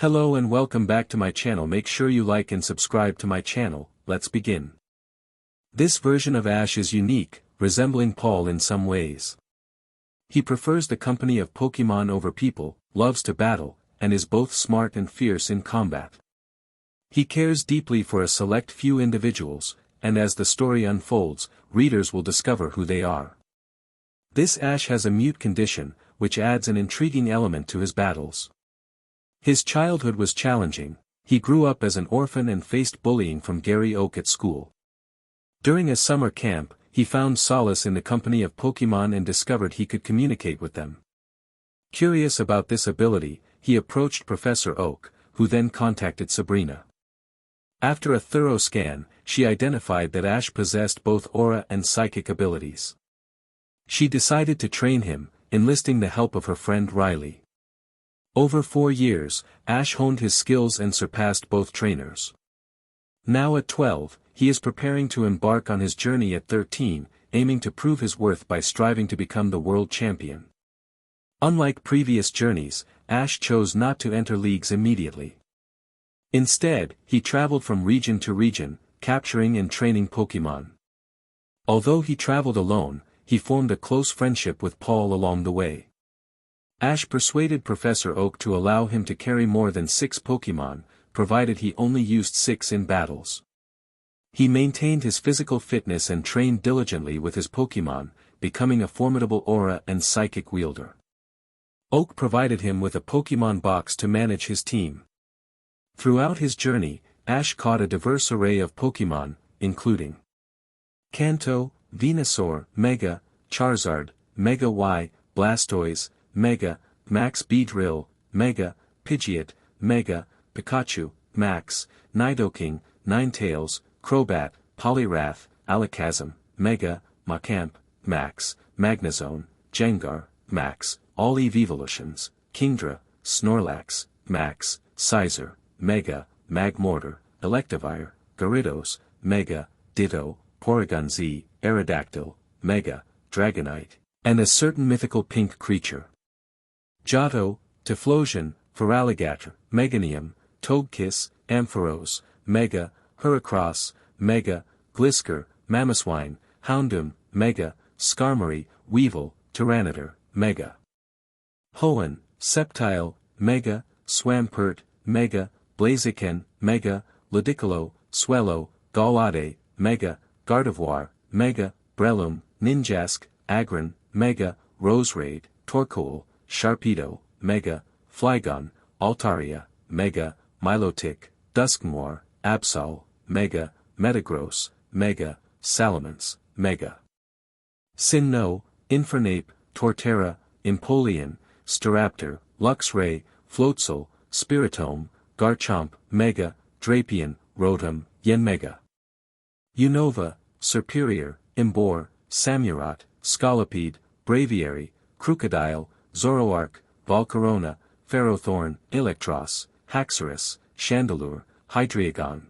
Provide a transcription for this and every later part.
Hello and welcome back to my channel. Make sure you like and subscribe to my channel. Let's begin. This version of Ash is unique, resembling Paul in some ways. He prefers the company of Pokemon over people, loves to battle, and is both smart and fierce in combat. He cares deeply for a select few individuals, and as the story unfolds, readers will discover who they are. This Ash has a mute condition, which adds an intriguing element to his battles. His childhood was challenging. He grew up as an orphan and faced bullying from Gary Oak at school. During a summer camp, he found solace in the company of Pokemon and discovered he could communicate with them. Curious about this ability, he approached Professor Oak, who then contacted Sabrina. After a thorough scan, she identified that Ash possessed both aura and psychic abilities. She decided to train him, enlisting the help of her friend Riley. Over 4 years, Ash honed his skills and surpassed both trainers. Now at 12, he is preparing to embark on his journey at 13, aiming to prove his worth by striving to become the world champion. Unlike previous journeys, Ash chose not to enter leagues immediately. Instead, he traveled from region to region, capturing and training Pokemon. Although he traveled alone, he formed a close friendship with Paul along the way. Ash persuaded Professor Oak to allow him to carry more than 6 Pokemon, provided he only used 6 in battles. He maintained his physical fitness and trained diligently with his Pokemon, becoming a formidable aura and psychic wielder. Oak provided him with a Pokemon box to manage his team. Throughout his journey, Ash caught a diverse array of Pokemon, including Kanto, Venusaur, Mega, Charizard, Mega Y, Blastoise, Mega, Max Beedrill, Mega, Pidgeot, Mega, Pikachu, Max, Nidoking, Ninetales, Crobat, Poliwrath, Alakazam, Mega, Machamp, Max, Magnezone, Gengar, Max, all EV evolutions, Kingdra, Snorlax, Max, Scizor, Mega, Magmortar, Electivire, Gyarados, Mega, Ditto, Porygon Z, Aerodactyl, Mega, Dragonite, and a certain mythical pink creature. Johto, Typhlosion, Feraligatr, Meganium, Togekiss, Ampharos, Mega, Heracross, Mega, Glisker, Mamoswine, Houndoom, Mega, Skarmory, Weevil, Tyranitar, Mega. Hoenn, Sceptile, Mega, Swampert, Mega, Blaziken, Mega, Ludicolo, Swellow, Gallade, Mega, Gardevoir, Mega, Breloom, Ninjask, Aggron, Mega, Roserade, Torkoal, Sharpedo, Mega, Flygon, Altaria, Mega, Milotic, Dusknoir, Absol, Mega, Metagross, Mega, Salamence, Mega. Sinnoh, Infernape, Torterra, Empoleon, Staraptor, Luxray, Floatzel, Spiritomb, Garchomp, Mega, Drapion, Rotom, Yanmega. Unova, Serperior, Emboar, Samurott, Scolipede, Braviary, Crocodile, Zoroark, Volcarona, Ferrothorn, Electros, Haxorus, Chandelure, Hydreigon.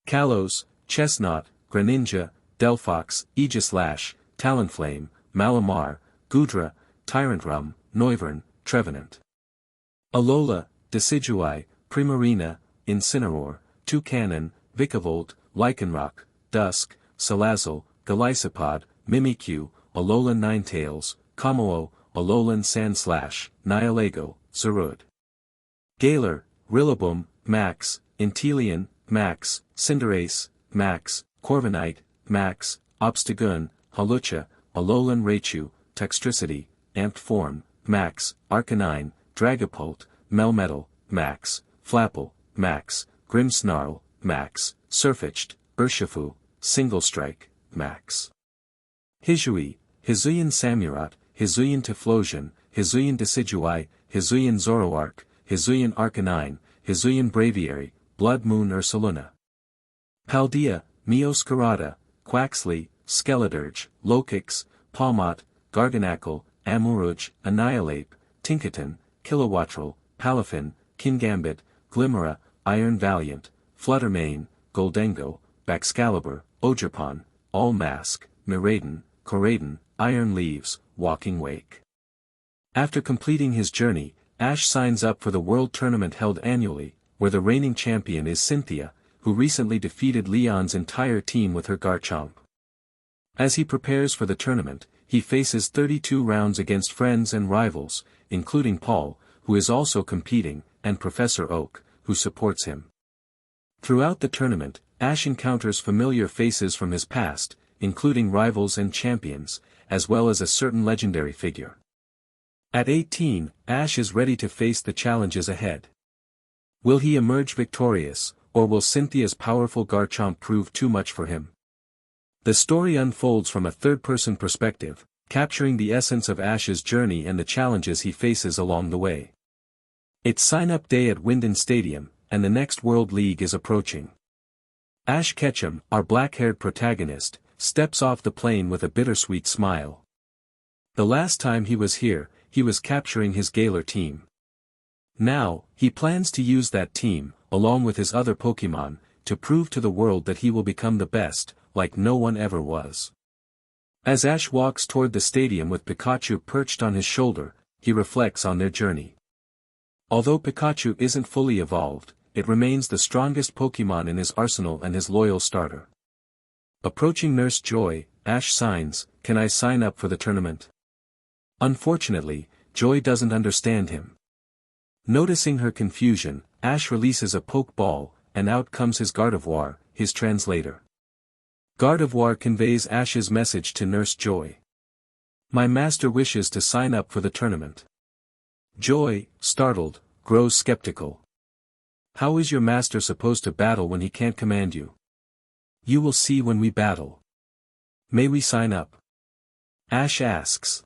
Kalos, Chestnut, Greninja, Delphox, Aegislash, Talonflame, Malamar, Goodra, Tyrantrum, Noivern, Trevenant. Alola, Decidueye, Primarina, Incineroar, Toucanon, Vikavolt, Lycanroc, Dusk, Salazzle, Golisopod, Mimikyu, Alolan Ninetales, Kommo-o, Alolan Sandslash, Nihilego, Zerud. Galar, Rillaboom, Max, Inteleon, Max, Cinderace, Max, Corviknight, Max, Obstagoon, Hawlucha, Alolan Raichu, Textricity, Amped Form, Max, Arcanine, Dragapult, Melmetal, Max, Flapple, Max, Grimmsnarl, Max, Surfetch'd, Urshifu, Single Strike, Max. Hisuian, Hisuian Samurott, Hisuian Typhlosion, Hisuian Decidueye, Hisuian Zoroark, Hisuian Arcanine, Hisuian Braviary, Blood Moon Ursaluna. Paldea, Meowscarada, Quaxly, Skeledirge, Lokix, Palmot, Garganacl, Amuruj, Annihilape, Tinkaton, Kilowattrel, Palafin, Kingambit, Glimmera, Iron Valiant, Fluttermane, Goldengo, Baxcalibur, Ogerpon, Allmask, Miraidon, Coraidon, Iron Leaves, Walking Wake. After completing his journey, Ash signs up for the World Tournament held annually, where the reigning champion is Cynthia, who recently defeated Leon's entire team with her Garchomp. As he prepares for the tournament, he faces 32 rounds against friends and rivals, including Paul, who is also competing, and Professor Oak, who supports him. Throughout the tournament, Ash encounters familiar faces from his past, including rivals and champions, as well as a certain legendary figure. At 18, Ash is ready to face the challenges ahead. Will he emerge victorious, or will Cynthia's powerful Garchomp prove too much for him? The story unfolds from a third-person perspective, capturing the essence of Ash's journey and the challenges he faces along the way. It's sign-up day at Winden Stadium, and the next World League is approaching. Ash Ketchum, our black-haired protagonist, steps off the plane with a bittersweet smile. The last time he was here, he was capturing his Galar team. Now, he plans to use that team, along with his other Pokémon, to prove to the world that he will become the best, like no one ever was. As Ash walks toward the stadium with Pikachu perched on his shoulder, he reflects on their journey. Although Pikachu isn't fully evolved, it remains the strongest Pokémon in his arsenal and his loyal starter. Approaching Nurse Joy, Ash signs, "Can I sign up for the tournament?" Unfortunately, Joy doesn't understand him. Noticing her confusion, Ash releases a Pokeball, and out comes his Gardevoir, his translator. Gardevoir conveys Ash's message to Nurse Joy. "My master wishes to sign up for the tournament." Joy, startled, grows skeptical. "How is your master supposed to battle when he can't command you?" "You will see when we battle." "May we sign up?" Ash asks.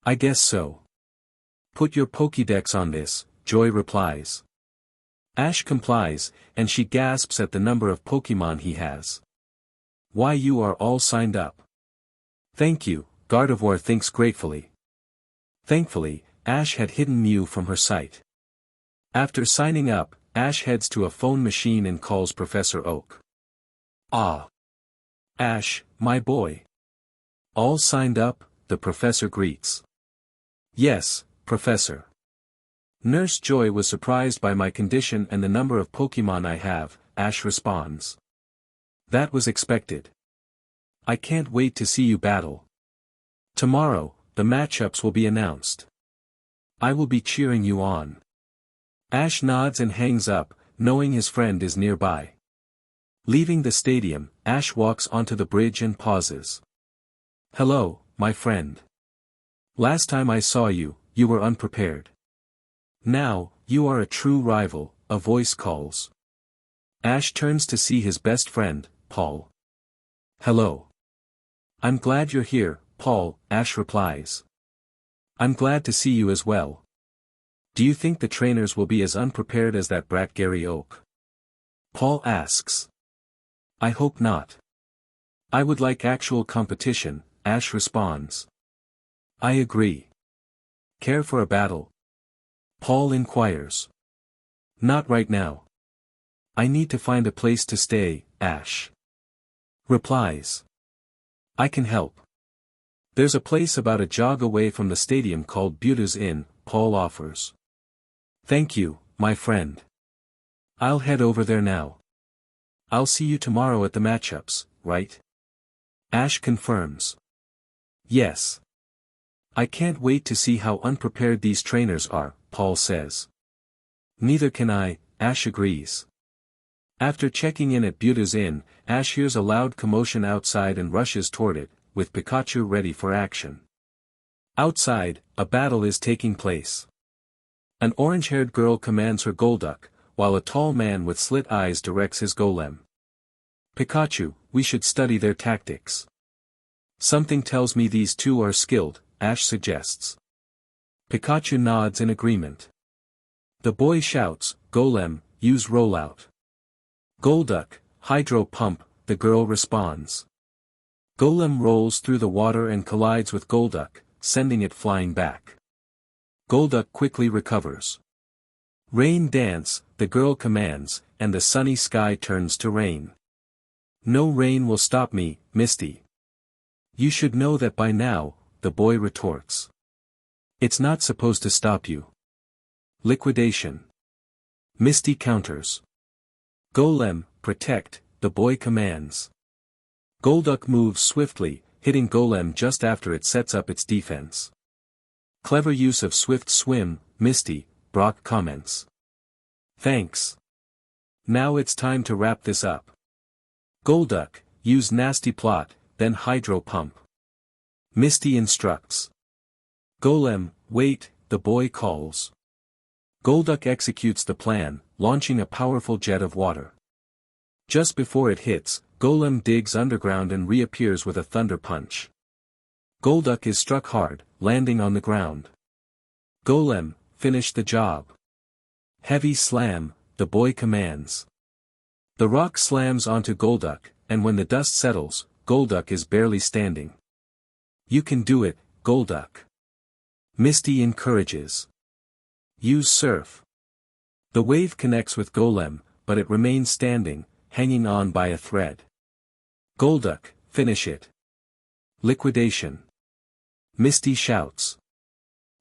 "I guess so." "Put your Pokédex on this," Joy replies. Ash complies, and she gasps at the number of Pokémon he has. "Why, you are all signed up." "Thank you," Gardevoir thinks gratefully. Thankfully, Ash had hidden Mew from her sight. After signing up, Ash heads to a phone machine and calls Professor Oak. "Ah! Ash, my boy. All signed up?" the professor greets. "Yes, Professor. Nurse Joy was surprised by my condition and the number of Pokémon I have," Ash responds. "That was expected. I can't wait to see you battle. Tomorrow, the matchups will be announced. I will be cheering you on." Ash nods and hangs up, knowing his friend is nearby. Leaving the stadium, Ash walks onto the bridge and pauses. "Hello, my friend. Last time I saw you, you were unprepared. Now, you are a true rival," a voice calls. Ash turns to see his best friend, Paul. "Hello. I'm glad you're here, Paul," Ash replies. "I'm glad to see you as well. Do you think the trainers will be as unprepared as that brat Gary Oak?" Paul asks. "I hope not. I would like actual competition," Ash responds. "I agree. Care for a battle?" Paul inquires. "Not right now. I need to find a place to stay," Ash replies. "I can help. There's a place about a jog away from the stadium called Buta's Inn," Paul offers. "Thank you, my friend. I'll head over there now. I'll see you tomorrow at the matchups, right?" Ash confirms. "Yes. I can't wait to see how unprepared these trainers are," Paul says. "Neither can I," Ash agrees. After checking in at Buta's Inn, Ash hears a loud commotion outside and rushes toward it, with Pikachu ready for action. Outside, a battle is taking place. An orange-haired girl commands her Golduck, while a tall man with slit eyes directs his Golem. "Pikachu, we should study their tactics. Something tells me these two are skilled," Ash suggests. Pikachu nods in agreement. The boy shouts, "Golem, use rollout." "Golduck, hydro pump," the girl responds. Golem rolls through the water and collides with Golduck, sending it flying back. Golduck quickly recovers. "Rain dance," the girl commands, and the sunny sky turns to rain. "No rain will stop me, Misty." "You should know that by now," the boy retorts. "It's not supposed to stop you. Liquidation. Misty counters. Golem, protect, the boy commands. Golduck moves swiftly, hitting Golem just after it sets up its defense. Clever use of swift swim, Misty, Brock comments. Thanks. Now it's time to wrap this up. Golduck, use nasty plot, then hydro pump. Misty instructs. Golem, wait, the boy calls. Golduck executes the plan, launching a powerful jet of water. Just before it hits, Golem digs underground and reappears with a thunder punch. Golduck is struck hard, landing on the ground. Golem, finish the job. Heavy slam, the boy commands. The rock slams onto Golduck, and when the dust settles, Golduck is barely standing. You can do it, Golduck. Misty encourages. Use surf. The wave connects with Golem, but it remains standing, hanging on by a thread. Golduck, finish it. Liquidation. Misty shouts.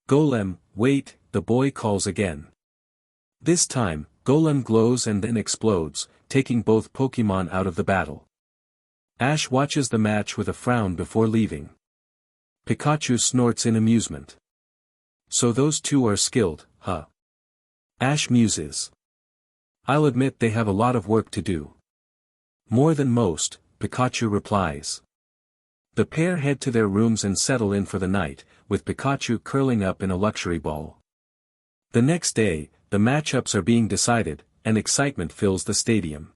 Golem, wait, the boy calls again. This time, Golem glows and then explodes, taking both Pokémon out of the battle. Ash watches the match with a frown before leaving. Pikachu snorts in amusement. So those two are skilled, huh? Ash muses. I'll admit they have a lot of work to do. More than most, Pikachu replies. The pair head to their rooms and settle in for the night, with Pikachu curling up in a luxury ball. The next day, the matchups are being decided, and excitement fills the stadium.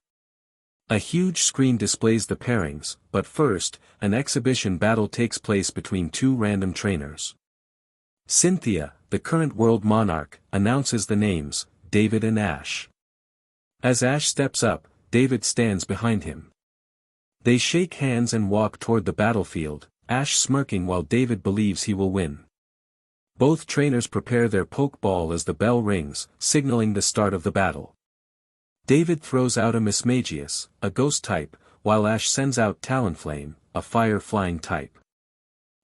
A huge screen displays the pairings, but first, an exhibition battle takes place between two random trainers. Cynthia, the current world monarch, announces the names, David and Ash. As Ash steps up, David stands behind him. They shake hands and walk toward the battlefield, Ash smirking while David believes he will win. Both trainers prepare their Pokeball as the bell rings, signaling the start of the battle. David throws out a Mismagius, a ghost type, while Ash sends out Talonflame, a fire-flying type.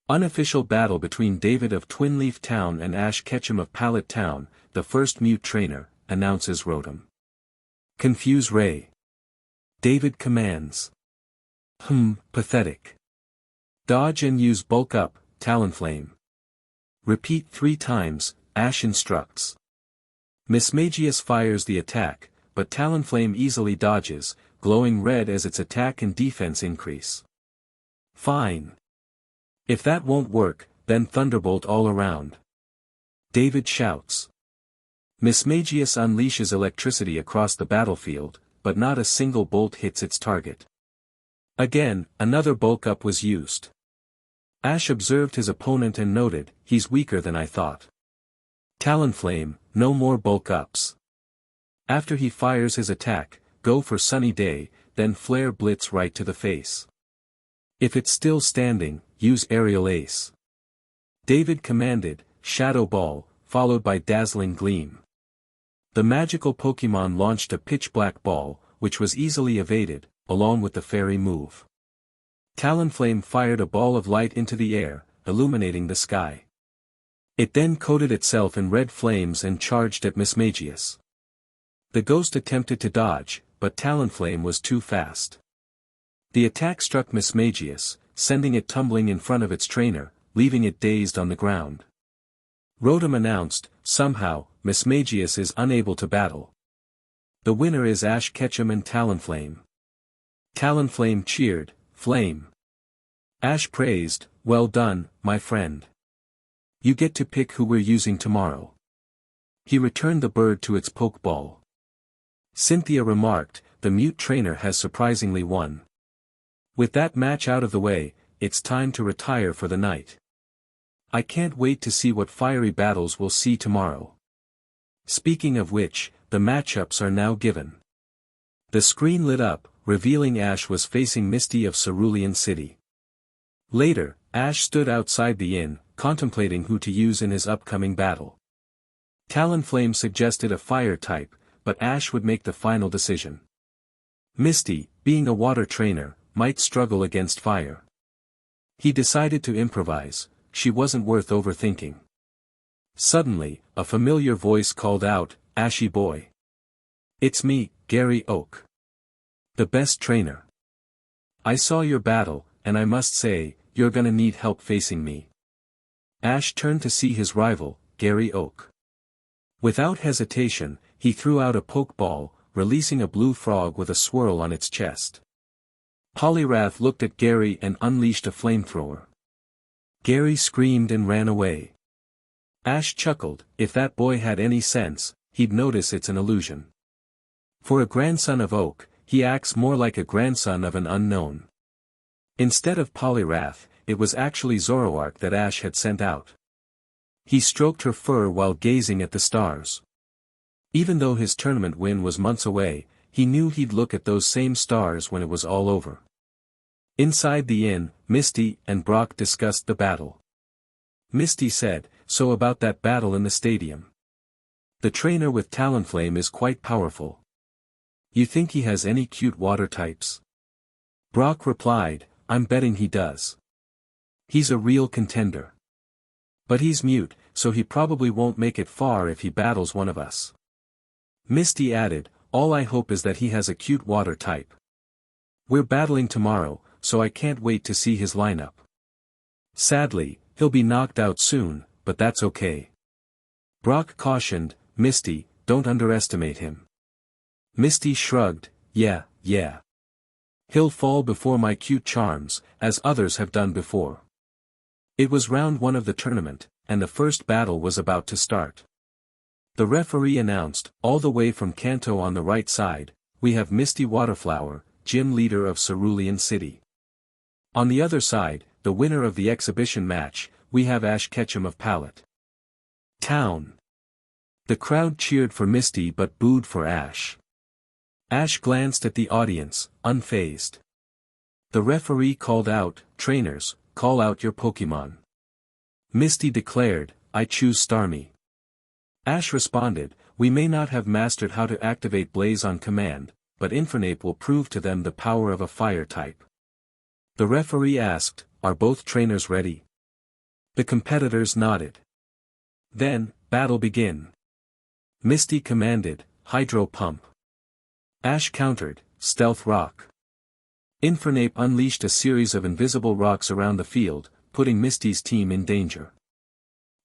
Unofficial battle between David of Twinleaf Town and Ash Ketchum of Pallet Town, the first mute trainer, announces Rotom. Confuse Ray. David commands. Pathetic. Dodge and use Bulk Up, Talonflame. Repeat 3 times, Ash instructs. Mismagius fires the attack, but Talonflame easily dodges, glowing red as its attack and defense increase. Fine. If that won't work, then Thunderbolt all around. David shouts. Mismagius unleashes electricity across the battlefield, but not a single bolt hits its target. Again, another bulk up was used. Ash observed his opponent and noted, he's weaker than I thought. Talonflame, no more bulk ups. After he fires his attack, go for Sunny Day, then Flare Blitz right to the face. If it's still standing, use Aerial Ace. David commanded, Shadow Ball, followed by Dazzling Gleam. The magical Pokémon launched a pitch-black ball, which was easily evaded, along with the fairy move. Talonflame fired a ball of light into the air, illuminating the sky. It then coated itself in red flames and charged at Mismagius. The ghost attempted to dodge, but Talonflame was too fast. The attack struck Mismagius, sending it tumbling in front of its trainer, leaving it dazed on the ground. Rotom announced, somehow, Mismagius is unable to battle. The winner is Ash Ketchum and Talonflame. Talonflame cheered, Flame. Ash praised, well done, my friend. You get to pick who we're using tomorrow. He returned the bird to its Pokeball. Cynthia remarked, the mute trainer has surprisingly won. With that match out of the way, it's time to retire for the night. I can't wait to see what fiery battles we'll see tomorrow. Speaking of which, the matchups are now given. The screen lit up, revealing Ash was facing Misty of Cerulean City. Later, Ash stood outside the inn, contemplating who to use in his upcoming battle. Talonflame suggested a fire type, but Ash would make the final decision. Misty, being a water trainer, might struggle against fire. He decided to improvise, she wasn't worth overthinking. Suddenly, a familiar voice called out, "Ashy boy. It's me, Gary Oak. The best trainer. I saw your battle, and I must say, you're gonna need help facing me." Ash turned to see his rival, Gary Oak. Without hesitation, he threw out a pokeball, releasing a blue frog with a swirl on its chest. Polyrath looked at Gary and unleashed a flamethrower. Gary screamed and ran away. Ash chuckled, if that boy had any sense, he'd notice it's an illusion. For a grandson of Oak, he acts more like a grandson of an unknown. Instead of Polyrath, it was actually Zoroark that Ash had sent out. He stroked her fur while gazing at the stars. Even though his tournament win was months away, he knew he'd look at those same stars when it was all over. Inside the inn, Misty and Brock discussed the battle. Misty said, "So about that battle in the stadium. The trainer with Talonflame is quite powerful. You think he has any cute water types?" Brock replied, "I'm betting he does. He's a real contender. But he's mute, so he probably won't make it far if he battles one of us." Misty added, "All I hope is that he has a cute water type. We're battling tomorrow, so I can't wait to see his lineup. Sadly, he'll be knocked out soon, but that's okay." Brock cautioned, "Misty, don't underestimate him." Misty shrugged, yeah. He'll fall before my cute charms, as others have done before." It was round 1 of the tournament, and the first battle was about to start. The referee announced, all the way from Kanto on the right side, "We have Misty Waterflower, gym leader of Cerulean City. On the other side, the winner of the exhibition match, we have Ash Ketchum of Pallet Town." The crowd cheered for Misty but booed for Ash. Ash glanced at the audience, unfazed. The referee called out, "Trainers, call out your Pokémon." Misty declared, "I choose Starmie." Ash responded, "We may not have mastered how to activate Blaze on command, but Infernape will prove to them the power of a fire type." The referee asked, "Are both trainers ready?" The competitors nodded. Then, battle begin. Misty commanded, "Hydro Pump." Ash countered, "Stealth Rock." Infernape unleashed a series of invisible rocks around the field, putting Misty's team in danger.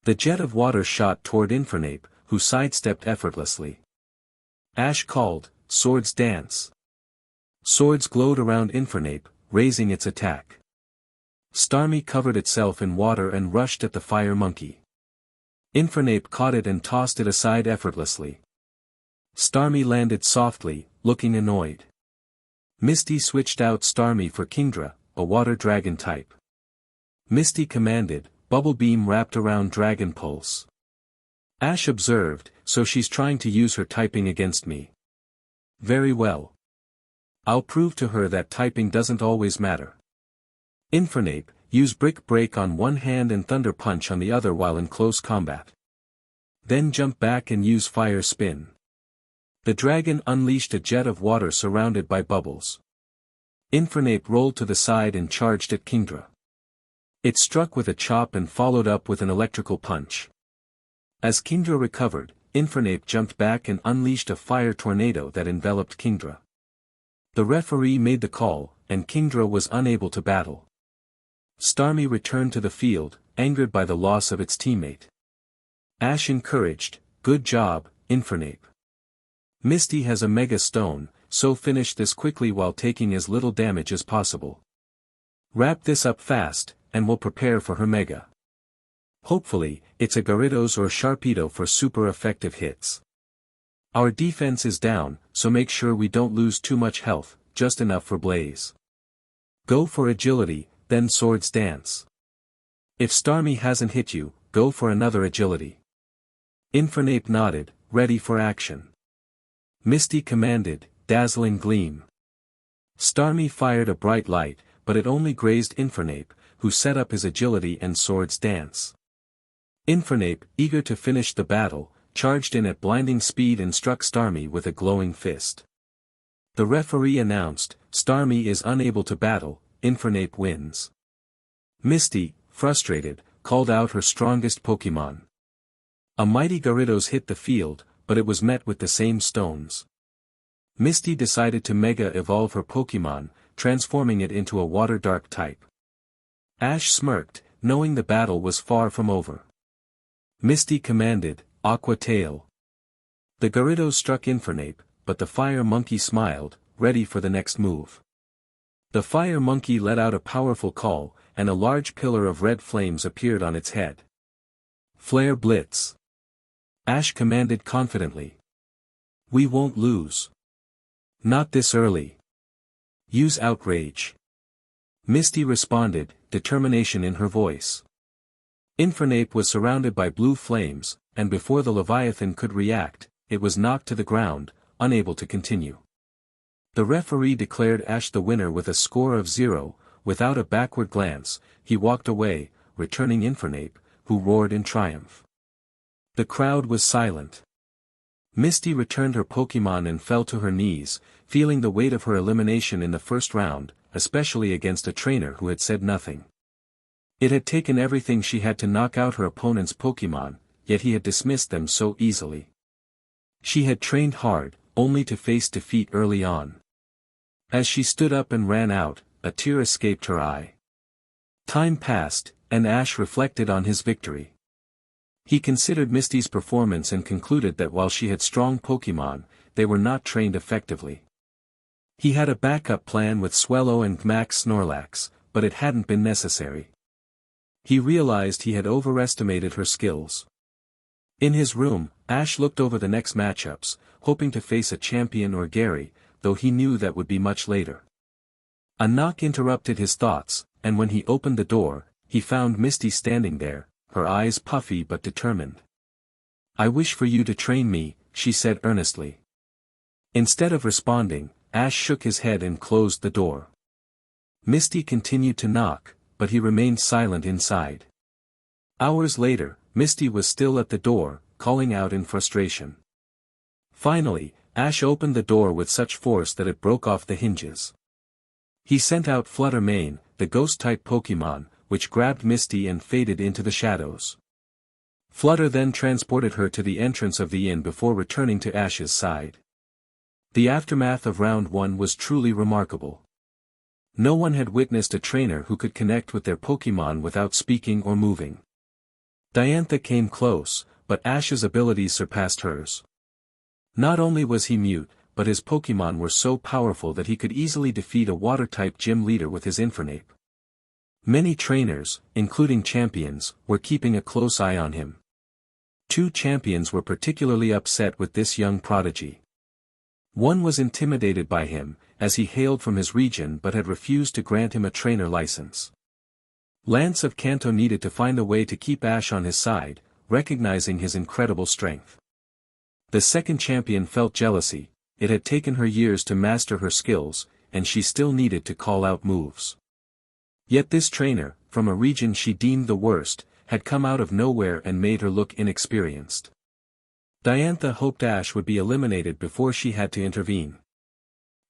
The jet of water shot toward Infernape, who sidestepped effortlessly. Ash called, "Swords Dance." Swords glowed around Infernape, raising its attack. Starmie covered itself in water and rushed at the fire monkey. Infernape caught it and tossed it aside effortlessly. Starmie landed softly, looking annoyed. Misty switched out Starmie for Kingdra, a water dragon type. Misty commanded, "Bubble Beam wrapped around Dragon Pulse." Ash observed, "So she's trying to use her typing against me. Very well. I'll prove to her that typing doesn't always matter." Infernape, use Brick Break on one hand and Thunder Punch on the other while in close combat. Then jump back and use Fire Spin. The dragon unleashed a jet of water surrounded by bubbles. Infernape rolled to the side and charged at Kingdra. It struck with a chop and followed up with an electrical punch. As Kingdra recovered, Infernape jumped back and unleashed a fire tornado that enveloped Kingdra. The referee made the call, and Kingdra was unable to battle. Starmie returned to the field, angered by the loss of its teammate. Ash encouraged, "Good job, Infernape. Misty has a Mega Stone, so finish this quickly while taking as little damage as possible. Wrap this up fast, and we'll prepare for her Mega. Hopefully, it's a Gyarados or Sharpedo for super effective hits. Our defense is down, so make sure we don't lose too much health, just enough for Blaze. Go for agility, then Swords Dance. If Starmie hasn't hit you, go for another agility." Infernape nodded, ready for action. Misty commanded, "Dazzling Gleam." Starmie fired a bright light, but it only grazed Infernape, who set up his agility and Swords Dance. Infernape, eager to finish the battle, charged in at blinding speed and struck Starmie with a glowing fist. The referee announced, "Starmie is unable to battle, Infernape wins." Misty, frustrated, called out her strongest Pokémon. A mighty Gyarados hit the field, but it was met with the same stones. Misty decided to Mega Evolve her Pokémon, transforming it into a Water Dark type. Ash smirked, knowing the battle was far from over. Misty commanded, Aqua Tail. The Gyarados struck Infernape, but the Fire Monkey smiled, ready for the next move. The Fire Monkey let out a powerful call, and a large pillar of red flames appeared on its head. Flare Blitz. Ash commanded confidently. We won't lose. Not this early. Use Outrage. Misty responded, determination in her voice. Infernape was surrounded by blue flames, and before the Leviathan could react, it was knocked to the ground, unable to continue. The referee declared Ash the winner with a score of 0, without a backward glance, he walked away, returning Infernape, who roared in triumph. The crowd was silent. Misty returned her Pokémon and fell to her knees, feeling the weight of her elimination in the first round, especially against a trainer who had said nothing. It had taken everything she had to knock out her opponent's Pokémon, yet he had dismissed them so easily. She had trained hard, only to face defeat early on. As she stood up and ran out, a tear escaped her eye. Time passed, and Ash reflected on his victory. He considered Misty's performance and concluded that while she had strong Pokémon, they were not trained effectively. He had a backup plan with Swellow and Max Snorlax, but it hadn't been necessary. He realized he had overestimated her skills. In his room, Ash looked over the next matchups, hoping to face a champion or Gary, though he knew that would be much later. A knock interrupted his thoughts, and when he opened the door, he found Misty standing there, her eyes puffy but determined. I wish for you to train me, she said earnestly. Instead of responding, Ash shook his head and closed the door. Misty continued to knock, but he remained silent inside. Hours later, Misty was still at the door, calling out in frustration. Finally, Ash opened the door with such force that it broke off the hinges. He sent out Flutter Mane, the ghost-type Pokémon, which grabbed Misty and faded into the shadows. Flutter then transported her to the entrance of the inn before returning to Ash's side. The aftermath of Round 1 was truly remarkable. No one had witnessed a trainer who could connect with their Pokémon without speaking or moving. Diantha came close, but Ash's abilities surpassed hers. Not only was he mute, but his Pokémon were so powerful that he could easily defeat a Water-type gym leader with his Infernape. Many trainers, including champions, were keeping a close eye on him. 2 champions were particularly upset with this young prodigy. One was intimidated by him, as he hailed from his region but had refused to grant him a trainer license. Lance of Kanto needed to find a way to keep Ash on his side, recognizing his incredible strength. The second champion felt jealousy. It had taken her years to master her skills, and she still needed to call out moves. Yet this trainer, from a region she deemed the worst, had come out of nowhere and made her look inexperienced. Diantha hoped Ash would be eliminated before she had to intervene.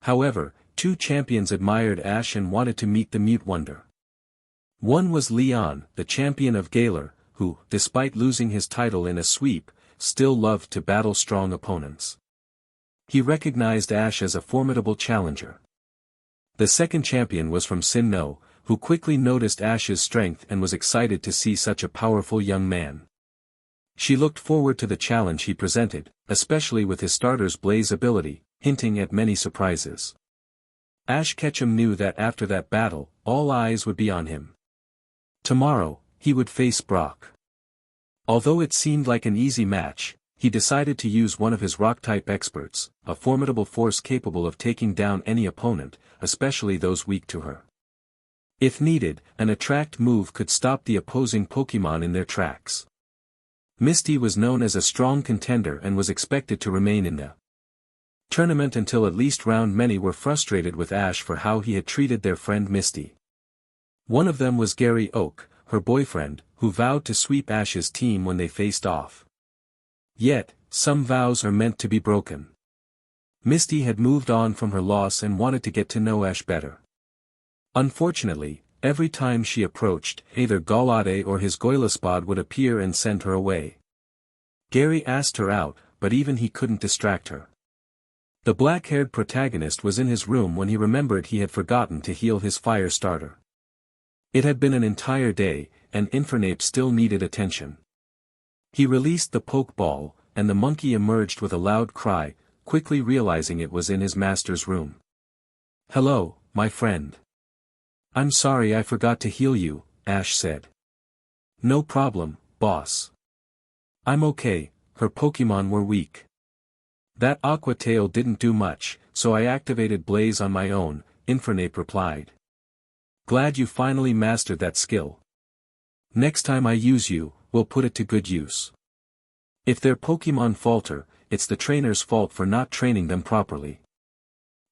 However, 2 champions admired Ash and wanted to meet the Mute Wonder. One was Leon, the champion of Galar, who, despite losing his title in a sweep, still loved to battle strong opponents. He recognized Ash as a formidable challenger. The second champion was from Sinnoh, who quickly noticed Ash's strength and was excited to see such a powerful young man. She looked forward to the challenge he presented, especially with his starter's Blaze ability, hinting at many surprises. Ash Ketchum knew that after that battle, all eyes would be on him. Tomorrow, he would face Brock. Although it seemed like an easy match, he decided to use one of his rock-type experts, a formidable force capable of taking down any opponent, especially those weak to her. If needed, an attract move could stop the opposing Pokémon in their tracks. Misty was known as a strong contender and was expected to remain in the tournament until at least round. Many were frustrated with Ash for how he had treated their friend Misty. One of them was Gary Oak, her boyfriend, who vowed to sweep Ash's team when they faced off. Yet, some vows are meant to be broken. Misty had moved on from her loss and wanted to get to know Ash better. Unfortunately, every time she approached, either Galade or his Goilaspad would appear and send her away. Gary asked her out, but even he couldn't distract her. The black-haired protagonist was in his room when he remembered he had forgotten to heal his fire starter. It had been an entire day, and Infernape still needed attention. He released the poke ball, and the monkey emerged with a loud cry, quickly realizing it was in his master's room. "Hello, my friend. I'm sorry I forgot to heal you," Ash said. "No problem, boss. I'm okay, her Pokémon were weak. That Aqua Tail didn't do much, so I activated Blaze on my own," Infernape replied. "Glad you finally mastered that skill. Next time I use you, we'll put it to good use. If their Pokémon falter, it's the trainer's fault for not training them properly."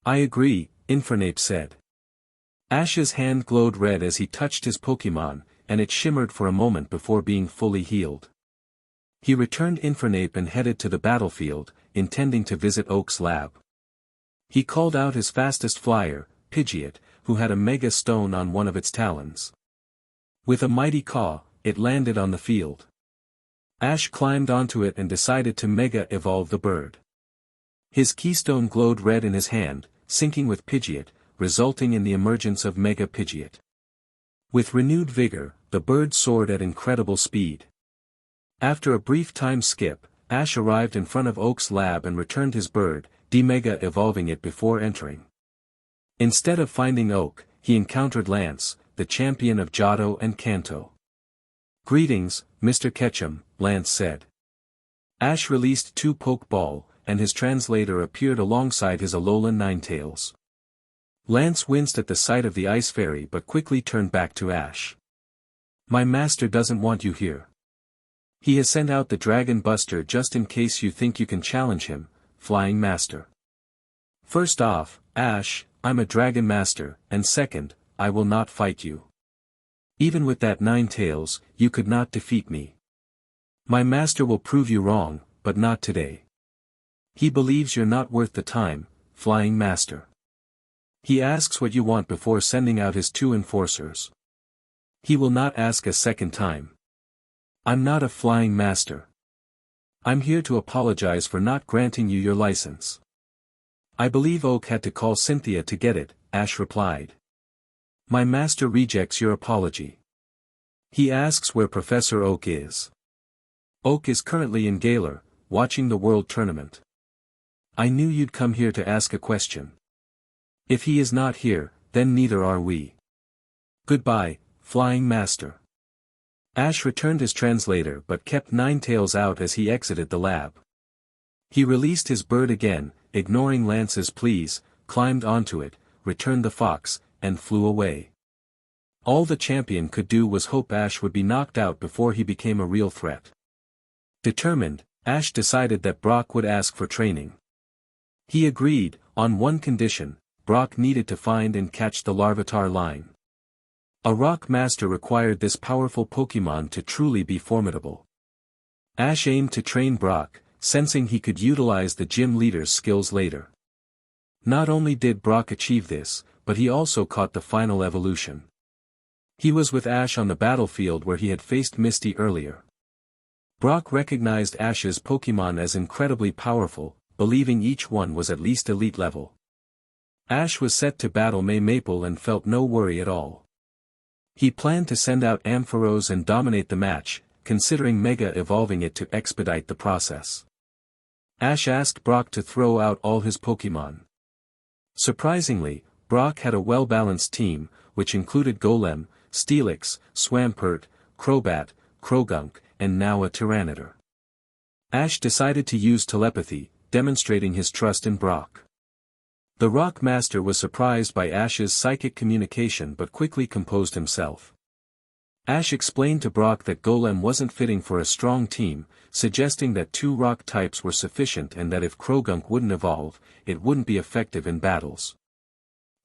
"I agree," Infernape said. Ash's hand glowed red as he touched his Pokémon, and it shimmered for a moment before being fully healed. He returned Infernape and headed to the battlefield, intending to visit Oak's lab. He called out his fastest flyer, Pidgeot, who had a Mega Stone on one of its talons. With a mighty caw, it landed on the field. Ash climbed onto it and decided to Mega Evolve the bird. His keystone glowed red in his hand, syncing with Pidgeot, resulting in the emergence of Mega Pidgeot. With renewed vigor, the bird soared at incredible speed. After a brief time skip, Ash arrived in front of Oak's lab and returned his bird, de-Mega Evolving it before entering. Instead of finding Oak, he encountered Lance, the champion of Johto and Kanto. "Greetings, Mr. Ketchum," Lance said. Ash released 2 Pokeball, and his translator appeared alongside his Alolan Ninetales. Lance winced at the sight of the Ice Fairy but quickly turned back to Ash. "My master doesn't want you here. He has sent out the Dragon Buster just in case you think you can challenge him, Flying Master. First off, Ash, I'm a Dragon Master, and second, I will not fight you. Even with that Ninetales, you could not defeat me. My master will prove you wrong, but not today. He believes you're not worth the time, Flying Master. He asks what you want before sending out his 2 enforcers. He will not ask a second time. I'm not a Flying Master. I'm here to apologize for not granting you your license." "I believe Oak had to call Cynthia to get it," Ash replied. "My master rejects your apology. He asks where Professor Oak is. Oak is currently in Galar, watching the World Tournament. I knew you'd come here to ask a question. If he is not here, then neither are we. Goodbye, Flying Master." Ash returned his translator but kept Ninetales out as he exited the lab. He released his bird again, ignoring Lance's pleas, climbed onto it, returned the fox, and flew away. All the champion could do was hope Ash would be knocked out before he became a real threat. Determined, Ash decided that Brock would ask for training. He agreed, on one condition: Brock needed to find and catch the Larvitar line. A Rock Master required this powerful Pokémon to truly be formidable. Ash aimed to train Brock, sensing he could utilize the gym leader's skills later. Not only did Brock achieve this, but he also caught the final evolution. He was with Ash on the battlefield where he had faced Misty earlier. Brock recognized Ash's Pokémon as incredibly powerful, believing each one was at least elite level. Ash was set to battle May Maple and felt no worry at all. He planned to send out Ampharos and dominate the match, considering Mega Evolving it to expedite the process. Ash asked Brock to throw out all his Pokémon. Surprisingly, Brock had a well-balanced team, which included Golem, Steelix, Swampert, Crobat, Krogunk, and now a Tyranitar. Ash decided to use telepathy, demonstrating his trust in Brock. The Rock Master was surprised by Ash's psychic communication but quickly composed himself. Ash explained to Brock that Golem wasn't fitting for a strong team, suggesting that 2 rock types were sufficient and that if Krogunk wouldn't evolve, it wouldn't be effective in battles.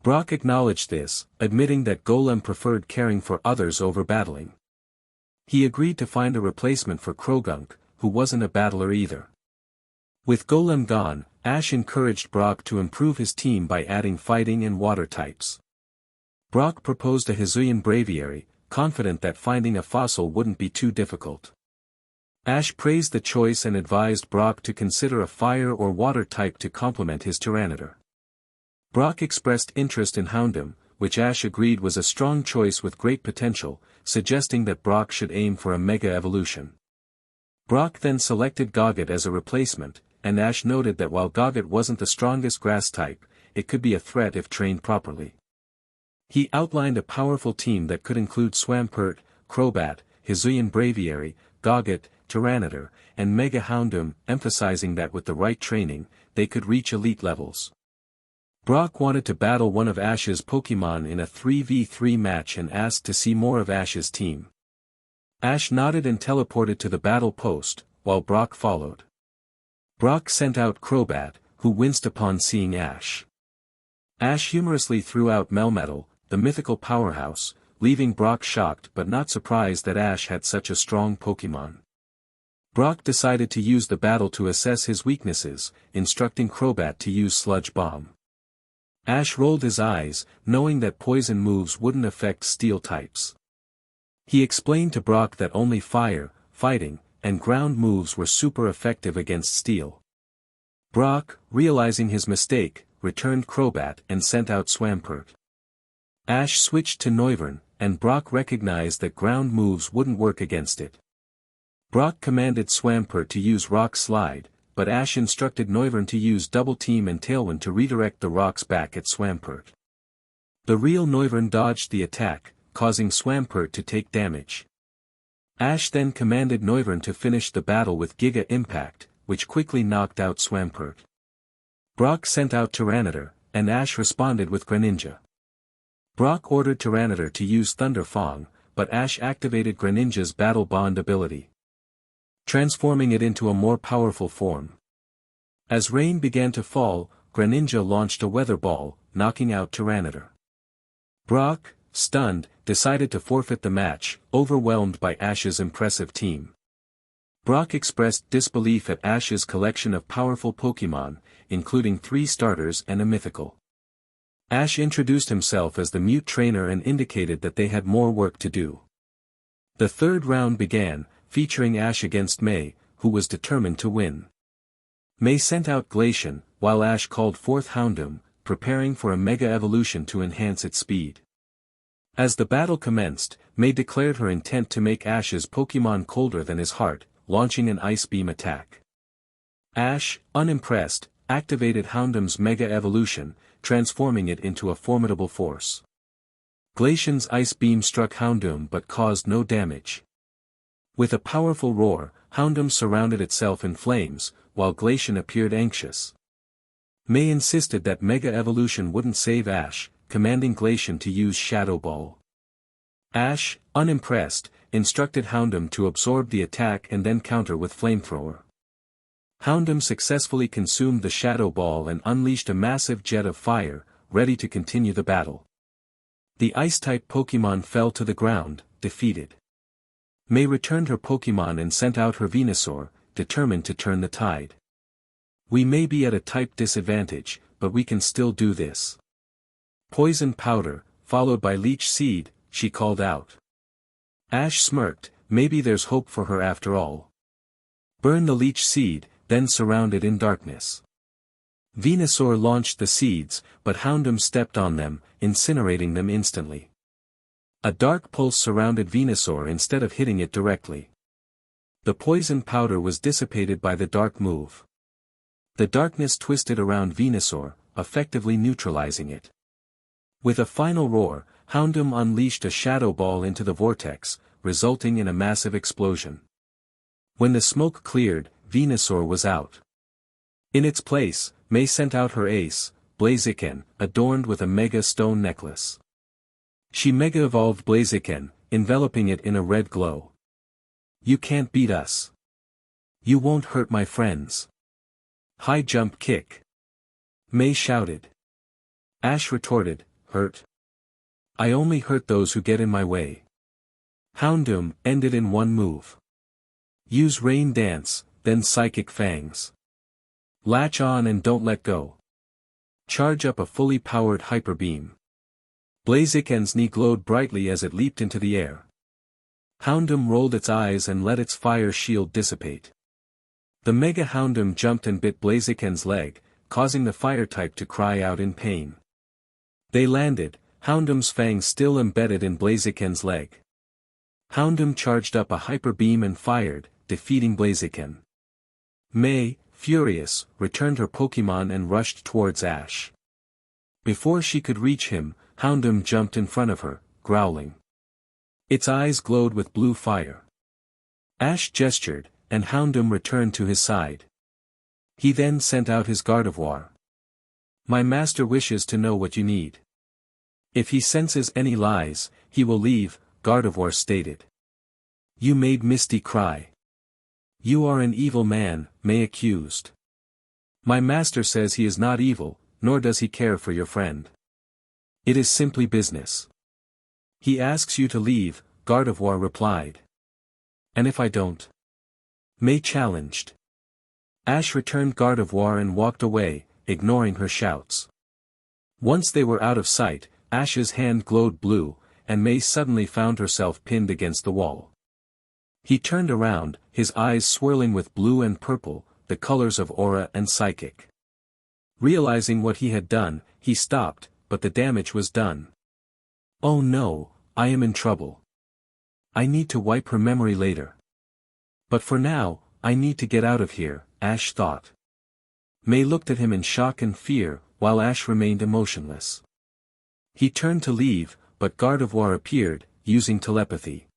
Brock acknowledged this, admitting that Golem preferred caring for others over battling. He agreed to find a replacement for Krogunk, who wasn't a battler either. With Golem gone, Ash encouraged Brock to improve his team by adding fighting and water types. Brock proposed a Hisuian Braviary, confident that finding a fossil wouldn't be too difficult. Ash praised the choice and advised Brock to consider a fire or water type to complement his Tyranitar. Brock expressed interest in Houndoom, which Ash agreed was a strong choice with great potential, suggesting that Brock should aim for a Mega Evolution. Brock then selected Gogget as a replacement, and Ash noted that while Gogget wasn't the strongest grass type, it could be a threat if trained properly. He outlined a powerful team that could include Swampert, Crobat, Hisuian Braviary, Gogget, Tyranitar, and Mega Houndoom, emphasizing that with the right training, they could reach elite levels. Brock wanted to battle one of Ash's Pokémon in a 3v3 match and asked to see more of Ash's team. Ash nodded and teleported to the battle post, while Brock followed. Brock sent out Crobat, who winced upon seeing Ash. Ash humorously threw out Melmetal, the mythical powerhouse, leaving Brock shocked but not surprised that Ash had such a strong Pokémon. Brock decided to use the battle to assess his weaknesses, instructing Crobat to use Sludge Bomb. Ash rolled his eyes, knowing that poison moves wouldn't affect steel types. He explained to Brock that only fire, fighting, and ground moves were super effective against steel. Brock, realizing his mistake, returned Crobat and sent out Swampert. Ash switched to Noivern, and Brock recognized that ground moves wouldn't work against it. Brock commanded Swampert to use Rock Slide, but Ash instructed Noivern to use Double Team and Tailwind to redirect the rocks back at Swampert. The real Noivern dodged the attack, causing Swampert to take damage. Ash then commanded Noivern to finish the battle with Giga Impact, which quickly knocked out Swampert. Brock sent out Tyranitar, and Ash responded with Greninja. Brock ordered Tyranitar to use Thunder Fang, but Ash activated Greninja's Battle Bond ability, transforming it into a more powerful form. As rain began to fall, Greninja launched a Weather Ball, knocking out Tyranitar. Brock, stunned, decided to forfeit the match, overwhelmed by Ash's impressive team. Brock expressed disbelief at Ash's collection of powerful Pokémon, including 3 starters and a mythical. Ash introduced himself as the Mute Trainer and indicated that they had more work to do. The third round began, featuring Ash against May, who was determined to win. May sent out Glacian, while Ash called forth Houndoom, preparing for a Mega Evolution to enhance its speed. As the battle commenced, May declared her intent to make Ash's Pokémon colder than his heart, launching an Ice Beam attack. Ash, unimpressed, activated Houndoom's Mega Evolution, transforming it into a formidable force. Glacian's Ice Beam struck Houndoom but caused no damage. With a powerful roar, Houndoom surrounded itself in flames, while Glacian appeared anxious. May insisted that Mega Evolution wouldn't save Ash, commanding Glacian to use Shadow Ball. Ash, unimpressed, instructed Houndoom to absorb the attack and then counter with Flamethrower. Houndoom successfully consumed the Shadow Ball and unleashed a massive jet of fire, ready to continue the battle. The Ice-type Pokémon fell to the ground, defeated. May returned her Pokémon and sent out her Venusaur, determined to turn the tide. We may be at a type disadvantage, but we can still do this. Poison Powder, followed by Leech Seed, she called out. Ash smirked, maybe there's hope for her after all. Burn the Leech Seed, then surround it in darkness. Venusaur launched the seeds, but Houndoom stepped on them, incinerating them instantly. A dark pulse surrounded Venusaur instead of hitting it directly. The poison powder was dissipated by the dark move. The darkness twisted around Venusaur, effectively neutralizing it. With a final roar, Houndoom unleashed a Shadow Ball into the vortex, resulting in a massive explosion. When the smoke cleared, Venusaur was out. In its place, May sent out her ace, Blaziken, adorned with a Mega Stone necklace. She Mega-evolved Blaziken, enveloping it in a red glow. You can't beat us. You won't hurt my friends. High jump kick. May shouted. Ash retorted, hurt? I only hurt those who get in my way. Houndoom ended in one move. Use Rain Dance, then Psychic Fangs. Latch on and don't let go. Charge up a fully powered Hyper Beam. Blaziken's knee glowed brightly as it leaped into the air. Houndoom rolled its eyes and let its fire shield dissipate. The Mega Houndoom jumped and bit Blaziken's leg, causing the fire type to cry out in pain. They landed, Houndoom's fangs still embedded in Blaziken's leg. Houndoom charged up a hyper beam and fired, defeating Blaziken. May, furious, returned her Pokémon and rushed towards Ash. Before she could reach him, Houndoom jumped in front of her, growling. Its eyes glowed with blue fire. Ash gestured, and Houndoom returned to his side. He then sent out his Gardevoir. My master wishes to know what you need. If he senses any lies, he will leave, Gardevoir stated. You made Misty cry. You are an evil man, May accused. My master says he is not evil, nor does he care for your friend. It is simply business. He asks you to leave, Gardevoir replied. And if I don't? May challenged. Ash returned Gardevoir and walked away, ignoring her shouts. Once they were out of sight, Ash's hand glowed blue, and May suddenly found herself pinned against the wall. He turned around, his eyes swirling with blue and purple, the colors of aura and psychic. Realizing what he had done, he stopped, but the damage was done. Oh no, I am in trouble. I need to wipe her memory later. But for now, I need to get out of here, Ash thought. May looked at him in shock and fear, while Ash remained emotionless. He turned to leave, but Gardevoir appeared, using telepathy.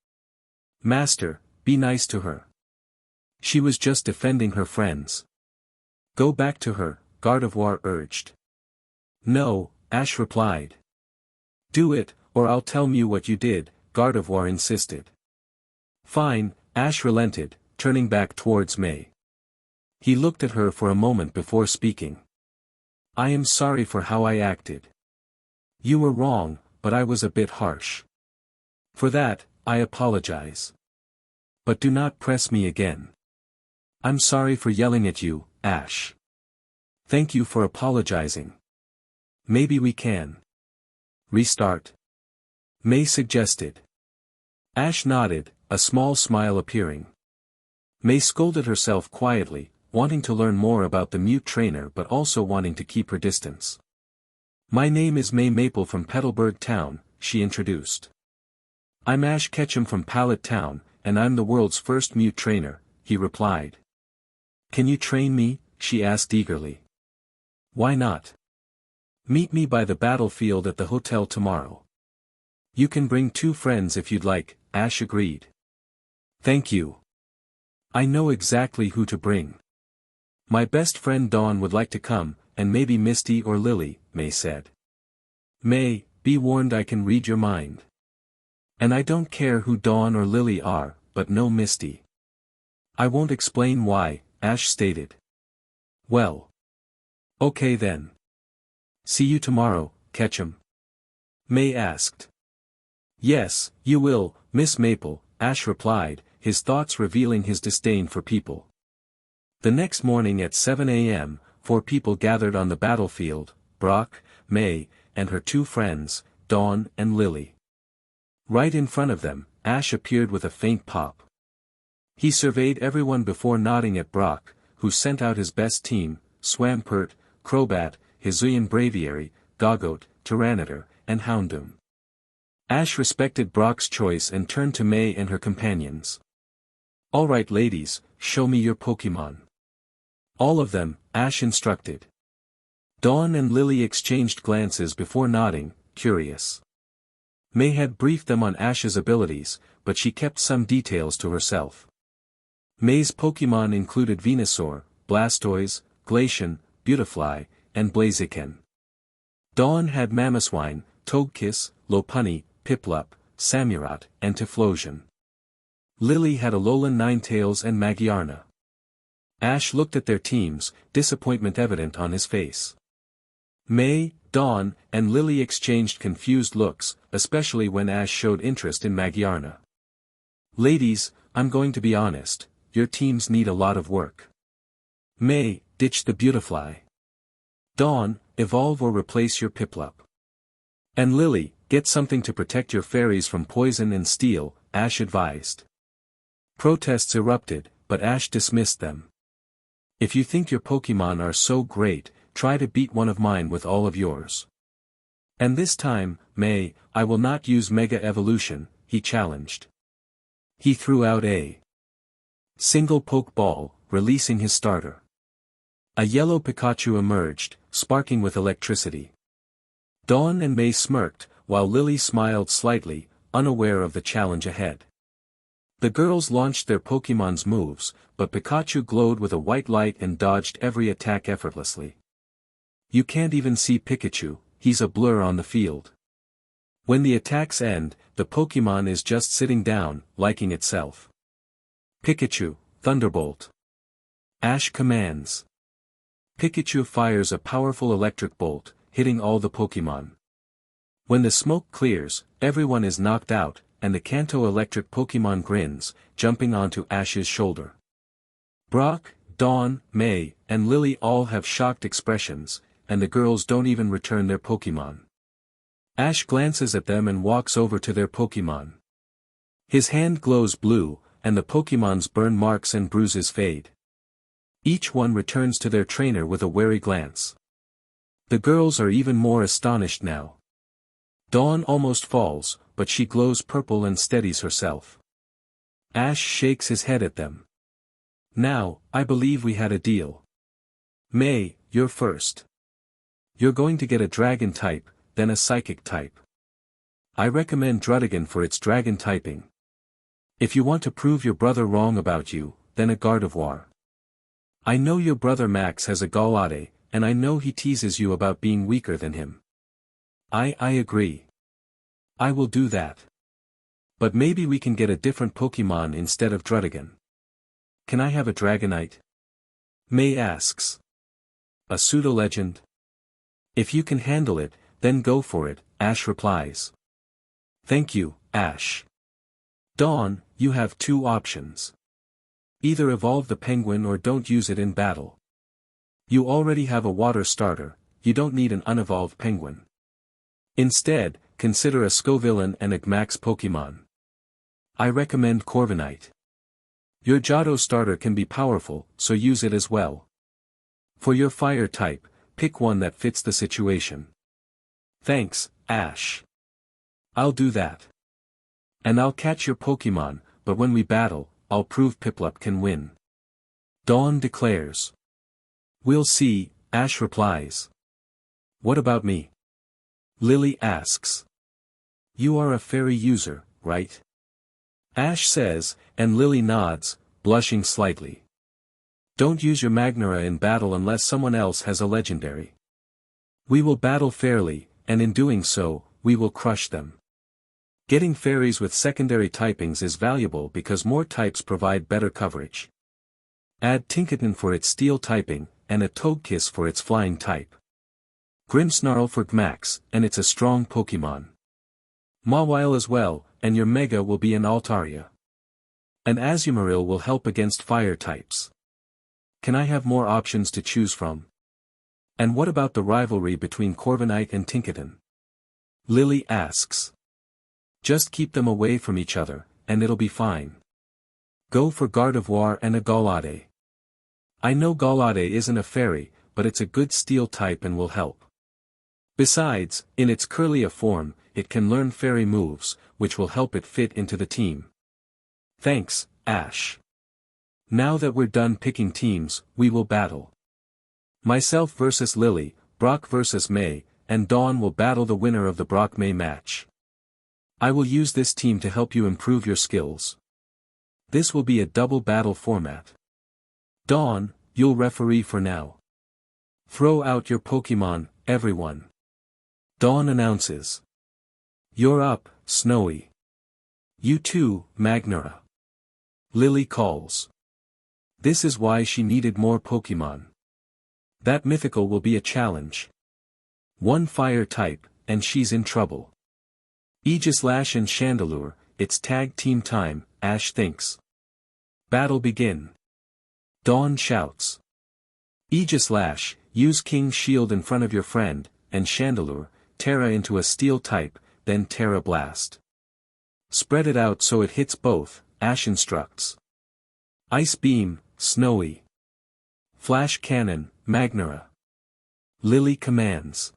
Master, be nice to her. She was just defending her friends. Go back to her, Gardevoir urged. No, Ash replied. Do it, or I'll tell you what you did, Gardevoir insisted. Fine, Ash relented, turning back towards May. He looked at her for a moment before speaking. I am sorry for how I acted. You were wrong, but I was a bit harsh. For that, I apologize. But do not press me again. I'm sorry for yelling at you, Ash. Thank you for apologizing. Maybe we can restart? May suggested. Ash nodded, a small smile appearing. May scolded herself quietly, wanting to learn more about the mute trainer but also wanting to keep her distance. My name is May Maple from Petalburg Town, she introduced. I'm Ash Ketchum from Pallet Town, and I'm the world's first mute trainer, he replied. Can you train me? She asked eagerly. Why not? Meet me by the battlefield at the hotel tomorrow. You can bring 2 friends if you'd like, Ash agreed. Thank you. I know exactly who to bring. My best friend Dawn would like to come, and maybe Misty or Lily, May said. May, be warned I can read your mind. And I don't care who Dawn or Lily are, but no Misty. I won't explain why, Ash stated. Well. Okay then. See you tomorrow, Ketchum. May asked. Yes, you will, Miss Maple, Ash replied, his thoughts revealing his disdain for people. The next morning at 7 a.m., 4 people gathered on the battlefield, Brock, May, and her 2 friends, Dawn and Lily. Right in front of them, Ash appeared with a faint pop. He surveyed everyone before nodding at Brock, who sent out his best team, Swampert, Crobat, Hisuian Braviary, Gogoat, Tyranitar, and Houndoom. Ash respected Brock's choice and turned to May and her companions. Alright ladies, show me your Pokémon. All of them, Ash instructed. Dawn and Lily exchanged glances before nodding, curious. May had briefed them on Ash's abilities, but she kept some details to herself. May's Pokémon included Venusaur, Blastoise, Glaceon, Beautifly, and Blaziken. Dawn had Mamoswine, Togekiss, Lopunny, Piplup, Samurott, and Typhlosion. Lily had Alolan Ninetales and Magyarna. Ash looked at their teams, disappointment evident on his face. May, Dawn, and Lily exchanged confused looks, especially when Ash showed interest in Magyarna. Ladies, I'm going to be honest, your teams need a lot of work. May, ditch the Beautifly. Dawn, evolve or replace your Piplup. And Lily, get something to protect your fairies from poison and steel, Ash advised. Protests erupted, but Ash dismissed them. If you think your Pokemon are so great, try to beat one of mine with all of yours. And this time, May, I will not use Mega Evolution, he challenged. He threw out a single Pokeball, releasing his starter. A yellow Pikachu emerged, sparking with electricity. Dawn and May smirked, while Lily smiled slightly, unaware of the challenge ahead. The girls launched their Pokemon's moves, but Pikachu glowed with a white light and dodged every attack effortlessly. You can't even see Pikachu, he's a blur on the field. When the attacks end, the Pokemon is just sitting down, liking itself. Pikachu, Thunderbolt. Ash commands. Pikachu fires a powerful electric bolt, hitting all the Pokemon. When the smoke clears, everyone is knocked out, and the Kanto electric Pokemon grins, jumping onto Ash's shoulder. Brock, Dawn, May, and Lily all have shocked expressions, and the girls don't even return their Pokemon. Ash glances at them and walks over to their Pokemon. His hand glows blue, and the Pokemon's burn marks and bruises fade. Each one returns to their trainer with a wary glance. The girls are even more astonished now. Dawn almost falls, but she glows purple and steadies herself. Ash shakes his head at them. Now, I believe we had a deal. May, you're first. You're going to get a dragon type, then a psychic type. I recommend Druddigon for its dragon typing. If you want to prove your brother wrong about you, then a Gardevoir. I know your brother Max has a Galade, and I know he teases you about being weaker than him. I agree. I will do that. But maybe we can get a different Pokemon instead of Druddigon. Can I have a Dragonite? May asks. A pseudo-legend? If you can handle it, then go for it, Ash replies. Thank you, Ash. Dawn, you have two options. Either evolve the penguin or don't use it in battle. You already have a water starter, you don't need an unevolved penguin. Instead, consider a Scovillain and a Gmax Pokemon. I recommend Corviknight. Your Johto starter can be powerful, so use it as well. For your fire type, pick one that fits the situation. Thanks, Ash. I'll do that. And I'll catch your Pokemon, but when we battle, I'll prove Piplup can win. Dawn declares. We'll see, Ash replies. What about me? Lily asks. You are a fairy user, right? Ash says, and Lily nods, blushing slightly. Don't use your Magnera in battle unless someone else has a legendary. We will battle fairly, and in doing so, we will crush them. Getting fairies with secondary typings is valuable because more types provide better coverage. Add Tinkaton for its steel typing, and a Togekiss for its flying type. Grimmsnarl for Gmax, and it's a strong Pokemon. Mawile as well, and your Mega will be an Altaria. An Azumarill will help against fire types. Can I have more options to choose from? And what about the rivalry between Corviknight and Tinkaton? Lily asks. Just keep them away from each other, and it'll be fine. Go for Gardevoir and a Galade. I know Galade isn't a fairy, but it's a good steel type and will help. Besides, in its Kirlia form, it can learn fairy moves, which will help it fit into the team. Thanks, Ash. Now that we're done picking teams, we will battle. Myself versus Lily, Brock versus May, and Dawn will battle the winner of the Brock-May match. I will use this team to help you improve your skills. This will be a double battle format. Dawn, you'll referee for now. Throw out your Pokemon, everyone. Dawn announces. You're up, Snowy. You too, Magnera. Lily calls. This is why she needed more Pokemon. That mythical will be a challenge. One fire type, and she's in trouble. Aegislash and Chandelure, it's tag team time, Ash thinks. Battle begin. Dawn shouts. Aegislash, use King's Shield in front of your friend, and Chandelure, Terra into a steel type, then Terra Blast. Spread it out so it hits both, Ash instructs. Ice Beam, Snowy. Flash Cannon, Magnera. Lily commands.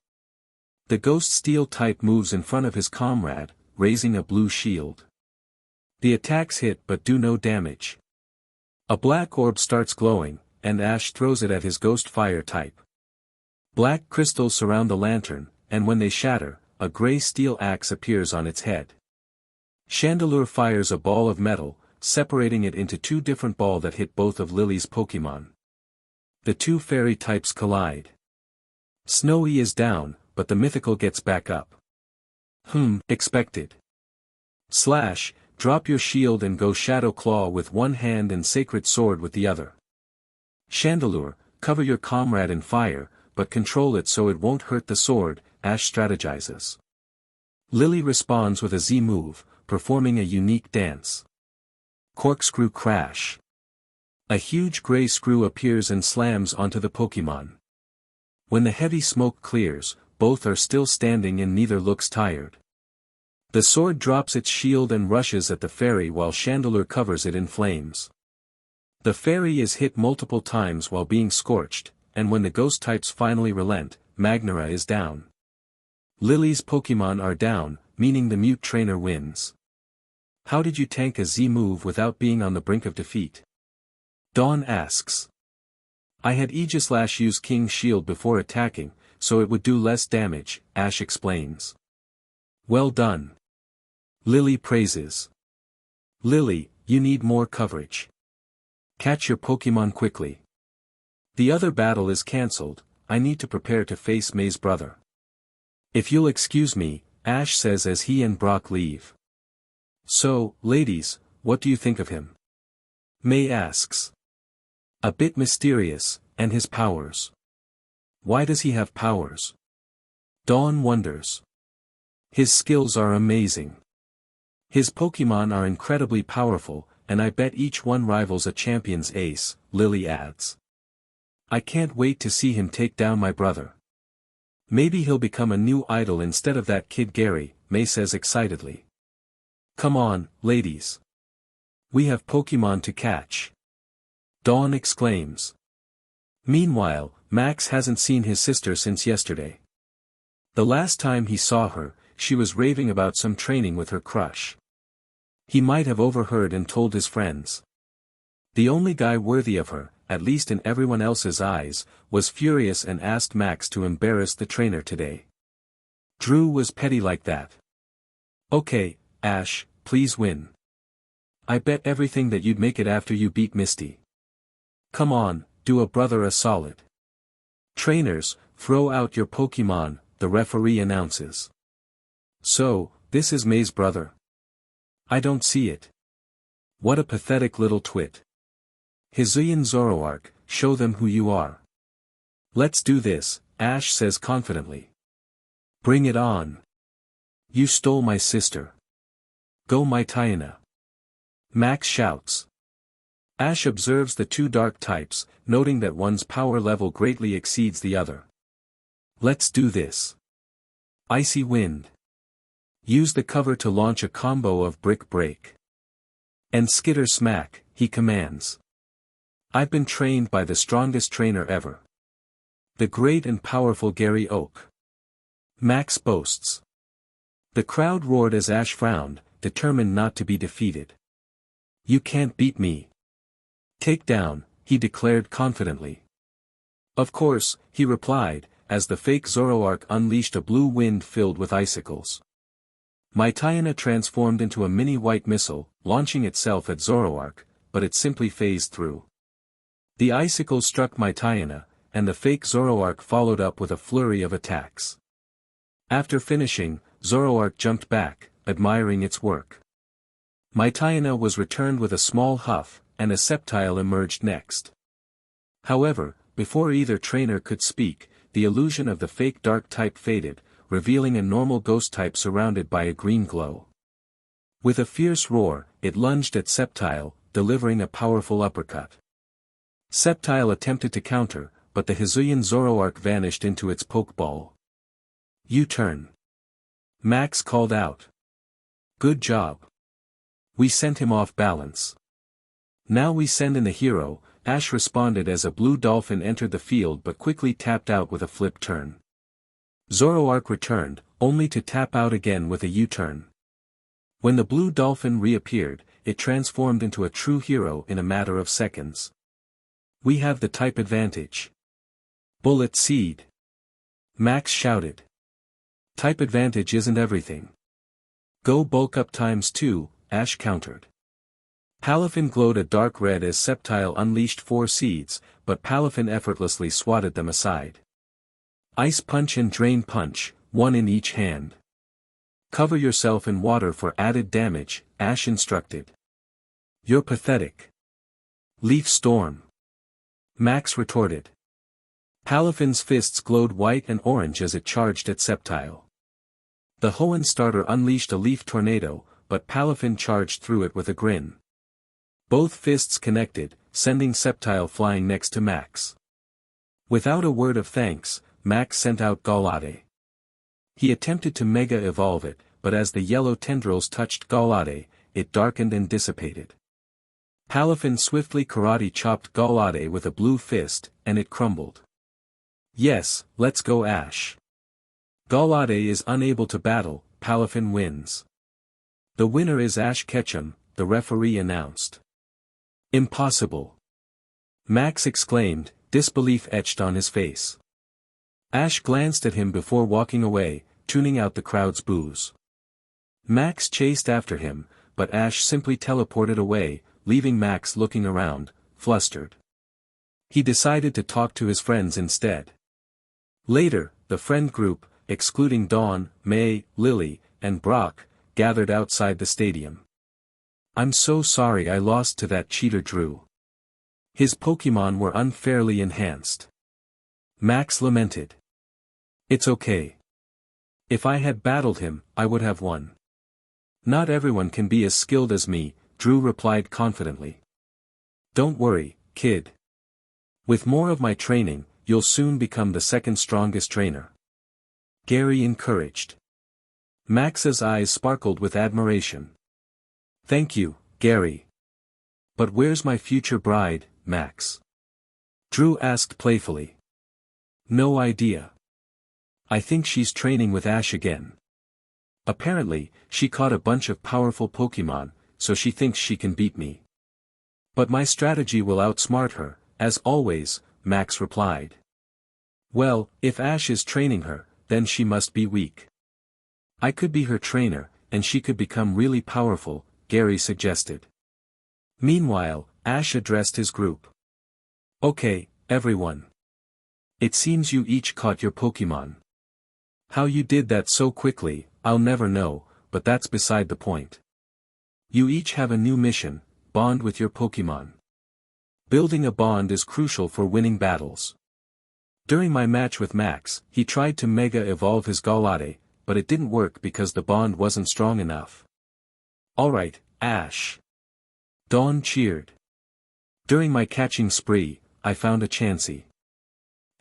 The Ghost Steel type moves in front of his comrade, raising a blue shield. The attacks hit but do no damage. A black orb starts glowing, and Ash throws it at his Ghost Fire type. Black crystals surround the lantern, and when they shatter, a gray steel axe appears on its head. Chandelure fires a ball of metal, separating it into two different balls that hit both of Lily's Pokémon. The two fairy types collide. Snowy is down, but the mythical gets back up. Expected. Slash, drop your shield and go Shadow Claw with one hand and Sacred Sword with the other. Chandelure, cover your comrade in fire, but control it so it won't hurt the sword, Ash strategizes. Lily responds with a Z move, performing a unique dance. Corkscrew Crash. A huge gray screw appears and slams onto the Pokémon. When the heavy smoke clears, both are still standing and neither looks tired. The sword drops its shield and rushes at the fairy while Chandelure covers it in flames. The fairy is hit multiple times while being scorched, and when the ghost types finally relent, Magnera is down. Lily's Pokémon are down, meaning the Mute Trainer wins. How did you tank a Z move without being on the brink of defeat? Dawn asks. I had Aegislash use King's Shield before attacking, so it would do less damage, Ash explains. Well done. Lily praises. Lily, you need more coverage. Catch your Pokémon quickly. The other battle is cancelled, I need to prepare to face May's brother. If you'll excuse me, Ash says as he and Brock leave. So, ladies, what do you think of him? May asks. A bit mysterious, and his powers. Why does he have powers? Dawn wonders. His skills are amazing. His Pokémon are incredibly powerful, and I bet each one rivals a champion's ace, Lily adds. I can't wait to see him take down my brother. Maybe he'll become a new idol instead of that kid Gary, May says excitedly. Come on, ladies. We have Pokémon to catch. Dawn exclaims. Meanwhile, Max hasn't seen his sister since yesterday. The last time he saw her, she was raving about some training with her crush. He might have overheard and told his friends. The only guy worthy of her, at least in everyone else's eyes, was furious and asked Max to embarrass the trainer today. Drew was petty like that. Okay, Ash, please win. I bet everything that you'd make it after you beat Misty. Come on, do a brother a solid. Trainers, throw out your Pokémon, the referee announces. So, this is May's brother. I don't see it. What a pathetic little twit. Hisuian Zoroark, show them who you are. Let's do this, Ash says confidently. Bring it on. You stole my sister. Go Mytiana. Max shouts. Ash observes the two dark types, noting that one's power level greatly exceeds the other. Let's do this. Icy Wind. Use the cover to launch a combo of Brick Break. And Skitter Smack, he commands. I've been trained by the strongest trainer ever. The great and powerful Gary Oak. Max boasts. The crowd roared as Ash frowned, determined not to be defeated. You can't beat me. Take down, he declared confidently. Of course, he replied, as the fake Zoroark unleashed a blue wind filled with icicles. Mytiana transformed into a mini white missile, launching itself at Zoroark, but it simply phased through. The icicles struck Mytiana, and the fake Zoroark followed up with a flurry of attacks. After finishing, Zoroark jumped back, admiring its work. Mytiana was returned with a small huff, and a Sceptile emerged next. However, before either trainer could speak, the illusion of the fake dark type faded, revealing a normal ghost type surrounded by a green glow. With a fierce roar, it lunged at Sceptile, delivering a powerful uppercut. Sceptile attempted to counter, but the Hisuian Zoroark vanished into its pokeball. U-turn. Max called out. Good job. We sent him off balance. Now we send in the hero, Ash responded as a blue dolphin entered the field but quickly tapped out with a flip turn. Zoroark returned, only to tap out again with a U-turn. When the blue dolphin reappeared, it transformed into a true hero in a matter of seconds. We have the type advantage. Bullet Seed. Max shouted. Type advantage isn't everything. Go bulk up ×2, Ash countered. Palafin glowed a dark red as Sceptile unleashed 4 seeds, but Palafin effortlessly swatted them aside. Ice Punch and Drain Punch, 1 in each hand. Cover yourself in water for added damage, Ash instructed. You're pathetic. Leaf Storm. Max retorted. Palafin's fists glowed white and orange as it charged at Sceptile. The Hoenn starter unleashed a leaf tornado, but Palafin charged through it with a grin. Both fists connected, sending Sceptile flying next to Max. Without a word of thanks, Max sent out Gallade. He attempted to Mega Evolve it, but as the yellow tendrils touched Gallade, it darkened and dissipated. Palafin swiftly karate chopped Gallade with a blue fist, and it crumbled. Yes, let's go Ash. Gallade is unable to battle, Palafin wins. The winner is Ash Ketchum, the referee announced. Impossible. Max exclaimed, disbelief etched on his face. Ash glanced at him before walking away, tuning out the crowd's boos. Max chased after him, but Ash simply teleported away, leaving Max looking around, flustered. He decided to talk to his friends instead. Later, the friend group, excluding Dawn, May, Lily, and Brock, gathered outside the stadium. I'm so sorry I lost to that cheater Drew. His Pokémon were unfairly enhanced. Max lamented. It's okay. If I had battled him, I would have won. Not everyone can be as skilled as me, Drew replied confidently. Don't worry, kid. With more of my training, you'll soon become the second strongest trainer. Gary encouraged. Max's eyes sparkled with admiration. Thank you, Gary. But where's my future bride, Max? Drew asked playfully. No idea. I think she's training with Ash again. Apparently, she caught a bunch of powerful Pokémon, so she thinks she can beat me. But my strategy will outsmart her, as always, Max replied. Well, if Ash is training her, then she must be weak. I could be her trainer, and she could become really powerful, Gary suggested. Meanwhile, Ash addressed his group. Okay, everyone. It seems you each caught your Pokémon. How you did that so quickly, I'll never know, but that's beside the point. You each have a new mission, bond with your Pokémon. Building a bond is crucial for winning battles. During my match with Max, he tried to Mega Evolve his Gallade, but it didn't work because the bond wasn't strong enough. Alright, Ash. Dawn cheered. During my catching spree, I found a Chansey.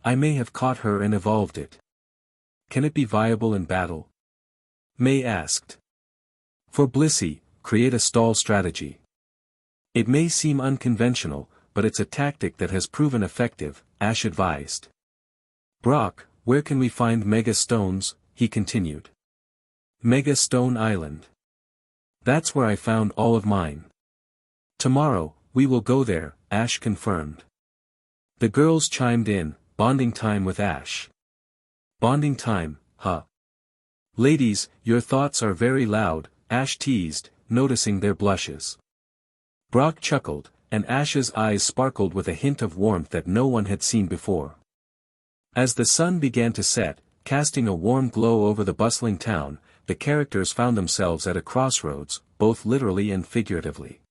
I may have caught her and evolved it. Can it be viable in battle? May asked. For Blissey, create a stall strategy. It may seem unconventional, but it's a tactic that has proven effective, Ash advised. Brock, where can we find Mega Stones? He continued. Mega Stone Island. That's where I found all of mine. Tomorrow, we will go there, Ash confirmed. The girls chimed in, bonding time with Ash. Bonding time, huh? Ladies, your thoughts are very loud, Ash teased, noticing their blushes. Brock chuckled, and Ash's eyes sparkled with a hint of warmth that no one had seen before. As the sun began to set, casting a warm glow over the bustling town, the characters found themselves at a crossroads, both literally and figuratively.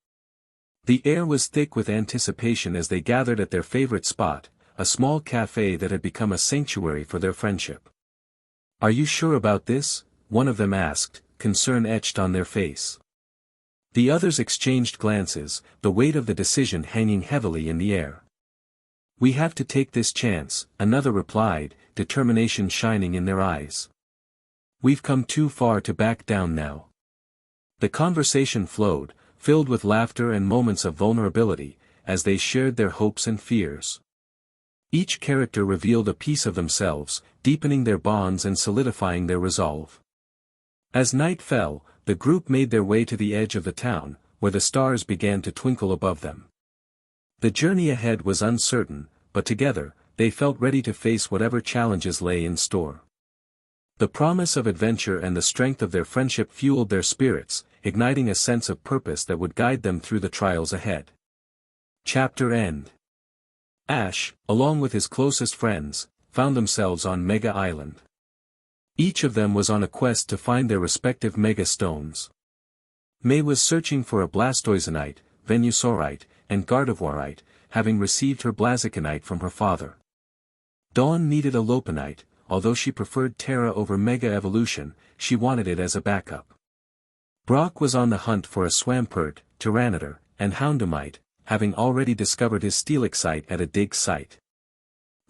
The air was thick with anticipation as they gathered at their favorite spot, a small cafe that had become a sanctuary for their friendship. Are you sure about this? One of them asked, concern etched on their face. The others exchanged glances, the weight of the decision hanging heavily in the air. We have to take this chance, another replied, determination shining in their eyes. We've come too far to back down now. The conversation flowed, filled with laughter and moments of vulnerability, as they shared their hopes and fears. Each character revealed a piece of themselves, deepening their bonds and solidifying their resolve. As night fell, the group made their way to the edge of the town, where the stars began to twinkle above them. The journey ahead was uncertain, but together, they felt ready to face whatever challenges lay in store. The promise of adventure and the strength of their friendship fueled their spirits, igniting a sense of purpose that would guide them through the trials ahead. Chapter End. Ash, along with his closest friends, found themselves on Mega Island. Each of them was on a quest to find their respective Mega Stones. May was searching for a Blastoisonite, Venusaurite, and Gardevoirite, having received her Blazikenite from her father. Dawn needed a Lopunite, although she preferred Terra over Mega Evolution, she wanted it as a backup. Brock was on the hunt for a Swampert, Tyranitar, and Houndoomite, having already discovered his Steelixite at a dig site.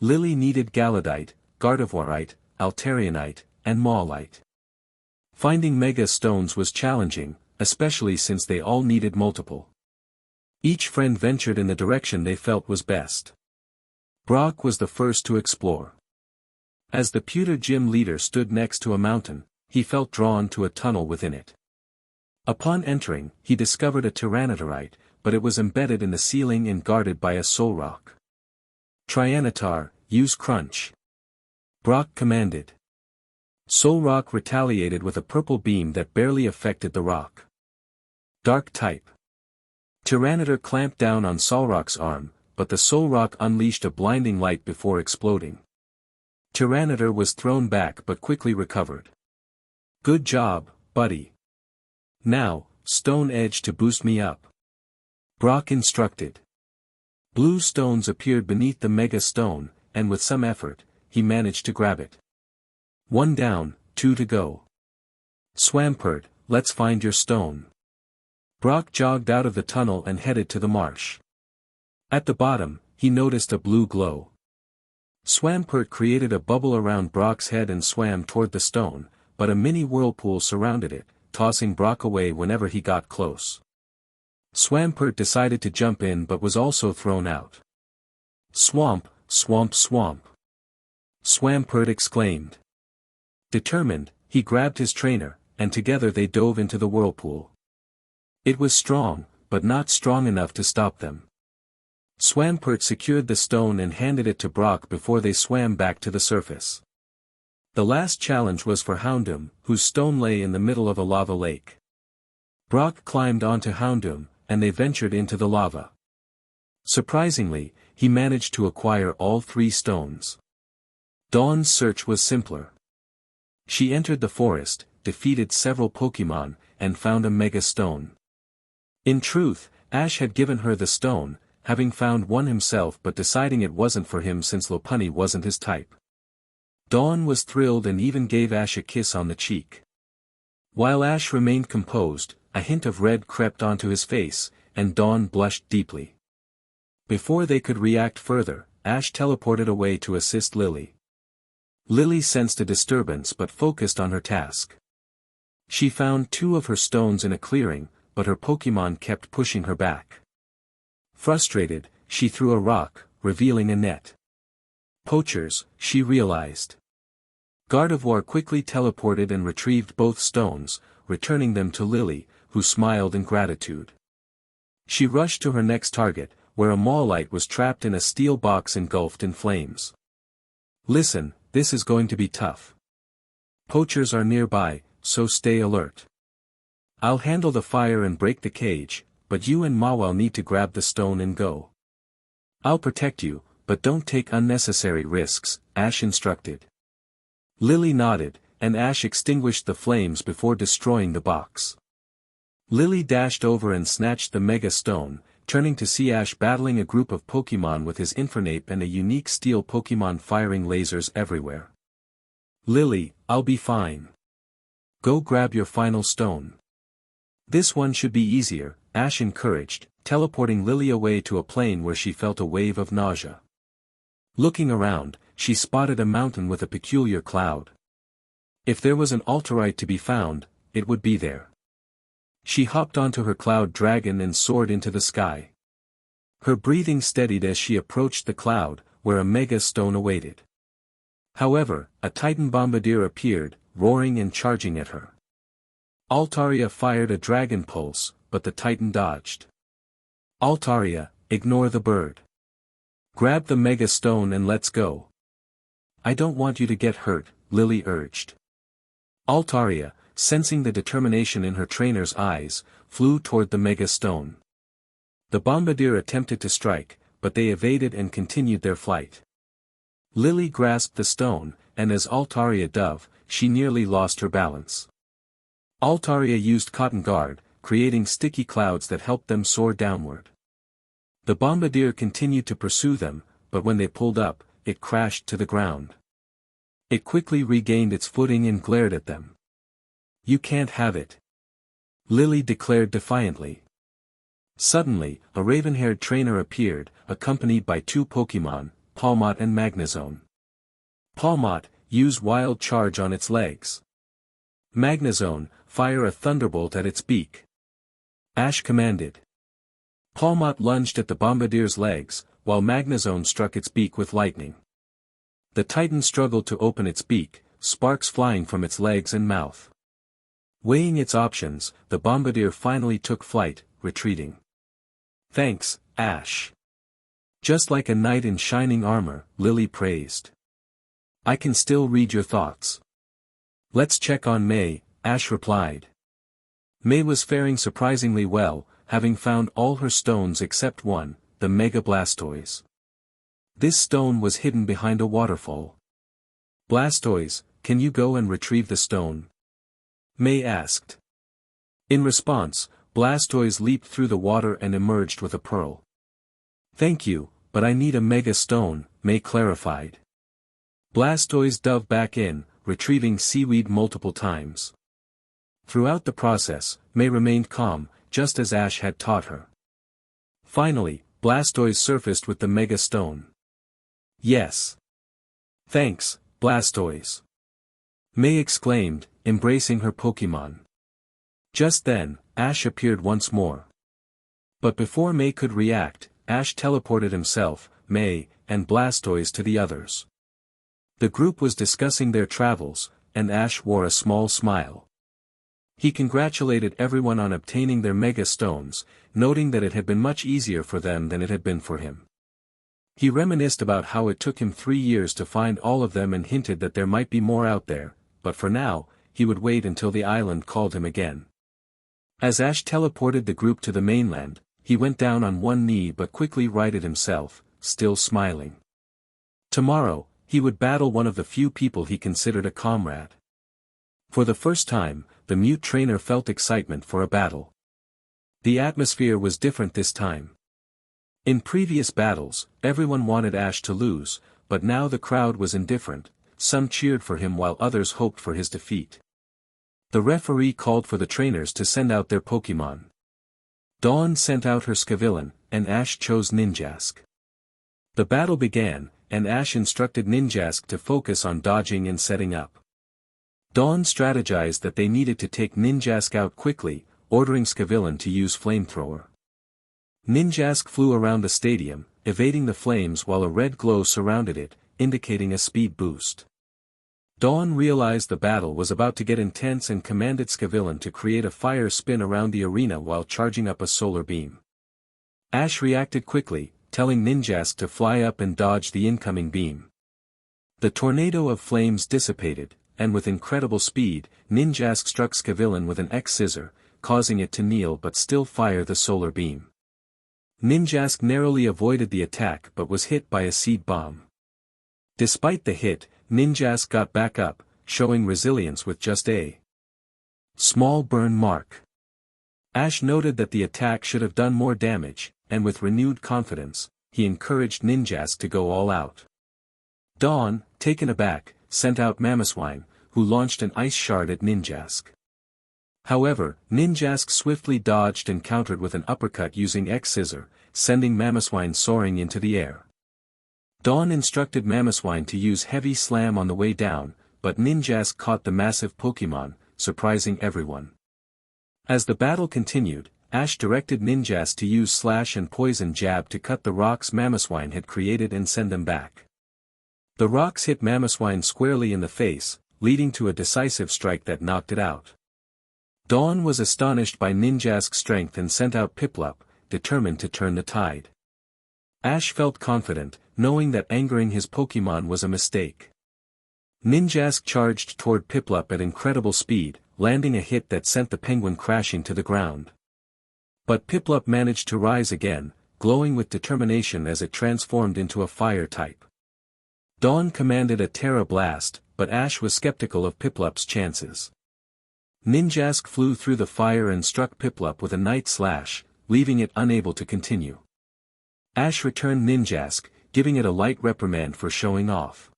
Lily needed Galladite, Gardevoirite, Altarionite, and Maulite. Finding Mega Stones was challenging, especially since they all needed multiple. Each friend ventured in the direction they felt was best. Brock was the first to explore. As the pewter gym leader stood next to a mountain, he felt drawn to a tunnel within it. Upon entering, he discovered a Tyranitarite, but it was embedded in the ceiling and guarded by a Solrock. Tyranitar, use Crunch. Brock commanded. Solrock retaliated with a purple beam that barely affected the rock. Dark type. Tyranitar clamped down on Solrock's arm, but the Solrock unleashed a blinding light before exploding. Tyranitar was thrown back but quickly recovered. Good job, buddy. Now, Stone Edge to boost me up. Brock instructed. Blue stones appeared beneath the Mega Stone, and with some effort, he managed to grab it. 1 down, 2 to go. Swampert, let's find your stone. Brock jogged out of the tunnel and headed to the marsh. At the bottom, he noticed a blue glow. Swampert created a bubble around Brock's head and swam toward the stone, but a mini whirlpool surrounded it, tossing Brock away whenever he got close. Swampert decided to jump in but was also thrown out. Swamp, swamp, swamp. Swampert exclaimed. Determined, he grabbed his trainer, and together they dove into the whirlpool. It was strong, but not strong enough to stop them. Swampert secured the stone and handed it to Brock before they swam back to the surface. The last challenge was for Houndoom, whose stone lay in the middle of a lava lake. Brock climbed onto Houndoom, and they ventured into the lava. Surprisingly, he managed to acquire all 3 stones. Dawn's search was simpler. She entered the forest, defeated several Pokémon, and found a Mega Stone. In truth, Ash had given her the stone, having found one himself but deciding it wasn't for him since Lopunny wasn't his type. Dawn was thrilled and even gave Ash a kiss on the cheek. While Ash remained composed, a hint of red crept onto his face, and Dawn blushed deeply. Before they could react further, Ash teleported away to assist Lily. Lily sensed a disturbance but focused on her task. She found 2 of her stones in a clearing, but her Pokémon kept pushing her back. Frustrated, she threw a rock, revealing a net. Poachers, she realized. Gardevoir quickly teleported and retrieved both stones, returning them to Lily, who smiled in gratitude. She rushed to her next target, where a Maulite was trapped in a steel box engulfed in flames. Listen, this is going to be tough. Poachers are nearby, so stay alert. I'll handle the fire and break the cage, but you and Mawel need to grab the stone and go. I'll protect you, but don't take unnecessary risks, Ash instructed. Lily nodded, and Ash extinguished the flames before destroying the box. Lily dashed over and snatched the Mega Stone, turning to see Ash battling a group of Pokémon with his Infernape and a unique steel Pokémon firing lasers everywhere. Lily, I'll be fine. Go grab your final stone. This one should be easier, Ash encouraged, teleporting Lily away to a plane where she felt a wave of nausea. Looking around, she spotted a mountain with a peculiar cloud. If there was an Alterite to be found, it would be there. She hopped onto her cloud dragon and soared into the sky. Her breathing steadied as she approached the cloud, where a mega stone awaited. However, a Titan bombardier appeared, roaring and charging at her. Altaria fired a dragon pulse, but the Titan dodged. Altaria, ignore the bird. Grab the mega stone and let's go. I don't want you to get hurt, Lily urged. Altaria, sensing the determination in her trainer's eyes, flew toward the mega stone. The bombardier attempted to strike, but they evaded and continued their flight. Lily grasped the stone, and as Altaria dove, she nearly lost her balance. Altaria used Cotton Guard, creating sticky clouds that helped them soar downward. The bombardier continued to pursue them, but when they pulled up, it crashed to the ground. It quickly regained its footing and glared at them. You can't have it. Lily declared defiantly. Suddenly, a raven-haired trainer appeared, accompanied by two Pokémon, Palmot and Magnezone. Palmot, use Wild Charge on its legs. Magnezone, fire a thunderbolt at its beak. Ash commanded. Palmot lunged at the bombardier's legs, while Magnezone struck its beak with lightning. The Titan struggled to open its beak, sparks flying from its legs and mouth. Weighing its options, the bombardier finally took flight, retreating. Thanks, Ash. Just like a knight in shining armor, Lily praised. I can still read your thoughts. Let's check on May, Ash replied. May was faring surprisingly well, having found all her stones except one, the Mega Blastoise. This stone was hidden behind a waterfall. Blastoise, can you go and retrieve the stone? May asked. In response, Blastoise leaped through the water and emerged with a pearl. Thank you, but I need a Mega Stone, May clarified. Blastoise dove back in, retrieving seaweed multiple times. Throughout the process, May remained calm, just as Ash had taught her. Finally, Blastoise surfaced with the Mega Stone. Yes. Thanks, Blastoise. May exclaimed, embracing her Pokémon. Just then, Ash appeared once more. But before May could react, Ash teleported himself, May, and Blastoise to the others. The group was discussing their travels, and Ash wore a small smile. He congratulated everyone on obtaining their Mega Stones, noting that it had been much easier for them than it had been for him. He reminisced about how it took him 3 years to find all of them and hinted that there might be more out there, but for now, he would wait until the island called him again. As Ash teleported the group to the mainland, he went down on one knee but quickly righted himself, still smiling. Tomorrow, he would battle one of the few people he considered a comrade. For the first time, the mute trainer felt excitement for a battle. The atmosphere was different this time. In previous battles, everyone wanted Ash to lose, but now the crowd was indifferent, some cheered for him while others hoped for his defeat. The referee called for the trainers to send out their Pokémon. Dawn sent out her Scavillain, and Ash chose Ninjask. The battle began, and Ash instructed Ninjask to focus on dodging and setting up. Dawn strategized that they needed to take Ninjask out quickly, ordering Scavillain to use Flamethrower. Ninjask flew around the stadium, evading the flames while a red glow surrounded it, indicating a speed boost. Dawn realized the battle was about to get intense and commanded Scavillain to create a fire spin around the arena while charging up a solar beam. Ash reacted quickly, telling Ninjask to fly up and dodge the incoming beam. The tornado of flames dissipated, and with incredible speed, Ninjask struck Scavillain with an X-Scissor, causing it to kneel but still fire the solar beam. Ninjask narrowly avoided the attack but was hit by a seed bomb. Despite the hit, Ninjask got back up, showing resilience with just a small burn mark. Ash noted that the attack should have done more damage, and with renewed confidence, he encouraged Ninjask to go all out. Dawn, taken aback, sent out Mamoswine, who launched an ice shard at Ninjask. However, Ninjask swiftly dodged and countered with an uppercut using X-Scissor, sending Mamoswine soaring into the air. Dawn instructed Mamoswine to use Heavy Slam on the way down, but Ninjask caught the massive Pokémon, surprising everyone. As the battle continued, Ash directed Ninjas to use slash and poison jab to cut the rocks Mamoswine had created and send them back. The rocks hit Mamoswine squarely in the face, leading to a decisive strike that knocked it out. Dawn was astonished by Ninjask's strength and sent out Piplup, determined to turn the tide. Ash felt confident, knowing that angering his Pokémon was a mistake. Ninjask charged toward Piplup at incredible speed, landing a hit that sent the penguin crashing to the ground. But Piplup managed to rise again, glowing with determination as it transformed into a fire type. Dawn commanded a Terra Blast, but Ash was skeptical of Piplup's chances. Ninjask flew through the fire and struck Piplup with a Night Slash, leaving it unable to continue. Ash returned Ninjask, giving it a light reprimand for showing off.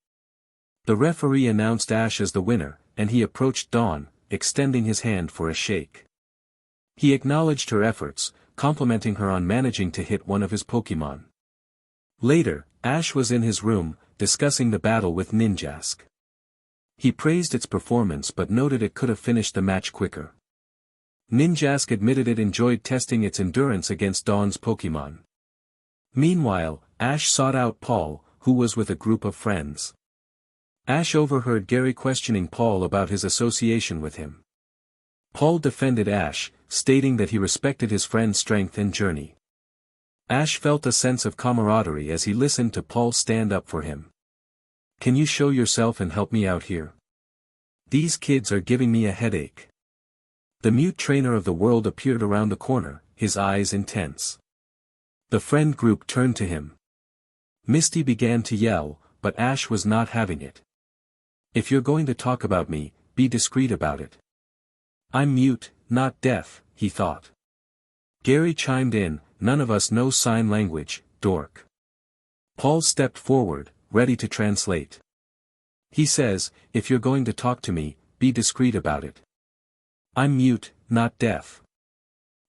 The referee announced Ash as the winner, and he approached Dawn, extending his hand for a shake. He acknowledged her efforts, complimenting her on managing to hit one of his Pokémon. Later, Ash was in his room, discussing the battle with Ninjask. He praised its performance but noted it could have finished the match quicker. Ninjask admitted it enjoyed testing its endurance against Dawn's Pokémon. Meanwhile, Ash sought out Paul, who was with a group of friends. Ash overheard Gary questioning Paul about his association with him. Paul defended Ash, stating that he respected his friend's strength and journey. Ash felt a sense of camaraderie as he listened to Paul stand up for him. "Can you show yourself and help me out here? These kids are giving me a headache." The mute trainer of the world appeared around the corner, his eyes intense. The friend group turned to him. Misty began to yell, but Ash was not having it. "If you're going to talk about me, be discreet about it." "I'm mute, not deaf," he thought. Gary chimed in, "None of us know sign language, dork." Paul stepped forward, ready to translate. He says, "If you're going to talk to me, be discreet about it." "I'm mute, not deaf."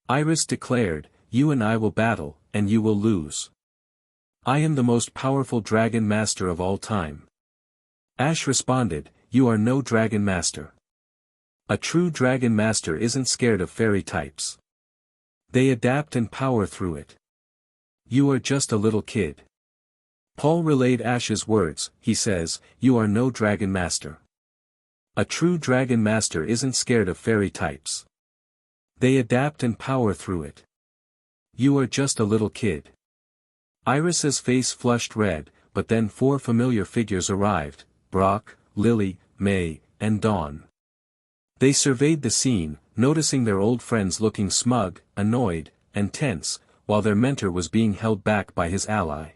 Iris declared, "You and I will battle, and you will lose. I am the most powerful Dragon Master of all time." Ash responded, "You are no Dragon Master. A true Dragon Master isn't scared of fairy types. They adapt and power through it. You are just a little kid." Paul relayed Ash's words, he says, "You are no Dragon Master. A true Dragon Master isn't scared of fairy types. They adapt and power through it. You are just a little kid." Iris's face flushed red, but then 4 familiar figures arrived, Brock, Lily, May, and Dawn. They surveyed the scene, noticing their old friends looking smug, annoyed, and tense, while their mentor was being held back by his ally.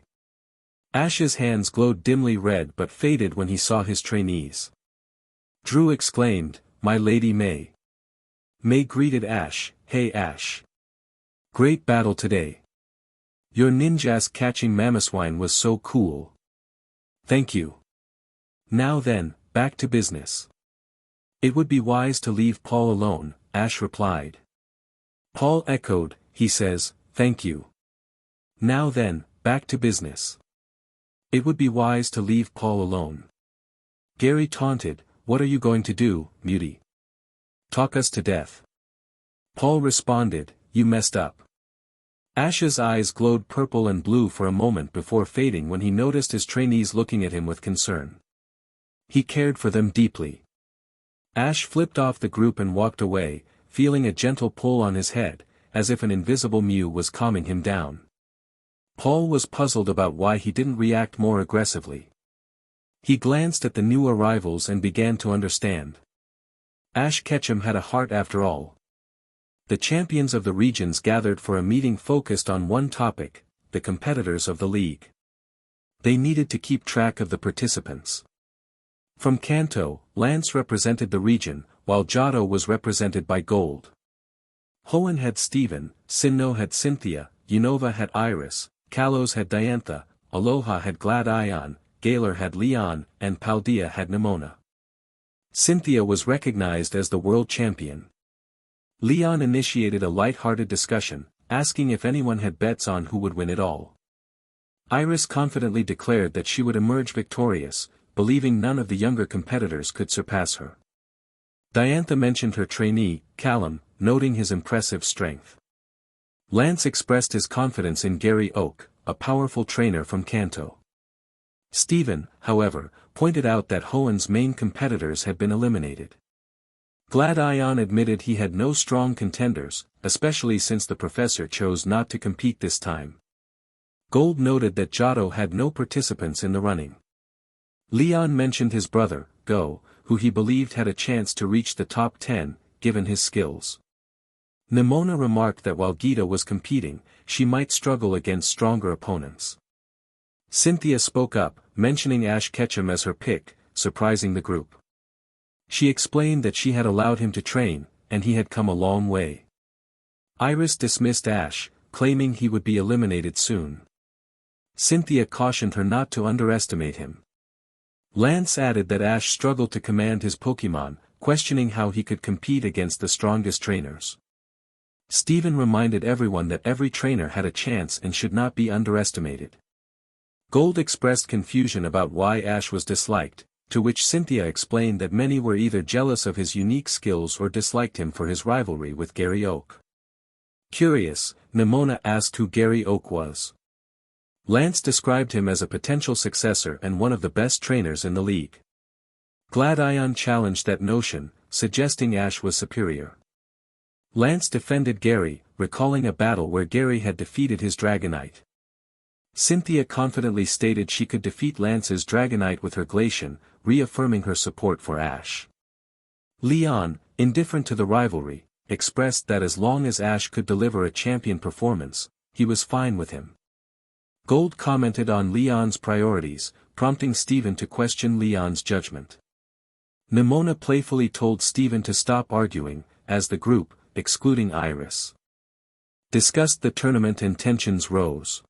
Ash's hands glowed dimly red but faded when he saw his trainees. Drew exclaimed, "My Lady May." May greeted Ash, "Hey Ash. Great battle today. Your Ninjask catching Mamoswine was so cool. Thank you. Now then, back to business." "It would be wise to leave Paul alone," Ash replied. Paul echoed, he says, "Thank you. Now then, back to business." "It would be wise to leave Paul alone." Gary taunted, "What are you going to do, Mutie? Talk us to death?" Paul responded, "You messed up." Ash's eyes glowed purple and blue for a moment before fading when he noticed his trainees looking at him with concern. He cared for them deeply. Ash flipped off the group and walked away, feeling a gentle pull on his head, as if an invisible Mew was calming him down. Paul was puzzled about why he didn't react more aggressively. He glanced at the new arrivals and began to understand. Ash Ketchum had a heart after all. The champions of the regions gathered for a meeting focused on one topic, the competitors of the league. They needed to keep track of the participants. From Kanto, Lance represented the region, while Johto was represented by Gold. Hoenn had Steven, Sinnoh had Cynthia, Unova had Iris, Kalos had Diantha, Aloha had Glad Ion, Galar had Leon, and Paldea had Nimona. Cynthia was recognized as the world champion. Leon initiated a light-hearted discussion, asking if anyone had bets on who would win it all. Iris confidently declared that she would emerge victorious, believing none of the younger competitors could surpass her. Diantha mentioned her trainee, Callum, noting his impressive strength. Lance expressed his confidence in Gary Oak, a powerful trainer from Kanto. Steven, however, pointed out that Hoenn's main competitors had been eliminated. Gladion admitted he had no strong contenders, especially since the professor chose not to compete this time. Gold noted that Giotto had no participants in the running. Leon mentioned his brother, Go, who he believed had a chance to reach the top 10, given his skills. Nimona remarked that while Gita was competing, she might struggle against stronger opponents. Cynthia spoke up, mentioning Ash Ketchum as her pick, surprising the group. She explained that she had allowed him to train, and he had come a long way. Iris dismissed Ash, claiming he would be eliminated soon. Cynthia cautioned her not to underestimate him. Lance added that Ash struggled to command his Pokémon, questioning how he could compete against the strongest trainers. Steven reminded everyone that every trainer had a chance and should not be underestimated. Gold expressed confusion about why Ash was disliked, to which Cynthia explained that many were either jealous of his unique skills or disliked him for his rivalry with Gary Oak. Curious, Nimona asked who Gary Oak was. Lance described him as a potential successor and one of the best trainers in the league. Gladion challenged that notion, suggesting Ash was superior. Lance defended Gary, recalling a battle where Gary had defeated his Dragonite. Cynthia confidently stated she could defeat Lance's Dragonite with her Glacian, reaffirming her support for Ash. Leon, indifferent to the rivalry, expressed that as long as Ash could deliver a champion performance, he was fine with him. Gold commented on Leon's priorities, prompting Steven to question Leon's judgment. Nimona playfully told Steven to stop arguing, as the group, excluding Iris, discussed the tournament and tensions rose.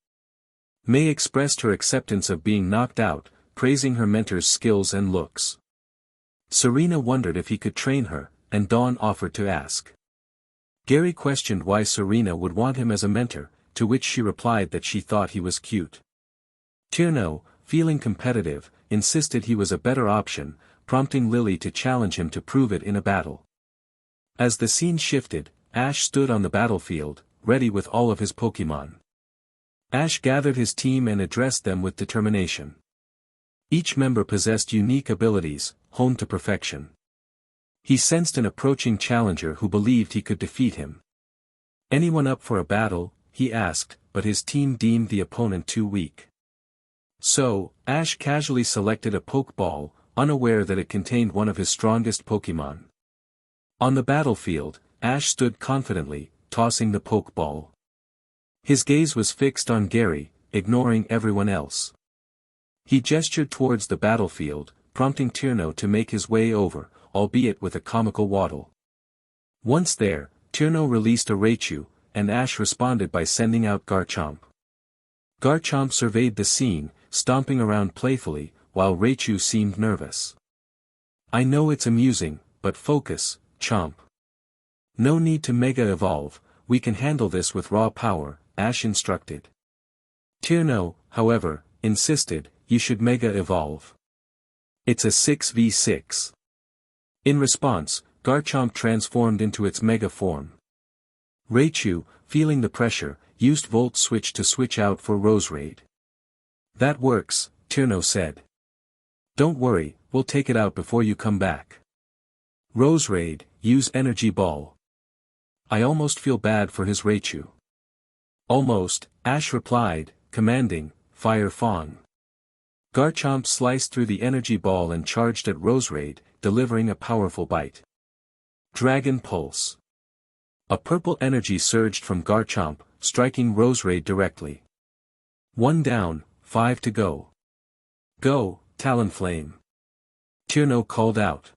May expressed her acceptance of being knocked out, praising her mentor's skills and looks. Serena wondered if he could train her, and Dawn offered to ask. Gary questioned why Serena would want him as a mentor, to which she replied that she thought he was cute. Tierno, feeling competitive, insisted he was a better option, prompting Lily to challenge him to prove it in a battle. As the scene shifted, Ash stood on the battlefield, ready with all of his Pokémon. Ash gathered his team and addressed them with determination. Each member possessed unique abilities, honed to perfection. He sensed an approaching challenger who believed he could defeat him. Anyone up for a battle, he asked, but his team deemed the opponent too weak. So, Ash casually selected a Pokeball, unaware that it contained one of his strongest Pokémon. On the battlefield, Ash stood confidently, tossing the Pokeball. His gaze was fixed on Gary, ignoring everyone else. He gestured towards the battlefield, prompting Tierno to make his way over, albeit with a comical waddle. Once there, Tierno released a Raichu, and Ash responded by sending out Garchomp. Garchomp surveyed the scene, stomping around playfully, while Raichu seemed nervous. "I know it's amusing, but focus, Chomp. No need to Mega Evolve, we can handle this with raw power," Ash instructed. Tierno, however, insisted, "You should Mega Evolve. It's a 6v6. In response, Garchomp transformed into its Mega form. Raichu, feeling the pressure, used Volt Switch to switch out for Roserade. "That works," Tierno said. "Don't worry, we'll take it out before you come back." Roserade, use Energy Ball. "I almost feel bad for his Raichu." "Almost," Ash replied, commanding, "Fire Fawn." Garchomp sliced through the energy ball and charged at Roserade, delivering a powerful bite. Dragon Pulse. A purple energy surged from Garchomp, striking Roserade directly. 1 down, 5 to go. "Go, Talonflame." Tierno called out.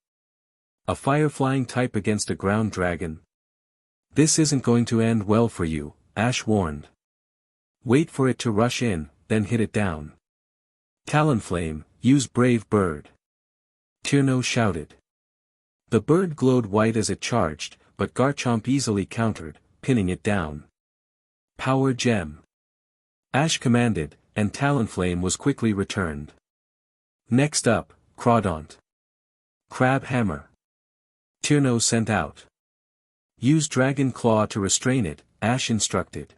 "A fire-flying type against a ground dragon? This isn't going to end well for you," Ash warned. "Wait for it to rush in, then hit it down." "Talonflame, use Brave Bird." Tierno shouted. The bird glowed white as it charged, but Garchomp easily countered, pinning it down. "Power Gem." Ash commanded, and Talonflame was quickly returned. Next up, Crawdaunt. Crab Hammer. Tierno sent out. Use Dragon Claw to restrain it, Ash instructed.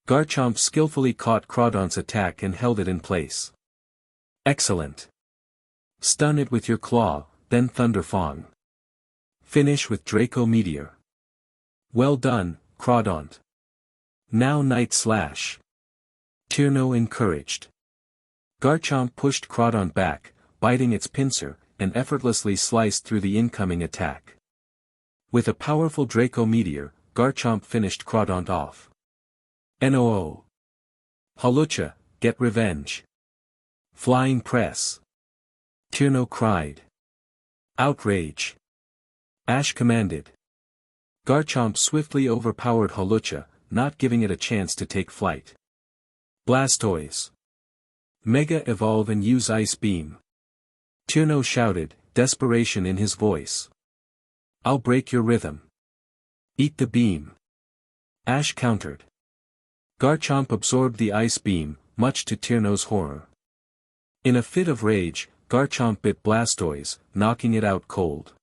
Garchomp skillfully caught Crawdont's attack and held it in place. Excellent. Stun it with your claw, then Thunder Fang. Finish with Draco Meteor. Well done, Crawdont. Now Night Slash. Tierno encouraged. Garchomp pushed Crawdont back, biting its pincer, and effortlessly sliced through the incoming attack. With a powerful Draco Meteor, Garchomp finished Crawdont off. NOO. Hawlucha, get revenge. Flying Press. Tierno cried. Outrage. Ash commanded. Garchomp swiftly overpowered Hawlucha, not giving it a chance to take flight. Blastoise. Mega Evolve and use Ice Beam. Tierno shouted, desperation in his voice. I'll break your rhythm. Eat the beam. Ash countered. Garchomp absorbed the Ice Beam, much to Tierno's horror. In a fit of rage, Garchomp bit Blastoise, knocking it out cold.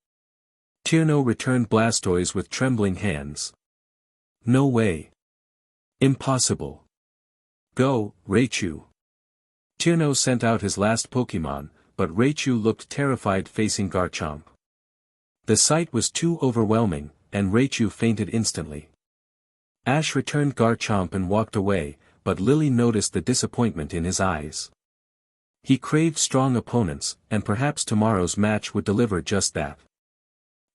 Tierno returned Blastoise with trembling hands. No way. Impossible. Go, Raichu. Tierno sent out his last Pokémon, but Raichu looked terrified facing Garchomp. The sight was too overwhelming, and Raichu fainted instantly. Ash returned Garchomp and walked away, but Lily noticed the disappointment in his eyes. He craved strong opponents, and perhaps tomorrow's match would deliver just that.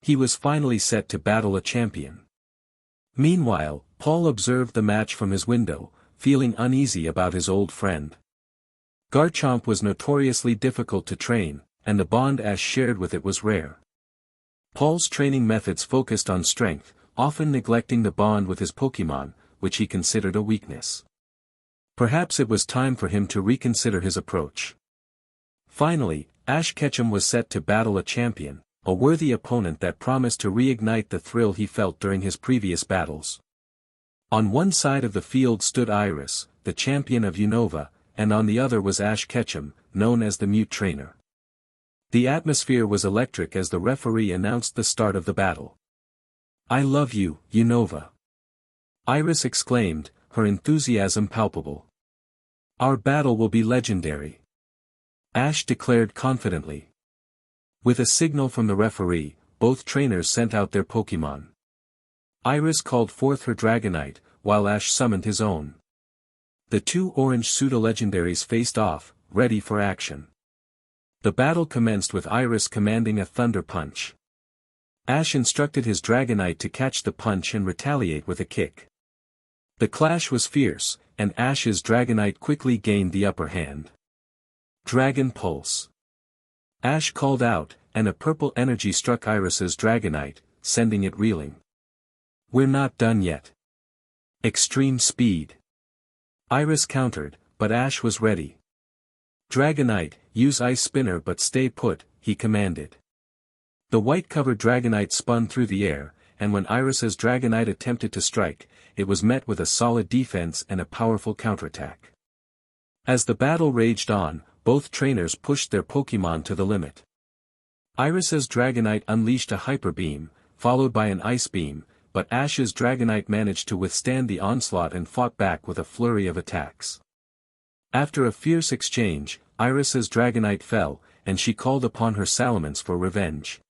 He was finally set to battle a champion. Meanwhile, Paul observed the match from his window, feeling uneasy about his old friend. Garchomp was notoriously difficult to train, and the bond Ash shared with it was rare. Paul's training methods focused on strength, often neglecting the bond with his Pokémon, which he considered a weakness. Perhaps it was time for him to reconsider his approach. Finally, Ash Ketchum was set to battle a champion, a worthy opponent that promised to reignite the thrill he felt during his previous battles. On one side of the field stood Iris, the champion of Unova, and on the other was Ash Ketchum, known as the Mute Trainer. The atmosphere was electric as the referee announced the start of the battle. I love you, Unova. Iris exclaimed, her enthusiasm palpable. Our battle will be legendary. Ash declared confidently. With a signal from the referee, both trainers sent out their Pokémon. Iris called forth her Dragonite, while Ash summoned his own. The two orange pseudo-legendaries faced off, ready for action. The battle commenced with Iris commanding a Thunder Punch. Ash instructed his Dragonite to catch the punch and retaliate with a kick. The clash was fierce, and Ash's Dragonite quickly gained the upper hand. Dragon Pulse. Ash called out, and a purple energy struck Iris's Dragonite, sending it reeling. We're not done yet. Extreme Speed. Iris countered, but Ash was ready. Dragonite, use Ice Spinner but stay put, he commanded. The white-covered Dragonite spun through the air, and when Iris's Dragonite attempted to strike, it was met with a solid defense and a powerful counterattack. As the battle raged on, both trainers pushed their Pokémon to the limit. Iris's Dragonite unleashed a Hyper Beam, followed by an Ice Beam, but Ash's Dragonite managed to withstand the onslaught and fought back with a flurry of attacks. After a fierce exchange, Iris's Dragonite fell, and she called upon her Salamence for revenge.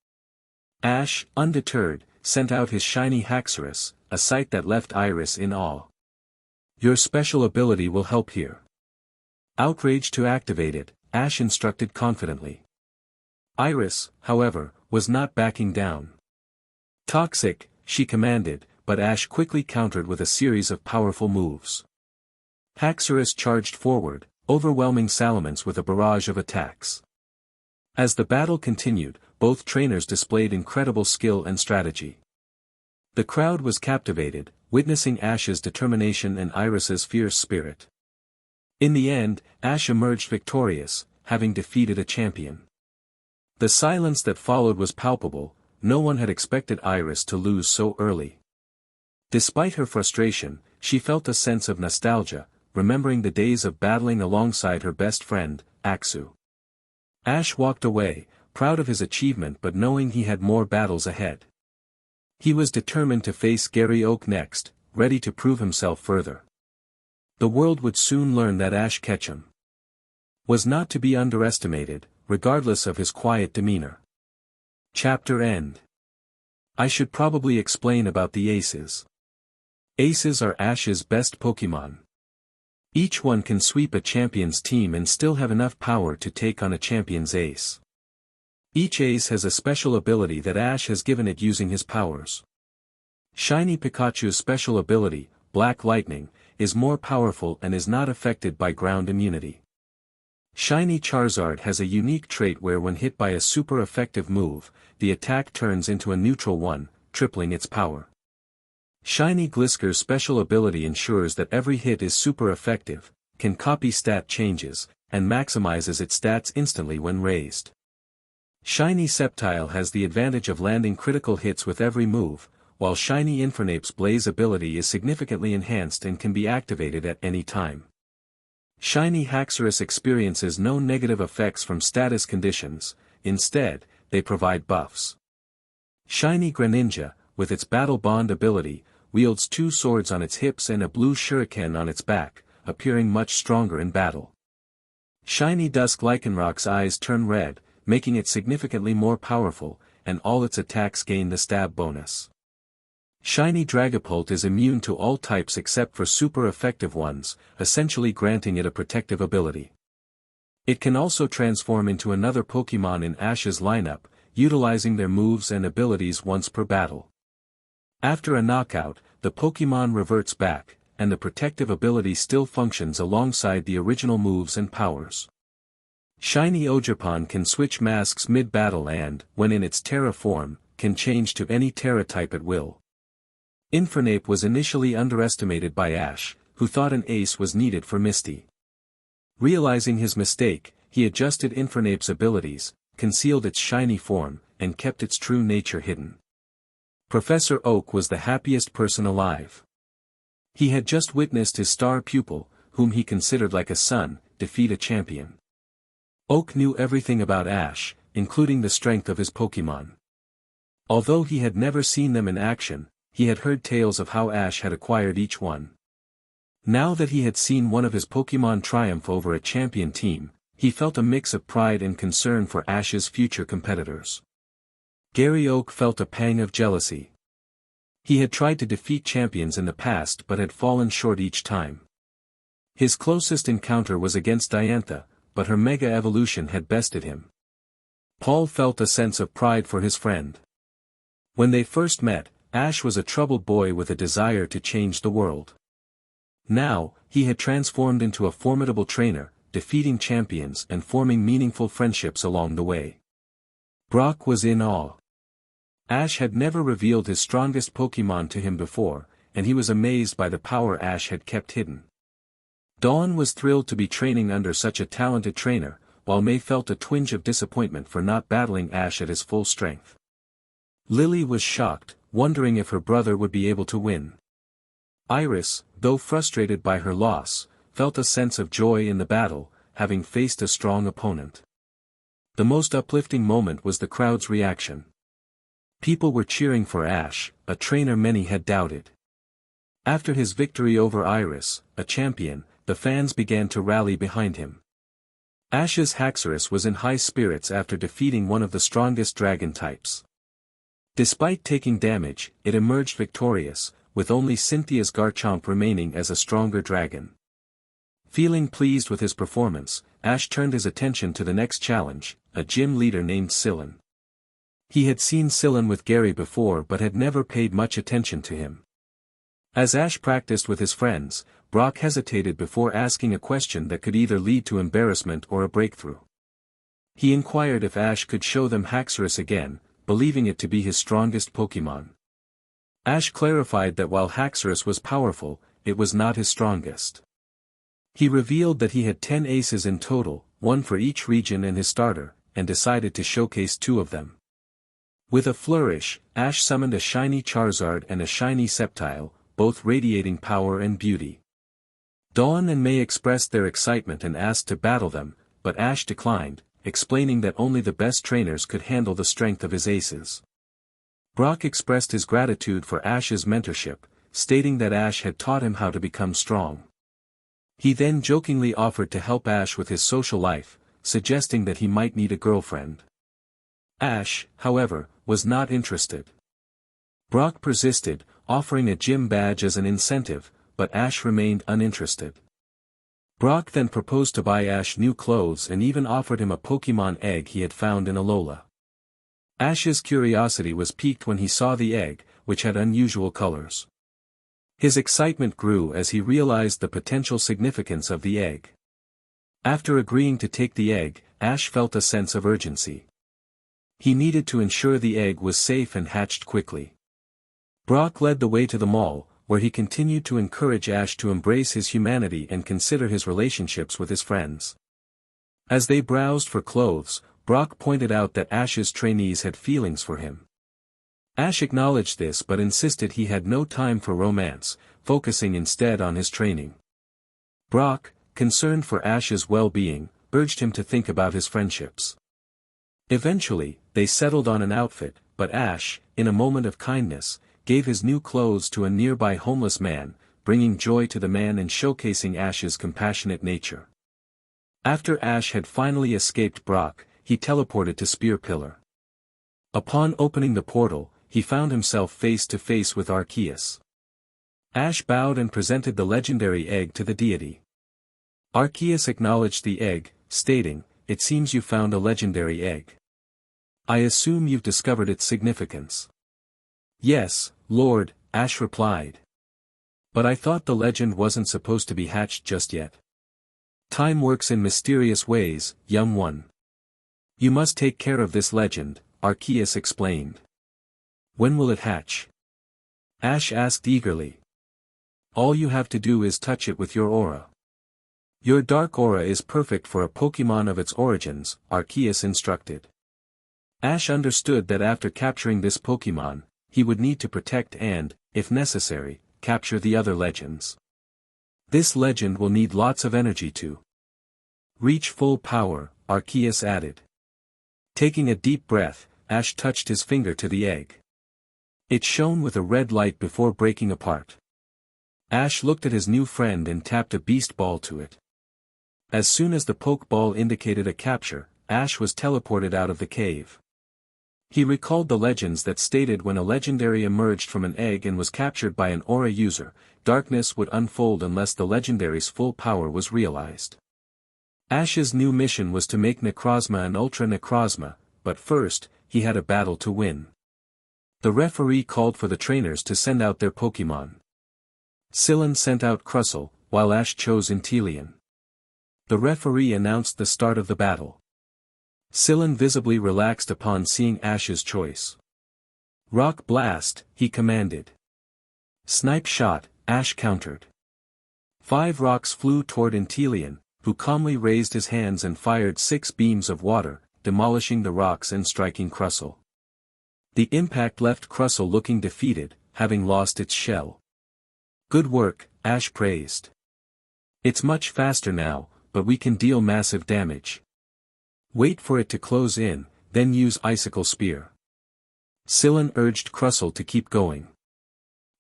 Ash, undeterred, sent out his shiny Haxorus, a sight that left Iris in awe. Your special ability will help here. Outraged to activate it, Ash instructed confidently. Iris, however, was not backing down. Toxic, she commanded, but Ash quickly countered with a series of powerful moves. Haxorus charged forward, overwhelming Salamence with a barrage of attacks. As the battle continued, both trainers displayed incredible skill and strategy. The crowd was captivated, witnessing Ash's determination and Iris's fierce spirit. In the end, Ash emerged victorious, having defeated a champion. The silence that followed was palpable, no one had expected Iris to lose so early. Despite her frustration, she felt a sense of nostalgia, remembering the days of battling alongside her best friend, Axu. Ash walked away, proud of his achievement but knowing he had more battles ahead. He was determined to face Gary Oak next, ready to prove himself further. The world would soon learn that Ash Ketchum was not to be underestimated, regardless of his quiet demeanor. Chapter End. I should probably explain about the aces. Aces are Ash's best Pokémon. Each one can sweep a champion's team and still have enough power to take on a champion's ace. Each ace has a special ability that Ash has given it using his powers. Shiny Pikachu's special ability, Black Lightning, is more powerful and is not affected by ground immunity. Shiny Charizard has a unique trait where when hit by a super effective move, the attack turns into a neutral one, tripling its power. Shiny Gliscor's special ability ensures that every hit is super effective, can copy stat changes, and maximizes its stats instantly when raised. Shiny Sceptile has the advantage of landing critical hits with every move, while Shiny Infernape's Blaze ability is significantly enhanced and can be activated at any time. Shiny Haxorus experiences no negative effects from status conditions, instead, they provide buffs. Shiny Greninja, with its Battle Bond ability, wields 2 swords on its hips and a blue shuriken on its back, appearing much stronger in battle. Shiny Dusk Lycanroc's eyes turn red, making it significantly more powerful, and all its attacks gain the stab bonus. Shiny Dragapult is immune to all types except for super effective ones, essentially granting it a protective ability. It can also transform into another Pokémon in Ash's lineup, utilizing their moves and abilities once per battle. After a knockout, the Pokémon reverts back, and the protective ability still functions alongside the original moves and powers. Shiny Ogerpon can switch masks mid-battle and, when in its Terra form, can change to any Terra type at will. Infernape was initially underestimated by Ash, who thought an ace was needed for Misty. Realizing his mistake, he adjusted Infernape's abilities, concealed its shiny form, and kept its true nature hidden. Professor Oak was the happiest person alive. He had just witnessed his star pupil, whom he considered like a son, defeat a champion. Oak knew everything about Ash, including the strength of his Pokémon. Although he had never seen them in action, he had heard tales of how Ash had acquired each one. Now that he had seen one of his Pokémon triumph over a champion team, he felt a mix of pride and concern for Ash's future competitors. Gary Oak felt a pang of jealousy. He had tried to defeat champions in the past but had fallen short each time. His closest encounter was against Diantha, but her Mega Evolution had bested him. Paul felt a sense of pride for his friend. When they first met, Ash was a troubled boy with a desire to change the world. Now, he had transformed into a formidable trainer, defeating champions and forming meaningful friendships along the way. Brock was in awe. Ash had never revealed his strongest Pokémon to him before, and he was amazed by the power Ash had kept hidden. Dawn was thrilled to be training under such a talented trainer, while May felt a twinge of disappointment for not battling Ash at his full strength. Lily was shocked, wondering if her brother would be able to win. Iris, though frustrated by her loss, felt a sense of joy in the battle, having faced a strong opponent. The most uplifting moment was the crowd's reaction. People were cheering for Ash, a trainer many had doubted. After his victory over Iris, a champion, the fans began to rally behind him. Ash's Haxorus was in high spirits after defeating one of the strongest dragon types. Despite taking damage, it emerged victorious, with only Cynthia's Garchomp remaining as a stronger dragon. Feeling pleased with his performance, Ash turned his attention to the next challenge, a gym leader named Syllan. He had seen Syllan with Gary before but had never paid much attention to him. As Ash practiced with his friends, Brock hesitated before asking a question that could either lead to embarrassment or a breakthrough. He inquired if Ash could show them Haxorus again, believing it to be his strongest Pokémon. Ash clarified that while Haxorus was powerful, it was not his strongest. He revealed that he had 10 aces in total, one for each region and his starter, and decided to showcase 2 of them. With a flourish, Ash summoned a shiny Charizard and a shiny Sceptile, both radiating power and beauty. Dawn and May expressed their excitement and asked to battle them, but Ash declined, explaining that only the best trainers could handle the strength of his aces. Brock expressed his gratitude for Ash's mentorship, stating that Ash had taught him how to become strong. He then jokingly offered to help Ash with his social life, suggesting that he might need a girlfriend. Ash, however, was not interested. Brock persisted, offering a gym badge as an incentive, but Ash remained uninterested. Brock then proposed to buy Ash new clothes and even offered him a Pokemon egg he had found in Alola. Ash's curiosity was piqued when he saw the egg, which had unusual colors. His excitement grew as he realized the potential significance of the egg. After agreeing to take the egg, Ash felt a sense of urgency. He needed to ensure the egg was safe and hatched quickly. Brock led the way to the mall, where he continued to encourage Ash to embrace his humanity and consider his relationships with his friends. As they browsed for clothes, Brock pointed out that Ash's trainees had feelings for him. Ash acknowledged this but insisted he had no time for romance, focusing instead on his training. Brock, concerned for Ash's well-being, urged him to think about his friendships. Eventually, they settled on an outfit, but Ash, in a moment of kindness, gave his new clothes to a nearby homeless man, bringing joy to the man and showcasing Ash's compassionate nature. After Ash had finally escaped Brock, he teleported to Spear Pillar. Upon opening the portal, he found himself face to face with Arceus. Ash bowed and presented the legendary egg to the deity. Arceus acknowledged the egg, stating, "It seems you found a legendary egg. I assume you've discovered its significance." "Yes, Lord," Ash replied. "But I thought the legend wasn't supposed to be hatched just yet." "Time works in mysterious ways, young one. You must take care of this legend," Arceus explained. "When will it hatch?" Ash asked eagerly. "All you have to do is touch it with your aura. Your dark aura is perfect for a Pokemon of its origins," Arceus instructed. Ash understood that after capturing this Pokemon, he would need to protect and, if necessary, capture the other legends. This legend will need lots of energy to reach full power, Arceus added. Taking a deep breath, Ash touched his finger to the egg. It shone with a red light before breaking apart. Ash looked at his new friend and tapped a beast ball to it. As soon as the Pokeball indicated a capture, Ash was teleported out of the cave. He recalled the legends that stated when a legendary emerged from an egg and was captured by an aura user, darkness would unfold unless the legendary's full power was realized. Ash's new mission was to make Necrozma an Ultra Necrozma, but first, he had a battle to win. The referee called for the trainers to send out their Pokemon. Scyllin sent out Crustle, while Ash chose Inteleon. The referee announced the start of the battle. Scyllin visibly relaxed upon seeing Ash's choice. "Rock Blast," he commanded. "Snipe Shot," Ash countered. 5 rocks flew toward Inteleon, who calmly raised his hands and fired 6 beams of water, demolishing the rocks and striking Crustle. The impact left Crustle looking defeated, having lost its shell. "Good work," Ash praised. "It's much faster now, but we can deal massive damage. Wait for it to close in, then use Icicle Spear." Scyllin urged Crustle to keep going.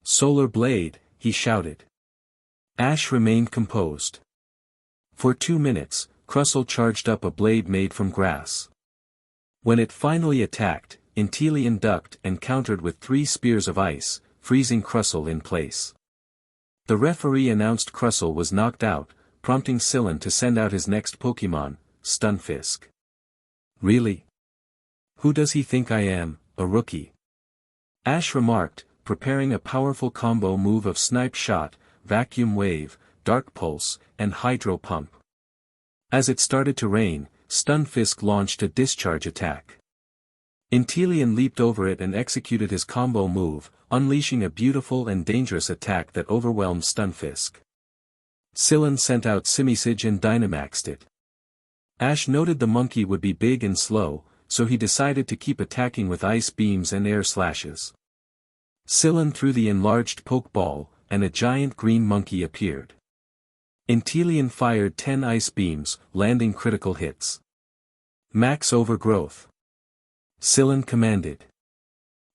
"Solar Blade," he shouted. Ash remained composed. For 2 minutes, Crustle charged up a blade made from grass. When it finally attacked, Inteleon ducked and countered with 3 spears of ice, freezing Crustle in place. The referee announced Crustle was knocked out, prompting Scyllin to send out his next Pokemon, Stunfisk. "Really? Who does he think I am, a rookie?" Ash remarked, preparing a powerful combo move of Snipe Shot, Vacuum Wave, Dark Pulse, and Hydro Pump. As it started to rain, Stunfisk launched a discharge attack. Inteleon leaped over it and executed his combo move, unleashing a beautiful and dangerous attack that overwhelmed Stunfisk. Scyllin sent out Simisage and Dynamaxed it. Ash noted the monkey would be big and slow, so he decided to keep attacking with ice beams and air slashes. Scyllin threw the enlarged Pokeball, and a giant green monkey appeared. Inteleon fired 10 ice beams, landing critical hits. "Max Overgrowth," Scyllin commanded.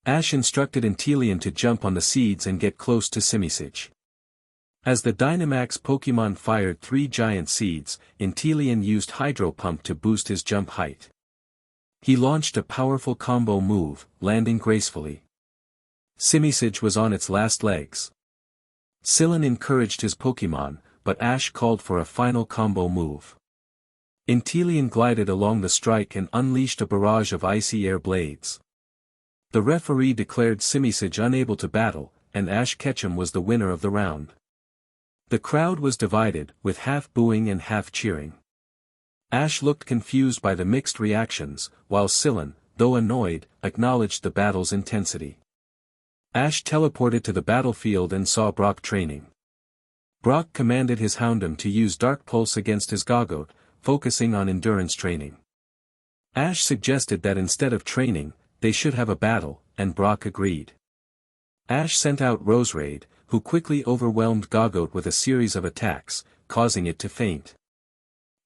Ash instructed Inteleon to jump on the seeds and get close to Simisage. As the Dynamax Pokémon fired 3 giant seeds, Inteleon used Hydro Pump to boost his jump height. He launched a powerful combo move, landing gracefully. Simisage was on its last legs. Sillin encouraged his Pokémon, but Ash called for a final combo move. Inteleon glided along the strike and unleashed a barrage of icy air blades. The referee declared Simisage unable to battle, and Ash Ketchum was the winner of the round. The crowd was divided, with half booing and half cheering. Ash looked confused by the mixed reactions, while Sillin, though annoyed, acknowledged the battle's intensity. Ash teleported to the battlefield and saw Brock training. Brock commanded his Houndoom to use Dark Pulse against his Gogoat, focusing on endurance training. Ash suggested that instead of training, they should have a battle, and Brock agreed. Ash sent out Roserade, who quickly overwhelmed Gogoat with a series of attacks, causing it to faint.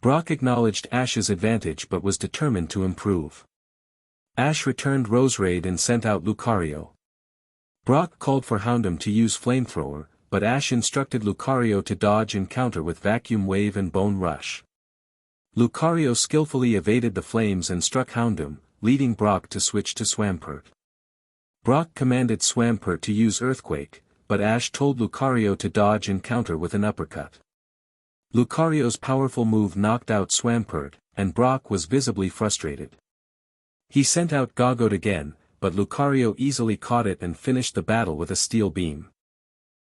Brock acknowledged Ash's advantage but was determined to improve. Ash returned Roserade and sent out Lucario. Brock called for Houndoom to use Flamethrower, but Ash instructed Lucario to dodge and counter with Vacuum Wave and Bone Rush. Lucario skillfully evaded the flames and struck Houndoom, leading Brock to switch to Swampert. Brock commanded Swampert to use Earthquake, but Ash told Lucario to dodge and counter with an uppercut. Lucario's powerful move knocked out Swampert, and Brock was visibly frustrated. He sent out Gogoat again, but Lucario easily caught it and finished the battle with a Steel Beam.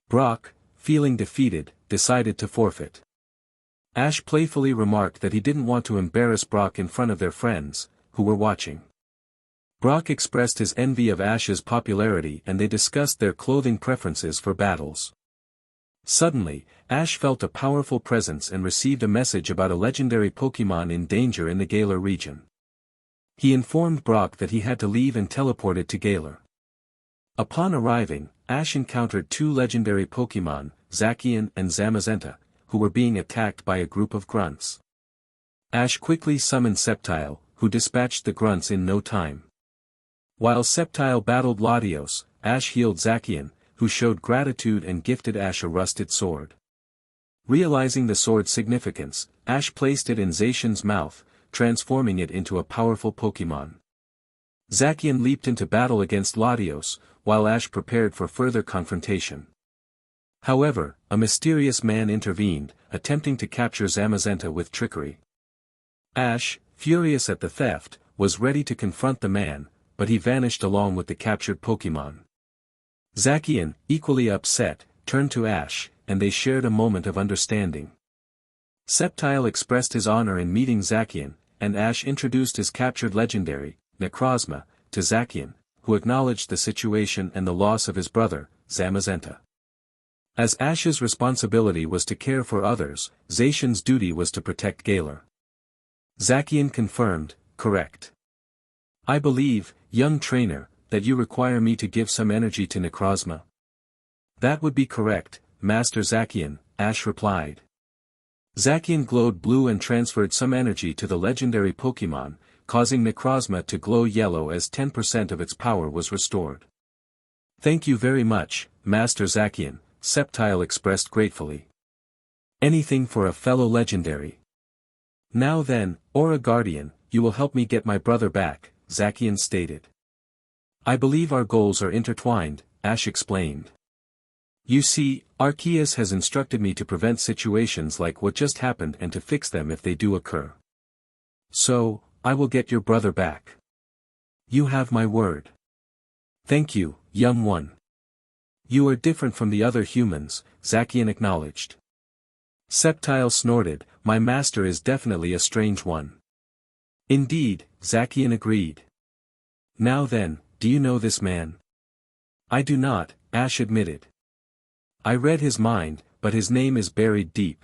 Brock, feeling defeated, decided to forfeit. Ash playfully remarked that he didn't want to embarrass Brock in front of their friends, who were watching. Brock expressed his envy of Ash's popularity and they discussed their clothing preferences for battles. Suddenly, Ash felt a powerful presence and received a message about a legendary Pokémon in danger in the Galar region. He informed Brock that he had to leave and teleported to Galar. Upon arriving, Ash encountered 2 legendary Pokémon, Zacian and Zamazenta, who were being attacked by a group of grunts. Ash quickly summoned Sceptile, who dispatched the grunts in no time. While Sceptile battled Latios, Ash healed Zacian, who showed gratitude and gifted Ash a rusted sword. Realizing the sword's significance, Ash placed it in Zacian's mouth, transforming it into a powerful Pokémon. Zacian leaped into battle against Latios, while Ash prepared for further confrontation. However, a mysterious man intervened, attempting to capture Zamazenta with trickery. Ash, furious at the theft, was ready to confront the man, but he vanished along with the captured Pokémon. Zacian, equally upset, turned to Ash, and they shared a moment of understanding. Sceptile expressed his honor in meeting Zacian, and Ash introduced his captured legendary, Necrozma, to Zacian, who acknowledged the situation and the loss of his brother, Zamazenta. As Ash's responsibility was to care for others, Zacian's duty was to protect Galar. Zacian confirmed, correct. I believe, young trainer, that you require me to give some energy to Necrozma. That would be correct, Master Zacian, Ash replied. Zacian glowed blue and transferred some energy to the legendary Pokémon, causing Necrozma to glow yellow as 10% of its power was restored. Thank you very much, Master Zacian, Sceptile expressed gratefully. Anything for a fellow legendary. Now then, Aura Guardian, you will help me get my brother back, Zacian stated. I believe our goals are intertwined, Ash explained. You see, Arceus has instructed me to prevent situations like what just happened and to fix them if they do occur. So, I will get your brother back. You have my word. Thank you, young one. You are different from the other humans, Zacian acknowledged. Sceptile snorted, my master is definitely a strange one. Indeed, Zacian agreed. Now then, do you know this man? I do not, Ash admitted. I read his mind, but his name is buried deep.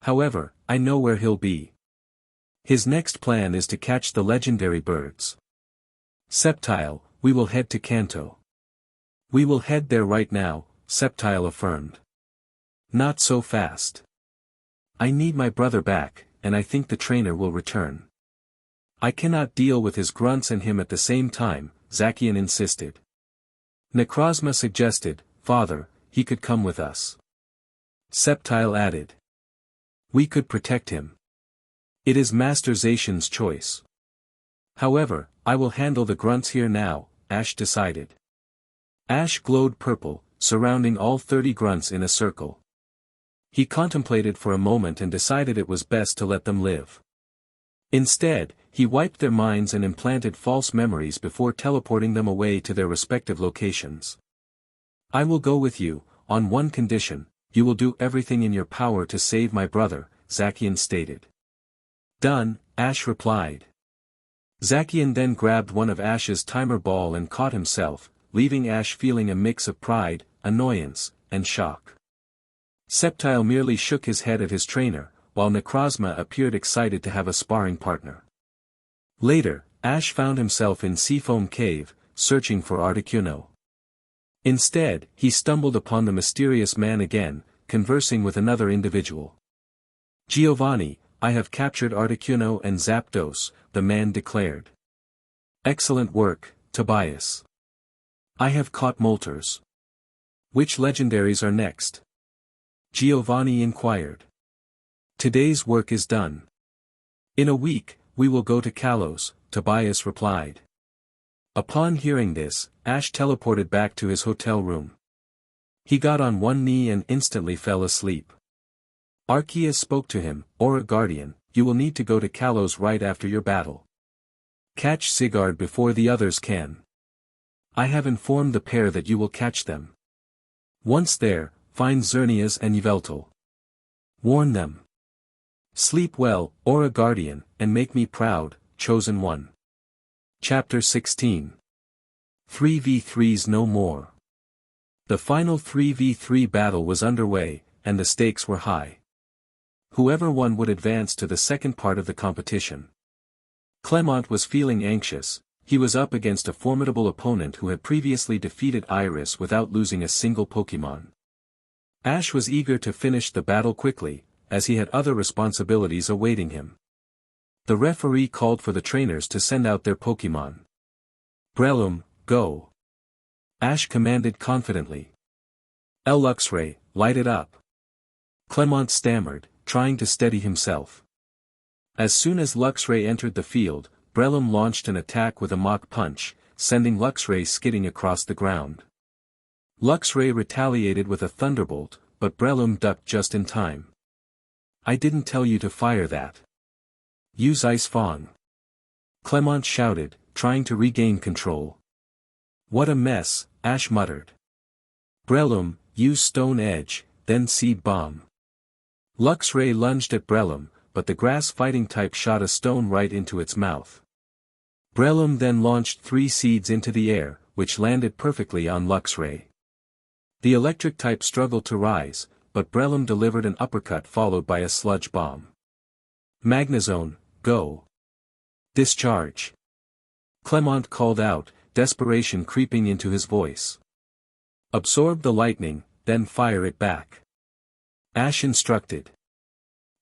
However, I know where he'll be. His next plan is to catch the legendary birds. Sceptile, we will head to Kanto. We will head there right now, Sceptile affirmed. Not so fast. I need my brother back, and I think the trainer will return. I cannot deal with his grunts and him at the same time, Zacian insisted. Necrozma suggested, "Father, he could come with us." Sceptile added. "We could protect him. It is Master Zacian's choice." "However, I will handle the grunts here now," Ash decided. Ash glowed purple, surrounding all 30 grunts in a circle. He contemplated for a moment and decided it was best to let them live. Instead, he wiped their minds and implanted false memories before teleporting them away to their respective locations. "I will go with you, on one condition: you will do everything in your power to save my brother," Zacian stated. "Done," Ash replied. Zacian then grabbed one of Ash's timer ball and caught himself, leaving Ash feeling a mix of pride, annoyance, and shock. Sceptile merely shook his head at his trainer, while Necrozma appeared excited to have a sparring partner. Later, Ash found himself in Seafoam Cave, searching for Articuno. Instead, he stumbled upon the mysterious man again, conversing with another individual. "Giovanni, I have captured Articuno and Zapdos," the man declared. "Excellent work, Tobias. I have caught Moltres. Which legendaries are next?" Giovanni inquired. "Today's work is done. In a week, we will go to Kalos," Tobias replied. Upon hearing this, Ash teleported back to his hotel room. He got on one knee and instantly fell asleep. Arceus spoke to him, "Aura Guardian, you will need to go to Kalos right after your battle. Catch Sigurd before the others can. I have informed the pair that you will catch them. Once there, find Xerneas and Yveltal. Warn them. Sleep well, Aura Guardian, and make me proud, Chosen One." Chapter 16. 3v3s no more. The final 3v3 battle was underway, and the stakes were high. Whoever won would advance to the second part of the competition. Clement was feeling anxious. He was up against a formidable opponent who had previously defeated Iris without losing a single Pokémon. Ash was eager to finish the battle quickly, as he had other responsibilities awaiting him. The referee called for the trainers to send out their Pokémon. "Breloom, go!" Ash commanded confidently. "Luxray, light it up!" Clement stammered, trying to steady himself. As soon as Luxray entered the field, Breloom launched an attack with a Mach Punch, sending Luxray skidding across the ground. Luxray retaliated with a Thunderbolt, but Breloom ducked just in time. "I didn't tell you to fire that. Use Ice Fang!" Clement shouted, trying to regain control. "What a mess," Ash muttered. "Breloom, use Stone Edge, then Seed Bomb." Luxray lunged at Breloom, but the grass fighting type shot a stone right into its mouth. Breloom then launched 3 seeds into the air, which landed perfectly on Luxray. The electric type struggled to rise, but Breloom delivered an uppercut followed by a sludge bomb. "Magnezone, go! Discharge!" Clement called out, desperation creeping into his voice. "Absorb the lightning, then fire it back," Ash instructed.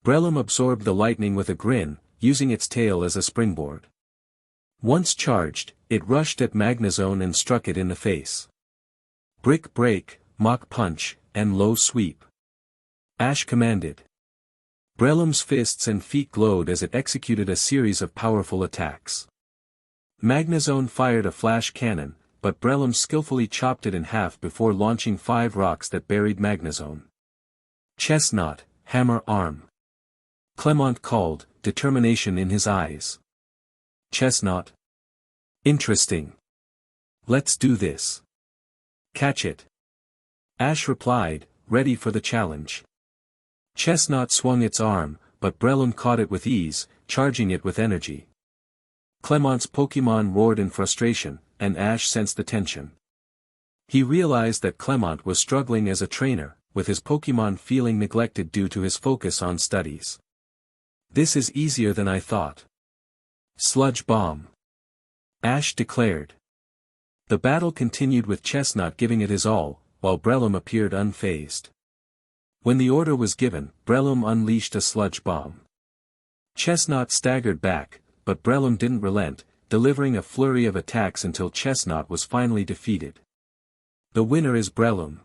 Breloom absorbed the lightning with a grin, using its tail as a springboard. Once charged, it rushed at Magnezone and struck it in the face. "Brick Break, Mach Punch, and Low Sweep," Ash commanded. Breloom's fists and feet glowed as it executed a series of powerful attacks. Magnezone fired a flash cannon, but Breloom skillfully chopped it in half before launching 5 rocks that buried Magnezone. "Chestnut, Hammer Arm," Clement called, determination in his eyes. "Chestnut? Interesting. Let's do this. Catch it," Ash replied, ready for the challenge. Chestnut swung its arm, but Breloom caught it with ease, charging it with energy. Clement's Pokémon roared in frustration, and Ash sensed the tension. He realized that Clement was struggling as a trainer, with his Pokémon feeling neglected due to his focus on studies. "This is easier than I thought." "Sludge Bomb," Ash declared. The battle continued with Chestnut giving it his all, while Breloom appeared unfazed. When the order was given, Breloom unleashed a Sludge Bomb. Chestnut staggered back, but Breloom didn't relent, delivering a flurry of attacks until Chestnut was finally defeated. The winner is Breloom.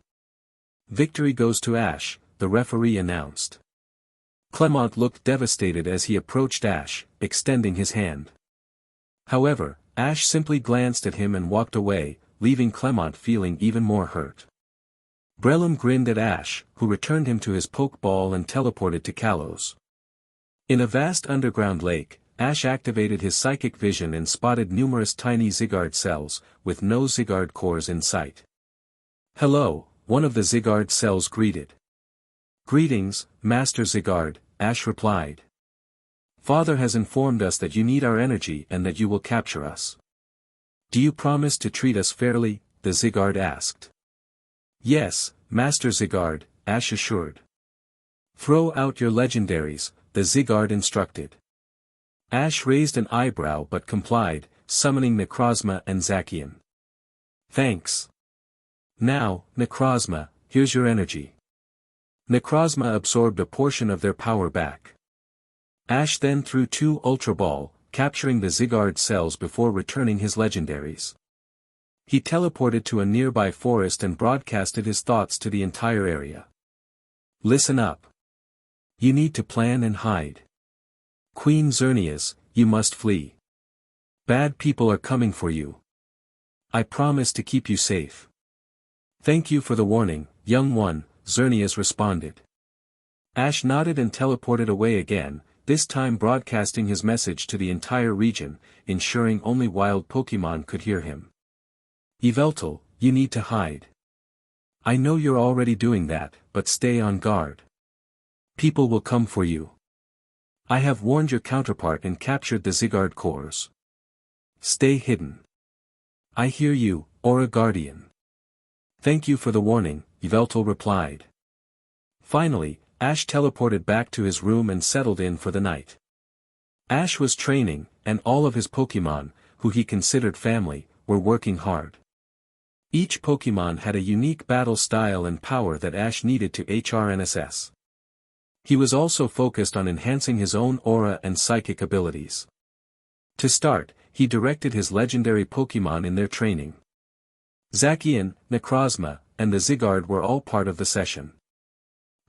Victory goes to Ash, the referee announced. Clement looked devastated as he approached Ash, extending his hand. However, Ash simply glanced at him and walked away, leaving Clement feeling even more hurt. Breloom grinned at Ash, who returned him to his Pokeball and teleported to Kalos. In a vast underground lake, Ash activated his psychic vision and spotted numerous tiny Zygarde cells, with no Zygarde cores in sight. "Hello," one of the Zygarde cells greeted. "Greetings, Master Zygarde," Ash replied. "Father has informed us that you need our energy and that you will capture us. Do you promise to treat us fairly?" the Zygarde asked. "Yes, Master Zygarde," Ash assured. "Throw out your legendaries," the Zygarde instructed. Ash raised an eyebrow but complied, summoning Necrozma and Zacian. "Thanks. Now, Necrozma, here's your energy." Necrozma absorbed a portion of their power back. Ash then threw 2 Ultra Ball, capturing the Zygarde cells before returning his legendaries. He teleported to a nearby forest and broadcasted his thoughts to the entire area. "Listen up. You need to plan and hide. Queen Xerneas, you must flee. Bad people are coming for you. I promise to keep you safe." "Thank you for the warning, young one," Xerneas responded. Ash nodded and teleported away again, this time broadcasting his message to the entire region, ensuring only wild Pokémon could hear him. "Yveltal, you need to hide. I know you're already doing that, but stay on guard. People will come for you. I have warned your counterpart and captured the Zygarde cores. Stay hidden. I hear you, Aura Guardian." "Thank you for the warning," Yveltal replied. Finally, Ash teleported back to his room and settled in for the night. Ash was training, and all of his Pokémon, who he considered family, were working hard. Each Pokémon had a unique battle style and power that Ash needed to HRNSS. He was also focused on enhancing his own aura and psychic abilities. To start, he directed his legendary Pokémon in their training. Zacian, Necrozma, and the Zygarde were all part of the session.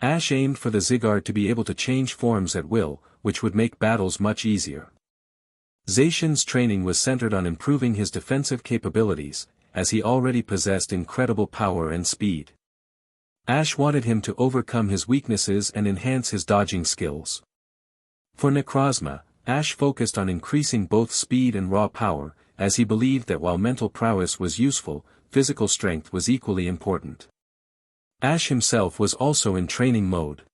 Ash aimed for the Zygarde to be able to change forms at will, which would make battles much easier. Zacian's training was centered on improving his defensive capabilities, as he already possessed incredible power and speed. Ash wanted him to overcome his weaknesses and enhance his dodging skills. For Necrozma, Ash focused on increasing both speed and raw power, as he believed that while mental prowess was useful, physical strength was equally important. Ash himself was also in training mode,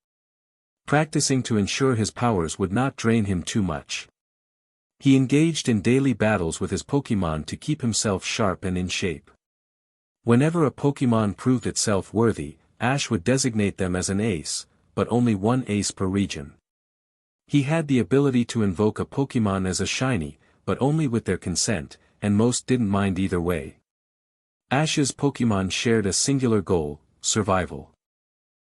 practicing to ensure his powers would not drain him too much. He engaged in daily battles with his Pokémon to keep himself sharp and in shape. Whenever a Pokémon proved itself worthy, Ash would designate them as an ace, but only one ace per region. He had the ability to invoke a Pokémon as a shiny, but only with their consent, and most didn't mind either way. Ash's Pokémon shared a singular goal: survival.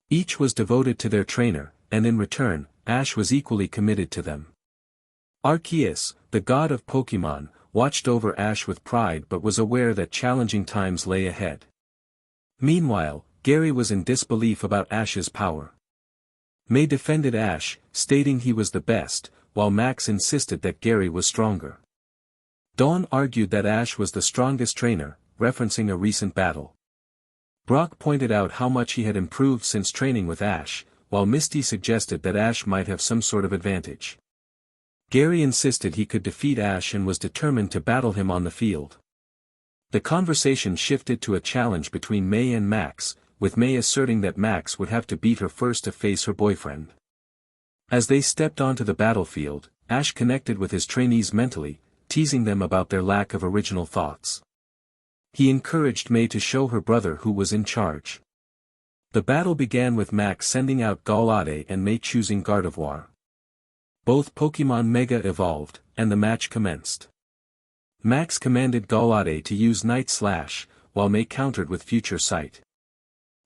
Each was devoted to their trainer, and in return, Ash was equally committed to them. Arceus, the god of Pokémon, watched over Ash with pride but was aware that challenging times lay ahead. Meanwhile, Gary was in disbelief about Ash's power. May defended Ash, stating he was the best, while Max insisted that Gary was stronger. Dawn argued that Ash was the strongest trainer, referencing a recent battle. Brock pointed out how much he had improved since training with Ash, while Misty suggested that Ash might have some sort of advantage. Gary insisted he could defeat Ash and was determined to battle him on the field. The conversation shifted to a challenge between May and Max, with May asserting that Max would have to beat her first to face her boyfriend. As they stepped onto the battlefield, Ash connected with his trainees mentally, teasing them about their lack of original thoughts. He encouraged May to show her brother who was in charge. The battle began with Max sending out Gallade and May choosing Gardevoir. Both Pokémon Mega evolved, and the match commenced. Max commanded Gallade to use Night Slash, while May countered with Future Sight.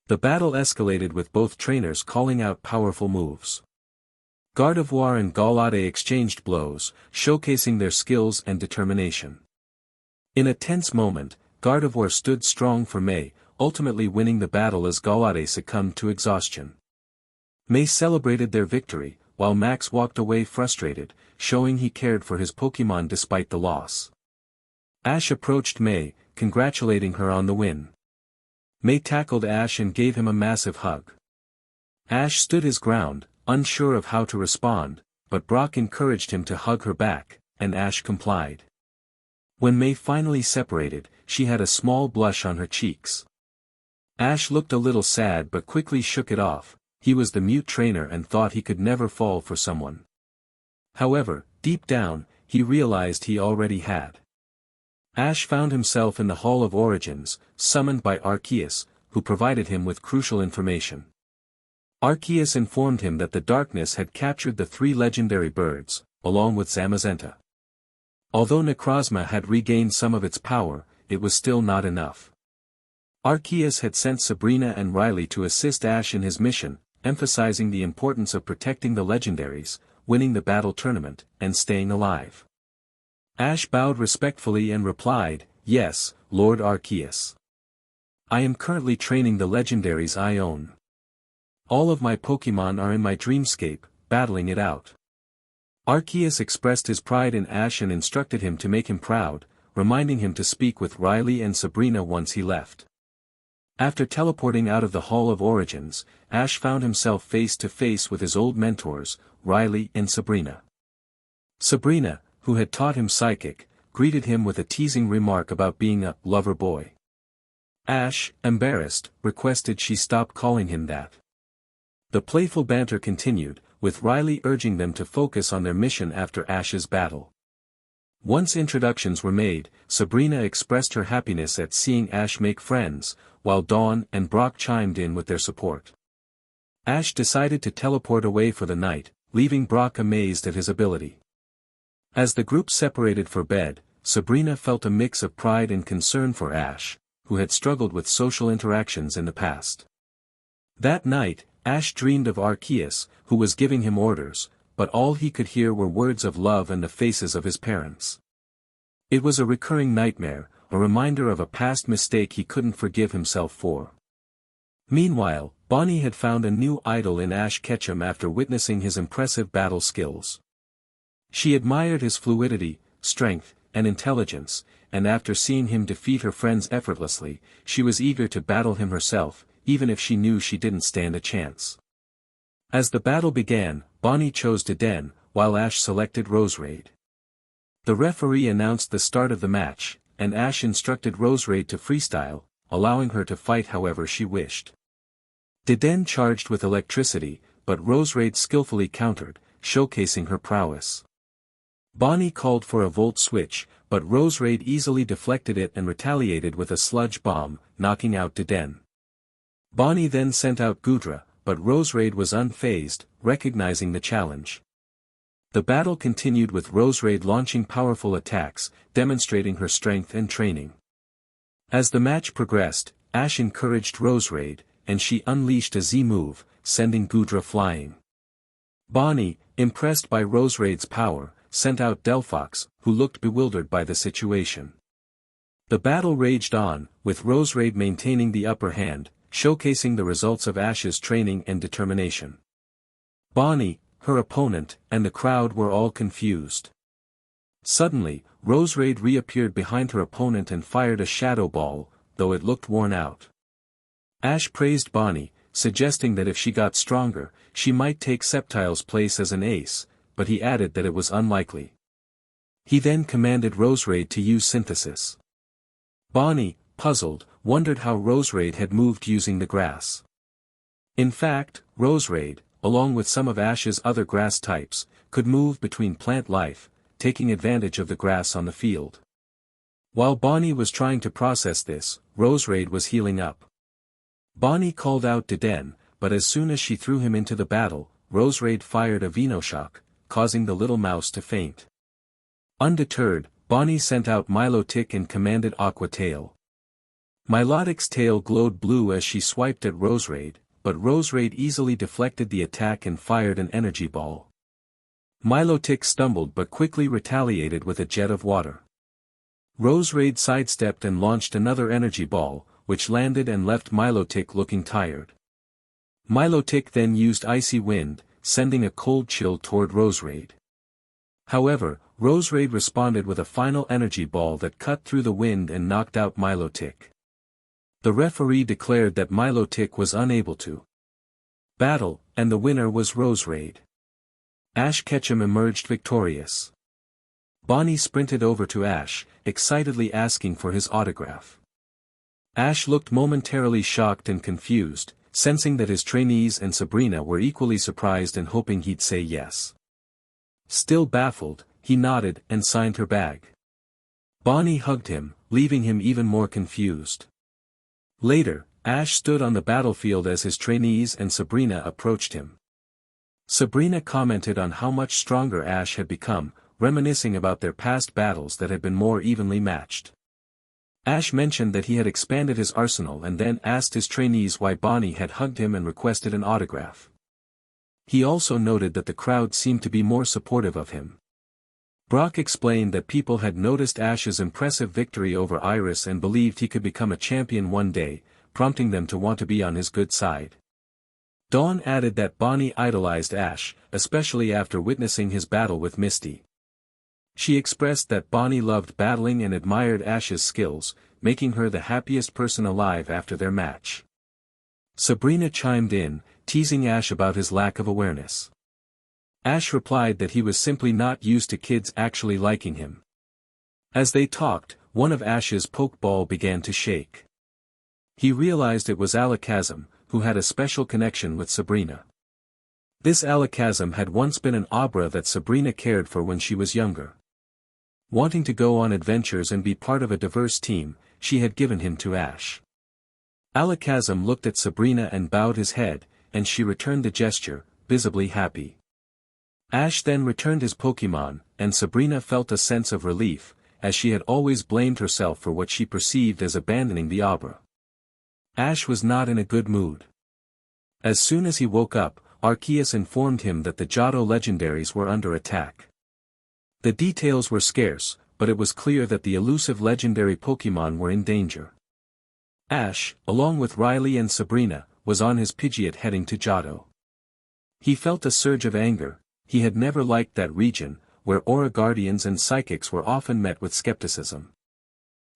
The battle escalated with both trainers calling out powerful moves. Gardevoir and Gallade exchanged blows, showcasing their skills and determination. In a tense moment, Gardevoir stood strong for May, ultimately winning the battle as Gallade succumbed to exhaustion. May celebrated their victory, while Max walked away frustrated, showing he cared for his Pokémon despite the loss. Ash approached May, congratulating her on the win. May tackled Ash and gave him a massive hug. Ash stood his ground, unsure of how to respond, but Brock encouraged him to hug her back, and Ash complied. When May finally separated, she had a small blush on her cheeks. Ash looked a little sad but quickly shook it off. He was the mute trainer and thought he could never fall for someone. However, deep down, he realized he already had. Ash found himself in the Hall of Origins, summoned by Arceus, who provided him with crucial information. Arceus informed him that the darkness had captured the 3 legendary birds, along with Zamazenta. Although Necrozma had regained some of its power, it was still not enough. Arceus had sent Sabrina and Riley to assist Ash in his mission, emphasizing the importance of protecting the legendaries, winning the battle tournament, and staying alive. Ash bowed respectfully and replied, "Yes, Lord Arceus. I am currently training the legendaries I own. All of my Pokémon are in my dreamscape, battling it out." Arceus expressed his pride in Ash and instructed him to make him proud, reminding him to speak with Riley and Sabrina once he left. After teleporting out of the Hall of Origins, Ash found himself face to face with his old mentors, Riley and Sabrina. Sabrina, who had taught him Psychic, greeted him with a teasing remark about being a lover boy. Ash, embarrassed, requested she stop calling him that. The playful banter continued, with Riley urging them to focus on their mission after Ash's battle. Once introductions were made, Sabrina expressed her happiness at seeing Ash make friends, while Dawn and Brock chimed in with their support. Ash decided to teleport away for the night, leaving Brock amazed at his ability. As the group separated for bed, Sabrina felt a mix of pride and concern for Ash, who had struggled with social interactions in the past. That night, Ash dreamed of Arceus, who was giving him orders, but all he could hear were words of love and the faces of his parents. It was a recurring nightmare, a reminder of a past mistake he couldn't forgive himself for. Meanwhile, Bonnie had found a new idol in Ash Ketchum after witnessing his impressive battle skills. She admired his fluidity, strength, and intelligence, and after seeing him defeat her friends effortlessly, she was eager to battle him herself, even if she knew she didn't stand a chance. As the battle began, Bonnie chose Deden, while Ash selected Roserade. The referee announced the start of the match, and Ash instructed Roserade to freestyle, allowing her to fight however she wished. Deden charged with electricity, but Roserade skillfully countered, showcasing her prowess. Bonnie called for a volt switch, but Roserade easily deflected it and retaliated with a sludge bomb, knocking out Deden. Bonnie then sent out Goodra, but Roserade was unfazed, recognizing the challenge. The battle continued with Roserade launching powerful attacks, demonstrating her strength and training. As the match progressed, Ash encouraged Roserade, and she unleashed a Z-move, sending Goodra flying. Bonnie, impressed by Roserade's power, sent out Delphox, who looked bewildered by the situation. The battle raged on, with Roserade maintaining the upper hand, showcasing the results of Ash's training and determination. Bonnie, her opponent, and the crowd were all confused. Suddenly, Roserade reappeared behind her opponent and fired a shadow ball, though it looked worn out. Ash praised Bonnie, suggesting that if she got stronger, she might take Sceptile's place as an ace, but he added that it was unlikely. He then commanded Roserade to use synthesis. Bonnie, puzzled, wondered how Roserade had moved using the grass. In fact, Roserade, along with some of Ash's other grass types, could move between plant life, taking advantage of the grass on the field. While Bonnie was trying to process this, Roserade was healing up. Bonnie called out Deden, but as soon as she threw him into the battle, Roserade fired a Venoshock, causing the little mouse to faint. Undeterred, Bonnie sent out Milotic and commanded Aqua Tail. Milotic's tail glowed blue as she swiped at Roserade, but Roserade easily deflected the attack and fired an energy ball. Milotic stumbled but quickly retaliated with a jet of water. Roserade sidestepped and launched another energy ball, which landed and left Milotic looking tired. Milotic then used Icy Wind, sending a cold chill toward Roserade. However, Roserade responded with a final energy ball that cut through the wind and knocked out Milotic. The referee declared that Milotic was unable to battle, and the winner was Roserade. Ash Ketchum emerged victorious. Bonnie sprinted over to Ash, excitedly asking for his autograph. Ash looked momentarily shocked and confused, sensing that his trainees and Sabrina were equally surprised and hoping he'd say yes. Still baffled, he nodded and signed her bag. Bonnie hugged him, leaving him even more confused. Later, Ash stood on the battlefield as his trainees and Sabrina approached him. Sabrina commented on how much stronger Ash had become, reminiscing about their past battles that had been more evenly matched. Ash mentioned that he had expanded his arsenal and then asked his trainees why Bonnie had hugged him and requested an autograph. He also noted that the crowd seemed to be more supportive of him. Brock explained that people had noticed Ash's impressive victory over Iris and believed he could become a champion one day, prompting them to want to be on his good side. Dawn added that Bonnie idolized Ash, especially after witnessing his battle with Misty. She expressed that Bonnie loved battling and admired Ash's skills, making her the happiest person alive after their match. Sabrina chimed in, teasing Ash about his lack of awareness. Ash replied that he was simply not used to kids actually liking him. As they talked, one of Ash's pokeball began to shake. He realized it was Alakazam, who had a special connection with Sabrina. This Alakazam had once been an Abra that Sabrina cared for when she was younger. Wanting to go on adventures and be part of a diverse team, she had given him to Ash. Alakazam looked at Sabrina and bowed his head, and she returned the gesture, visibly happy. Ash then returned his Pokémon, and Sabrina felt a sense of relief, as she had always blamed herself for what she perceived as abandoning the Abra. Ash was not in a good mood. As soon as he woke up, Arceus informed him that the Johto legendaries were under attack. The details were scarce, but it was clear that the elusive legendary Pokémon were in danger. Ash, along with Riley and Sabrina, was on his Pidgeot heading to Johto. He felt a surge of anger. He had never liked that region, where Aura Guardians and Psychics were often met with skepticism.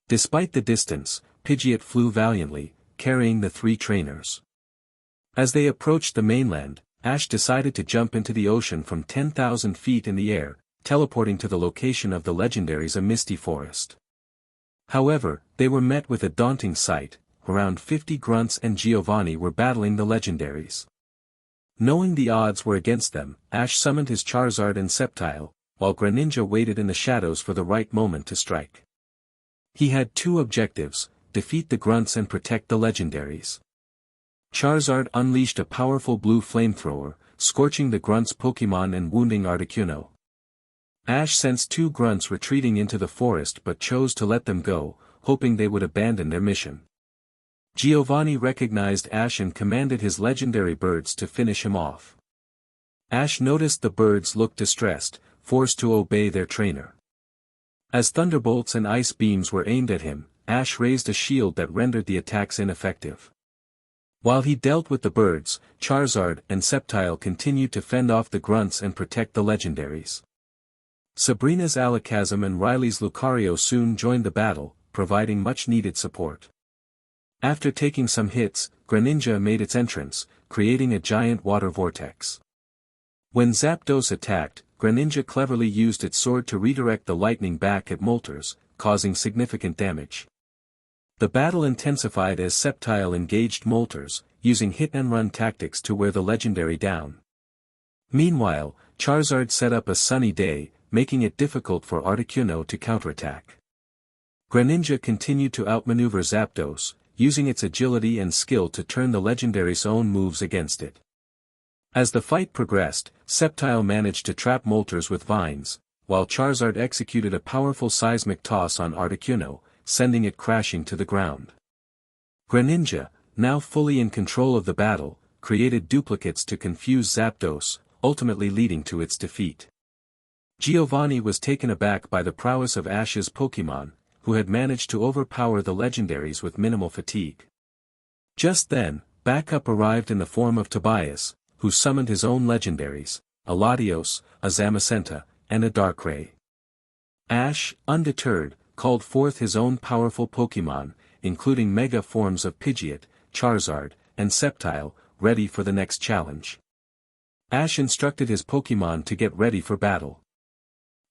Despite the distance, Pidgeot flew valiantly, carrying the three trainers. As they approached the mainland, Ash decided to jump into the ocean from 10,000 feet in the air, teleporting to the location of the legendaries, a misty forest. However, they were met with a daunting sight. Around 50 grunts and Giovanni were battling the legendaries. Knowing the odds were against them, Ash summoned his Charizard and Sceptile, while Greninja waited in the shadows for the right moment to strike. He had two objectives: defeat the grunts and protect the legendaries. Charizard unleashed a powerful blue flamethrower, scorching the grunts' Pokémon and wounding Articuno. Ash sensed two grunts retreating into the forest but chose to let them go, hoping they would abandon their mission. Giovanni recognized Ash and commanded his legendary birds to finish him off. Ash noticed the birds looked distressed, forced to obey their trainer. As thunderbolts and ice beams were aimed at him, Ash raised a shield that rendered the attacks ineffective. While he dealt with the birds, Charizard and Sceptile continued to fend off the grunts and protect the legendaries. Sabrina's Alakazam and Riley's Lucario soon joined the battle, providing much-needed support. After taking some hits, Greninja made its entrance, creating a giant water vortex. When Zapdos attacked, Greninja cleverly used its sword to redirect the lightning back at Moltres, causing significant damage. The battle intensified as Sceptile engaged Moltres, using hit-and-run tactics to wear the legendary down. Meanwhile, Charizard set up a sunny day, making it difficult for Articuno to counterattack. Greninja continued to outmaneuver Zapdos, using its agility and skill to turn the legendary's own moves against it. As the fight progressed, Sceptile managed to trap Moltres with vines, while Charizard executed a powerful seismic toss on Articuno, sending it crashing to the ground. Greninja, now fully in control of the battle, created duplicates to confuse Zapdos, ultimately leading to its defeat. Giovanni was taken aback by the prowess of Ash's Pokémon, who had managed to overpower the legendaries with minimal fatigue. Just then, backup arrived in the form of Tobias, who summoned his own legendaries, a Latios, a Zamazenta, and a Darkrai. Ash, undeterred, called forth his own powerful Pokémon, including mega forms of Pidgeot, Charizard, and Sceptile, ready for the next challenge. Ash instructed his Pokémon to get ready for battle.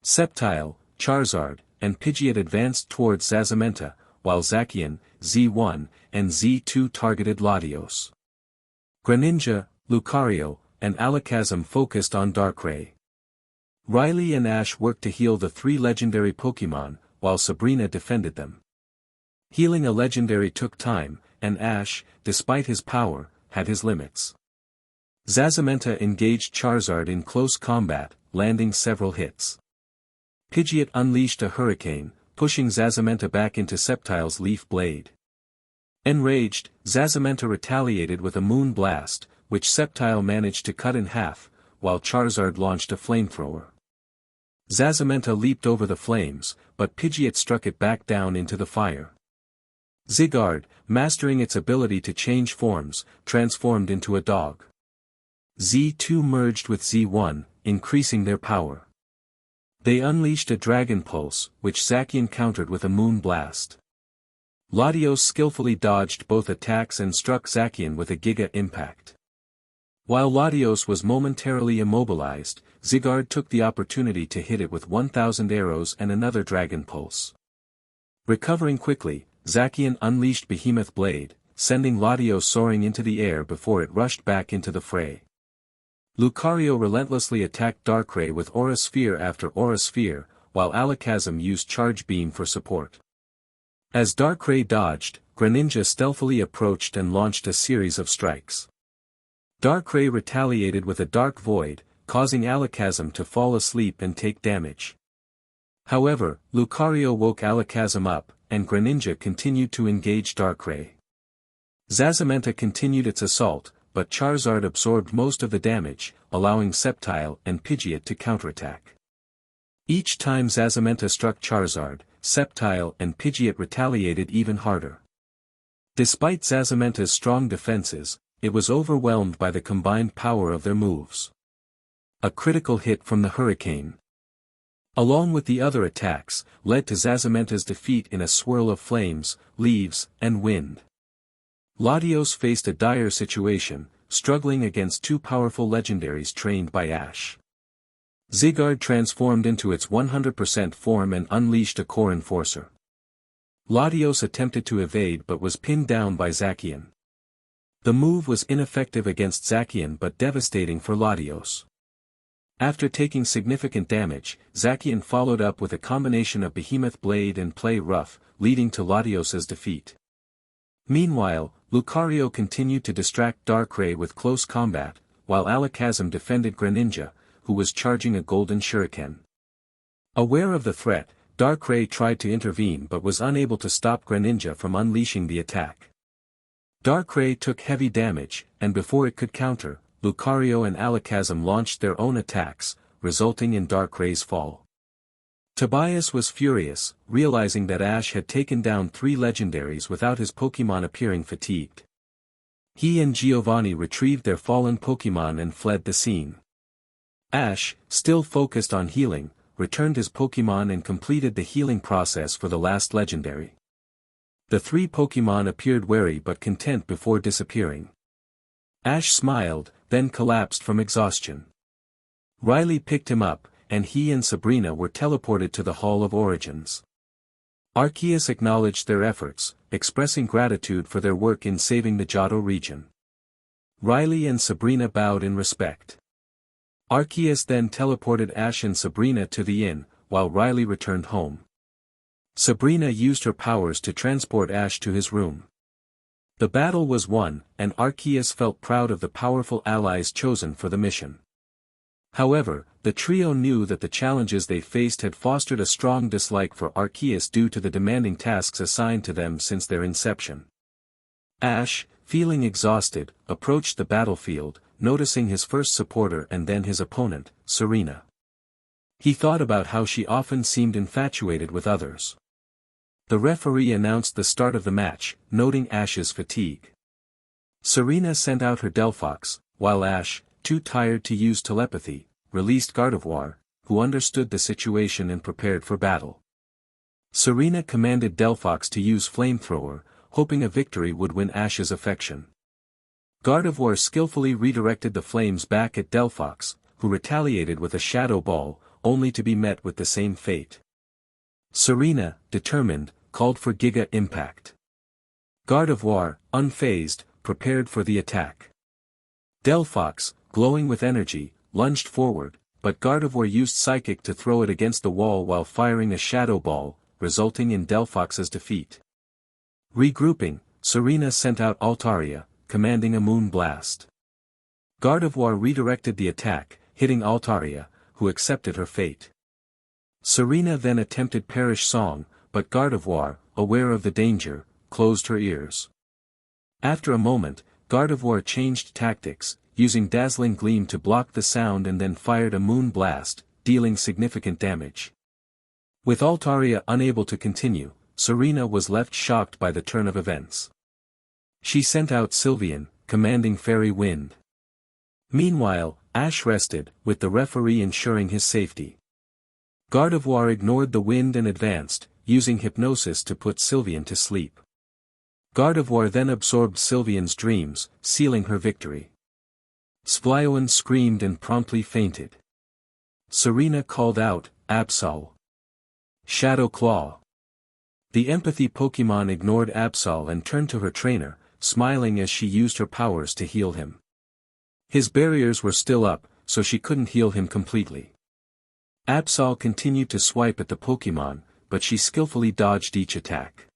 Sceptile, Charizard, and Pidgeot advanced towards Zamazenta, while Zacian, Z1, and Z2 targeted Latios. Greninja, Lucario, and Alakazam focused on Darkrai. Riley and Ash worked to heal the three legendary Pokémon, while Sabrina defended them. Healing a legendary took time, and Ash, despite his power, had his limits. Zamazenta engaged Charizard in close combat, landing several hits. Pidgeot unleashed a hurricane, pushing Zamazenta back into Sceptile's leaf blade. Enraged, Zamazenta retaliated with a moon blast, which Sceptile managed to cut in half, while Charizard launched a flamethrower. Zamazenta leaped over the flames, but Pidgeot struck it back down into the fire. Zygarde, mastering its ability to change forms, transformed into a dog. Z2 merged with Z1, increasing their power. They unleashed a Dragon Pulse, which Zacian countered with a Moon Blast. Latios skillfully dodged both attacks and struck Zacian with a Giga Impact. While Latios was momentarily immobilized, Zygarde took the opportunity to hit it with 1,000 arrows and another Dragon Pulse. Recovering quickly, Zacian unleashed Behemoth Blade, sending Latios soaring into the air before it rushed back into the fray. Lucario relentlessly attacked Darkrai with Aura Sphere after Aura Sphere, while Alakazam used Charge Beam for support. As Darkrai dodged, Greninja stealthily approached and launched a series of strikes. Darkrai retaliated with a Dark Void, causing Alakazam to fall asleep and take damage. However, Lucario woke Alakazam up, and Greninja continued to engage Darkrai. Zamazenta continued its assault, but Charizard absorbed most of the damage, allowing Sceptile and Pidgeot to counterattack. Each time Zamazenta struck Charizard, Sceptile and Pidgeot retaliated even harder. Despite Zamazenta's strong defenses, it was overwhelmed by the combined power of their moves. A critical hit from the Hurricane, along with the other attacks, led to Zamazenta's defeat in a swirl of flames, leaves, and wind. Latios faced a dire situation, struggling against two powerful legendaries trained by Ash. Zygarde transformed into its 100% form and unleashed a Core Enforcer. Latios attempted to evade but was pinned down by Zacian. The move was ineffective against Zacian but devastating for Latios. After taking significant damage, Zacian followed up with a combination of Behemoth Blade and Play Rough, leading to Latios's defeat. Meanwhile, Lucario continued to distract Darkrai with close combat, while Alakazam defended Greninja, who was charging a Golden Shuriken. Aware of the threat, Darkrai tried to intervene but was unable to stop Greninja from unleashing the attack. Darkrai took heavy damage, and before it could counter, Lucario and Alakazam launched their own attacks, resulting in Darkrai's fall. Tobias was furious, realizing that Ash had taken down three legendaries without his Pokémon appearing fatigued. He and Giovanni retrieved their fallen Pokémon and fled the scene. Ash, still focused on healing, returned his Pokémon and completed the healing process for the last legendary. The three Pokémon appeared wary but content before disappearing. Ash smiled, then collapsed from exhaustion. Riley picked him up, and he and Sabrina were teleported to the Hall of Origins. Arceus acknowledged their efforts, expressing gratitude for their work in saving the Johto region. Riley and Sabrina bowed in respect. Arceus then teleported Ash and Sabrina to the inn, while Riley returned home. Sabrina used her powers to transport Ash to his room. The battle was won, and Arceus felt proud of the powerful allies chosen for the mission. However, the trio knew that the challenges they faced had fostered a strong dislike for Arceus due to the demanding tasks assigned to them since their inception. Ash, feeling exhausted, approached the battlefield, noticing his first supporter and then his opponent, Serena. He thought about how she often seemed infatuated with others. The referee announced the start of the match, noting Ash's fatigue. Serena sent out her Delphox, while Ash, too tired to use telepathy, released Gardevoir, who understood the situation and prepared for battle. Serena commanded Delphox to use Flamethrower, hoping a victory would win Ash's affection. Gardevoir skillfully redirected the flames back at Delphox, who retaliated with a Shadow Ball, only to be met with the same fate. Serena, determined, called for Giga Impact. Gardevoir, unfazed, prepared for the attack. Delphox, glowing with energy, lunged forward, but Gardevoir used Psychic to throw it against the wall while firing a Shadow Ball, resulting in Delphox's defeat. Regrouping, Serena sent out Altaria, commanding a Moon Blast. Gardevoir redirected the attack, hitting Altaria, who accepted her fate. Serena then attempted Perish Song, but Gardevoir, aware of the danger, closed her ears. After a moment, Gardevoir changed tactics, using Dazzling Gleam to block the sound and then fired a Moon Blast, dealing significant damage. With Altaria unable to continue, Serena was left shocked by the turn of events. She sent out Sylveon, commanding Fairy Wind. Meanwhile, Ash rested, with the referee ensuring his safety. Gardevoir ignored the wind and advanced, using Hypnosis to put Sylveon to sleep. Gardevoir then absorbed Sylveon's dreams, sealing her victory. Splyoan screamed and promptly fainted. Serena called out, Absol. Shadow Claw. The empathy Pokémon ignored Absol and turned to her trainer, smiling as she used her powers to heal him. His barriers were still up, so she couldn't heal him completely. Absol continued to swipe at the Pokémon, but she skillfully dodged each attack.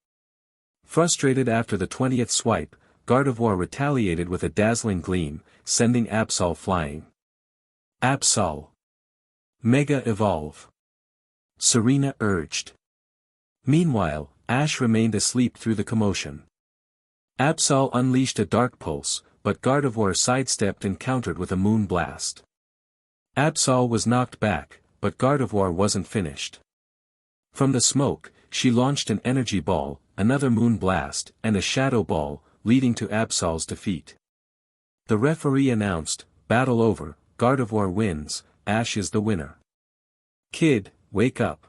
Frustrated after the 20th swipe, Gardevoir retaliated with a Dazzling Gleam, sending Absol flying. Absol. Mega Evolve. Serena urged. Meanwhile, Ash remained asleep through the commotion. Absol unleashed a Dark Pulse, but Gardevoir sidestepped and countered with a Moon Blast. Absol was knocked back, but Gardevoir wasn't finished. From the smoke, she launched an Energy Ball, another Moon Blast, and a Shadow Ball, leading to Absol's defeat. The referee announced, "Battle over, Gardevoir wins, Ash is the winner." "Kid, wake up."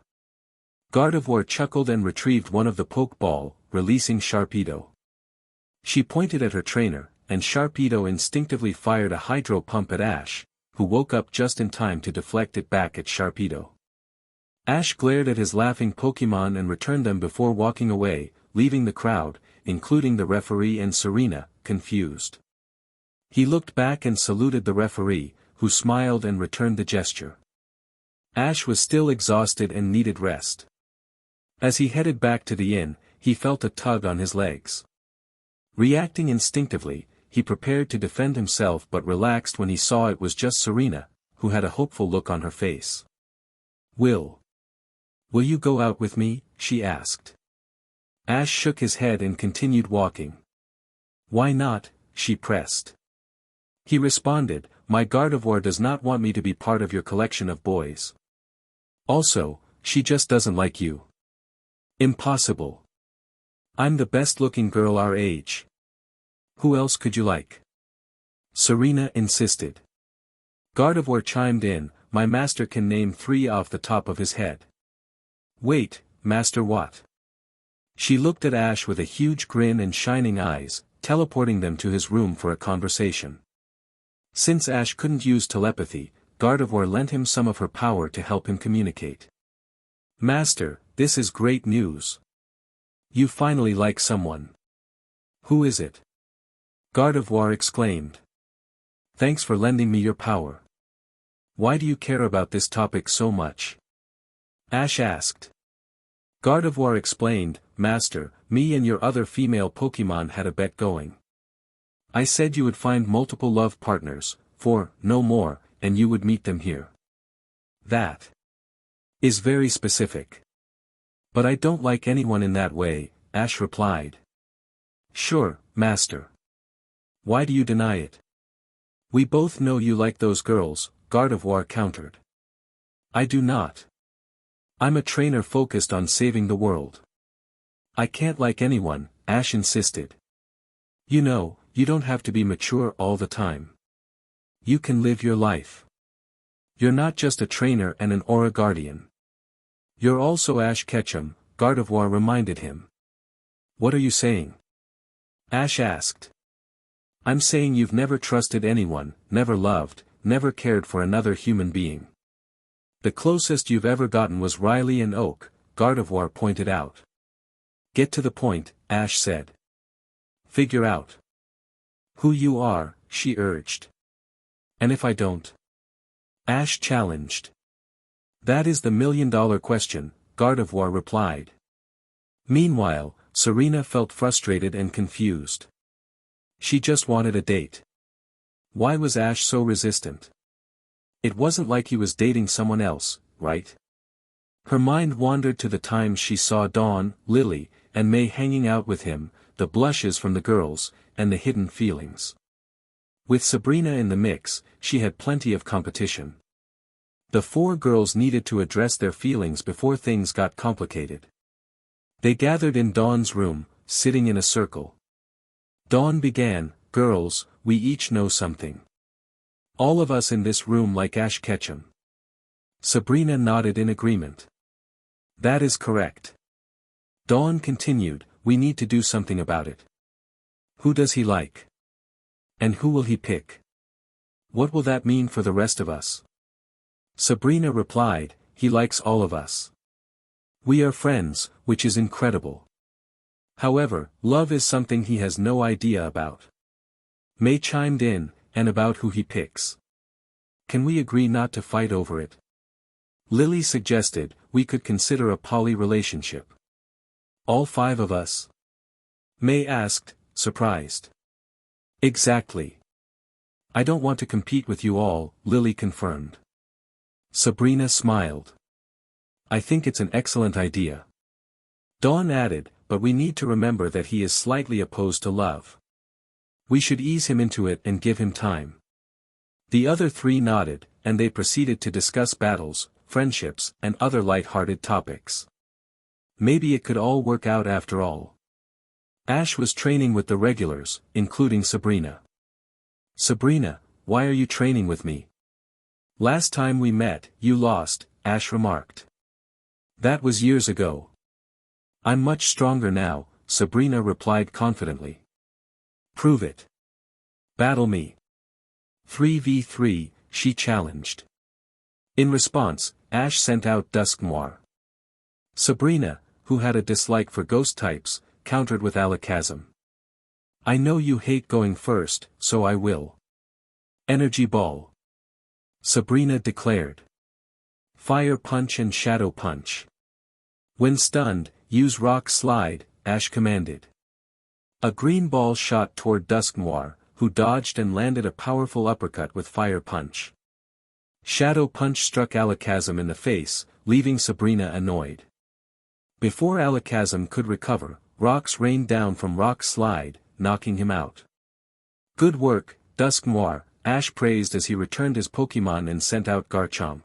Gardevoir chuckled and retrieved one of the Pokeball, releasing Sharpedo. She pointed at her trainer, and Sharpedo instinctively fired a Hydro Pump at Ash, who woke up just in time to deflect it back at Sharpedo. Ash glared at his laughing Pokémon and returned them before walking away, leaving the crowd, including the referee and Serena, confused. He looked back and saluted the referee, who smiled and returned the gesture. Ash was still exhausted and needed rest. As he headed back to the inn, he felt a tug on his legs. Reacting instinctively, he prepared to defend himself but relaxed when he saw it was just Serena, who had a hopeful look on her face. Will you go out with me?" she asked. Ash shook his head and continued walking. "Why not?" she pressed. He responded, "My Gardevoir does not want me to be part of your collection of boys. Also, she just doesn't like you." "Impossible. I'm the best-looking girl our age. Who else could you like?" Serena insisted. Gardevoir chimed in, "My master can name 3 off the top of his head." "Wait, Master what?" She looked at Ash with a huge grin and shining eyes, teleporting them to his room for a conversation. Since Ash couldn't use telepathy, Gardevoir lent him some of her power to help him communicate. "Master, this is great news. You finally like someone." "Who is it?" Gardevoir exclaimed. "Thanks for lending me your power. Why do you care about this topic so much?" Ash asked. Gardevoir explained, "Master, me and your other female Pokémon had a bet going. I said you would find multiple love partners, 4, no more, and you would meet them here. That is very specific. But I don't like anyone in that way," Ash replied. "Sure, Master. Why do you deny it?" "We both know you like those girls," Gardevoir countered. I do not. I'm a trainer focused on saving the world. I can't like anyone, Ash insisted. You know, you don't have to be mature all the time. You can live your life. You're not just a trainer and an aura guardian. You're also Ash Ketchum, Gardevoir reminded him. What are you saying? Ash asked. I'm saying you've never trusted anyone, never loved, never cared for another human being. The closest you've ever gotten was Riley and Oak, Gardevoir pointed out. Get to the point, Ash said. Figure out who you are, she urged. And if I don't? Ash challenged. That is the million-dollar question, Gardevoir replied. Meanwhile, Serena felt frustrated and confused. She just wanted a date. Why was Ash so resistant? It wasn't like he was dating someone else, right? Her mind wandered to the times she saw Dawn, Lily, and May hanging out with him, the blushes from the girls, and the hidden feelings. With Sabrina in the mix, she had plenty of competition. The four girls needed to address their feelings before things got complicated. They gathered in Dawn's room, sitting in a circle. Dawn began, girls, we each know something. All of us in this room like Ash Ketchum. Sabrina nodded in agreement. That is correct. Dawn continued, we need to do something about it. Who does he like? And who will he pick? What will that mean for the rest of us? Sabrina replied, he likes all of us. We are friends, which is incredible. However, love is something he has no idea about. May chimed in, and about who he picks. Can we agree not to fight over it? Lily suggested, we could consider a poly relationship. All five of us? May asked, surprised. Exactly. I don't want to compete with you all, Lily confirmed. Sabrina smiled. I think it's an excellent idea. Dawn added, but we need to remember that he is slightly opposed to love. We should ease him into it and give him time. The other three nodded, and they proceeded to discuss battles, friendships, and other light-hearted topics. Maybe it could all work out after all. Ash was training with the regulars, including Sabrina. Sabrina, why are you training with me? Last time we met, you lost, Ash remarked. That was years ago. I'm much stronger now, Sabrina replied confidently. Prove it. Battle me. 3v3, she challenged. In response, Ash sent out Dusknoir. Sabrina, who had a dislike for ghost types, countered with Alakazam. I know you hate going first, so I will. Energy Ball. Sabrina declared. Fire Punch and Shadow Punch. When stunned, use Rock Slide, Ash commanded. A green ball shot toward Dusknoir, who dodged and landed a powerful uppercut with Fire Punch. Shadow Punch struck Alakazam in the face, leaving Sabrina annoyed. Before Alakazam could recover, rocks rained down from Rock Slide, knocking him out. Good work, Dusknoir, Ash praised as he returned his Pokémon and sent out Garchomp.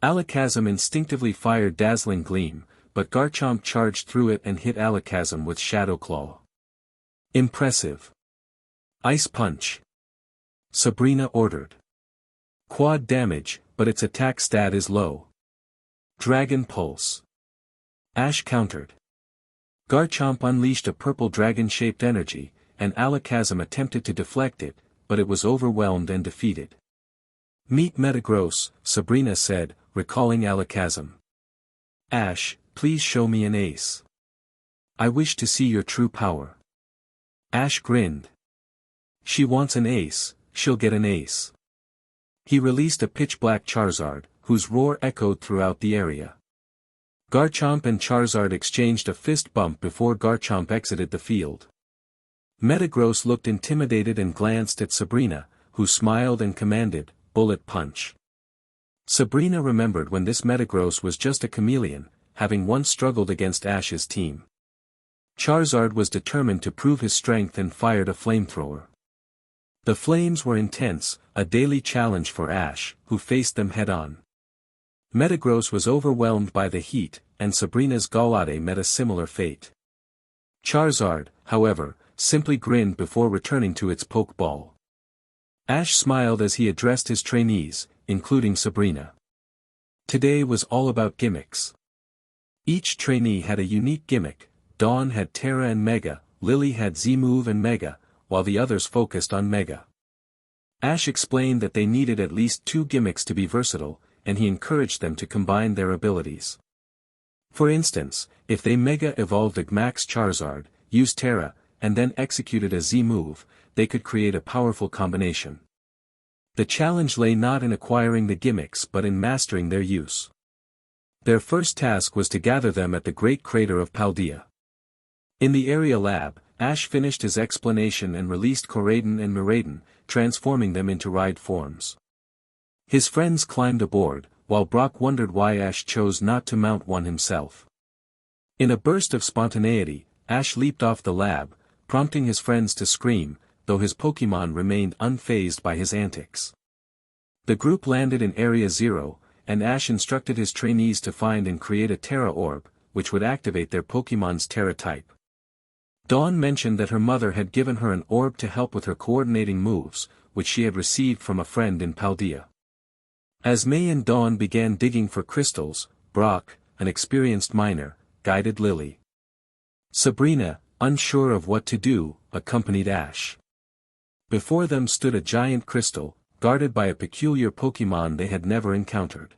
Alakazam instinctively fired Dazzling Gleam, but Garchomp charged through it and hit Alakazam with Shadow Claw. Impressive. Ice Punch. Sabrina ordered. Quad damage, but its attack stat is low. Dragon Pulse. Ash countered. Garchomp unleashed a purple dragon-shaped energy, and Alakazam attempted to deflect it, but it was overwhelmed and defeated. Meet Metagross, Sabrina said, recalling Alakazam. Ash, please show me an ace. I wish to see your true power. Ash grinned. She wants an ace, she'll get an ace. He released a pitch-black Charizard, whose roar echoed throughout the area. Garchomp and Charizard exchanged a fist bump before Garchomp exited the field. Metagross looked intimidated and glanced at Sabrina, who smiled and commanded, Bullet Punch. Sabrina remembered when this Metagross was just a chameleon, having once struggled against Ash's team. Charizard was determined to prove his strength and fired a flamethrower. The flames were intense, a daily challenge for Ash, who faced them head-on. Metagross was overwhelmed by the heat, and Sabrina's Gallade met a similar fate. Charizard, however, simply grinned before returning to its Pokeball. Ash smiled as he addressed his trainees, including Sabrina. Today was all about gimmicks. Each trainee had a unique gimmick. Dawn had Terra and Mega, Lily had Z-Move and Mega, while the others focused on Mega. Ash explained that they needed at least 2 gimmicks to be versatile, and he encouraged them to combine their abilities. For instance, if they Mega evolved a Max Charizard, used Terra, and then executed a Z-Move, they could create a powerful combination. The challenge lay not in acquiring the gimmicks but in mastering their use. Their first task was to gather them at the Great Crater of Paldea. In the area lab, Ash finished his explanation and released Koraidon and Miraidon, transforming them into ride forms. His friends climbed aboard, while Brock wondered why Ash chose not to mount one himself. In a burst of spontaneity, Ash leaped off the lab, prompting his friends to scream, though his Pokémon remained unfazed by his antics. The group landed in Area 0, and Ash instructed his trainees to find and create a Terra Orb, which would activate their Pokémon's Terra type. Dawn mentioned that her mother had given her an orb to help with her coordinating moves, which she had received from a friend in Paldea. As May and Dawn began digging for crystals, Brock, an experienced miner, guided Lily. Sabrina, unsure of what to do, accompanied Ash. Before them stood a giant crystal, guarded by a peculiar Pokémon they had never encountered.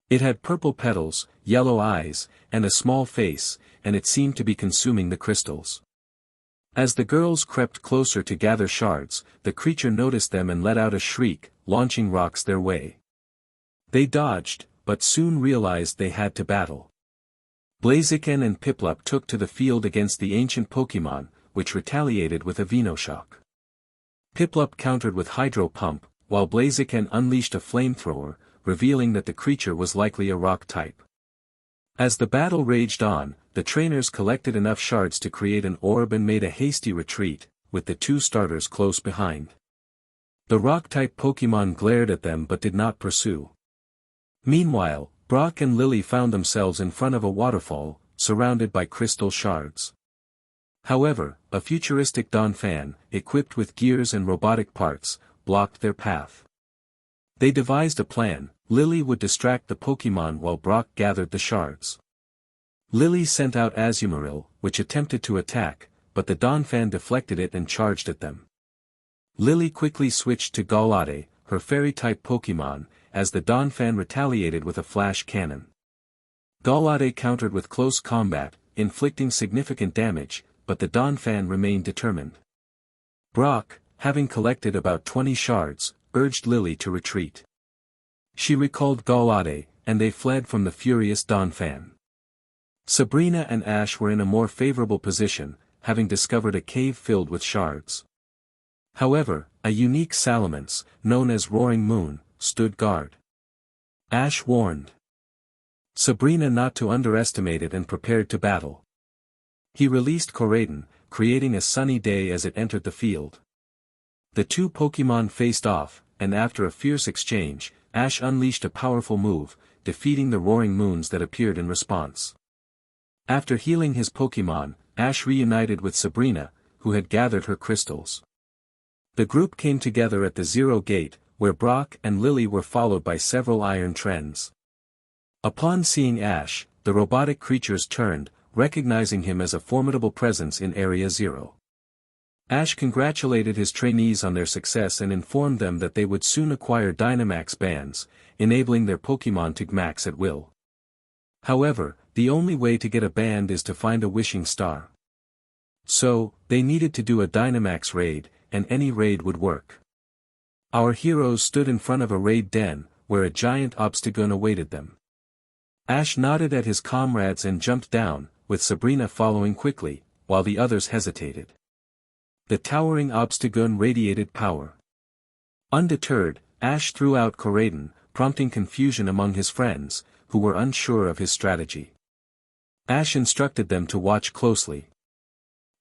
It had purple petals, yellow eyes, and a small face, and it seemed to be consuming the crystals. As the girls crept closer to gather shards, the creature noticed them and let out a shriek, launching rocks their way. They dodged, but soon realized they had to battle. Blaziken and Piplup took to the field against the ancient Pokémon, which retaliated with a Venoshock. Piplup countered with Hydro Pump, while Blaziken unleashed a flamethrower, revealing that the creature was likely a rock type. As the battle raged on, the trainers collected enough shards to create an orb and made a hasty retreat, with the 2 starters close behind. The rock-type Pokémon glared at them but did not pursue. Meanwhile, Brock and Lily found themselves in front of a waterfall, surrounded by crystal shards. However, a futuristic Donphan, equipped with gears and robotic parts, blocked their path. They devised a plan. Lily would distract the Pokémon while Brock gathered the shards. Lily sent out Azumarill, which attempted to attack, but the Donphan deflected it and charged at them. Lily quickly switched to Gallade, her fairy-type Pokémon, as the Donphan retaliated with a flash cannon. Gallade countered with close combat, inflicting significant damage, but the Donphan remained determined. Brock, having collected about 20 shards, urged Lily to retreat. She recalled Gallade, and they fled from the furious Donphan. Sabrina and Ash were in a more favorable position, having discovered a cave filled with shards. However, a unique Salamence, known as Roaring Moon, stood guard. Ash warned Sabrina not to underestimate it and prepared to battle. He released Koraidon, creating a sunny day as it entered the field. The 2 Pokémon faced off, and after a fierce exchange, Ash unleashed a powerful move, defeating the Roaring Moons that appeared in response. After healing his Pokémon, Ash reunited with Sabrina, who had gathered her crystals. The group came together at the Zero Gate, where Brock and Lily were followed by several Iron Trends. Upon seeing Ash, the robotic creatures turned, recognizing him as a formidable presence in Area 0. Ash congratulated his trainees on their success and informed them that they would soon acquire Dynamax bands, enabling their Pokémon to max at will. However, the only way to get a band is to find a wishing star. So, they needed to do a Dynamax raid, and any raid would work. Our heroes stood in front of a raid den, where a giant Obstagoon awaited them. Ash nodded at his comrades and jumped down, with Sabrina following quickly, while the others hesitated. The towering Obstagoon radiated power. Undeterred, Ash threw out Koraidon, prompting confusion among his friends, who were unsure of his strategy. Ash instructed them to watch closely.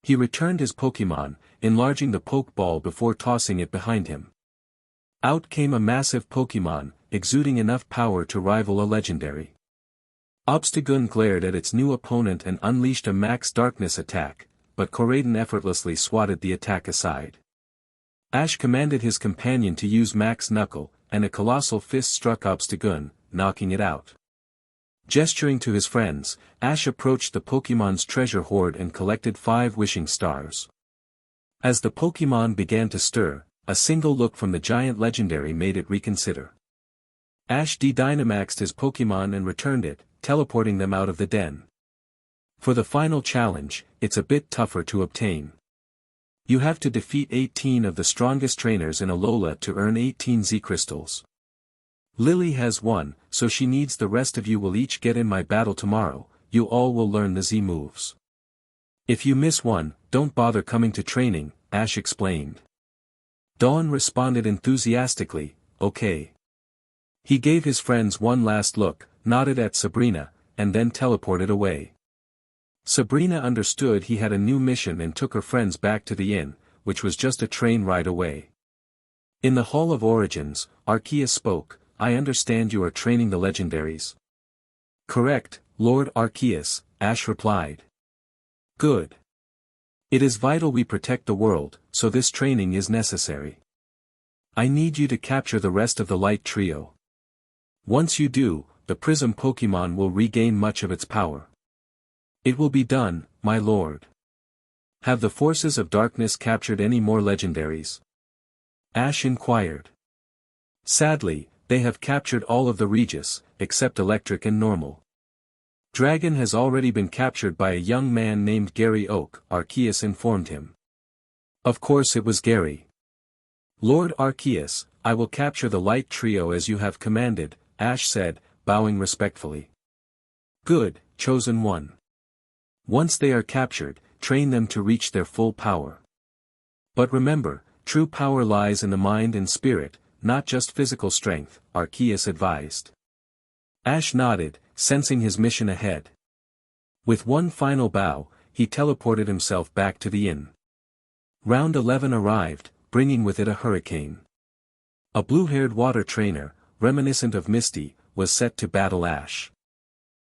He returned his Pokémon, enlarging the Pokeball before tossing it behind him. Out came a massive Pokémon, exuding enough power to rival a legendary. Obstagoon glared at its new opponent and unleashed a max darkness attack, but Koraidon effortlessly swatted the attack aside. Ash commanded his companion to use Max Knuckle, and a colossal fist struck Obstagoon, knocking it out. Gesturing to his friends, Ash approached the Pokémon's treasure hoard and collected 5 wishing stars. As the Pokémon began to stir, a single look from the giant legendary made it reconsider. Ash de-Dynamaxed his Pokémon and returned it, teleporting them out of the den. For the final challenge, it's a bit tougher to obtain. You have to defeat 18 of the strongest trainers in Alola to earn 18 Z crystals. Lily has 1, so she needs the rest of you will each get in my battle tomorrow, you all will learn the Z moves. If you miss one, don't bother coming to training, Ash explained. Dawn responded enthusiastically, okay. He gave his friends one last look, nodded at Sabrina, and then teleported away. Sabrina understood he had a new mission and took her friends back to the inn, which was just a train ride away. In the Hall of Origins, Arceus spoke, I understand you are training the legendaries. Correct, Lord Arceus, Ash replied. Good. It is vital we protect the world, so this training is necessary. I need you to capture the rest of the Light Trio. Once you do, the Prism Pokémon will regain much of its power. It will be done, my lord. Have the forces of darkness captured any more legendaries? Ash inquired. Sadly, they have captured all of the Regis, except Electric and Normal. Dragon has already been captured by a young man named Gary Oak, Arceus informed him. Of course it was Gary. Lord Arceus, I will capture the Light Trio as you have commanded, Ash said, bowing respectfully. Good, chosen one. Once they are captured, train them to reach their full power. But remember, true power lies in the mind and spirit, not just physical strength, Arceus advised. Ash nodded, sensing his mission ahead. With one final bow, he teleported himself back to the inn. Round 11 arrived, bringing with it a hurricane. A blue-haired water trainer, reminiscent of Misty, was set to battle Ash.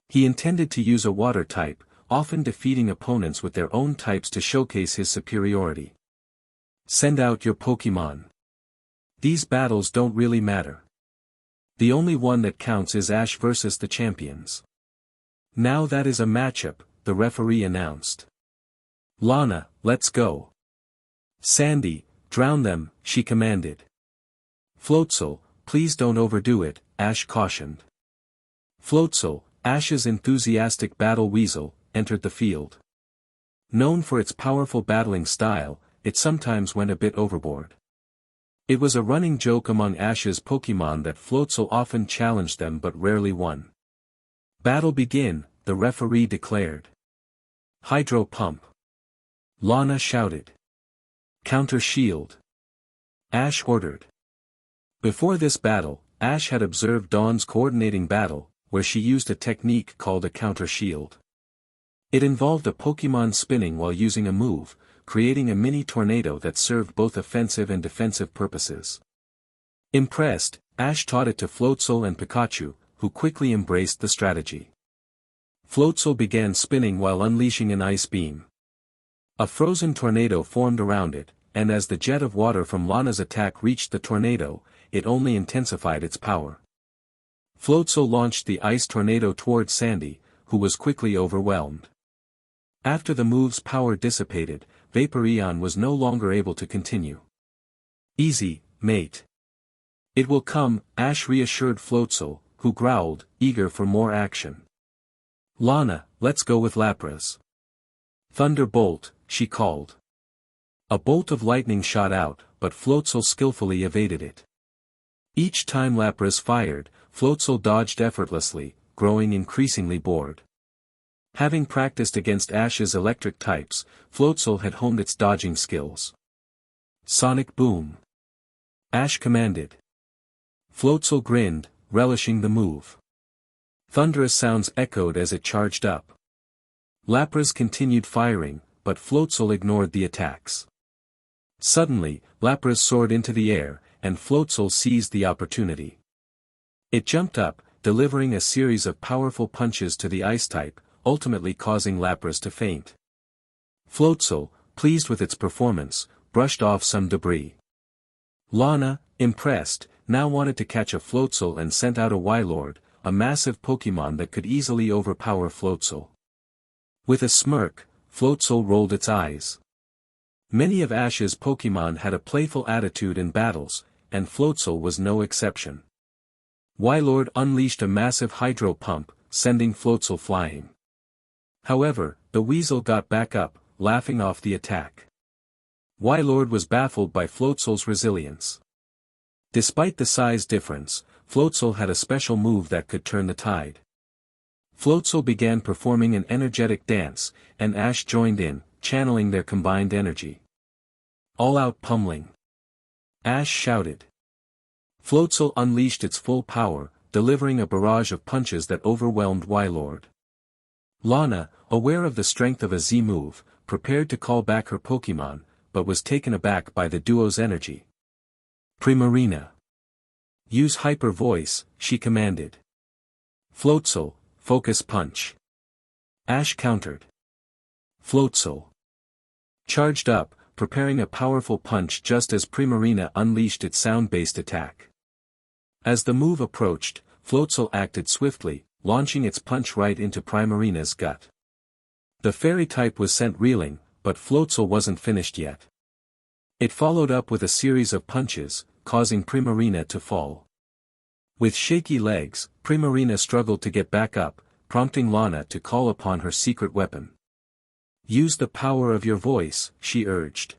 He intended to use a water type, often defeating opponents with their own types to showcase his superiority. Send out your Pokémon. These battles don't really matter. The only one that counts is Ash versus the champions. Now that is a matchup, the referee announced. Lana, let's go. Sandy, drown them, she commanded. Floatzel, please don't overdo it, Ash cautioned. Floatzel, Ash's enthusiastic battle weasel, entered the field. Known for its powerful battling style, it sometimes went a bit overboard. It was a running joke among Ash's Pokémon that Floatzel often challenged them but rarely won. Battle begin, the referee declared. Hydro Pump. Lana shouted. Counter Shield. Ash ordered. Before this battle, Ash had observed Dawn's coordinating battle, where she used a technique called a counter shield. It involved a Pokémon spinning while using a move, creating a mini tornado that served both offensive and defensive purposes. Impressed, Ash taught it to Floatzel and Pikachu, who quickly embraced the strategy. Floatzel began spinning while unleashing an ice beam. A frozen tornado formed around it, and as the jet of water from Lana's attack reached the tornado, it only intensified its power. Floatzel launched the ice tornado towards Sandy, who was quickly overwhelmed. After the move's power dissipated, Vaporeon was no longer able to continue. Easy, mate. It will come, Ash reassured Floatzel, who growled, eager for more action. Lana, let's go with Lapras. Thunderbolt, she called. A bolt of lightning shot out, but Floatzel skillfully evaded it. Each time Lapras fired, Floatzel dodged effortlessly, growing increasingly bored. Having practiced against Ash's electric types, Floatzel had honed its dodging skills. Sonic Boom. Ash commanded. Floatzel grinned, relishing the move. Thunderous sounds echoed as it charged up. Lapras continued firing, but Floatzel ignored the attacks. Suddenly, Lapras soared into the air, and Floatzel seized the opportunity. It jumped up, delivering a series of powerful punches to the ice type, ultimately causing Lapras to faint. Floatzel, pleased with its performance, brushed off some debris. Lana, impressed, now wanted to catch a Floatzel and sent out a Wailord, a massive Pokémon that could easily overpower Floatzel. With a smirk, Floatzel rolled its eyes. Many of Ash's Pokémon had a playful attitude in battles, and Floatzel was no exception. Wailord unleashed a massive hydro pump, sending Floatzel flying. However, the Weasel got back up, laughing off the attack. Wailord was baffled by Floatzel's resilience. Despite the size difference, Floatzel had a special move that could turn the tide. Floatzel began performing an energetic dance, and Ash joined in, channeling their combined energy. All-out pummeling. Ash shouted. Floatzel unleashed its full power, delivering a barrage of punches that overwhelmed Wailord. Lana, aware of the strength of a Z move, prepared to call back her Pokémon, but was taken aback by the duo's energy. Primarina. Use Hyper Voice, she commanded. Floatzel, Focus Punch. Ash countered. Floatzel charged up, preparing a powerful punch just as Primarina unleashed its sound-based attack. As the move approached, Floatzel acted swiftly, launching its punch right into Primarina's gut. The fairy type was sent reeling, but Floatzel wasn't finished yet. It followed up with a series of punches, causing Primarina to fall. With shaky legs, Primarina struggled to get back up, prompting Lana to call upon her secret weapon. Use the power of your voice, she urged.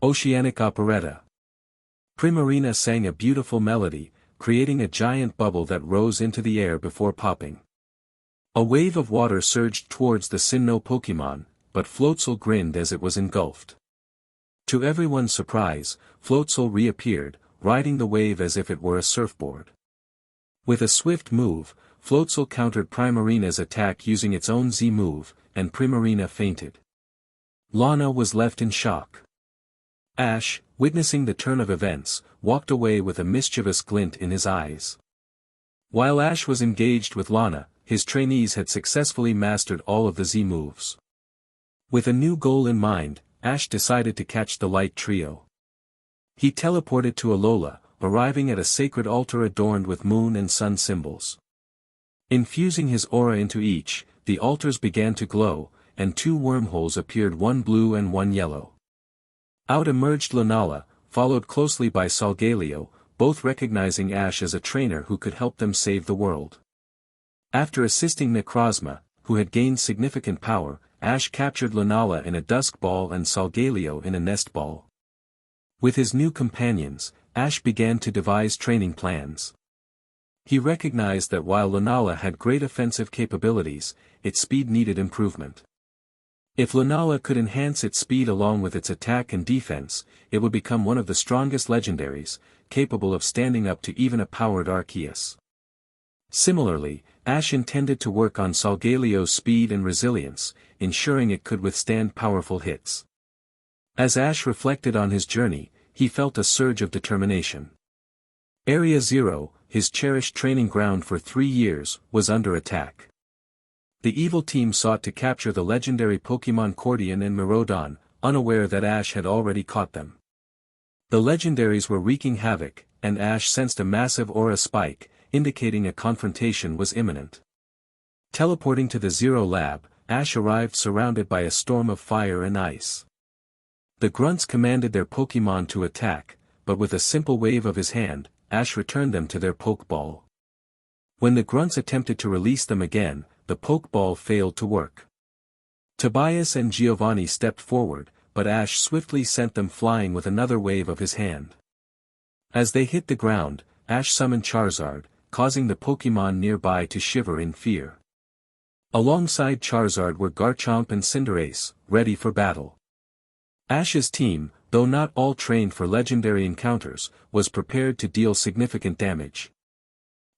Oceanic Operetta. Primarina sang a beautiful melody, creating a giant bubble that rose into the air before popping. A wave of water surged towards the Sinnoh Pokémon, but Floatzel grinned as it was engulfed. To everyone's surprise, Floatzel reappeared, riding the wave as if it were a surfboard. With a swift move, Floatzel countered Primarina's attack using its own Z move, and Primarina fainted. Lana was left in shock. Ash, witnessing the turn of events, walked away with a mischievous glint in his eyes. While Ash was engaged with Lana, his trainees had successfully mastered all of the Z moves. With a new goal in mind, Ash decided to catch the Light Trio. He teleported to Alola, arriving at a sacred altar adorned with moon and sun symbols. Infusing his aura into each, the altars began to glow, and two wormholes appeared, one blue and one yellow. Out emerged Lunala, followed closely by Solgaleo, both recognizing Ash as a trainer who could help them save the world. After assisting Necrozma, who had gained significant power, Ash captured Lunala in a Dusk Ball and Solgaleo in a Nest Ball. With his new companions, Ash began to devise training plans. He recognized that while Lunala had great offensive capabilities, its speed needed improvement. If Lunala could enhance its speed along with its attack and defense, it would become one of the strongest legendaries, capable of standing up to even a powered Arceus. Similarly, Ash intended to work on Solgaleo's speed and resilience, ensuring it could withstand powerful hits. As Ash reflected on his journey, he felt a surge of determination. Area Zero, his cherished training ground for 3 years, was under attack. The evil team sought to capture the legendary Pokémon Cordian and Miraidon, unaware that Ash had already caught them. The legendaries were wreaking havoc, and Ash sensed a massive aura spike, indicating a confrontation was imminent. Teleporting to the Zero Lab, Ash arrived surrounded by a storm of fire and ice. The grunts commanded their Pokémon to attack, but with a simple wave of his hand, Ash returned them to their Pokeball. When the grunts attempted to release them again, the Pokeball failed to work. Tobias and Giovanni stepped forward, but Ash swiftly sent them flying with another wave of his hand. As they hit the ground, Ash summoned Charizard, causing the Pokémon nearby to shiver in fear. Alongside Charizard were Garchomp and Cinderace, ready for battle. Ash's team, though not all trained for legendary encounters, was prepared to deal significant damage.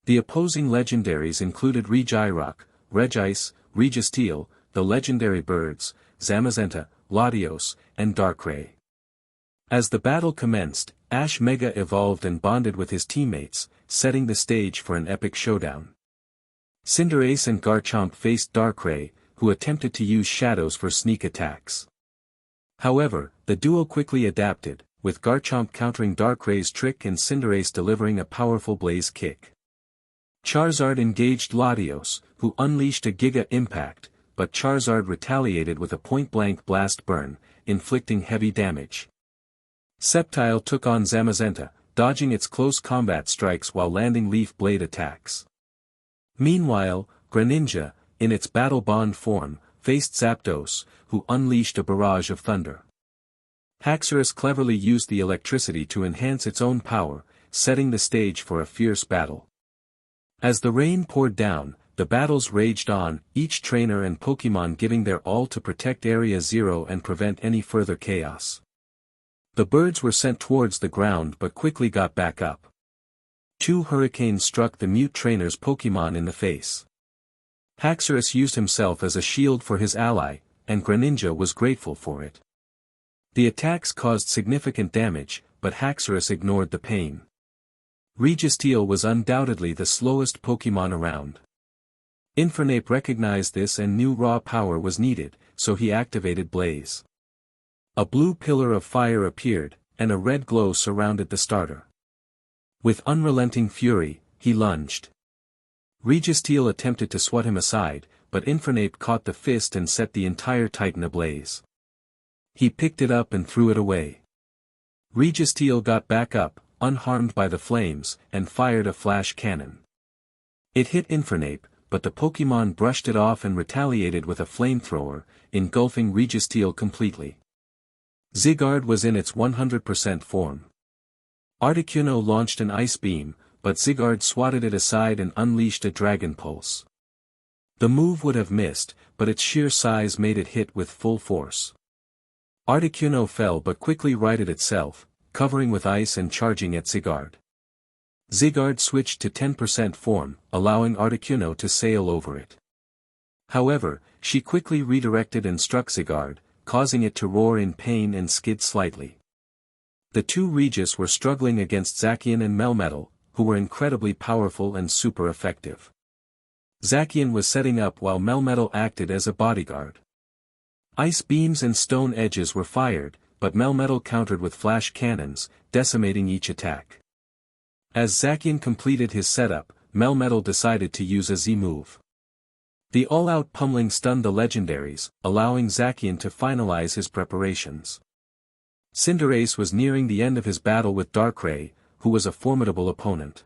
The opposing legendaries included Regirock, Regice, Registeel, the legendary birds, Zamazenta, Latios, and Darkrai. As the battle commenced, Ash Mega evolved and bonded with his teammates, setting the stage for an epic showdown. Cinderace and Garchomp faced Darkrai, who attempted to use shadows for sneak attacks. However, the duo quickly adapted, with Garchomp countering Darkrai's trick and Cinderace delivering a powerful blaze kick. Charizard engaged Latios, who unleashed a Giga Impact, but Charizard retaliated with a point-blank Blast Burn, inflicting heavy damage. Sceptile took on Zamazenta, dodging its close combat strikes while landing Leaf Blade attacks. Meanwhile, Greninja, in its Battle Bond form, faced Zapdos, who unleashed a barrage of thunder. Haxorus cleverly used the electricity to enhance its own power, setting the stage for a fierce battle. As the rain poured down, the battles raged on, each trainer and Pokémon giving their all to protect Area Zero and prevent any further chaos. The birds were sent towards the ground but quickly got back up. 2 hurricanes struck the mute trainer's Pokémon in the face. Haxorus used himself as a shield for his ally, and Greninja was grateful for it. The attacks caused significant damage, but Haxorus ignored the pain. Registeel was undoubtedly the slowest Pokémon around. Infernape recognized this and knew raw power was needed, so he activated Blaze. A blue pillar of fire appeared, and a red glow surrounded the starter. With unrelenting fury, he lunged. Registeel attempted to swat him aside, but Infernape caught the fist and set the entire Titan ablaze. He picked it up and threw it away. Registeel got back up, unharmed by the flames, and fired a flash cannon. It hit Infernape, but the Pokémon brushed it off and retaliated with a flamethrower, engulfing Registeel completely. Zygarde was in its 100% form. Articuno launched an ice beam, but Zygarde swatted it aside and unleashed a Dragon Pulse. The move would have missed, but its sheer size made it hit with full force. Articuno fell but quickly righted itself, covering with ice and charging at Zygarde. Zygarde switched to 10% form, allowing Articuno to sail over it. However, she quickly redirected and struck Zygarde, causing it to roar in pain and skid slightly. The 2 Regis were struggling against Zacian and Melmetal, who were incredibly powerful and super effective. Zacian was setting up while Melmetal acted as a bodyguard. Ice beams and stone edges were fired, but Melmetal countered with flash cannons, decimating each attack. As Zacian completed his setup, Melmetal decided to use a Z-move. The all-out pummeling stunned the legendaries, allowing Zacian to finalize his preparations. Cinderace was nearing the end of his battle with Darkrai, who was a formidable opponent.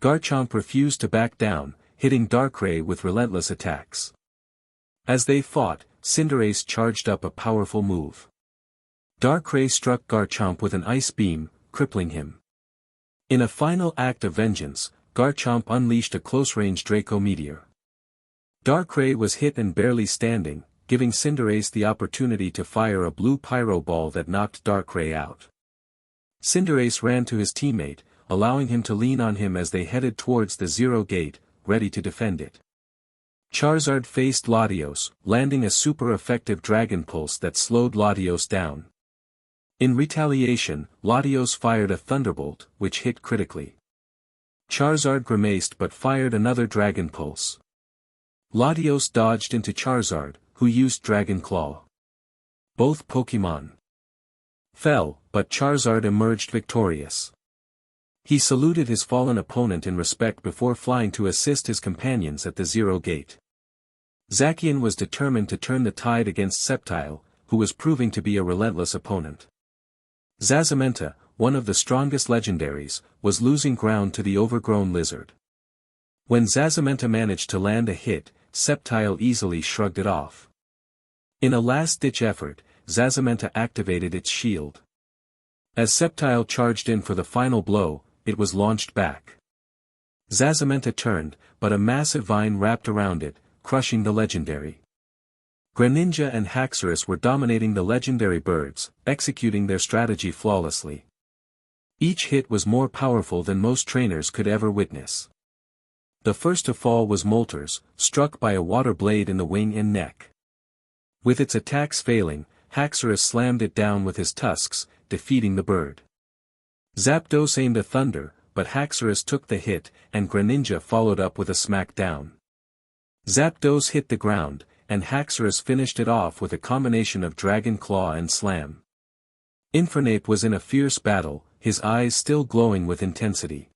Garchomp refused to back down, hitting Darkrai with relentless attacks. As they fought, Cinderace charged up a powerful move. Darkrai struck Garchomp with an ice beam, crippling him. In a final act of vengeance, Garchomp unleashed a close-range Draco Meteor. Darkrai was hit and barely standing, giving Cinderace the opportunity to fire a blue pyro ball that knocked Darkrai out. Cinderace ran to his teammate, allowing him to lean on him as they headed towards the Zero Gate, ready to defend it. Charizard faced Latios, landing a super effective Dragon Pulse that slowed Latios down. In retaliation, Latios fired a Thunderbolt, which hit critically. Charizard grimaced but fired another Dragon Pulse. Latios dodged into Charizard, who used Dragon Claw. Both Pokémon fell, but Charizard emerged victorious. He saluted his fallen opponent in respect before flying to assist his companions at the Zero Gate. Zacian was determined to turn the tide against Sceptile, who was proving to be a relentless opponent. Zamazenta, one of the strongest legendaries, was losing ground to the overgrown lizard. When Zamazenta managed to land a hit, Sceptile easily shrugged it off. In a last-ditch effort, Zamazenta activated its shield. As Sceptile charged in for the final blow, it was launched back. Zamazenta turned, but a massive vine wrapped around it, crushing the legendary. Greninja and Haxorus were dominating the legendary birds, executing their strategy flawlessly. Each hit was more powerful than most trainers could ever witness. The first to fall was Moltres, struck by a water blade in the wing and neck. With its attacks failing, Haxorus slammed it down with his tusks, defeating the bird. Zapdos aimed a thunder, but Haxorus took the hit, and Greninja followed up with a smackdown. Zapdos hit the ground, and Haxorus finished it off with a combination of Dragon Claw and Slam. Infernape was in a fierce battle, his eyes still glowing with intensity.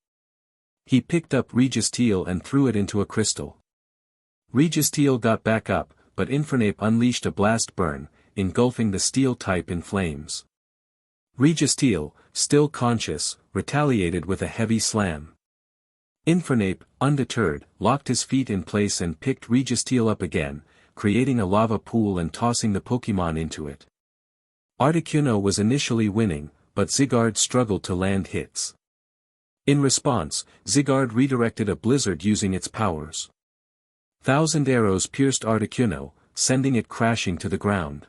He picked up Registeel and threw it into a crystal. Registeel got back up, but Infernape unleashed a blast burn, engulfing the steel type in flames. Registeel, still conscious, retaliated with a heavy slam. Infernape, undeterred, locked his feet in place and picked Registeel up again, creating a lava pool and tossing the Pokémon into it. Articuno was initially winning, but Zygarde struggled to land hits. In response, Zygarde redirected a blizzard using its powers. 1,000 arrows pierced Articuno, sending it crashing to the ground.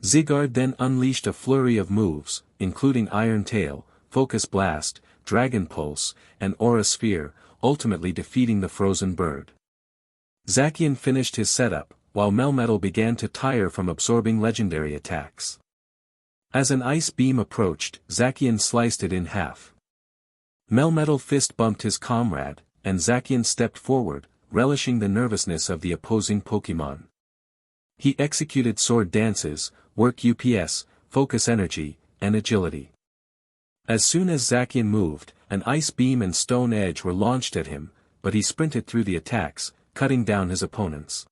Zygarde then unleashed a flurry of moves, including Iron Tail, Focus Blast, Dragon Pulse, and Aura Sphere, ultimately defeating the frozen bird. Zacian finished his setup, while Melmetal began to tire from absorbing legendary attacks. As an ice beam approached, Zacian sliced it in half. Melmetal fist bumped his comrade, and Zacian stepped forward, relishing the nervousness of the opposing Pokémon. He executed sword dances, work UPS, focus energy, and agility. As soon as Zacian moved, an ice beam and stone edge were launched at him, but he sprinted through the attacks, cutting down his opponents.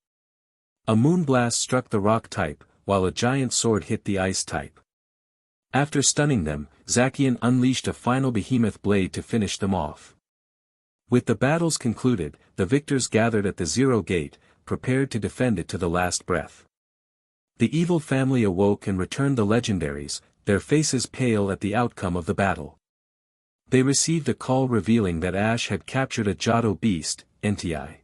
A moonblast struck the rock type, while a giant sword hit the ice type. After stunning them, Zacian unleashed a final behemoth blade to finish them off. With the battles concluded, the victors gathered at the Zero Gate, prepared to defend it to the last breath. The evil family awoke and returned the legendaries, their faces pale at the outcome of the battle. They received a call revealing that Ash had captured a Johto beast, Entei.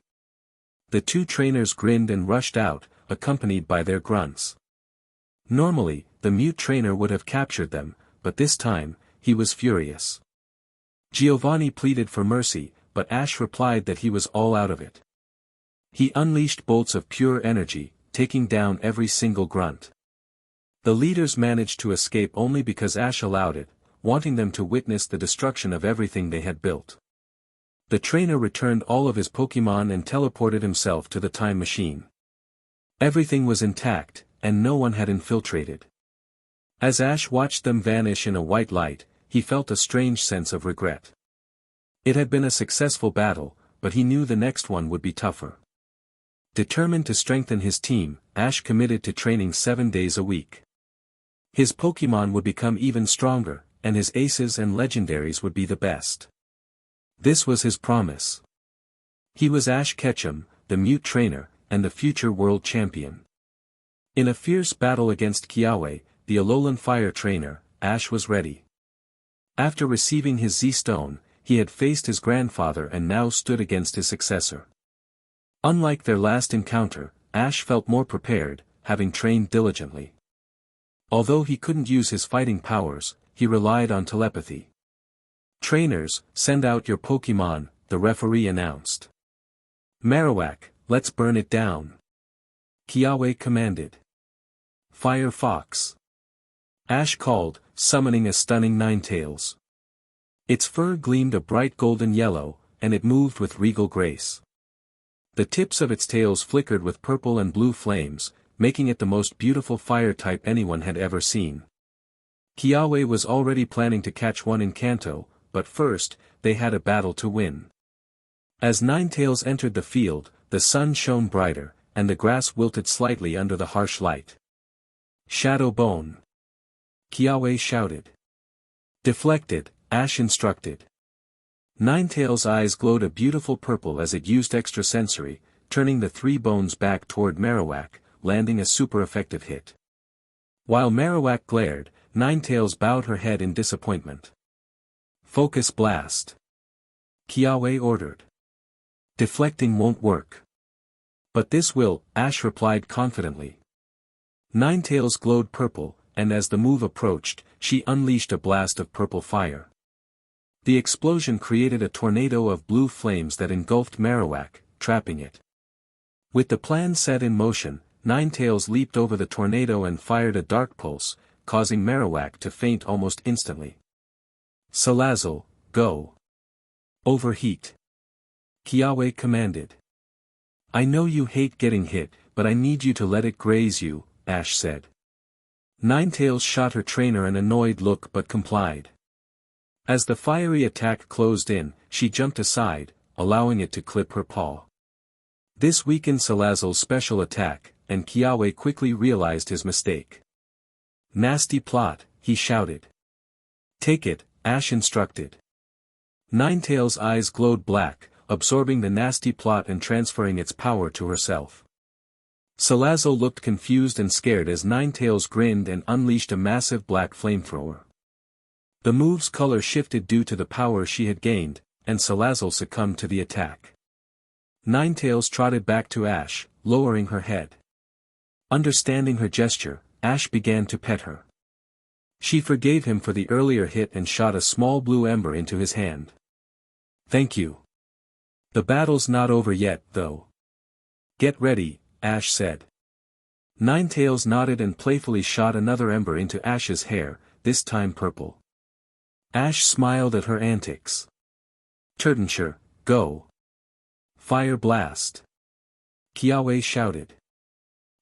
The two trainers grinned and rushed out, accompanied by their grunts. Normally, the mute trainer would have captured them, but this time, he was furious. Giovanni pleaded for mercy, but Ash replied that he was all out of it. He unleashed bolts of pure energy, taking down every single grunt. The leaders managed to escape only because Ash allowed it, wanting them to witness the destruction of everything they had built. The trainer returned all of his Pokémon and teleported himself to the time machine. Everything was intact, and no one had infiltrated. As Ash watched them vanish in a white light, he felt a strange sense of regret. It had been a successful battle, but he knew the next one would be tougher. Determined to strengthen his team, Ash committed to training 7 days a week. His Pokémon would become even stronger, and his aces and legendaries would be the best. This was his promise. He was Ash Ketchum, the mute trainer, and the future world champion. In a fierce battle against Kiawe, the Alolan fire trainer, Ash was ready. After receiving his Z-Stone, he had faced his grandfather and now stood against his successor. Unlike their last encounter, Ash felt more prepared, having trained diligently. Although he couldn't use his fighting powers, he relied on telepathy. "Trainers, send out your Pokémon," the referee announced. "Marowak, let's burn it down," Kiawe commanded. "Fire Fox," Ash called, summoning a stunning Ninetales. Its fur gleamed a bright golden yellow, and it moved with regal grace. The tips of its tails flickered with purple and blue flames, making it the most beautiful fire type anyone had ever seen. Kiawe was already planning to catch one in Kanto, but first, they had a battle to win. As Ninetales entered the field, the sun shone brighter, and the grass wilted slightly under the harsh light. "Shadow Bone," Kiawe shouted. "Deflected," Ash instructed. Ninetales' eyes glowed a beautiful purple as it used extrasensory, turning the 3 bones back toward Marowak, landing a super effective hit. While Marowak glared, Ninetales bowed her head in disappointment. "Focus Blast," Kiawe ordered. "Deflecting won't work." "But this will," Ash replied confidently. Ninetales glowed purple, and as the move approached, she unleashed a blast of purple fire. The explosion created a tornado of blue flames that engulfed Marowak, trapping it. With the plan set in motion, Ninetales leaped over the tornado and fired a dark pulse, causing Marowak to faint almost instantly. "Salazzle, go," Overheat. Kiawe commanded. I know you hate getting hit, but I need you to let it graze you, Ash said. Ninetales shot her trainer an annoyed look but complied. As the fiery attack closed in, she jumped aside, allowing it to clip her paw. This weakened Salazzle's special attack, and Kiawe quickly realized his mistake. Nasty plot, he shouted. Take it, Ash instructed. Ninetales' eyes glowed black, absorbing the nasty plot and transferring its power to herself. Salazzle looked confused and scared as Ninetales grinned and unleashed a massive black flamethrower. The move's color shifted due to the power she had gained, and Salazzle succumbed to the attack. Ninetales trotted back to Ash, lowering her head. Understanding her gesture, Ash began to pet her. She forgave him for the earlier hit and shot a small blue ember into his hand. Thank you. The battle's not over yet, though. Get ready, Ash said. Ninetales nodded and playfully shot another ember into Ash's hair, this time purple. Ash smiled at her antics. Turtonshire, go. Fire blast. Kiawe shouted.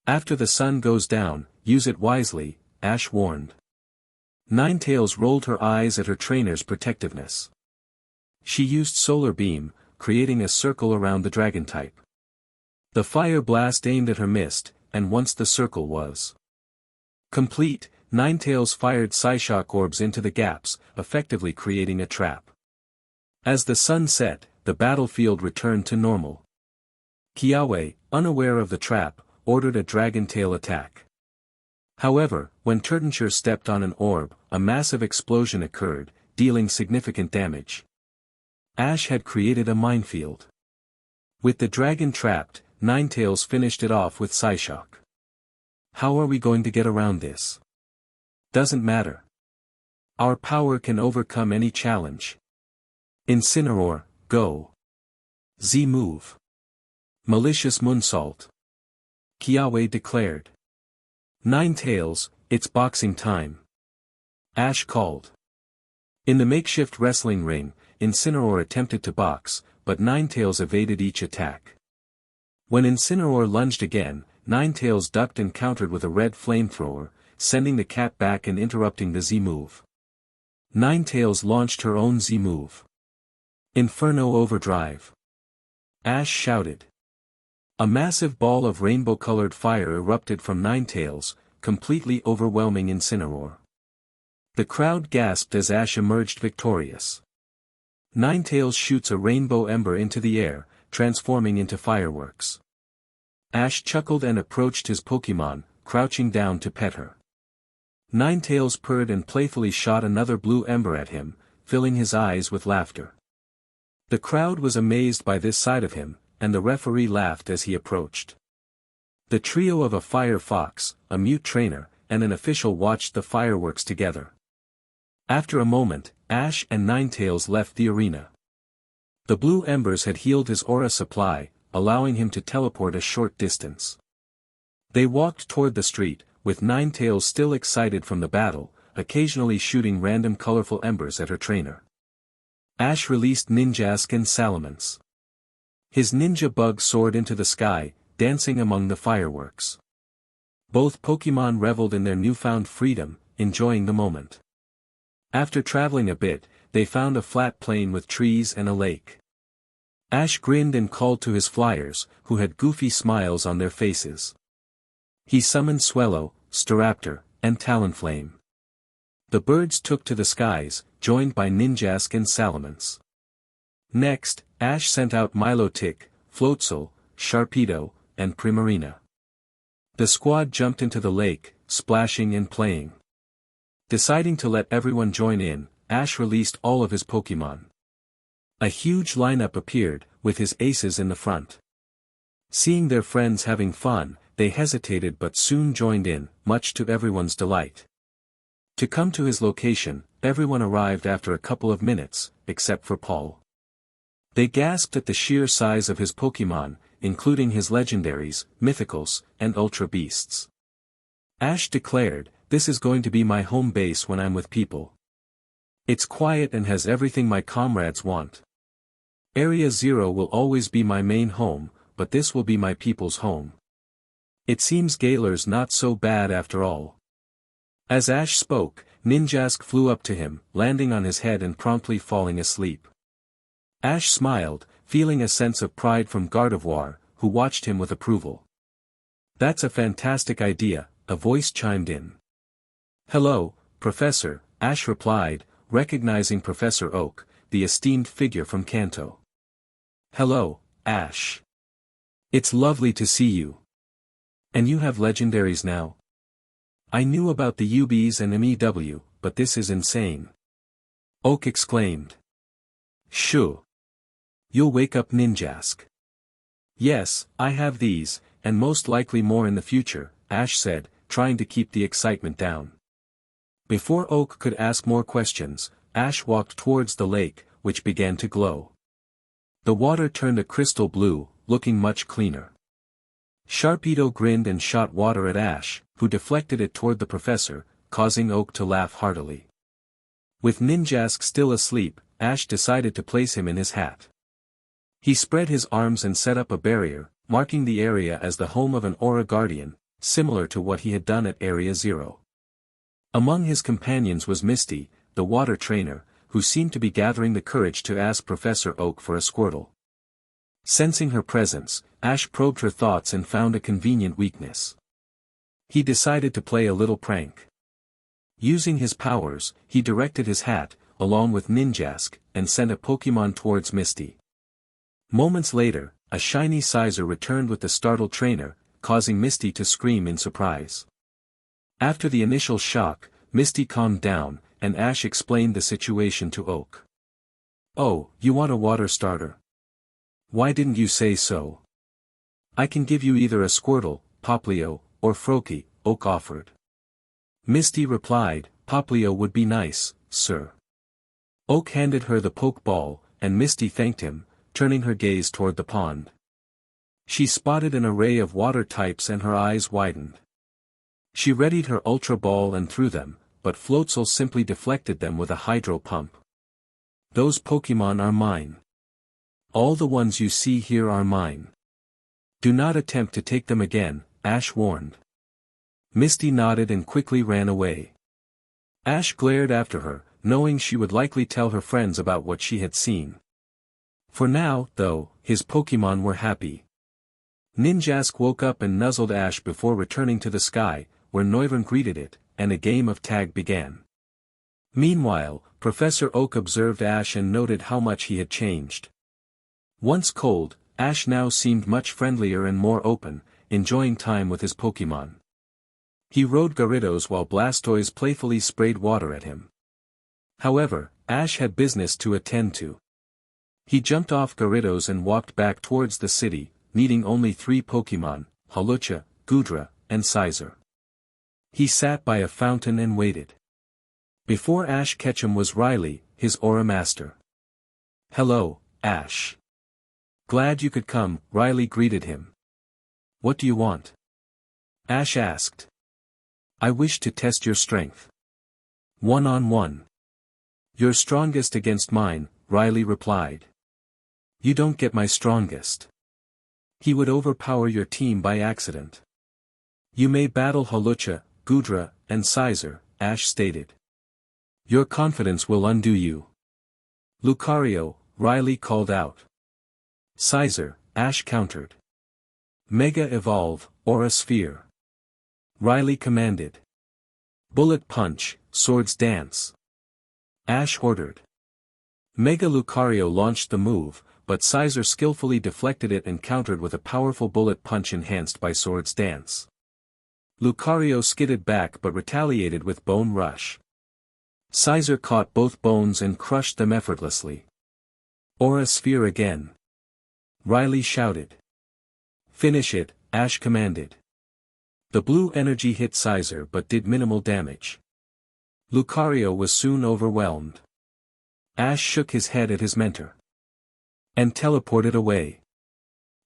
After the sun goes down, use it wisely, Ash warned. Ninetales rolled her eyes at her trainer's protectiveness. She used Solar Beam, creating a circle around the dragon type. The fire blast aimed at her missed, and once the circle was complete, Ninetales fired Psyshock orbs into the gaps, effectively creating a trap. As the sun set, the battlefield returned to normal. Kiawe, unaware of the trap, ordered a dragon tail attack. However, when Turtonshire stepped on an orb, a massive explosion occurred, dealing significant damage. Ash had created a minefield. With the dragon trapped, Ninetales finished it off with Psyshock. How are we going to get around this? Doesn't matter. Our power can overcome any challenge. Incineroar, go. Z-move. Malicious Moonsault. Kiawe declared. Ninetales, it's boxing time. Ash called. In the makeshift wrestling ring, Incineroar attempted to box, but Ninetales evaded each attack. When Incineroar lunged again, Ninetales ducked and countered with a red flamethrower, sending the cat back and interrupting the Z-move. Ninetales launched her own Z-move. Inferno Overdrive. Ash shouted. A massive ball of rainbow-colored fire erupted from Ninetales, completely overwhelming Incineroar. The crowd gasped as Ash emerged victorious. Ninetales shoots a rainbow ember into the air, transforming into fireworks. Ash chuckled and approached his Pokémon, crouching down to pet her. Ninetales purred and playfully shot another blue ember at him, filling his eyes with laughter. The crowd was amazed by this side of him, and the referee laughed as he approached. The trio of a fire fox, a mute trainer, and an official watched the fireworks together. After a moment, Ash and Ninetales left the arena. The blue embers had healed his aura supply, allowing him to teleport a short distance. They walked toward the street, with Ninetales still excited from the battle, occasionally shooting random colorful embers at her trainer. Ash released Ninjask and Salamence. His ninja bug soared into the sky, dancing among the fireworks. Both Pokémon reveled in their newfound freedom, enjoying the moment. After traveling a bit, they found a flat plain with trees and a lake. Ash grinned and called to his flyers, who had goofy smiles on their faces. He summoned Swellow, Staraptor, and Talonflame. The birds took to the skies, joined by Ninjask and Salamence. Next, Ash sent out Milotic, Floatzel, Sharpedo, and Primarina. The squad jumped into the lake, splashing and playing. Deciding to let everyone join in, Ash released all of his Pokémon. A huge lineup appeared, with his aces in the front. Seeing their friends having fun, they hesitated but soon joined in, much to everyone's delight. To come to his location, everyone arrived after a couple of minutes, except for Paul. They gasped at the sheer size of his Pokémon, including his legendaries, mythicals, and ultra beasts. Ash declared, "This is going to be my home base when I'm with people. It's quiet and has everything my comrades want." Area Zero will always be my main home, but this will be my people's home. It seems Galar's not so bad after all. As Ash spoke, Ninjask flew up to him, landing on his head and promptly falling asleep. Ash smiled, feeling a sense of pride from Gardevoir, who watched him with approval. That's a fantastic idea, a voice chimed in. Hello, Professor, Ash replied, recognizing Professor Oak, the esteemed figure from Kanto. Hello, Ash. It's lovely to see you. And you have legendaries now? I knew about the UBs and MEW, but this is insane. Oak exclaimed. Shoo. You'll wake up Ninjask. Yes, I have these, and most likely more in the future, Ash said, trying to keep the excitement down. Before Oak could ask more questions, Ash walked towards the lake, which began to glow. The water turned a crystal blue, looking much cleaner. Sharpedo grinned and shot water at Ash, who deflected it toward the professor, causing Oak to laugh heartily. With Ninjask still asleep, Ash decided to place him in his hat. He spread his arms and set up a barrier, marking the area as the home of an Aura Guardian, similar to what he had done at Area Zero. Among his companions was Misty, the water trainer, who seemed to be gathering the courage to ask Professor Oak for a Squirtle. Sensing her presence, Ash probed her thoughts and found a convenient weakness. He decided to play a little prank. Using his powers, he directed his hat, along with Ninjask, and sent a Pokémon towards Misty. Moments later, a shiny Sizer returned with the startled trainer, causing Misty to scream in surprise. After the initial shock, Misty calmed down, and Ash explained the situation to Oak. Oh, you want a water starter? Why didn't you say so? I can give you either a Squirtle, Poplio, or Froakie, Oak offered. Misty replied, Poplio would be nice, sir. Oak handed her the Pokeball, and Misty thanked him, turning her gaze toward the pond. She spotted an array of water types and her eyes widened. She readied her Ultra Ball and threw them, but Floatzel simply deflected them with a Hydro Pump. Those Pokémon are mine. All the ones you see here are mine. Do not attempt to take them again, Ash warned. Misty nodded and quickly ran away. Ash glared after her, knowing she would likely tell her friends about what she had seen. For now, though, his Pokémon were happy. Ninjask woke up and nuzzled Ash before returning to the sky, where Noivern greeted it, and a game of tag began. Meanwhile, Professor Oak observed Ash and noted how much he had changed. Once cold, Ash now seemed much friendlier and more open, enjoying time with his Pokémon. He rode Gyarados while Blastoise playfully sprayed water at him. However, Ash had business to attend to. He jumped off Gyarados and walked back towards the city, needing only 3 Pokémon, Hawlucha, Goodra, and Sizer. He sat by a fountain and waited. Before Ash Ketchum was Riley, his Aura Master. Hello, Ash. Glad you could come, Riley greeted him. What do you want? Ash asked. I wish to test your strength. 1-on-1. Your strongest against mine, Riley replied. You don't get my strongest. He would overpower your team by accident. You may battle Hawlucha, Goodra, and Sizer, Ash stated. Your confidence will undo you. Lucario, Riley called out. Sizer, Ash countered. Mega Evolve, Aura Sphere. Riley commanded. Bullet Punch, Swords Dance. Ash ordered. Mega Lucario launched the move, but Sizer skillfully deflected it and countered with a powerful Bullet Punch enhanced by Swords Dance. Lucario skidded back but retaliated with Bone Rush. Sizer caught both bones and crushed them effortlessly. Aura Sphere again. Riley shouted. Finish it, Ash commanded. The blue energy hit Sizer but did minimal damage. Lucario was soon overwhelmed. Ash shook his head at his mentor. And teleported away.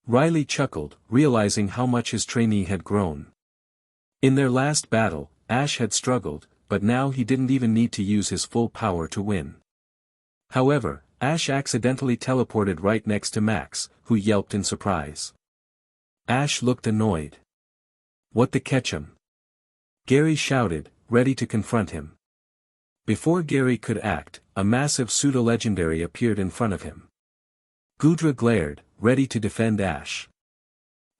Riley chuckled, realizing how much his trainee had grown. In their last battle, Ash had struggled, but now he didn't even need to use his full power to win. However, Ash accidentally teleported right next to Max, who yelped in surprise. Ash looked annoyed. "What the Ketchum?" Gary shouted, ready to confront him. Before Gary could act, a massive pseudo-legendary appeared in front of him. Gudra glared, ready to defend Ash.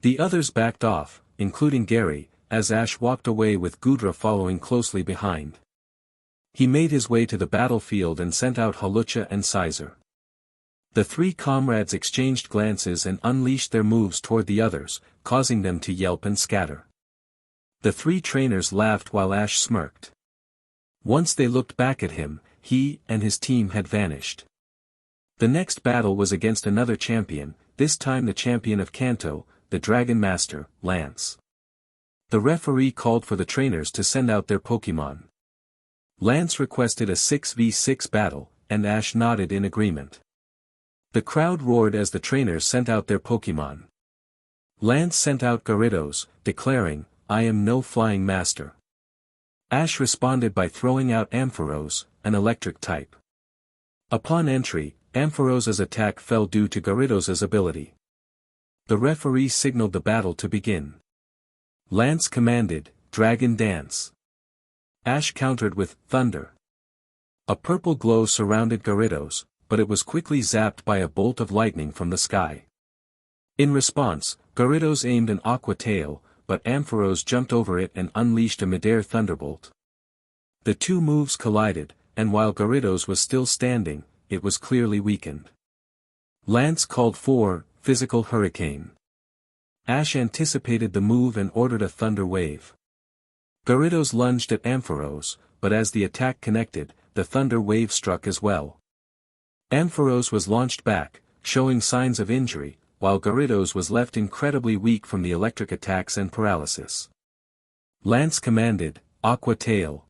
The others backed off, including Gary, as Ash walked away with Gudra following closely behind. He made his way to the battlefield and sent out Halucha and Sizer. The three comrades exchanged glances and unleashed their moves toward the others, causing them to yelp and scatter. The three trainers laughed while Ash smirked. Once they looked back at him, he and his team had vanished. The next battle was against another champion, this time the champion of Kanto, the Dragon Master, Lance. The referee called for the trainers to send out their Pokémon. Lance requested a 6v6 battle, and Ash nodded in agreement. The crowd roared as the trainers sent out their Pokémon. Lance sent out Gyarados, declaring, "I am no flying master." Ash responded by throwing out Ampharos, an electric type. Upon entry, Ampharos's attack fell due to Gyarados' ability. The referee signaled the battle to begin. Lance commanded, "Dragon Dance." Ash countered with, "Thunder." A purple glow surrounded Gyarados, but it was quickly zapped by a bolt of lightning from the sky. In response, Gyarados aimed an aqua tail, but Ampharos jumped over it and unleashed a midair thunderbolt. The two moves collided, and while Gyarados was still standing, it was clearly weakened. Lance called for Physical Hurricane. Ash anticipated the move and ordered a thunder wave. Gyarados lunged at Ampharos, but as the attack connected, the thunder wave struck as well. Ampharos was launched back, showing signs of injury, while Gyarados was left incredibly weak from the electric attacks and paralysis. Lance commanded, "Aqua Tail."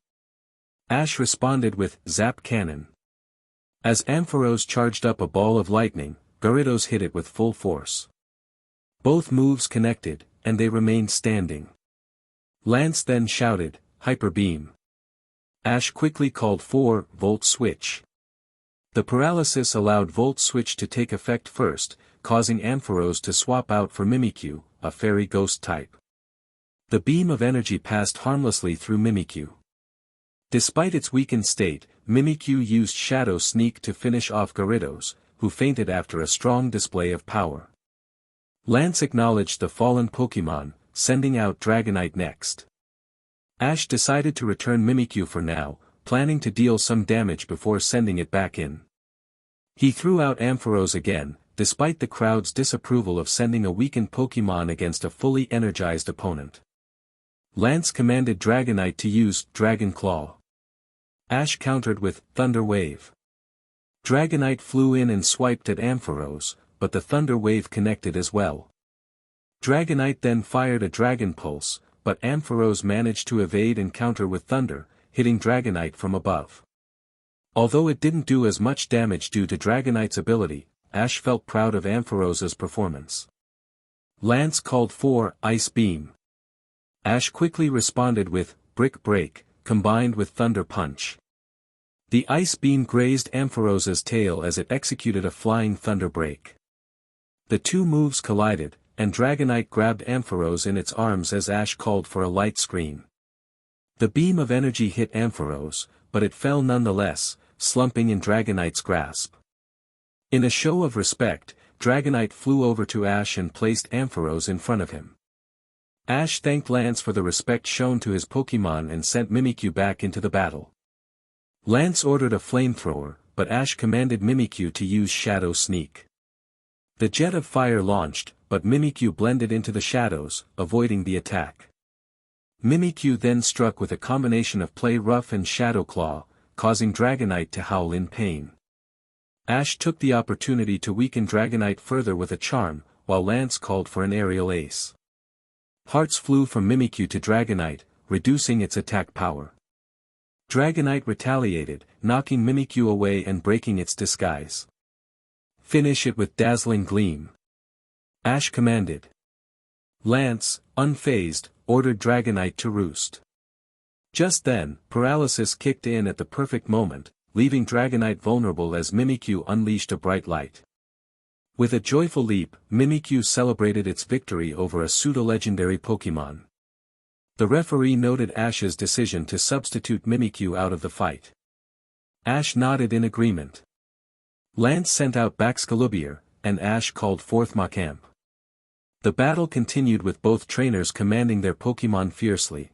Ash responded with Zap Cannon. As Ampharos charged up a ball of lightning, Gyarados hit it with full force. Both moves connected, and they remained standing. Lance then shouted, "Hyper Beam." Ash quickly called for Volt Switch. The paralysis allowed Volt Switch to take effect first, causing Ampharos to swap out for Mimikyu, a fairy ghost type. The beam of energy passed harmlessly through Mimikyu. Despite its weakened state, Mimikyu used Shadow Sneak to finish off Gyarados, who fainted after a strong display of power. Lance acknowledged the fallen Pokémon, sending out Dragonite next. Ash decided to return Mimikyu for now, planning to deal some damage before sending it back in. He threw out Ampharos again, despite the crowd's disapproval of sending a weakened Pokémon against a fully energized opponent. Lance commanded Dragonite to use Dragon Claw. Ash countered with Thunder Wave. Dragonite flew in and swiped at Ampharos, but the Thunder Wave connected as well. Dragonite then fired a Dragon Pulse, but Ampharos managed to evade and counter with Thunder, hitting Dragonite from above. Although it didn't do as much damage due to Dragonite's ability, Ash felt proud of Ampharos's performance. Lance called for Ice Beam. Ash quickly responded with Brick Break, combined with Thunder Punch. The Ice Beam grazed Ampharos's tail as it executed a flying Thunder Break. The two moves collided, and Dragonite grabbed Ampharos in its arms as Ash called for a Light Screen. The beam of energy hit Ampharos, but it fell nonetheless, slumping in Dragonite's grasp. In a show of respect, Dragonite flew over to Ash and placed Ampharos in front of him. Ash thanked Lance for the respect shown to his Pokémon and sent Mimikyu back into the battle. Lance ordered a flamethrower, but Ash commanded Mimikyu to use Shadow Sneak. The jet of fire launched, but Mimikyu blended into the shadows, avoiding the attack. Mimikyu then struck with a combination of Play Rough and Shadow Claw, causing Dragonite to howl in pain. Ash took the opportunity to weaken Dragonite further with a charm, while Lance called for an aerial ace. Hearts flew from Mimikyu to Dragonite, reducing its attack power. Dragonite retaliated, knocking Mimikyu away and breaking its disguise. Finish it with Dazzling Gleam. Ash commanded. Lance, unfazed, ordered Dragonite to roost. Just then, paralysis kicked in at the perfect moment, leaving Dragonite vulnerable as Mimikyu unleashed a bright light. With a joyful leap, Mimikyu celebrated its victory over a pseudo-legendary Pokémon. The referee noted Ash's decision to substitute Mimikyu out of the fight. Ash nodded in agreement. Lance sent out Baxcalibur, and Ash called forth Machamp. The battle continued with both trainers commanding their Pokémon fiercely.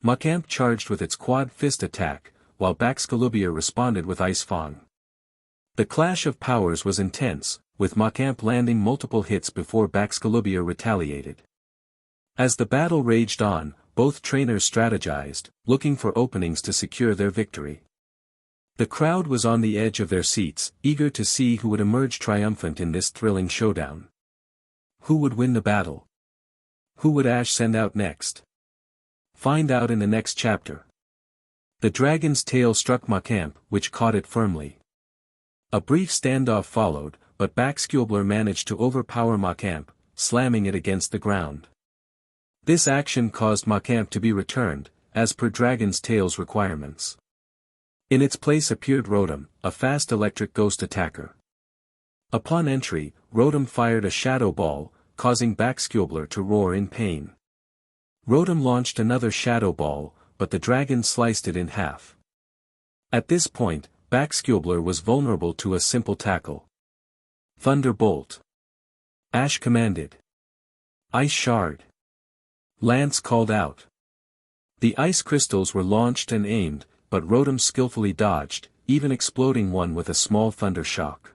Machamp charged with its quad fist attack, while Baxcalibur responded with Ice Fang. The clash of powers was intense, with Machamp landing multiple hits before Baxcalibur retaliated. As the battle raged on, both trainers strategized, looking for openings to secure their victory. The crowd was on the edge of their seats, eager to see who would emerge triumphant in this thrilling showdown. Who would win the battle? Who would Ash send out next? Find out in the next chapter. The dragon's tail struck Machamp, which caught it firmly. A brief standoff followed, but Baxcalibur managed to overpower Machamp, slamming it against the ground. This action caused Machamp to be returned, as per Dragon's Tail's requirements. In its place appeared Rotom, a fast electric ghost attacker. Upon entry, Rotom fired a shadow ball, causing Baxcalibur to roar in pain. Rotom launched another shadow ball, but the dragon sliced it in half. At this point, Baxcalibur was vulnerable to a simple tackle. Thunderbolt. Ash commanded. Ice Shard. Lance called out. The ice crystals were launched and aimed, but Rotom skillfully dodged, even exploding one with a small thunder shock.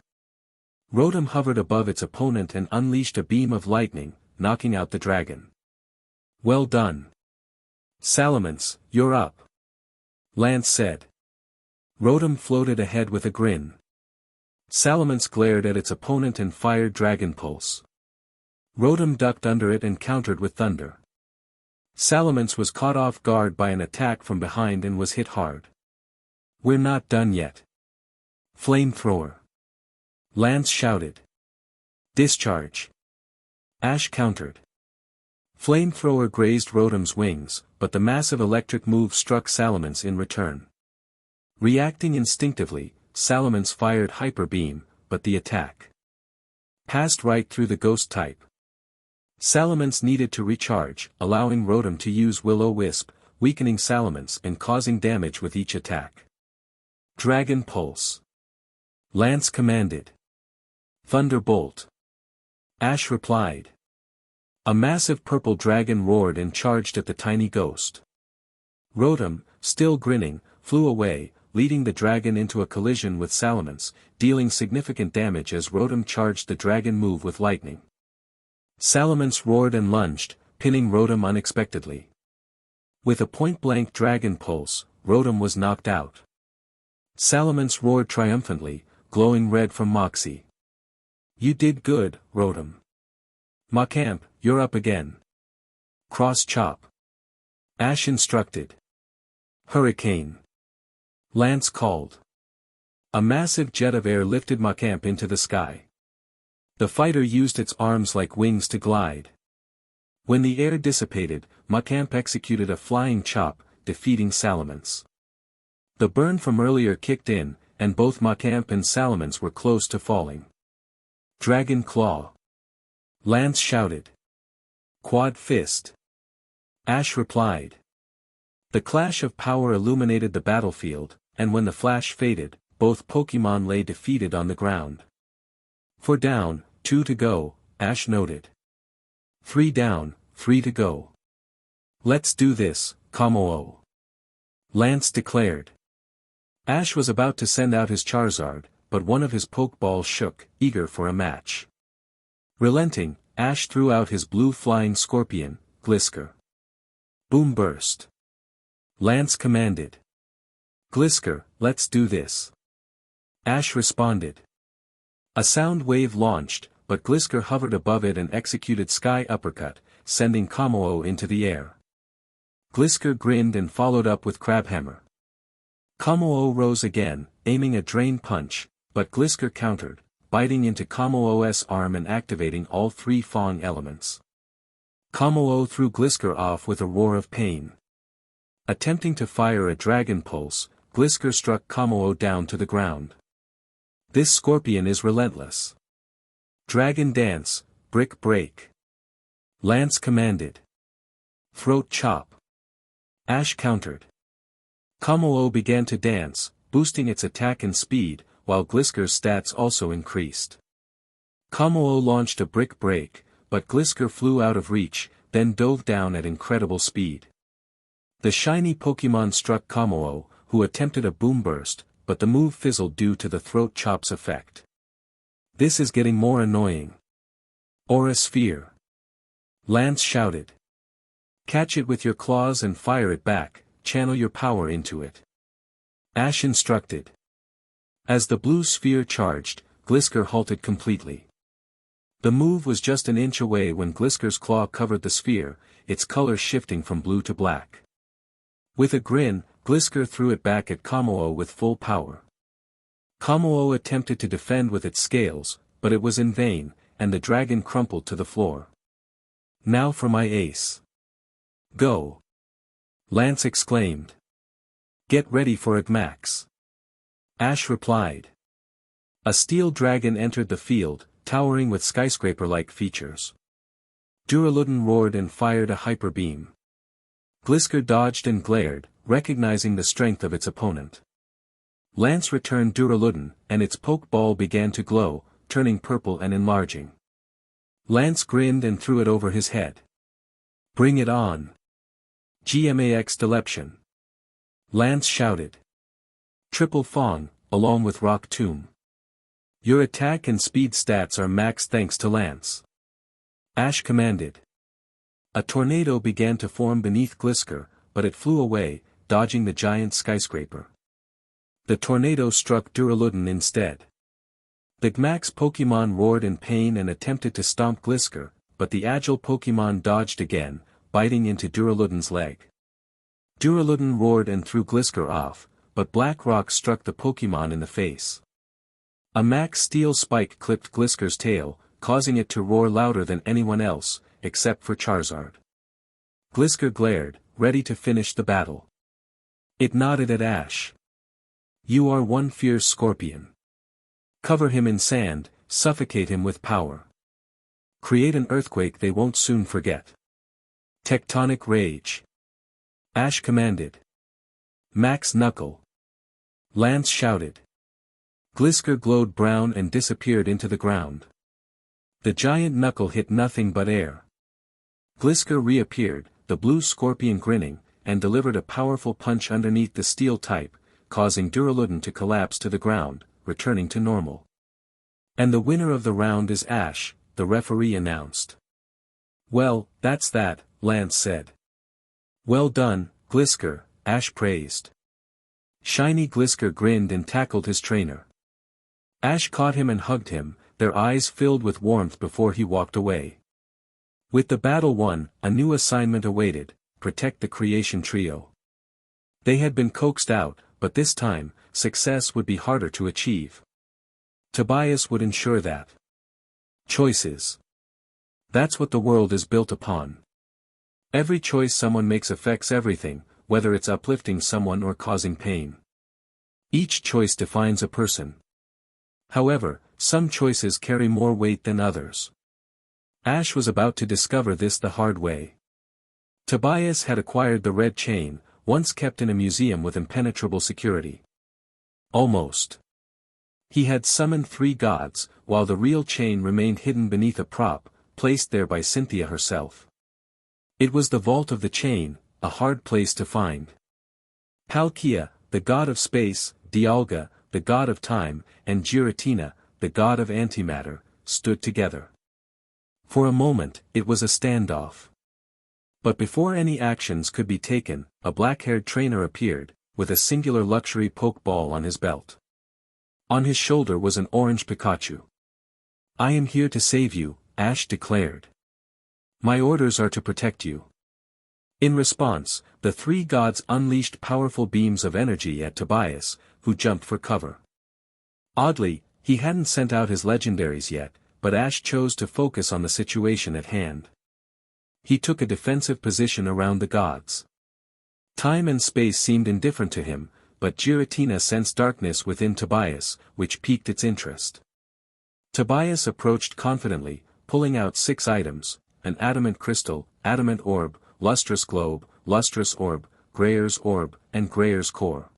Rotom hovered above its opponent and unleashed a beam of lightning, knocking out the dragon. Well done. Salamence, you're up. Lance said. Rotom floated ahead with a grin. Salamence glared at its opponent and fired Dragon Pulse. Rotom ducked under it and countered with thunder. Salamence was caught off guard by an attack from behind and was hit hard. We're not done yet. Flamethrower. Lance shouted. Discharge. Ash countered. Flamethrower grazed Rotom's wings, but the massive electric move struck Salamence in return. Reacting instinctively, Salamence fired Hyper Beam, but the attack passed right through the ghost type. Salamence needed to recharge, allowing Rotom to use Will-O-Wisp, weakening Salamence and causing damage with each attack. Dragon Pulse. Lance commanded. Thunderbolt. Ash replied. A massive purple dragon roared and charged at the tiny ghost. Rotom, still grinning, flew away, leading the dragon into a collision with Salamence, dealing significant damage as Rotom charged the dragon move with lightning. Salamence roared and lunged, pinning Rotom unexpectedly. With a point-blank Dragon Pulse, Rotom was knocked out. Salamence roared triumphantly, glowing red from Moxie. You did good, Rotom. Machamp, you're up again. Cross Chop. Ash instructed. Hurricane. Lance called. A massive jet of air lifted Machamp into the sky. The fighter used its arms like wings to glide. When the air dissipated, Machamp executed a flying chop, defeating Salamence. The burn from earlier kicked in, and both Machamp and Salamence were close to falling. Dragon Claw. Lance shouted. Quad Fist. Ash replied. The clash of power illuminated the battlefield, and when the flash faded, both Pokémon lay defeated on the ground. 4 down, 2 to go, Ash noted. 3 down, 3 to go. Let's do this, Kommo-o. Lance declared. Ash was about to send out his Charizard, but one of his Pokeballs shook, eager for a match. Relenting, Ash threw out his blue flying scorpion, Glisker. Boom burst. Lance commanded. Glisker, let's do this. Ash responded. A sound wave launched, but Glisker hovered above it and executed Sky Uppercut, sending Kommo-o into the air. Glisker grinned and followed up with Crabhammer. Kommo-o rose again, aiming a Drain Punch, but Glisker countered, biting into Kommo-o's arm and activating all 3 Fang elements. Kommo-o threw Glisker off with a roar of pain. Attempting to fire a Dragon Pulse, Glisker struck Kamao down to the ground. This scorpion is relentless. Dragon dance, brick break. Lance commanded. Throat chop. Ash countered. Kamao began to dance, boosting its attack and speed, while Glisker's stats also increased. Kamao launched a brick break, but Glisker flew out of reach, then dove down at incredible speed. The shiny Pokemon struck Kamao, who attempted a boom burst, but the move fizzled due to the throat chop's effect. This is getting more annoying. Aura Sphere. Lance shouted. Catch it with your claws and fire it back, channel your power into it. Ash instructed. As the blue sphere charged, Glisker halted completely. The move was just an inch away when Glisker's claw covered the sphere, its color shifting from blue to black. With a grin, Glisker threw it back at Kamao with full power. Kamao attempted to defend with its scales, but it was in vain, and the dragon crumpled to the floor. Now for my ace. Go! Lance exclaimed. Get ready for it, Max. Ash replied. A steel dragon entered the field, towering with skyscraper-like features. Duraludon roared and fired a hyper beam. Glisker dodged and glared, recognizing the strength of its opponent. Lance returned Duraludon, and its Pokeball began to glow, turning purple and enlarging. Lance grinned and threw it over his head. Bring it on! GMAX Deleption! Lance shouted. Triple Fawn, along with Rock Tomb. Your attack and speed stats are max thanks to Lance. Ash commanded. A tornado began to form beneath Glisker, but it flew away, dodging the giant skyscraper. The tornado struck Duraludon instead. The Gmax Pokemon roared in pain and attempted to stomp Glisker, but the agile Pokemon dodged again, biting into Duraludon's leg. Duraludon roared and threw Glisker off, but Black Rock struck the Pokemon in the face. A Max Steel Spike clipped Glisker's tail, causing it to roar louder than anyone else, except for Charizard. Glisker glared, ready to finish the battle. It nodded at Ash. You are one fierce scorpion. Cover him in sand, suffocate him with power. Create an earthquake they won't soon forget. Tectonic Rage. Ash commanded. Max Knuckle. Lance shouted. Glisker glowed brown and disappeared into the ground. The giant knuckle hit nothing but air. Glisker reappeared, the blue scorpion grinning, and delivered a powerful punch underneath the steel type, causing Duraludon to collapse to the ground, returning to normal. And the winner of the round is Ash, the referee announced. Well, that's that, Lance said. Well done, Glisker, Ash praised. Shiny Glisker grinned and tackled his trainer. Ash caught him and hugged him, their eyes filled with warmth before he walked away. With the battle won, a new assignment awaited: protect the Creation Trio. They had been coaxed out, but this time, success would be harder to achieve. Tobias would ensure that. Choices. That's what the world is built upon. Every choice someone makes affects everything, whether it's uplifting someone or causing pain. Each choice defines a person. However, some choices carry more weight than others. Ash was about to discover this the hard way. Tobias had acquired the red chain, once kept in a museum with impenetrable security. Almost. He had summoned 3 gods, while the real chain remained hidden beneath a prop, placed there by Cynthia herself. It was the vault of the chain, a hard place to find. Palkia, the god of space, Dialga, the god of time, and Giratina, the god of antimatter, stood together. For a moment, it was a standoff. But before any actions could be taken, a black-haired trainer appeared, with a singular luxury Pokeball on his belt. On his shoulder was an orange Pikachu. I am here to save you, Ash declared. My orders are to protect you. In response, the 3 gods unleashed powerful beams of energy at Tobias, who jumped for cover. Oddly, he hadn't sent out his legendaries yet, but Ash chose to focus on the situation at hand. He took a defensive position around the gods. Time and space seemed indifferent to him, but Giratina sensed darkness within Tobias, which piqued its interest. Tobias approached confidently, pulling out 6 items: an adamant crystal, adamant orb, lustrous globe, lustrous orb, Greyer's orb, and Greyer's core.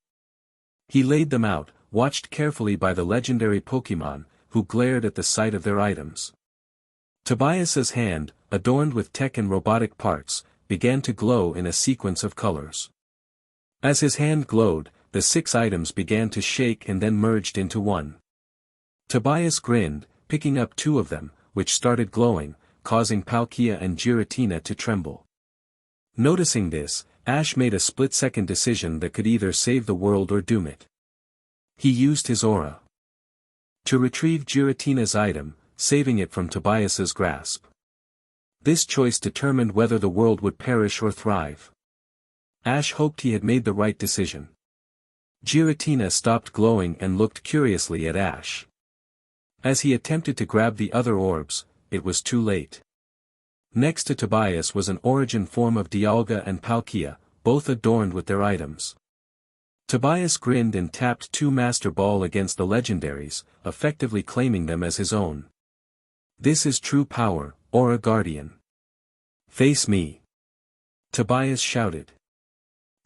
He laid them out, watched carefully by the legendary Pokémon, who glared at the sight of their items. Tobias's hand, adorned with tech and robotic parts, began to glow in a sequence of colors. As his hand glowed, the 6 items began to shake and then merged into one. Tobias grinned, picking up 2 of them, which started glowing, causing Palkia and Giratina to tremble. Noticing this, Ash made a split-second decision that could either save the world or doom it. He used his aura to retrieve Giratina's item, saving it from Tobias's grasp. This choice determined whether the world would perish or thrive. Ash hoped he had made the right decision. Giratina stopped glowing and looked curiously at Ash. As he attempted to grab the other orbs, it was too late. Next to Tobias was an origin form of Dialga and Palkia, both adorned with their items. Tobias grinned and tapped 2 Master Ball against the legendaries, effectively claiming them as his own. This is true power, Aura Guardian. Face me! Tobias shouted.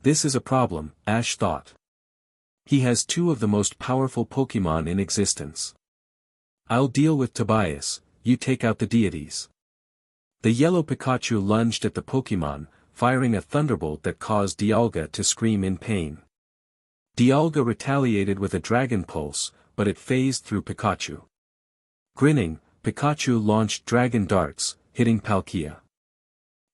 This is a problem, Ash thought. He has 2 of the most powerful Pokémon in existence. I'll deal with Tobias, you take out the deities. The yellow Pikachu lunged at the Pokémon, firing a thunderbolt that caused Dialga to scream in pain. Dialga retaliated with a Dragon Pulse, but it phased through Pikachu. Grinning, Pikachu launched Dragon Darts, hitting Palkia.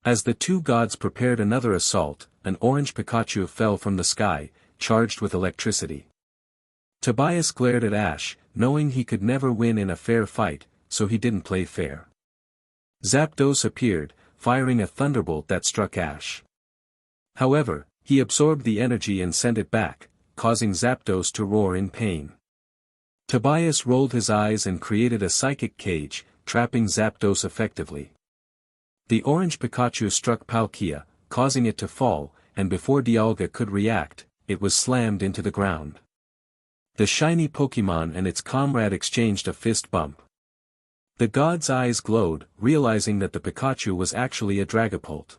As the 2 gods prepared another assault, an orange Pikachu fell from the sky, charged with electricity. Tobias glared at Ash, knowing he could never win in a fair fight, so he didn't play fair. Zapdos appeared, firing a thunderbolt that struck Ash. However, he absorbed the energy and sent it back, causing Zapdos to roar in pain. Tobias rolled his eyes and created a psychic cage, trapping Zapdos effectively. The orange Pikachu struck Palkia, causing it to fall, and before Dialga could react, it was slammed into the ground. The shiny Pokémon and its comrade exchanged a fist bump. The god's eyes glowed, realizing that the Pikachu was actually a Dragapult.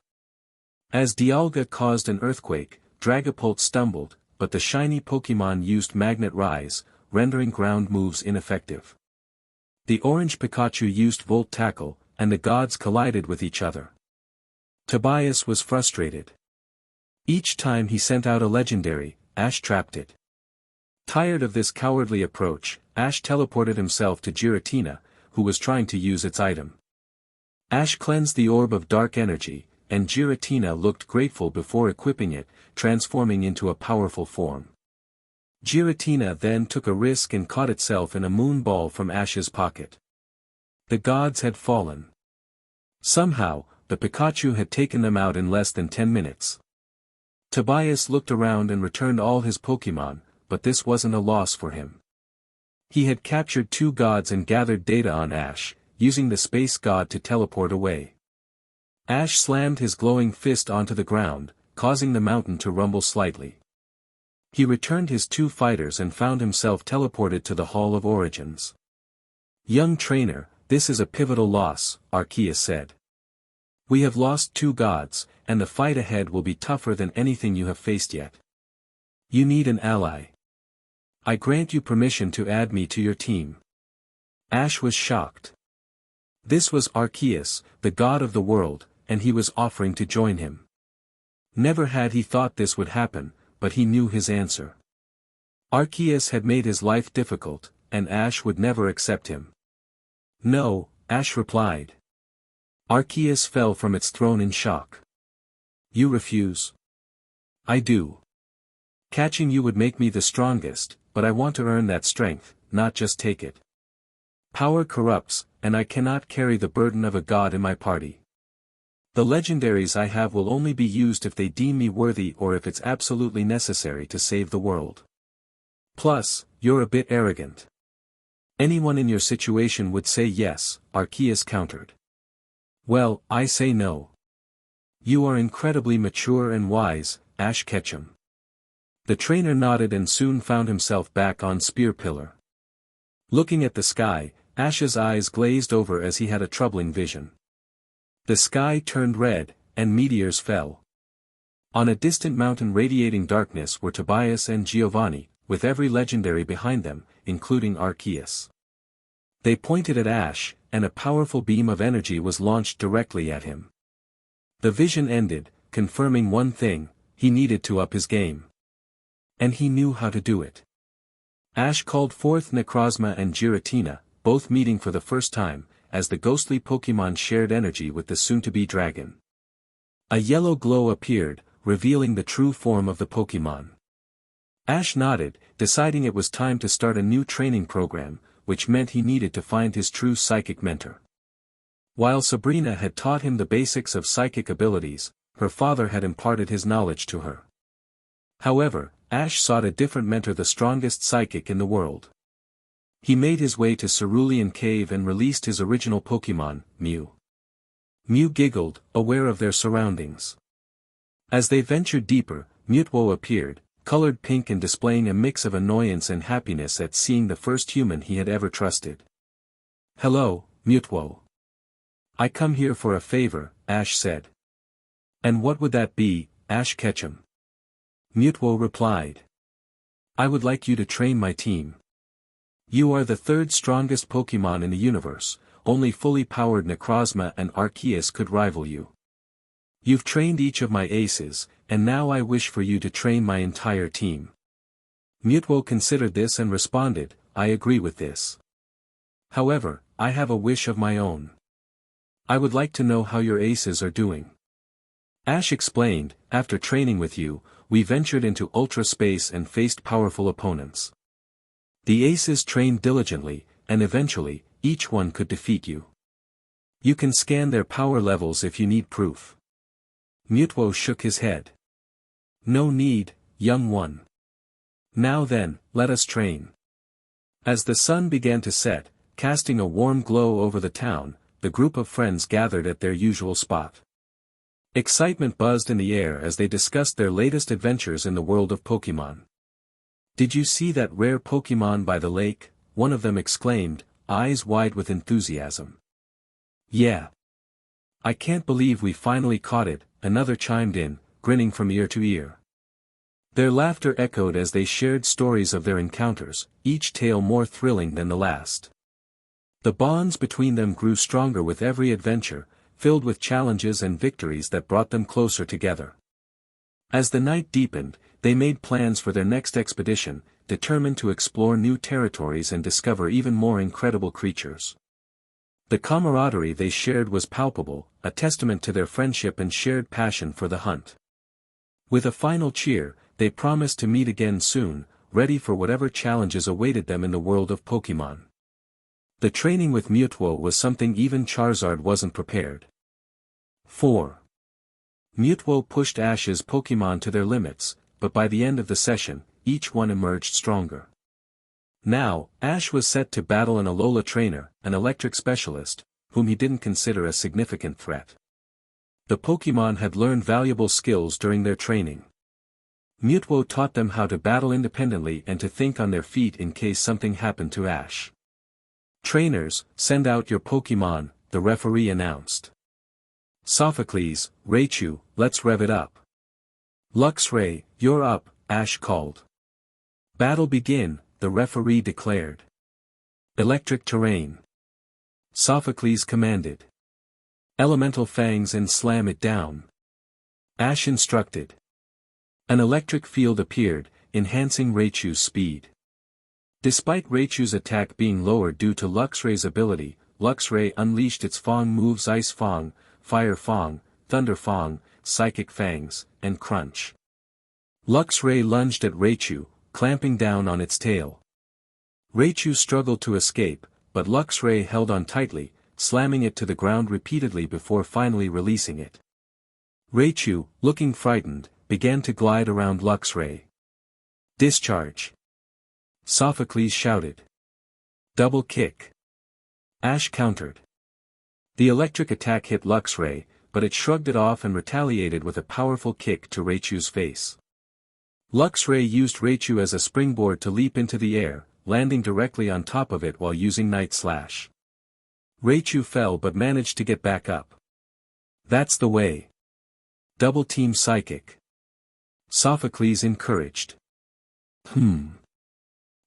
As Dialga caused an earthquake, Dragapult stumbled, but the shiny Pokémon used Magnet Rise, rendering ground moves ineffective. The orange Pikachu used Volt Tackle, and the gods collided with each other. Tobias was frustrated. Each time he sent out a legendary, Ash trapped it. Tired of this cowardly approach, Ash teleported himself to Giratina, who was trying to use its item. Ash cleansed the orb of dark energy, and Giratina looked grateful before equipping it, transforming into a powerful form. Giratina then took a risk and caught itself in a moon ball from Ash's pocket. The gods had fallen. Somehow, the Pikachu had taken them out in less than 10 minutes. Tobias looked around and returned all his Pokémon, but this wasn't a loss for him. He had captured 2 gods and gathered data on Ash, using the space god to teleport away. Ash slammed his glowing fist onto the ground, causing the mountain to rumble slightly. He returned his 2 fighters and found himself teleported to the Hall of Origins. Young trainer, this is a pivotal loss, Arceus said. We have lost 2 gods, and the fight ahead will be tougher than anything you have faced yet. You need an ally. I grant you permission to add me to your team. Ash was shocked. This was Arceus, the god of the world, and he was offering to join him. Never had he thought this would happen, but he knew his answer. Arceus had made his life difficult, and Ash would never accept him. No, Ash replied. Arceus fell from its throne in shock. You refuse? I do. Catching you would make me the strongest, but I want to earn that strength, not just take it. Power corrupts, and I cannot carry the burden of a god in my party. The legendaries I have will only be used if they deem me worthy or if it's absolutely necessary to save the world. Plus, you're a bit arrogant. Anyone in your situation would say yes, Arceus countered. Well, I say no. You are incredibly mature and wise, Ash Ketchum. The trainer nodded and soon found himself back on Spear Pillar. Looking at the sky, Ash's eyes glazed over as he had a troubling vision. The sky turned red, and meteors fell. On a distant mountain radiating darkness were Tobias and Giovanni, with every legendary behind them, including Arceus. They pointed at Ash, and a powerful beam of energy was launched directly at him. The vision ended, confirming one thing: he needed to up his game. And he knew how to do it. Ash called forth Necrozma and Giratina, both meeting for the first time, as the ghostly Pokémon shared energy with the soon-to-be dragon. A yellow glow appeared, revealing the true form of the Pokémon. Ash nodded, deciding it was time to start a new training program, which meant he needed to find his true psychic mentor. While Sabrina had taught him the basics of psychic abilities, her father had imparted his knowledge to her. However, Ash sought a different mentor, the strongest psychic in the world. He made his way to Cerulean Cave and released his original Pokémon, Mew. Mew giggled, aware of their surroundings. As they ventured deeper, Mutwo appeared, colored pink and displaying a mix of annoyance and happiness at seeing the first human he had ever trusted. "Hello, Mutwo. I come here for a favor," Ash said. "And what would that be, Ash Ketchum?" Mutwo replied. "I would like you to train my team. You are the third strongest Pokémon in the universe, only fully powered Necrozma and Arceus could rival you. You've trained each of my aces, and now I wish for you to train my entire team." Mutwo considered this and responded, "I agree with this. However, I have a wish of my own. I would like to know how your aces are doing." Ash explained, "After training with you, we ventured into ultra space and faced powerful opponents. The aces trained diligently, and eventually, each one could defeat you. You can scan their power levels if you need proof." Mutwo shook his head. "No need, young one. Now then, let us train." As the sun began to set, casting a warm glow over the town, the group of friends gathered at their usual spot. Excitement buzzed in the air as they discussed their latest adventures in the world of Pokémon. "Did you see that rare Pokémon by the lake?" one of them exclaimed, eyes wide with enthusiasm. "Yeah. I can't believe we finally caught it," another chimed in, grinning from ear to ear. Their laughter echoed as they shared stories of their encounters, each tale more thrilling than the last. The bonds between them grew stronger with every adventure, filled with challenges and victories that brought them closer together. As the night deepened, they made plans for their next expedition, determined to explore new territories and discover even more incredible creatures. The camaraderie they shared was palpable, a testament to their friendship and shared passion for the hunt. With a final cheer, they promised to meet again soon, ready for whatever challenges awaited them in the world of Pokémon. The training with Mutwo was something even Charizard wasn't prepared. 4. Mutwo pushed Ash's Pokémon to their limits, but by the end of the session, each one emerged stronger. Now, Ash was set to battle an Alola trainer, an electric specialist, whom he didn't consider a significant threat. The Pokémon had learned valuable skills during their training. Mutwo taught them how to battle independently and to think on their feet in case something happened to Ash. "Trainers, send out your Pokémon," the referee announced. "Sophocles, Raichu, let's rev it up." "Luxray, you're up," Ash called. "Battle begin," the referee declared. "Electric terrain." Sophocles commanded. "Elemental fangs and slam it down." Ash instructed. An electric field appeared, enhancing Raichu's speed. Despite Raichu's attack being lowered due to Luxray's ability, Luxray unleashed its Fang moves: Ice Fang, Fire Fang, Thunder Fang, Psychic Fangs, and Crunch. Luxray lunged at Raichu, clamping down on its tail. Raichu struggled to escape, but Luxray held on tightly, slamming it to the ground repeatedly before finally releasing it. Raichu, looking frightened, began to glide around Luxray. "Discharge!" Sophocles shouted. "Double kick!" Ash countered. The electric attack hit Luxray, but it shrugged it off and retaliated with a powerful kick to Raichu's face. Luxray used Raichu as a springboard to leap into the air, landing directly on top of it while using Night Slash. Raichu fell but managed to get back up. That's the way. Double Team Psychic. Sophocles encouraged.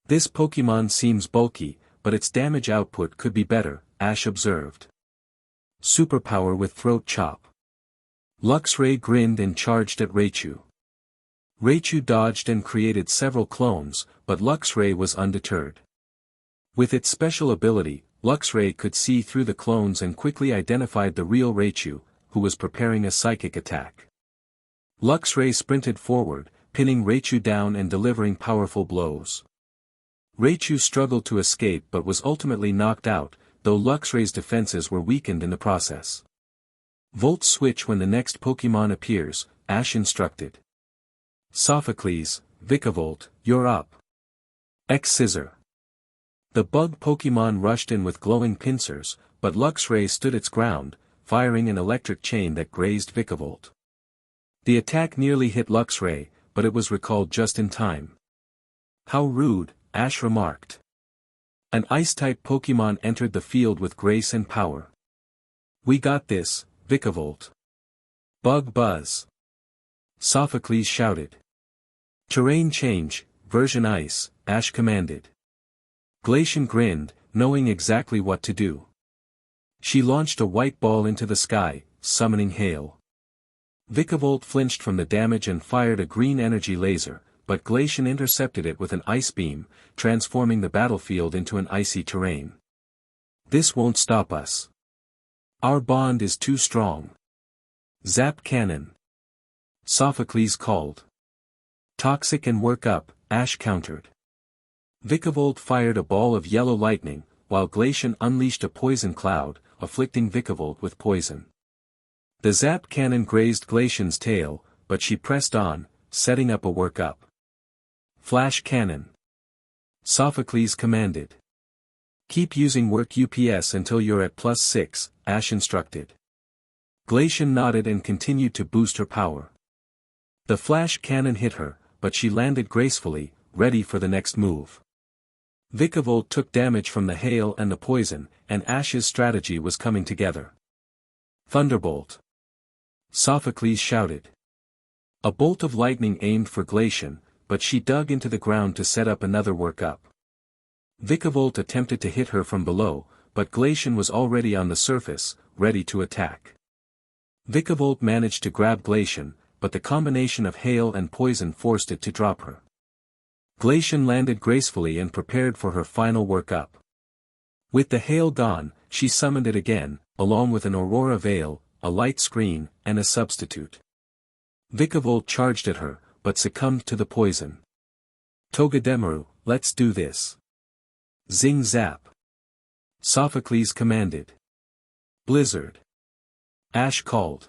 This Pokemon seems bulky, but its damage output could be better, Ash observed. Superpower with Throat Chop. Luxray grinned and charged at Raichu. Raichu dodged and created several clones, but Luxray was undeterred. With its special ability, Luxray could see through the clones and quickly identified the real Raichu, who was preparing a psychic attack. Luxray sprinted forward, pinning Raichu down and delivering powerful blows. Raichu struggled to escape but was ultimately knocked out, though Luxray's defenses were weakened in the process. Volt switch when the next Pokemon appears, Ash instructed. Sophocles, Vikavolt, you're up. X-Scissor. The bug Pokemon rushed in with glowing pincers, but Luxray stood its ground, firing an electric chain that grazed Vikavolt. The attack nearly hit Luxray, but it was recalled just in time. How rude, Ash remarked. An Ice-type Pokemon entered the field with grace and power. We got this, Vikavolt. Bug Buzz. Sophocles shouted. Terrain change, version Ice, Ash commanded. Glacian grinned, knowing exactly what to do. She launched a white ball into the sky, summoning hail. Vikavolt flinched from the damage and fired a green energy laser, but Glacian intercepted it with an ice beam, transforming the battlefield into an icy terrain. This won't stop us. Our bond is too strong. Zap Cannon. Sophocles called. Toxic and work up, Ash countered. Vikavolt fired a ball of yellow lightning, while Glacian unleashed a poison cloud, afflicting Vikavolt with poison. The Zap Cannon grazed Glacian's tail, but she pressed on, setting up a work-up. Flash Cannon. Sophocles commanded. Keep using work UPS until you're at +6, Ash instructed. Glacian nodded and continued to boost her power. The Flash Cannon hit her, but she landed gracefully, ready for the next move. Vikavolt took damage from the hail and the poison, and Ash's strategy was coming together. Thunderbolt. Sophocles shouted. A bolt of lightning aimed for Glacian, but she dug into the ground to set up another work-up. Vikavolt attempted to hit her from below, but Glacian was already on the surface, ready to attack. Vikavolt managed to grab Glacian, but the combination of hail and poison forced it to drop her. Glacian landed gracefully and prepared for her final work-up. With the hail gone, she summoned it again, along with an Aurora Veil, a light screen, and a substitute. Vikavolt charged at her, but succumbed to the poison. Togedemaru, let's do this. Zing Zap. Sophocles commanded. Blizzard. Ash called.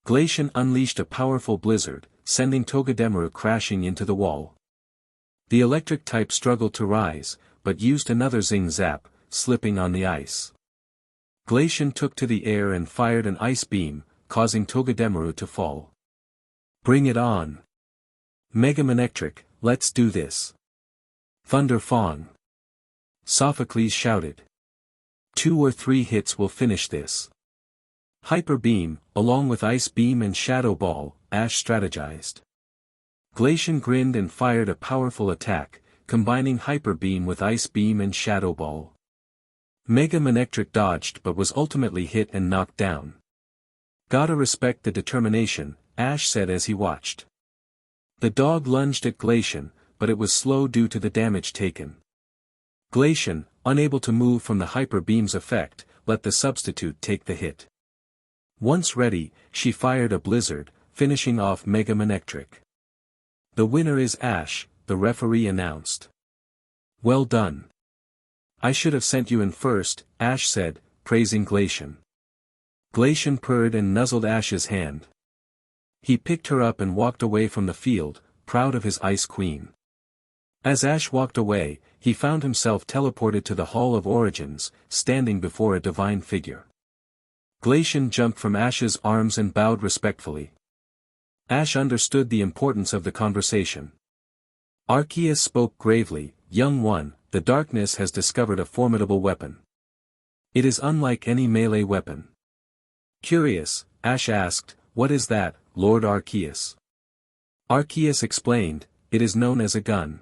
Glacian unleashed a powerful blizzard, sending Togedemaru crashing into the wall. The electric type struggled to rise, but used another Zing Zap, slipping on the ice. Glacian took to the air and fired an ice beam, causing Togedemaru to fall. Bring it on. Mega Manectric, let's do this. Thunder Fawn. Sophocles shouted. 2 or 3 hits will finish this. Hyper Beam, along with Ice Beam and Shadow Ball, Ash strategized. Glacian grinned and fired a powerful attack, combining Hyper Beam with Ice Beam and Shadow Ball. Mega Manectric dodged but was ultimately hit and knocked down. Gotta respect the determination, Ash said as he watched. The dog lunged at Glacian, but it was slow due to the damage taken. Glacian, unable to move from the Hyper Beam's effect, let the substitute take the hit. Once ready, she fired a blizzard, finishing off Mega Manectric. The winner is Ash, the referee announced. Well done. I should have sent you in first, Ash said, praising Glacian. Glacian purred and nuzzled Ash's hand. He picked her up and walked away from the field, proud of his Ice Queen. As Ash walked away, he found himself teleported to the Hall of Origins, standing before a divine figure. Glacian jumped from Ash's arms and bowed respectfully. Ash understood the importance of the conversation. Arceus spoke gravely, "Young one, the darkness has discovered a formidable weapon. It is unlike any melee weapon." Curious, Ash asked, "What is that, Lord Arceus?" Arceus explained, "It is known as a gun.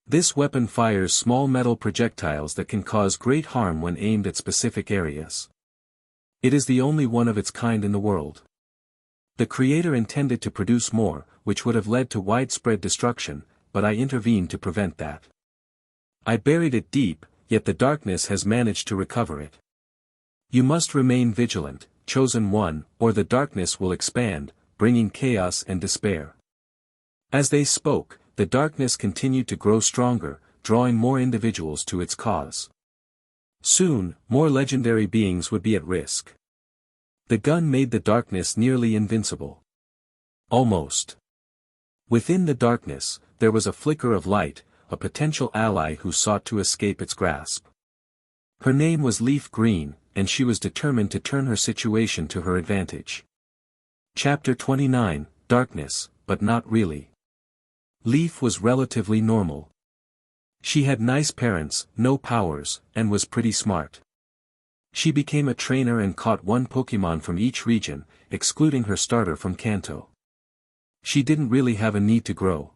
This weapon fires small metal projectiles that can cause great harm when aimed at specific areas. It is the only one of its kind in the world. The creator intended to produce more, which would have led to widespread destruction, but I intervened to prevent that. I buried it deep, yet the darkness has managed to recover it. You must remain vigilant, chosen one, or the darkness will expand, bringing chaos and despair." As they spoke, the darkness continued to grow stronger, drawing more individuals to its cause. Soon, more legendary beings would be at risk. The gun made the darkness nearly invincible. Almost. Within the darkness, there was a flicker of light, a potential ally who sought to escape its grasp. Her name was Leaf Green, and she was determined to turn her situation to her advantage. Chapter 29, Darkness, but not really. Leaf was relatively normal. She had nice parents, no powers, and was pretty smart. She became a trainer and caught one Pokémon from each region, excluding her starter from Kanto. She didn't really have a need to grow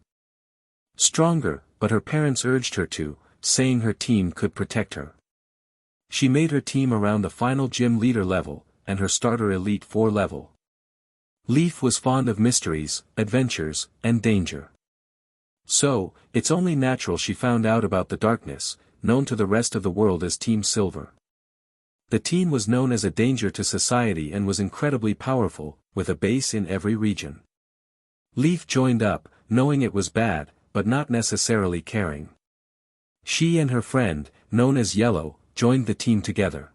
stronger, but her parents urged her to, saying her team could protect her. She made her team around the final gym leader level, and her starter Elite 4 level. Leaf was fond of mysteries, adventures, and danger. So, it's only natural she found out about the darkness, known to the rest of the world as Team Silver. The team was known as a danger to society and was incredibly powerful, with a base in every region. Leaf joined up, knowing it was bad, but not necessarily caring. She and her friend, known as Yellow, joined the team together.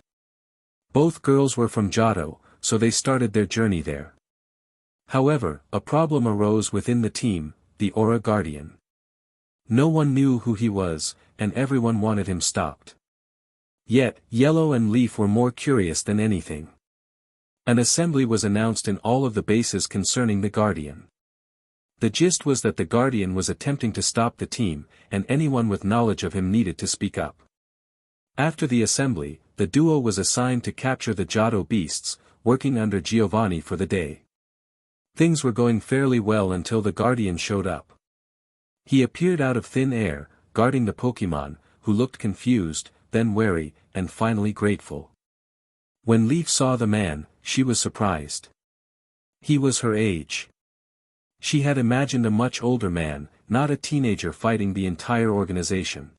Both girls were from Johto, so they started their journey there. However, a problem arose within the team, the Aura Guardian. No one knew who he was, and everyone wanted him stopped. Yet, Yellow and Leaf were more curious than anything. An assembly was announced in all of the bases concerning the Guardian. The gist was that the Guardian was attempting to stop the team, and anyone with knowledge of him needed to speak up. After the assembly, the duo was assigned to capture the Johto beasts, working under Giovanni for the day. Things were going fairly well until the Guardian showed up. He appeared out of thin air, guarding the Pokémon, who looked confused, then wary, and finally grateful. When Leaf saw the man, she was surprised. He was her age. She had imagined a much older man, not a teenager fighting the entire organization.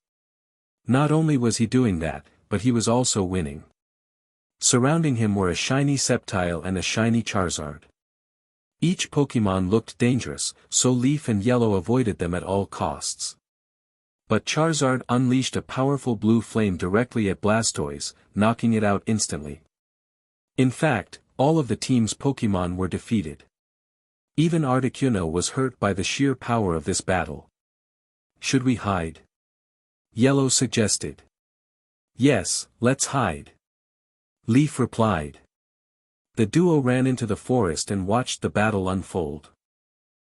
Not only was he doing that, but he was also winning. Surrounding him were a shiny Sceptile and a shiny Charizard. Each Pokémon looked dangerous, so Leaf and Yellow avoided them at all costs. But Charizard unleashed a powerful blue flame directly at Blastoise, knocking it out instantly. In fact, all of the team's Pokémon were defeated. Even Articuno was hurt by the sheer power of this battle. "Should we hide?" Yellow suggested. "Yes, let's hide," Leaf replied. The duo ran into the forest and watched the battle unfold.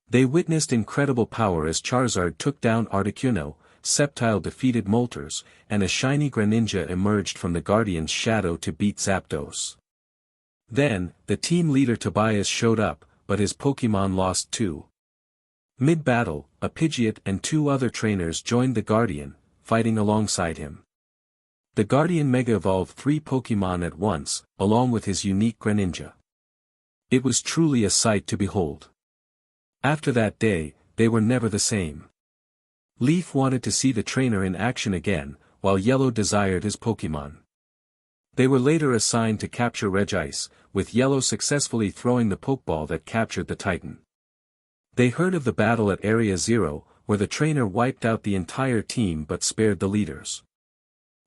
They witnessed incredible power as Charizard took down Articuno, Sceptile defeated Moltres, and a shiny Greninja emerged from the Guardian's shadow to beat Zapdos. Then, the team leader Tobias showed up, but his Pokémon lost too. Mid-battle, a Pidgeot and two other trainers joined the Guardian, fighting alongside him. The Guardian Mega-evolved 3 Pokémon at once, along with his unique Greninja. It was truly a sight to behold. After that day, they were never the same. Leaf wanted to see the trainer in action again, while Yellow desired his Pokémon. They were later assigned to capture Regice, with Yellow successfully throwing the Pokeball that captured the Titan. They heard of the battle at Area Zero, where the trainer wiped out the entire team but spared the leaders.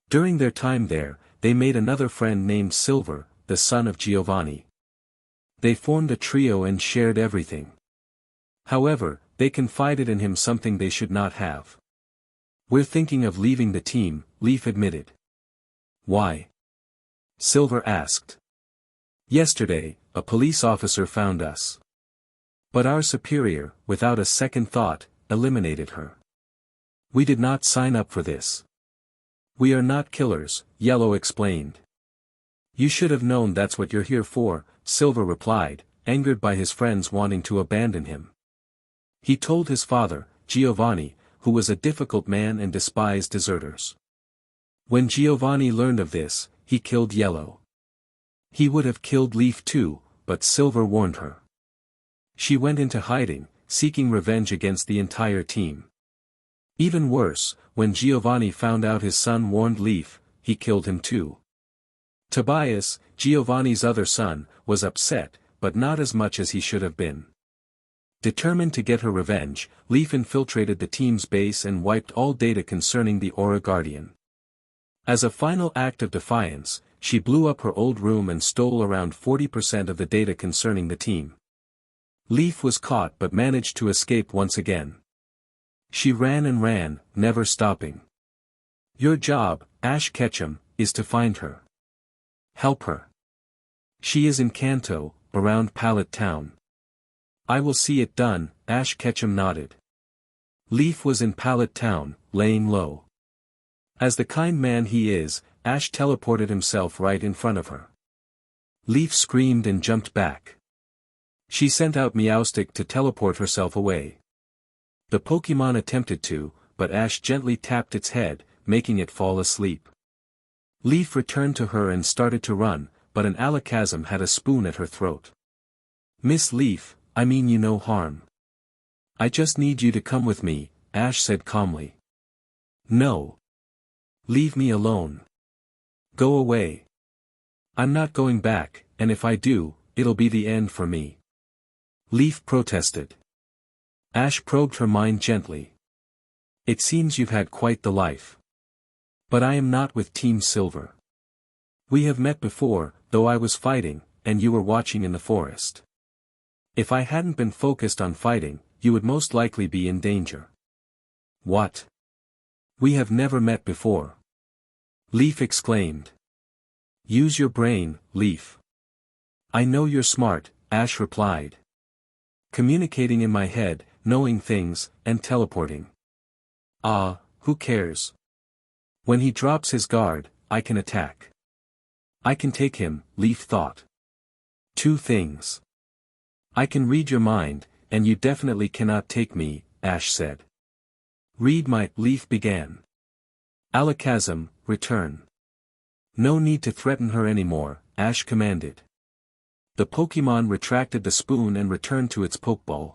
During their time there, they made another friend named Silver, the son of Giovanni. They formed a trio and shared everything. However, they confided in him something they should not have. "We're thinking of leaving the team," Leaf admitted. "Why?" Silver asked. "Yesterday, a police officer found us. But our superior, without a second thought, eliminated her. We did not sign up for this. We are not killers, Yellow explained. You should have known that's what you're here for, Silver replied, angered by his friends wanting to abandon him. He told his father, Giovanni, who was a difficult man and despised deserters. When Giovanni learned of this, he killed Yellow. He would have killed Leaf too, but Silver warned her. She went into hiding, seeking revenge against the entire team. Even worse, when Giovanni found out his son warned Leaf, he killed him too. Tobias, Giovanni's other son, was upset, but not as much as he should have been. Determined to get her revenge, Leaf infiltrated the team's base and wiped all data concerning the Aura Guardian. As a final act of defiance, she blew up her old room and stole around 40% of the data concerning the team. Leaf was caught but managed to escape once again. She ran and ran, never stopping. Your job, Ash Ketchum, is to find her. Help her. She is in Kanto, around Pallet Town. I will see it done, Ash Ketchum nodded. Leaf was in Pallet Town, laying low. As the kind man he is, Ash teleported himself right in front of her. Leaf screamed and jumped back. She sent out Meowstic to teleport herself away. The Pokémon attempted to, but Ash gently tapped its head, making it fall asleep. Leaf returned to her and started to run, but an Alakazam had a spoon at her throat. Miss Leaf, I mean you no harm. I just need you to come with me, Ash said calmly. No. Leave me alone. Go away. I'm not going back, and if I do, it'll be the end for me. Leaf protested. Ash probed her mind gently. It seems you've had quite the life. But I am not with Team Silver. We have met before, though I was fighting, and you were watching in the forest. If I hadn't been focused on fighting, you would most likely be in danger. What? We have never met before. Leaf exclaimed. Use your brain, Leaf. I know you're smart, Ash replied. Communicating in my head, knowing things, and teleporting. Ah, who cares? When he drops his guard, I can attack. I can take him, Leaf thought. Two things. I can read your mind, and you definitely cannot take me, Ash said. Read my, Leaf began. Alakazam, return. No need to threaten her anymore, Ash commanded. The Pokémon retracted the spoon and returned to its Pokeball.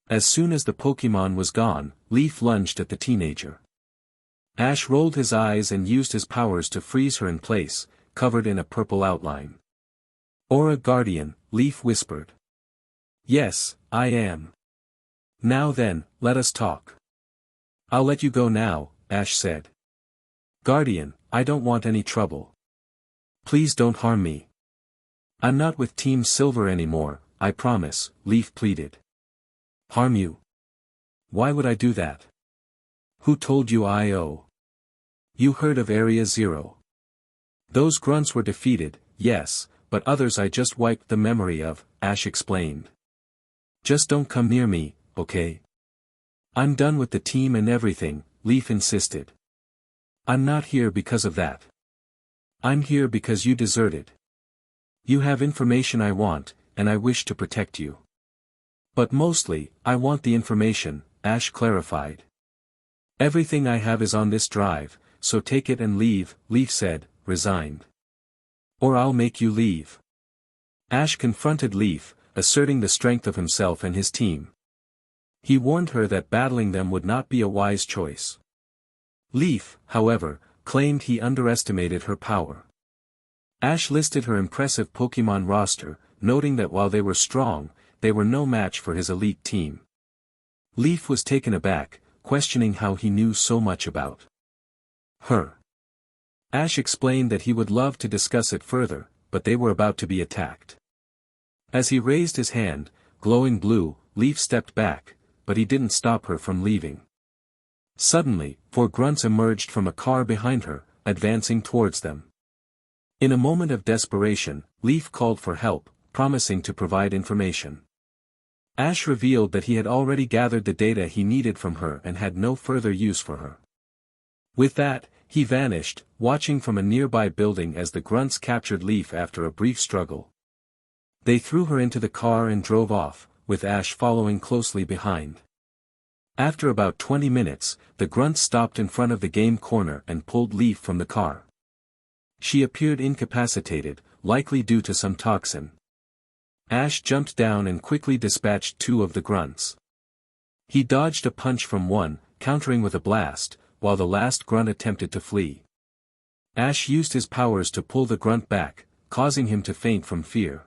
As soon as the Pokémon was gone, Leaf lunged at the teenager. Ash rolled his eyes and used his powers to freeze her in place, covered in a purple outline. Aura Guardian, Leaf whispered. Yes, I am. Now then, let us talk. I'll let you go now, Ash said. Guardian, I don't want any trouble. Please don't harm me. I'm not with Team Silver anymore, I promise, Leaf pleaded. Harm you? Why would I do that? Who told you I.O.? You heard of Area Zero. Those grunts were defeated, yes, but others I just wiped the memory of, Ash explained. Just don't come near me, okay? I'm done with the team and everything, Leaf insisted. I'm not here because of that. I'm here because you deserted. You have information I want, and I wish to protect you. But mostly, I want the information, Ash clarified. Everything I have is on this drive, so take it and leave, Leaf said, resigned. Or I'll make you leave. Ash confronted Leaf, asserting the strength of himself and his team. He warned her that battling them would not be a wise choice. Leaf, however, claimed he underestimated her power. Ash listed her impressive Pokémon roster, noting that while they were strong, they were no match for his elite team. Leaf was taken aback, questioning how he knew so much about her. Ash explained that he would love to discuss it further, but they were about to be attacked. As he raised his hand, glowing blue, Leaf stepped back, but he didn't stop her from leaving. Suddenly, 4 grunts emerged from a car behind her, advancing towards them. In a moment of desperation, Leaf called for help, promising to provide information. Ash revealed that he had already gathered the data he needed from her and had no further use for her. With that, he vanished, watching from a nearby building as the grunts captured Leaf after a brief struggle. They threw her into the car and drove off, with Ash following closely behind. After about 20 minutes, the grunts stopped in front of the game corner and pulled Leaf from the car. She appeared incapacitated, likely due to some toxin. Ash jumped down and quickly dispatched 2 of the grunts. He dodged a punch from one, countering with a blast, while the last grunt attempted to flee. Ash used his powers to pull the grunt back, causing him to faint from fear.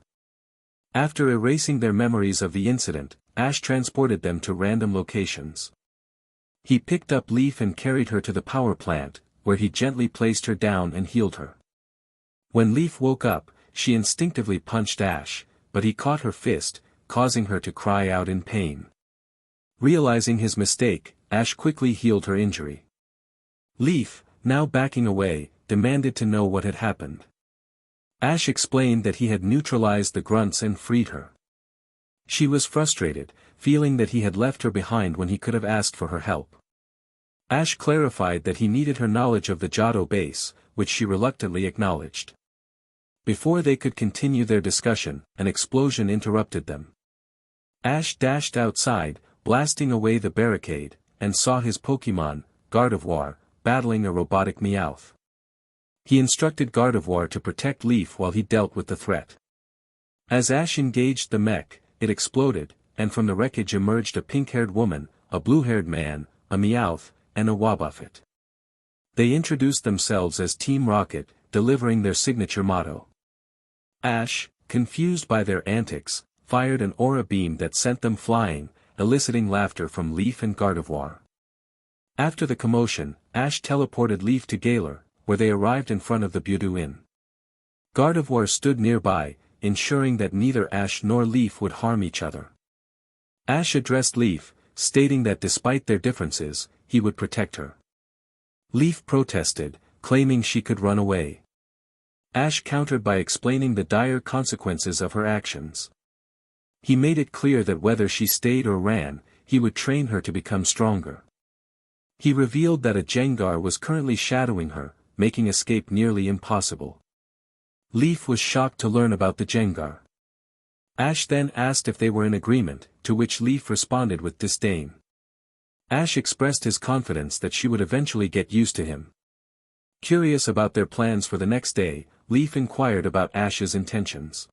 After erasing their memories of the incident, Ash transported them to random locations. He picked up Leaf and carried her to the power plant, where he gently placed her down and healed her. When Leaf woke up, she instinctively punched Ash, but he caught her fist, causing her to cry out in pain. Realizing his mistake, Ash quickly healed her injury. Leaf, now backing away, demanded to know what had happened. Ash explained that he had neutralized the grunts and freed her. She was frustrated, feeling that he had left her behind when he could have asked for her help. Ash clarified that he needed her knowledge of the Johto base, which she reluctantly acknowledged. Before they could continue their discussion, an explosion interrupted them. Ash dashed outside, blasting away the barricade, and saw his Pokémon, Gardevoir, battling a robotic Meowth. He instructed Gardevoir to protect Leaf while he dealt with the threat. As Ash engaged the mech, it exploded, and from the wreckage emerged a pink-haired woman, a blue-haired man, a Meowth, and a Wobbuffet. They introduced themselves as Team Rocket, delivering their signature motto. Ash, confused by their antics, fired an aura beam that sent them flying, eliciting laughter from Leaf and Gardevoir. After the commotion, Ash teleported Leaf to Galar, where they arrived in front of the Budu Inn. Gardevoir stood nearby, ensuring that neither Ash nor Leaf would harm each other. Ash addressed Leaf, stating that despite their differences, he would protect her. Leaf protested, claiming she could run away. Ash countered by explaining the dire consequences of her actions. He made it clear that whether she stayed or ran, he would train her to become stronger. He revealed that a Jengar was currently shadowing her, making escape nearly impossible. Leaf was shocked to learn about the Jengar. Ash then asked if they were in agreement, to which Leaf responded with disdain. Ash expressed his confidence that she would eventually get used to him. Curious about their plans for the next day, Leaf inquired about Ash's intentions.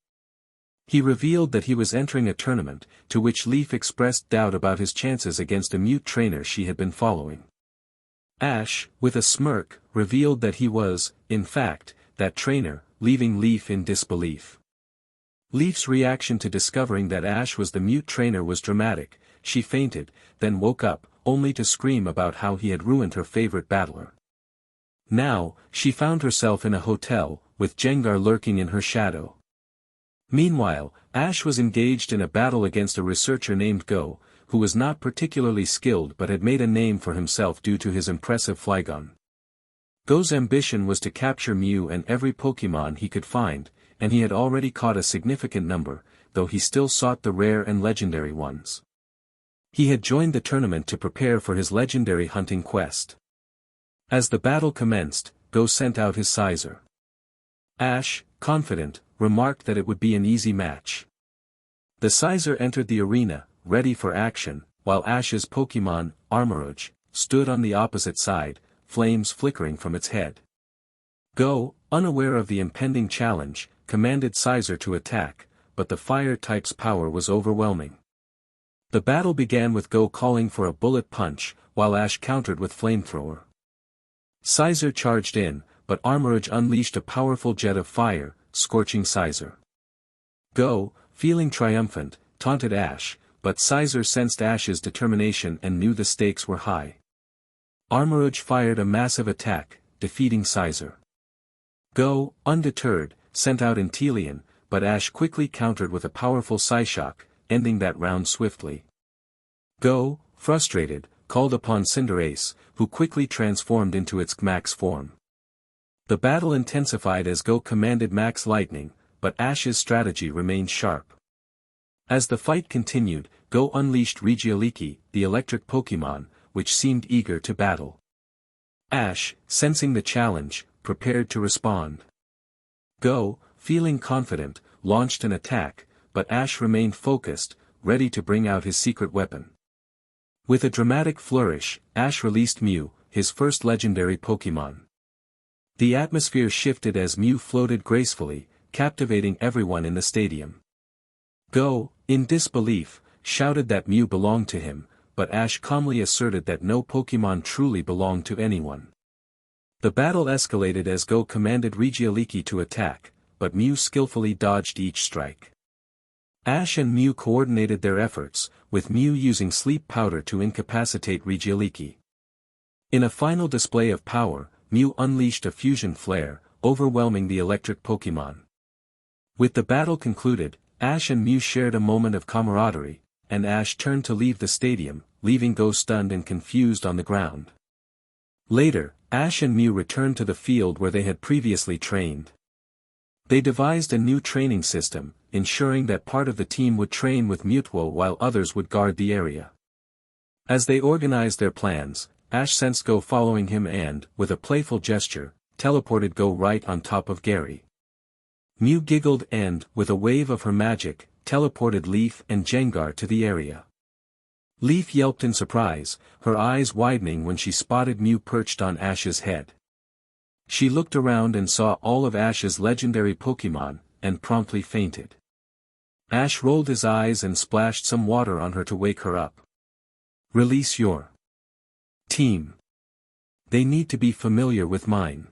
He revealed that he was entering a tournament, to which Leaf expressed doubt about his chances against a mute trainer she had been following. Ash, with a smirk, revealed that he was, in fact, that trainer, leaving Leaf in disbelief. Leaf's reaction to discovering that Ash was the mute trainer was dramatic. She fainted, then woke up, only to scream about how he had ruined her favorite battler. Now, she found herself in a hotel, with Jengar lurking in her shadow. Meanwhile, Ash was engaged in a battle against a researcher named Go, who was not particularly skilled but had made a name for himself due to his impressive Flygon. Go's ambition was to capture Mew and every Pokémon he could find, and he had already caught a significant number, though he still sought the rare and legendary ones. He had joined the tournament to prepare for his legendary hunting quest. As the battle commenced, Go sent out his Scizor. Ash, confident, remarked that it would be an easy match. The Scizor entered the arena, ready for action, while Ash's Pokémon, Armarouge, stood on the opposite side, flames flickering from its head. Go, unaware of the impending challenge, commanded Scizor to attack, but the fire type's power was overwhelming. The battle began with Go calling for a bullet punch, while Ash countered with Flamethrower. Scizor charged in, but Armarouge unleashed a powerful jet of fire, scorching Scizor. Go, feeling triumphant, taunted Ash, but Scizor sensed Ash's determination and knew the stakes were high. Armarouge fired a massive attack, defeating Scizor. Go, undeterred, sent out Inteleon, but Ash quickly countered with a powerful Psyshock, ending that round swiftly. Go, frustrated, called upon Cinderace, who quickly transformed into its Max form. The battle intensified as Go commanded Max Lightning, but Ash's strategy remained sharp. As the fight continued, Go unleashed Regieleki, the electric Pokemon, which seemed eager to battle. Ash, sensing the challenge, prepared to respond. Go, feeling confident, launched an attack, but Ash remained focused, ready to bring out his secret weapon. With a dramatic flourish, Ash released Mew, his first legendary Pokemon. The atmosphere shifted as Mew floated gracefully, captivating everyone in the stadium. Go, in disbelief, shouted that Mew belonged to him, but Ash calmly asserted that no Pokemon truly belonged to anyone. The battle escalated as Go commanded Regieleki to attack, but Mew skillfully dodged each strike. Ash and Mew coordinated their efforts, with Mew using sleep powder to incapacitate Regieleki. In a final display of power, Mew unleashed a fusion flare, overwhelming the electric Pokemon. With the battle concluded, Ash and Mew shared a moment of camaraderie, and Ash turned to leave the stadium, leaving Go stunned and confused on the ground. Later, Ash and Mew returned to the field where they had previously trained. They devised a new training system, ensuring that part of the team would train with Mewtwo while others would guard the area. As they organized their plans, Ash sensed Go following him and, with a playful gesture, teleported Go right on top of Gary. Mew giggled and, with a wave of her magic, teleported Leaf and Gengar to the area. Leaf yelped in surprise, her eyes widening when she spotted Mew perched on Ash's head. She looked around and saw all of Ash's legendary Pokemon, and promptly fainted. Ash rolled his eyes and splashed some water on her to wake her up. Release your team. They need to be familiar with mine.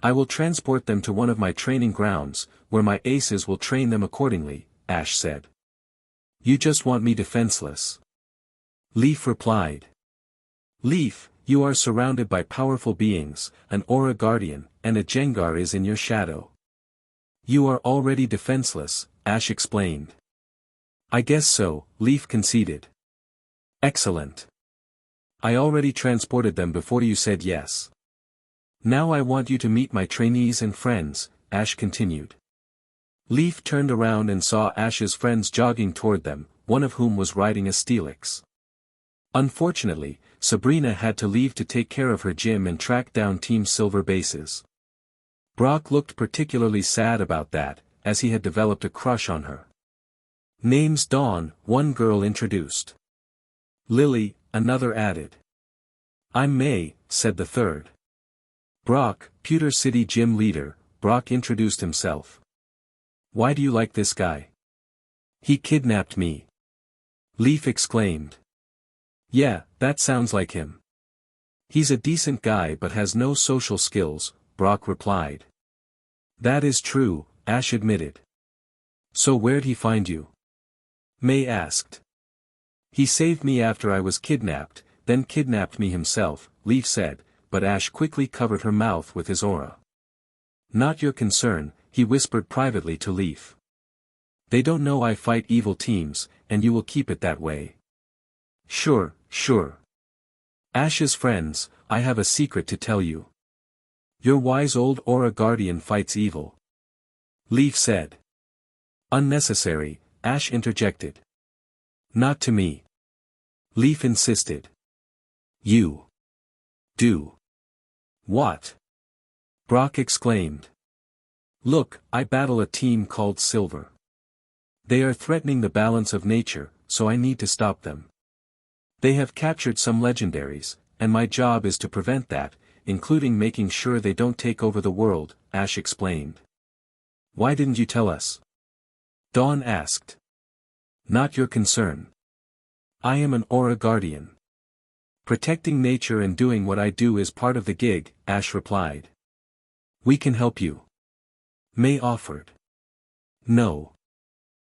I will transport them to one of my training grounds, where my aces will train them accordingly, Ash said. You just want me defenseless. Leaf replied. Leaf, you are surrounded by powerful beings, an Aura Guardian, and a Gengar is in your shadow. You are already defenseless, Ash explained. I guess so, Leaf conceded. Excellent. I already transported them before you said yes. Now I want you to meet my trainees and friends, Ash continued. Leaf turned around and saw Ash's friends jogging toward them, one of whom was riding a Steelix. Unfortunately, Sabrina had to leave to take care of her gym and track down Team Silver bases. Brock looked particularly sad about that, as he had developed a crush on her. Name's Dawn, one girl introduced. Lily, another added. I'm May, said the third. Brock, Pewter City gym leader, Brock introduced himself. Why do you like this guy? He kidnapped me. Leaf exclaimed. Yeah, that sounds like him. He's a decent guy but has no social skills, Brock replied. That is true, Ash admitted. So where'd he find you? May asked. He saved me after I was kidnapped, then kidnapped me himself, Leaf said, but Ash quickly covered her mouth with his aura. Not your concern, he whispered privately to Leaf. They don't know I fight evil teams, and you will keep it that way. Sure, sure. Ash's friends, I have a secret to tell you. Your wise old Aura Guardian fights evil. Leaf said. Unnecessary, Ash interjected. Not to me. Leaf insisted. You do. What? Brock exclaimed. Look, I battle a team called Silver. They are threatening the balance of nature, so I need to stop them. They have captured some legendaries, and my job is to prevent that, including making sure they don't take over the world, Ash explained. Why didn't you tell us? Dawn asked. Not your concern. I am an Aura Guardian. Protecting nature and doing what I do is part of the gig, Ash replied. We can help you. May offered. No.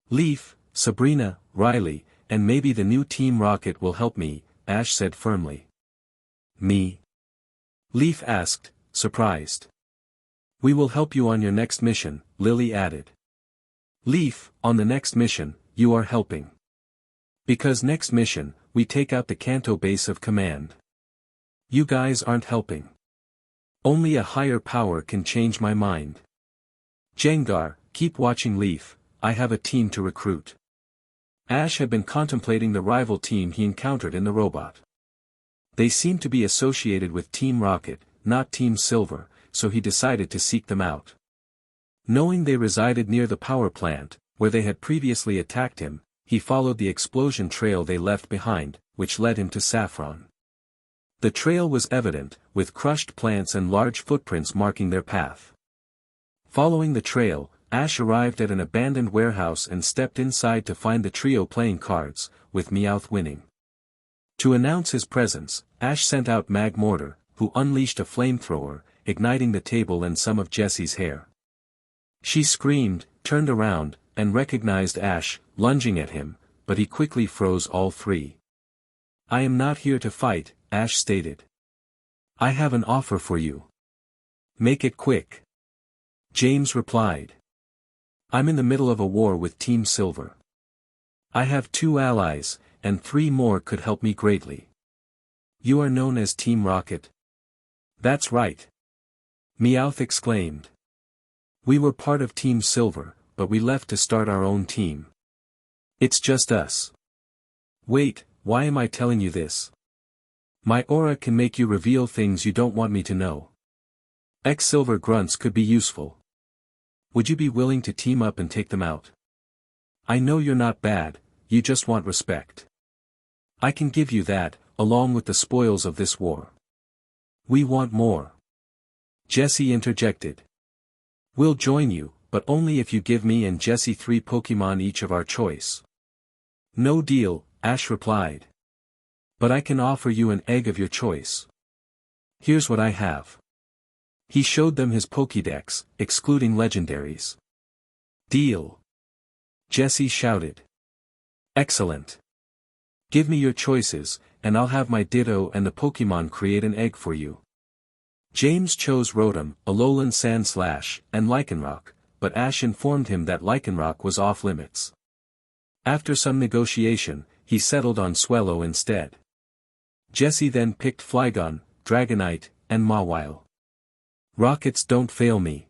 Leaf, Sabrina, Riley, and maybe the new Team Rocket will help me, Ash said firmly. Me? Leaf asked, surprised. We will help you on your next mission, Lily added. Leaf, on the next mission, you are helping. Because next mission, we take out the Kanto base of command. You guys aren't helping. Only a higher power can change my mind. Gengar, keep watching Leaf, I have a team to recruit. Ash had been contemplating the rival team he encountered in the robot. They seemed to be associated with Team Rocket, not Team Silver, so he decided to seek them out. Knowing they resided near the power plant, where they had previously attacked him, he followed the explosion trail they left behind, which led him to Saffron. The trail was evident, with crushed plants and large footprints marking their path. Following the trail, Ash arrived at an abandoned warehouse and stepped inside to find the trio playing cards, with Meowth winning. To announce his presence, Ash sent out Mag Mortar, who unleashed a flamethrower, igniting the table and some of Jessie's hair. She screamed, turned around, and recognized Ash, lunging at him, but he quickly froze all three. "I am not here to fight," Ash stated. "I have an offer for you. Make it quick." James replied. "I'm in the middle of a war with Team Silver. I have 2 allies, and 3 more could help me greatly." "You are known as Team Rocket?" "That's right." Meowth exclaimed. "We were part of Team Silver, but we left to start our own team. It's just us." "Wait, why am I telling you this? My aura can make you reveal things you don't want me to know. Silver grunts could be useful. Would you be willing to team up and take them out? I know you're not bad, you just want respect. I can give you that, along with the spoils of this war." "We want more." Jessie interjected. "We'll join you, but only if you give me and Jessie 3 Pokemon each of our choice." "No deal," Ash replied. "But I can offer you an egg of your choice. Here's what I have." He showed them his Pokédex, excluding legendaries. "Deal!" Jessie shouted. "Excellent. Give me your choices, and I'll have my Ditto and the Pokémon create an egg for you." James chose Rotom, Alolan Sandslash, and Lycanroc, but Ash informed him that Lycanroc was off-limits. After some negotiation, he settled on Swellow instead. Jessie then picked Flygon, Dragonite, and Mawile. "Rockets don't fail me.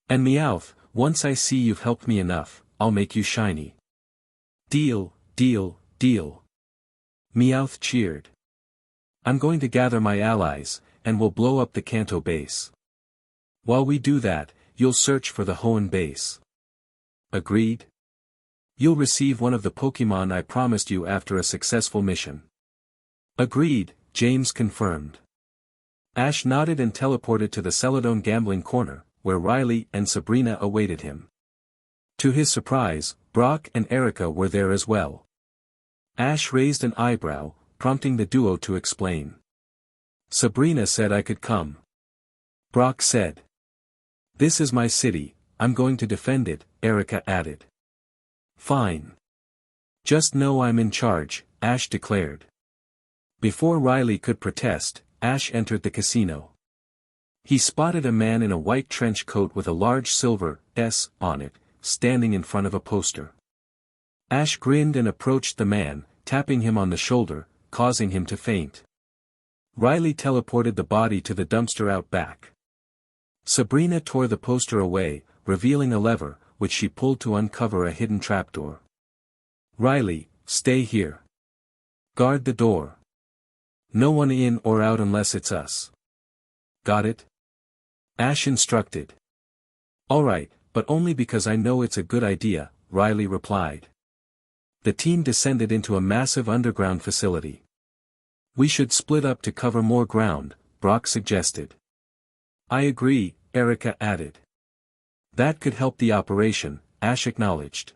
And Meowth, once I see you've helped me enough, I'll make you shiny." "Deal, deal, deal." Meowth cheered. "I'm going to gather my allies, and we'll blow up the Kanto base. While we do that, you'll search for the Hoenn base. Agreed? You'll receive one of the Pokémon I promised you after a successful mission." "Agreed," James confirmed. Ash nodded and teleported to the Celadon gambling corner, where Riley and Sabrina awaited him. To his surprise, Brock and Erica were there as well. Ash raised an eyebrow, prompting the duo to explain. "Sabrina said I could come." Brock said. "This is my city, I'm going to defend it," Erica added. "Fine. Just know I'm in charge," Ash declared. Before Riley could protest, Ash entered the casino. He spotted a man in a white trench coat with a large silver S on it, standing in front of a poster. Ash grinned and approached the man, tapping him on the shoulder, causing him to faint. Riley teleported the body to the dumpster out back. Sabrina tore the poster away, revealing a lever, which she pulled to uncover a hidden trapdoor. "Riley, stay here. Guard the door. No one in or out unless it's us. Got it?" Ash instructed. "Alright, but only because I know it's a good idea," Riley replied. The team descended into a massive underground facility. "We should split up to cover more ground," Brock suggested. "I agree," Erica added. "That could help the operation," Ash acknowledged.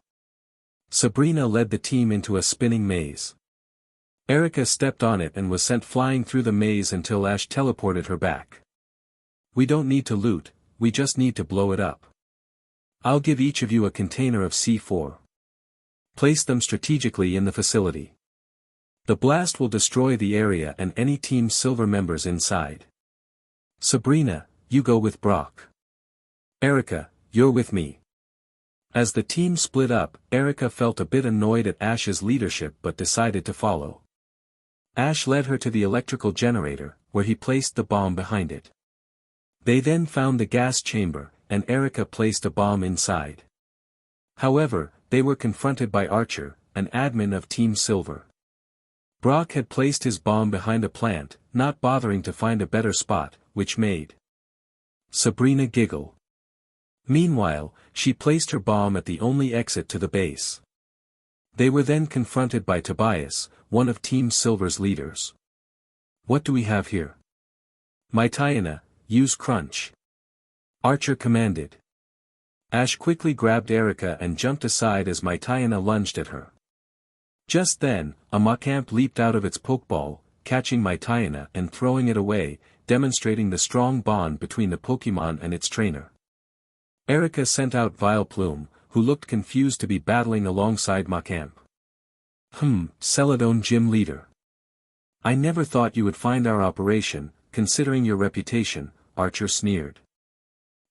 Sabrina led the team into a spinning maze. Erica stepped on it and was sent flying through the maze until Ash teleported her back. "We don't need to loot, we just need to blow it up. I'll give each of you a container of C4. Place them strategically in the facility. The blast will destroy the area and any Team Silver members inside. Sabrina, you go with Brock. Erica, you're with me." As the team split up, Erica felt a bit annoyed at Ash's leadership but decided to follow. Ash led her to the electrical generator, where he placed the bomb behind it. They then found the gas chamber, and Erica placed a bomb inside. However, they were confronted by Archer, an admin of Team Silver. Brock had placed his bomb behind a plant, not bothering to find a better spot, which made Sabrina giggle. Meanwhile, she placed her bomb at the only exit to the base. They were then confronted by Tobias, one of Team Silver's leaders. "What do we have here?" "Mytiana, use Crunch," Archer commanded. Ash quickly grabbed Erica and jumped aside as Mytiana lunged at her. Just then, a Macamp leaped out of its Pokeball, catching Mytiana and throwing it away, demonstrating the strong bond between the Pokemon and its trainer. Erica sent out Vileplume, who looked confused to be battling alongside Macamp. Celadon Gym Leader. "I never thought you would find our operation, considering your reputation," Archer sneered.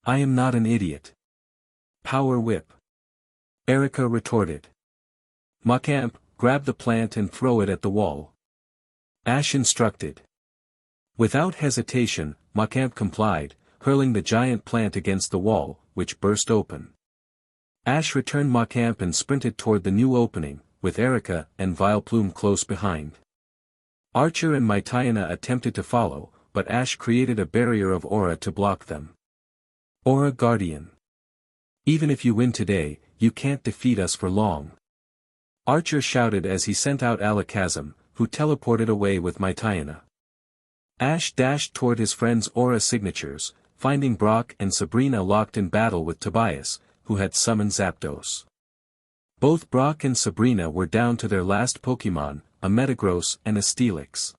"I am not an idiot." "Power Whip," Erica retorted. "Macamp, grab the plant and throw it at the wall," Ash instructed. Without hesitation, Macamp complied, hurling the giant plant against the wall, which burst open. Ash returned Macamp and sprinted toward the new opening, with Erica and Vileplume close behind. Archer and Mytiana attempted to follow, but Ash created a barrier of aura to block them. "Aura Guardian. Even if you win today, you can't defeat us for long," Archer shouted as he sent out Alakazam, who teleported away with Mytiana. Ash dashed toward his friend's aura signatures, finding Brock and Sabrina locked in battle with Tobias, who had summoned Zapdos. Both Brock and Sabrina were down to their last Pokemon, a Metagross and a Steelix.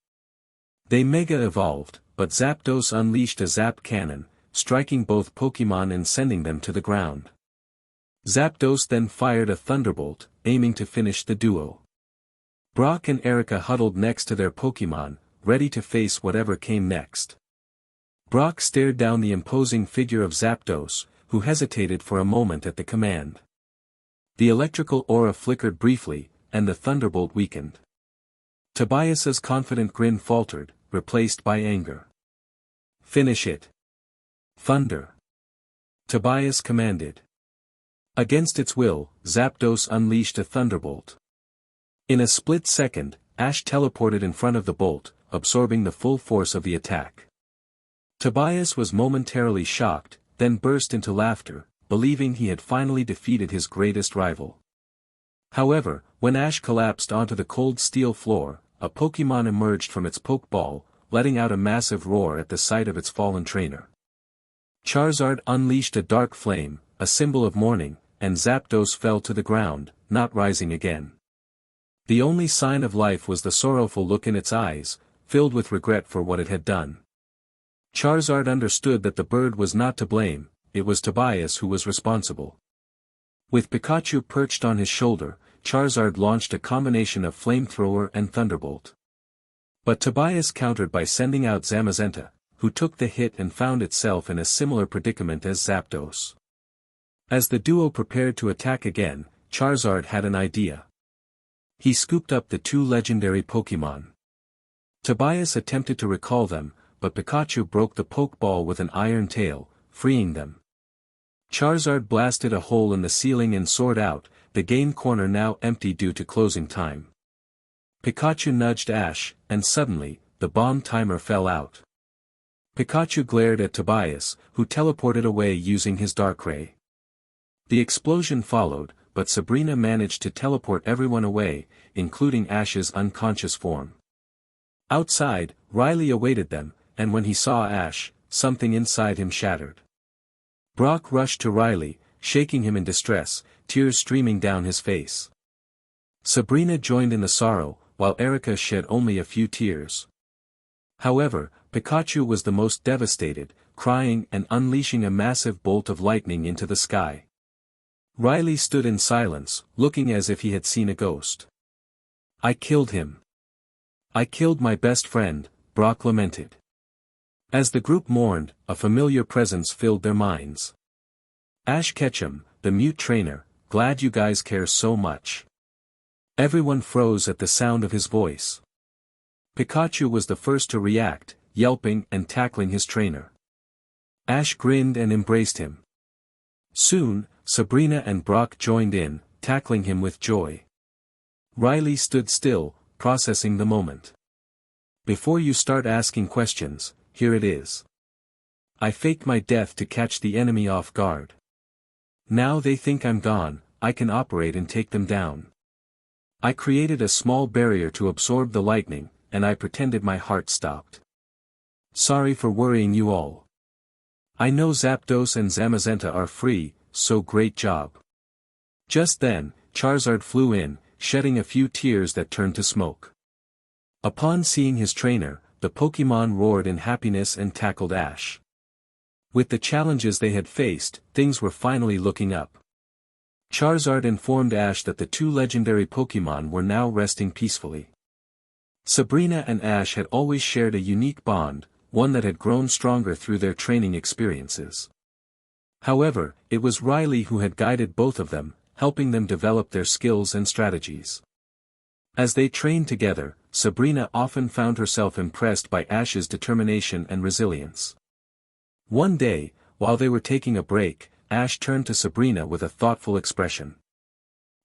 They Mega Evolved, but Zapdos unleashed a Zap Cannon, striking both Pokemon and sending them to the ground. Zapdos then fired a Thunderbolt, aiming to finish the duo. Brock and Erica huddled next to their Pokemon, ready to face whatever came next. Brock stared down the imposing figure of Zapdos, who hesitated for a moment at the command. The electrical aura flickered briefly, and the Thunderbolt weakened. Tobias's confident grin faltered, replaced by anger. "Finish it." "Thunder," Tobias commanded. Against its will, Zapdos unleashed a Thunderbolt. In a split second, Ash teleported in front of the bolt, absorbing the full force of the attack. Tobias was momentarily shocked, then burst into laughter, believing he had finally defeated his greatest rival. However, when Ash collapsed onto the cold steel floor, a Pokemon emerged from its Pokeball, letting out a massive roar at the sight of its fallen trainer. Charizard unleashed a dark flame, a symbol of mourning, and Zapdos fell to the ground, not rising again. The only sign of life was the sorrowful look in its eyes, filled with regret for what it had done. Charizard understood that the bird was not to blame, it was Tobias who was responsible. With Pikachu perched on his shoulder, Charizard launched a combination of Flamethrower and Thunderbolt. But Tobias countered by sending out Zamazenta, who took the hit and found itself in a similar predicament as Zapdos. As the duo prepared to attack again, Charizard had an idea. He scooped up the two legendary Pokemon. Tobias attempted to recall them, but Pikachu broke the Pokeball with an iron tail, freeing them. Charizard blasted a hole in the ceiling and soared out, the game corner now empty due to closing time. Pikachu nudged Ash, and suddenly, the bomb timer fell out. Pikachu glared at Tobias, who teleported away using his Dark Ray. The explosion followed, but Sabrina managed to teleport everyone away, including Ash's unconscious form. Outside, Riley awaited them, and when he saw Ash, something inside him shattered. Brock rushed to Riley, shaking him in distress, tears streaming down his face. Sabrina joined in the sorrow, while Erica shed only a few tears. However, Pikachu was the most devastated, crying and unleashing a massive bolt of lightning into the sky. Riley stood in silence, looking as if he had seen a ghost. "I killed him. I killed my best friend," Brock lamented. As the group mourned, a familiar presence filled their minds. "Ash Ketchum, the mute trainer, glad you guys care so much." Everyone froze at the sound of his voice. Pikachu was the first to react, yelping and tackling his trainer. Ash grinned and embraced him. Soon, Sabrina and Brock joined in, tackling him with joy. Riley stood still, processing the moment. Before you start asking questions, here it is. I faked my death to catch the enemy off guard. Now they think I'm gone, I can operate and take them down. I created a small barrier to absorb the lightning, and I pretended my heart stopped. Sorry for worrying you all. I know Zapdos and Zamazenta are free, so great job. Just then, Charizard flew in, shedding a few tears that turned to smoke. Upon seeing his trainer, the Pokémon roared in happiness and tackled Ash. With the challenges they had faced, things were finally looking up. Charizard informed Ash that the two legendary Pokémon were now resting peacefully. Sabrina and Ash had always shared a unique bond, one that had grown stronger through their training experiences. However, it was Riley who had guided both of them, helping them develop their skills and strategies. As they trained together, Sabrina often found herself impressed by Ash's determination and resilience. One day, while they were taking a break, Ash turned to Sabrina with a thoughtful expression.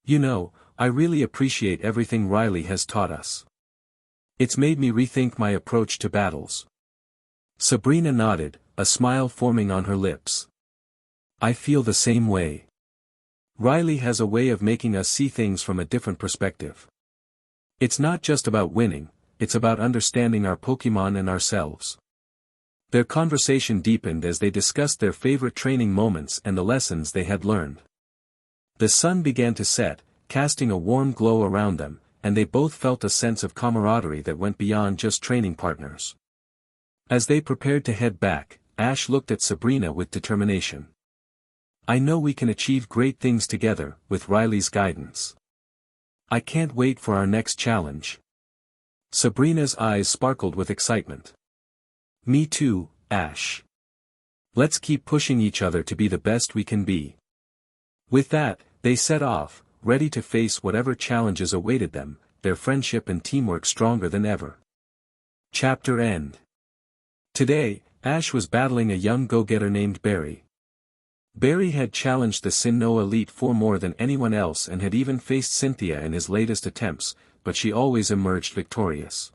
You know, I really appreciate everything Riley has taught us. It's made me rethink my approach to battles. Sabrina nodded, a smile forming on her lips. I feel the same way. Riley has a way of making us see things from a different perspective. It's not just about winning, it's about understanding our Pokémon and ourselves. Their conversation deepened as they discussed their favorite training moments and the lessons they had learned. The sun began to set, casting a warm glow around them, and they both felt a sense of camaraderie that went beyond just training partners. As they prepared to head back, Ash looked at Sabrina with determination. I know we can achieve great things together, with Riley's guidance. I can't wait for our next challenge. Sabrina's eyes sparkled with excitement. Me too, Ash. Let's keep pushing each other to be the best we can be. With that, they set off, ready to face whatever challenges awaited them, their friendship and teamwork stronger than ever. Chapter End. Today, Ash was battling a young go-getter named Barry. Barry had challenged the Sinnoh Elite Four more than anyone else and had even faced Cynthia in his latest attempts, but she always emerged victorious.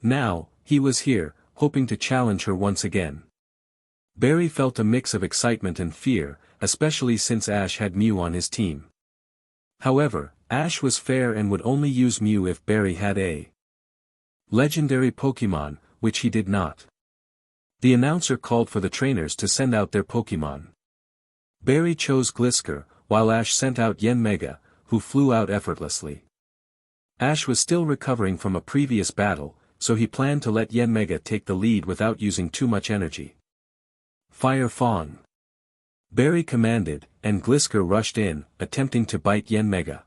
Now, he was here, hoping to challenge her once again. Barry felt a mix of excitement and fear, especially since Ash had Mew on his team. However, Ash was fair and would only use Mew if Barry had a legendary Pokémon, which he did not. The announcer called for the trainers to send out their Pokémon. Barry chose Glisker, while Ash sent out Yanmega, who flew out effortlessly. Ash was still recovering from a previous battle, so he planned to let Yanmega take the lead without using too much energy. Fire Fawn! Barry commanded, and Glisker rushed in, attempting to bite Yanmega.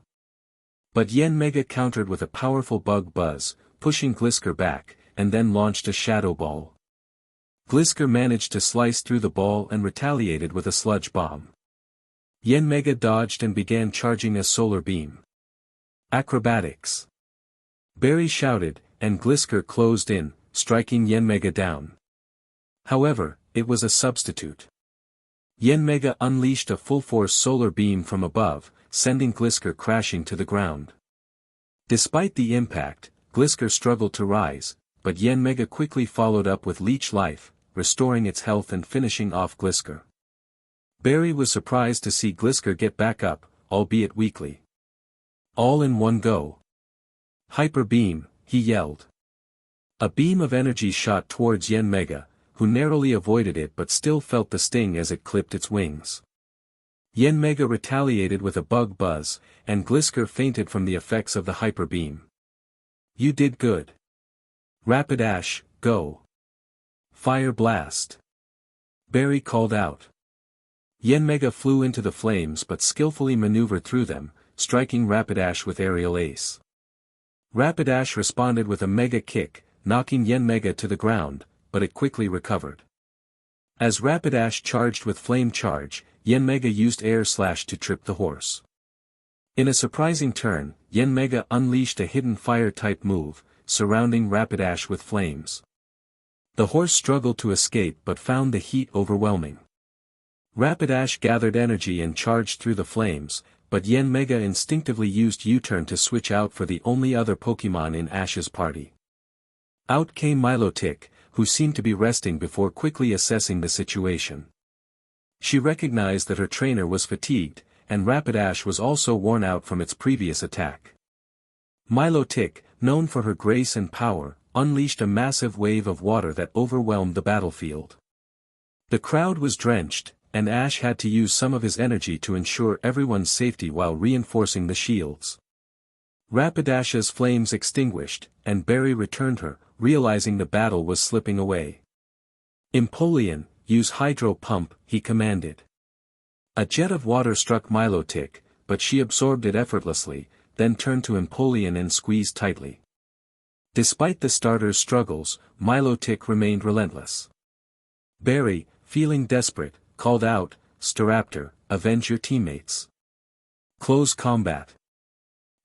But Yanmega countered with a powerful bug buzz, pushing Glisker back, and then launched a Shadow Ball. Glisker managed to slice through the ball and retaliated with a Sludge Bomb. Yanmega dodged and began charging a Solar Beam. Acrobatics! Barry shouted, and Glisker closed in, striking Yanmega down. However, it was a substitute. Yanmega unleashed a full-force Solar Beam from above, sending Glisker crashing to the ground. Despite the impact, Glisker struggled to rise, but Yanmega quickly followed up with Leech Life, restoring its health and finishing off Glisker. Barry was surprised to see Glisker get back up, albeit weakly. All in one go. Hyper Beam, he yelled. A beam of energy shot towards Yanmega, who narrowly avoided it but still felt the sting as it clipped its wings. Yanmega retaliated with a bug buzz, and Glisker fainted from the effects of the Hyper Beam. You did good. Rapid Ash, go. Fire Blast! Barry called out. Yanmega flew into the flames but skillfully maneuvered through them, striking Rapidash with Aerial Ace. Rapidash responded with a Mega Kick, knocking Yanmega to the ground, but it quickly recovered. As Rapidash charged with Flame Charge, Yanmega used Air Slash to trip the horse. In a surprising turn, Yanmega unleashed a hidden Fire-type move, surrounding Rapidash with flames. The horse struggled to escape but found the heat overwhelming. Rapidash gathered energy and charged through the flames, but Yanmega instinctively used U-turn to switch out for the only other Pokemon in Ash's party. Out came Milotic, who seemed to be resting before quickly assessing the situation. She recognized that her trainer was fatigued, and Rapidash was also worn out from its previous attack. Milotic, known for her grace and power, unleashed a massive wave of water that overwhelmed the battlefield. The crowd was drenched, and Ash had to use some of his energy to ensure everyone's safety while reinforcing the shields. Rapidash's flames extinguished, and Barry returned her, realizing the battle was slipping away. Empoleon, use Hydro Pump, he commanded. A jet of water struck Milotic, but she absorbed it effortlessly, then turned to Empoleon and squeezed tightly. Despite the starter's struggles, Milotic remained relentless. Barry, feeling desperate, called out, "Staraptor, avenge your teammates." Close combat.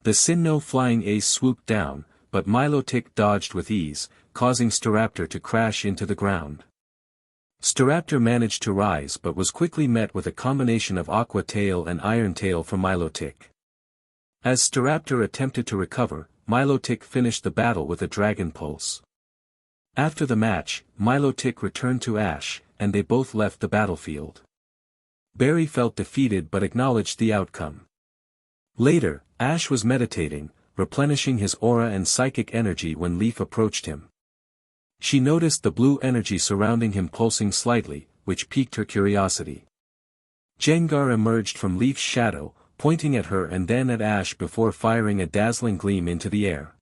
The Sinnoh flying ace swooped down, but Milotic dodged with ease, causing Staraptor to crash into the ground. Staraptor managed to rise but was quickly met with a combination of Aqua Tail and Iron Tail from Milotic. As Staraptor attempted to recover, Milotic finished the battle with a Dragon Pulse. After the match, Milotic returned to Ash, and they both left the battlefield. Barry felt defeated but acknowledged the outcome. Later, Ash was meditating, replenishing his aura and psychic energy when Leaf approached him. She noticed the blue energy surrounding him pulsing slightly, which piqued her curiosity. Gengar emerged from Leaf's shadow, pointing at her and then at Ash before firing a dazzling gleam into the air.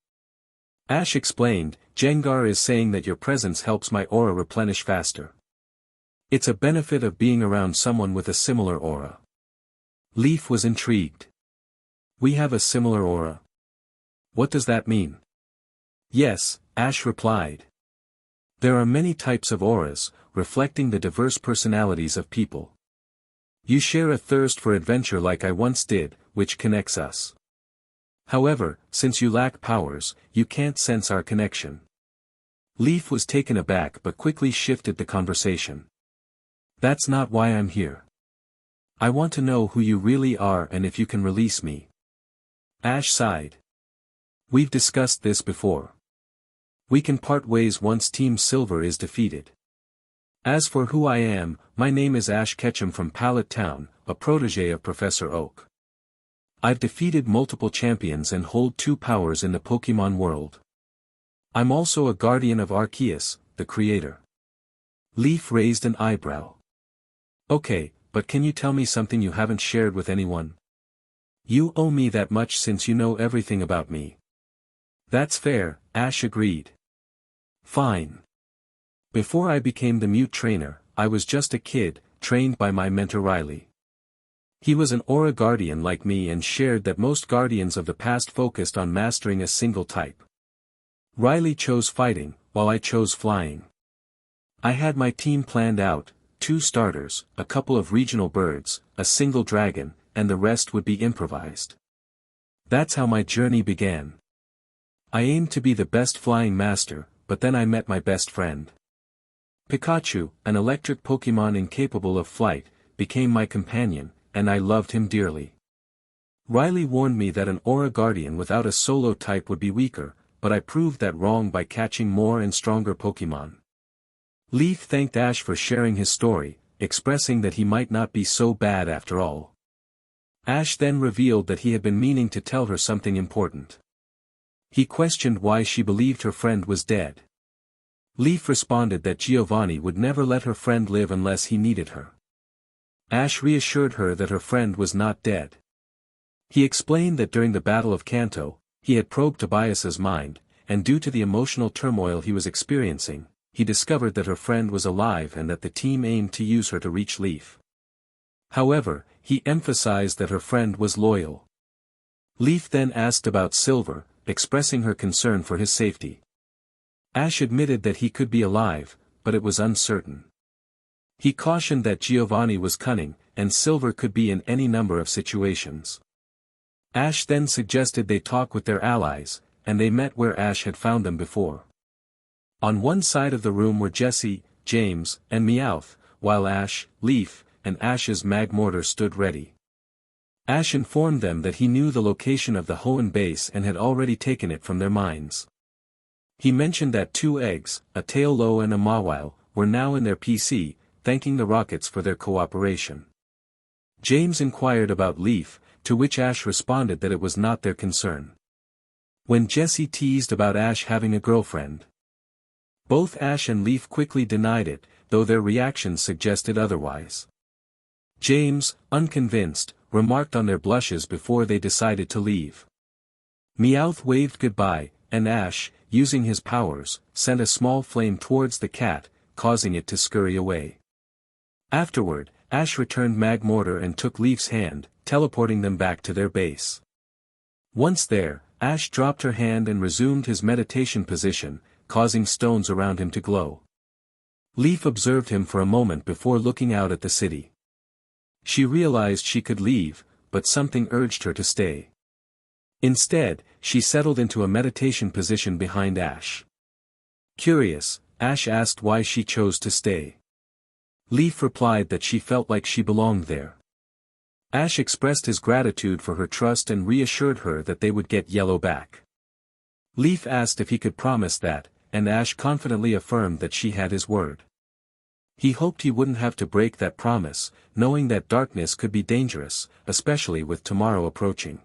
Ash explained, "Gengar is saying that your presence helps my aura replenish faster. It's a benefit of being around someone with a similar aura." Leaf was intrigued. "We have a similar aura. What does that mean?" "Yes," Ash replied. "There are many types of auras, reflecting the diverse personalities of people. You share a thirst for adventure like I once did, which connects us. However, since you lack powers, you can't sense our connection." Leaf was taken aback but quickly shifted the conversation. "That's not why I'm here. I want to know who you really are and if you can release me." Ash sighed. "We've discussed this before. We can part ways once Team Silver is defeated. As for who I am, my name is Ash Ketchum from Pallet Town, a protege of Professor Oak. I've defeated multiple champions and hold 2 powers in the Pokemon world. I'm also a guardian of Arceus, the creator." Leaf raised an eyebrow. "Okay, but can you tell me something you haven't shared with anyone? You owe me that much since you know everything about me." "That's fair," Ash agreed. "Fine. Before I became the mute trainer, I was just a kid, trained by my mentor Riley. He was an aura guardian like me and shared that most guardians of the past focused on mastering a single type. Riley chose fighting, while I chose flying. I had my team planned out, 2 starters, a couple of regional birds, a single dragon, and the rest would be improvised. That's how my journey began. I aimed to be the best flying master, but then I met my best friend. Pikachu, an electric Pokemon incapable of flight, became my companion, and I loved him dearly. Riley warned me that an Aura Guardian without a solo type would be weaker, but I proved that wrong by catching more and stronger Pokemon." Leaf thanked Ash for sharing his story, expressing that he might not be so bad after all. Ash then revealed that he had been meaning to tell her something important. He questioned why she believed her friend was dead. Leaf responded that Giovanni would never let her friend live unless he needed her. Ash reassured her that her friend was not dead. He explained that during the Battle of Kanto, he had probed Tobias's mind, and due to the emotional turmoil he was experiencing, he discovered that her friend was alive and that the team aimed to use her to reach Leaf. However, he emphasized that her friend was loyal. Leaf then asked about Silver, expressing her concern for his safety. Ash admitted that he could be alive, but it was uncertain. He cautioned that Giovanni was cunning, and Silver could be in any number of situations. Ash then suggested they talk with their allies, and they met where Ash had found them before. On one side of the room were Jesse, James, and Meowth, while Ash, Leaf, and Ash's Magmortar stood ready. Ash informed them that he knew the location of the Hoenn base and had already taken it from their minds. He mentioned that 2 eggs, a Taolo and a Mawile, were now in their PC, thanking the rockets for their cooperation. James inquired about Leaf, to which Ash responded that it was not their concern. When Jessie teased about Ash having a girlfriend, both Ash and Leaf quickly denied it, though their reactions suggested otherwise. James, unconvinced, remarked on their blushes before they decided to leave. Meowth waved goodbye, and Ash, using his powers, sent a small flame towards the cat, causing it to scurry away. Afterward, Ash returned Magmortar and took Leaf's hand, teleporting them back to their base. Once there, Ash dropped her hand and resumed his meditation position, causing stones around him to glow. Leaf observed him for a moment before looking out at the city. She realized she could leave, but something urged her to stay. Instead, she settled into a meditation position behind Ash. Curious, Ash asked why she chose to stay. Leaf replied that she felt like she belonged there. Ash expressed his gratitude for her trust and reassured her that they would get Yellow back. Leaf asked if he could promise that, and Ash confidently affirmed that she had his word. He hoped he wouldn't have to break that promise, knowing that darkness could be dangerous, especially with tomorrow approaching.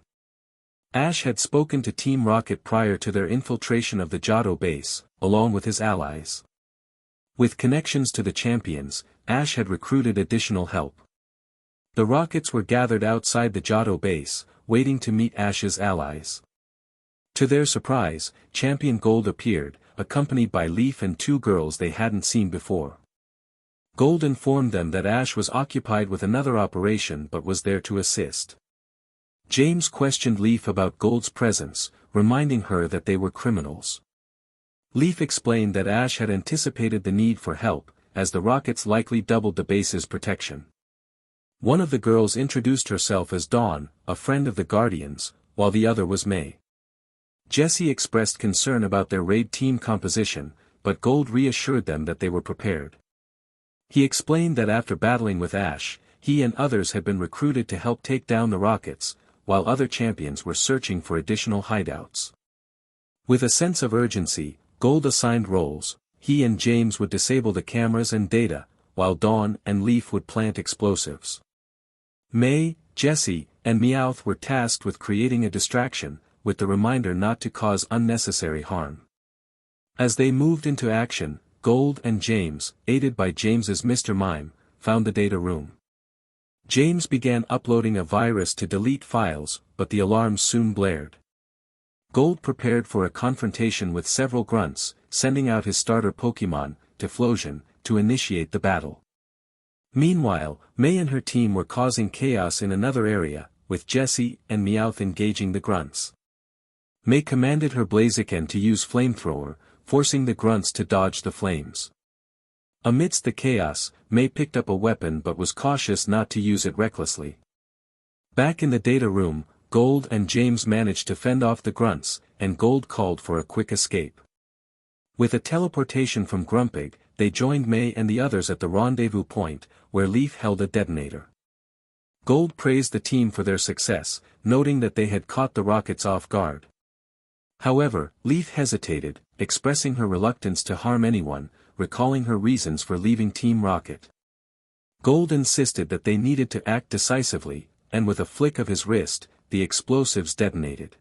Ash had spoken to Team Rocket prior to their infiltration of the Johto base, along with his allies. With connections to the champions, Ash had recruited additional help. The Rockets were gathered outside the Johto base, waiting to meet Ash's allies. To their surprise, Champion Gold appeared, accompanied by Leaf and 2 girls they hadn't seen before. Gold informed them that Ash was occupied with another operation but was there to assist. James questioned Leaf about Gold's presence, reminding her that they were criminals. Leaf explained that Ash had anticipated the need for help, as the Rockets likely doubled the base's protection. One of the girls introduced herself as Dawn, a friend of the Guardians, while the other was May. Jessie expressed concern about their raid team composition, but Gold reassured them that they were prepared. He explained that after battling with Ash, he and others had been recruited to help take down the Rockets, while other champions were searching for additional hideouts. With a sense of urgency, Gold assigned roles. He and James would disable the cameras and data, while Dawn and Leaf would plant explosives. May, Jessie, and Meowth were tasked with creating a distraction, with the reminder not to cause unnecessary harm. As they moved into action, Gold and James, aided by James's Mr. Mime, found the data room. James began uploading a virus to delete files, but the alarms soon blared. Gold prepared for a confrontation with several grunts, sending out his starter Pokémon, Typhlosion, to initiate the battle. Meanwhile, May and her team were causing chaos in another area, with Jessie and Meowth engaging the grunts. May commanded her Blaziken to use Flamethrower, forcing the grunts to dodge the flames. Amidst the chaos, May picked up a weapon but was cautious not to use it recklessly. Back in the data room, Gold and James managed to fend off the grunts, and Gold called for a quick escape. With a teleportation from Grumpig, they joined May and the others at the rendezvous point, where Leaf held a detonator. Gold praised the team for their success, noting that they had caught the Rockets off guard. However, Leaf hesitated, expressing her reluctance to harm anyone, recalling her reasons for leaving Team Rocket. Gold insisted that they needed to act decisively, and with a flick of his wrist, the explosives detonated.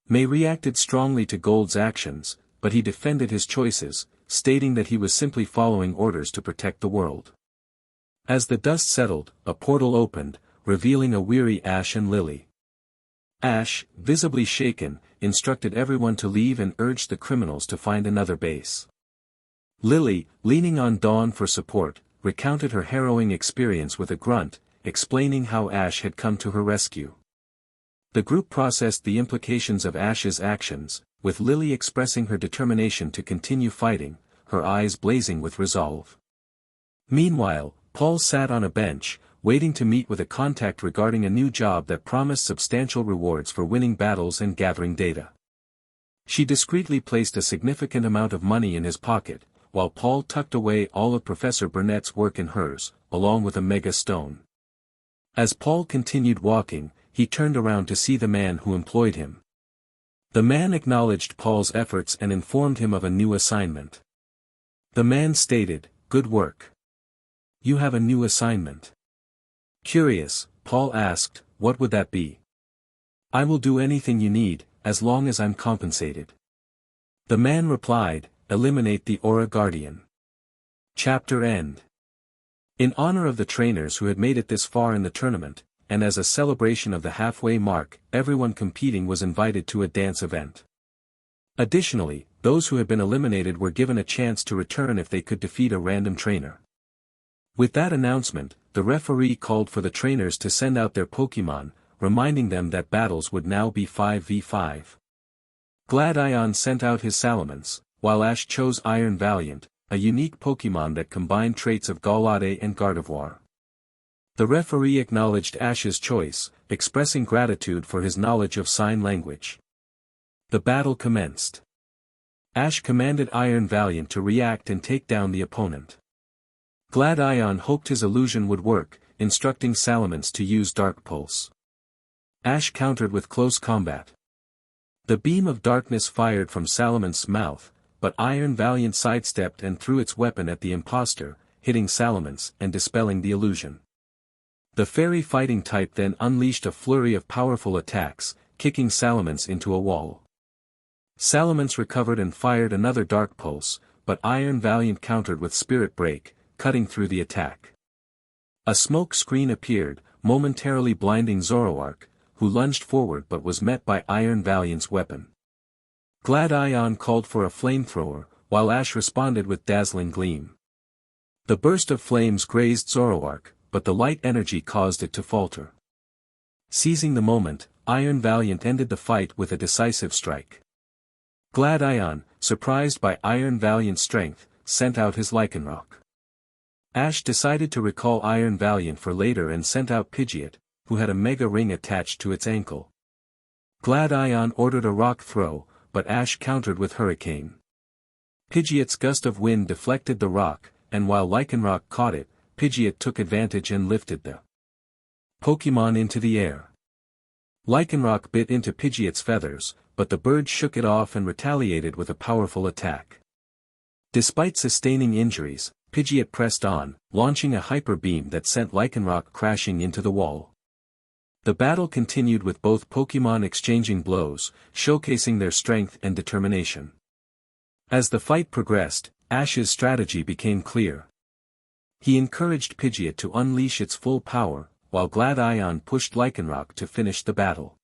May reacted strongly to Gold's actions, but he defended his choices, stating that he was simply following orders to protect the world. As the dust settled, a portal opened, revealing a weary Ash and Lily. Ash, visibly shaken, instructed everyone to leave and urged the criminals to find another base. Lily, leaning on Dawn for support, recounted her harrowing experience with a grunt, explaining how Ash had come to her rescue. The group processed the implications of Ash's actions, with Lily expressing her determination to continue fighting, her eyes blazing with resolve. Meanwhile, Paul sat on a bench, waiting to meet with a contact regarding a new job that promised substantial rewards for winning battles and gathering data. She discreetly placed a significant amount of money in his pocket, while Paul tucked away all of Professor Burnett's work in hers, along with a mega stone. As Paul continued walking, he turned around to see the man who employed him. The man acknowledged Paul's efforts and informed him of a new assignment. The man stated, "Good work. You have a new assignment." Curious, Paul asked, "What would that be?" "I will do anything you need, as long as I'm compensated." The man replied, "Eliminate the Aura Guardian." Chapter end. In honor of the trainers who had made it this far in the tournament, and as a celebration of the halfway mark, everyone competing was invited to a dance event. Additionally, those who had been eliminated were given a chance to return if they could defeat a random trainer. With that announcement, the referee called for the trainers to send out their Pokémon, reminding them that battles would now be 5v5. Gladion sent out his Salamence, while Ash chose Iron Valiant, a unique Pokémon that combined traits of Gallade and Gardevoir. The referee acknowledged Ash's choice, expressing gratitude for his knowledge of sign language. The battle commenced. Ash commanded Iron Valiant to react and take down the opponent. Gladion hoped his illusion would work, instructing Salamence to use Dark Pulse. Ash countered with close combat. The beam of darkness fired from Salamance's mouth, but Iron Valiant sidestepped and threw its weapon at the imposter, hitting Salamence and dispelling the illusion. The fairy fighting type then unleashed a flurry of powerful attacks, kicking Salamence into a wall. Salamence recovered and fired another Dark Pulse, but Iron Valiant countered with Spirit Break, cutting through the attack. A smoke screen appeared, momentarily blinding Zoroark, who lunged forward but was met by Iron Valiant's weapon. Gladion called for a flamethrower, while Ash responded with Dazzling Gleam. The burst of flames grazed Zoroark, but the light energy caused it to falter. Seizing the moment, Iron Valiant ended the fight with a decisive strike. Gladion, surprised by Iron Valiant's strength, sent out his Lycanroc. Ash decided to recall Iron Valiant for later and sent out Pidgeot, who had a Mega Ring attached to its ankle. Gladion ordered a rock throw, but Ash countered with Hurricane. Pidgeot's gust of wind deflected the rock, and while Lycanroc caught it, Pidgeot took advantage and lifted the Pokémon into the air. Lycanroc bit into Pidgeot's feathers, but the bird shook it off and retaliated with a powerful attack. Despite sustaining injuries, Pidgeot pressed on, launching a hyper beam that sent Lycanroc crashing into the wall. The battle continued with both Pokémon exchanging blows, showcasing their strength and determination. As the fight progressed, Ash's strategy became clear. He encouraged Pidgeot to unleash its full power, while Gladion pushed Lycanroc to finish the battle.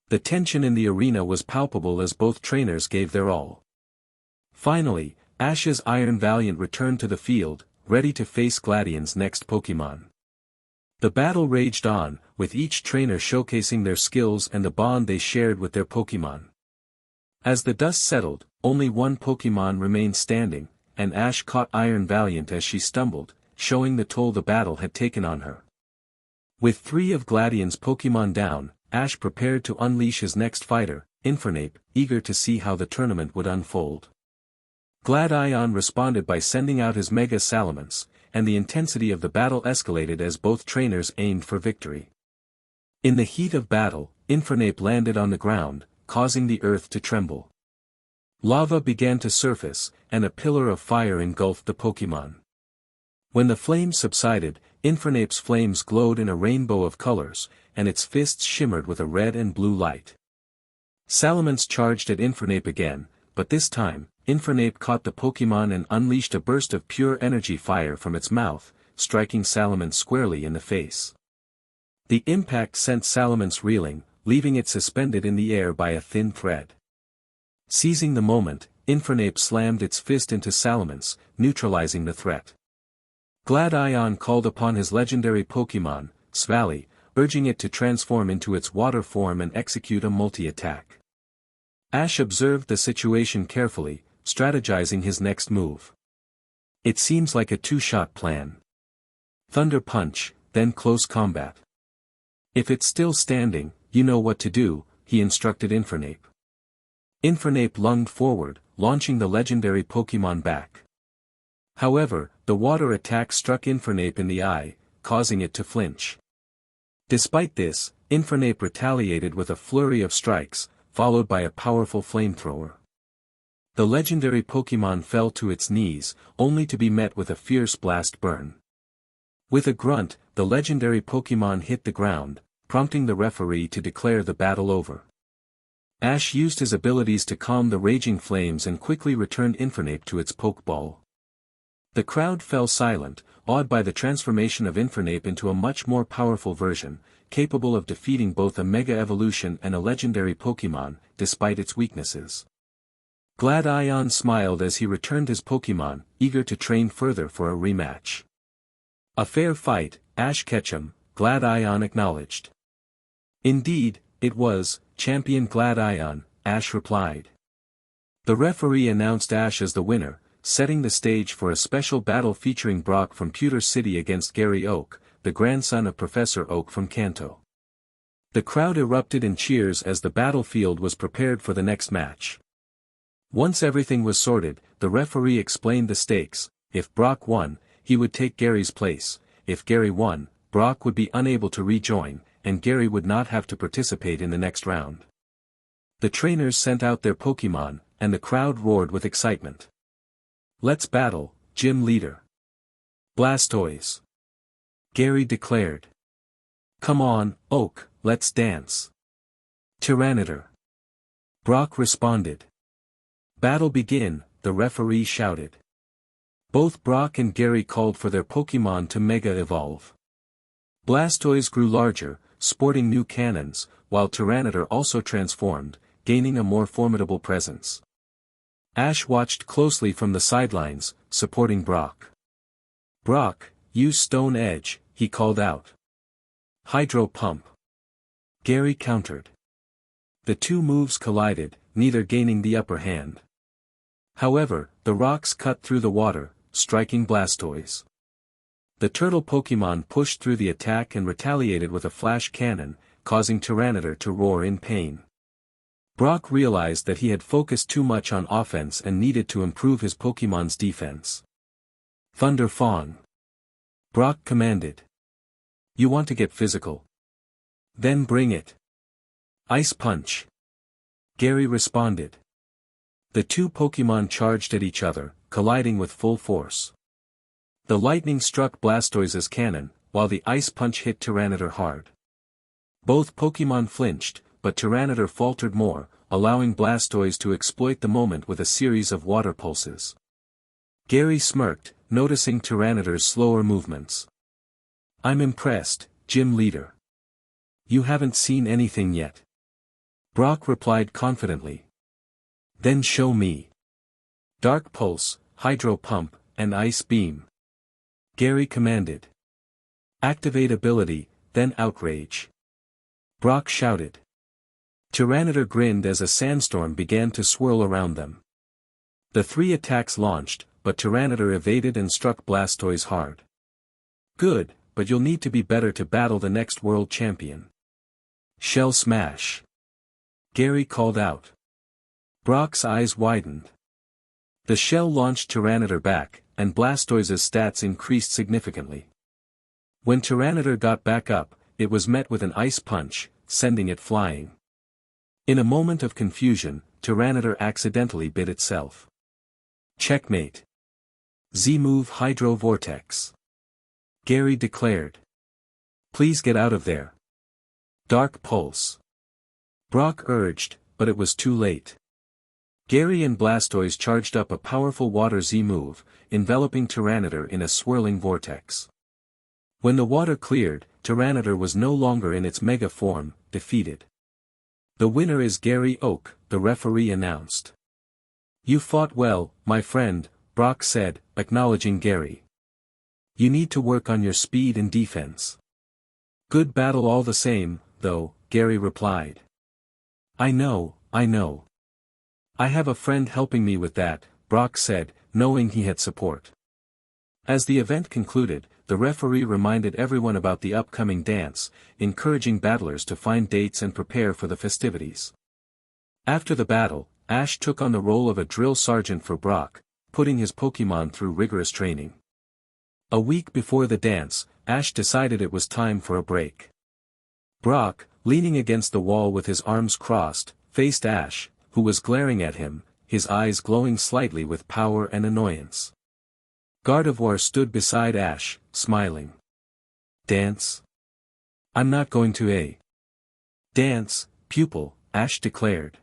The tension in the arena was palpable as both trainers gave their all. Finally, Ash's Iron Valiant returned to the field, ready to face Gladion's next Pokémon. The battle raged on, with each trainer showcasing their skills and the bond they shared with their Pokémon. As the dust settled, only one Pokémon remained standing, and Ash caught Iron Valiant as she stumbled, showing the toll the battle had taken on her. With 3 of Gladion's Pokémon down, Ash prepared to unleash his next fighter, Infernape, eager to see how the tournament would unfold. Gladion responded by sending out his Mega Salamence, and the intensity of the battle escalated as both trainers aimed for victory. In the heat of battle, Infernape landed on the ground, causing the earth to tremble. Lava began to surface, and a pillar of fire engulfed the Pokémon. When the flames subsided, Infernape's flames glowed in a rainbow of colors, and its fists shimmered with a red and blue light. Salamence charged at Infernape again, but this time, Infernape caught the Pokémon and unleashed a burst of pure energy fire from its mouth, striking Salamence squarely in the face. The impact sent Salamence reeling, leaving it suspended in the air by a thin thread. Seizing the moment, Infernape slammed its fist into Salamence, neutralizing the threat. Gladion called upon his legendary Pokémon, Svally, urging it to transform into its water form and execute a multi-attack. Ash observed the situation carefully, strategizing his next move. It seems like a two-shot plan. Thunder Punch, then close combat. If it's still standing, you know what to do, he instructed Infernape. Infernape lunged forward, launching the legendary Pokémon back. However, the water attack struck Infernape in the eye, causing it to flinch. Despite this, Infernape retaliated with a flurry of strikes, followed by a powerful flamethrower. The legendary Pokémon fell to its knees, only to be met with a fierce blast burn. With a grunt, the legendary Pokémon hit the ground, prompting the referee to declare the battle over. Ash used his abilities to calm the raging flames and quickly returned Infernape to its Pokeball. The crowd fell silent, awed by the transformation of Infernape into a much more powerful version, capable of defeating both a Mega Evolution and a legendary Pokémon, despite its weaknesses. Gladion smiled as he returned his Pokémon, eager to train further for a rematch. A fair fight, Ash Ketchum, Gladion acknowledged. Indeed, it was, Champion Gladion, Ash replied. The referee announced Ash as the winner, setting the stage for a special battle featuring Brock from Pewter City against Gary Oak, the grandson of Professor Oak from Kanto. The crowd erupted in cheers as the battlefield was prepared for the next match. Once everything was sorted, the referee explained the stakes. If Brock won, he would take Gary's place. If Gary won, Brock would be unable to rejoin, and Gary would not have to participate in the next round. The trainers sent out their Pokémon, and the crowd roared with excitement. "Let's battle, Gym Leader." "Blastoise!" Gary declared. "Come on, Oak, let's dance." "Tyranitar!" Brock responded. "Battle begin," the referee shouted. Both Brock and Gary called for their Pokémon to Mega Evolve. Blastoise grew larger, sporting new cannons, while Tyranitar also transformed, gaining a more formidable presence. Ash watched closely from the sidelines, supporting Brock. "Brock, use Stone Edge," he called out. "Hydro Pump." Gary countered. The two moves collided, neither gaining the upper hand. However, the rocks cut through the water, striking Blastoise. The turtle Pokémon pushed through the attack and retaliated with a flash cannon, causing Tyranitar to roar in pain. Brock realized that he had focused too much on offense and needed to improve his Pokémon's defense. "Thunder Fawn!" Brock commanded. "You want to get physical? Then bring it." "Ice Punch!" Gary responded. The two Pokémon charged at each other, colliding with full force. The lightning struck Blastoise's cannon, while the Ice Punch hit Tyranitar hard. Both Pokémon flinched, but Tyranitar faltered more, allowing Blastoise to exploit the moment with a series of water pulses. Gary smirked, noticing Tyranitar's slower movements. "I'm impressed, Gym Leader. You haven't seen anything yet." Brock replied confidently. "Then show me." "Dark Pulse, Hydro Pump, and Ice Beam." Gary commanded. "Activate ability, then Outrage." Brock shouted. Tyranitar grinned as a sandstorm began to swirl around them. The three attacks launched, but Tyranitar evaded and struck Blastoise hard. "Good, but you'll need to be better to battle the next world champion." "Shell Smash!" Gary called out. Brock's eyes widened. The shell launched Tyranitar back, and Blastoise's stats increased significantly. When Tyranitar got back up, it was met with an Ice Punch, sending it flying. In a moment of confusion, Tyranitar accidentally bit itself. "Checkmate." "Z-move Hydro Vortex." Gary declared. "Please get out of there." "Dark Pulse." Brock urged, but it was too late. Gary and Blastoise charged up a powerful water Z-move, enveloping Tyranitar in a swirling vortex. When the water cleared, Tyranitar was no longer in its mega form, defeated. "The winner is Gary Oak," the referee announced. "You fought well, my friend," Brock said, acknowledging Gary. "You need to work on your speed and defense." "Good battle all the same, though," Gary replied. I know. I have a friend helping me with that," Brock said, knowing he had support. As the event concluded, the referee reminded everyone about the upcoming dance, encouraging battlers to find dates and prepare for the festivities. After the battle, Ash took on the role of a drill sergeant for Brock, putting his Pokémon through rigorous training. A week before the dance, Ash decided it was time for a break. Brock, leaning against the wall with his arms crossed, faced Ash, who was glaring at him, his eyes glowing slightly with power and annoyance. Gardevoir stood beside Ash, smiling. Dance? I'm not going to dance, pupil, Ash declared.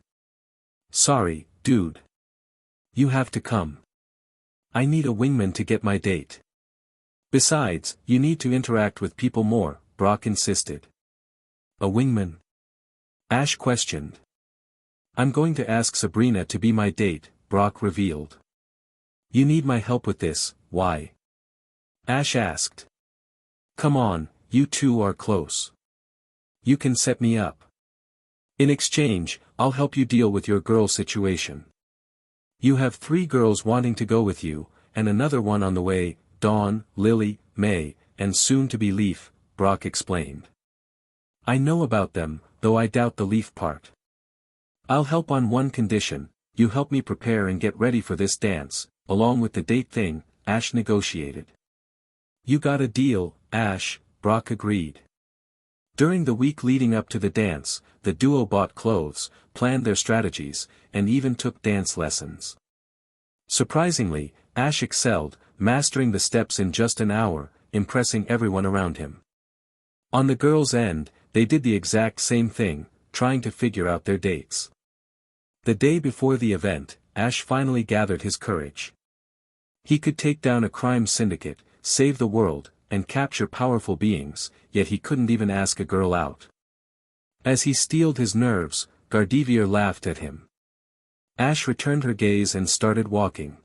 Sorry, dude. You have to come. I need a wingman to get my date. Besides, you need to interact with people more, Brock insisted. A wingman? Ash questioned. I'm going to ask Sabrina to be my date, Brock revealed. You need my help with this, why? Ash asked. Come on, you two are close. You can set me up. In exchange, I'll help you deal with your girl situation. You have 3 girls wanting to go with you, and another one on the way, Dawn, Lily, May, and soon to be Leaf, Brock explained. I know about them, though I doubt the Leaf part. I'll help on one condition, you help me prepare and get ready for this dance, along with the date thing, Ash negotiated. You got a deal, Ash, Brock agreed. During the week leading up to the dance, the duo bought clothes, planned their strategies, and even took dance lessons. Surprisingly, Ash excelled, mastering the steps in just an hour, impressing everyone around him. On the girls' end, they did the exact same thing, trying to figure out their dates. The day before the event, Ash finally gathered his courage. He could take down a crime syndicate, save the world, and capture powerful beings, yet he couldn't even ask a girl out. As he steeled his nerves, Gardevoir laughed at him. Ash returned her gaze and started walking.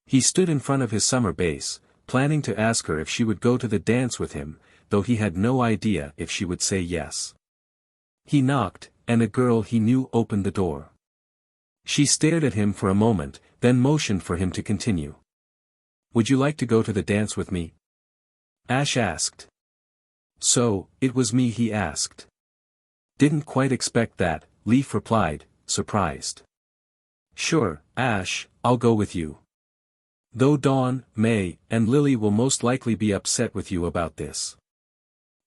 He stood in front of his summer base, planning to ask her if she would go to the dance with him, though he had no idea if she would say yes. He knocked, and a girl he knew opened the door. She stared at him for a moment, then motioned for him to continue. Would you like to go to the dance with me? Ash asked. So, it was me, he asked. Didn't quite expect that, Leaf replied, surprised. Sure, Ash, I'll go with you. Though Dawn, May, and Lily will most likely be upset with you about this.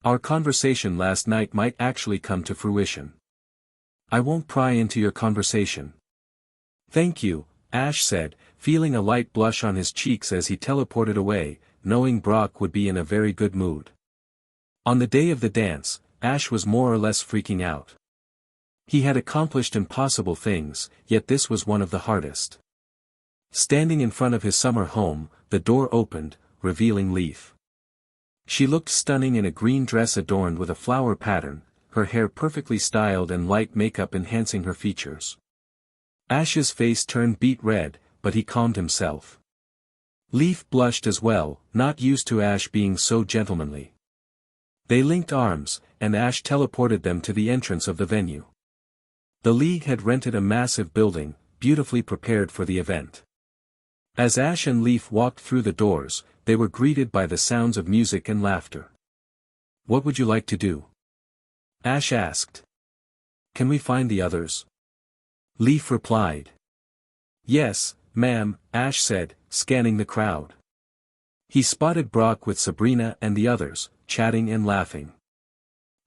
Our conversation last night might actually come to fruition. I won't pry into your conversation. Thank you, Ash said, feeling a light blush on his cheeks as he teleported away, knowing Brock would be in a very good mood. On the day of the dance, Ash was more or less freaking out. He had accomplished impossible things, yet this was one of the hardest. Standing in front of his summer home, the door opened, revealing Leaf. She looked stunning in a green dress adorned with a flower pattern, her hair perfectly styled and light makeup enhancing her features. Ash's face turned beet red, but he calmed himself. Leaf blushed as well, not used to Ash being so gentlemanly. They linked arms, and Ash teleported them to the entrance of the venue. The League had rented a massive building, beautifully prepared for the event. As Ash and Leaf walked through the doors, they were greeted by the sounds of music and laughter. What would you like to do? Ash asked. Can we find the others? Leaf replied. Yes, ma'am, Ash said, scanning the crowd. He spotted Brock with Sabrina and the others, chatting and laughing.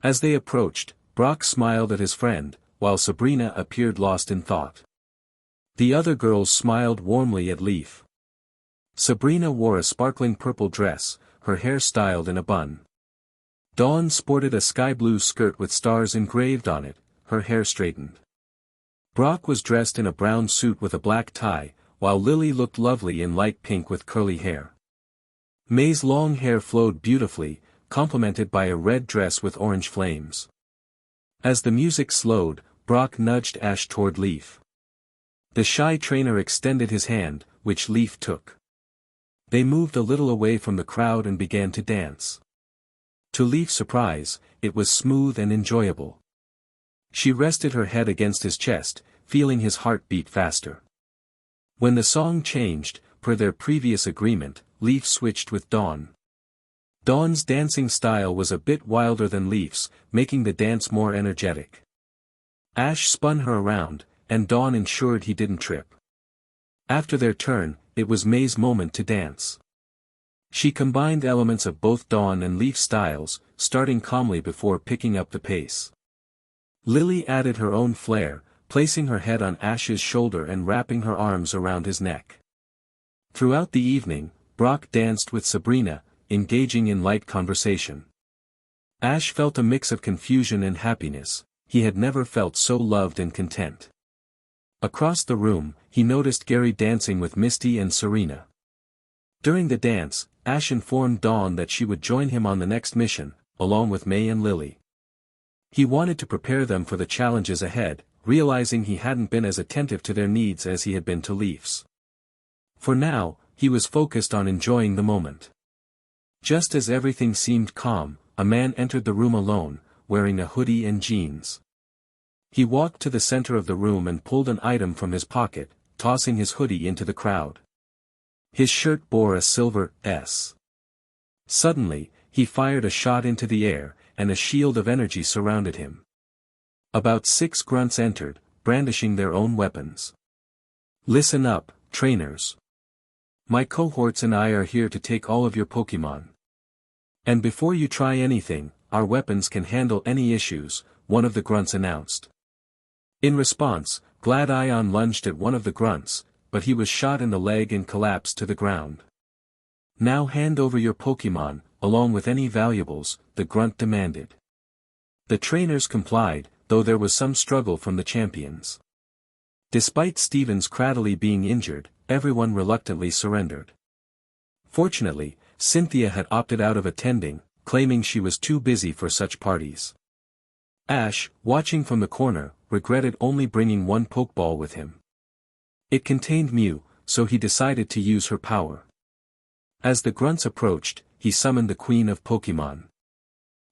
As they approached, Brock smiled at his friend, while Sabrina appeared lost in thought. The other girls smiled warmly at Leaf. Sabrina wore a sparkling purple dress, her hair styled in a bun. Dawn sported a sky blue skirt with stars engraved on it, her hair straightened. Brock was dressed in a brown suit with a black tie, while Lily looked lovely in light pink with curly hair. May's long hair flowed beautifully, complemented by a red dress with orange flames. As the music slowed, Brock nudged Ash toward Leaf. The shy trainer extended his hand, which Leaf took. They moved a little away from the crowd and began to dance. To Leaf's surprise, it was smooth and enjoyable. She rested her head against his chest, feeling his heart beat faster. When the song changed, per their previous agreement, Leaf switched with Dawn. Dawn's dancing style was a bit wilder than Leaf's, making the dance more energetic. Ash spun her around, and Dawn ensured he didn't trip. After their turn, it was May's moment to dance. She combined elements of both Dawn and Leaf styles, starting calmly before picking up the pace. Lily added her own flair, placing her head on Ash's shoulder and wrapping her arms around his neck. Throughout the evening, Brock danced with Sabrina, engaging in light conversation. Ash felt a mix of confusion and happiness. He had never felt so loved and content. Across the room, he noticed Gary dancing with Misty and Serena. During the dance, Ash informed Dawn that she would join him on the next mission, along with May and Lily. He wanted to prepare them for the challenges ahead, realizing he hadn't been as attentive to their needs as he had been to Leaf's. For now, he was focused on enjoying the moment. Just as everything seemed calm, a man entered the room alone, wearing a hoodie and jeans. He walked to the center of the room and pulled an item from his pocket, tossing his hoodie into the crowd. His shirt bore a silver S. Suddenly, he fired a shot into the air, and a shield of energy surrounded him. About 6 grunts entered, brandishing their own weapons. "Listen up, trainers. My cohorts and I are here to take all of your Pokémon. And before you try anything, our weapons can handle any issues," one of the grunts announced. In response, Gladion lunged at one of the grunts, but he was shot in the leg and collapsed to the ground. "Now hand over your Pokémon, along with any valuables," the grunt demanded. The trainers complied, though there was some struggle from the champions. Despite Steven's Cradley being injured, everyone reluctantly surrendered. Fortunately, Cynthia had opted out of attending, claiming she was too busy for such parties. Ash, watching from the corner, regretted only bringing one Pokeball with him. It contained Mew, so he decided to use her power. As the grunts approached, he summoned the Queen of Pokémon.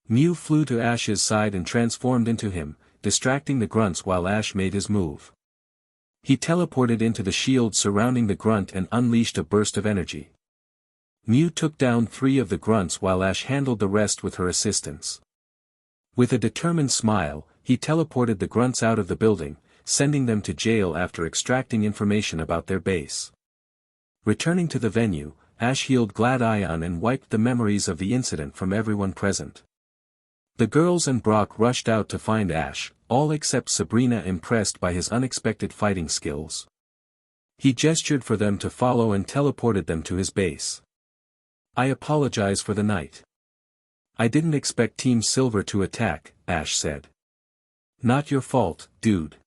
Mew flew to Ash's side and transformed into him, distracting the grunts while Ash made his move. He teleported into the shield surrounding the grunt and unleashed a burst of energy. Mew took down 3 of the grunts while Ash handled the rest with her assistance. With a determined smile, he teleported the grunts out of the building, sending them to jail after extracting information about their base. Returning to the venue, Ash healed Gladion and wiped the memories of the incident from everyone present. The girls and Brock rushed out to find Ash, all except Sabrina, impressed by his unexpected fighting skills. He gestured for them to follow and teleported them to his base. "I apologize for the night. I didn't expect Team Silver to attack," Ash said. "Not your fault, dude.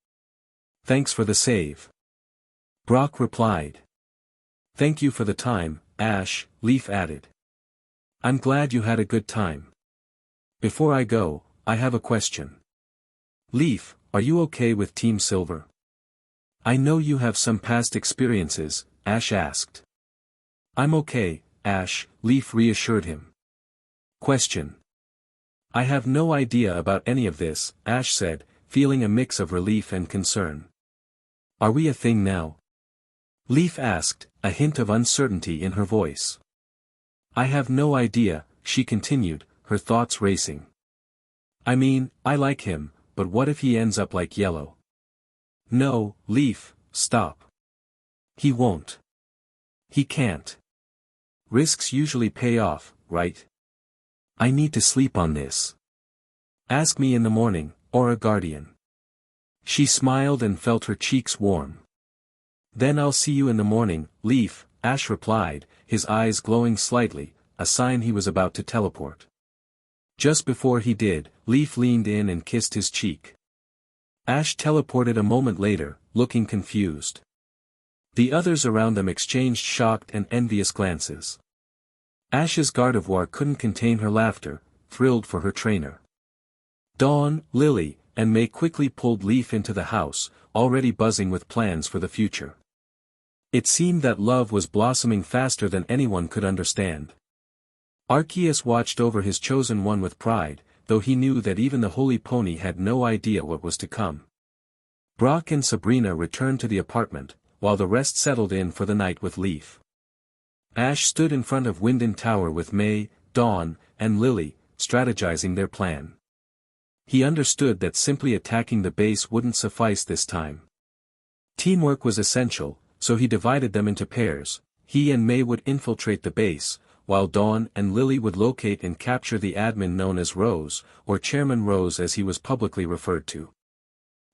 Thanks for the save." Brock replied. "Thank you for the time, Ash," Leaf added. "I'm glad you had a good time. Before I go, I have a question. Leaf, are you okay with Team Silver? I know you have some past experiences," Ash asked. "I'm okay, Ash," Leaf reassured him. Question. "I have no idea about any of this," Ash said, feeling a mix of relief and concern. "Are we a thing now?" Leaf asked, a hint of uncertainty in her voice. "I have no idea," she continued, her thoughts racing. "I mean, I like him, but what if he ends up like Yellow?" "No, Leaf, stop. He won't. He can't. Risks usually pay off, right? I need to sleep on this. Ask me in the morning, or a guardian." She smiled and felt her cheeks warm. "Then I'll see you in the morning, Leaf," Ash replied, his eyes glowing slightly, a sign he was about to teleport. Just before he did, Leaf leaned in and kissed his cheek. Ash teleported a moment later, looking confused. The others around them exchanged shocked and envious glances. Ash's Gardevoir couldn't contain her laughter, thrilled for her trainer. Dawn, Lily, and May quickly pulled Leaf into the house, already buzzing with plans for the future. It seemed that love was blossoming faster than anyone could understand. Arceus watched over his chosen one with pride, though he knew that even the Holy Pony had no idea what was to come. Brock and Sabrina returned to the apartment, while the rest settled in for the night with Leaf. Ash stood in front of Winden Tower with May, Dawn, and Lily, strategizing their plan. He understood that simply attacking the base wouldn't suffice this time. Teamwork was essential, so he divided them into pairs. He and May would infiltrate the base, while Dawn and Lily would locate and capture the admin known as Rose, or Chairman Rose as he was publicly referred to.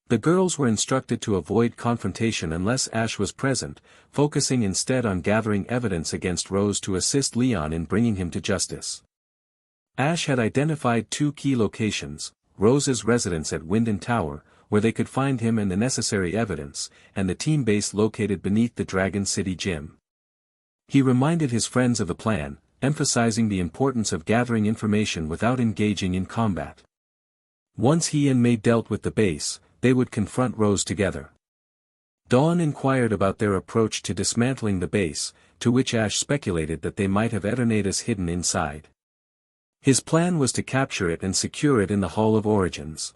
The girls were instructed to avoid confrontation unless Ash was present, focusing instead on gathering evidence against Rose to assist Leon in bringing him to justice. Ash had identified 2 key locations: Rose's residence at Winden Tower, where they could find him and the necessary evidence, and the team base located beneath the Dragon City gym. He reminded his friends of the plan, emphasizing the importance of gathering information without engaging in combat. Once he and May dealt with the base, they would confront Rose together. Dawn inquired about their approach to dismantling the base, to which Ash speculated that they might have Eternatus hidden inside. His plan was to capture it and secure it in the Hall of Origins.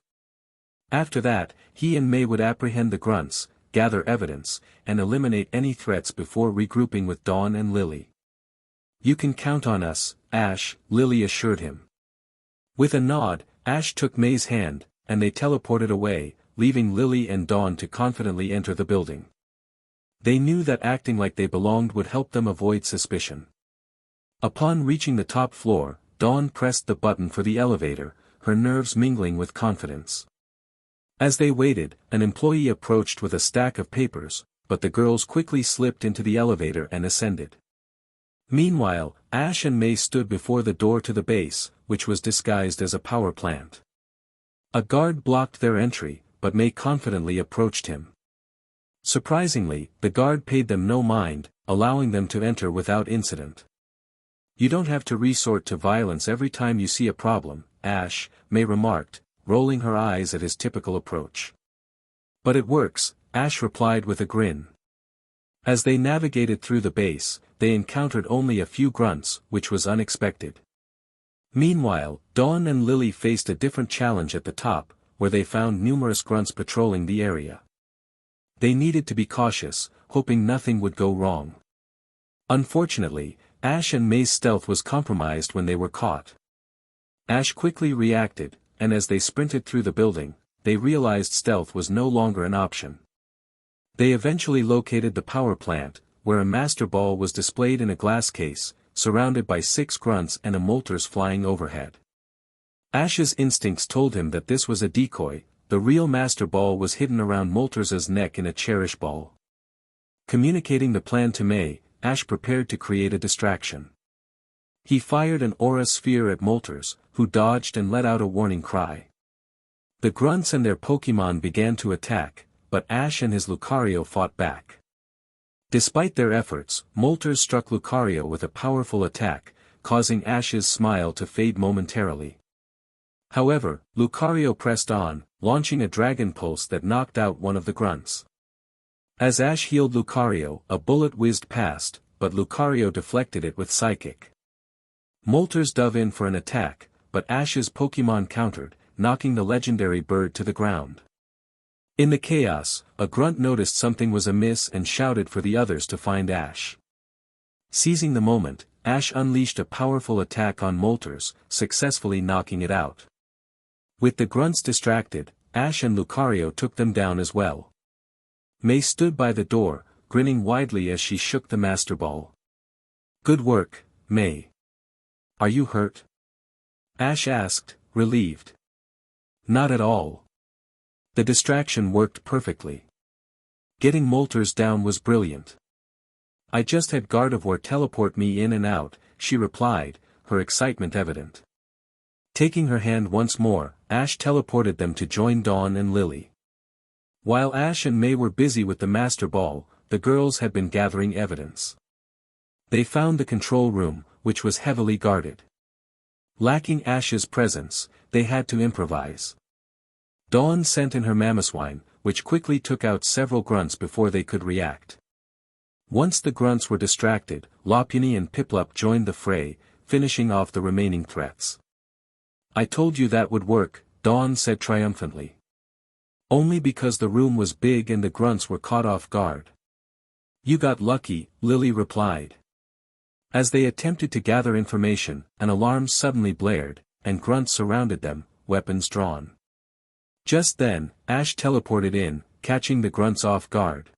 After that, he and May would apprehend the grunts, gather evidence, and eliminate any threats before regrouping with Dawn and Lily. "You can count on us, Ash," Lily assured him. With a nod, Ash took May's hand, and they teleported away, leaving Lily and Dawn to confidently enter the building. They knew that acting like they belonged would help them avoid suspicion. Upon reaching the top floor, Dawn pressed the button for the elevator, her nerves mingling with confidence. As they waited, an employee approached with a stack of papers, but the girls quickly slipped into the elevator and ascended. Meanwhile, Ash and May stood before the door to the base, which was disguised as a power plant. A guard blocked their entry, but May confidently approached him. Surprisingly, the guard paid them no mind, allowing them to enter without incident. "You don't have to resort to violence every time you see a problem, Ash," May remarked, rolling her eyes at his typical approach. "But it works," Ash replied with a grin. As they navigated through the base, they encountered only a few grunts, which was unexpected. Meanwhile, Dawn and Lily faced a different challenge at the top, where they found numerous grunts patrolling the area. They needed to be cautious, hoping nothing would go wrong. Unfortunately, Ash and May's stealth was compromised when they were caught. Ash quickly reacted, and as they sprinted through the building, they realized stealth was no longer an option. They eventually located the power plant, where a master ball was displayed in a glass case, surrounded by 6 grunts and a molters flying overhead. Ash's instincts told him that this was a decoy. The real master ball was hidden around Molters's neck in a cherish ball. Communicating the plan to May, Ash prepared to create a distraction. He fired an aura sphere at Molters, who dodged and let out a warning cry. The grunts and their Pokémon began to attack, but Ash and his Lucario fought back. Despite their efforts, Molters struck Lucario with a powerful attack, causing Ash's smile to fade momentarily. However, Lucario pressed on, launching a Dragon Pulse that knocked out one of the grunts. As Ash healed Lucario, a bullet whizzed past, but Lucario deflected it with Psychic. Molters dove in for an attack, but Ash's Pokémon countered, knocking the legendary bird to the ground. In the chaos, a grunt noticed something was amiss and shouted for the others to find Ash. Seizing the moment, Ash unleashed a powerful attack on Molters, successfully knocking it out. With the grunts distracted, Ash and Lucario took them down as well. May stood by the door, grinning widely as she shook the Master Ball. "Good work, May. Are you hurt?" Ash asked, relieved. "Not at all. The distraction worked perfectly. Getting Molters down was brilliant. I just had Gardevoir teleport me in and out," she replied, her excitement evident. Taking her hand once more, Ash teleported them to join Dawn and Lily. While Ash and May were busy with the Master Ball, the girls had been gathering evidence. They found the control room, which was heavily guarded. Lacking Ash's presence, they had to improvise. Dawn sent in her Mamoswine, which quickly took out several grunts before they could react. Once the grunts were distracted, Lopunny and Piplup joined the fray, finishing off the remaining threats. "I told you that would work," Dawn said triumphantly. "Only because the room was big and the grunts were caught off guard." "You got lucky," Lily replied. As they attempted to gather information, an alarm suddenly blared, and grunts surrounded them, weapons drawn. Just then, Ash teleported in, catching the grunts off guard.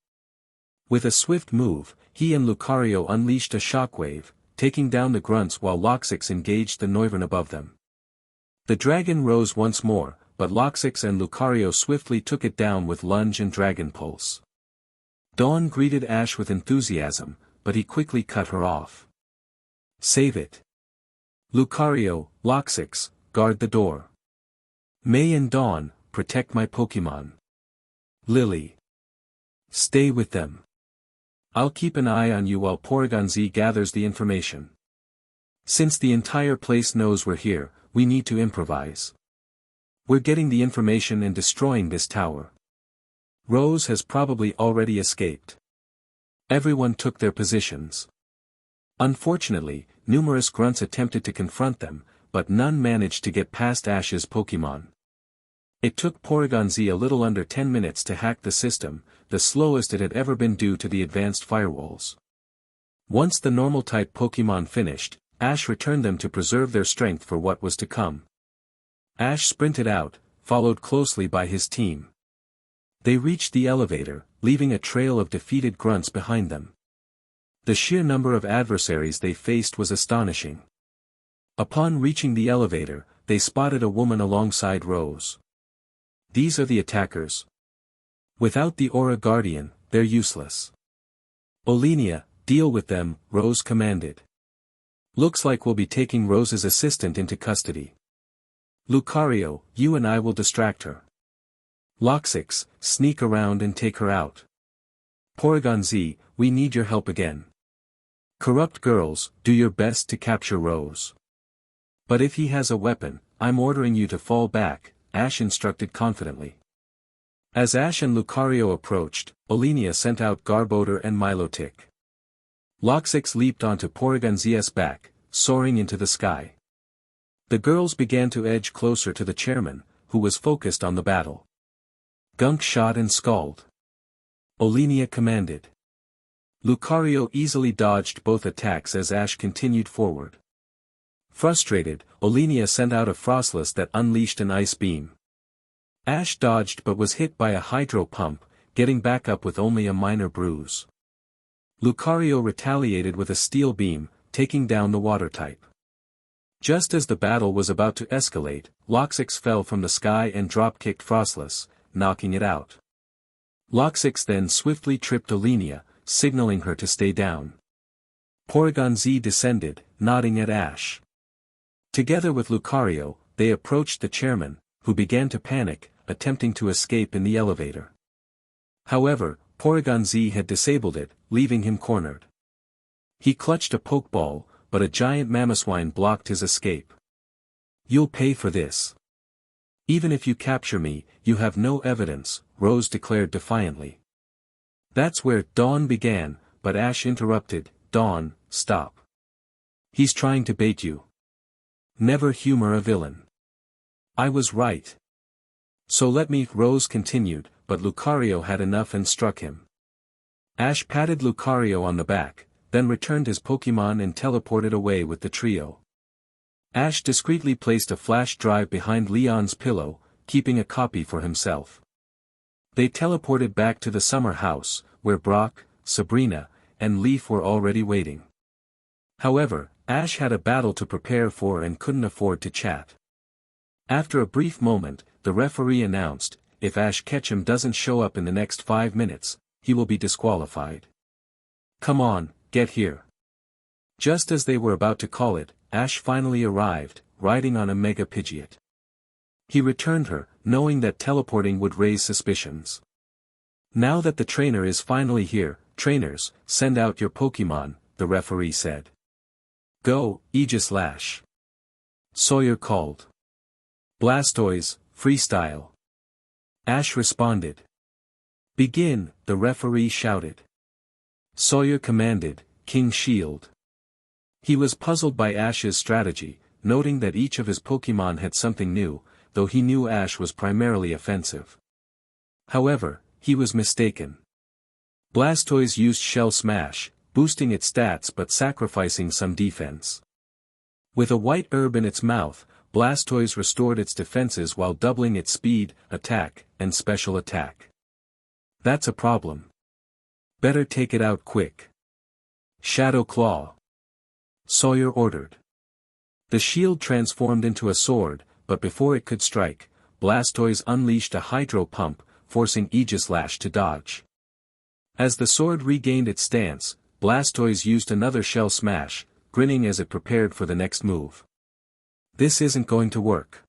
With a swift move, he and Lucario unleashed a shockwave, taking down the grunts while Loxix engaged the Noivern above them. The dragon rose once more, but Loxix and Lucario swiftly took it down with lunge and dragon pulse. Dawn greeted Ash with enthusiasm, but he quickly cut her off. Save it. Lucario, Loxix, guard the door. May and Dawn, protect my Pokémon. Lily. Stay with them. I'll keep an eye on you while Porygon Z gathers the information. Since the entire place knows we're here, we need to improvise. We're getting the information and destroying this tower. Rose has probably already escaped. Everyone took their positions. Unfortunately, numerous grunts attempted to confront them, but none managed to get past Ash's Pokémon. It took Porygon Z a little under 10 minutes to hack the system, the slowest it had ever been due to the advanced firewalls. Once the normal-type Pokémon finished, Ash returned them to preserve their strength for what was to come. Ash sprinted out, followed closely by his team. They reached the elevator, leaving a trail of defeated grunts behind them. The sheer number of adversaries they faced was astonishing. Upon reaching the elevator, they spotted a woman alongside Rose. These are the attackers. Without the Aura Guardian, they're useless. Olenia, deal with them, Rose commanded. Looks like we'll be taking Rose's assistant into custody. Lucario, you and I will distract her. Loxix, sneak around and take her out. Porygon Z, we need your help again. Corrupt girls, do your best to capture Rose. But if he has a weapon, I'm ordering you to fall back, Ash instructed confidently. As Ash and Lucario approached, Olenia sent out Garbodor and Milotic. Loxix leaped onto Porygon Z's back, soaring into the sky. The girls began to edge closer to the chairman, who was focused on the battle. Gunk shot and Scald. Olenia commanded. Lucario easily dodged both attacks as Ash continued forward. Frustrated, Olenia sent out a Frostless that unleashed an ice beam. Ash dodged but was hit by a hydro pump, getting back up with only a minor bruise. Lucario retaliated with a steel beam, taking down the water type. Just as the battle was about to escalate, Loxix fell from the sky and drop-kicked Frostless, knocking it out. Loxix then swiftly tripped Olenia, signaling her to stay down. Porygon Z descended, nodding at Ash. Together with Lucario, they approached the chairman, who began to panic, attempting to escape in the elevator. However, Porygon Z had disabled it, leaving him cornered. He clutched a Pokeball, but a giant Mamoswine blocked his escape. You'll pay for this. Even if you capture me, you have no evidence, Rose declared defiantly. That's where Dawn began, but Ash interrupted. Dawn, stop. He's trying to bait you. Never humor a villain. I was right. So let me, Rose continued, but Lucario had enough and struck him. Ash patted Lucario on the back, then returned his Pokémon and teleported away with the trio. Ash discreetly placed a flash drive behind Leon's pillow, keeping a copy for himself. They teleported back to the summer house, where Brock, Sabrina, and Leaf were already waiting. However, Ash had a battle to prepare for and couldn't afford to chat. After a brief moment, the referee announced, if Ash Ketchum doesn't show up in the next 5 minutes, he will be disqualified. Come on, get here. Just as they were about to call it, Ash finally arrived, riding on a Mega Pidgeot. He returned her, knowing that teleporting would raise suspicions. Now that the trainer is finally here, trainers, send out your Pokémon, the referee said. Go, Aegislash. Sawyer called. Blastoise, freestyle. Ash responded. Begin, the referee shouted. Sawyer commanded, King Shield. He was puzzled by Ash's strategy, noting that each of his Pokémon had something new, though he knew Ash was primarily offensive. However, he was mistaken. Blastoise used Shell Smash, boosting its stats but sacrificing some defense. With a white herb in its mouth, Blastoise restored its defenses while doubling its speed, attack, and special attack. That's a problem. Better take it out quick. Shadow Claw. Sawyer ordered. The shield transformed into a sword, but before it could strike, Blastoise unleashed a hydro pump, forcing Aegislash to dodge. As the sword regained its stance, Blastoise used another shell smash, grinning as it prepared for the next move. This isn't going to work.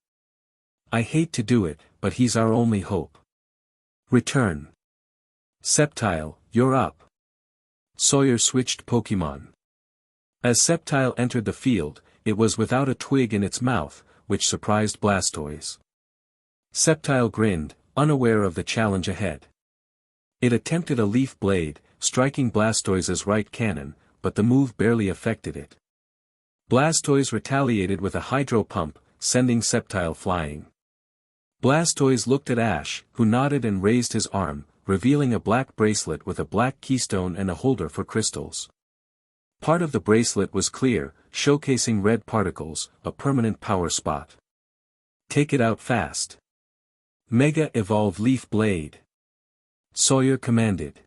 I hate to do it, but he's our only hope. Return. Sceptile, you're up. Sawyer switched Pokémon. As Sceptile entered the field, it was without a twig in its mouth, which surprised Blastoise. Sceptile grinned, unaware of the challenge ahead. It attempted a leaf blade, striking Blastoise's right cannon, but the move barely affected it. Blastoise retaliated with a hydro pump, sending Sceptile flying. Blastoise looked at Ash, who nodded and raised his arm, revealing a black bracelet with a black keystone and a holder for crystals. Part of the bracelet was clear, showcasing red particles, a permanent power spot. Take it out fast. Mega Evolve Leaf Blade. Sawyer commanded.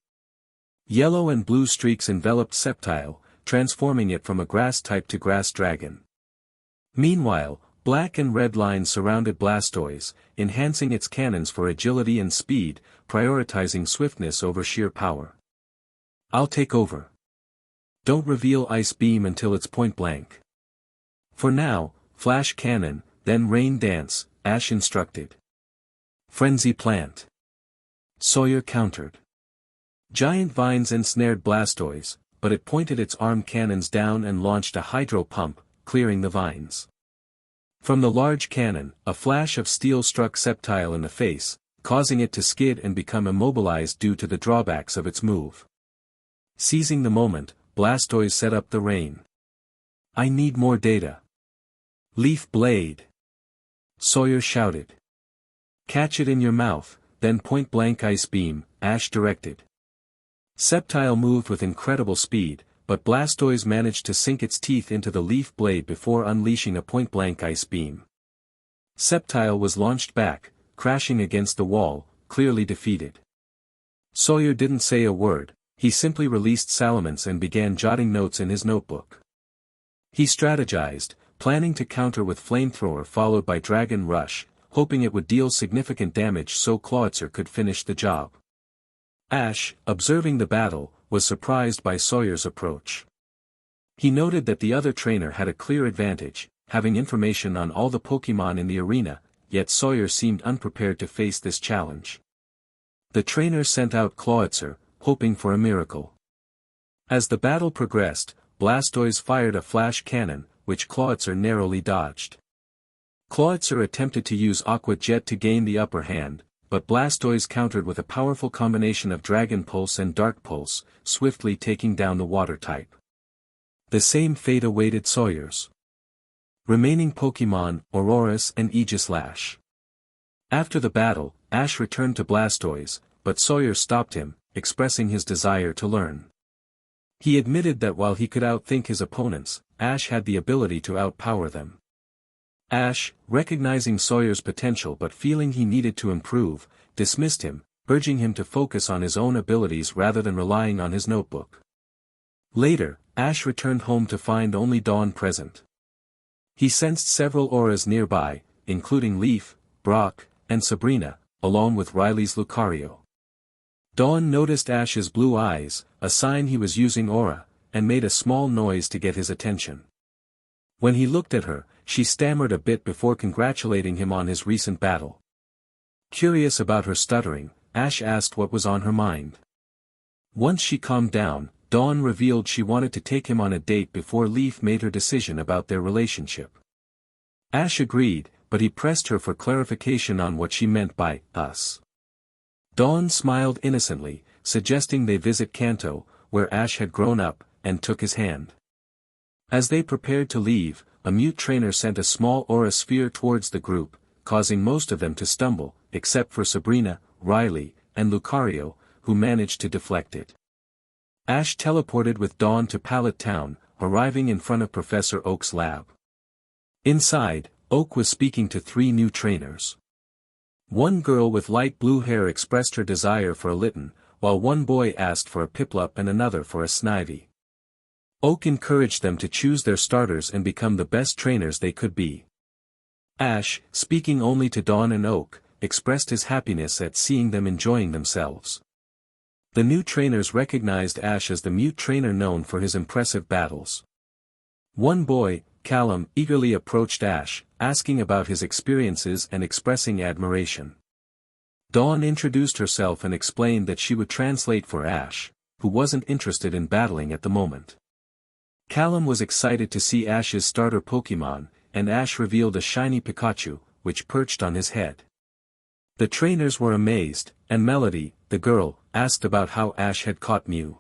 Yellow and blue streaks enveloped Sceptile, transforming it from a grass type to grass dragon. Meanwhile, black and red lines surrounded Blastoise, enhancing its cannons for agility and speed, prioritizing swiftness over sheer power. I'll take over. Don't reveal Ice Beam until it's point blank. For now, Flash Cannon, then Rain Dance, Ash instructed. Frenzy Plant. Sawyer countered. Giant vines ensnared Blastoise, but it pointed its arm cannons down and launched a hydro pump, clearing the vines. From the large cannon, a flash of steel struck Sceptile in the face, causing it to skid and become immobilized due to the drawbacks of its move. Seizing the moment, Blastoise set up the rain. I need more data. Leaf Blade. Sawyer shouted. Catch it in your mouth, then point-blank Ice Beam, Ash directed. Sceptile moved with incredible speed, but Blastoise managed to sink its teeth into the leaf blade before unleashing a point-blank Ice Beam. Sceptile was launched back, crashing against the wall, clearly defeated. Sawyer didn't say a word, he simply released Salamence and began jotting notes in his notebook. He strategized, planning to counter with Flamethrower followed by Dragon Rush, hoping it would deal significant damage so Clawitzer could finish the job. Ash, observing the battle, was surprised by Sawyer's approach. He noted that the other trainer had a clear advantage, having information on all the Pokémon in the arena, yet Sawyer seemed unprepared to face this challenge. The trainer sent out Clawitzer, hoping for a miracle. As the battle progressed, Blastoise fired a flash cannon, which Clawitzer narrowly dodged. Clawitzer attempted to use Aqua Jet to gain the upper hand, but Blastoise countered with a powerful combination of Dragon Pulse and Dark Pulse, swiftly taking down the water type. The same fate awaited Sawyer's remaining Pokémon, Aurorus and Aegislash. After the battle, Ash returned to Blastoise, but Sawyer stopped him, expressing his desire to learn. He admitted that while he could outthink his opponents, Ash had the ability to outpower them. Ash, recognizing Sawyer's potential but feeling he needed to improve, dismissed him, urging him to focus on his own abilities rather than relying on his notebook. Later, Ash returned home to find only Dawn present. He sensed several auras nearby, including Leaf, Brock, and Sabrina, along with Riley's Lucario. Dawn noticed Ash's blue eyes, a sign he was using aura, and made a small noise to get his attention. When he looked at her, she stammered a bit before congratulating him on his recent battle. Curious about her stuttering, Ash asked what was on her mind. Once she calmed down, Dawn revealed she wanted to take him on a date before Leaf made her decision about their relationship. Ash agreed, but he pressed her for clarification on what she meant by us. Dawn smiled innocently, suggesting they visit Kanto, where Ash had grown up, and took his hand. As they prepared to leave, a mute trainer sent a small aura sphere towards the group, causing most of them to stumble, except for Sabrina, Riley, and Lucario, who managed to deflect it. Ash teleported with Dawn to Pallet Town, arriving in front of Professor Oak's lab. Inside, Oak was speaking to 3 new trainers. One girl with light blue hair expressed her desire for a Litten, while one boy asked for a Piplup and another for a Snivy. Oak encouraged them to choose their starters and become the best trainers they could be. Ash, speaking only to Dawn and Oak, expressed his happiness at seeing them enjoying themselves. The new trainers recognized Ash as the mute trainer known for his impressive battles. One boy, Callum, eagerly approached Ash, asking about his experiences and expressing admiration. Dawn introduced herself and explained that she would translate for Ash, who wasn't interested in battling at the moment. Callum was excited to see Ash's starter Pokémon, and Ash revealed a shiny Pikachu, which perched on his head. The trainers were amazed, and Melody, the girl, asked about how Ash had caught Mew.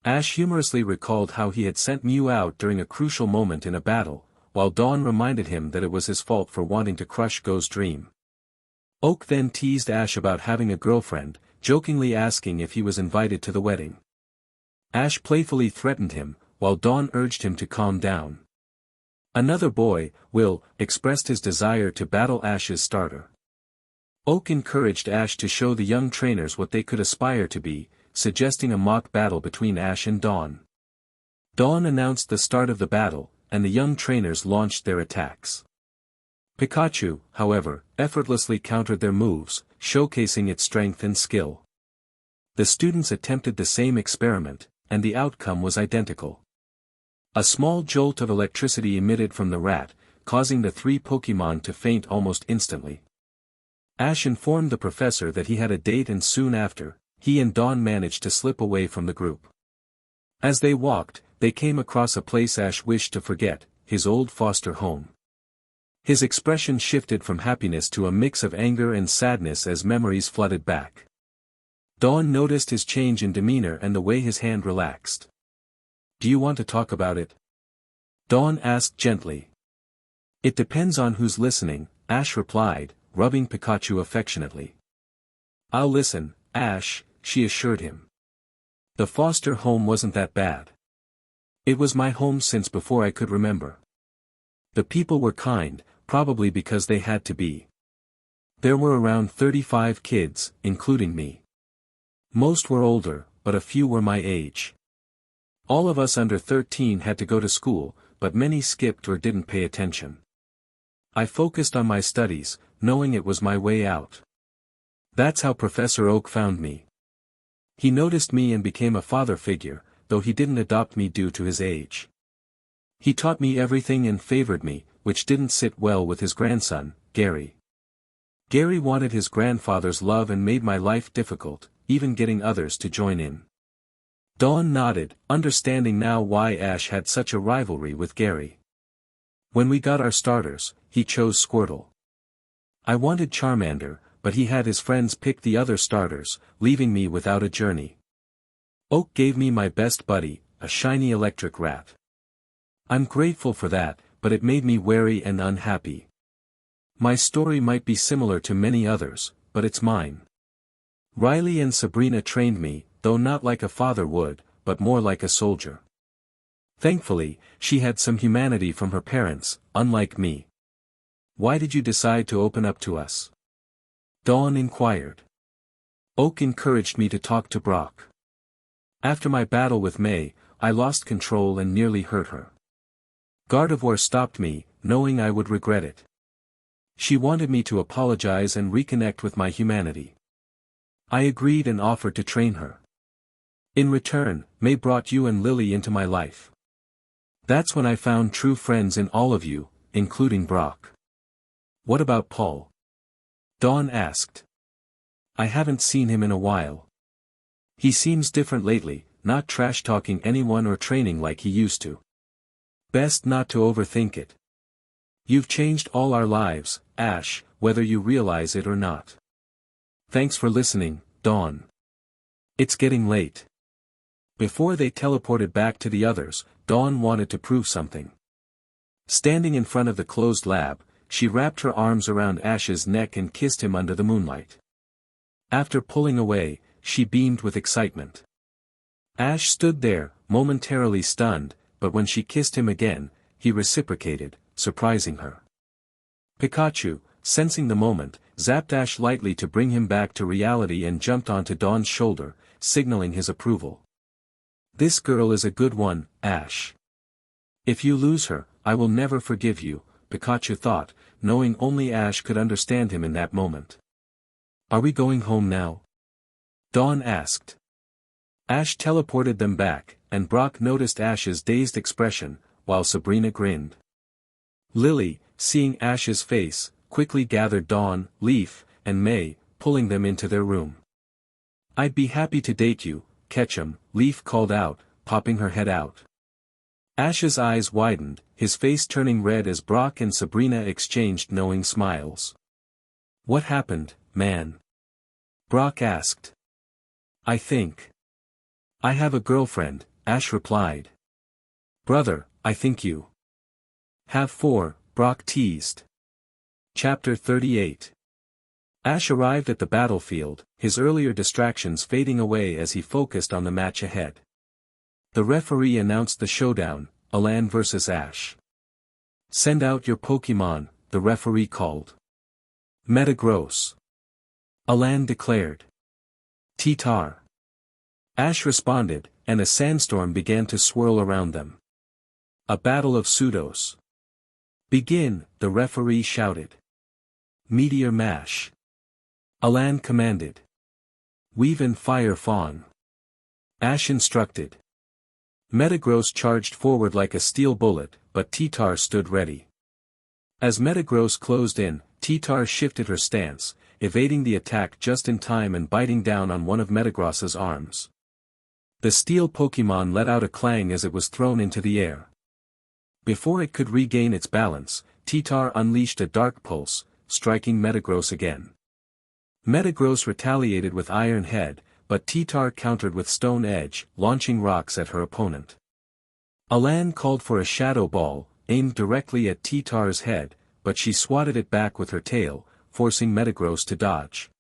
Ash humorously recalled how he had sent Mew out during a crucial moment in a battle, while Dawn reminded him that it was his fault for wanting to crush Go's dream. Oak then teased Ash about having a girlfriend, jokingly asking if he was invited to the wedding. Ash playfully threatened him, while Dawn urged him to calm down. Another boy, Will, expressed his desire to battle Ash's starter. Oak encouraged Ash to show the young trainers what they could aspire to be, suggesting a mock battle between Ash and Dawn. Dawn announced the start of the battle, and the young trainers launched their attacks. Pikachu, however, effortlessly countered their moves, showcasing its strength and skill. The students attempted the same experiment, and the outcome was identical. A small jolt of electricity emitted from the rat, causing the three Pokémon to faint almost instantly. Ash informed the professor that he had a date, and soon after, he and Dawn managed to slip away from the group. As they walked, they came across a place Ash wished to forget, his old foster home. His expression shifted from happiness to a mix of anger and sadness as memories flooded back. Dawn noticed his change in demeanor and the way his hand relaxed. "Do you want to talk about it?" Dawn asked gently. "It depends on who's listening," Ash replied, rubbing Pikachu affectionately. "I'll listen, Ash," she assured him. "The foster home wasn't that bad. It was my home since before I could remember. The people were kind, probably because they had to be. There were around 35 kids, including me. Most were older, but a few were my age. All of us under 13 had to go to school, but many skipped or didn't pay attention. I focused on my studies, knowing it was my way out. That's how Professor Oak found me. He noticed me and became a father figure, though he didn't adopt me due to his age. He taught me everything and favored me, which didn't sit well with his grandson, Gary. Gary wanted his grandfather's love and made my life difficult, even getting others to join in." Dawn nodded, understanding now why Ash had such a rivalry with Gary. "When we got our starters, he chose Squirtle. I wanted Charmander, but he had his friends pick the other starters, leaving me without a journey. Oak gave me my best buddy, a shiny electric rat. I'm grateful for that, but it made me wary and unhappy. My story might be similar to many others, but it's mine. Riley and Sabrina trained me, though not like a father would, but more like a soldier. Thankfully, she had some humanity from her parents, unlike me. Why did you decide to open up to us?" Dawn inquired. "Oak encouraged me to talk to Brock. After my battle with May, I lost control and nearly hurt her. Gardevoir stopped me, knowing I would regret it. She wanted me to apologize and reconnect with my humanity. I agreed and offered to train her. In return, May brought you and Lily into my life. That's when I found true friends in all of you, including Brock." "What about Paul?" Dawn asked. "I haven't seen him in a while. He seems different lately, not trash-talking anyone or training like he used to. Best not to overthink it. You've changed all our lives, Ash, whether you realize it or not. Thanks for listening, Dawn. It's getting late." Before they teleported back to the others, Dawn wanted to prove something. Standing in front of the closed lab, she wrapped her arms around Ash's neck and kissed him under the moonlight. After pulling away, she beamed with excitement. Ash stood there, momentarily stunned, but when she kissed him again, he reciprocated, surprising her. Pikachu, sensing the moment, zapped Ash lightly to bring him back to reality and jumped onto Dawn's shoulder, signaling his approval. This girl is a good one, Ash. If you lose her, I will never forgive you, Pikachu thought, knowing only Ash could understand him in that moment. Are we going home now? Dawn asked. Ash teleported them back, and Brock noticed Ash's dazed expression, while Sabrina grinned. Lily, seeing Ash's face, quickly gathered Dawn, Leaf, and May, pulling them into their room. I'd be happy to date you, Ketchum, Leaf called out, popping her head out. Ash's eyes widened, his face turning red as Brock and Sabrina exchanged knowing smiles. What happened, man? Brock asked. I have a girlfriend, Ash replied. Brother, I think you have four, Brock teased. Chapter 38. Ash arrived at the battlefield, his earlier distractions fading away as he focused on the match ahead. The referee announced the showdown, Alan vs Ash. Send out your Pokémon, the referee called. Metagross. Alan declared. T-Tar. Ash responded, and a sandstorm began to swirl around them. A battle of pseudos. Begin, the referee shouted. Meteor Mash. Alan commanded. Weave and Fire Fawn. Ash instructed. Metagross charged forward like a steel bullet, but T-Tar stood ready. As Metagross closed in, T-Tar shifted her stance, evading the attack just in time and biting down on one of Metagross's arms. The steel Pokémon let out a clang as it was thrown into the air. Before it could regain its balance, T-Tar unleashed a dark pulse, striking Metagross again. Metagross retaliated with Iron Head, but T-Tar countered with Stone Edge, launching rocks at her opponent. Alan called for a Shadow Ball, aimed directly at T-Tar's head, but she swatted it back with her tail, forcing Metagross to dodge.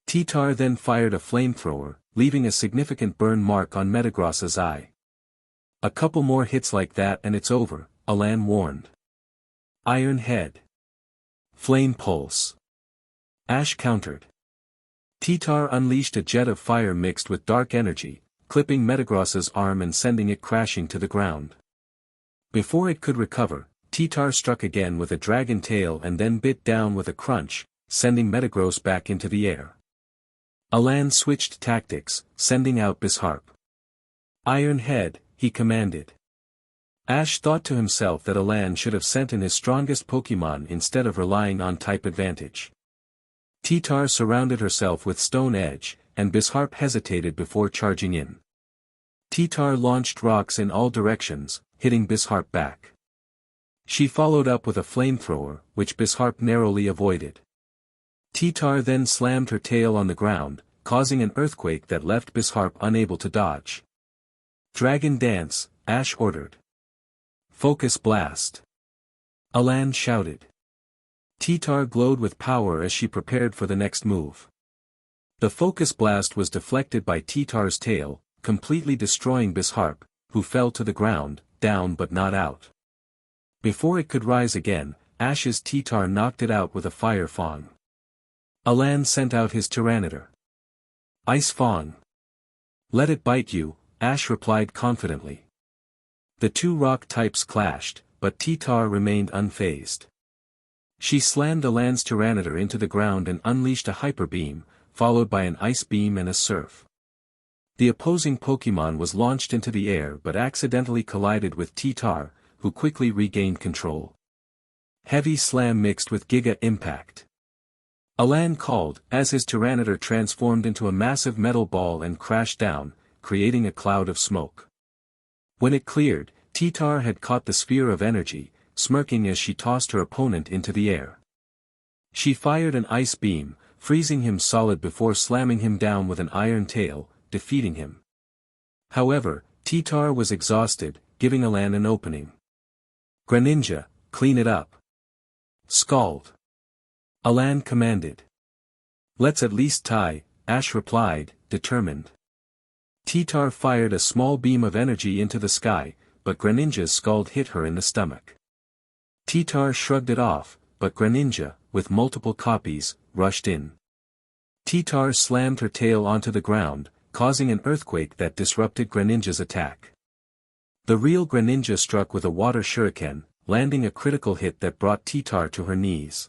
T-Tar then fired a flamethrower, leaving a significant burn mark on Metagross's eye. A couple more hits like that and it's over, Alan warned. Iron Head. Flame Pulse. Ash countered. T-Tar unleashed a jet of fire mixed with dark energy, clipping Metagross's arm and sending it crashing to the ground. Before it could recover, T-Tar struck again with a dragon tail and then bit down with a crunch, sending Metagross back into the air. Alan switched tactics, sending out Bisharp. Iron Head, he commanded. Ash thought to himself that Alan should have sent in his strongest Pokémon instead of relying on type advantage. T-Tar surrounded herself with Stone Edge, and Bisharp hesitated before charging in. T-Tar launched rocks in all directions, hitting Bisharp back. She followed up with a flamethrower, which Bisharp narrowly avoided. T-Tar then slammed her tail on the ground, causing an earthquake that left Bisharp unable to dodge. Dragon Dance, Ash ordered. Focus Blast. Alan shouted. T-Tar glowed with power as she prepared for the next move. The Focus Blast was deflected by T-Tar's tail, completely destroying Bisharp, who fell to the ground, down but not out. Before it could rise again, Ash's T-Tar knocked it out with a Fire Fawn. Alan sent out his Tyranitar. Ice Fawn. Let it bite you, Ash replied confidently. The two rock types clashed, but T-Tar remained unfazed. She slammed Alan's Tyranitar into the ground and unleashed a Hyper Beam, followed by an Ice Beam and a Surf. The opposing Pokémon was launched into the air but accidentally collided with T-Tar, who quickly regained control. Heavy Slam mixed with Giga Impact. Alan called, as his Tyranitar transformed into a massive metal ball and crashed down, creating a cloud of smoke. When it cleared, T-Tar had caught the sphere of energy, smirking as she tossed her opponent into the air. She fired an Ice Beam, freezing him solid before slamming him down with an Iron Tail, defeating him. However, T-Tar was exhausted, giving Alan an opening. Greninja, clean it up. Scald. Alan commanded. Let's at least tie, Ash replied, determined. T-Tar fired a small beam of energy into the sky, but Greninja's Scald hit her in the stomach. T-Tar shrugged it off, but Greninja, with multiple copies, rushed in. T-Tar slammed her tail onto the ground, causing an earthquake that disrupted Greninja's attack. The real Greninja struck with a water shuriken, landing a critical hit that brought T-Tar to her knees.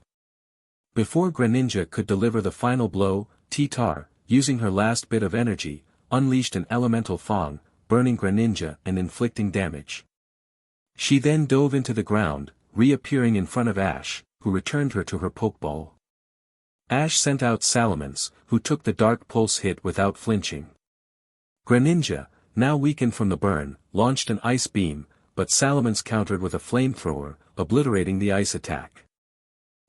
Before Greninja could deliver the final blow, T-Tar, using her last bit of energy, unleashed an elemental fang, burning Greninja and inflicting damage. She then dove into the ground, reappearing in front of Ash, who returned her to her Pokeball. Ash sent out Salamence, who took the Dark Pulse hit without flinching. Greninja, now weakened from the burn, launched an Ice Beam, but Salamence countered with a Flamethrower, obliterating the ice attack.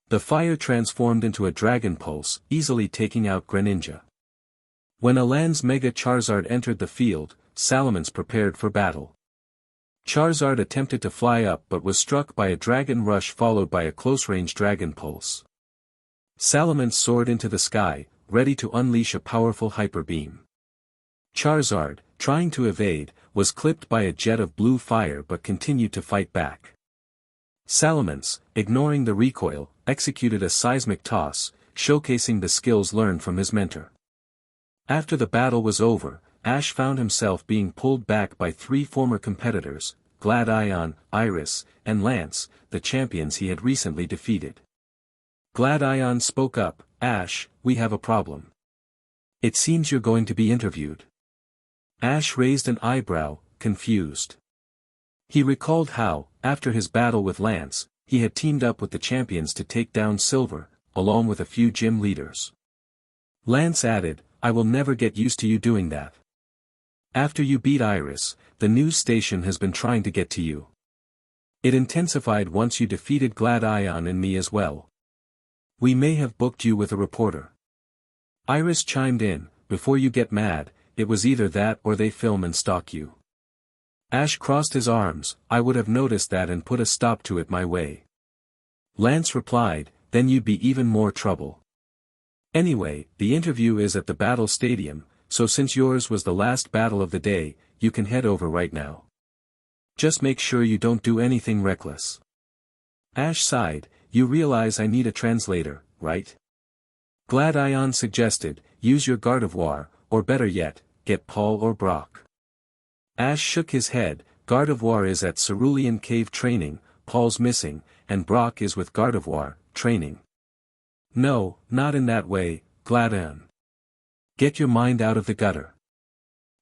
The fire transformed into a Dragon Pulse, easily taking out Greninja. When Alan's Mega Charizard entered the field, Salamence prepared for battle. Charizard attempted to fly up but was struck by a Dragon Rush followed by a close-range Dragon Pulse. Salamence soared into the sky, ready to unleash a powerful Hyper Beam. Charizard, trying to evade, was clipped by a jet of blue fire but continued to fight back. Salamence, ignoring the recoil, executed a Seismic Toss, showcasing the skills learned from his mentor. After the battle was over, Ash found himself being pulled back by three former competitors, Gladion, Iris, and Lance, the champions he had recently defeated. Gladion spoke up, "Ash, we have a problem. It seems you're going to be interviewed." Ash raised an eyebrow, confused. He recalled how, after his battle with Lance, he had teamed up with the champions to take down Silver, along with a few gym leaders. Lance added, "I will never get used to you doing that. After you beat Iris, the news station has been trying to get to you. It intensified once you defeated Gladion and me as well. We may have booked you with a reporter." Iris chimed in, "Before you get mad, it was either that or they film and stalk you." Ash crossed his arms, "I would have noticed that and put a stop to it my way." Lance replied, "Then you'd be even more trouble. Anyway, the interview is at the battle stadium, so since yours was the last battle of the day, you can head over right now. Just make sure you don't do anything reckless." Ash sighed, "You realize I need a translator, right?" Gladion suggested, "Use your Gardevoir, or better yet, get Paul or Brock." Ash shook his head, "Gardevoir is at Cerulean Cave training, Paul's missing, and Brock is with Gardevoir, training." "No, not in that way, Gladion. Get your mind out of the gutter."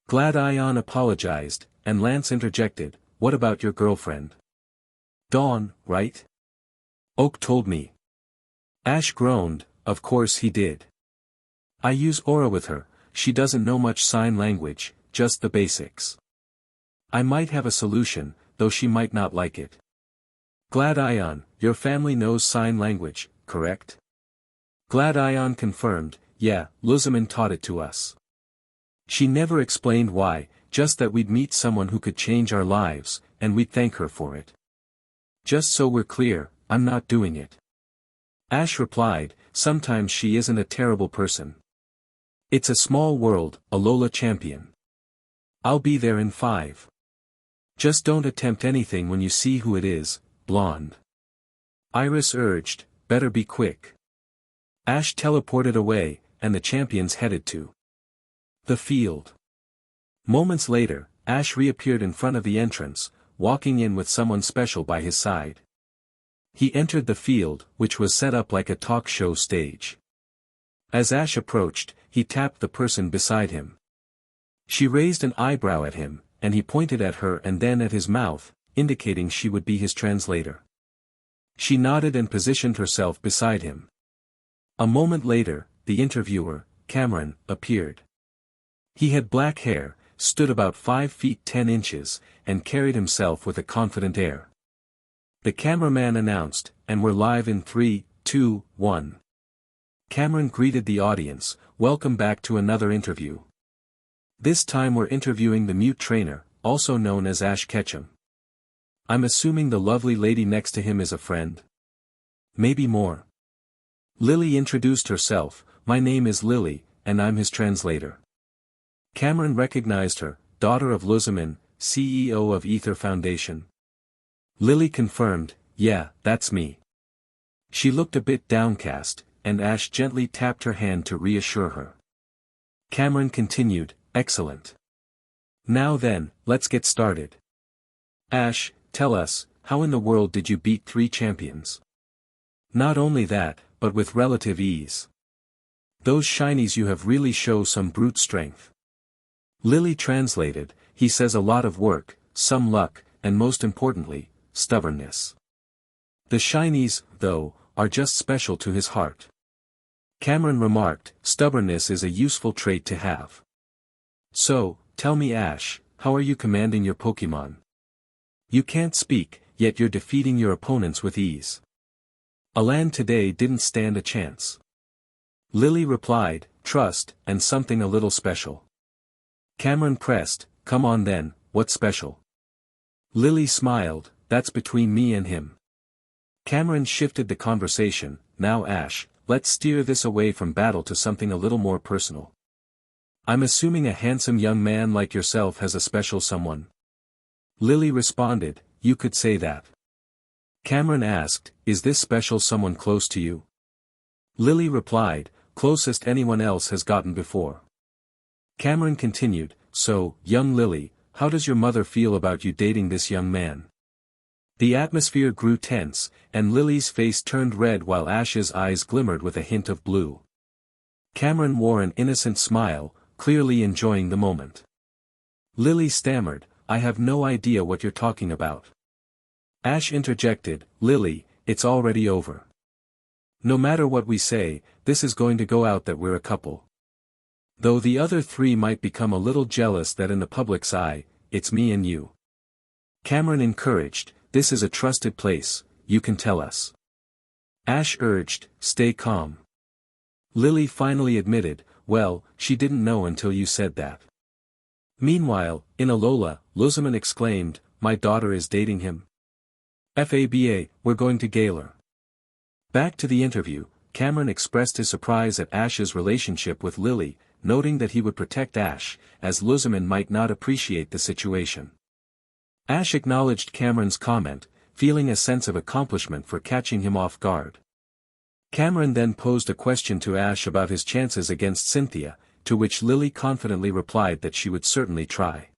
Gladion apologized, and Lance interjected, "What about your girlfriend? Dawn, right? Oak told me." Ash groaned, "Of course he did. I use Aura with her, she doesn't know much sign language, just the basics. I might have a solution, though she might not like it." Gladion, "Your family knows sign language, correct?" Gladion confirmed, "Yeah, Luzamin taught it to us. She never explained why, just that we'd meet someone who could change our lives, and we'd thank her for it. Just so we're clear, I'm not doing it." Ash replied, "Sometimes she isn't a terrible person. It's a small world, Alola champion. I'll be there in 5. Just don't attempt anything when you see who it is, blonde." Iris urged, "Better be quick." Ash teleported away, and the champions headed to the field. Moments later, Ash reappeared in front of the entrance, walking in with someone special by his side. He entered the field, which was set up like a talk show stage. As Ash approached, he tapped the person beside him. She raised an eyebrow at him, and he pointed at her and then at his mouth, indicating she would be his translator. She nodded and positioned herself beside him. A moment later, the interviewer, Cameron, appeared. He had black hair, stood about 5 feet 10 inches, and carried himself with a confident air. The cameraman announced, "And we're live in 3, 2, 1. Cameron greeted the audience, "Welcome back to another interview. This time we're interviewing the mute trainer, also known as Ash Ketchum. I'm assuming the lovely lady next to him is a friend. Maybe more." Lily introduced herself, "My name is Lily, and I'm his translator." Cameron recognized her, daughter of Luzamin, CEO of Ether Foundation. Lily confirmed, "Yeah, that's me." She looked a bit downcast, and Ash gently tapped her hand to reassure her. Cameron continued, excellent. Now then, let's get started. Ash, tell us, how in the world did you beat 3 champions? Not only that, but with relative ease. Those shinies you have really show some brute strength. Lily translated, he says a lot of work, some luck, and most importantly, stubbornness. The shinies, though, are just special to his heart. Cameron remarked, stubbornness is a useful trait to have. So, tell me Ash, how are you commanding your Pokémon? You can't speak, yet you're defeating your opponents with ease. Alan today didn't stand a chance. Lily replied, trust, and something a little special. Cameron pressed, come on then, what's special? Lily smiled, that's between me and him. Cameron shifted the conversation, now Ash, let's steer this away from battle to something a little more personal. I'm assuming a handsome young man like yourself has a special someone. Lily responded, you could say that. Cameron asked, is this special someone close to you? Lily replied, closest anyone else has gotten before. Cameron continued, so, young Lily, how does your mother feel about you dating this young man? The atmosphere grew tense, and Lily's face turned red while Ash's eyes glimmered with a hint of blue. Cameron wore an innocent smile, clearly enjoying the moment. Lily stammered, I have no idea what you're talking about. Ash interjected, Lily, it's already over. No matter what we say, this is going to go out that we're a couple. Though the other 3 might become a little jealous that in the public's eye, it's me and you. Cameron encouraged, this is a trusted place, you can tell us. Ash urged, stay calm. Lily finally admitted, well, she didn't know until you said that. Meanwhile, in Alola, Luzman exclaimed, my daughter is dating him. FABA, we're going to Galar. Back to the interview, Cameron expressed his surprise at Ash's relationship with Lily, noting that he would protect Ash, as Luzman might not appreciate the situation. Ash acknowledged Cameron's comment, feeling a sense of accomplishment for catching him off guard. Cameron then posed a question to Ash about his chances against Cynthia, to which Lily confidently replied that she would certainly try.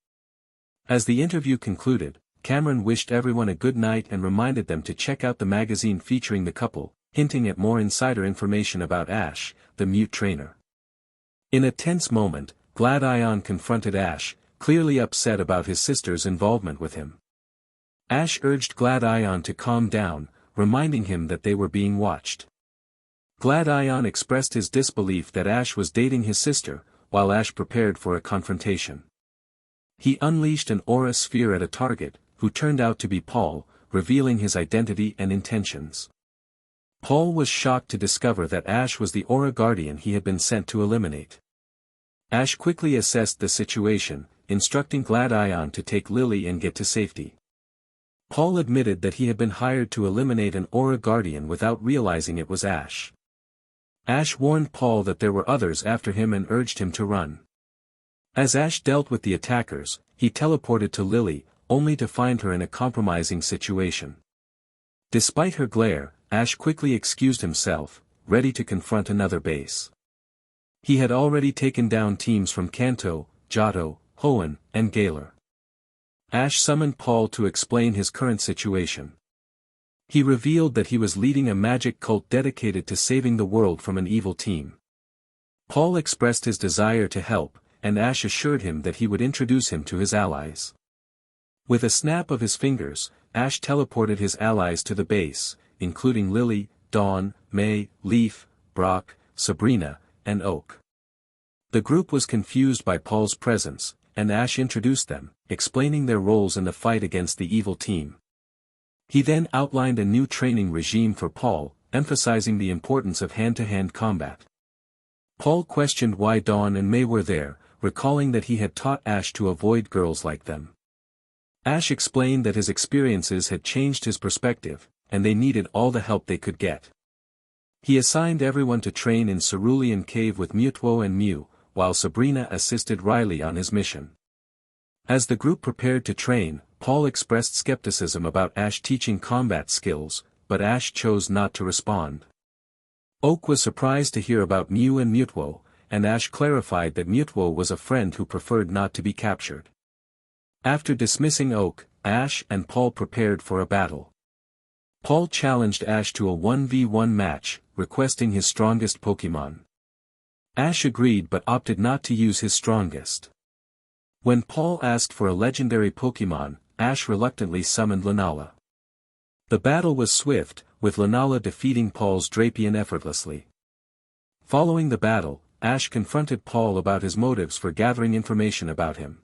As the interview concluded, Cameron wished everyone a good night and reminded them to check out the magazine featuring the couple, hinting at more insider information about Ash, the mute trainer. In a tense moment, Gladion confronted Ash, clearly upset about his sister's involvement with him. Ash urged Gladion to calm down, reminding him that they were being watched. Gladion expressed his disbelief that Ash was dating his sister, while Ash prepared for a confrontation. He unleashed an aura sphere at a target, who turned out to be Paul, revealing his identity and intentions. Paul was shocked to discover that Ash was the aura guardian he had been sent to eliminate. Ash quickly assessed the situation, instructing Gladion to take Lily and get to safety. Paul admitted that he had been hired to eliminate an aura guardian without realizing it was Ash. Ash warned Paul that there were others after him and urged him to run. As Ash dealt with the attackers, he teleported to Lily, only to find her in a compromising situation. Despite her glare, Ash quickly excused himself, ready to confront another base. He had already taken down teams from Kanto, Johto, Hoenn, and Galar. Ash summoned Paul to explain his current situation. He revealed that he was leading a magic cult dedicated to saving the world from an evil team. Paul expressed his desire to help, and Ash assured him that he would introduce him to his allies. With a snap of his fingers, Ash teleported his allies to the base, including Lily, Dawn, May, Leaf, Brock, Sabrina, and Oak. The group was confused by Paul's presence, and Ash introduced them, explaining their roles in the fight against the evil team. He then outlined a new training regime for Paul, emphasizing the importance of hand-to-hand combat. Paul questioned why Dawn and May were there, recalling that he had taught Ash to avoid girls like them. Ash explained that his experiences had changed his perspective, and they needed all the help they could get. He assigned everyone to train in Cerulean Cave with Mewtwo and Mew, while Sabrina assisted Riley on his mission. As the group prepared to train, Paul expressed skepticism about Ash teaching combat skills, but Ash chose not to respond. Oak was surprised to hear about Mew and Mewtwo, and Ash clarified that Mutwo was a friend who preferred not to be captured. After dismissing Oak, Ash and Paul prepared for a battle. Paul challenged Ash to a 1v1 match, requesting his strongest Pokémon. Ash agreed but opted not to use his strongest. When Paul asked for a legendary Pokémon, Ash reluctantly summoned Lunala. The battle was swift, with Lunala defeating Paul's Drapion effortlessly. Following the battle, Ash confronted Paul about his motives for gathering information about him.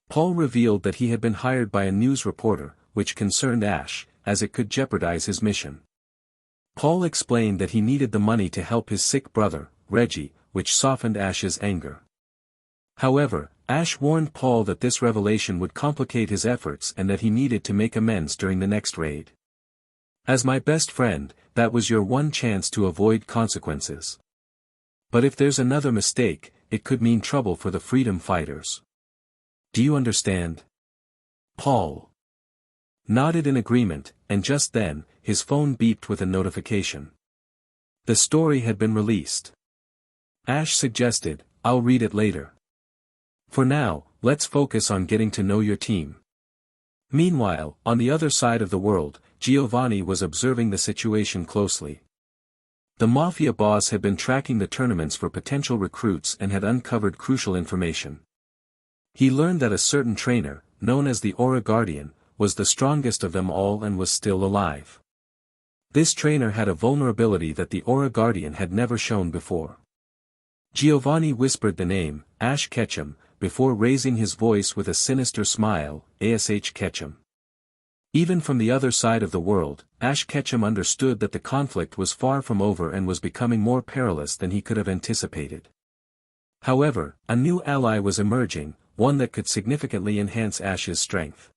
Paul revealed that he had been hired by a news reporter, which concerned Ash, as it could jeopardize his mission. Paul explained that he needed the money to help his sick brother, Reggie, which softened Ash's anger. However, Ash warned Paul that this revelation would complicate his efforts and that he needed to make amends during the next raid. As my best friend, that was your one chance to avoid consequences. But if there's another mistake, it could mean trouble for the freedom fighters. Do you understand? Paul nodded in agreement, and just then, his phone beeped with a notification. The story had been released. Ash suggested, "I'll read it later. For now, let's focus on getting to know your team." Meanwhile, on the other side of the world, Giovanni was observing the situation closely. The Mafia boss had been tracking the tournaments for potential recruits and had uncovered crucial information. He learned that a certain trainer, known as the Aura Guardian, was the strongest of them all and was still alive. This trainer had a vulnerability that the Aura Guardian had never shown before. Giovanni whispered the name, Ash Ketchum, before raising his voice with a sinister smile, Ash Ketchum. Even from the other side of the world, Ash Ketchum understood that the conflict was far from over and was becoming more perilous than he could have anticipated. However, a new ally was emerging, one that could significantly enhance Ash's strength.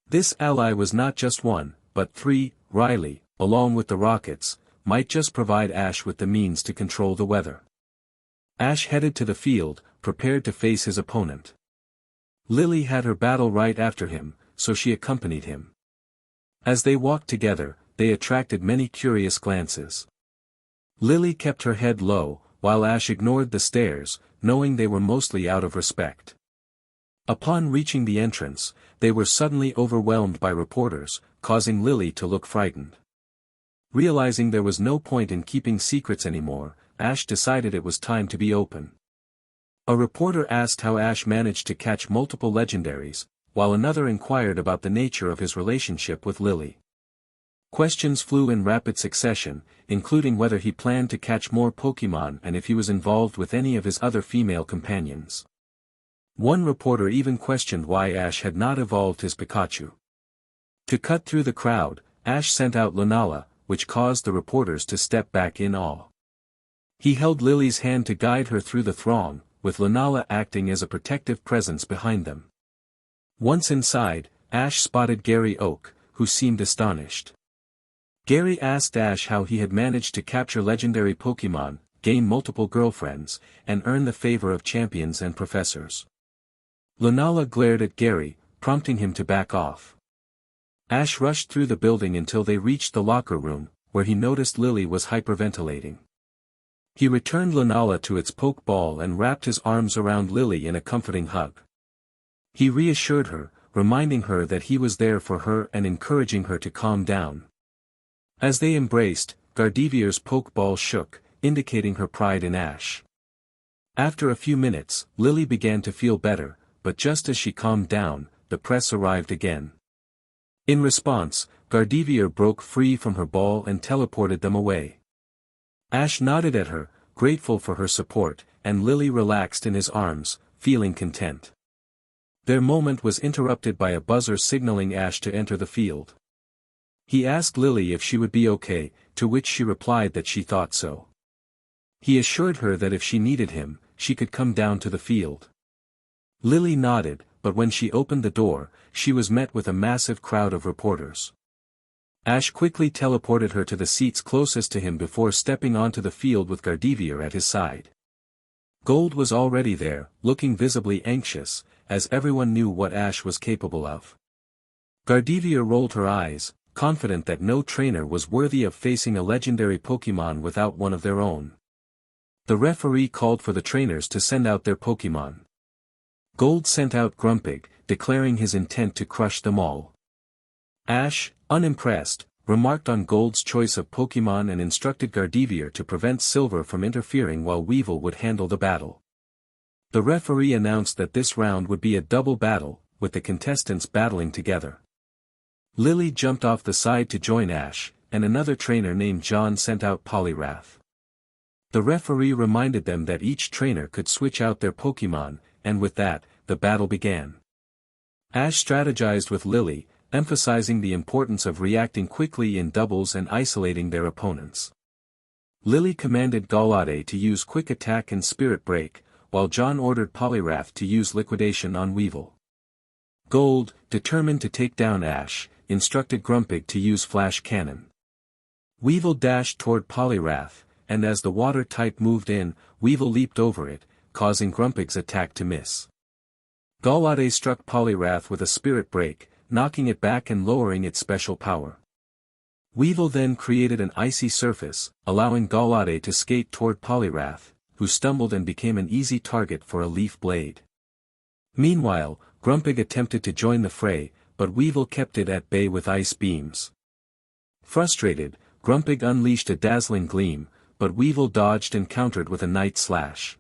This ally was not just one, but three. Riley, along with the Rockets, might just provide Ash with the means to control the weather. Ash headed to the field, prepared to face his opponent. Lily had her battle right after him, so she accompanied him. As they walked together, they attracted many curious glances. Lily kept her head low, while Ash ignored the stares, knowing they were mostly out of respect. Upon reaching the entrance, they were suddenly overwhelmed by reporters, causing Lily to look frightened. Realizing there was no point in keeping secrets anymore, Ash decided it was time to be open. A reporter asked how Ash managed to catch multiple legendaries, while another inquired about the nature of his relationship with Lily. Questions flew in rapid succession, including whether he planned to catch more Pokémon and if he was involved with any of his other female companions. One reporter even questioned why Ash had not evolved his Pikachu. To cut through the crowd, Ash sent out Lunala, which caused the reporters to step back in awe. He held Lily's hand to guide her through the throng, with Lunala acting as a protective presence behind them. Once inside, Ash spotted Gary Oak, who seemed astonished. Gary asked Ash how he had managed to capture legendary Pokémon, gain multiple girlfriends, and earn the favor of champions and professors. Lunala glared at Gary, prompting him to back off. Ash rushed through the building until they reached the locker room, where he noticed Lily was hyperventilating. He returned Lunala to its Pokeball and wrapped his arms around Lily in a comforting hug. He reassured her, reminding her that he was there for her and encouraging her to calm down. As they embraced, Gardevier's Pokeball shook, indicating her pride in Ash. After a few minutes, Lily began to feel better, but just as she calmed down, the press arrived again. In response, Gardevoir broke free from her ball and teleported them away. Ash nodded at her, grateful for her support, and Lily relaxed in his arms, feeling content. Their moment was interrupted by a buzzer signaling Ash to enter the field. He asked Lily if she would be okay, to which she replied that she thought so. He assured her that if she needed him, she could come down to the field. Lily nodded, but when she opened the door, she was met with a massive crowd of reporters. Ash quickly teleported her to the seats closest to him before stepping onto the field with Gardevoir at his side. Gold was already there, looking visibly anxious, as everyone knew what Ash was capable of. Gardevoir rolled her eyes, confident that no trainer was worthy of facing a legendary Pokémon without one of their own. The referee called for the trainers to send out their Pokémon. Gold sent out Grumpig, declaring his intent to crush them all. Ash, unimpressed, remarked on Gold's choice of Pokémon and instructed Gardevoir to prevent Silver from interfering while Weevil would handle the battle. The referee announced that this round would be a double battle, with the contestants battling together. Lily jumped off the side to join Ash, and another trainer named John sent out Poliwrath. The referee reminded them that each trainer could switch out their Pokémon, and with that, the battle began. Ash strategized with Lily, emphasizing the importance of reacting quickly in doubles and isolating their opponents. Lily commanded Gallade to use Quick Attack and Spirit Break, while John ordered Poliwrath to use Liquidation on Weevil. Gold, determined to take down Ash, instructed Grumpig to use Flash Cannon. Weevil dashed toward Poliwrath, and as the water type moved in, Weevil leaped over it, causing Grumpig's attack to miss. Gallade struck Poliwrath with a Spirit Break, knocking it back and lowering its special power. Weevil then created an icy surface, allowing Gallade to skate toward Poliwrath, who stumbled and became an easy target for a Leaf Blade. Meanwhile, Grumpig attempted to join the fray, but Weevil kept it at bay with ice beams. Frustrated, Grumpig unleashed a dazzling gleam, but Weevil dodged and countered with a Night Slash.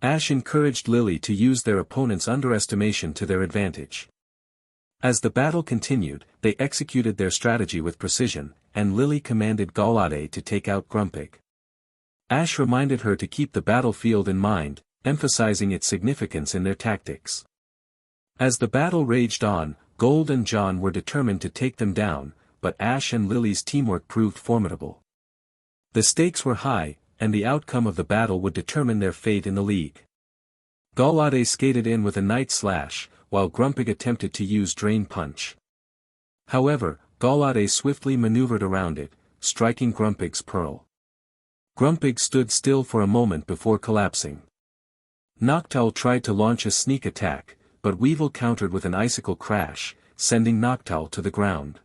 Ash encouraged Lily to use their opponent's underestimation to their advantage. As the battle continued, they executed their strategy with precision, and Lily commanded Gallade to take out Grumpig. Ash reminded her to keep the battlefield in mind, emphasizing its significance in their tactics. As the battle raged on, Gold and John were determined to take them down, but Ash and Lily's teamwork proved formidable. The stakes were high, and the outcome of the battle would determine their fate in the league. Gallade skated in with a Night Slash, while Grumpig attempted to use Drain Punch. However, Gallade swiftly maneuvered around it, striking Grumpig's Pearl. Grumpig stood still for a moment before collapsing. Noctowl tried to launch a sneak attack, but Weevil countered with an Icicle Crash, sending Noctowl to the ground.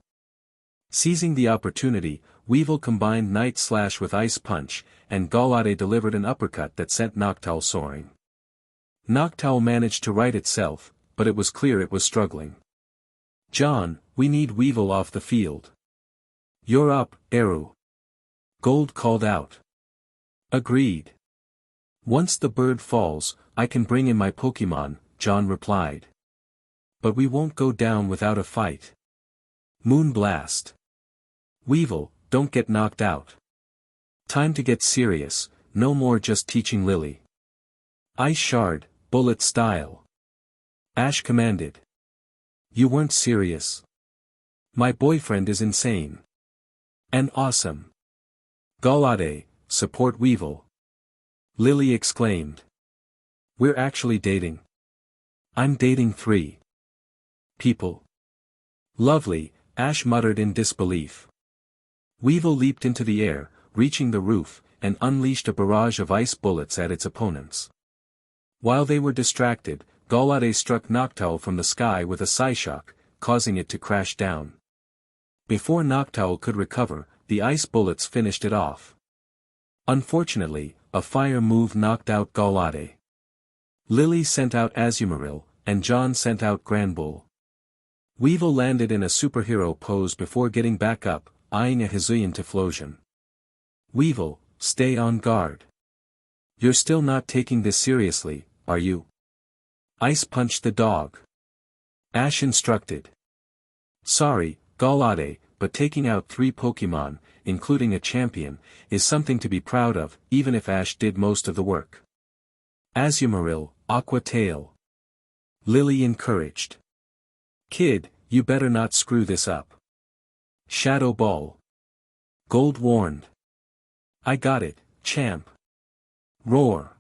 Seizing the opportunity, Weevil combined Night Slash with Ice Punch, and Gallade delivered an uppercut that sent Noctowl soaring. Noctowl managed to right itself, but it was clear it was struggling. "John, we need Weevil off the field." "You're up, Eru." Gold called out. "Agreed. Once the bird falls, I can bring in my Pokémon," John replied. "But we won't go down without a fight." "Moonblast." "Weevil, don't get knocked out. Time to get serious, no more just teaching Lily." "Ice Shard, bullet style." Ash commanded. "You weren't serious. My boyfriend is insane. And awesome." "Gallade, support Weevil." Lily exclaimed. "We're actually dating. I'm dating 3 people." "Lovely," Ash muttered in disbelief. Weevil leaped into the air, reaching the roof, and unleashed a barrage of ice bullets at its opponents. While they were distracted, Gallade struck Noctowl from the sky with a Psyshock, causing it to crash down. Before Noctowl could recover, the ice bullets finished it off. Unfortunately, a fire move knocked out Gallade. Lily sent out Azumarill, and John sent out Granbull. Weevil landed in a superhero pose before getting back up, eyeing a Hisuian Typhlosion. "Weevil, stay on guard. You're still not taking this seriously, are you?" "Ice punch the dog," Ash instructed. "Sorry, Gallade, but taking out 3 Pokémon, including a champion, is something to be proud of, even if Ash did most of the work." "Azumarill, Aqua Tail," Lily encouraged. "Kid, you better not screw this up." "Shadow Ball," Gold warned. "I got it, champ." "Roar,"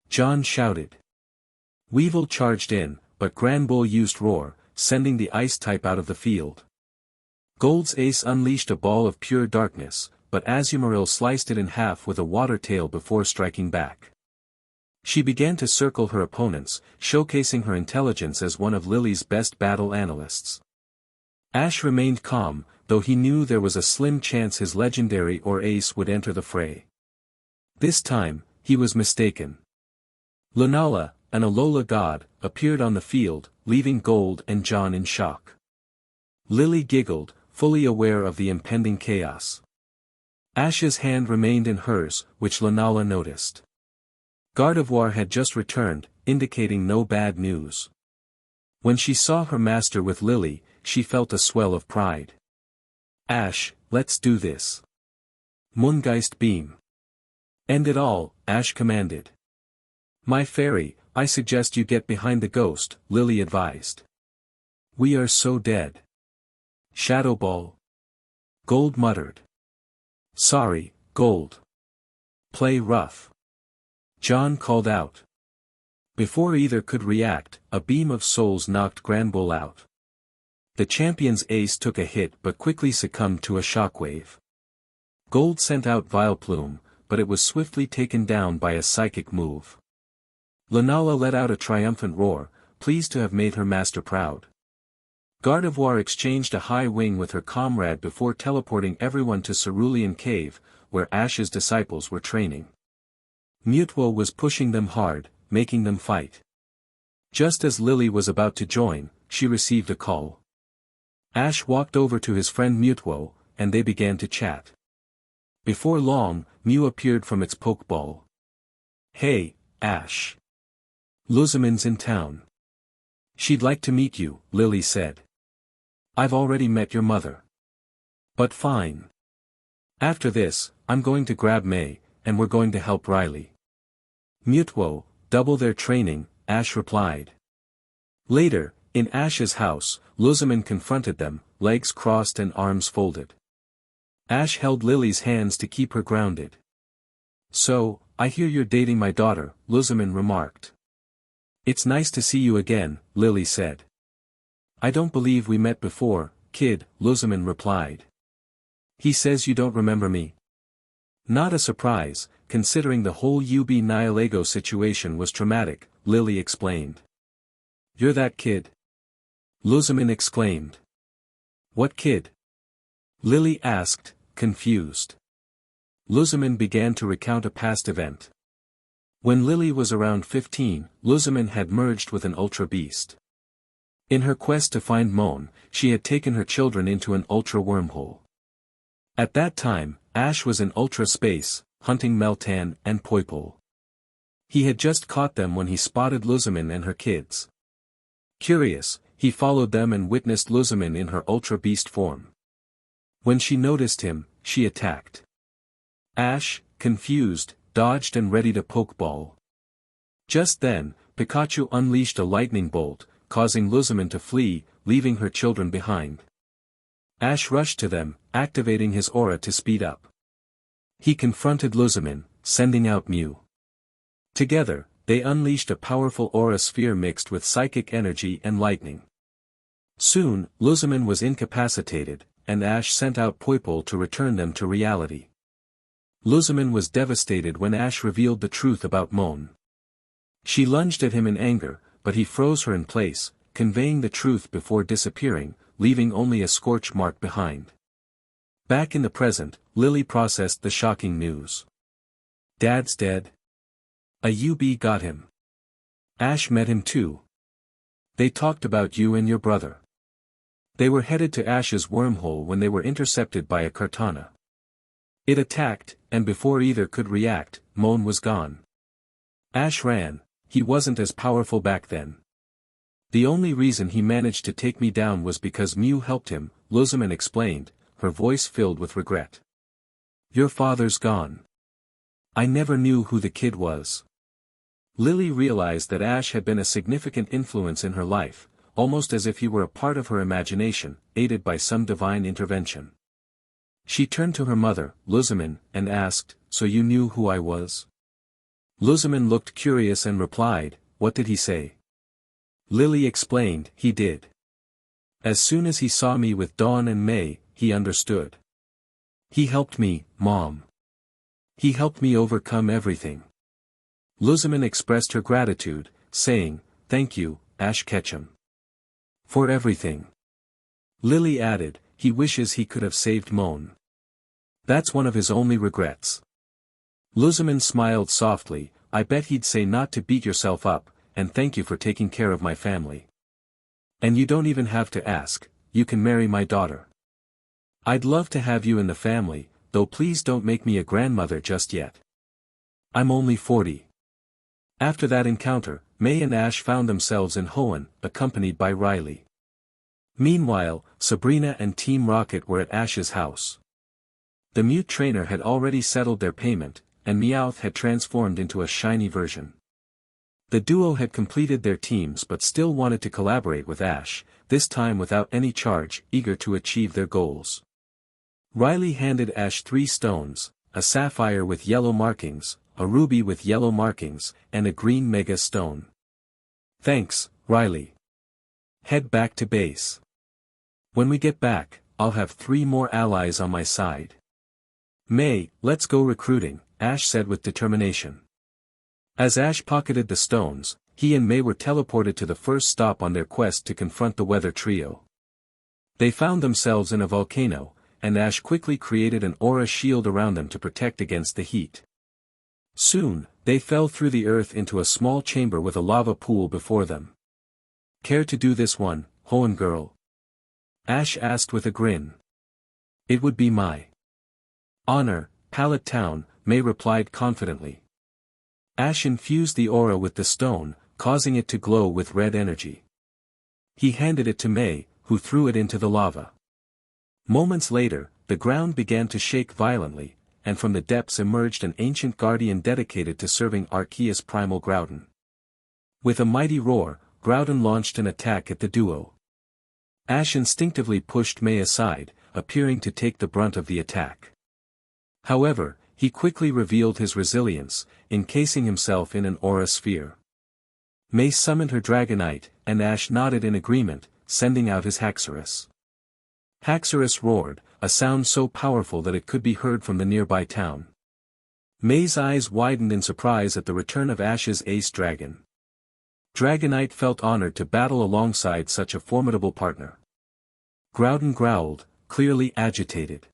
John shouted. Weevil charged in, but Granbull used Roar, sending the ice type out of the field. Gold's Ace unleashed a ball of pure darkness, but Azumarill sliced it in half with a water tail before striking back. She began to circle her opponents, showcasing her intelligence as one of Lily's best battle analysts. Ash remained calm, though he knew there was a slim chance his legendary or ace would enter the fray. This time, he was mistaken. Lunala, an Alola god, appeared on the field, leaving Gold and John in shock. Lily giggled, fully aware of the impending chaos. Ash's hand remained in hers, which Lunala noticed. Gardevoir had just returned, indicating no bad news. When she saw her master with Lily, she felt a swell of pride. Ash, let's do this. Moongeist beam. End it all, Ash commanded. My fairy, I suggest you get behind the ghost, Lily advised. We are so dead. Shadow Ball. Gold muttered. Sorry, Gold. Play rough. John called out. Before either could react, a beam of souls knocked Granbull out. The champion's ace took a hit but quickly succumbed to a shockwave. Gold sent out Vileplume, but it was swiftly taken down by a psychic move. Lunala let out a triumphant roar, pleased to have made her master proud. Gardevoir exchanged a high wing with her comrade before teleporting everyone to Cerulean Cave, where Ash's disciples were training. Mutwo was pushing them hard, making them fight. Just as Lily was about to join, she received a call. Ash walked over to his friend Mutwo, and they began to chat. Before long, Mew appeared from its Pokeball. Hey, Ash. Luzamin's in town. She'd like to meet you, Lily said. I've already met your mother. But fine. After this, I'm going to grab May, and we're going to help Riley. Mutwo, double their training, Ash replied. Later, in Ash's house, Luzamin confronted them, legs crossed and arms folded. Ash held Lily's hands to keep her grounded. So, I hear you're dating my daughter, Luzamin remarked. It's nice to see you again, Lily said. I don't believe we met before, kid, Luzamin replied. He says you don't remember me. Not a surprise, considering the whole UB Nihilego situation was traumatic, Lily explained. You're that kid? Luzamin exclaimed. What kid? Lily asked, confused. Luzamin began to recount a past event. When Lily was around 15, Luzamin had merged with an Ultra Beast. In her quest to find Moan, she had taken her children into an Ultra Wormhole. At that time, Ash was in Ultra Space, hunting Meltan and Poipole. He had just caught them when he spotted Luzamin and her kids. Curious, he followed them and witnessed Luzamin in her Ultra Beast form. When she noticed him, she attacked. Ash, confused, dodged and readied a Pokeball. Just then, Pikachu unleashed a lightning bolt, causing Luzamin to flee, leaving her children behind. Ash rushed to them, activating his aura to speed up. He confronted Luzamin, sending out Mew. Together, they unleashed a powerful aura sphere mixed with psychic energy and lightning. Soon, Luzamin was incapacitated, and Ash sent out Poipole to return them to reality. Luzamin was devastated when Ash revealed the truth about Moan. She lunged at him in anger, but he froze her in place, conveying the truth before disappearing, leaving only a scorch mark behind. Back in the present, Lily processed the shocking news. Dad's dead? A UB got him. Ash met him too. They talked about you and your brother. They were headed to Ash's wormhole when they were intercepted by a Kartana. It attacked, and before either could react, Moan was gone. Ash ran. He wasn't as powerful back then. The only reason he managed to take me down was because Mew helped him, Luzamin explained, her voice filled with regret. Your father's gone. I never knew who the kid was. Lily realized that Ash had been a significant influence in her life, almost as if he were a part of her imagination, aided by some divine intervention. She turned to her mother, Luzamin, and asked, So you knew who I was? Luzamin looked curious and replied, What did he say? Lily explained, He did. As soon as he saw me with Dawn and May, he understood. He helped me, Mom. He helped me overcome everything. Luzamin expressed her gratitude, saying, Thank you, Ash Ketchum. For everything. Lily added, He wishes he could have saved Moan. That's one of his only regrets. Luzman smiled softly. I bet he'd say not to beat yourself up, and thank you for taking care of my family. And you don't even have to ask, you can marry my daughter. I'd love to have you in the family, though please don't make me a grandmother just yet. I'm only 40. After that encounter, May and Ash found themselves in Hoenn, accompanied by Riley. Meanwhile, Sabrina and Team Rocket were at Ash's house. The mute trainer had already settled their payment, and Meowth had transformed into a shiny version. The duo had completed their teams but still wanted to collaborate with Ash, this time without any charge, eager to achieve their goals. Riley handed Ash 3 stones, a sapphire with yellow markings, a ruby with yellow markings, and a green mega stone. Thanks, Riley. Head back to base. When we get back, I'll have 3 more allies on my side. May, let's go recruiting, Ash said with determination. As Ash pocketed the stones, he and May were teleported to the first stop on their quest to confront the weather trio. They found themselves in a volcano, and Ash quickly created an aura shield around them to protect against the heat. Soon, they fell through the earth into a small chamber with a lava pool before them. Care to do this one, Hoenn girl? Ash asked with a grin. It would be my honor, Pallet Town, May replied confidently. Ash infused the aura with the stone, causing it to glow with red energy. He handed it to May, who threw it into the lava. Moments later, the ground began to shake violently, and from the depths emerged an ancient guardian dedicated to serving Arceus Primal Groudon. With a mighty roar, Groudon launched an attack at the duo. Ash instinctively pushed May aside, appearing to take the brunt of the attack. However, he quickly revealed his resilience, encasing himself in an aura sphere. May summoned her Dragonite, and Ash nodded in agreement, sending out his Haxorus. Haxorus roared, a sound so powerful that it could be heard from the nearby town. May's eyes widened in surprise at the return of Ash's ace dragon. Dragonite felt honored to battle alongside such a formidable partner. Groudon growled, clearly agitated.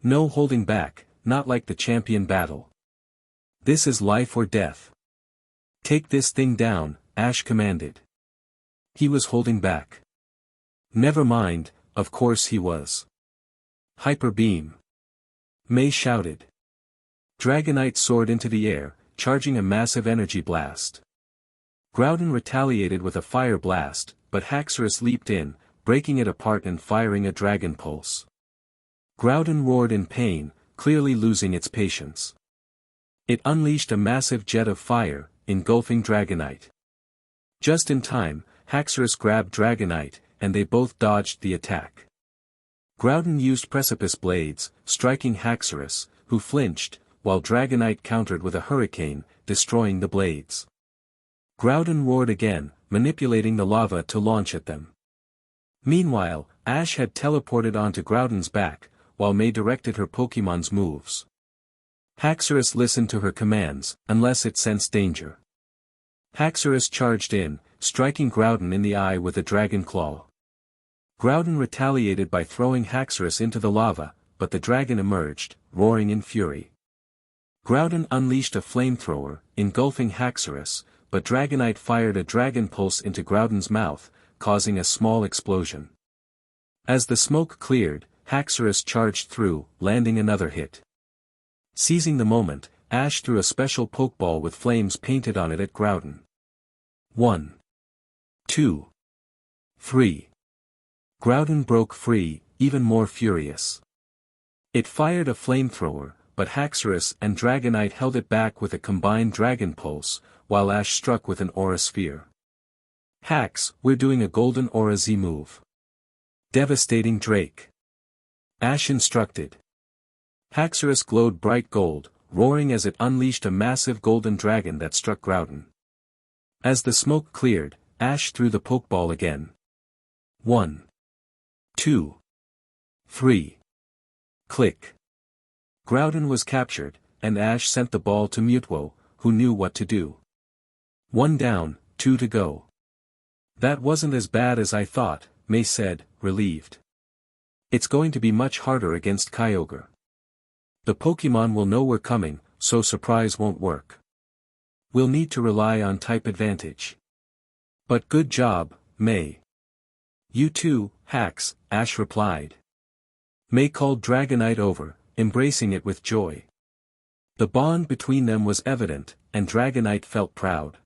No holding back, not like the champion battle. This is life or death. Take this thing down, Ash commanded. He was holding back. Never mind, of course he was. Hyper Beam. May shouted. Dragonite soared into the air, charging a massive energy blast. Groudon retaliated with a fire blast, but Haxorus leaped in, breaking it apart and firing a Dragon Pulse. Groudon roared in pain, clearly losing its patience. It unleashed a massive jet of fire, engulfing Dragonite. Just in time, Haxorus grabbed Dragonite, and they both dodged the attack. Groudon used Precipice Blades, striking Haxorus, who flinched, while Dragonite countered with a hurricane, destroying the blades. Groudon roared again, manipulating the lava to launch at them. Meanwhile, Ash had teleported onto Groudon's back, while May directed her Pokémon's moves. Haxorus listened to her commands, unless it sensed danger. Haxorus charged in, striking Groudon in the eye with a Dragon Claw. Groudon retaliated by throwing Haxorus into the lava, but the dragon emerged, roaring in fury. Groudon unleashed a flamethrower, engulfing Haxorus, but Dragonite fired a Dragon Pulse into Groudon's mouth, causing a small explosion. As the smoke cleared, Haxorus charged through, landing another hit. Seizing the moment, Ash threw a special Pokeball with flames painted on it at Groudon. 1. 2. 3. Groudon broke free, even more furious. It fired a flamethrower, but Haxorus and Dragonite held it back with a combined Dragon Pulse, while Ash struck with an Aura Sphere. Hax, we're doing a Golden Aura Z move. Devastating Drake. Ash instructed. Haxorus glowed bright gold, roaring as it unleashed a massive golden dragon that struck Groudon. As the smoke cleared, Ash threw the Pokeball again. 1. 2. 3. Click. Groudon was captured, and Ash sent the ball to Mutwo, who knew what to do. 1 down, 2 to go. That wasn't as bad as I thought, May said, relieved. It's going to be much harder against Kyogre. The Pokémon will know we're coming, so surprise won't work. We'll need to rely on type advantage. But good job, May. You too, Hacks, Ash replied. May called Dragonite over, embracing it with joy. The bond between them was evident, and Dragonite felt proud.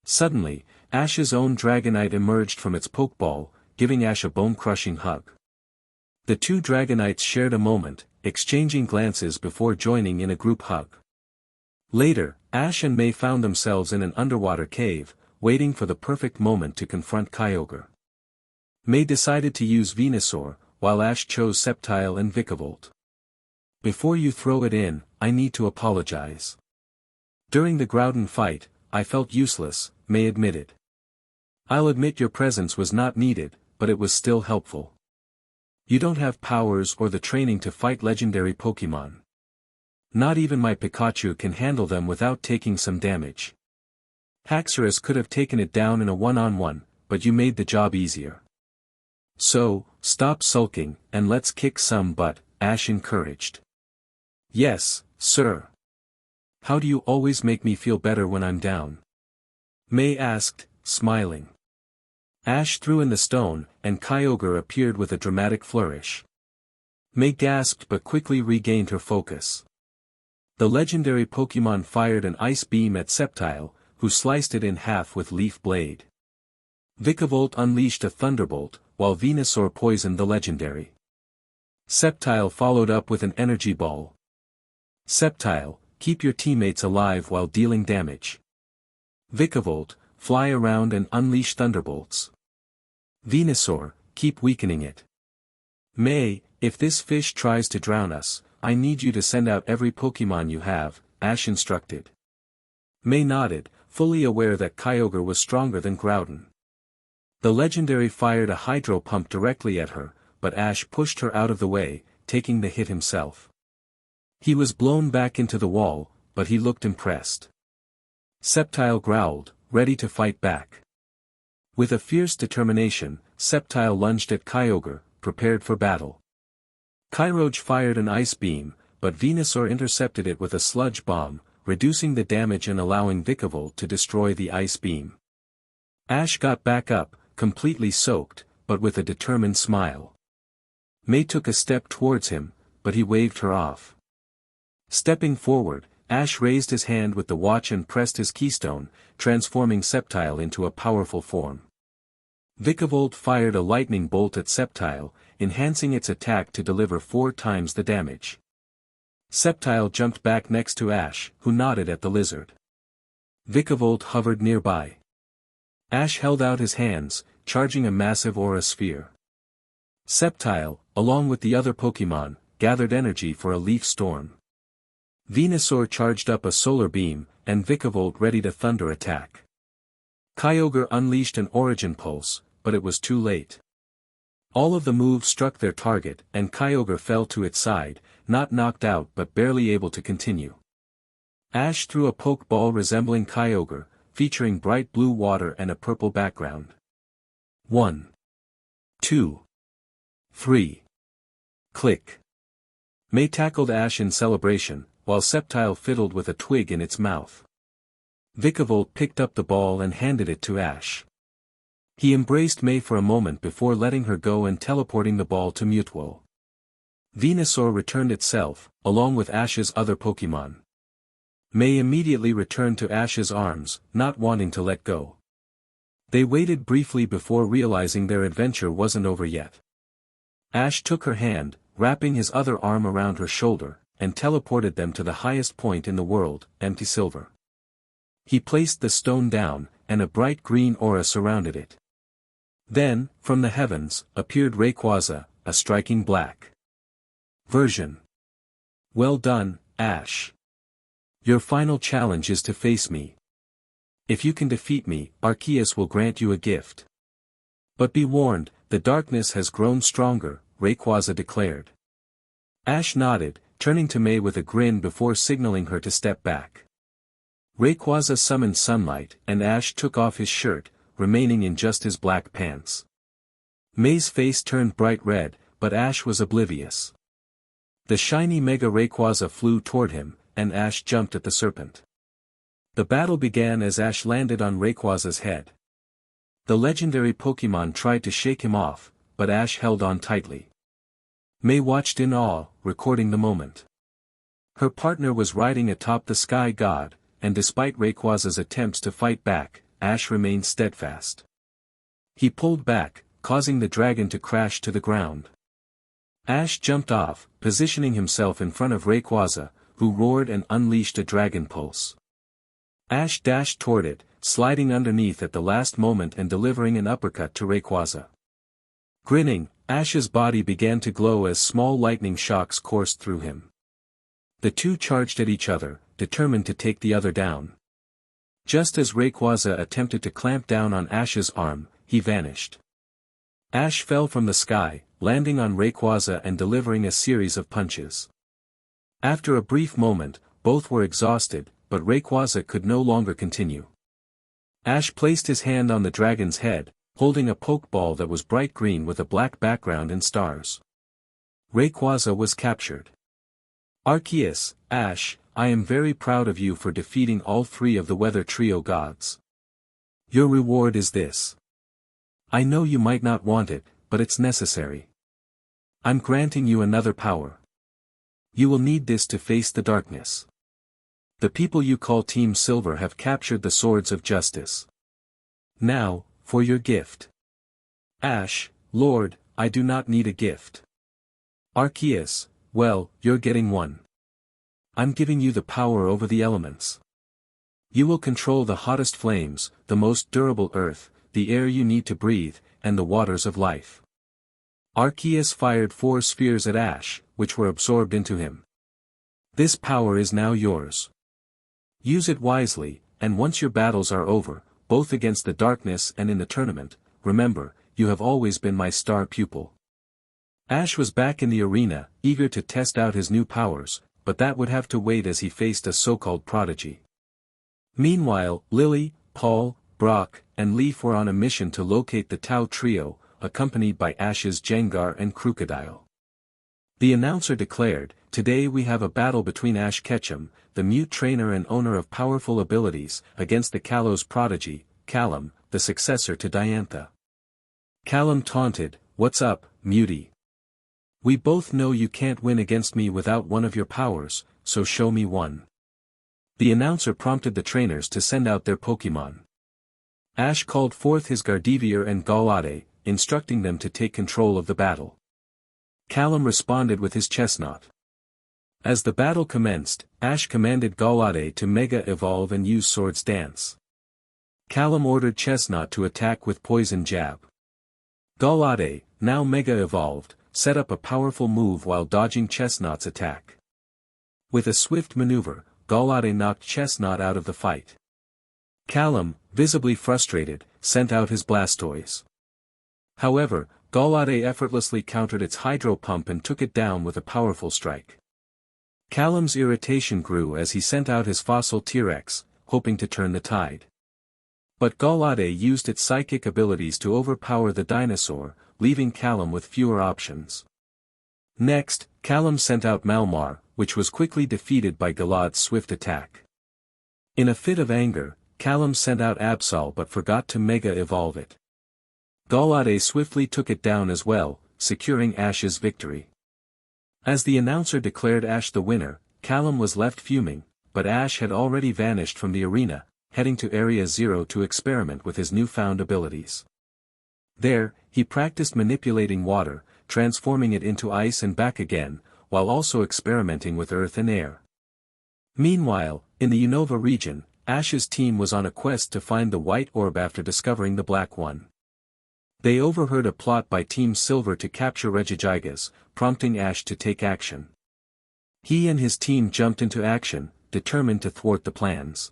Suddenly, Ash's own Dragonite emerged from its pokeball, giving Ash a bone-crushing hug. The two Dragonites shared a moment, exchanging glances before joining in a group hug. Later, Ash and May found themselves in an underwater cave, waiting for the perfect moment to confront Kyogre. May decided to use Venusaur, while Ash chose Sceptile and Vikavolt. Before you throw it in, I need to apologize. During the Groudon fight, I felt useless, May admitted. I'll admit your presence was not needed, but it was still helpful. You don't have powers or the training to fight legendary Pokémon. Not even my Pikachu can handle them without taking some damage. Haxorus could have taken it down in a one-on-one, but you made the job easier. So, stop sulking, and let's kick some butt, Ash encouraged. Yes, sir. How do you always make me feel better when I'm down? May asked, smiling. Ash threw in the stone, and Kyogre appeared with a dramatic flourish. May gasped but quickly regained her focus. The legendary Pokémon fired an ice beam at Sceptile, who sliced it in half with Leaf Blade. Vikavolt unleashed a Thunderbolt, while Venusaur poisoned the legendary. Sceptile followed up with an Energy Ball. Sceptile, keep your teammates alive while dealing damage. Vikavolt, fly around and unleash Thunderbolts. Venusaur, keep weakening it. May, if this fish tries to drown us, I need you to send out every Pokémon you have, Ash instructed. May nodded, fully aware that Kyogre was stronger than Groudon. The legendary fired a Hydro Pump directly at her, but Ash pushed her out of the way, taking the hit himself. He was blown back into the wall, but he looked impressed. Sceptile growled, ready to fight back. With a fierce determination, Sceptile lunged at Kyogre, prepared for battle. Kyogre fired an ice beam, but Venusaur intercepted it with a sludge bomb, reducing the damage and allowing Vikavolt to destroy the ice beam. Ash got back up, completely soaked, but with a determined smile. May took a step towards him, but he waved her off. Stepping forward, Ash raised his hand with the watch and pressed his keystone, transforming Sceptile into a powerful form. Vikavolt fired a lightning bolt at Sceptile, enhancing its attack to deliver 4 times the damage. Sceptile jumped back next to Ash, who nodded at the lizard. Vikavolt hovered nearby. Ash held out his hands, charging a massive aura sphere. Sceptile, along with the other Pokémon, gathered energy for a leaf storm. Venusaur charged up a solar beam, and Vikavolt ready to thunder attack. Kyogre unleashed an Origin Pulse, but it was too late. All of the moves struck their target, and Kyogre fell to its side, not knocked out but barely able to continue. Ash threw a Pokeball resembling Kyogre, featuring bright blue water and a purple background. 1, 2, 3. Click. May tackled Ash in celebration, while Sceptile fiddled with a twig in its mouth. Vikavolt picked up the ball and handed it to Ash. He embraced May for a moment before letting her go and teleporting the ball to Mutual. Venusaur returned itself, along with Ash's other Pokémon. May immediately returned to Ash's arms, not wanting to let go. They waited briefly before realizing their adventure wasn't over yet. Ash took her hand, wrapping his other arm around her shoulder, and teleported them to the highest point in the world, Empty Silver. He placed the stone down, and a bright green aura surrounded it. Then, from the heavens, appeared Rayquaza, a striking black version. Well done, Ash. Your final challenge is to face me. If you can defeat me, Arceus will grant you a gift. But be warned, the darkness has grown stronger, Rayquaza declared. Ash nodded, turning to May with a grin before signaling her to step back. Rayquaza summoned sunlight, and Ash took off his shirt, remaining in just his black pants. May's face turned bright red, but Ash was oblivious. The shiny Mega Rayquaza flew toward him, and Ash jumped at the serpent. The battle began as Ash landed on Rayquaza's head. The legendary Pokémon tried to shake him off, but Ash held on tightly. May watched in awe, recording the moment. Her partner was riding atop the sky god, and despite Rayquaza's attempts to fight back, Ash remained steadfast. He pulled back, causing the dragon to crash to the ground. Ash jumped off, positioning himself in front of Rayquaza, who roared and unleashed a dragon pulse. Ash dashed toward it, sliding underneath at the last moment and delivering an uppercut to Rayquaza. Grinning, Ash's body began to glow as small lightning shocks coursed through him. The two charged at each other, determined to take the other down. Just as Rayquaza attempted to clamp down on Ash's arm, he vanished. Ash fell from the sky, landing on Rayquaza and delivering a series of punches. After a brief moment, both were exhausted, but Rayquaza could no longer continue. Ash placed his hand on the dragon's head, holding a pokeball that was bright green with a black background and stars. Rayquaza was captured. Arceus, Ash, I am very proud of you for defeating all three of the Weather Trio gods. Your reward is this. I know you might not want it, but it's necessary. I'm granting you another power. You will need this to face the darkness. The people you call Team Silver have captured the Swords of Justice. Now, for your gift. Ash, Lord, I do not need a gift. Arceus, well, you're getting one. I'm giving you the power over the elements. You will control the hottest flames, the most durable earth, the air you need to breathe, and the waters of life. Arceus fired 4 spheres at Ash, which were absorbed into him. This power is now yours. Use it wisely, and once your battles are over, both against the darkness and in the tournament, remember, you have always been my star pupil. Ash was back in the arena, eager to test out his new powers, but that would have to wait as he faced a so-called prodigy. Meanwhile, Lily, Paul, Brock, and Leaf were on a mission to locate the Tau Trio, accompanied by Ash's Jengar and Crocodile. The announcer declared, "Today we have a battle between Ash Ketchum, the mute trainer and owner of powerful abilities, against the Kalos prodigy, Callum, the successor to Diantha." Callum taunted, "What's up, mutie? We both know you can't win against me without one of your powers, so show me one." The announcer prompted the trainers to send out their Pokémon. Ash called forth his Gardevoir and Galade, instructing them to take control of the battle. Callum responded with his Chestnut. As the battle commenced, Ash commanded Galade to Mega Evolve and use Swords Dance. Callum ordered Chestnut to attack with Poison Jab. Galade, now Mega Evolved, set up a powerful move while dodging Chestnut's attack. With a swift maneuver, Galade knocked Chestnut out of the fight. Callum, visibly frustrated, sent out his Blastoise. However, Galade effortlessly countered its Hydro Pump and took it down with a powerful strike. Callum's irritation grew as he sent out his Fossil T-Rex, hoping to turn the tide. But Galade used its psychic abilities to overpower the dinosaur, leaving Callum with fewer options. Next, Callum sent out Malmar, which was quickly defeated by Galade's swift attack. In a fit of anger, Callum sent out Absol but forgot to Mega Evolve it. Galade swiftly took it down as well, securing Ash's victory. As the announcer declared Ash the winner, Callum was left fuming, but Ash had already vanished from the arena, heading to Area 0 to experiment with his newfound abilities. There, he practiced manipulating water, transforming it into ice and back again, while also experimenting with earth and air. Meanwhile, in the Unova region, Ash's team was on a quest to find the white orb after discovering the black one. They overheard a plot by Team Silver to capture Regigigas, prompting Ash to take action. He and his team jumped into action, determined to thwart the plans.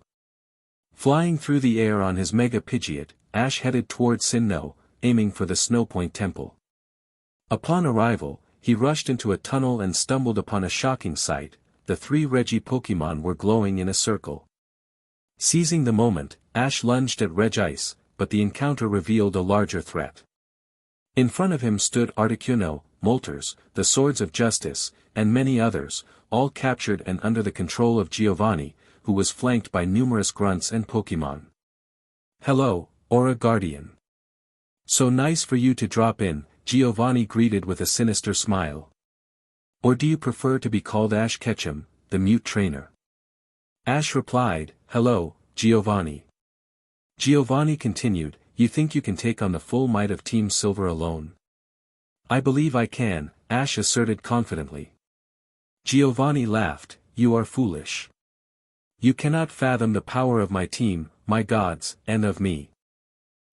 Flying through the air on his Mega Pidgeot, Ash headed toward Sinnoh, aiming for the Snowpoint Temple. Upon arrival, he rushed into a tunnel and stumbled upon a shocking sight: the 3 Regi Pokémon were glowing in a circle. Seizing the moment, Ash lunged at Regice, but the encounter revealed a larger threat. In front of him stood Articuno, Moltres, the Swords of Justice, and many others, all captured and under the control of Giovanni, who was flanked by numerous grunts and Pokémon. "Hello, Aura Guardian. So nice for you to drop in," Giovanni greeted with a sinister smile. "Or do you prefer to be called Ash Ketchum, the mute trainer?" Ash replied, "Hello, Giovanni." Giovanni continued, "You think you can take on the full might of Team Silver alone?" "I believe I can," Ash asserted confidently. Giovanni laughed, "You are foolish. You cannot fathom the power of my team, my gods, and of me.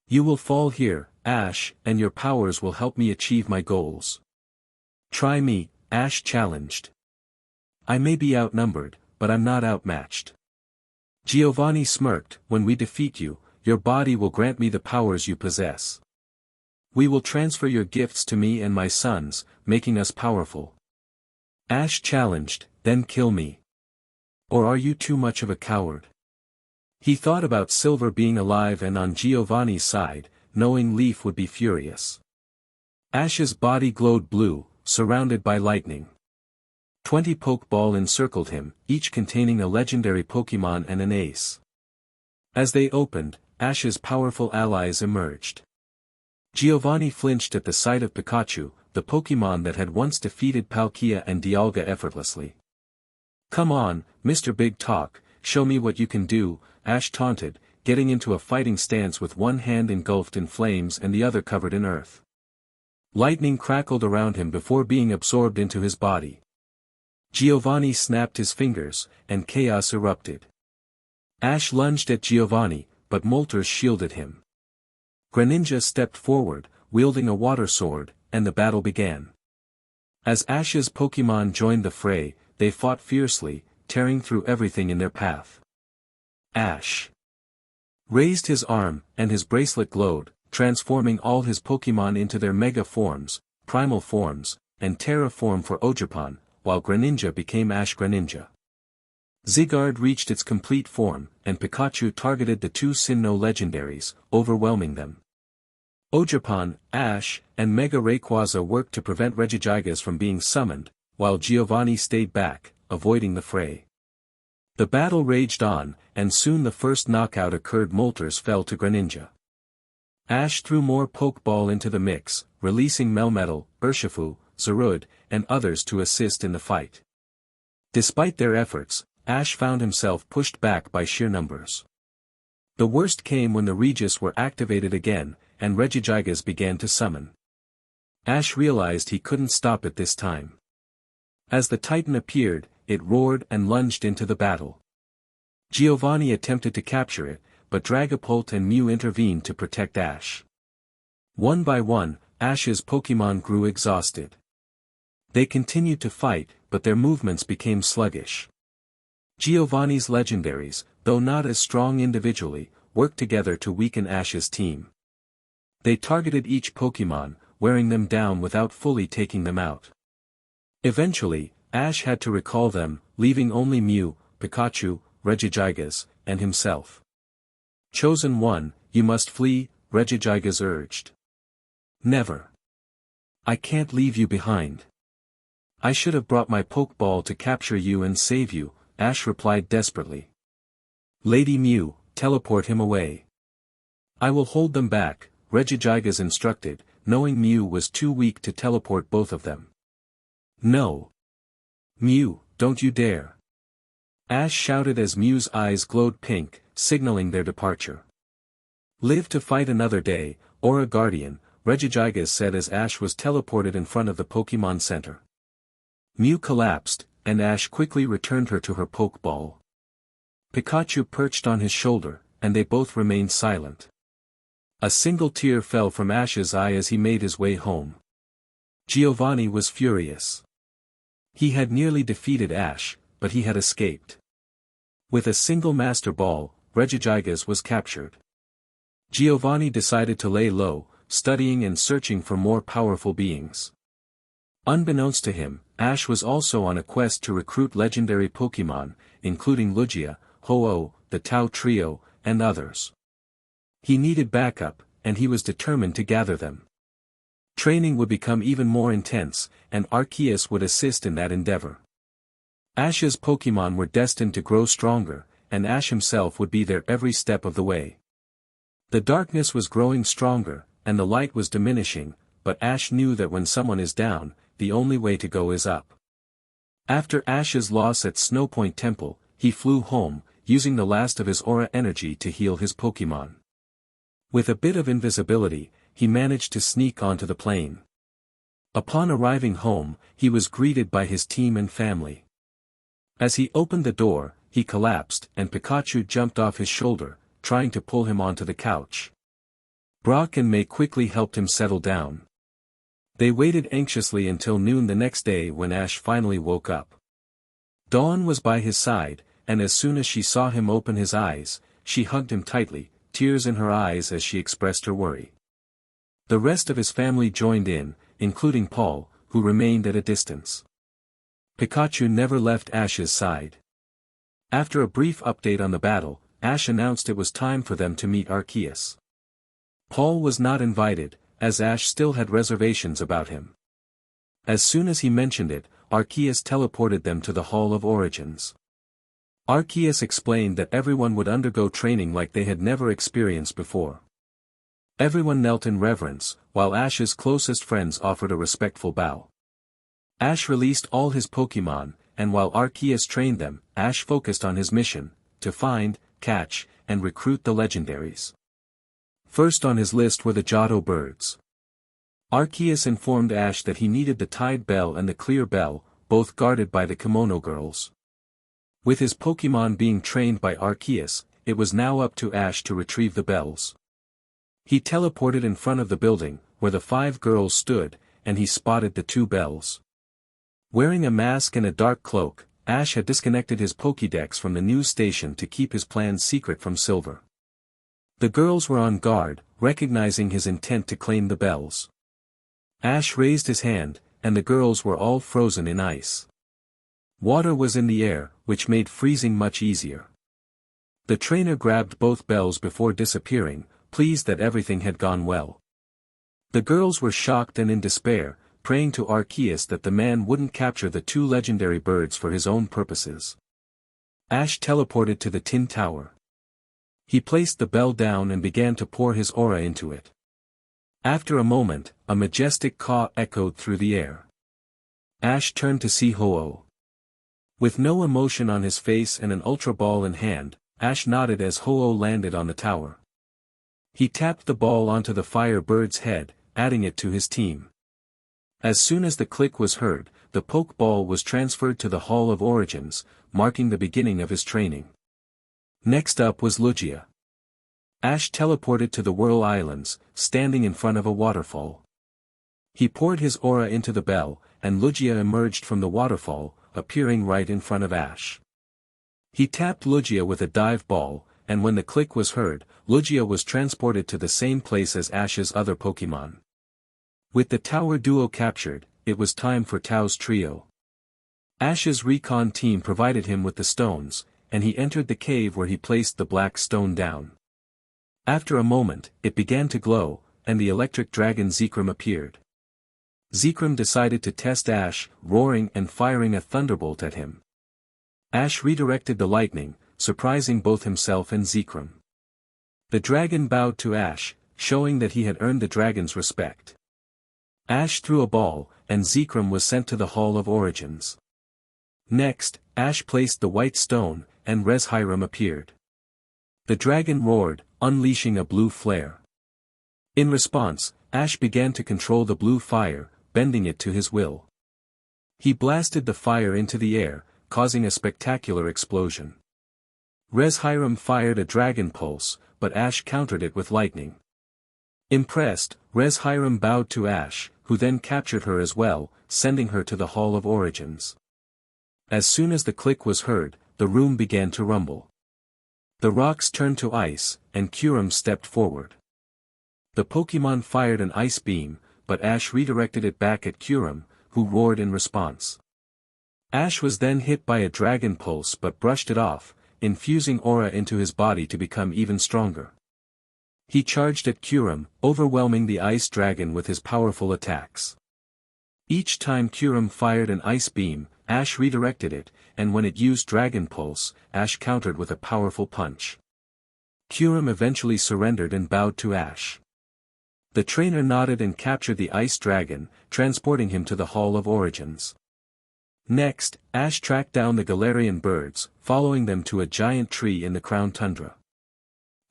You will fall here, Ash, and your powers will help me achieve my goals." "Try me," Ash challenged. "I may be outnumbered, but I'm not outmatched." Giovanni smirked, "When we defeat you, your body will grant me the powers you possess. We will transfer your gifts to me and my sons, making us powerful." Ash challenged, "Then kill me. Or are you too much of a coward?" He thought about Silver being alive and on Giovanni's side, knowing Leaf would be furious. Ash's body glowed blue, surrounded by lightning. 20 Pokeball encircled him, each containing a legendary Pokémon and an ace. As they opened, Ash's powerful allies emerged. Giovanni flinched at the sight of Pikachu, the Pokémon that had once defeated Palkia and Dialga effortlessly. "Come on, Mr. Big Talk, show me what you can do," Ash taunted, getting into a fighting stance with one hand engulfed in flames and the other covered in earth. Lightning crackled around him before being absorbed into his body. Giovanni snapped his fingers, and chaos erupted. Ash lunged at Giovanni, but Moltres shielded him. Greninja stepped forward, wielding a water sword, and the battle began. As Ash's Pokémon joined the fray, they fought fiercely, tearing through everything in their path. Ash raised his arm, and his bracelet glowed, transforming all his Pokémon into their Mega forms, Primal forms, and Terra form for Ogerpon, while Greninja became Ash Greninja. Zygarde reached its complete form, and Pikachu targeted the two Sinnoh legendaries, overwhelming them. Ogerpon, Ash, and Mega Rayquaza worked to prevent Regigigas from being summoned, while Giovanni stayed back, avoiding the fray. The battle raged on, and soon the first knockout occurred. Moltres fell to Greninja. Ash threw more Pokeball into the mix, releasing Melmetal, Urshifu, Zarude, and others to assist in the fight. Despite their efforts, Ash found himself pushed back by sheer numbers. The worst came when the Regis were activated again, and Regigigas began to summon. Ash realized he couldn't stop it this time. As the Titan appeared, it roared and lunged into the battle. Giovanni attempted to capture it, but Dragapult and Mew intervened to protect Ash. One by one, Ash's Pokémon grew exhausted. They continued to fight, but their movements became sluggish. Giovanni's legendaries, though not as strong individually, worked together to weaken Ash's team. They targeted each Pokémon, wearing them down without fully taking them out. Eventually, Ash had to recall them, leaving only Mew, Pikachu, Regigigas, and himself. "Chosen one, you must flee," Regigigas urged. "Never. I can't leave you behind. I should have brought my Pokeball to capture you and save you," Ash replied desperately. "Lady Mew, teleport him away." "I will hold them back," Regigigas instructed, knowing Mew was too weak to teleport both of them. "No. Mew, don't you dare." Ash shouted as Mew's eyes glowed pink, signaling their departure. "Live to fight another day, Aura Guardian," Regigigas said as Ash was teleported in front of the Pokémon Center. Mew collapsed, and Ash quickly returned her to her Pokeball. Pikachu perched on his shoulder, and they both remained silent. A single tear fell from Ash's eye as he made his way home. Giovanni was furious. He had nearly defeated Ash, but he had escaped. With a single Master Ball, Regigigas was captured. Giovanni decided to lay low, studying and searching for more powerful beings. Unbeknownst to him, Ash was also on a quest to recruit legendary Pokémon, including Lugia, Ho-Oh, the Tao Trio, and others. He needed backup, and he was determined to gather them. Training would become even more intense, and Arceus would assist in that endeavor. Ash's Pokémon were destined to grow stronger, and Ash himself would be there every step of the way. The darkness was growing stronger, and the light was diminishing, but Ash knew that when someone is down, the only way to go is up. After Ash's loss at Snowpoint Temple, he flew home, using the last of his aura energy to heal his Pokémon. With a bit of invisibility, he managed to sneak onto the plane. Upon arriving home, he was greeted by his team and family. As he opened the door, he collapsed and Pikachu jumped off his shoulder, trying to pull him onto the couch. Brock and May quickly helped him settle down. They waited anxiously until noon the next day when Ash finally woke up. Dawn was by his side, and as soon as she saw him open his eyes, she hugged him tightly, tears in her eyes as she expressed her worry. The rest of his family joined in, including Paul, who remained at a distance. Pikachu never left Ash's side. After a brief update on the battle, Ash announced it was time for them to meet Arceus. Paul was not invited, as Ash still had reservations about him. As soon as he mentioned it, Arceus teleported them to the Hall of Origins. Arceus explained that everyone would undergo training like they had never experienced before. Everyone knelt in reverence, while Ash's closest friends offered a respectful bow. Ash released all his Pokémon, and while Arceus trained them, Ash focused on his mission, to find, catch, and recruit the legendaries. First on his list were the Johto birds. Arceus informed Ash that he needed the Tide Bell and the Clear Bell, both guarded by the Kimono Girls. With his Pokémon being trained by Arceus, it was now up to Ash to retrieve the bells. He teleported in front of the building, where the 5 girls stood, and he spotted the 2 bells. Wearing a mask and a dark cloak, Ash had disconnected his Pokédex from the news station to keep his plans secret from Silver. The girls were on guard, recognizing his intent to claim the bells. Ash raised his hand, and the girls were all frozen in ice. Water was in the air, which made freezing much easier. The trainer grabbed both bells before disappearing, pleased that everything had gone well. The girls were shocked and in despair, praying to Arceus that the man wouldn't capture the 2 legendary birds for his own purposes. Ash teleported to the Tin Tower. He placed the bell down and began to pour his aura into it. After a moment, a majestic caw echoed through the air. Ash turned to see Ho-Oh. With no emotion on his face and an Ultra Ball in hand, Ash nodded as Ho-Oh landed on the tower. He tapped the ball onto the fire bird's head, adding it to his team. As soon as the click was heard, the Pokeball was transferred to the Hall of Origins, marking the beginning of his training. Next up was Lugia. Ash teleported to the Whirl Islands, standing in front of a waterfall. He poured his aura into the bell, and Lugia emerged from the waterfall, appearing right in front of Ash. He tapped Lugia with a dive ball, and when the click was heard, Lugia was transported to the same place as Ash's other Pokémon. With the Tower duo captured, it was time for Tao's trio. Ash's recon team provided him with the stones, and he entered the cave where he placed the black stone down. After a moment, it began to glow, and the electric dragon Zekrom appeared. Zekrom decided to test Ash, roaring and firing a thunderbolt at him. Ash redirected the lightning, surprising both himself and Zekrom. The dragon bowed to Ash, showing that he had earned the dragon's respect. Ash threw a ball, and Zekrom was sent to the Hall of Origins. Next, Ash placed the white stone, and Reshiram appeared. The dragon roared, unleashing a blue flare. In response, Ash began to control the blue fire, bending it to his will. He blasted the fire into the air, causing a spectacular explosion. Reshiram fired a dragon pulse, but Ash countered it with lightning. Impressed, Reshiram bowed to Ash, who then captured her as well, sending her to the Hall of Origins. As soon as the click was heard, the room began to rumble. The rocks turned to ice, and Kyurem stepped forward. The Pokémon fired an ice beam, but Ash redirected it back at Kyurem, who roared in response. Ash was then hit by a dragon pulse but brushed it off, infusing aura into his body to become even stronger. He charged at Kyurem, overwhelming the ice dragon with his powerful attacks. Each time Kyurem fired an ice beam, Ash redirected it, and when it used Dragon Pulse, Ash countered with a powerful punch. Kyurem eventually surrendered and bowed to Ash. The trainer nodded and captured the ice dragon, transporting him to the Hall of Origins. Next, Ash tracked down the Galarian birds, following them to a giant tree in the Crown Tundra.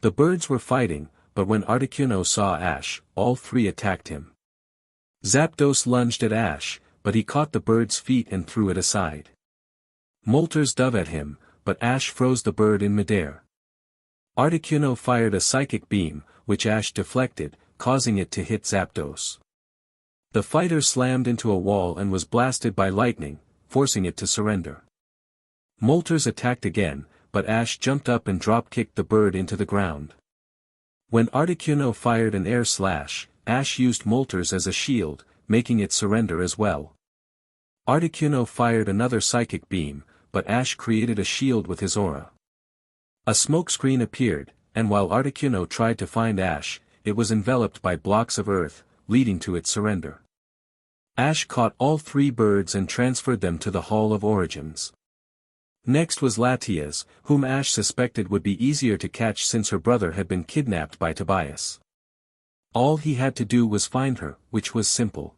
The birds were fighting, but when Articuno saw Ash, all three attacked him. Zapdos lunged at Ash, but he caught the bird's feet and threw it aside. Moltres dove at him, but Ash froze the bird in midair. Articuno fired a psychic beam, which Ash deflected, causing it to hit Zapdos. The fighter slammed into a wall and was blasted by lightning, forcing it to surrender. Moltres attacked again, but Ash jumped up and drop-kicked the bird into the ground. When Articuno fired an air slash, Ash used Moltres as a shield, making it surrender as well. Articuno fired another psychic beam, but Ash created a shield with his aura. A smokescreen appeared, and while Articuno tried to find Ash, it was enveloped by blocks of earth, leading to its surrender. Ash caught all three birds and transferred them to the Hall of Origins. Next was Latias, whom Ash suspected would be easier to catch since her brother had been kidnapped by Tobias. All he had to do was find her, which was simple.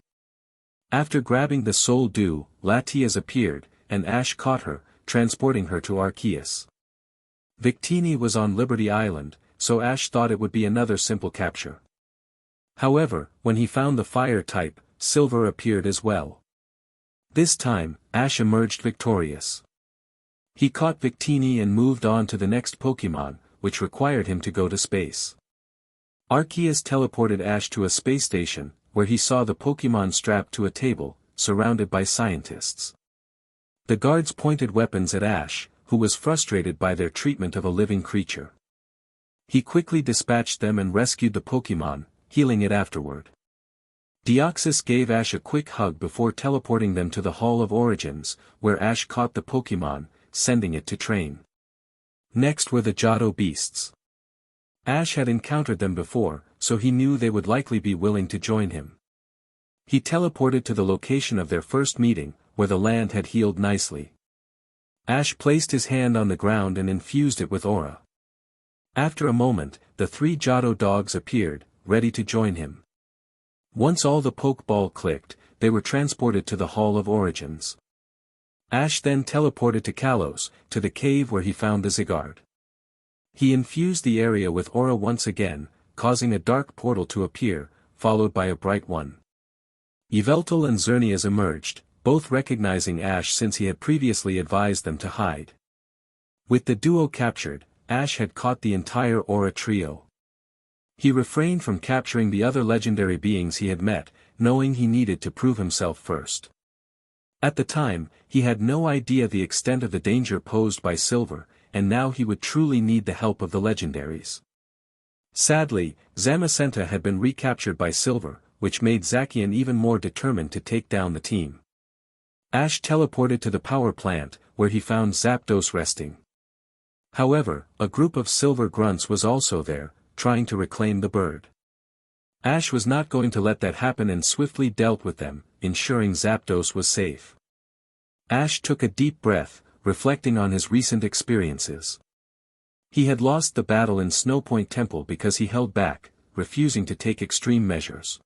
After grabbing the Soul Dew, Latias appeared, and Ash caught her, transporting her to Arceus. Victini was on Liberty Island, so Ash thought it would be another simple capture. However, when he found the fire type, Silver appeared as well. This time, Ash emerged victorious. He caught Victini and moved on to the next Pokémon, which required him to go to space. Arceus teleported Ash to a space station, where he saw the Pokémon strapped to a table, surrounded by scientists. The guards pointed weapons at Ash, who was frustrated by their treatment of a living creature. He quickly dispatched them and rescued the Pokémon, healing it afterward. Deoxys gave Ash a quick hug before teleporting them to the Hall of Origins, where Ash caught the Pokémon, sending it to train. Next were the Johto beasts. Ash had encountered them before, so he knew they would likely be willing to join him. He teleported to the location of their first meeting, where the land had healed nicely. Ash placed his hand on the ground and infused it with aura. After a moment, the three Johto dogs appeared, ready to join him. Once all the Pokeball clicked, they were transported to the Hall of Origins. Ash then teleported to Kalos, to the cave where he found the Zygarde. He infused the area with aura once again, causing a dark portal to appear, followed by a bright one. Yveltal and Xerneas emerged, both recognizing Ash since he had previously advised them to hide. With the duo captured, Ash had caught the entire aura trio. He refrained from capturing the other legendary beings he had met, knowing he needed to prove himself first. At the time, he had no idea the extent of the danger posed by Silver, and now he would truly need the help of the legendaries. Sadly, Zamazenta had been recaptured by Silver, which made Zacian even more determined to take down the team. Ash teleported to the power plant, where he found Zapdos resting. However, a group of Silver grunts was also there, trying to reclaim the bird. Ash was not going to let that happen and swiftly dealt with them, ensuring Zapdos was safe. Ash took a deep breath, reflecting on his recent experiences. He had lost the battle in Snowpoint Temple because he held back, refusing to take extreme measures.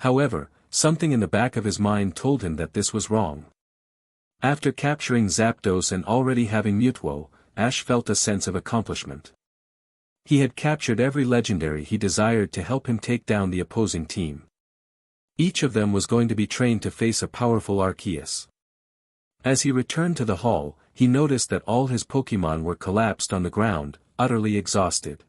However, something in the back of his mind told him that this was wrong. After capturing Zapdos and already having Mutwo, Ash felt a sense of accomplishment. He had captured every legendary he desired to help him take down the opposing team. Each of them was going to be trained to face a powerful Arceus. As he returned to the hall, he noticed that all his Pokémon were collapsed on the ground, utterly exhausted.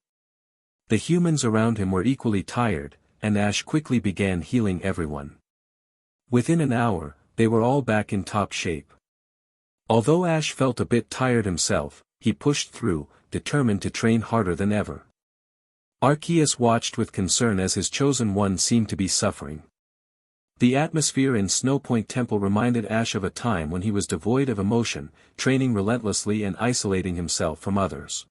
The humans around him were equally tired, and Ash quickly began healing everyone. Within an hour, they were all back in top shape. Although Ash felt a bit tired himself, he pushed through, determined to train harder than ever. Arceus watched with concern as his chosen one seemed to be suffering. The atmosphere in Snowpoint Temple reminded Ash of a time when he was devoid of emotion, training relentlessly and isolating himself from others.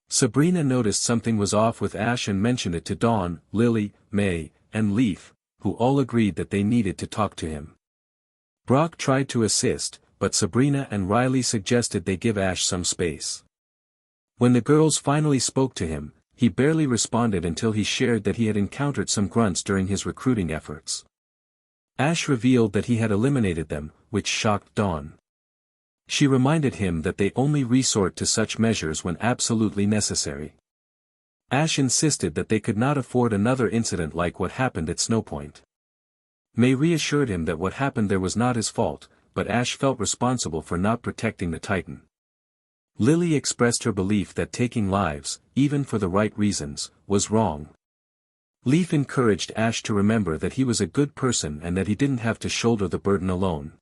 Sabrina noticed something was off with Ash and mentioned it to Dawn, Lily, May, and Leaf, who all agreed that they needed to talk to him. Brock tried to assist, but Sabrina and Riley suggested they give Ash some space. When the girls finally spoke to him, he barely responded until he shared that he had encountered some grunts during his recruiting efforts. Ash revealed that he had eliminated them, which shocked Dawn. She reminded him that they only resort to such measures when absolutely necessary. Ash insisted that they could not afford another incident like what happened at Snowpoint. May reassured him that what happened there was not his fault, but Ash felt responsible for not protecting the Titan. Lily expressed her belief that taking lives, even for the right reasons, was wrong. Leaf encouraged Ash to remember that he was a good person and that he didn't have to shoulder the burden alone.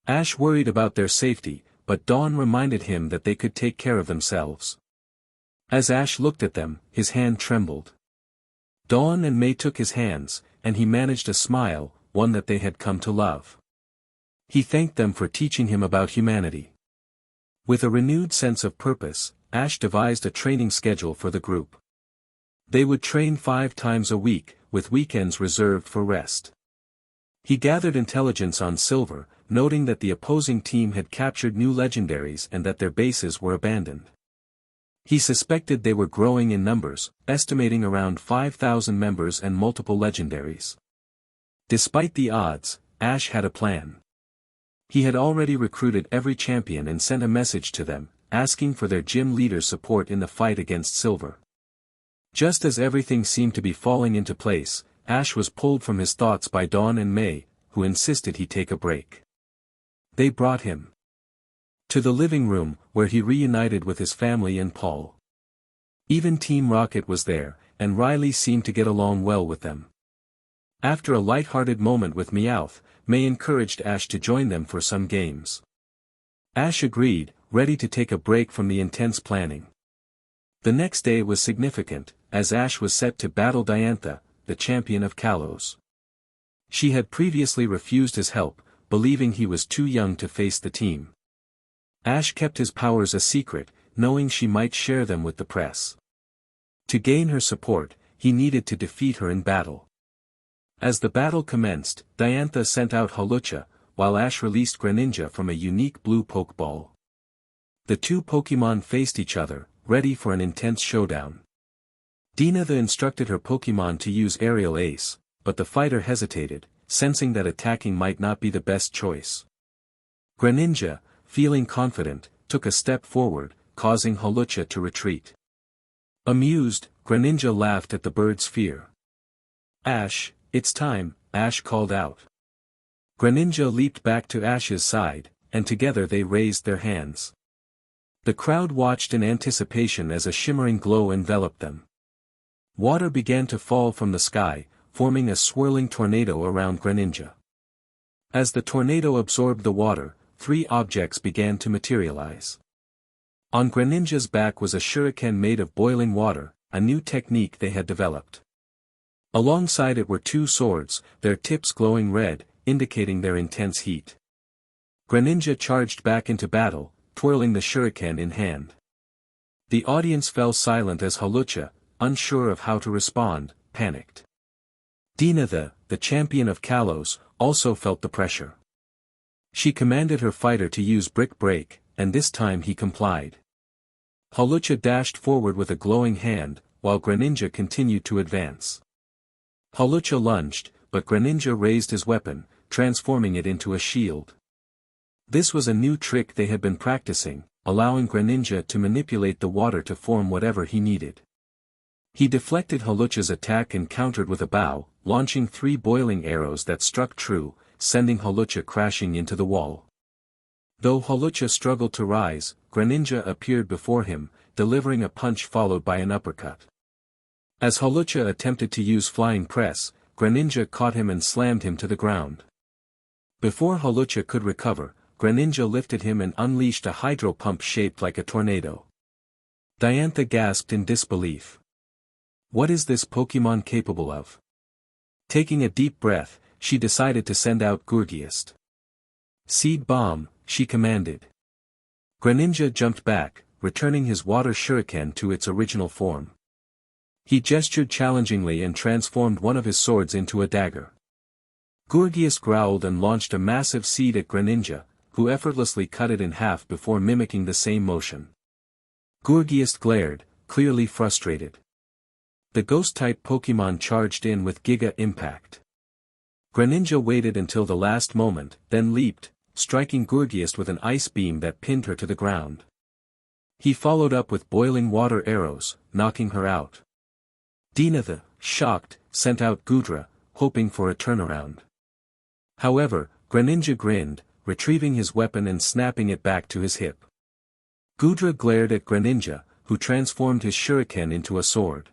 Ash worried about their safety, but Dawn reminded him that they could take care of themselves. As Ash looked at them, his hand trembled. Dawn and May took his hands, and he managed a smile, one that they had come to love. He thanked them for teaching him about humanity. With a renewed sense of purpose, Ash devised a training schedule for the group. They would train 5 times a week, with weekends reserved for rest. He gathered intelligence on Silver, noting that the opposing team had captured new legendaries and that their bases were abandoned. He suspected they were growing in numbers, estimating around 5,000 members and multiple legendaries. Despite the odds, Ash had a plan. He had already recruited every champion and sent a message to them, asking for their gym leader's support in the fight against Silver. Just as everything seemed to be falling into place, Ash was pulled from his thoughts by Dawn and May, who insisted he take a break. They brought him to the living room, where he reunited with his family and Paul. Even Team Rocket was there, and Riley seemed to get along well with them. After a light-hearted moment with Meowth, May encouraged Ash to join them for some games. Ash agreed, ready to take a break from the intense planning. The next day was significant, as Ash was set to battle Diantha, the champion of Kalos. She had previously refused his help, believing he was too young to face the team. Ash kept his powers a secret, knowing she might share them with the press. To gain her support, he needed to defeat her in battle. As the battle commenced, Diantha sent out Hawlucha, while Ash released Greninja from a unique blue Pokeball. The two Pokémon faced each other, ready for an intense showdown. Dinah instructed her Pokémon to use Aerial Ace, but the fighter hesitated, sensing that attacking might not be the best choice. Greninja, feeling confident, took a step forward, causing Hawlucha to retreat. Amused, Greninja laughed at the bird's fear. "Ash, it's time," Ash called out. Greninja leaped back to Ash's side, and together they raised their hands. The crowd watched in anticipation as a shimmering glow enveloped them. Water began to fall from the sky, forming a swirling tornado around Greninja. As the tornado absorbed the water, 3 objects began to materialize. On Greninja's back was a shuriken made of boiling water, a new technique they had developed. Alongside it were 2 swords, their tips glowing red, indicating their intense heat. Greninja charged back into battle, twirling the shuriken in hand. The audience fell silent as Hawlucha, unsure of how to respond, panicked. Dinah, the champion of Kalos, also felt the pressure. She commanded her fighter to use Brick Break, and this time he complied. Hawlucha dashed forward with a glowing hand, while Greninja continued to advance. Hawlucha lunged, but Greninja raised his weapon, transforming it into a shield. This was a new trick they had been practicing, allowing Greninja to manipulate the water to form whatever he needed. He deflected Hawlucha's attack and countered with a bow, launching 3 boiling arrows that struck true, sending Hawlucha crashing into the wall. Though Hawlucha struggled to rise, Greninja appeared before him, delivering a punch followed by an uppercut. As Hawlucha attempted to use Flying Press, Greninja caught him and slammed him to the ground. Before Hawlucha could recover, Greninja lifted him and unleashed a hydro pump shaped like a tornado. Diantha gasped in disbelief. What is this Pokémon capable of? Taking a deep breath, she decided to send out Gourgeist. Seed Bomb, she commanded. Greninja jumped back, returning his water shuriken to its original form. He gestured challengingly and transformed one of his swords into a dagger. Gorgias growled and launched a massive seed at Greninja, who effortlessly cut it in half before mimicking the same motion. Gorgias glared, clearly frustrated. The Ghost-type Pokémon charged in with Giga Impact. Greninja waited until the last moment, then leaped, striking Gorgias with an ice beam that pinned her to the ground. He followed up with boiling water arrows, knocking her out. Dinah, shocked, sent out Gudra, hoping for a turnaround. However, Greninja grinned, retrieving his weapon and snapping it back to his hip. Gudra glared at Greninja, who transformed his shuriken into a sword.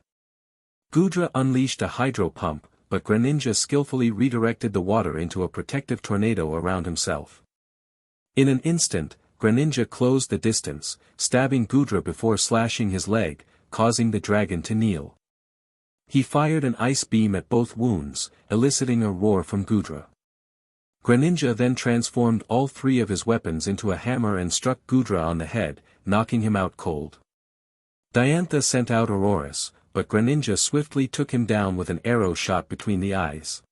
Gudra unleashed a hydro pump, but Greninja skillfully redirected the water into a protective tornado around himself. In an instant, Greninja closed the distance, stabbing Gudra before slashing his leg, causing the dragon to kneel. He fired an ice beam at both wounds, eliciting a roar from Gudra. Greninja then transformed all three of his weapons into a hammer and struck Gudra on the head, knocking him out cold. Diantha sent out Aurorus, but Greninja swiftly took him down with an arrow shot between the eyes.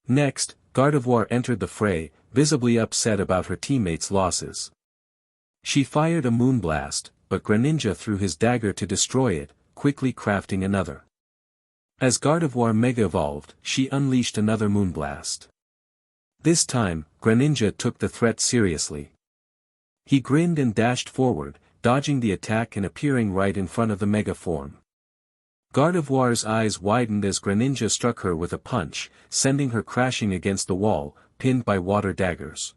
Next, Gardevoir entered the fray, visibly upset about her teammates' losses. She fired a Moonblast, but Greninja threw his dagger to destroy it, quickly crafting another. As Gardevoir mega-evolved, she unleashed another Moonblast. This time, Greninja took the threat seriously. He grinned and dashed forward, dodging the attack and appearing right in front of the mega form. Gardevoir's eyes widened as Greninja struck her with a punch, sending her crashing against the wall, pinned by water daggers.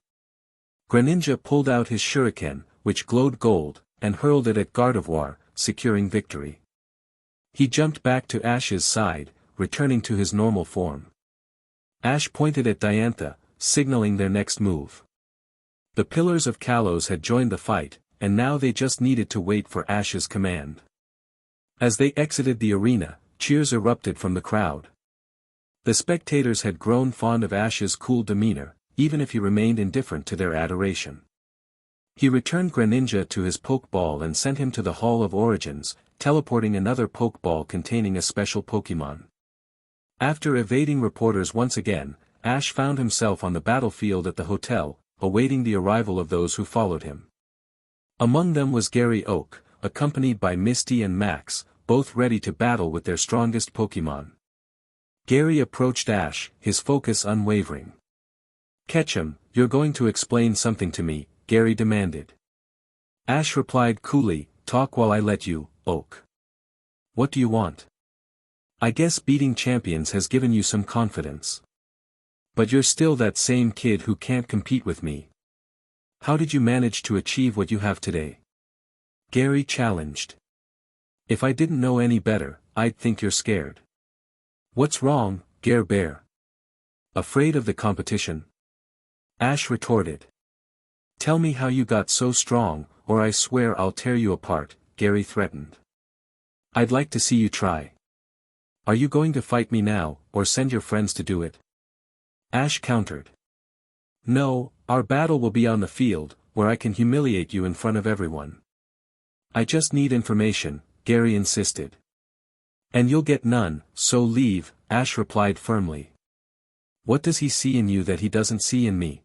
Greninja pulled out his shuriken, which glowed gold, and hurled it at Gardevoir, securing victory. He jumped back to Ash's side, returning to his normal form. Ash pointed at Diantha, signaling their next move. The Pillars of Kalos had joined the fight, and now they just needed to wait for Ash's command. As they exited the arena, cheers erupted from the crowd. The spectators had grown fond of Ash's cool demeanor, even if he remained indifferent to their adoration. He returned Greninja to his Pokeball and sent him to the Hall of Origins, teleporting another Pokeball containing a special Pokemon. After evading reporters once again, Ash found himself on the battlefield at the hotel, awaiting the arrival of those who followed him. Among them was Gary Oak, accompanied by Misty and Max, both ready to battle with their strongest Pokemon. Gary approached Ash, his focus unwavering. "Ketchum, you're going to explain something to me," Gary demanded. Ash replied coolly, "Talk while I let you, Oak. What do you want? I guess beating champions has given you some confidence. But you're still that same kid who can't compete with me. How did you manage to achieve what you have today?" Gary challenged. "If I didn't know any better, I'd think you're scared." "What's wrong, Gare Bear? Afraid of the competition?" Ash retorted. "Tell me how you got so strong, or I swear I'll tear you apart," Gary threatened. "I'd like to see you try. Are you going to fight me now, or send your friends to do it?" Ash countered. "No, our battle will be on the field, where I can humiliate you in front of everyone." "I just need information," Gary insisted. "And you'll get none, so leave," Ash replied firmly. "What does he see in you that he doesn't see in me?"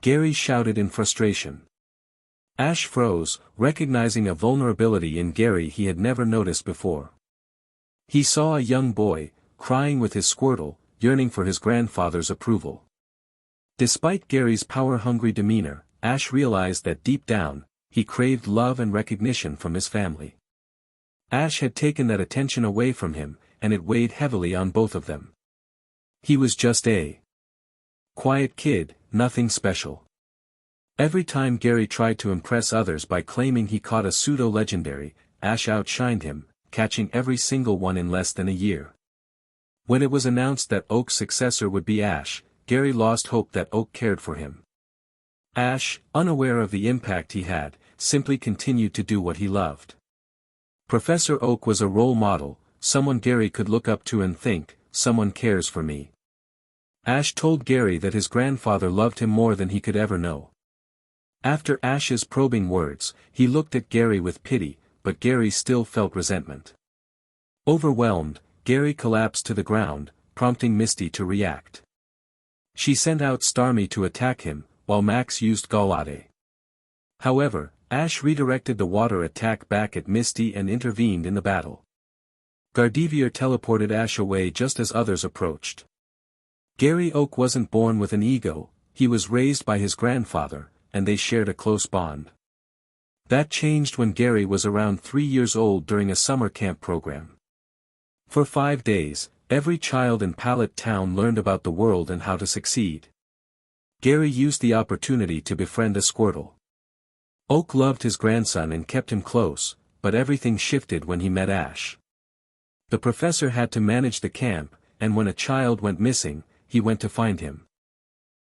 Gary shouted in frustration. Ash froze, recognizing a vulnerability in Gary he had never noticed before. He saw a young boy, crying with his Squirtle, yearning for his grandfather's approval. Despite Gary's power-hungry demeanor, Ash realized that deep down, he craved love and recognition from his family. Ash had taken that attention away from him, and it weighed heavily on both of them. He was just a quiet kid, nothing special. Every time Gary tried to impress others by claiming he caught a pseudo-legendary, Ash outshined him, catching every single one in less than a year. When it was announced that Oak's successor would be Ash, Gary lost hope that Oak cared for him. Ash, unaware of the impact he had, simply continued to do what he loved. Professor Oak was a role model, someone Gary could look up to and think, "Someone cares for me." Ash told Gary that his grandfather loved him more than he could ever know. After Ash's probing words, he looked at Gary with pity, but Gary still felt resentment. Overwhelmed, Gary collapsed to the ground, prompting Misty to react. She sent out Starmie to attack him, while Max used Galate. However, Ash redirected the water attack back at Misty and intervened in the battle. Gardevoir teleported Ash away just as others approached. Gary Oak wasn't born with an ego, he was raised by his grandfather, and they shared a close bond. That changed when Gary was around 3 years old during a summer camp program. For 5 days, every child in Pallet Town learned about the world and how to succeed. Gary used the opportunity to befriend a Squirtle. Oak loved his grandson and kept him close, but everything shifted when he met Ash. The professor had to manage the camp, and when a child went missing, he went to find him.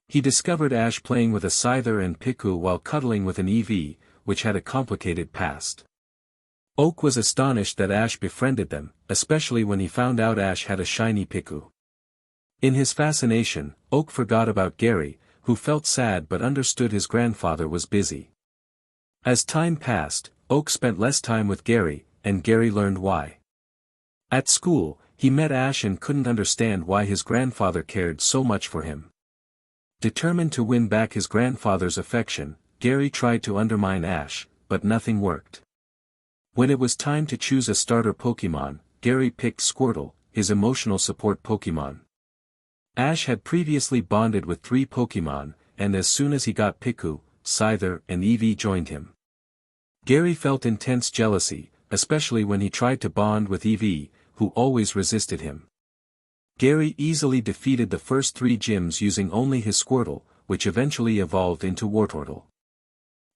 He discovered Ash playing with a Scyther and Piku while cuddling with an Eevee, which had a complicated past. Oak was astonished that Ash befriended them, especially when he found out Ash had a shiny Piku. In his fascination, Oak forgot about Gary, who felt sad but understood his grandfather was busy. As time passed, Oak spent less time with Gary, and Gary learned why. At school, he met Ash and couldn't understand why his grandfather cared so much for him. Determined to win back his grandfather's affection, Gary tried to undermine Ash, but nothing worked. When it was time to choose a starter Pokémon, Gary picked Squirtle, his emotional support Pokémon. Ash had previously bonded with 3 Pokémon, and as soon as he got Piku, Scyther and Eevee joined him. Gary felt intense jealousy, especially when he tried to bond with Eevee, who always resisted him. Gary easily defeated the first 3 gyms using only his Squirtle, which eventually evolved into Wartortle.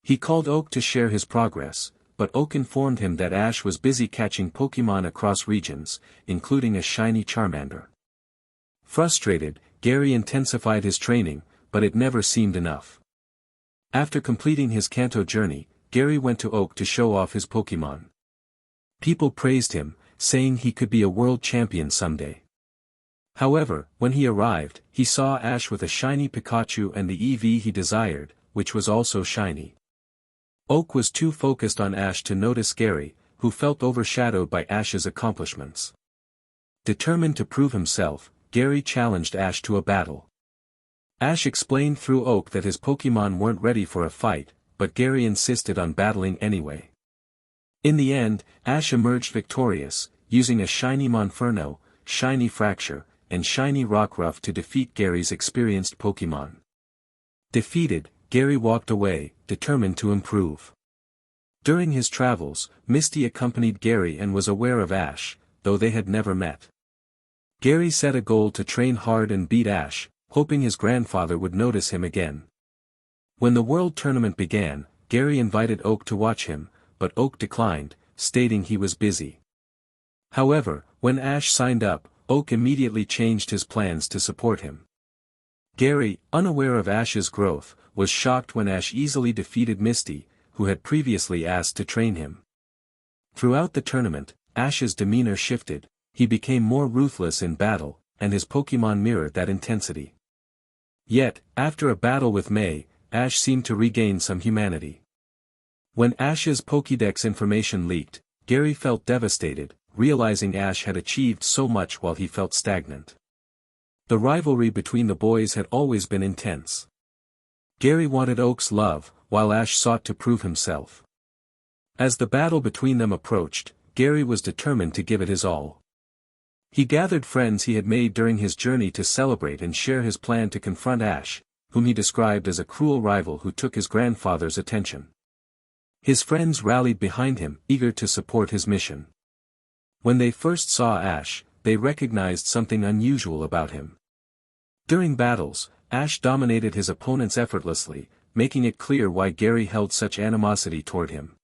He called Oak to share his progress, but Oak informed him that Ash was busy catching Pokémon across regions, including a shiny Charmander. Frustrated, Gary intensified his training, but it never seemed enough. After completing his Kanto journey, Gary went to Oak to show off his Pokémon. People praised him, saying he could be a world champion someday. However, when he arrived, he saw Ash with a shiny Pikachu and the Eevee he desired, which was also shiny. Oak was too focused on Ash to notice Gary, who felt overshadowed by Ash's accomplishments. Determined to prove himself, Gary challenged Ash to a battle. Ash explained through Oak that his Pokémon weren't ready for a fight, but Gary insisted on battling anyway. In the end, Ash emerged victorious, using a shiny Monferno, shiny Fracture, and shiny Rockruff to defeat Gary's experienced Pokémon. Defeated, Gary walked away, determined to improve. During his travels, Misty accompanied Gary and was aware of Ash, though they had never met. Gary set a goal to train hard and beat Ash, hoping his grandfather would notice him again. When the World Tournament began, Gary invited Oak to watch him, but Oak declined, stating he was busy. However, when Ash signed up, Oak immediately changed his plans to support him. Gary, unaware of Ash's growth, was shocked when Ash easily defeated Misty, who had previously asked to train him. Throughout the tournament, Ash's demeanor shifted, he became more ruthless in battle, and his Pokémon mirrored that intensity. Yet, after a battle with May, Ash seemed to regain some humanity. When Ash's Pokédex information leaked, Gary felt devastated, realizing Ash had achieved so much while he felt stagnant. The rivalry between the boys had always been intense. Gary wanted Oak's love, while Ash sought to prove himself. As the battle between them approached, Gary was determined to give it his all. He gathered friends he had made during his journey to celebrate and share his plan to confront Ash, whom he described as a cruel rival who took his grandfather's attention. His friends rallied behind him, eager to support his mission. When they first saw Ash, they recognized something unusual about him. During battles, Ash dominated his opponents effortlessly, making it clear why Gary held such animosity toward him.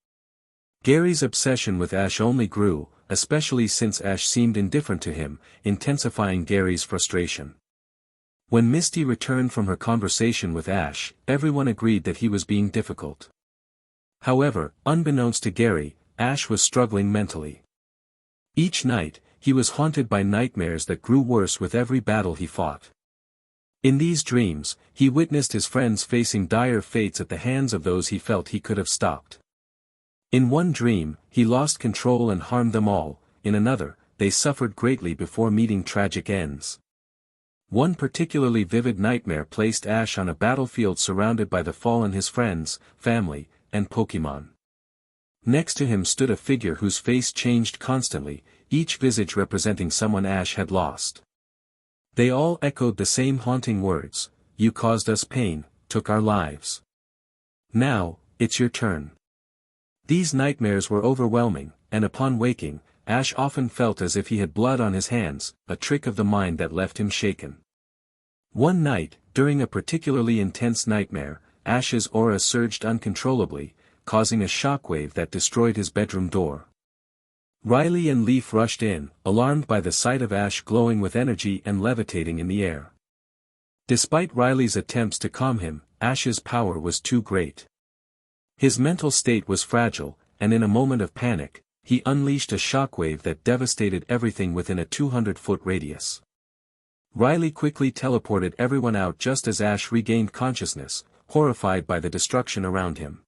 Gary's obsession with Ash only grew, especially since Ash seemed indifferent to him, intensifying Gary's frustration. When Misty returned from her conversation with Ash, everyone agreed that he was being difficult. However, unbeknownst to Gary, Ash was struggling mentally. Each night, he was haunted by nightmares that grew worse with every battle he fought. In these dreams, he witnessed his friends facing dire fates at the hands of those he felt he could have stopped. In one dream, he lost control and harmed them all, in another, they suffered greatly before meeting tragic ends. One particularly vivid nightmare placed Ash on a battlefield surrounded by the fallen his friends, family, and Pokémon. Next to him stood a figure whose face changed constantly, each visage representing someone Ash had lost. They all echoed the same haunting words, "You caused us pain, took our lives. Now, it's your turn." These nightmares were overwhelming, and upon waking, Ash often felt as if he had blood on his hands, a trick of the mind that left him shaken. One night, during a particularly intense nightmare, Ash's aura surged uncontrollably, causing a shockwave that destroyed his bedroom door. Riley and Leaf rushed in, alarmed by the sight of Ash glowing with energy and levitating in the air. Despite Riley's attempts to calm him, Ash's power was too great. His mental state was fragile, and in a moment of panic, he unleashed a shockwave that devastated everything within a 200-foot radius. Riley quickly teleported everyone out just as Ash regained consciousness, horrified by the destruction around him.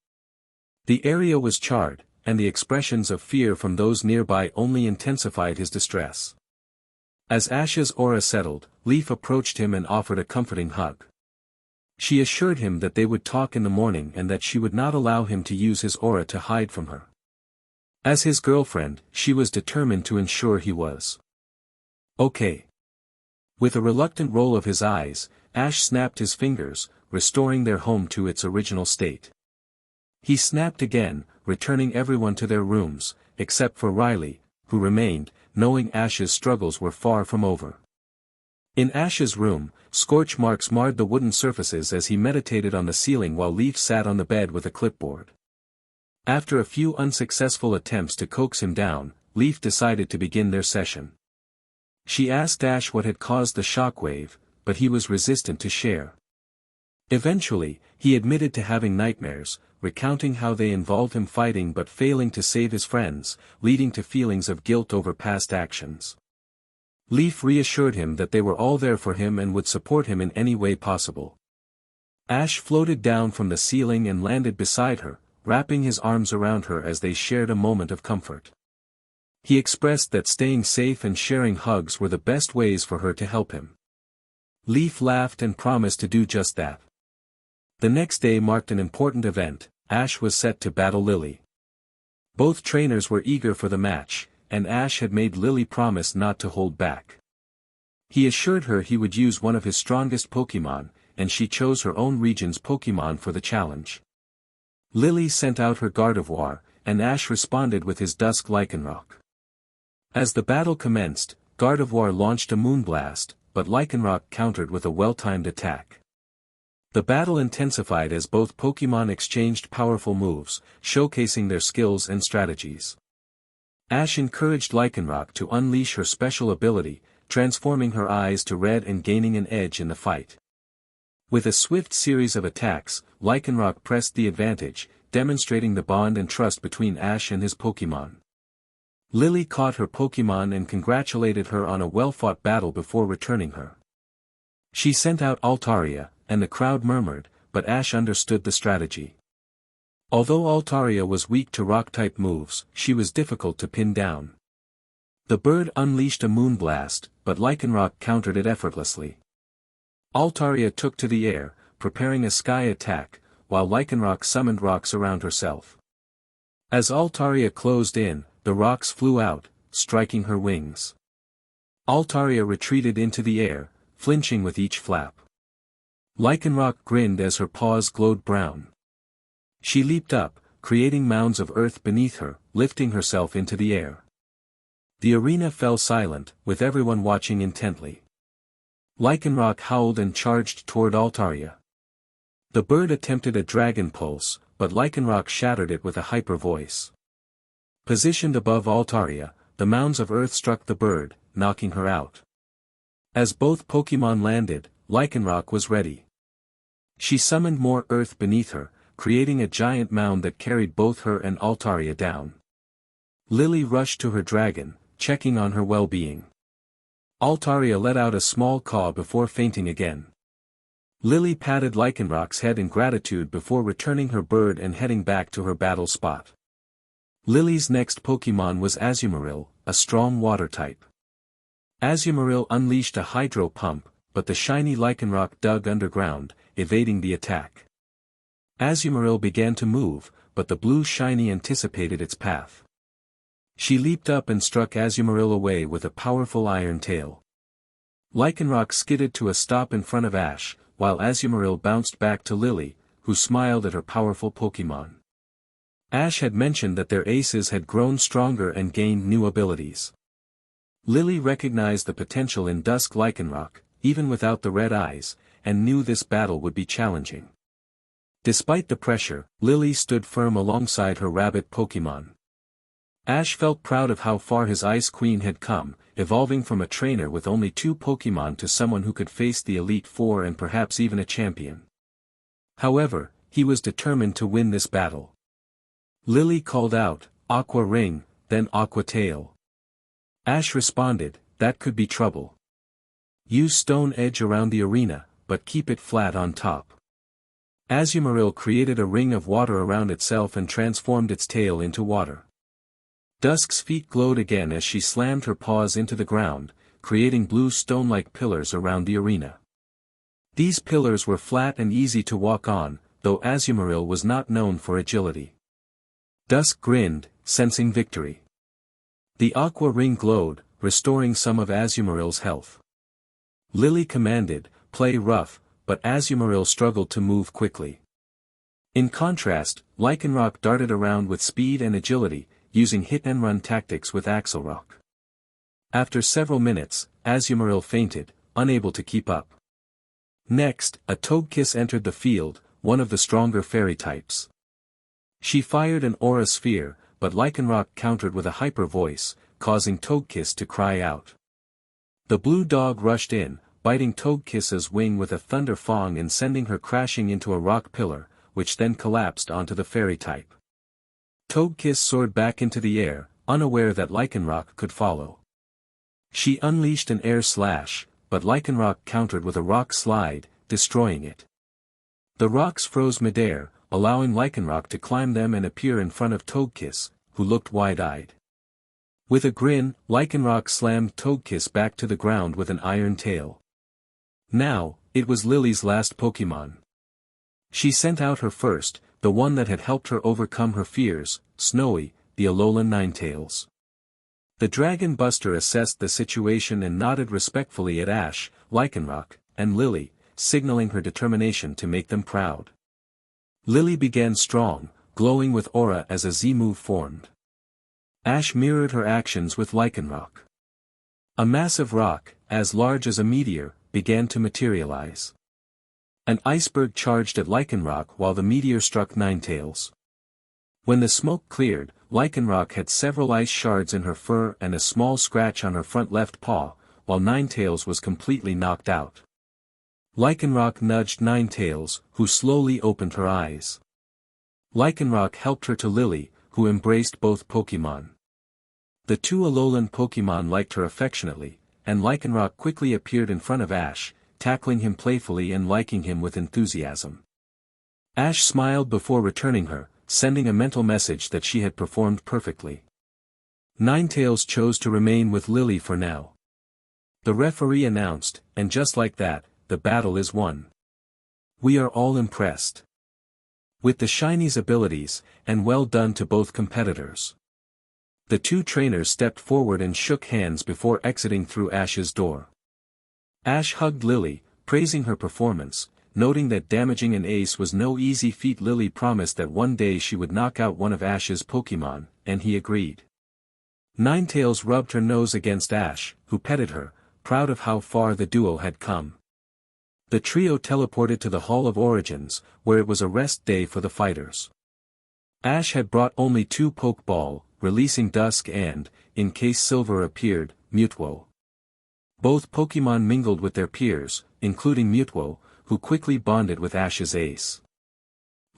The area was charred, and the expressions of fear from those nearby only intensified his distress. As Ash's aura settled, Leaf approached him and offered a comforting hug. She assured him that they would talk in the morning and that she would not allow him to use his aura to hide from her. As his girlfriend, she was determined to ensure he was okay. With a reluctant roll of his eyes, Ash snapped his fingers, restoring their home to its original state. He snapped again, returning everyone to their rooms, except for Riley, who remained, knowing Ash's struggles were far from over. In Ash's room, scorch marks marred the wooden surfaces as he meditated on the ceiling while Leaf sat on the bed with a clipboard. After a few unsuccessful attempts to coax him down, Leaf decided to begin their session. She asked Ash what had caused the shockwave, but he was resistant to share. Eventually, he admitted to having nightmares, recounting how they involved him fighting but failing to save his friends, leading to feelings of guilt over past actions. Leaf reassured him that they were all there for him and would support him in any way possible. Ash floated down from the ceiling and landed beside her, wrapping his arms around her as they shared a moment of comfort. He expressed that staying safe and sharing hugs were the best ways for her to help him. Leaf laughed and promised to do just that. The next day marked an important event. Ash was set to battle Lily. Both trainers were eager for the match, and Ash had made Lily promise not to hold back. He assured her he would use one of his strongest Pokémon, and she chose her own region's Pokémon for the challenge. Lily sent out her Gardevoir, and Ash responded with his Dusk Lycanroc. As the battle commenced, Gardevoir launched a Moonblast, but Lycanroc countered with a well-timed attack. The battle intensified as both Pokémon exchanged powerful moves, showcasing their skills and strategies. Ash encouraged Lycanroc to unleash her special ability, transforming her eyes to red and gaining an edge in the fight. With a swift series of attacks, Lycanroc pressed the advantage, demonstrating the bond and trust between Ash and his Pokémon. Lily caught her Pokémon and congratulated her on a well-fought battle before returning her. She sent out Altaria, and the crowd murmured, but Ash understood the strategy. Although Altaria was weak to rock-type moves, she was difficult to pin down. The bird unleashed a Moonblast, but Lycanroc countered it effortlessly. Altaria took to the air, preparing a sky attack, while Lycanroc summoned rocks around herself. As Altaria closed in, the rocks flew out, striking her wings. Altaria retreated into the air, flinching with each flap. Lycanroc grinned as her paws glowed brown. She leaped up, creating mounds of earth beneath her, lifting herself into the air. The arena fell silent, with everyone watching intently. Lycanroc howled and charged toward Altaria. The bird attempted a dragon pulse, but Lycanroc shattered it with a hyper voice. Positioned above Altaria, the mounds of earth struck the bird, knocking her out. As both Pokémon landed, Lycanroc was ready. She summoned more earth beneath her, creating a giant mound that carried both her and Altaria down. Lily rushed to her dragon, checking on her well-being. Altaria let out a small caw before fainting again. Lily patted Lycanroc's head in gratitude before returning her bird and heading back to her battle spot. Lily's next Pokémon was Azumarill, a strong water type. Azumarill unleashed a hydro pump, but the shiny Lycanroc dug underground, evading the attack. Azumarill began to move, but the blue shiny anticipated its path. She leaped up and struck Azumarill away with a powerful iron tail. Lycanroc skidded to a stop in front of Ash, while Azumarill bounced back to Lily, who smiled at her powerful Pokémon. Ash had mentioned that their aces had grown stronger and gained new abilities. Lily recognized the potential in Dusk Lycanroc, even without the red eyes, and knew this battle would be challenging. Despite the pressure, Lily stood firm alongside her rabbit Pokémon. Ash felt proud of how far his Ice Queen had come, evolving from a trainer with only 2 Pokémon to someone who could face the Elite Four and perhaps even a champion. However, he was determined to win this battle. Lily called out, "Aqua Ring," then "Aqua Tail." Ash responded, "That could be trouble. Use Stone Edge around the arena, but keep it flat on top." Azumarill created a ring of water around itself and transformed its tail into water. Dusk's feet glowed again as she slammed her paws into the ground, creating blue stone-like pillars around the arena. These pillars were flat and easy to walk on, though Azumarill was not known for agility. Dusk grinned, sensing victory. The aqua ring glowed, restoring some of Azumarill's health. Lily commanded, "Play rough," but Azumarill struggled to move quickly. In contrast, Lycanroc darted around with speed and agility, using hit-and-run tactics with Axelrock. After several minutes, Azumarill fainted, unable to keep up. Next, a Togekiss entered the field, one of the stronger fairy types. She fired an aura sphere, but Lycanroc countered with a hyper voice, causing Togekiss to cry out. The blue dog rushed in, biting Togekiss's wing with a thunder fang and sending her crashing into a rock pillar, which then collapsed onto the fairy type. Togekiss soared back into the air, unaware that Lycanroc could follow. She unleashed an air slash, but Lycanroc countered with a rock slide, destroying it. The rocks froze midair, allowing Lycanroc to climb them and appear in front of Togekiss, who looked wide-eyed. With a grin, Lycanroc slammed Togekiss back to the ground with an iron tail. Now, it was Lily's last Pokémon. She sent out her first, the one that had helped her overcome her fears, Snowy, the Alolan Ninetales. The Dragon Buster assessed the situation and nodded respectfully at Ash, Lycanroc, and Lily, signaling her determination to make them proud. Lily began strong, glowing with aura as a Z-move formed. Ash mirrored her actions with Lycanroc. A massive rock, as large as a meteor, began to materialize. An iceberg charged at Lycanroc while the meteor struck Ninetales. When the smoke cleared, Lycanroc had several ice shards in her fur and a small scratch on her front left paw, while Ninetales was completely knocked out. Lycanroc nudged Ninetales, who slowly opened her eyes. Lycanroc helped her to Lily, who embraced both Pokémon. The 2 Alolan Pokémon liked her affectionately, and Lycanroc quickly appeared in front of Ash, tackling him playfully and liking him with enthusiasm. Ash smiled before returning her, sending a mental message that she had performed perfectly. Ninetales chose to remain with Lily for now. The referee announced, and just like that, the battle is won. We are all impressed with the Shiny's abilities, and well done to both competitors. The 2 trainers stepped forward and shook hands before exiting through Ash's door. Ash hugged Lily, praising her performance, noting that damaging an ace was no easy feat. Lily promised that one day she would knock out one of Ash's Pokémon, and he agreed. Ninetales rubbed her nose against Ash, who petted her, proud of how far the duo had come. The trio teleported to the Hall of Origins, where it was a rest day for the fighters. Ash had brought only 2 Pokeball, releasing Dusk and, in case Silver appeared, Mutwo. Both Pokémon mingled with their peers, including Mutwo, who quickly bonded with Ash's ace.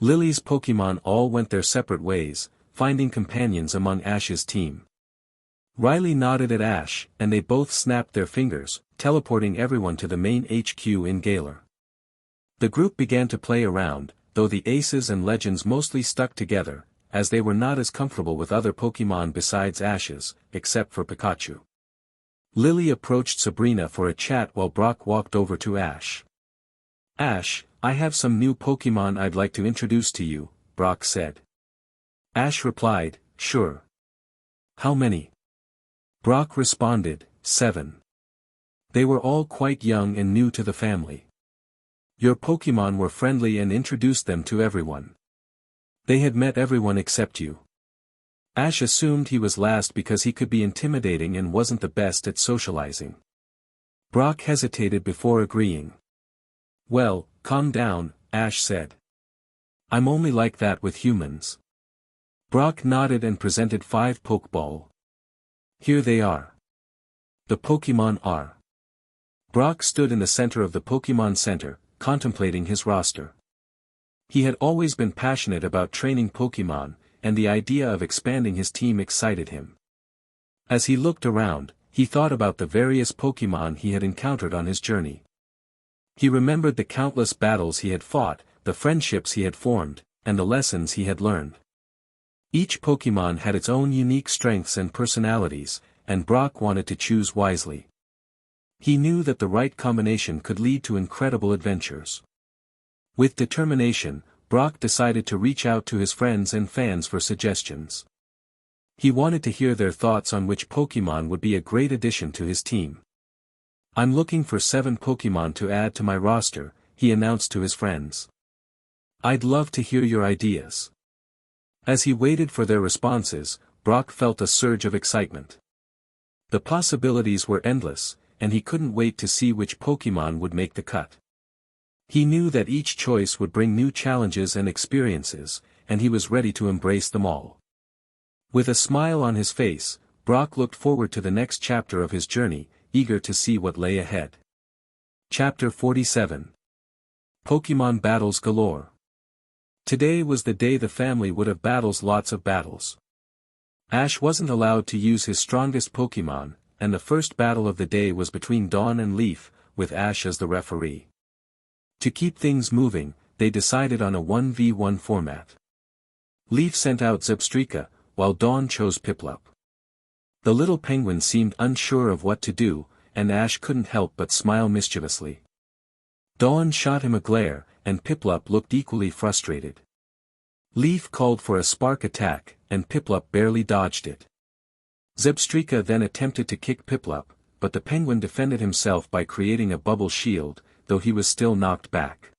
Lily's Pokémon all went their separate ways, finding companions among Ash's team. Riley nodded at Ash, and they both snapped their fingers, teleporting everyone to the main HQ in Galar. The group began to play around, though the Aces and Legends mostly stuck together, as they were not as comfortable with other Pokémon besides Ash's, except for Pikachu. Lily approached Sabrina for a chat while Brock walked over to Ash. Ash, I have some new Pokemon I'd like to introduce to you, Brock said. Ash replied, sure. How many? Brock responded, 7. They were all quite young and new to the family. Your Pokemon were friendly and introduced them to everyone. They had met everyone except you. Ash assumed he was last because he could be intimidating and wasn't the best at socializing. Brock hesitated before agreeing. Well, calm down, Ash said. I'm only like that with humans. Brock nodded and presented 5 Pokeball. Here they are. The Pokemon are. Brock stood in the center of the Pokemon Center, contemplating his roster. He had always been passionate about training Pokemon, and the idea of expanding his team excited him. As he looked around, he thought about the various Pokemon he had encountered on his journey. He remembered the countless battles he had fought, the friendships he had formed, and the lessons he had learned. Each Pokemon had its own unique strengths and personalities, and Brock wanted to choose wisely. He knew that the right combination could lead to incredible adventures. With determination, Brock decided to reach out to his friends and fans for suggestions. He wanted to hear their thoughts on which Pokemon would be a great addition to his team. I'm looking for 7 Pokemon to add to my roster, he announced to his friends. I'd love to hear your ideas. As he waited for their responses, Brock felt a surge of excitement. The possibilities were endless, and he couldn't wait to see which Pokemon would make the cut. He knew that each choice would bring new challenges and experiences, and he was ready to embrace them all. With a smile on his face, Brock looked forward to the next chapter of his journey, eager to see what lay ahead. Chapter 47. Pokemon Battles Galore. Today was the day the family would have lots of battles. Ash wasn't allowed to use his strongest Pokemon, and the first battle of the day was between Dawn and Leaf, with Ash as the referee. To keep things moving, they decided on a 1v1 format. Leaf sent out Zebstrika, while Dawn chose Piplup. The little penguin seemed unsure of what to do, and Ash couldn't help but smile mischievously. Dawn shot him a glare, and Piplup looked equally frustrated. Leaf called for a spark attack, and Piplup barely dodged it. Zebstrika then attempted to kick Piplup, but the penguin defended himself by creating a bubble shield, though he was still knocked back.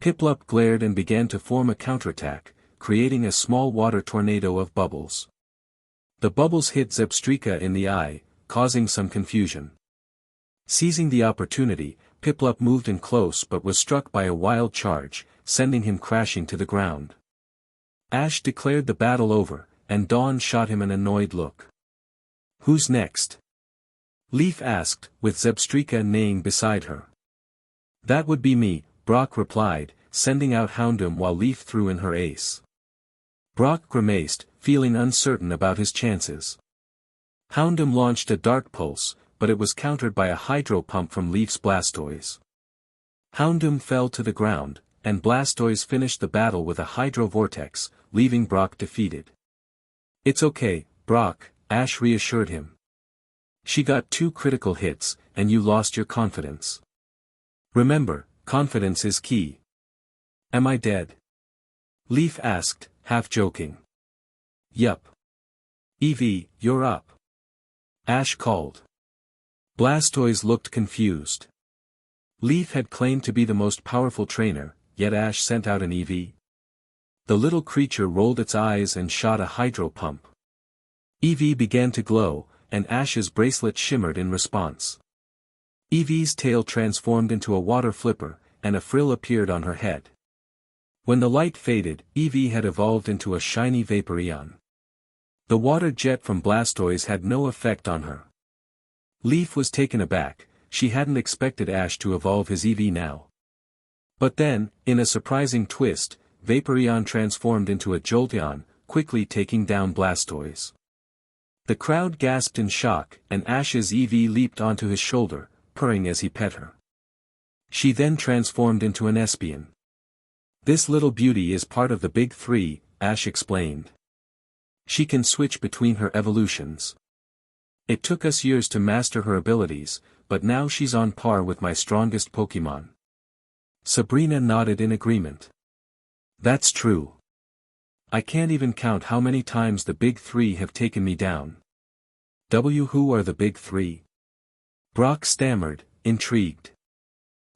Piplup glared and began to form a counterattack, creating a small water tornado of bubbles. The bubbles hit Zebstrika in the eye, causing some confusion. Seizing the opportunity, Piplup moved in close but was struck by a wild charge, sending him crashing to the ground. Ash declared the battle over, and Dawn shot him an annoyed look. Who's next? Leaf asked, with Zebstrika neighing beside her. That would be me, Brock replied, sending out Houndoom while Leaf threw in her ace. Brock grimaced, feeling uncertain about his chances. Houndoom launched a Dark Pulse, but it was countered by a Hydro Pump from Leaf's Blastoise. Houndoom fell to the ground, and Blastoise finished the battle with a Hydro Vortex, leaving Brock defeated. It's okay, Brock, Ash reassured him. She got 2 critical hits, and you lost your confidence. Remember, confidence is key. Am I dead? Leaf asked, half joking. Yup. Eevee, you're up. Ash called. Blastoise looked confused. Leaf had claimed to be the most powerful trainer, yet Ash sent out an Eevee. The little creature rolled its eyes and shot a Hydro Pump. Eevee began to glow, and Ash's bracelet shimmered in response. Eevee's tail transformed into a water flipper, and a frill appeared on her head. When the light faded, Eevee had evolved into a shiny Vaporeon. The water jet from Blastoise had no effect on her. Leaf was taken aback, she hadn't expected Ash to evolve his Eevee now. But then, in a surprising twist, Vaporeon transformed into a Jolteon, quickly taking down Blastoise. The crowd gasped in shock, and Ash's Eevee leaped onto his shoulder, purring as he pet her. She then transformed into an Espion. This little beauty is part of the Big Three, Ash explained. She can switch between her evolutions. It took us years to master her abilities, but now she's on par with my strongest Pokémon. Sabrina nodded in agreement. That's true. I can't even count how many times the big three have taken me down. Who are the big three? Brock stammered, intrigued.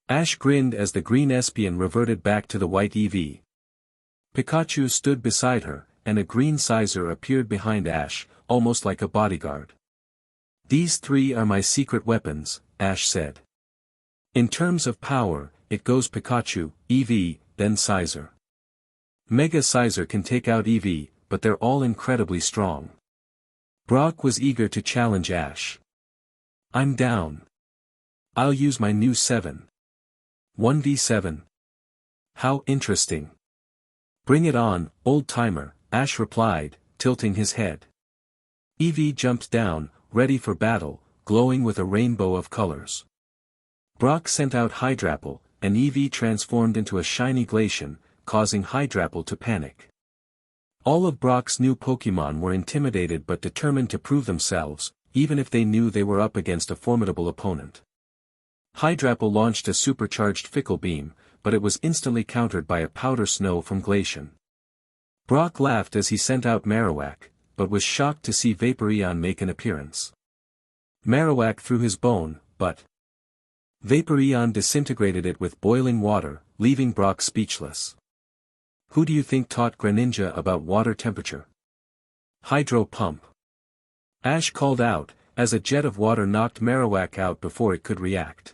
Ash grinned as the green Espion reverted back to the white EV. Pikachu stood beside her, and a green Scizor appeared behind Ash, almost like a bodyguard. These three are my secret weapons, Ash said. In terms of power, it goes Pikachu, EV, then Scizor. Mega Scizor can take out EV, but they're all incredibly strong. Brock was eager to challenge Ash. I'm down. I'll use my new 1v7. How interesting. Bring it on, old-timer, Ash replied, tilting his head. Eevee jumped down, ready for battle, glowing with a rainbow of colors. Brock sent out Hydrapple, and Eevee transformed into a shiny Glaceon, causing Hydrapple to panic. All of Brock's new Pokémon were intimidated but determined to prove themselves, even if they knew they were up against a formidable opponent. Hydrapple launched a supercharged Fickle Beam, but it was instantly countered by a Powder Snow from Glaceon. Brock laughed as he sent out Marowak, but was shocked to see Vaporeon make an appearance. Marowak threw his bone, but Vaporeon disintegrated it with boiling water, leaving Brock speechless. Who do you think taught Greninja about water temperature? Hydro Pump. Ash called out, as a jet of water knocked Marowak out before it could react.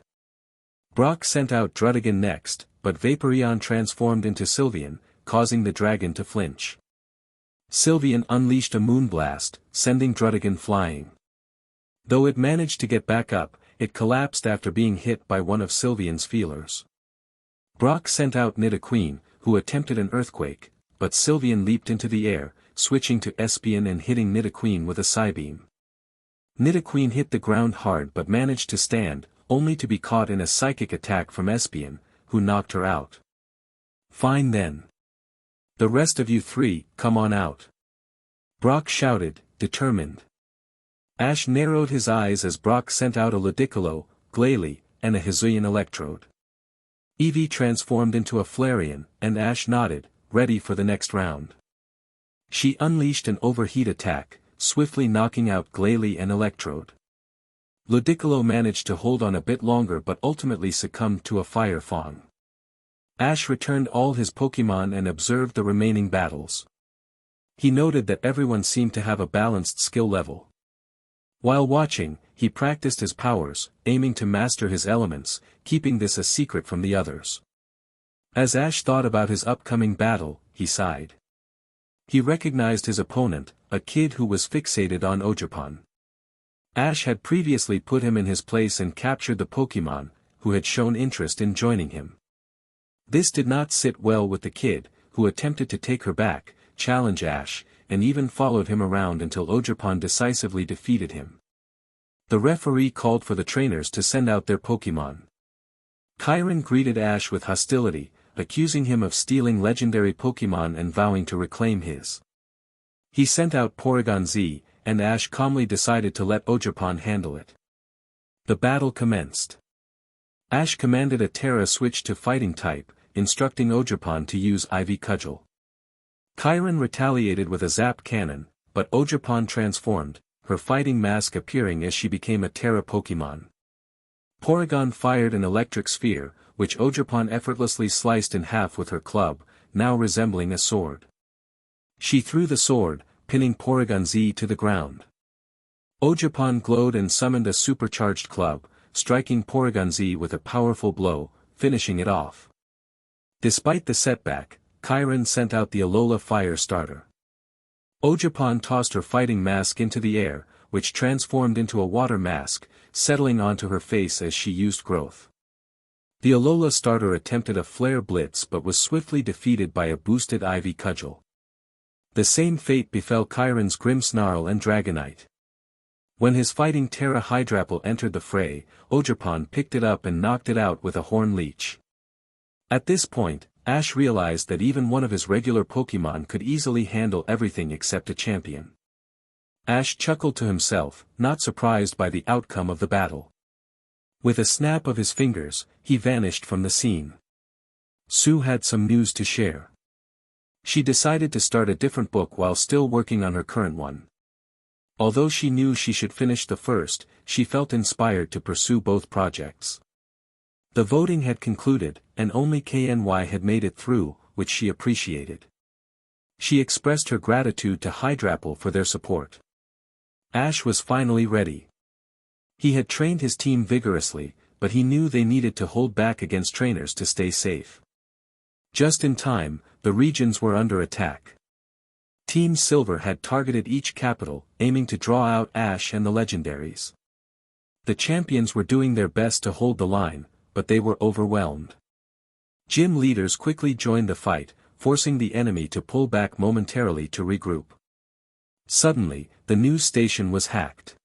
Brock sent out Druddigon next, but Vaporeon transformed into Sylveon, causing the dragon to flinch. Sylveon unleashed a Moonblast, sending Druddigon flying. Though it managed to get back up, it collapsed after being hit by one of Sylveon's feelers. Brock sent out Nidoqueen, who attempted an earthquake, but Sylveon leaped into the air, switching to Espion and hitting Nidoqueen with a Psybeam. Nidoqueen hit the ground hard but managed to stand, only to be caught in a psychic attack from Espion, who knocked her out. Fine then. The rest of you three, come on out. Brock shouted, determined. Ash narrowed his eyes as Brock sent out a Ludicolo, Glalie, and a Hisuian Electrode. Eevee transformed into a Flareon, and Ash nodded, ready for the next round. She unleashed an overheat attack, swiftly knocking out Glalie and Electrode. Ludicolo managed to hold on a bit longer but ultimately succumbed to a Fire Fang. Ash returned all his Pokémon and observed the remaining battles. He noted that everyone seemed to have a balanced skill level. While watching, he practiced his powers, aiming to master his elements, keeping this a secret from the others. As Ash thought about his upcoming battle, he sighed. He recognized his opponent, a kid who was fixated on Ogerpon. Ash had previously put him in his place and captured the Pokémon, who had shown interest in joining him. This did not sit well with the kid, who attempted to take her back, challenge Ash, and even followed him around until Ogerpon decisively defeated him. The referee called for the trainers to send out their Pokémon. Chiron greeted Ash with hostility, accusing him of stealing legendary Pokémon and vowing to reclaim his. He sent out Porygon Z, and Ash calmly decided to let Ogerpon handle it. The battle commenced. Ash commanded a Terra switch to fighting type, instructing Ogerpon to use Ivy Cudgel. Chiron retaliated with a Zap Cannon, but Ogerpon transformed, her fighting mask appearing as she became a Terra Pokémon. Porygon fired an electric sphere, which Ogerpon effortlessly sliced in half with her club, now resembling a sword. She threw the sword, pinning Porygon Z to the ground. Ogerpon glowed and summoned a supercharged club, striking Porygon Z with a powerful blow, finishing it off. Despite the setback, Chiron sent out the Alola Fire Starter. Ogerpon tossed her fighting mask into the air, which transformed into a water mask, settling onto her face as she used growth. The Alola Starter attempted a Flare Blitz but was swiftly defeated by a boosted Ivy Cudgel. The same fate befell Chiron's Grimmsnarl and Dragonite. When his fighting Terra Hydrapple entered the fray, Ogerpon picked it up and knocked it out with a Horn Leech. At this point, Ash realized that even one of his regular Pokémon could easily handle everything except a champion. Ash chuckled to himself, not surprised by the outcome of the battle. With a snap of his fingers, he vanished from the scene. Sue had some news to share. She decided to start a different book while still working on her current one. Although she knew she should finish the first, she felt inspired to pursue both projects. The voting had concluded, and only KNY had made it through, which she appreciated. She expressed her gratitude to Hydrapple for their support. Ash was finally ready. He had trained his team vigorously, but he knew they needed to hold back against trainers to stay safe. Just in time, the regions were under attack. Team Silver had targeted each capital, aiming to draw out Ash and the legendaries. The champions were doing their best to hold the line, but they were overwhelmed. Gym leaders quickly joined the fight, forcing the enemy to pull back momentarily to regroup. Suddenly, the news station was hacked.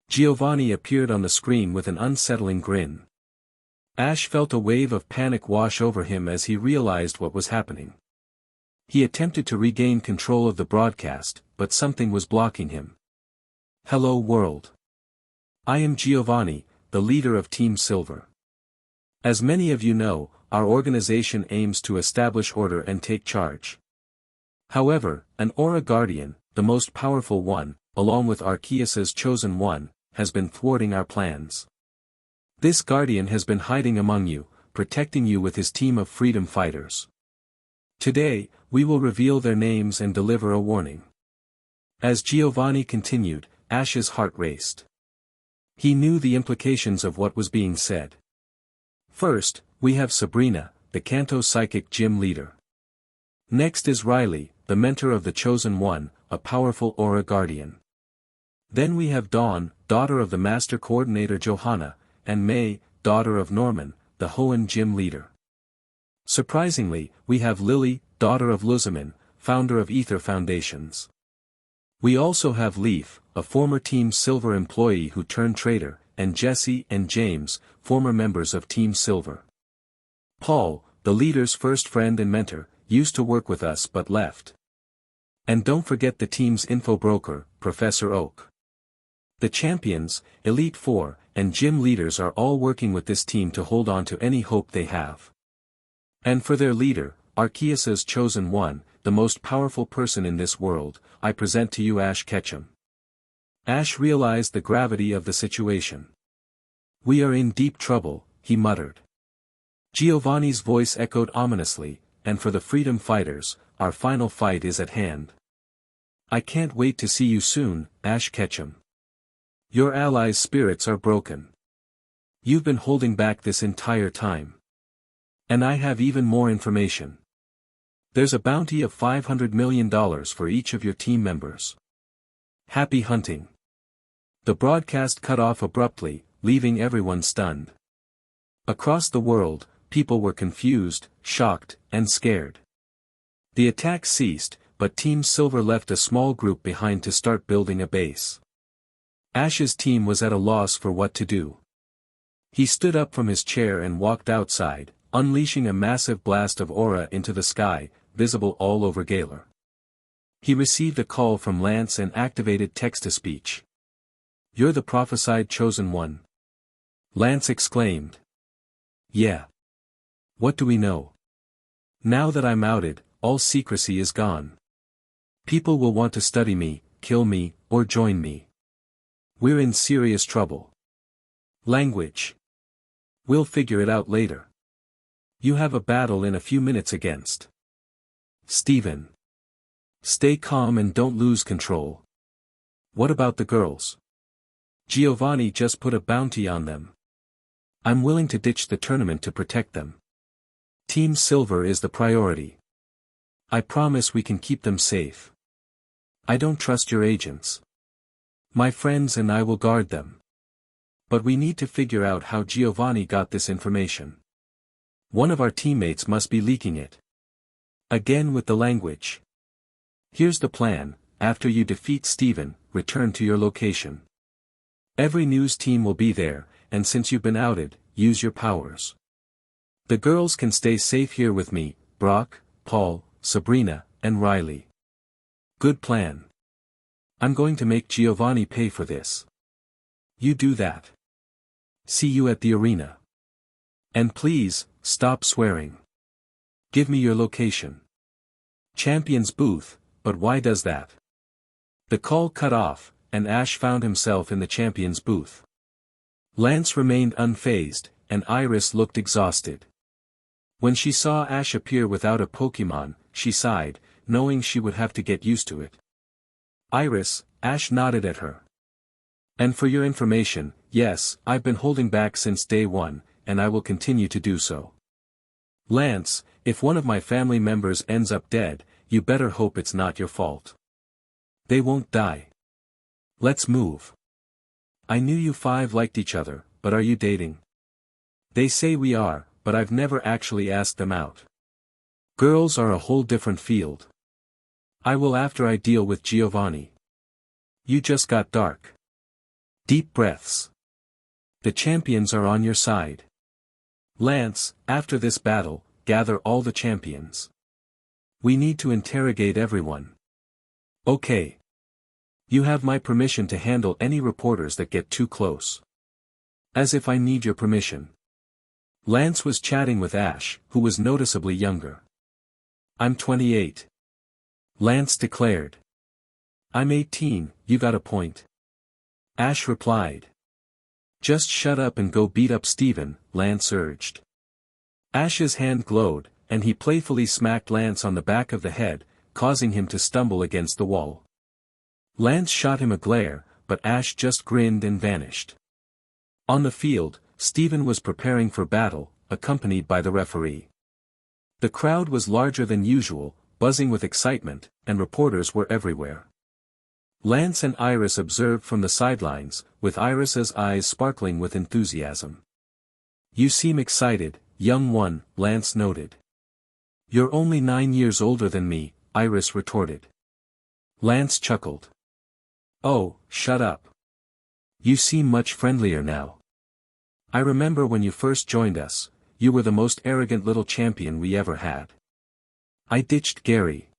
Giovanni appeared on the screen with an unsettling grin. Ash felt a wave of panic wash over him as he realized what was happening. He attempted to regain control of the broadcast, but something was blocking him. Hello world. I am Giovanni, the leader of Team Silver. As many of you know, our organization aims to establish order and take charge. However, an Aura Guardian, the most powerful one, along with Arceus's chosen one, has been thwarting our plans. This Guardian has been hiding among you, protecting you with his team of freedom fighters. Today, we will reveal their names and deliver a warning. As Giovanni continued, Ash's heart raced. He knew the implications of what was being said. First, we have Sabrina, the Kanto Psychic Gym leader. Next is Riley, the mentor of the Chosen One, a powerful Aura Guardian. Then we have Dawn, daughter of the Master Coordinator Johanna, and May, daughter of Norman, the Hoenn Gym leader. Surprisingly, we have Lily, daughter of Luzamin, founder of Ether Foundations. We also have Leaf, a former Team Silver employee who turned traitor, and Jesse and James, former members of Team Silver. Paul, the leader's first friend and mentor, used to work with us but left. And don't forget the team's info broker, Professor Oak. The champions, Elite Four, and gym leaders are all working with this team to hold on to any hope they have. And for their leader, Arceus's chosen one, the most powerful person in this world, I present to you Ash Ketchum. Ash realized the gravity of the situation. We are in deep trouble, he muttered. Giovanni's voice echoed ominously, and for the freedom fighters, our final fight is at hand. I can't wait to see you soon, Ash Ketchum. Your allies' spirits are broken. You've been holding back this entire time. And I have even more information. There's a bounty of $500 million for each of your team members. Happy hunting. The broadcast cut off abruptly, leaving everyone stunned. Across the world, people were confused, shocked, and scared. The attack ceased, but Team Silver left a small group behind to start building a base. Ash's team was at a loss for what to do. He stood up from his chair and walked outside, unleashing a massive blast of aura into the sky, visible all over Galar. He received a call from Lance and activated text-to-speech. You're the prophesied chosen one. Lance exclaimed. Yeah. What do we know? Now that I'm outed, all secrecy is gone. People will want to study me, kill me, or join me. We're in serious trouble. Language. We'll figure it out later. You have a battle in a few minutes against Steven. Stay calm and don't lose control. What about the girls? Giovanni just put a bounty on them. I'm willing to ditch the tournament to protect them. Team Silver is the priority. I promise we can keep them safe. I don't trust your agents. My friends and I will guard them. But we need to figure out how Giovanni got this information. One of our teammates must be leaking it. Again with the language. Here's the plan, after you defeat Steven, return to your location. Every news team will be there, and since you've been outed, use your powers. The girls can stay safe here with me, Brock, Paul, Sabrina, and Riley. Good plan. I'm going to make Giovanni pay for this. You do that. See you at the arena. And please, stop swearing. Give me your location. Champion's booth, but why does that? The call cut off, and Ash found himself in the champion's booth. Lance remained unfazed, and Iris looked exhausted. When she saw Ash appear without a Pokémon, she sighed, knowing she would have to get used to it. Iris, Ash nodded at her. And for your information, yes, I've been holding back since day one, and I will continue to do so. Lance, if one of my family members ends up dead, you better hope it's not your fault. They won't die. Let's move. I knew you five liked each other, but are you dating? They say we are, but I've never actually asked them out. Girls are a whole different field. I will after I deal with Giovanni. You just got dark. Deep breaths. The champions are on your side. Lance, after this battle, gather all the champions. We need to interrogate everyone. Okay. You have my permission to handle any reporters that get too close. As if I need your permission. Lance was chatting with Ash, who was noticeably younger. I'm 28. Lance declared. I'm 18, you got a point. Ash replied. Just shut up and go beat up Steven, Lance urged. Ash's hand glowed, and he playfully smacked Lance on the back of the head, causing him to stumble against the wall. Lance shot him a glare, but Ash just grinned and vanished. On the field, Steven was preparing for battle, accompanied by the referee. The crowd was larger than usual, buzzing with excitement, and reporters were everywhere. Lance and Iris observed from the sidelines, with Iris's eyes sparkling with enthusiasm. You seem excited, young one, Lance noted. You're only 9 years older than me, Iris retorted. Lance chuckled. Oh, shut up. You seem much friendlier now. I remember when you first joined us, you were the most arrogant little champion we ever had. I ditched Gary.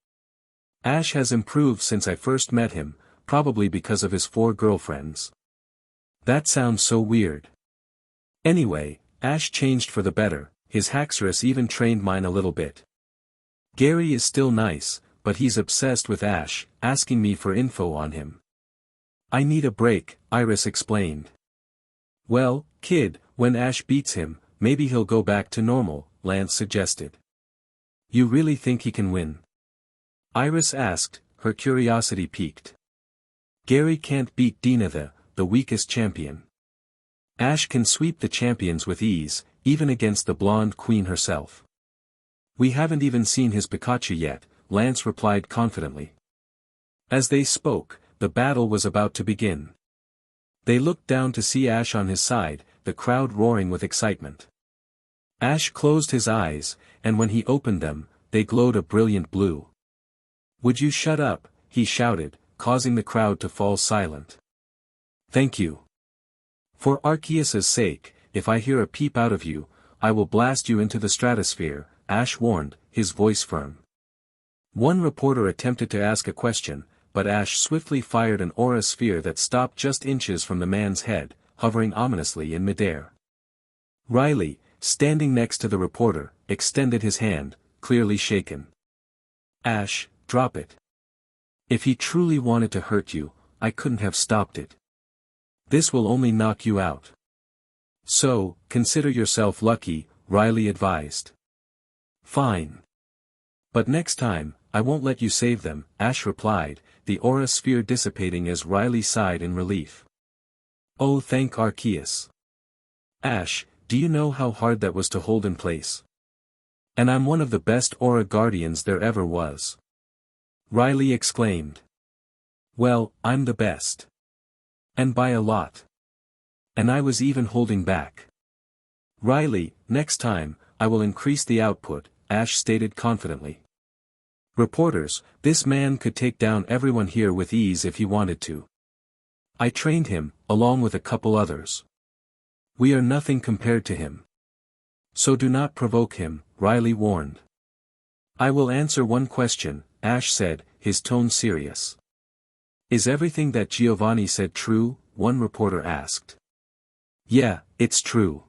Ash has improved since I first met him, probably because of his 4 girlfriends. That sounds so weird. Anyway, Ash changed for the better, his Haxorus even trained mine a little bit. Gary is still nice, but he's obsessed with Ash, asking me for info on him. I need a break, Iris explained. Well, kid, when Ash beats him, maybe he'll go back to normal, Lance suggested. You really think he can win? Iris asked, her curiosity piqued. Gary can't beat Dina the weakest champion. Ash can sweep the champions with ease, even against the blonde queen herself. We haven't even seen his Pikachu yet, Lance replied confidently. As they spoke, the battle was about to begin. They looked down to see Ash on his side, the crowd roaring with excitement. Ash closed his eyes, and when he opened them, they glowed a brilliant blue. Would you shut up, he shouted, causing the crowd to fall silent. Thank you. For Arceus's sake, if I hear a peep out of you, I will blast you into the stratosphere, Ash warned, his voice firm. One reporter attempted to ask a question, but Ash swiftly fired an aura sphere that stopped just inches from the man's head, hovering ominously in midair. Riley, standing next to the reporter, extended his hand, clearly shaken. Ash, drop it. If he truly wanted to hurt you, I couldn't have stopped it. This will only knock you out. So, consider yourself lucky, Riley advised. Fine. But next time, I won't let you save them, Ash replied, the aura sphere dissipating as Riley sighed in relief. Oh, thank Arceus. Ash, do you know how hard that was to hold in place? And I'm one of the best aura guardians there ever was. Riley exclaimed. Well, I'm the best. And by a lot. And I was even holding back. Riley, next time, I will increase the output, Ash stated confidently. Reporters, this man could take down everyone here with ease if he wanted to. I trained him, along with a couple others. We are nothing compared to him. So do not provoke him, Riley warned. I will answer one question, Ash said, his tone serious. Is everything that Giovanni said true? One reporter asked. Yeah, it's true.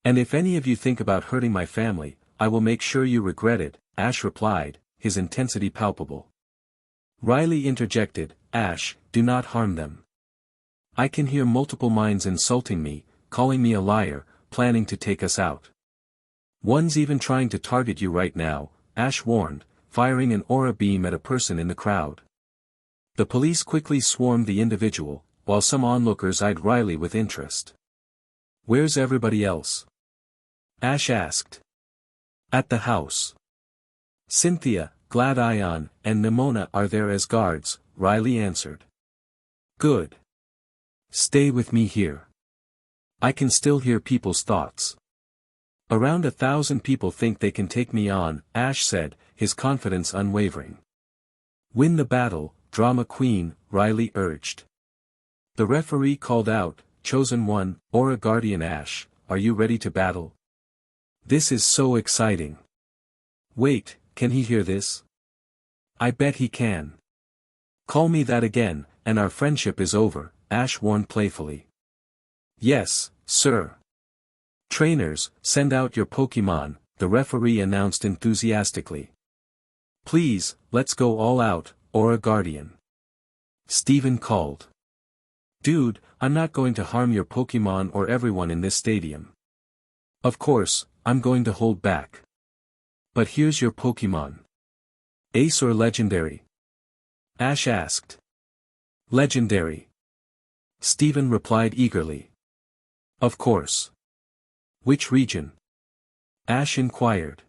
And if any of you think about hurting my family, I will make sure you regret it, Ash replied, his intensity palpable. Riley interjected, Ash, do not harm them. I can hear multiple minds insulting me, calling me a liar, planning to take us out. One's even trying to target you right now, Ash warned, firing an aura beam at a person in the crowd. The police quickly swarmed the individual, while some onlookers eyed Riley with interest. Where's everybody else? Ash asked. At the house. Cynthia, Gladion, and Nimona are there as guards, Riley answered. Good. Stay with me here. I can still hear people's thoughts. Around 1,000 people think they can take me on, Ash said, his confidence unwavering. Win the battle, drama queen, Riley urged. The referee called out, Chosen One, Aura Guardian Ash, are you ready to battle? This is so exciting. Wait, can he hear this? I bet he can. Call me that again, and our friendship is over, Ash warned playfully. Yes, sir. Trainers, send out your Pokémon, the referee announced enthusiastically. Please, let's go all out, Aura Guardian. Steven called. Dude, I'm not going to harm your Pokémon or everyone in this stadium. Of course, I'm going to hold back. But here's your Pokémon. Ace or Legendary? Ash asked. Legendary. Steven replied eagerly. Of course. Which region? Ash inquired.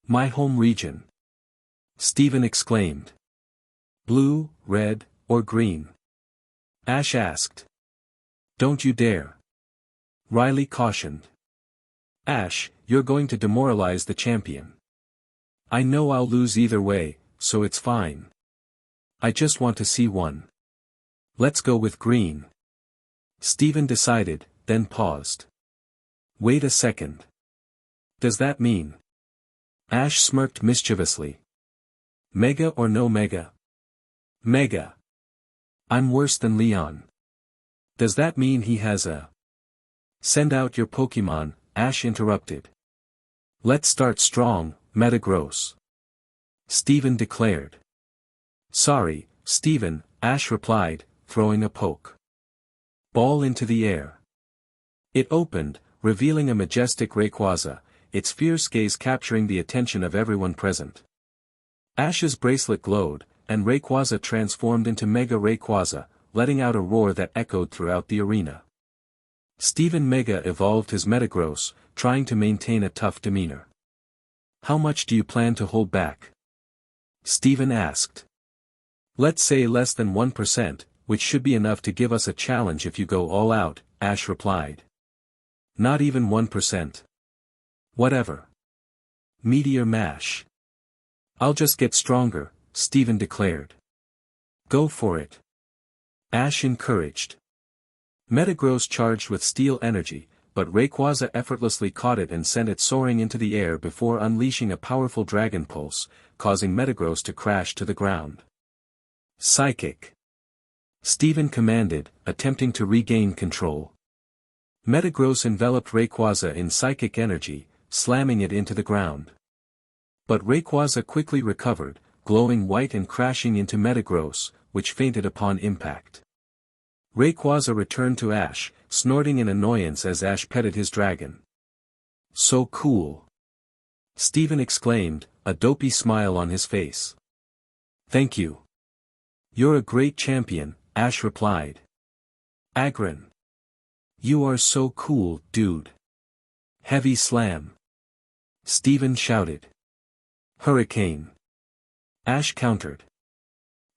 My home region. Steven exclaimed. Blue, red, or green? Ash asked. Don't you dare. Riley cautioned. Ash, you're going to demoralize the champion. I know I'll lose either way, so it's fine. I just want to see one. Let's go with green. Steven decided, then paused. Wait a second. Does that mean? Ash smirked mischievously. Mega or no Mega? Mega. I'm worse than Leon. Does that mean he has a... Send out your Pokémon, Ash interrupted. Let's start strong, Metagross. Steven declared. Sorry, Steven, Ash replied, throwing a poke ball into the air. It opened, revealing a majestic Rayquaza, its fierce gaze capturing the attention of everyone present. Ash's bracelet glowed, and Rayquaza transformed into Mega Rayquaza, letting out a roar that echoed throughout the arena. Steven Mega evolved his Metagross, trying to maintain a tough demeanor. How much do you plan to hold back? Steven asked. Let's say less than 1%, which should be enough to give us a challenge if you go all out, Ash replied. Not even 1%. Whatever. Meteor Mash. I'll just get stronger, Steven declared. Go for it. Ash encouraged. Metagross charged with steel energy, but Rayquaza effortlessly caught it and sent it soaring into the air before unleashing a powerful Dragon Pulse, causing Metagross to crash to the ground. Psychic. Steven commanded, attempting to regain control. Metagross enveloped Rayquaza in psychic energy, slamming it into the ground. But Rayquaza quickly recovered, glowing white and crashing into Metagross, which fainted upon impact. Rayquaza returned to Ash, snorting in annoyance as Ash petted his dragon. So cool. Steven exclaimed, a dopey smile on his face. Thank you. You're a great champion, Ash replied. Agron. You are so cool, dude. Heavy Slam. Steven shouted. Hurricane. Ash countered.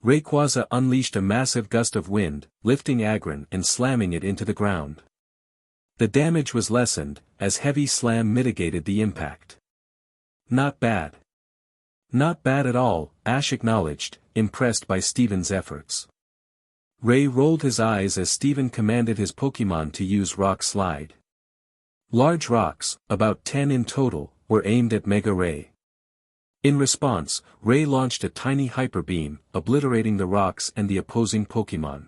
Rayquaza unleashed a massive gust of wind, lifting Agron and slamming it into the ground. The damage was lessened, as Heavy Slam mitigated the impact. Not bad. Not bad at all, Ash acknowledged, impressed by Steven's efforts. Ray rolled his eyes as Steven commanded his Pokémon to use Rock Slide. Large rocks, about 10 in total, were aimed at Mega Ray. In response, Ray launched a tiny hyper beam, obliterating the rocks and the opposing Pokémon.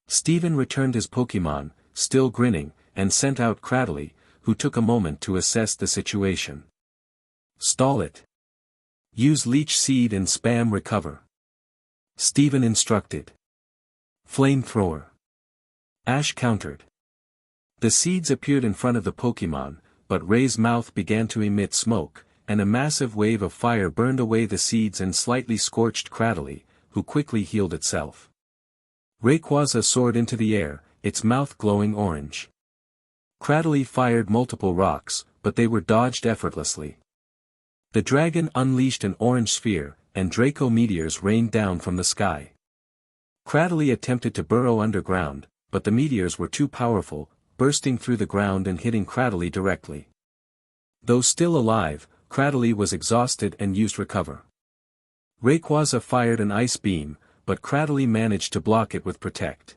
Steven returned his Pokémon, still grinning, and sent out Cradily, who took a moment to assess the situation. Stall it. Use Leech Seed and spam Recover. Steven instructed. Flamethrower. Ash countered. The seeds appeared in front of the Pokémon, but Ray's mouth began to emit smoke, and a massive wave of fire burned away the seeds and slightly scorched Cradily, who quickly healed itself. Rayquaza soared into the air, its mouth glowing orange. Cradily fired multiple rocks, but they were dodged effortlessly. The dragon unleashed an orange sphere, and Draco meteors rained down from the sky. Cradily attempted to burrow underground, but the meteors were too powerful, bursting through the ground and hitting Cradily directly. Though still alive, Cradily was exhausted and used Recover. Rayquaza fired an ice beam, but Cradily managed to block it with Protect.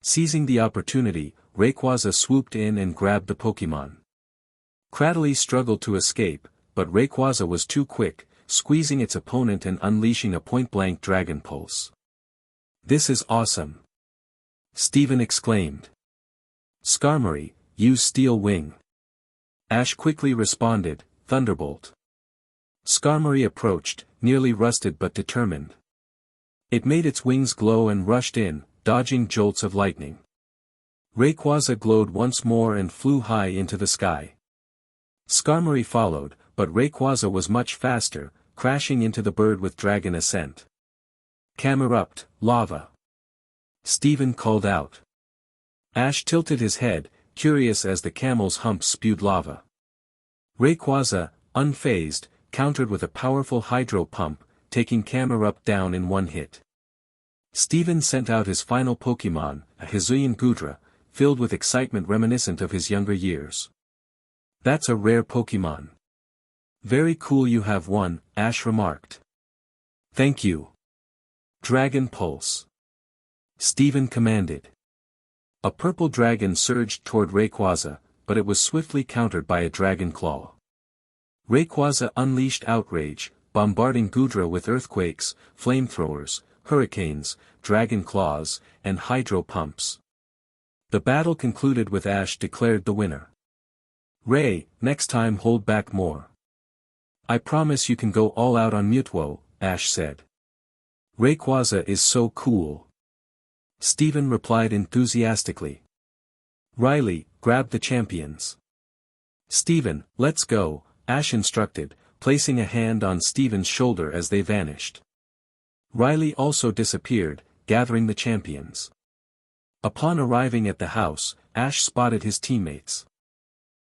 Seizing the opportunity, Rayquaza swooped in and grabbed the Pokémon. Cradily struggled to escape, but Rayquaza was too quick, squeezing its opponent and unleashing a point-blank Dragon Pulse. This is awesome! Steven exclaimed. Skarmory, use Steel Wing. Ash quickly responded, Thunderbolt. Skarmory approached, nearly rusted but determined. It made its wings glow and rushed in, dodging jolts of lightning. Rayquaza glowed once more and flew high into the sky. Skarmory followed, but Rayquaza was much faster, crashing into the bird with Dragon Ascent. Camerupt, Lava. Steven called out. Ash tilted his head, curious as the camel's hump spewed lava. Rayquaza, unfazed, countered with a powerful hydro pump, taking Camerupt down in one hit. Steven sent out his final Pokémon, a Hisuian Goodra, filled with excitement reminiscent of his younger years. That's a rare Pokémon. Very cool you have one, Ash remarked. Thank you. Dragon Pulse. Steven commanded. A purple dragon surged toward Rayquaza, but it was swiftly countered by a Dragon Claw. Rayquaza unleashed outrage, bombarding Goodra with earthquakes, flamethrowers, hurricanes, Dragon Claws, and hydro pumps. The battle concluded with Ash declared the winner. Ray, next time hold back more. I promise you can go all out on Mutwo, Ash said. Rayquaza is so cool. Steven replied enthusiastically. Riley, grab the champions. Steven, let's go, Ash instructed, placing a hand on Steven's shoulder as they vanished. Riley also disappeared, gathering the champions. Upon arriving at the house, Ash spotted his teammates.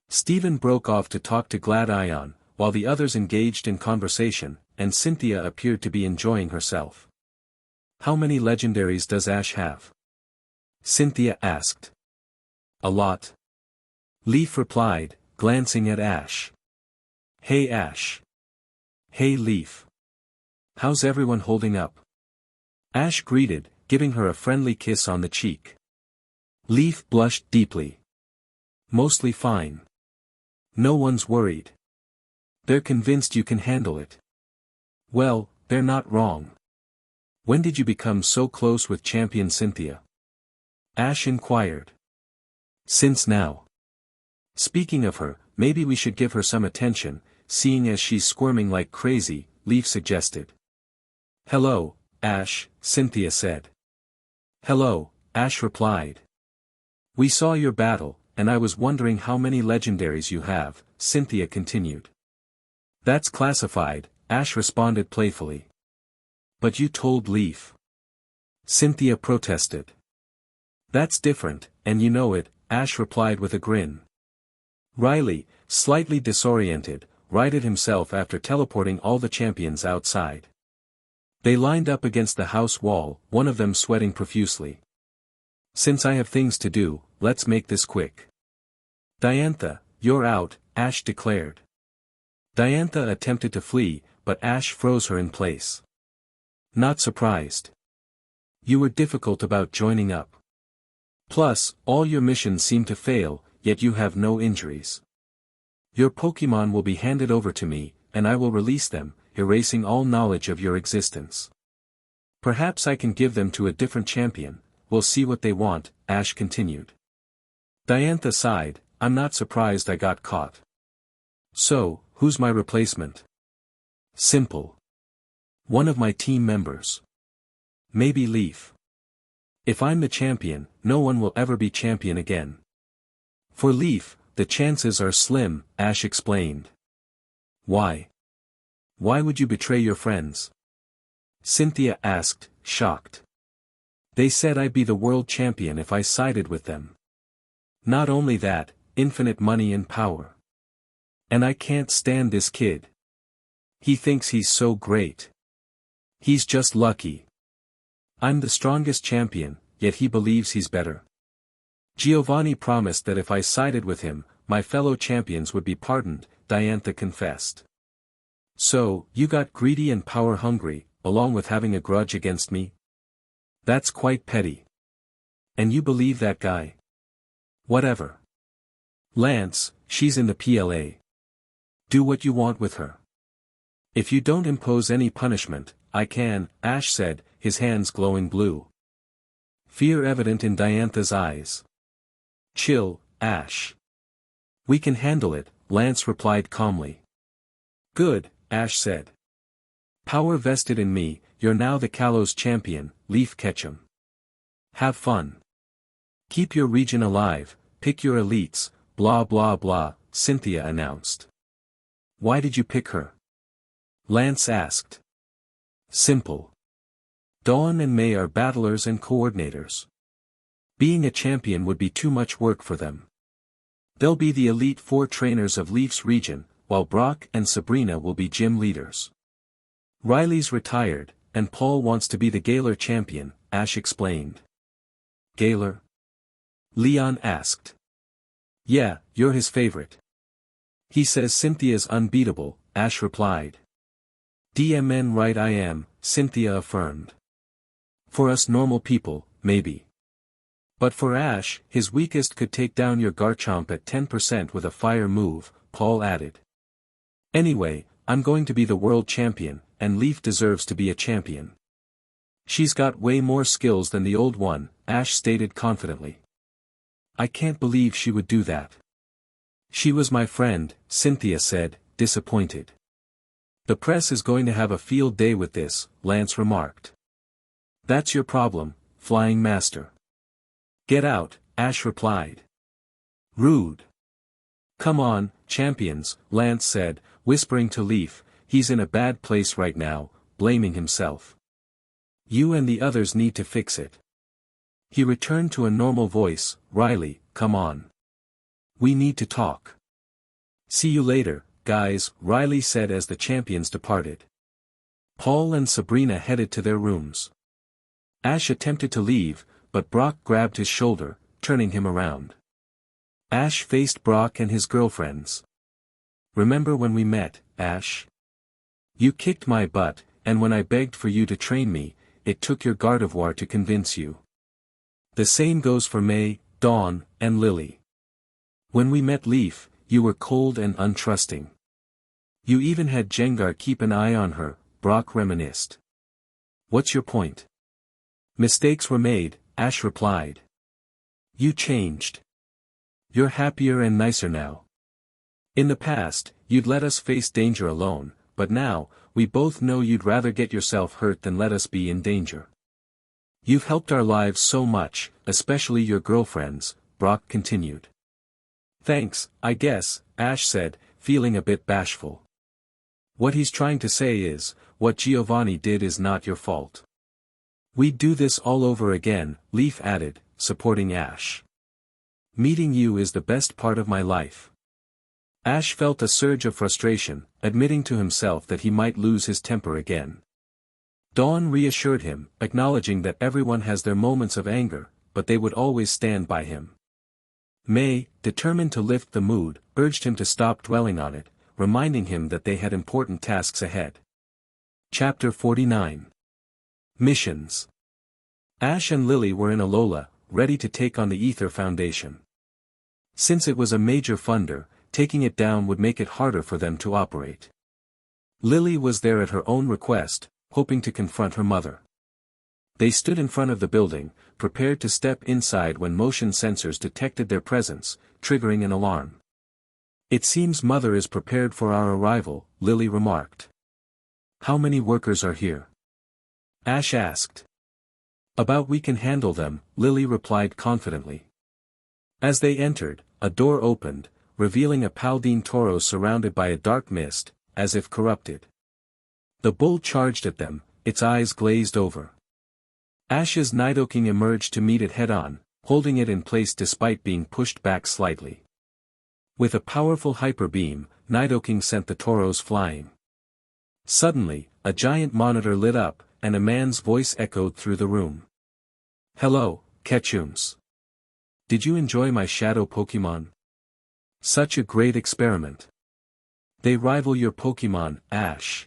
Steven broke off to talk to Gladion, while the others engaged in conversation, and Cynthia appeared to be enjoying herself. How many legendaries does Ash have? Cynthia asked. A lot. Leaf replied, glancing at Ash. Hey Ash. Hey Leaf. How's everyone holding up? Ash greeted, giving her a friendly kiss on the cheek. Leaf blushed deeply. Mostly fine. No one's worried. They're convinced you can handle it. Well, they're not wrong. When did you become so close with Champion Cynthia? Ash inquired. Since now. Speaking of her, maybe we should give her some attention, seeing as she's squirming like crazy, Leaf suggested. Hello, Ash, Cynthia said. Hello, Ash replied. We saw your battle, and I was wondering how many legendaries you have, Cynthia continued. That's classified, Ash responded playfully. But you told Leaf. Cynthia protested. That's different, and you know it, Ash replied with a grin. Riley, slightly disoriented, righted himself after teleporting all the champions outside. They lined up against the house wall, one of them sweating profusely. Since I have things to do, let's make this quick. Diantha, you're out, Ash declared. Diantha attempted to flee, but Ash froze her in place. Not surprised. You were difficult about joining up. Plus, all your missions seem to fail, yet you have no injuries. Your Pokémon will be handed over to me, and I will release them, erasing all knowledge of your existence. Perhaps I can give them to a different champion, we'll see what they want, Ash continued. Diantha sighed, I'm not surprised I got caught. So, who's my replacement? Simple. One of my team members. Maybe Leaf. If I'm the champion, no one will ever be champion again. For Leaf, the chances are slim, Ash explained. Why? Why would you betray your friends? Cynthia asked, shocked. They said I'd be the world champion if I sided with them. Not only that, infinite money and power. And I can't stand this kid. He thinks he's so great. He's just lucky. I'm the strongest champion, yet he believes he's better. Giovanni promised that if I sided with him, my fellow champions would be pardoned, Diantha confessed. So, you got greedy and power-hungry, along with having a grudge against me? That's quite petty. And you believe that guy? Whatever. Lance, she's in the PLA. Do what you want with her. If you don't impose any punishment, I can, Ash said, his hands glowing blue. Fear evident in Diantha's eyes. Chill, Ash. We can handle it, Lance replied calmly. Good, Ash said. Power vested in me, you're now the Kalos champion, Leaf Ketchum. Have fun. Keep your region alive, pick your elites, blah blah blah, Cynthia announced. Why did you pick her? Lance asked. Simple. Dawn and May are battlers and coordinators. Being a champion would be too much work for them. They'll be the elite 4 trainers of Leaf's region, while Brock and Sabrina will be gym leaders. Riley's retired, and Paul wants to be the Gaylor champion, Ash explained. Gaylor? Leon asked. Yeah, you're his favorite. He says Cynthia's unbeatable, Ash replied. DMN right I am, Cynthia affirmed. For us normal people, maybe. But for Ash, his weakest could take down your Garchomp at 10% with a fire move, Paul added. Anyway, I'm going to be the world champion, and Leaf deserves to be a champion. She's got way more skills than the old one, Ash stated confidently. I can't believe she would do that. She was my friend, Cynthia said, disappointed. The press is going to have a field day with this, Lance remarked. That's your problem, Flying Master. Get out, Ash replied. Rude. Come on, champions, Lance said, whispering to Leaf, he's in a bad place right now, blaming himself. You and the others need to fix it. He returned to a normal voice, Riley, come on. We need to talk. See you later, guys, Riley said as the champions departed. Paul and Sabrina headed to their rooms. Ash attempted to leave, but Brock grabbed his shoulder, turning him around. Ash faced Brock and his girlfriends. Remember when we met, Ash? You kicked my butt, and when I begged for you to train me, it took your Gardevoir to convince you. The same goes for May, Dawn, and Lily. When we met Leaf, you were cold and untrusting. You even had Jengar keep an eye on her, Brock reminisced. What's your point? Mistakes were made, Ash replied. You changed. You're happier and nicer now. In the past, you'd let us face danger alone, but now, we both know you'd rather get yourself hurt than let us be in danger. You've helped our lives so much, especially your girlfriends, Brock continued. Thanks, I guess, Ash said, feeling a bit bashful. What he's trying to say is, what Giovanni did is not your fault. We'd do this all over again, Leaf added, supporting Ash. Meeting you is the best part of my life. Ash felt a surge of frustration, admitting to himself that he might lose his temper again. Dawn reassured him, acknowledging that everyone has their moments of anger, but they would always stand by him. May, determined to lift the mood, urged him to stop dwelling on it, reminding him that they had important tasks ahead. Chapter 49. Missions. Ash and Lily were in Alola, ready to take on the Ether Foundation. Since it was a major funder, taking it down would make it harder for them to operate. Lily was there at her own request, hoping to confront her mother. They stood in front of the building, prepared to step inside when motion sensors detected their presence, triggering an alarm. "It seems Mother is prepared for our arrival," Lily remarked. "How many workers are here?" Ash asked. "About we can handle them," Lily replied confidently. As they entered, a door opened, revealing a Paldine toro surrounded by a dark mist, as if corrupted. The bull charged at them, its eyes glazed over. Ash's Nidoking emerged to meet it head-on, holding it in place despite being pushed back slightly. With a powerful hyper beam, Nidoking sent the toros flying. Suddenly, a giant monitor lit up, and a man's voice echoed through the room. "Hello, Ketchums. Did you enjoy my shadow Pokémon? Such a great experiment. They rival your Pokémon, Ash.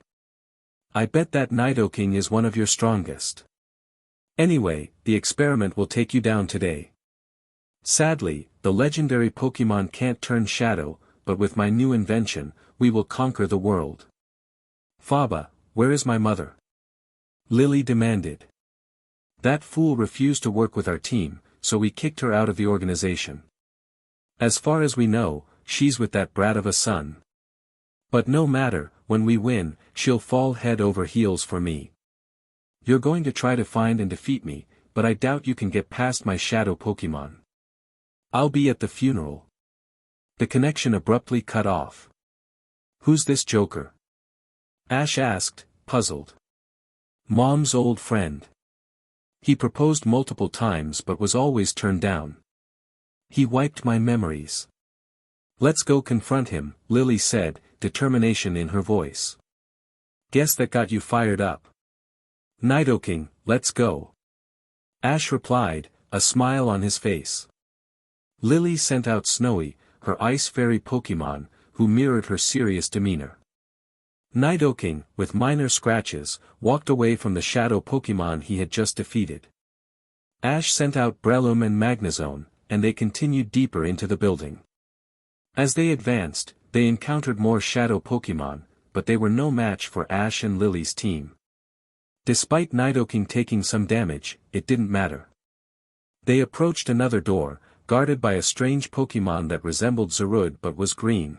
I bet that Nidoking is one of your strongest. Anyway, the experiment will take you down today. Sadly, the legendary Pokémon can't turn shadow, but with my new invention, we will conquer the world." "Faba, where is my mother?" Lily demanded. "That fool refused to work with our team, so we kicked her out of the organization. As far as we know, she's with that brat of a son. But no matter, when we win, she'll fall head over heels for me. You're going to try to find and defeat me, but I doubt you can get past my shadow Pokémon. I'll be at the funeral." The connection abruptly cut off. "Who's this joker?" Ash asked, puzzled. "Mom's old friend. He proposed multiple times but was always turned down. He wiped my memories." "Let's go confront him," Lily said, determination in her voice. "Guess that got you fired up." "Nidoking, let's go." Ash replied, a smile on his face. Lily sent out Snowy, her ice fairy Pokémon, who mirrored her serious demeanor. Nidoking, with minor scratches, walked away from the shadow Pokémon he had just defeated. Ash sent out Breloom and Magnezone, and they continued deeper into the building. As they advanced, they encountered more shadow Pokémon, but they were no match for Ash and Lily's team. Despite Nidoking taking some damage, it didn't matter. They approached another door, guarded by a strange Pokémon that resembled Zarude but was green.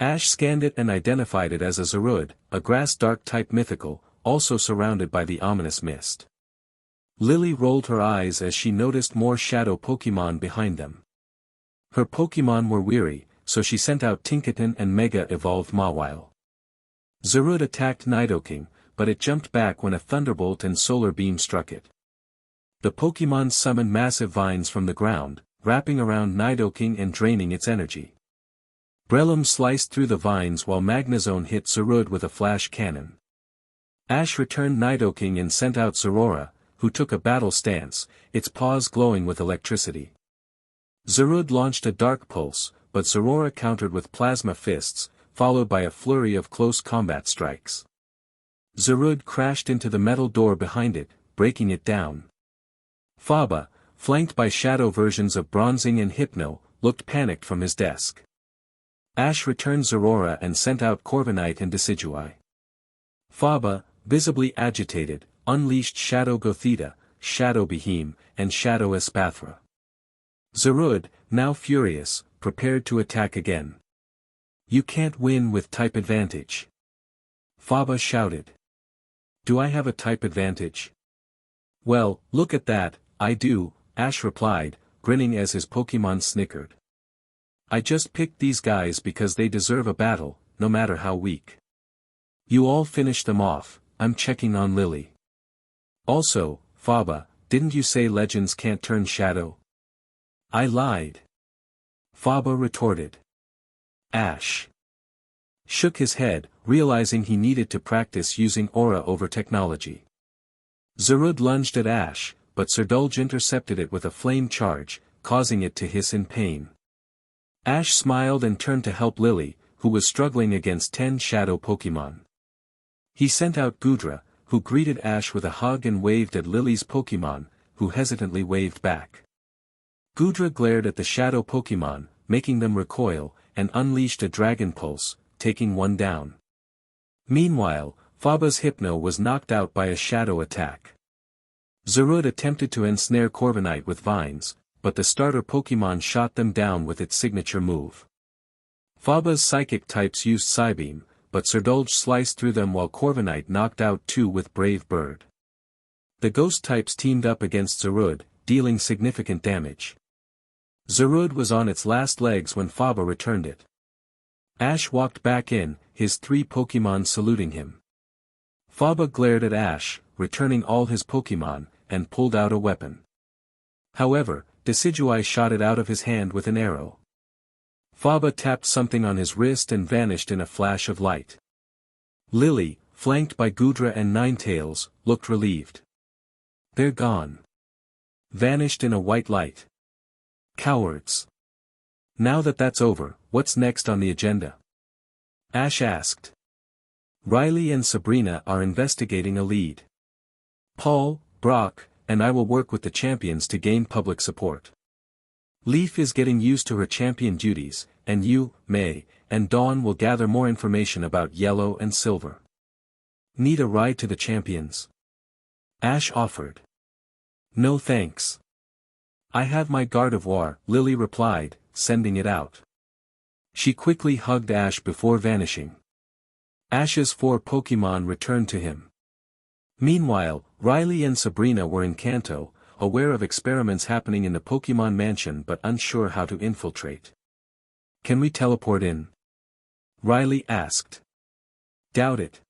Ash scanned it and identified it as a Zarude, a grass dark-type mythical, also surrounded by the ominous mist. Lily rolled her eyes as she noticed more shadow Pokémon behind them. Her Pokémon were weary, so she sent out Tinkaton and Mega-evolved Mawile. Zarude attacked Nidoking, but it jumped back when a thunderbolt and solar beam struck it. The Pokémon summoned massive vines from the ground, wrapping around Nidoking and draining its energy. Breloom sliced through the vines while Magnezone hit Zarude with a flash cannon. Ash returned Nidoking and sent out Zorora, who took a battle stance, its paws glowing with electricity. Zarude launched a dark pulse, but Zorora countered with plasma fists, followed by a flurry of close combat strikes. Zarude crashed into the metal door behind it, breaking it down. Faba, flanked by shadow versions of Bronzing and Hypno, looked panicked from his desk. Ash returned Zorora and sent out Corviknight and Decidueye. Faba, visibly agitated, unleashed Shadow Gothita, Shadow Behem, and Shadow Espathra. Zarude, now furious, prepared to attack again. "You can't win with type advantage." Faba shouted. "Do I have a type advantage?" "Well, look at that, I do," Ash replied, grinning as his Pokémon snickered. "I just picked these guys because they deserve a battle, no matter how weak. You all finish them off, I'm checking on Lily. Also, Faba, didn't you say legends can't turn shadow?" "I lied," Faba retorted. Ash shook his head, realizing he needed to practice using aura over technology. Zarude lunged at Ash, but Surdulge intercepted it with a flame charge, causing it to hiss in pain. Ash smiled and turned to help Lily, who was struggling against 10 shadow Pokémon. He sent out Goodra, who greeted Ash with a hug and waved at Lily's Pokémon, who hesitantly waved back. Goodra glared at the shadow Pokémon, making them recoil, and unleashed a Dragon Pulse, taking one down. Meanwhile, Faba's Hypno was knocked out by a shadow attack. Zarude attempted to ensnare Corviknight with vines, but the starter Pokémon shot them down with its signature move. Faba's psychic types used Psybeam, but Surdolge sliced through them while Corviknight knocked out 2 with Brave Bird. The ghost types teamed up against Zarude, dealing significant damage. Zarude was on its last legs when Faba returned it. Ash walked back in, his 3 Pokémon saluting him. Faba glared at Ash, returning all his Pokémon, and pulled out a weapon. However, Decidueye shot it out of his hand with an arrow. Faba tapped something on his wrist and vanished in a flash of light. Lily, flanked by Goodra and Ninetales, looked relieved. They're gone. Vanished in a white light. Cowards. Now that that's over, what's next on the agenda? Ash asked. Riley and Sabrina are investigating a lead. Paul, Brock, and I will work with the champions to gain public support. Leaf is getting used to her champion duties, and you, May, and Dawn will gather more information about Yellow and Silver. Need a ride to the champions? Ash offered. No thanks. I have my Gardevoir, Lily replied, sending it out. She quickly hugged Ash before vanishing. Ash's 4 Pokémon returned to him. Meanwhile, Riley and Sabrina were in Kanto, aware of experiments happening in the Pokémon Mansion but unsure how to infiltrate. Can we teleport in? Riley asked. Doubt it.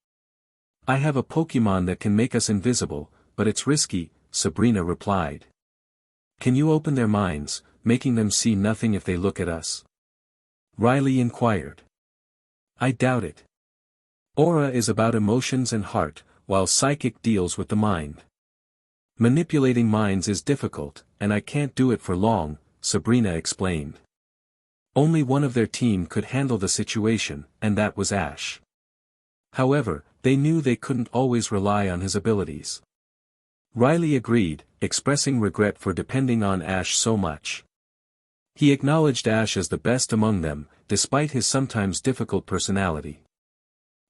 I have a Pokémon that can make us invisible, but it's risky, Sabrina replied. Can you open their minds, making them see nothing if they look at us? Riley inquired. I doubt it. Aura is about emotions and heart, while Psychic deals with the mind. Manipulating minds is difficult, and I can't do it for long, Sabrina explained. Only one of their team could handle the situation, and that was Ash. However, they knew they couldn't always rely on his abilities. Riley agreed, expressing regret for depending on Ash so much. He acknowledged Ash as the best among them, despite his sometimes difficult personality.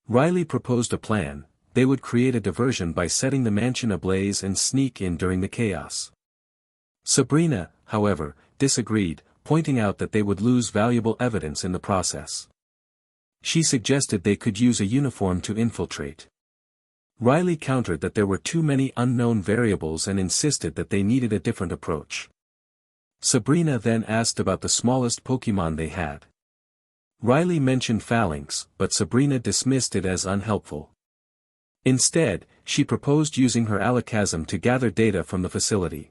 Riley proposed a plan: they would create a diversion by setting the mansion ablaze and sneak in during the chaos. Sabrina, however, disagreed, pointing out that they would lose valuable evidence in the process. She suggested they could use a uniform to infiltrate. Riley countered that there were too many unknown variables and insisted that they needed a different approach. Sabrina then asked about the smallest Pokémon they had. Riley mentioned Phalanx, but Sabrina dismissed it as unhelpful. Instead, she proposed using her Alakazam to gather data from the facility.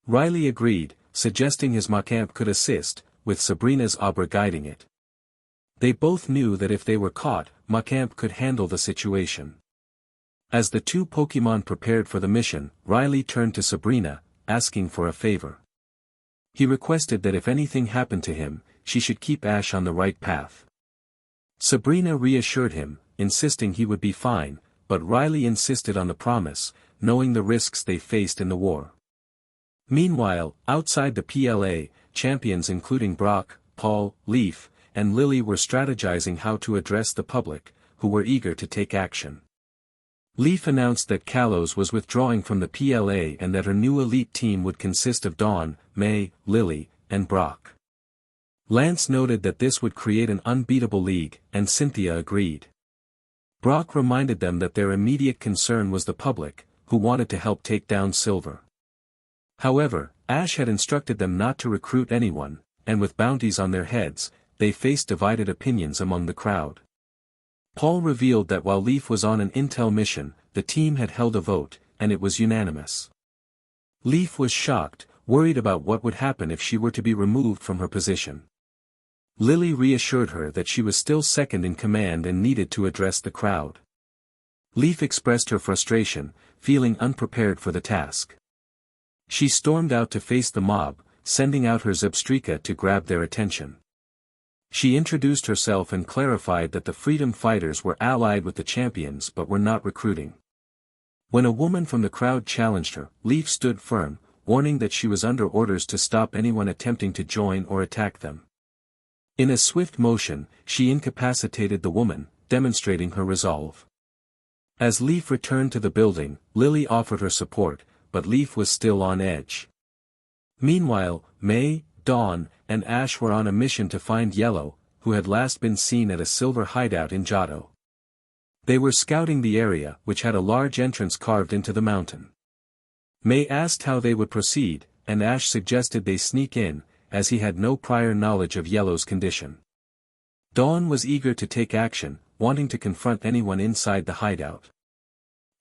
Riley agreed, suggesting his Machamp could assist, with Sabrina's Abra guiding it. They both knew that if they were caught, Machamp could handle the situation. As the 2 Pokémon prepared for the mission, Riley turned to Sabrina, asking for a favor. He requested that if anything happened to him, she should keep Ash on the right path. Sabrina reassured him, insisting he would be fine, but Riley insisted on the promise, knowing the risks they faced in the war. Meanwhile, outside the PLA, champions including Brock, Paul, Leaf, and Lily were strategizing how to address the public, who were eager to take action. Leaf announced that Kalos was withdrawing from the PLA and that her new elite team would consist of Dawn, May, Lily, and Brock. Lance noted that this would create an unbeatable league, and Cynthia agreed. Brock reminded them that their immediate concern was the public, who wanted to help take down Silver. However, Ash had instructed them not to recruit anyone, and with bounties on their heads, they faced divided opinions among the crowd. Paul revealed that while Leaf was on an intel mission, the team had held a vote, and it was unanimous. Leaf was shocked, worried about what would happen if she were to be removed from her position. Lily reassured her that she was still second in command and needed to address the crowd. Leaf expressed her frustration, feeling unprepared for the task. She stormed out to face the mob, sending out her Zebstrika to grab their attention. She introduced herself and clarified that the freedom fighters were allied with the champions but were not recruiting. When a woman from the crowd challenged her, Leaf stood firm, warning that she was under orders to stop anyone attempting to join or attack them. In a swift motion, she incapacitated the woman, demonstrating her resolve. As Leaf returned to the building, Lily offered her support, but Leaf was still on edge. Meanwhile, May, Dawn, and Ash were on a mission to find Yellow, who had last been seen at a silver hideout in Johto. They were scouting the area, which had a large entrance carved into the mountain. May asked how they would proceed, and Ash suggested they sneak in, as he had no prior knowledge of Yellow's condition. Dawn was eager to take action, wanting to confront anyone inside the hideout.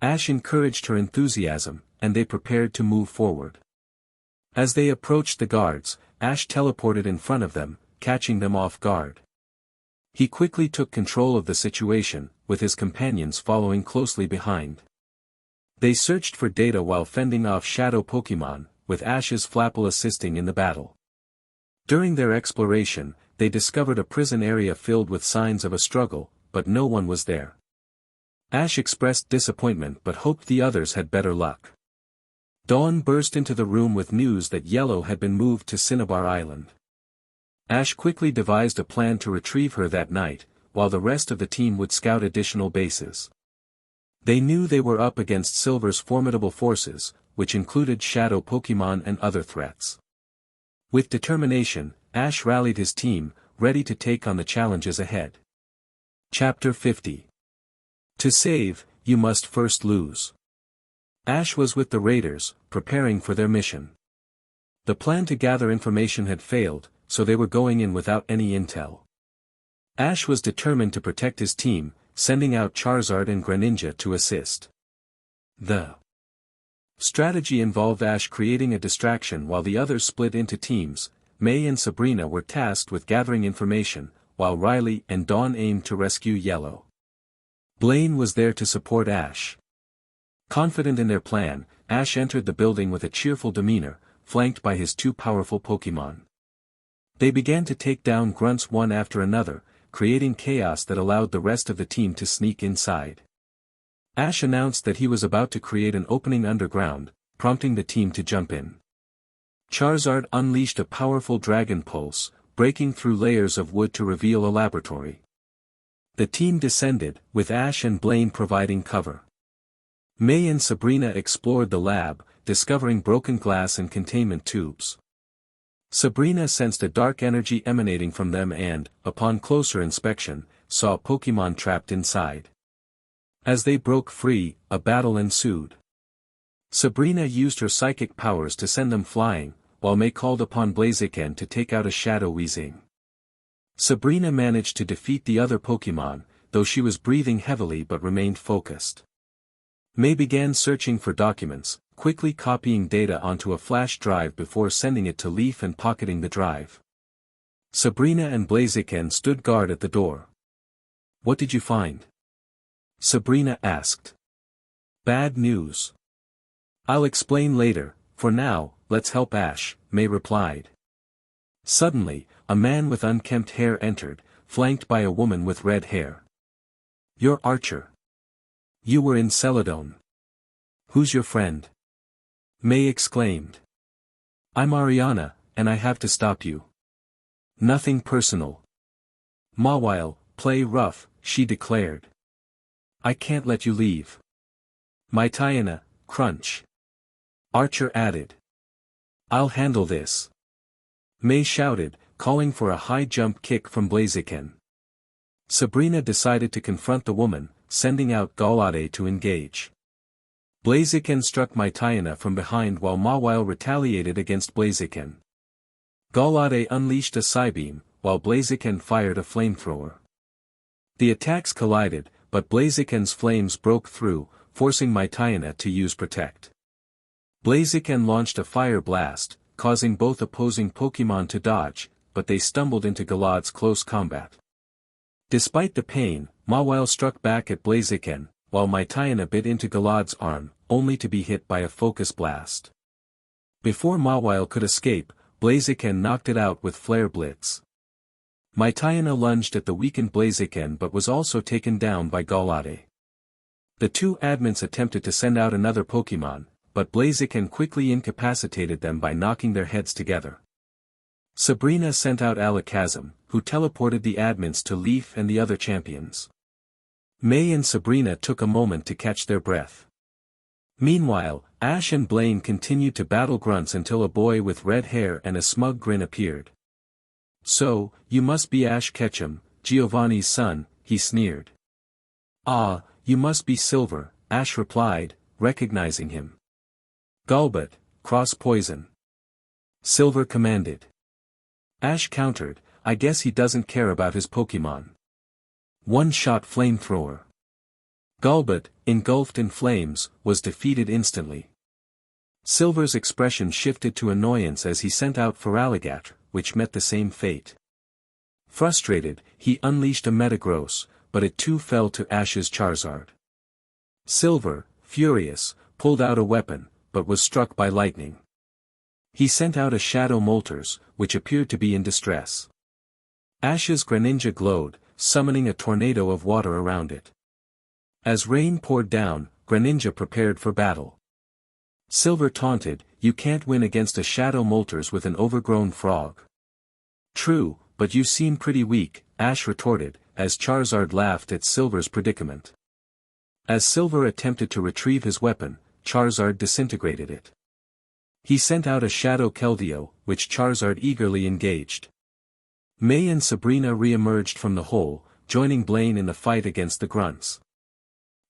Ash encouraged her enthusiasm, and they prepared to move forward. As they approached the guards, Ash teleported in front of them, catching them off guard. He quickly took control of the situation, with his companions following closely behind. They searched for data while fending off shadow Pokémon, with Ash's Flapple assisting in the battle. During their exploration, they discovered a prison area filled with signs of a struggle, but no one was there. Ash expressed disappointment but hoped the others had better luck. Dawn burst into the room with news that Yellow had been moved to Cinnabar Island. Ash quickly devised a plan to retrieve her that night, while the rest of the team would scout additional bases. They knew they were up against Silver's formidable forces, which included shadow Pokémon and other threats. With determination, Ash rallied his team, ready to take on the challenges ahead. Chapter 50. To save, you must first lose. Ash was with the raiders, preparing for their mission. The plan to gather information had failed, so they were going in without any intel. Ash was determined to protect his team, sending out Charizard and Greninja to assist. The strategy involved Ash creating a distraction while the others split into teams. May and Sabrina were tasked with gathering information, while Riley and Dawn aimed to rescue Yellow. Blaine was there to support Ash. Confident in their plan, Ash entered the building with a cheerful demeanor, flanked by his two powerful Pokémon. They began to take down grunts one after another, creating chaos that allowed the rest of the team to sneak inside. Ash announced that he was about to create an opening underground, prompting the team to jump in. Charizard unleashed a powerful dragon pulse, breaking through layers of wood to reveal a laboratory. The team descended, with Ash and Blaine providing cover. May and Sabrina explored the lab, discovering broken glass and containment tubes. Sabrina sensed a dark energy emanating from them and, upon closer inspection, saw a Pokémon trapped inside. As they broke free, a battle ensued. Sabrina used her psychic powers to send them flying, while May called upon Blaziken to take out a Shadow Weezing. Sabrina managed to defeat the other Pokémon, though she was breathing heavily but remained focused. May began searching for documents, quickly copying data onto a flash drive before sending it to Leaf and pocketing the drive. Sabrina and Blaziken stood guard at the door. "What did you find?" Sabrina asked. "Bad news." "I'll explain later, for now, let's help Ash," May replied. Suddenly, a man with unkempt hair entered, flanked by a woman with red hair. "You're Archer. You were in Celadon. Who's your friend?" May exclaimed. "I'm Ariana, and I have to stop you." "Nothing personal." "Mawile, play rough," she declared. "I can't let you leave." "My Tiana, crunch." Archer added. "I'll handle this." May shouted, calling for a high jump kick from Blaziken. Sabrina decided to confront the woman, sending out Galade to engage. Blaziken struck Tiana from behind while Mawile retaliated against Blaziken. Galade unleashed a Psybeam, while Blaziken fired a flamethrower. The attacks collided, but Blaziken's flames broke through, forcing Tiana to use Protect. Blaziken launched a Fire Blast, causing both opposing Pokémon to dodge, but they stumbled into Galade's close combat. Despite the pain, Mawile struck back at Blaziken, while Tiana bit into Galade's arm, only to be hit by a Focus Blast. Before Mawile could escape, Blaziken knocked it out with Flare Blitz. Tiana lunged at the weakened Blaziken but was also taken down by Galade. The two admins attempted to send out another Pokémon, but Blaziken quickly incapacitated them by knocking their heads together. Sabrina sent out Alakazam, who teleported the admins to Leaf and the other champions. May and Sabrina took a moment to catch their breath. Meanwhile, Ash and Blaine continued to battle grunts until a boy with red hair and a smug grin appeared. "So, you must be Ash Ketchum, Giovanni's son," he sneered. "Ah, you must be Silver," Ash replied, recognizing him. "Gulbot, cross poison," Silver commanded. Ash countered, "I guess he doesn't care about his Pokémon." One-shot flamethrower. Gulbot, engulfed in flames, was defeated instantly. Silver's expression shifted to annoyance as he sent out Feraligatr, which met the same fate. Frustrated, he unleashed a Metagross, but it too fell to Ash's Charizard. Silver, furious, pulled out a weapon, but was struck by lightning. He sent out a Shadow Moltres, which appeared to be in distress. Ash's Greninja glowed, summoning a tornado of water around it. As rain poured down, Greninja prepared for battle. Silver taunted, "You can't win against a Shadow Moltres with an overgrown frog." "True, but you seem pretty weak," Ash retorted, as Charizard laughed at Silver's predicament. As Silver attempted to retrieve his weapon, Charizard disintegrated it. He sent out a Shadow Keldeo, which Charizard eagerly engaged. May and Sabrina re-emerged from the hole, joining Blaine in the fight against the grunts.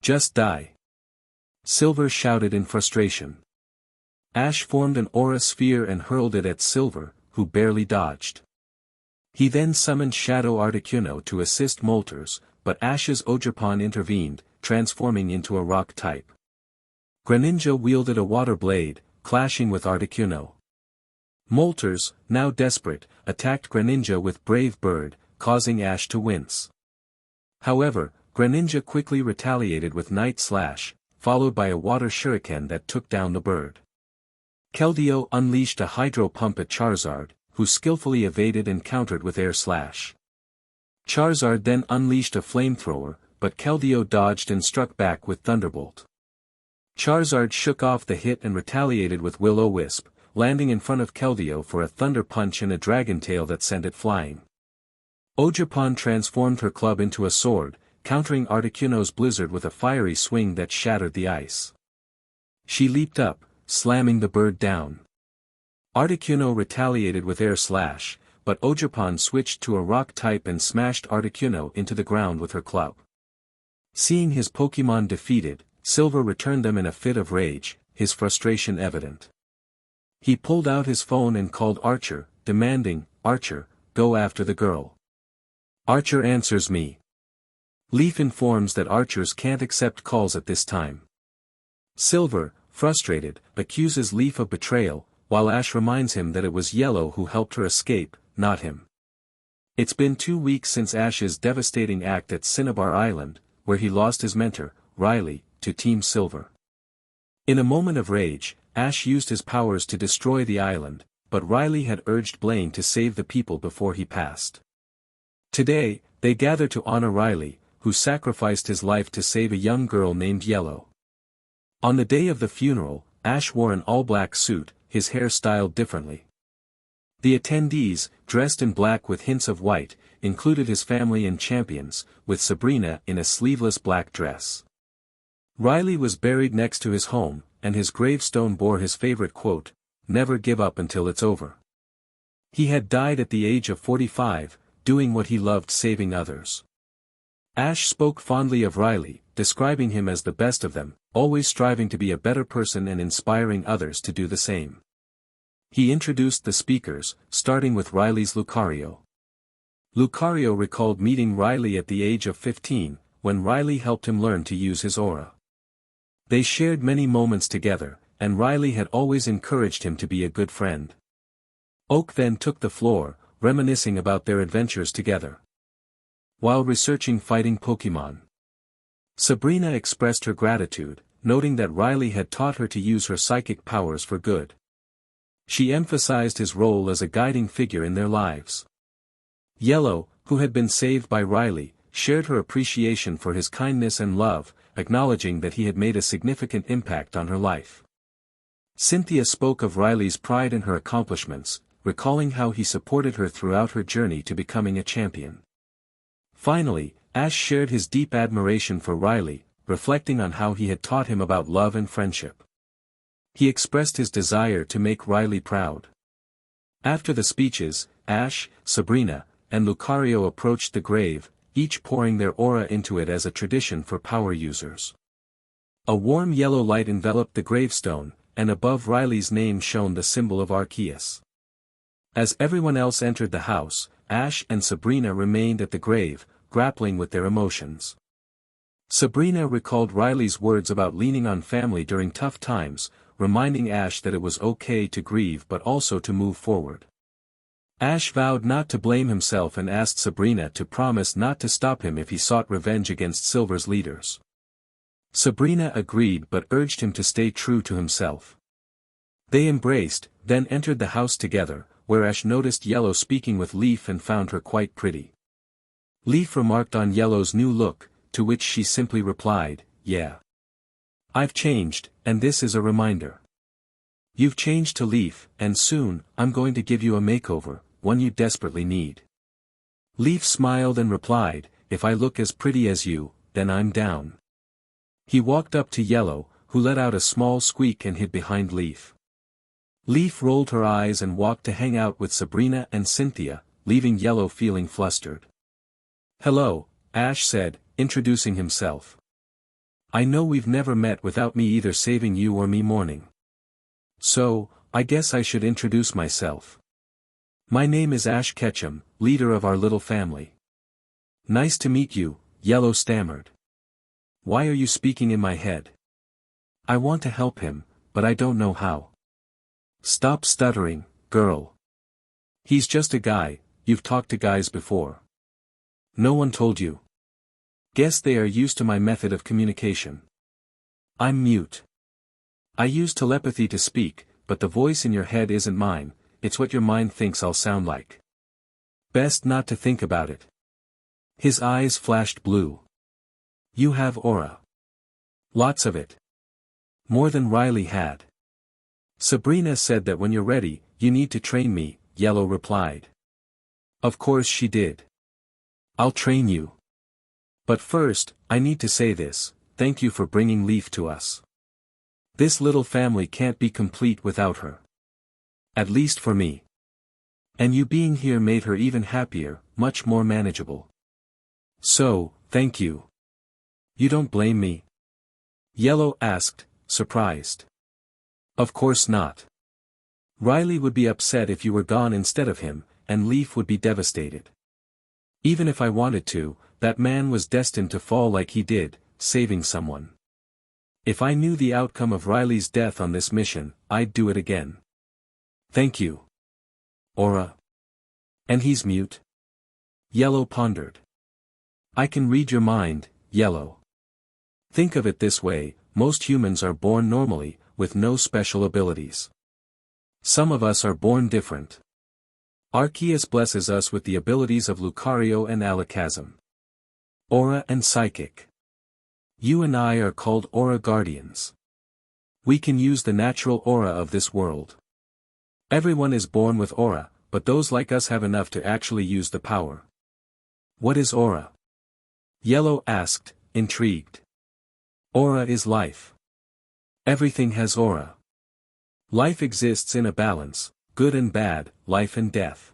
"Just die!" Silver shouted in frustration. Ash formed an aura sphere and hurled it at Silver, who barely dodged. He then summoned Shadow Articuno to assist Moltres, but Ash's Ogerpon intervened, transforming into a rock type. Greninja wielded a water blade, clashing with Articuno. Moltres, now desperate, attacked Greninja with Brave Bird, causing Ash to wince. However, Greninja quickly retaliated with Night Slash, followed by a water shuriken that took down the bird. Keldeo unleashed a Hydro Pump at Charizard, who skillfully evaded and countered with Air Slash. Charizard then unleashed a flamethrower, but Keldeo dodged and struck back with Thunderbolt. Charizard shook off the hit and retaliated with Will-O-Wisp, landing in front of Keldeo for a Thunder Punch and a Dragon Tail that sent it flying. Ogerpon transformed her club into a sword, countering Articuno's Blizzard with a fiery swing that shattered the ice. She leaped up, slamming the bird down. Articuno retaliated with Air Slash, but Ogerpon switched to a rock type and smashed Articuno into the ground with her club. Seeing his Pokémon defeated, Silver returned them in a fit of rage, his frustration evident. He pulled out his phone and called Archer, demanding, "Archer, go after the girl." Archer answers me. Leaf informs that Archers can't accept calls at this time. Silver, frustrated, accuses Leaf of betrayal, while Ash reminds him that it was Yellow who helped her escape, not him. It's been 2 weeks since Ash's devastating act at Cinnabar Island, where he lost his mentor, Riley, to Team Silver. In a moment of rage, Ash used his powers to destroy the island, but Riley had urged Blaine to save the people before he passed. Today, they gather to honor Riley, who sacrificed his life to save a young girl named Yellow. On the day of the funeral, Ash wore an all-black suit, his hair styled differently. The attendees, dressed in black with hints of white, included his family and champions, with Sabrina in a sleeveless black dress. Riley was buried next to his home, and his gravestone bore his favorite quote, "Never give up until it's over." He had died at the age of 45, doing what he loved, saving others. Ash spoke fondly of Riley, describing him as the best of them, always striving to be a better person and inspiring others to do the same. He introduced the speakers, starting with Riley's Lucario. Lucario recalled meeting Riley at the age of 15, when Riley helped him learn to use his aura. They shared many moments together, and Riley had always encouraged him to be a good friend. Oak then took the floor, reminiscing about their adventures together. While researching fighting Pokémon, Sabrina expressed her gratitude, noting that Riley had taught her to use her psychic powers for good. She emphasized his role as a guiding figure in their lives. Yellow, who had been saved by Riley, shared her appreciation for his kindness and love, acknowledging that he had made a significant impact on her life. Cynthia spoke of Riley's pride in her accomplishments, recalling how he supported her throughout her journey to becoming a champion. Finally, Ash shared his deep admiration for Riley, reflecting on how he had taught him about love and friendship. He expressed his desire to make Riley proud. After the speeches, Ash, Sabrina, and Lucario approached the grave, each pouring their aura into it as a tradition for power users. A warm yellow light enveloped the gravestone, and above Riley's name shone the symbol of Arceus. As everyone else entered the house, Ash and Sabrina remained at the grave, grappling with their emotions. Sabrina recalled Riley's words about leaning on family during tough times, reminding Ash that it was okay to grieve but also to move forward. Ash vowed not to blame himself and asked Sabrina to promise not to stop him if he sought revenge against Silver's leaders. Sabrina agreed but urged him to stay true to himself. They embraced, then entered the house together, where Ash noticed Yellow speaking with Leaf and found her quite pretty. Leaf remarked on Yellow's new look, to which she simply replied, "Yeah. I've changed, and this is a reminder. You've changed to Leaf, and soon, I'm going to give you a makeover, one you desperately need." Leaf smiled and replied, "If I look as pretty as you, then I'm down." He walked up to Yellow, who let out a small squeak and hid behind Leaf. Leaf rolled her eyes and walked to hang out with Sabrina and Cynthia, leaving Yellow feeling flustered. "Hello," Ash said, introducing himself. "I know we've never met without me either saving you or me mourning. So, I guess I should introduce myself. My name is Ash Ketchum, leader of our little family." "Nice to meet you," Yellow stammered. "Why are you speaking in my head? I want to help him, but I don't know how." "Stop stuttering, girl. He's just a guy, you've talked to guys before. No one told you. Guess they are used to my method of communication. I'm mute. I use telepathy to speak, but the voice in your head isn't mine, it's what your mind thinks I'll sound like. Best not to think about it." His eyes flashed blue. "You have aura. Lots of it. More than Riley had." "Sabrina said that when you're ready, you need to train me," Yellow replied. "Of course she did. I'll train you. But first, I need to say this, thank you for bringing Leaf to us. This little family can't be complete without her. At least for me. And you being here made her even happier, much more manageable. So, thank you. You don't blame me?" Yellow asked, surprised. "Of course not. Riley would be upset if you were gone instead of him, and Leaf would be devastated. Even if I wanted to, that man was destined to fall like he did, saving someone. If I knew the outcome of Riley's death on this mission, I'd do it again. Thank you. Aura. And he's mute?" Yellow pondered. "I can read your mind, Yellow. Think of it this way, most humans are born normally, with no special abilities. Some of us are born different. Arceus blesses us with the abilities of Lucario and Alakazam. Aura and Psychic. You and I are called Aura Guardians. We can use the natural aura of this world. Everyone is born with aura, but those like us have enough to actually use the power." "What is aura?" Yellow asked, intrigued. "Aura is life. Everything has aura. Life exists in a balance, good and bad, life and death.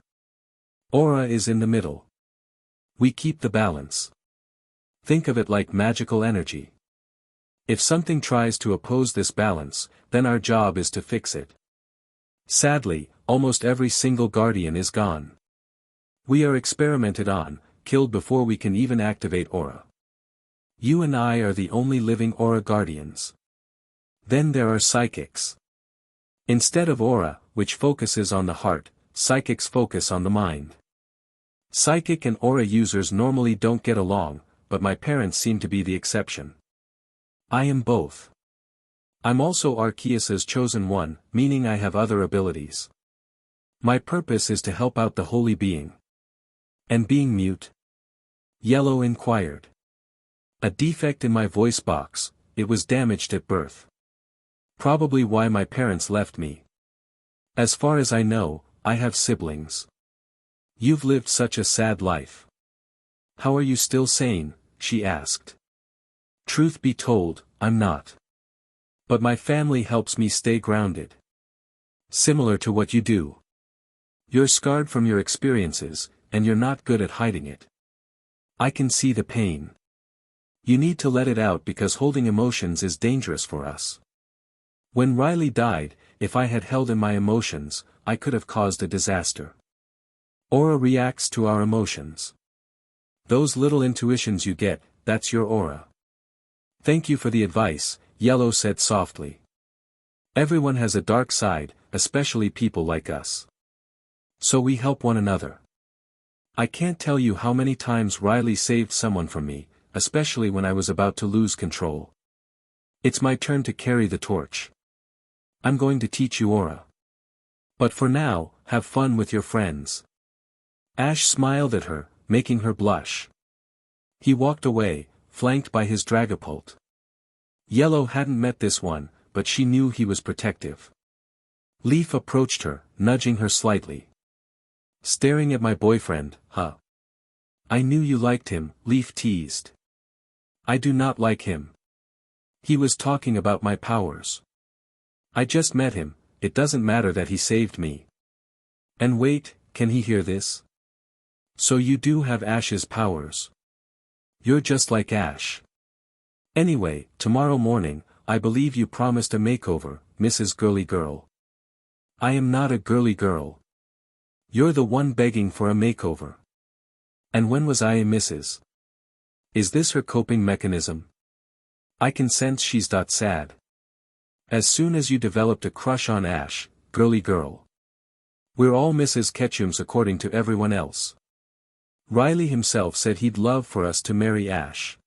Aura is in the middle. We keep the balance. Think of it like magical energy. If something tries to oppose this balance, then our job is to fix it. Sadly, almost every single guardian is gone. We are experimented on, killed before we can even activate aura. You and I are the only living aura guardians. Then there are psychics. Instead of aura, which focuses on the heart, psychics focus on the mind. Psychic and aura users normally don't get along, but my parents seem to be the exception. I am both. I'm also Arceus's chosen one, meaning I have other abilities. My purpose is to help out the holy being. And being mute?" Yellow inquired. "A defect in my voice box, it was damaged at birth. Probably why my parents left me. As far as I know, I have siblings. You've lived such a sad life. "How are you still sane?" she asked. "Truth be told, I'm not. But my family helps me stay grounded. Similar to what you do. You're scarred from your experiences, and you're not good at hiding it. I can see the pain. You need to let it out because holding emotions is dangerous for us. When Riley died, if I had held in my emotions, I could have caused a disaster. Aura reacts to our emotions. Those little intuitions you get, that's your aura." "Thank you for the advice," Yellow said softly. "Everyone has a dark side, especially people like us. So we help one another. I can't tell you how many times Riley saved someone from me, especially when I was about to lose control. It's my turn to carry the torch. I'm going to teach you aura. But for now, have fun with your friends." Ash smiled at her, making her blush. He walked away, flanked by his Dragapult. Yellow hadn't met this one, but she knew he was protective. Leaf approached her, nudging her slightly. "Staring at my boyfriend, huh?" "I knew you liked him," Leaf teased. "I do not like him. He was talking about my powers. I just met him, it doesn't matter that he saved me. And wait, can he hear this? So you do have Ash's powers. You're just like Ash. Anyway, tomorrow morning, I believe you promised a makeover, Mrs. Girly Girl." "I am not a girly girl. You're the one begging for a makeover. And when was I a Mrs.? Is this her coping mechanism? I can sense she's sad. As soon as you developed a crush on Ash, girly girl. We're all Mrs. Ketchums according to everyone else. Riley himself said he'd love for us to marry Ash.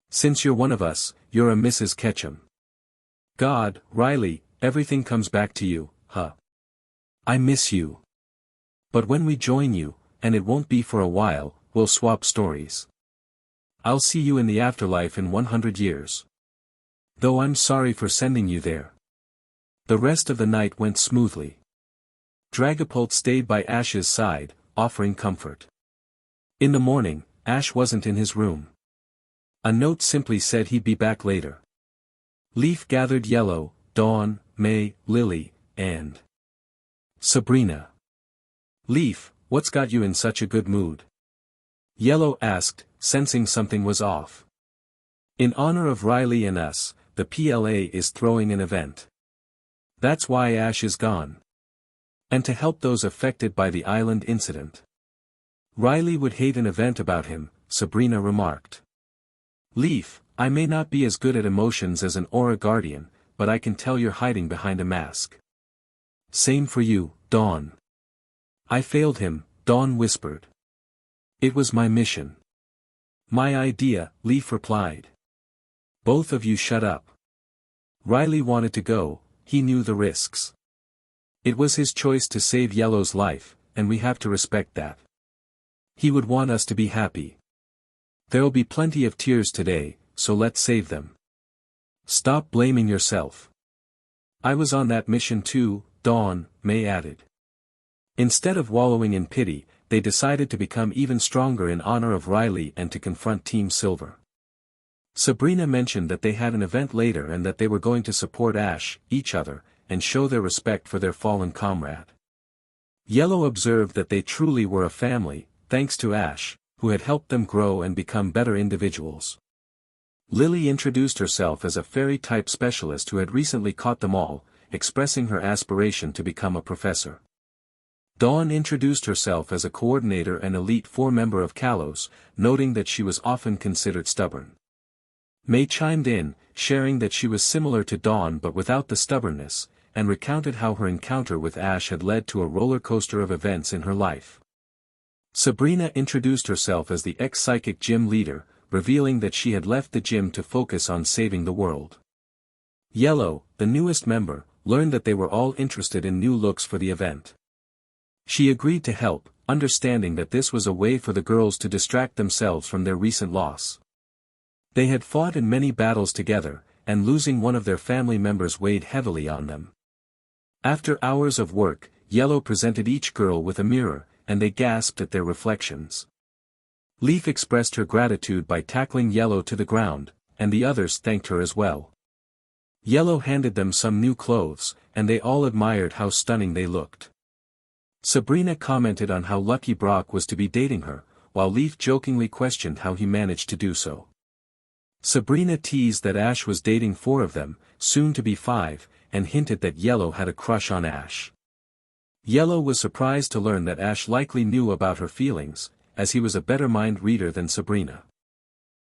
Since you're one of us, you're a Mrs. Ketchum. God, Riley, everything comes back to you, huh? I miss you. But when we join you, and it won't be for a while, we'll swap stories. I'll see you in the afterlife in 100 years. Though I'm sorry for sending you there." The rest of the night went smoothly. Dragapult stayed by Ash's side, offering comfort. In the morning, Ash wasn't in his room. A note simply said he'd be back later. Leaf gathered Yellow, Dawn, May, Lily, and Sabrina. "Leaf, what's got you in such a good mood?" Yellow asked, sensing something was off. "In honor of Riley and us, the PLA is throwing an event. That's why Ash is gone. And to help those affected by the island incident. Riley would hate an event about him," Sabrina remarked. "Leaf, I may not be as good at emotions as an Aura Guardian, but I can tell you're hiding behind a mask." "Same for you, Dawn." "I failed him," Dawn whispered. "It was my mission." "My idea," Leaf replied. "Both of you shut up." Riley wanted to go, he knew the risks. It was his choice to save Yellow's life, and we have to respect that. He would want us to be happy. There'll be plenty of tears today, so let's save them. Stop blaming yourself. I was on that mission too, Dawn, May added. Instead of wallowing in pity, they decided to become even stronger in honor of Riley and to confront Team Silver. Sabrina mentioned that they had an event later and that they were going to support Ash, each other, and show their respect for their fallen comrade. Yellow observed that they truly were a family, thanks to Ash, who had helped them grow and become better individuals. Lily introduced herself as a fairy-type specialist who had recently caught them all, expressing her aspiration to become a professor. Dawn introduced herself as a coordinator and Elite Four member of Kalos, noting that she was often considered stubborn. May chimed in, sharing that she was similar to Dawn but without the stubbornness, and recounted how her encounter with Ash had led to a roller coaster of events in her life. Sabrina introduced herself as the ex-psychic gym leader, revealing that she had left the gym to focus on saving the world. Yellow, the newest member, learned that they were all interested in new looks for the event. She agreed to help, understanding that this was a way for the girls to distract themselves from their recent loss. They had fought in many battles together, and losing one of their family members weighed heavily on them. After hours of work, Yellow presented each girl with a mirror, and they gasped at their reflections. Leaf expressed her gratitude by tackling Yellow to the ground, and the others thanked her as well. Yellow handed them some new clothes, and they all admired how stunning they looked. Sabrina commented on how lucky Brock was to be dating her, while Leaf jokingly questioned how he managed to do so. Sabrina teased that Ash was dating 4 of them, soon to be 5, and hinted that Yellow had a crush on Ash. Yellow was surprised to learn that Ash likely knew about her feelings, as he was a better mind reader than Sabrina.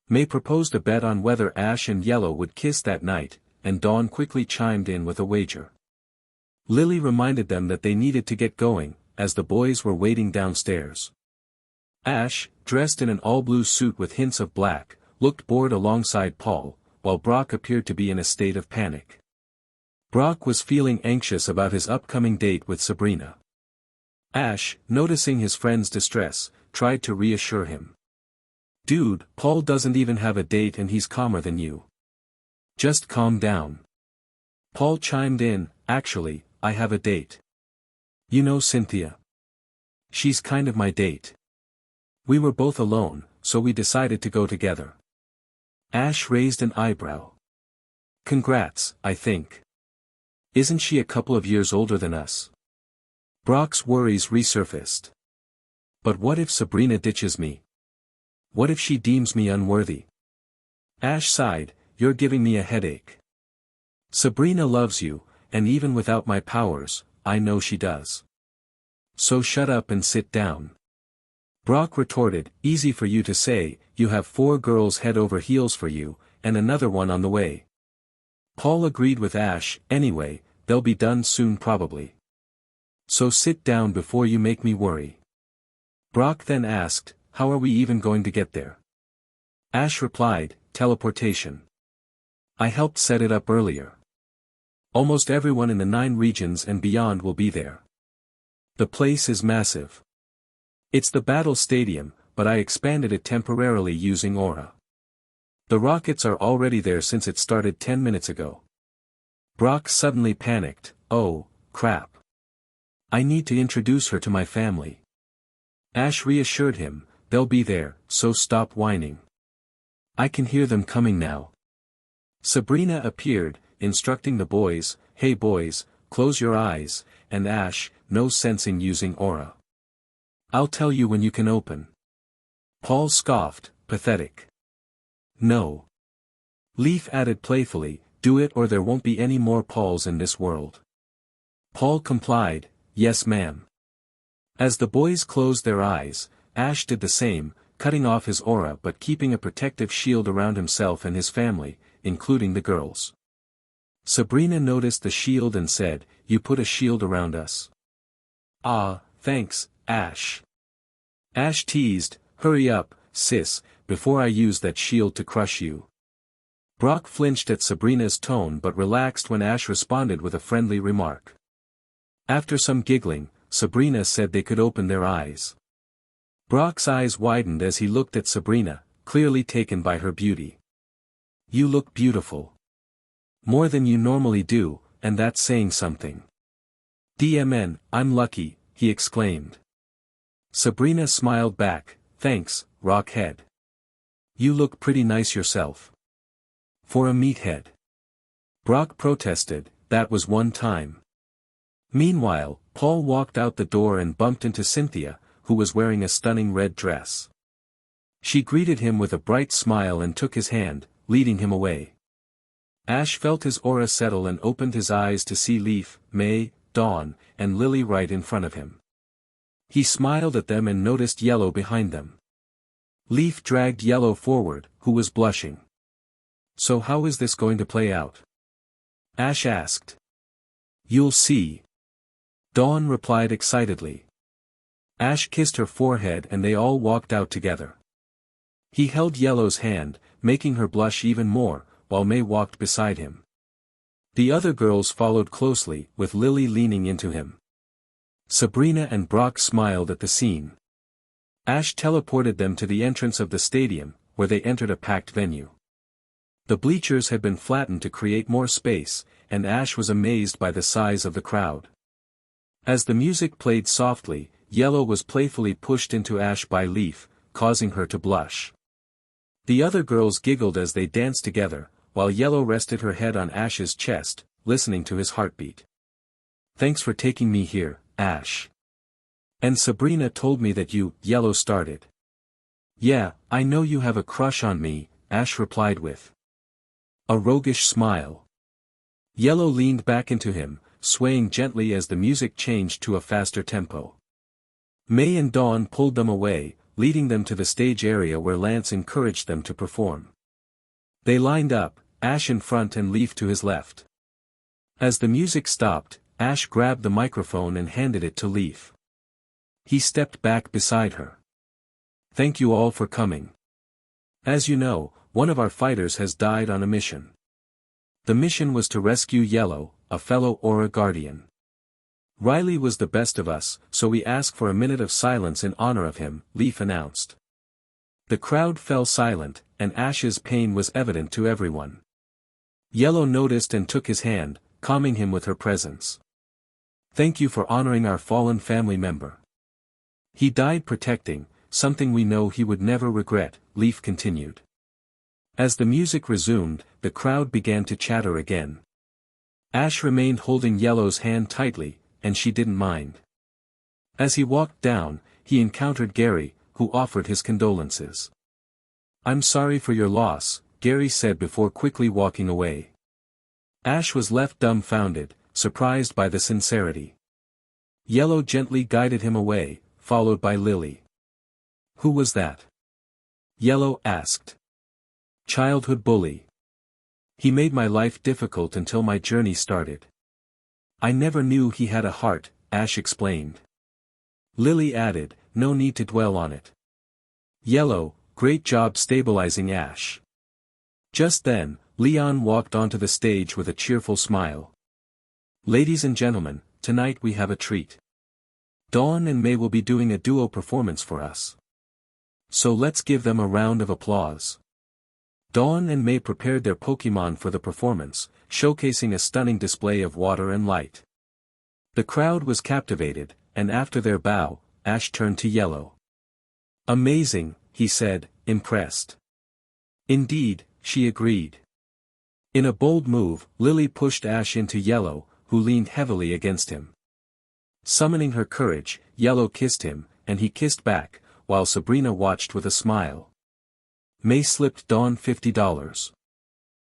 May proposed a bet on whether Ash and Yellow would kiss that night, and Dawn quickly chimed in with a wager. Lily reminded them that they needed to get going, as the boys were waiting downstairs. Ash, dressed in an all-blue suit with hints of black, looked bored alongside Paul, while Brock appeared to be in a state of panic. Brock was feeling anxious about his upcoming date with Sabrina. Ash, noticing his friend's distress, tried to reassure him. "Dude, Paul doesn't even have a date and he's calmer than you. Just calm down." Paul chimed in, "Actually, I have a date. You know Cynthia. She's kind of my date. We were both alone, so we decided to go together." Ash raised an eyebrow. "Congrats, I think. Isn't she a couple of years older than us?" Brock's worries resurfaced. "But what if Sabrina ditches me? What if she deems me unworthy?" Ash sighed, "You're giving me a headache. Sabrina loves you, and even without my powers, I know she does. So shut up and sit down." Brock retorted, "Easy for you to say, you have 4 girls head over heels for you, and another one on the way." Paul agreed with Ash, "Anyway, they'll be done soon probably. So sit down before you make me worry." Brock then asked, "How are we even going to get there?" Ash replied, "Teleportation. I helped set it up earlier. Almost everyone in the 9 regions and beyond will be there. The place is massive. It's the battle stadium, but I expanded it temporarily using aura. The rockets are already there since it started 10 minutes ago." Brock suddenly panicked, "Oh, crap. I need to introduce her to my family." Ash reassured him, "They'll be there, so stop whining. I can hear them coming now." Sabrina appeared, instructing the boys, "Hey boys, close your eyes," and Ash, "No sense in using aura. I'll tell you when you can open." Paul scoffed, "Pathetic." "No." Leaf added playfully, "Do it or there won't be any more Pauls in this world." Paul complied, "Yes ma'am." As the boys closed their eyes, Ash did the same, cutting off his aura but keeping a protective shield around himself and his family, including the girls. Sabrina noticed the shield and said, "You put a shield around us." "Ah, thanks, Ash." Ash teased, "Hurry up, sis, before I use that shield to crush you." Brock flinched at Sabrina's tone but relaxed when Ash responded with a friendly remark. After some giggling, Sabrina said they could open their eyes. Brock's eyes widened as he looked at Sabrina, clearly taken by her beauty. "You look beautiful. More than you normally do, and that's saying something." "DMN, I'm lucky," he exclaimed. Sabrina smiled back, "Thanks, Rockhead. You look pretty nice yourself. For a meathead." Brock protested, "That was one time." Meanwhile, Paul walked out the door and bumped into Cynthia, who was wearing a stunning red dress. She greeted him with a bright smile and took his hand, leading him away. Ash felt his aura settle and opened his eyes to see Leaf, May, Dawn, and Lily right in front of him. He smiled at them and noticed Yellow behind them. Leaf dragged Yellow forward, who was blushing. "So how is this going to play out?" Ash asked. "You'll see." Dawn replied excitedly. Ash kissed her forehead and they all walked out together. He held Yellow's hand, making her blush even more, while May walked beside him. The other girls followed closely, with Lily leaning into him. Sabrina and Brock smiled at the scene. Ash teleported them to the entrance of the stadium, where they entered a packed venue. The bleachers had been flattened to create more space, and Ash was amazed by the size of the crowd. As the music played softly, Yellow was playfully pushed into Ash by Leaf, causing her to blush. The other girls giggled as they danced together, while Yellow rested her head on Ash's chest, listening to his heartbeat. "Thanks for taking me here, Ash. And Sabrina told me that you," Yellow started. "Yeah, I know you have a crush on me," Ash replied with a roguish smile. Yellow leaned back into him, swaying gently as the music changed to a faster tempo. May and Dawn pulled them away, leading them to the stage area where Lance encouraged them to perform. They lined up, Ash in front and Leaf to his left. As the music stopped, Ash grabbed the microphone and handed it to Leaf. He stepped back beside her. "Thank you all for coming. As you know, one of our fighters has died on a mission. The mission was to rescue Yellow, a fellow Aura Guardian. Riley was the best of us, so we ask for a minute of silence in honor of him," Leaf announced. The crowd fell silent, and Ash's pain was evident to everyone. Yellow noticed and took his hand, calming him with her presence. "Thank you for honoring our fallen family member. He died protecting, something we know he would never regret," Leaf continued. As the music resumed, the crowd began to chatter again. Ash remained holding Yellow's hand tightly, and she didn't mind. As he walked down, he encountered Gary, who offered his condolences. "I'm sorry for your loss," Gary said before quickly walking away. Ash was left dumbfounded, surprised by the sincerity. Yellow gently guided him away, followed by Lily. "Who was that?" Yellow asked. "Childhood bully. He made my life difficult until my journey started. I never knew he had a heart," Ash explained. Lily added, "No need to dwell on it." Yellow, great job stabilizing Ash. Just then, Leon walked onto the stage with a cheerful smile. "Ladies and gentlemen, tonight we have a treat. Dawn and May will be doing a duo performance for us. So let's give them a round of applause." Dawn and May prepared their Pokémon for the performance, showcasing a stunning display of water and light. The crowd was captivated, and after their bow, Ash turned to Yellow. "Amazing," he said, impressed. "Indeed," she agreed. In a bold move, Lily pushed Ash into Yellow, who leaned heavily against him. Summoning her courage, Yellow kissed him, and he kissed back, while Sabrina watched with a smile. May slipped Dawn $50.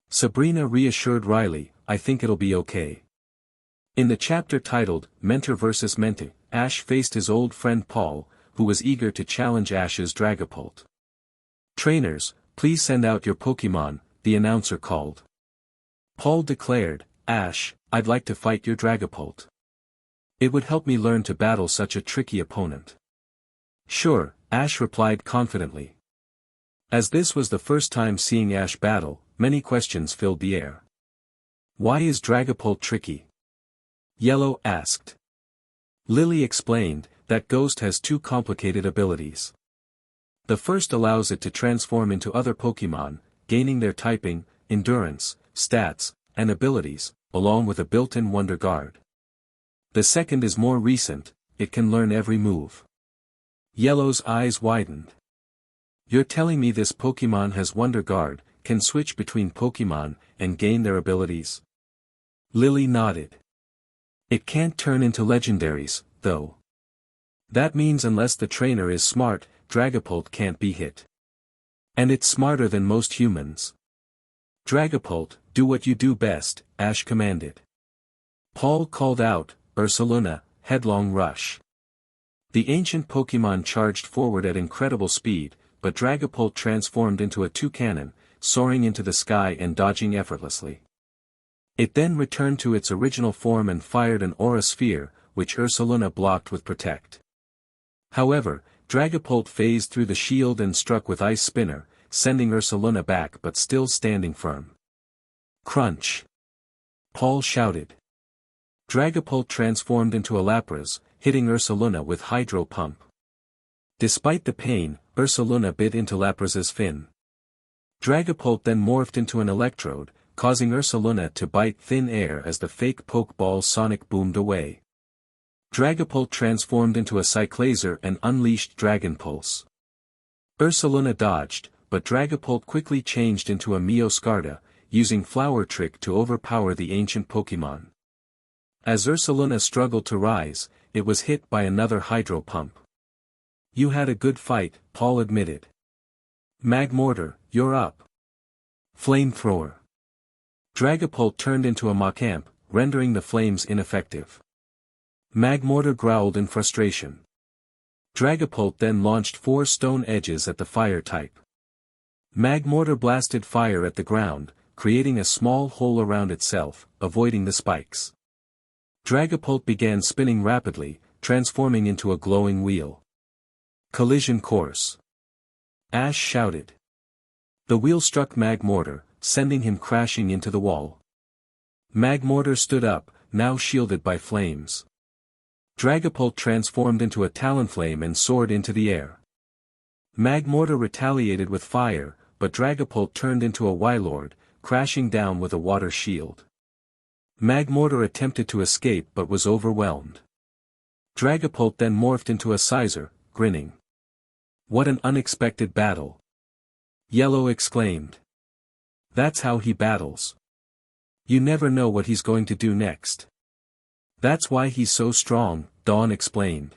Sabrina reassured Riley, "I think it'll be okay." In the chapter titled, Mentor vs. Mentor, Ash faced his old friend Paul, who was eager to challenge Ash's Dragapult. "Trainers, please send out your Pokémon," the announcer called. Paul declared, "Ash, I'd like to fight your Dragapult. It would help me learn to battle such a tricky opponent." "Sure," Ash replied confidently. As this was the first time seeing Ash battle, many questions filled the air. "Why is Dragapult tricky?" Yellow asked. Lily explained, that Ghost has two complicated abilities. The first allows it to transform into other Pokémon, gaining their typing, endurance, stats, and abilities, along with a built-in Wonder Guard. The second is more recent, it can learn every move. Yellow's eyes widened. "You're telling me this Pokémon has Wonder Guard, can switch between Pokémon, and gain their abilities?" Lily nodded. "It can't turn into legendaries, though. That means unless the trainer is smart, Dragapult can't be hit. And it's smarter than most humans." "Dragapult, do what you do best," Ash commanded. Paul called out, "Ursaluna, headlong rush." The ancient Pokémon charged forward at incredible speed, but Dragapult transformed into a toucan, soaring into the sky and dodging effortlessly. It then returned to its original form and fired an aura sphere, which Ursaluna blocked with Protect. However, Dragapult phased through the shield and struck with Ice Spinner, sending Ursaluna back but still standing firm. "Crunch!" Paul shouted. Dragapult transformed into a Lapras, hitting Ursaluna with Hydro Pump. Despite the pain, Ursaluna bit into Lapras's fin. Dragapult then morphed into an Electrode, causing Ursaluna to bite thin air as the fake Pokeball Sonic boomed away. Dragapult transformed into a Cyclazer and unleashed Dragon Pulse. Ursaluna dodged, but Dragapult quickly changed into a Meowscarda, using Flower Trick to overpower the ancient Pokémon. As Ursaluna struggled to rise, it was hit by another Hydro Pump. "You had a good fight," Paul admitted. "Magmortar, you're up." Flamethrower. Dragapult turned into a Machamp, rendering the flames ineffective. Magmortar growled in frustration. Dragapult then launched 4 stone edges at the fire type. Magmortar blasted fire at the ground, creating a small hole around itself, avoiding the spikes. Dragapult began spinning rapidly, transforming into a glowing wheel. Collision course. Ash shouted. The wheel struck Magmortar, sending him crashing into the wall. Magmortar stood up, now shielded by flames. Dragapult transformed into a Talonflame and soared into the air. Magmortar retaliated with fire, but Dragapult turned into a Wylord, crashing down with a water shield. Magmortar attempted to escape but was overwhelmed. Dragapult then morphed into a Scizor, grinning. "What an unexpected battle!" Yellow exclaimed. "That's how he battles. You never know what he's going to do next." "That's why he's so strong," Dawn explained.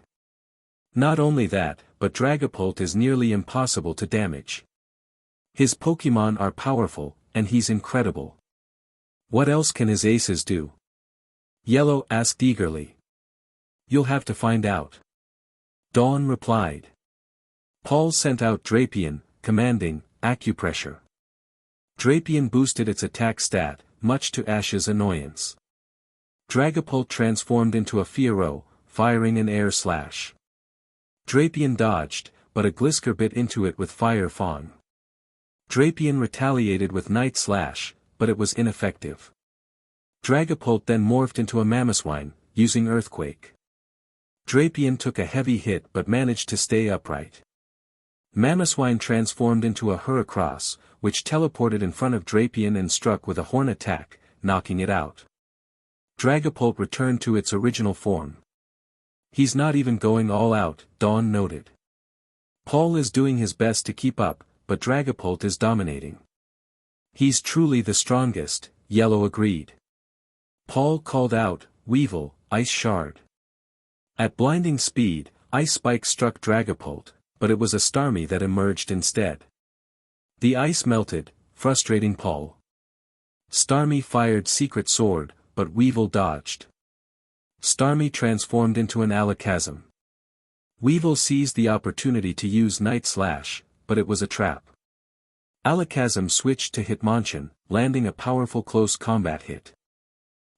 "Not only that, but Dragapult is nearly impossible to damage. His Pokémon are powerful, and he's incredible. What else can his aces do?" Yellow asked eagerly. "You'll have to find out." Dawn replied. Paul sent out Drapion, commanding, Acupressure. Drapion boosted its attack stat, much to Ash's annoyance. Dragapult transformed into a Fiero, firing an air slash. Drapion dodged, but a Glisker bit into it with Fire Fang. Drapion retaliated with Night Slash, but it was ineffective. Dragapult then morphed into a Mamoswine, using Earthquake. Drapion took a heavy hit but managed to stay upright. Mamoswine transformed into a Heracross, which teleported in front of Drapion and struck with a horn attack, knocking it out. Dragapult returned to its original form. "He's not even going all out," Dawn noted. "Paul is doing his best to keep up, but Dragapult is dominating." "He's truly the strongest," Yellow agreed. Paul called out, "Weevil, Ice Shard." At blinding speed, Ice Spike struck Dragapult, but it was a Starmie that emerged instead. The ice melted, frustrating Paul. Starmie fired Secret Sword, but Weevil dodged. Starmie transformed into an Alakazam. Weevil seized the opportunity to use Night Slash, but it was a trap. Alakazam switched to Hitmonchan, landing a powerful close combat hit.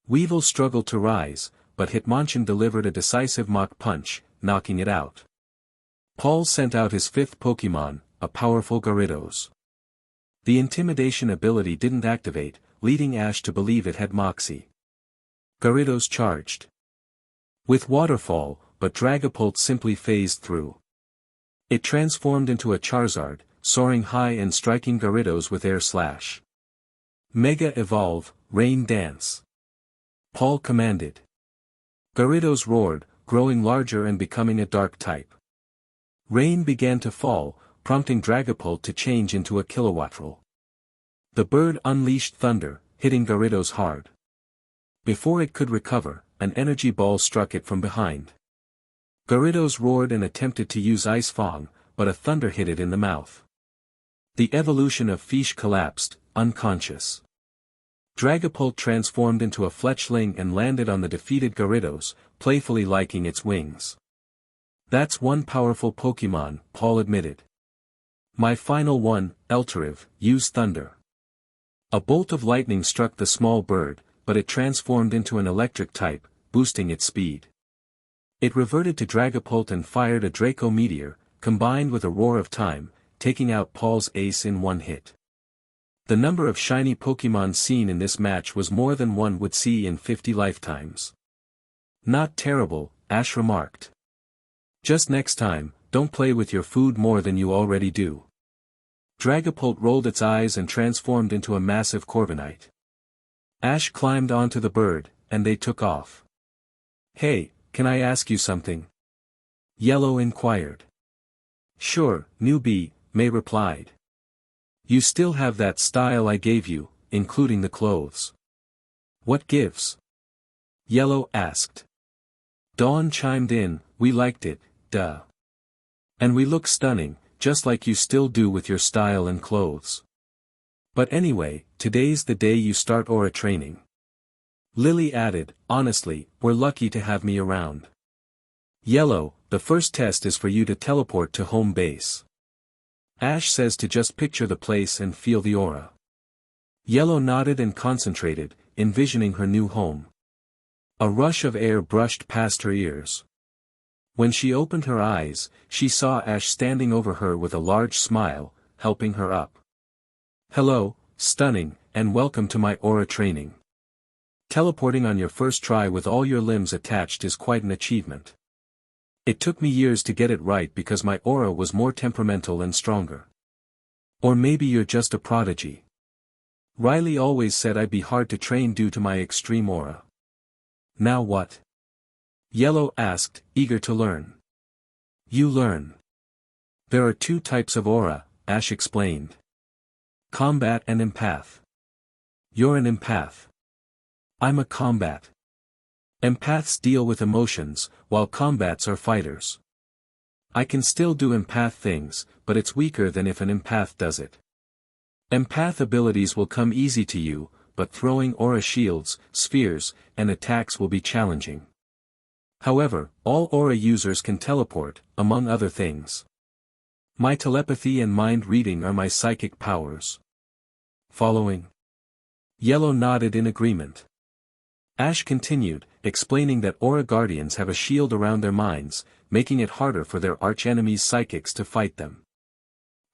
Weevil struggled to rise, but Hitmonchan delivered a decisive Mach Punch, knocking it out. Paul sent out his 5th Pokémon, a powerful Gyarados. The Intimidation ability didn't activate, leading Ash to believe it had Moxie. Gyarados charged. With Waterfall, but Dragapult simply phased through. It transformed into a Charizard, soaring high and striking Gyarados with Air Slash. "Mega Evolve, Rain Dance," Paul commanded. Gyarados roared, growing larger and becoming a dark type. Rain began to fall, prompting Dragapult to change into a Kilowattrel. The bird unleashed thunder, hitting Gyarados hard. Before it could recover, an energy ball struck it from behind. Gyarados roared and attempted to use Ice Fang, but a thunder hit it in the mouth. The evolution of Fish collapsed, unconscious. Dragapult transformed into a Fletchling and landed on the defeated Gyarados, playfully liking its wings. "That's one powerful Pokémon," Paul admitted. "My final one, Eltariv, used thunder." A bolt of lightning struck the small bird, but it transformed into an electric type, boosting its speed. It reverted to Dragapult and fired a Draco Meteor, combined with a Roar of Time, taking out Paul's ace in one hit. The number of shiny Pokémon seen in this match was more than one would see in 50 lifetimes. "Not terrible," Ash remarked. "Just next time, don't play with your food more than you already do." Dragapult rolled its eyes and transformed into a massive Corviknight. Ash climbed onto the bird, and they took off. "Hey, can I ask you something?" Yellow inquired. "Sure, newbie," May replied. You still have that style I gave you, including the clothes. What gives? Yellow asked. Dawn chimed in, we liked it, duh. And we look stunning, just like you still do with your style and clothes. But anyway, today's the day you start aura training. Lily added, honestly, we're lucky to have me around. Yellow, the first test is for you to teleport to home base. Ash says to just picture the place and feel the aura. Yellow nodded and concentrated, envisioning her new home. A rush of air brushed past her ears. When she opened her eyes, she saw Ash standing over her with a large smile, helping her up. Hello, stunning, and welcome to my aura training. Teleporting on your first try with all your limbs attached is quite an achievement. It took me years to get it right because my aura was more temperamental and stronger. Or maybe you're just a prodigy. Riley always said I'd be hard to train due to my extreme aura. Now what? Yellow asked, eager to learn. You learn. There are two types of aura, Ash explained. Combat and empath. You're an empath. I'm a combat. Empaths deal with emotions, while combats are fighters. I can still do empath things, but it's weaker than if an empath does it. Empath abilities will come easy to you, but throwing aura shields, spheres, and attacks will be challenging. However, all aura users can teleport, among other things. My telepathy and mind reading are my psychic powers. Following? Yellow nodded in agreement. Ash continued, explaining that aura guardians have a shield around their minds, making it harder for their archenemies' psychics to fight them.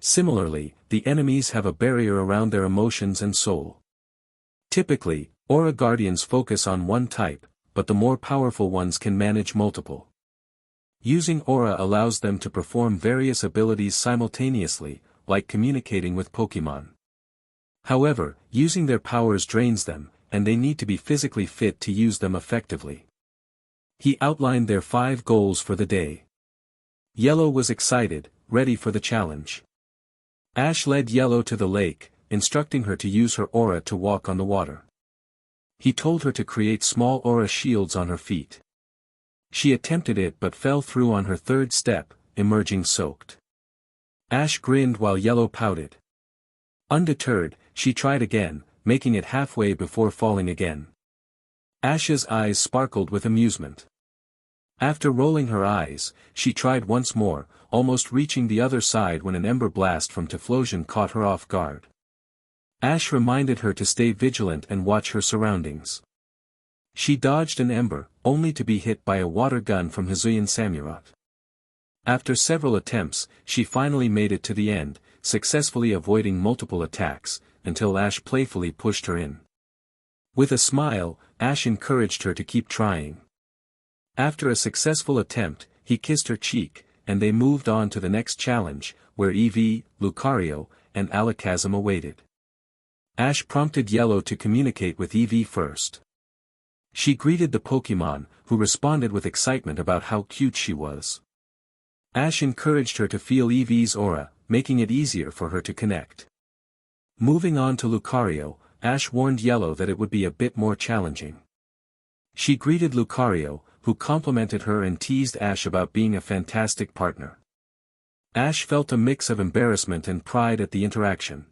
Similarly, the enemies have a barrier around their emotions and soul. Typically, aura guardians focus on one type, but the more powerful ones can manage multiple. Using aura allows them to perform various abilities simultaneously, like communicating with Pokemon. However, using their powers drains them, and they need to be physically fit to use them effectively. He outlined their 5 goals for the day. Yellow was excited, ready for the challenge. Ash led Yellow to the lake, instructing her to use her aura to walk on the water. He told her to create small aura shields on her feet. She attempted it but fell through on her 3rd step, emerging soaked. Ash grinned while Yellow pouted. Undeterred, she tried again, making it halfway before falling again. Ash's eyes sparkled with amusement. After rolling her eyes, she tried once more, almost reaching the other side when an ember blast from Typhlosion caught her off guard. Ash reminded her to stay vigilant and watch her surroundings. She dodged an ember, only to be hit by a water gun from Hisuian Samurott. After several attempts, she finally made it to the end, successfully avoiding multiple attacks, until Ash playfully pushed her in. With a smile, Ash encouraged her to keep trying. After a successful attempt, he kissed her cheek, and they moved on to the next challenge, where Eevee, Lucario, and Alakazam awaited. Ash prompted Yellow to communicate with Eevee first. She greeted the Pokemon, who responded with excitement about how cute she was. Ash encouraged her to feel Eevee's aura, making it easier for her to connect. Moving on to Lucario, Ash warned Yellow that it would be a bit more challenging. She greeted Lucario, who complimented her and teased Ash about being a fantastic partner. Ash felt a mix of embarrassment and pride at the interaction.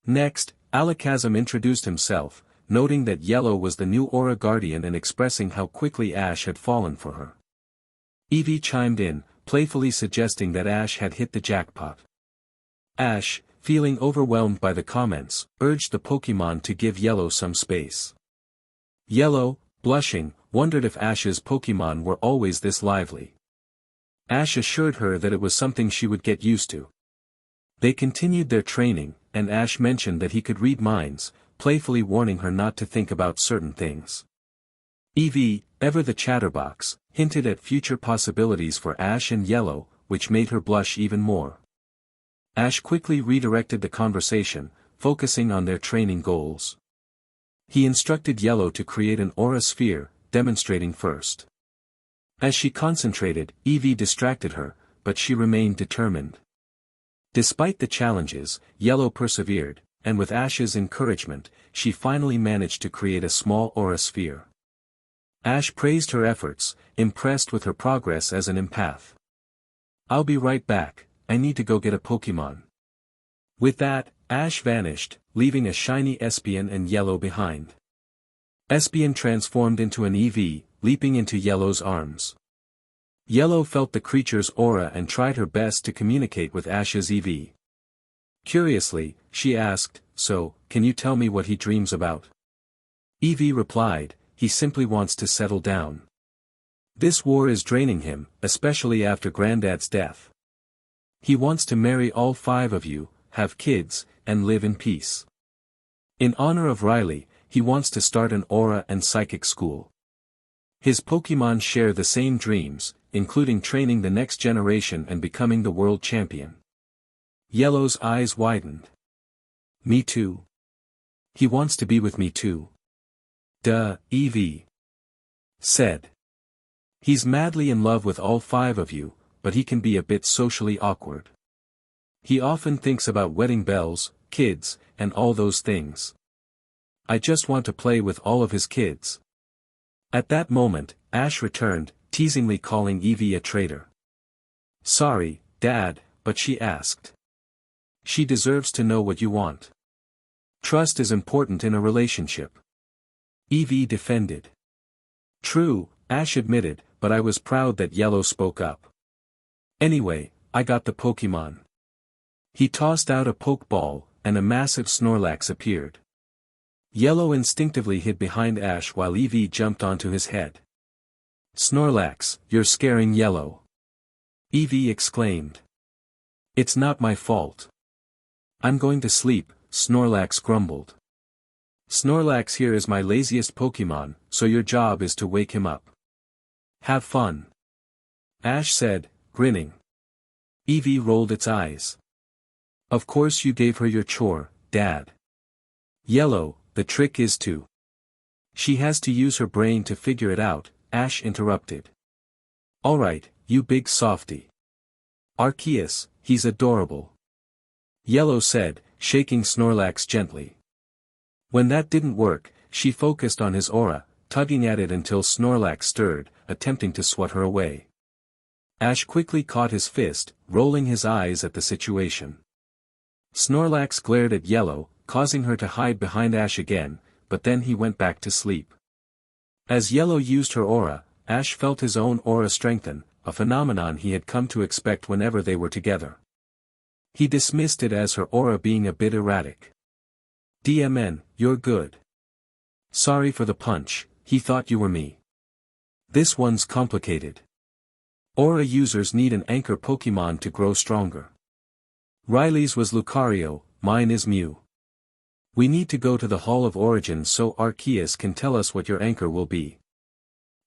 Next, Alakazam introduced himself, noting that Yellow was the new Aura Guardian and expressing how quickly Ash had fallen for her. Eevee chimed in, playfully suggesting that Ash had hit the jackpot. Ash, feeling overwhelmed by the comments, urged the Pokemon to give Yellow some space. Yellow, blushing, wondered if Ash's Pokemon were always this lively. Ash assured her that it was something she would get used to. They continued their training, and Ash mentioned that he could read minds, playfully warning her not to think about certain things. Eevee, ever the chatterbox, hinted at future possibilities for Ash and Yellow, which made her blush even more. Ash quickly redirected the conversation, focusing on their training goals. He instructed Yellow to create an aura sphere, demonstrating first. As she concentrated, Eevee distracted her, but she remained determined. Despite the challenges, Yellow persevered, and with Ash's encouragement, she finally managed to create a small aura sphere. Ash praised her efforts, impressed with her progress as an empath. "I'll be right back, I need to go get a Pokemon." With that, Ash vanished, leaving a shiny Espeon and Yellow behind. Espeon transformed into an Eevee, leaping into Yellow's arms. Yellow felt the creature's aura and tried her best to communicate with Ash's Eevee. Curiously, she asked, "So, can you tell me what he dreams about?" Eevee replied, "He simply wants to settle down. This war is draining him, especially after Granddad's death. He wants to marry all 5 of you, have kids, and live in peace. In honor of Riley, he wants to start an aura and psychic school. His Pokemon share the same dreams, including training the next generation and becoming the world champion." Yellow's eyes widened. "Me too. He wants to be with me too." "Duh," Eevee said. "He's madly in love with all 5 of you, but he can be a bit socially awkward. He often thinks about wedding bells, kids, and all those things. I just want to play with all of his kids." At that moment, Ash returned, teasingly calling Eevee a traitor. "Sorry, Dad, but she asked. She deserves to know what you want. Trust is important in a relationship." Eevee defended. "True," Ash admitted, "but I was proud that Yellow spoke up. Anyway, I got the Pokemon." He tossed out a Pokeball, and a massive Snorlax appeared. Yellow instinctively hid behind Ash while Eevee jumped onto his head. "Snorlax, you're scaring Yellow," Eevee exclaimed. "It's not my fault. I'm going to sleep," Snorlax grumbled. "Snorlax here is my laziest Pokemon, so your job is to wake him up. Have fun," Ash said, grinning. Eevee rolled its eyes. "Of course you gave her your chore, Dad." "Yellow, the trick is to. She has to use her brain to figure it out," Ash interrupted. "Alright, you big softy. Arceus, he's adorable," Yellow said, shaking Snorlax gently. When that didn't work, she focused on his aura, tugging at it until Snorlax stirred, attempting to swat her away. Ash quickly caught his fist, rolling his eyes at the situation. Snorlax glared at Yellow, causing her to hide behind Ash again, but then he went back to sleep. As Yellow used her aura, Ash felt his own aura strengthen, a phenomenon he had come to expect whenever they were together. He dismissed it as her aura being a bit erratic. "DMN, you're good. Sorry for the punch, he thought you were me. This one's complicated. Aura users need an anchor Pokemon to grow stronger. Riley's was Lucario, mine is Mew. We need to go to the Hall of Origins so Arceus can tell us what your anchor will be."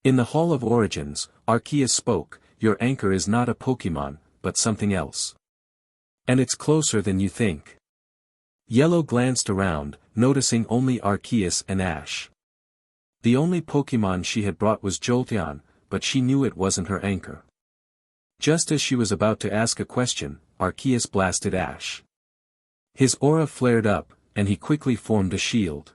In the Hall of Origins, Arceus spoke, "Your anchor is not a Pokemon, but something else. And it's closer than you think." Yellow glanced around, noticing only Arceus and Ash. The only Pokemon she had brought was Jolteon, but she knew it wasn't her anchor. Just as she was about to ask a question, Arceus blasted Ash. His aura flared up, and he quickly formed a shield.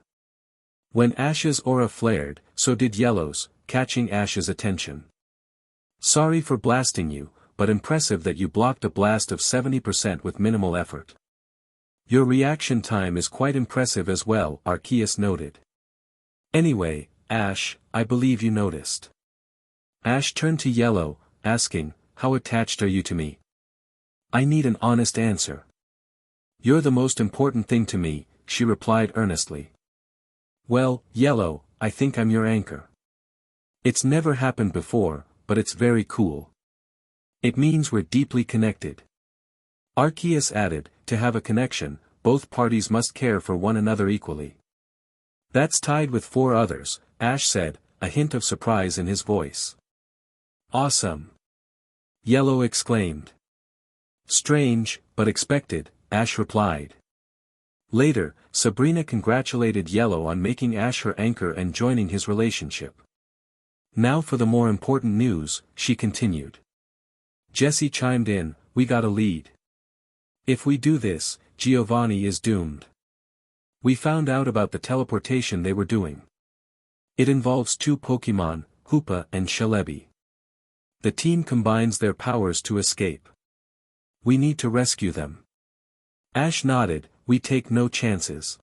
When Ash's aura flared, so did Yellow's, catching Ash's attention. "Sorry for blasting you, but impressive that you blocked a blast of 70% with minimal effort. Your reaction time is quite impressive as well," Arceus noted. "Anyway, Ash, I believe you noticed." Ash turned to Yellow, asking, "How attached are you to me? I need an honest answer." "You're the most important thing to me," she replied earnestly. "Well, Yellow, I think I'm your anchor. It's never happened before, but it's very cool. It means we're deeply connected." Arceus added, "To have a connection, both parties must care for one another equally." "That's tied with 4 others," Ash said, a hint of surprise in his voice. "Awesome!" Yellow exclaimed. "Strange, but expected," Ash replied. Later, Sabrina congratulated Yellow on making Ash her anchor and joining his relationship. "Now for the more important news," she continued. Jessie chimed in, "We got a lead. If we do this, Giovanni is doomed. We found out about the teleportation they were doing. It involves two Pokémon, Hoopa and Celebi. The team combines their powers to escape. We need to rescue them. Ash nodded, we take no chances.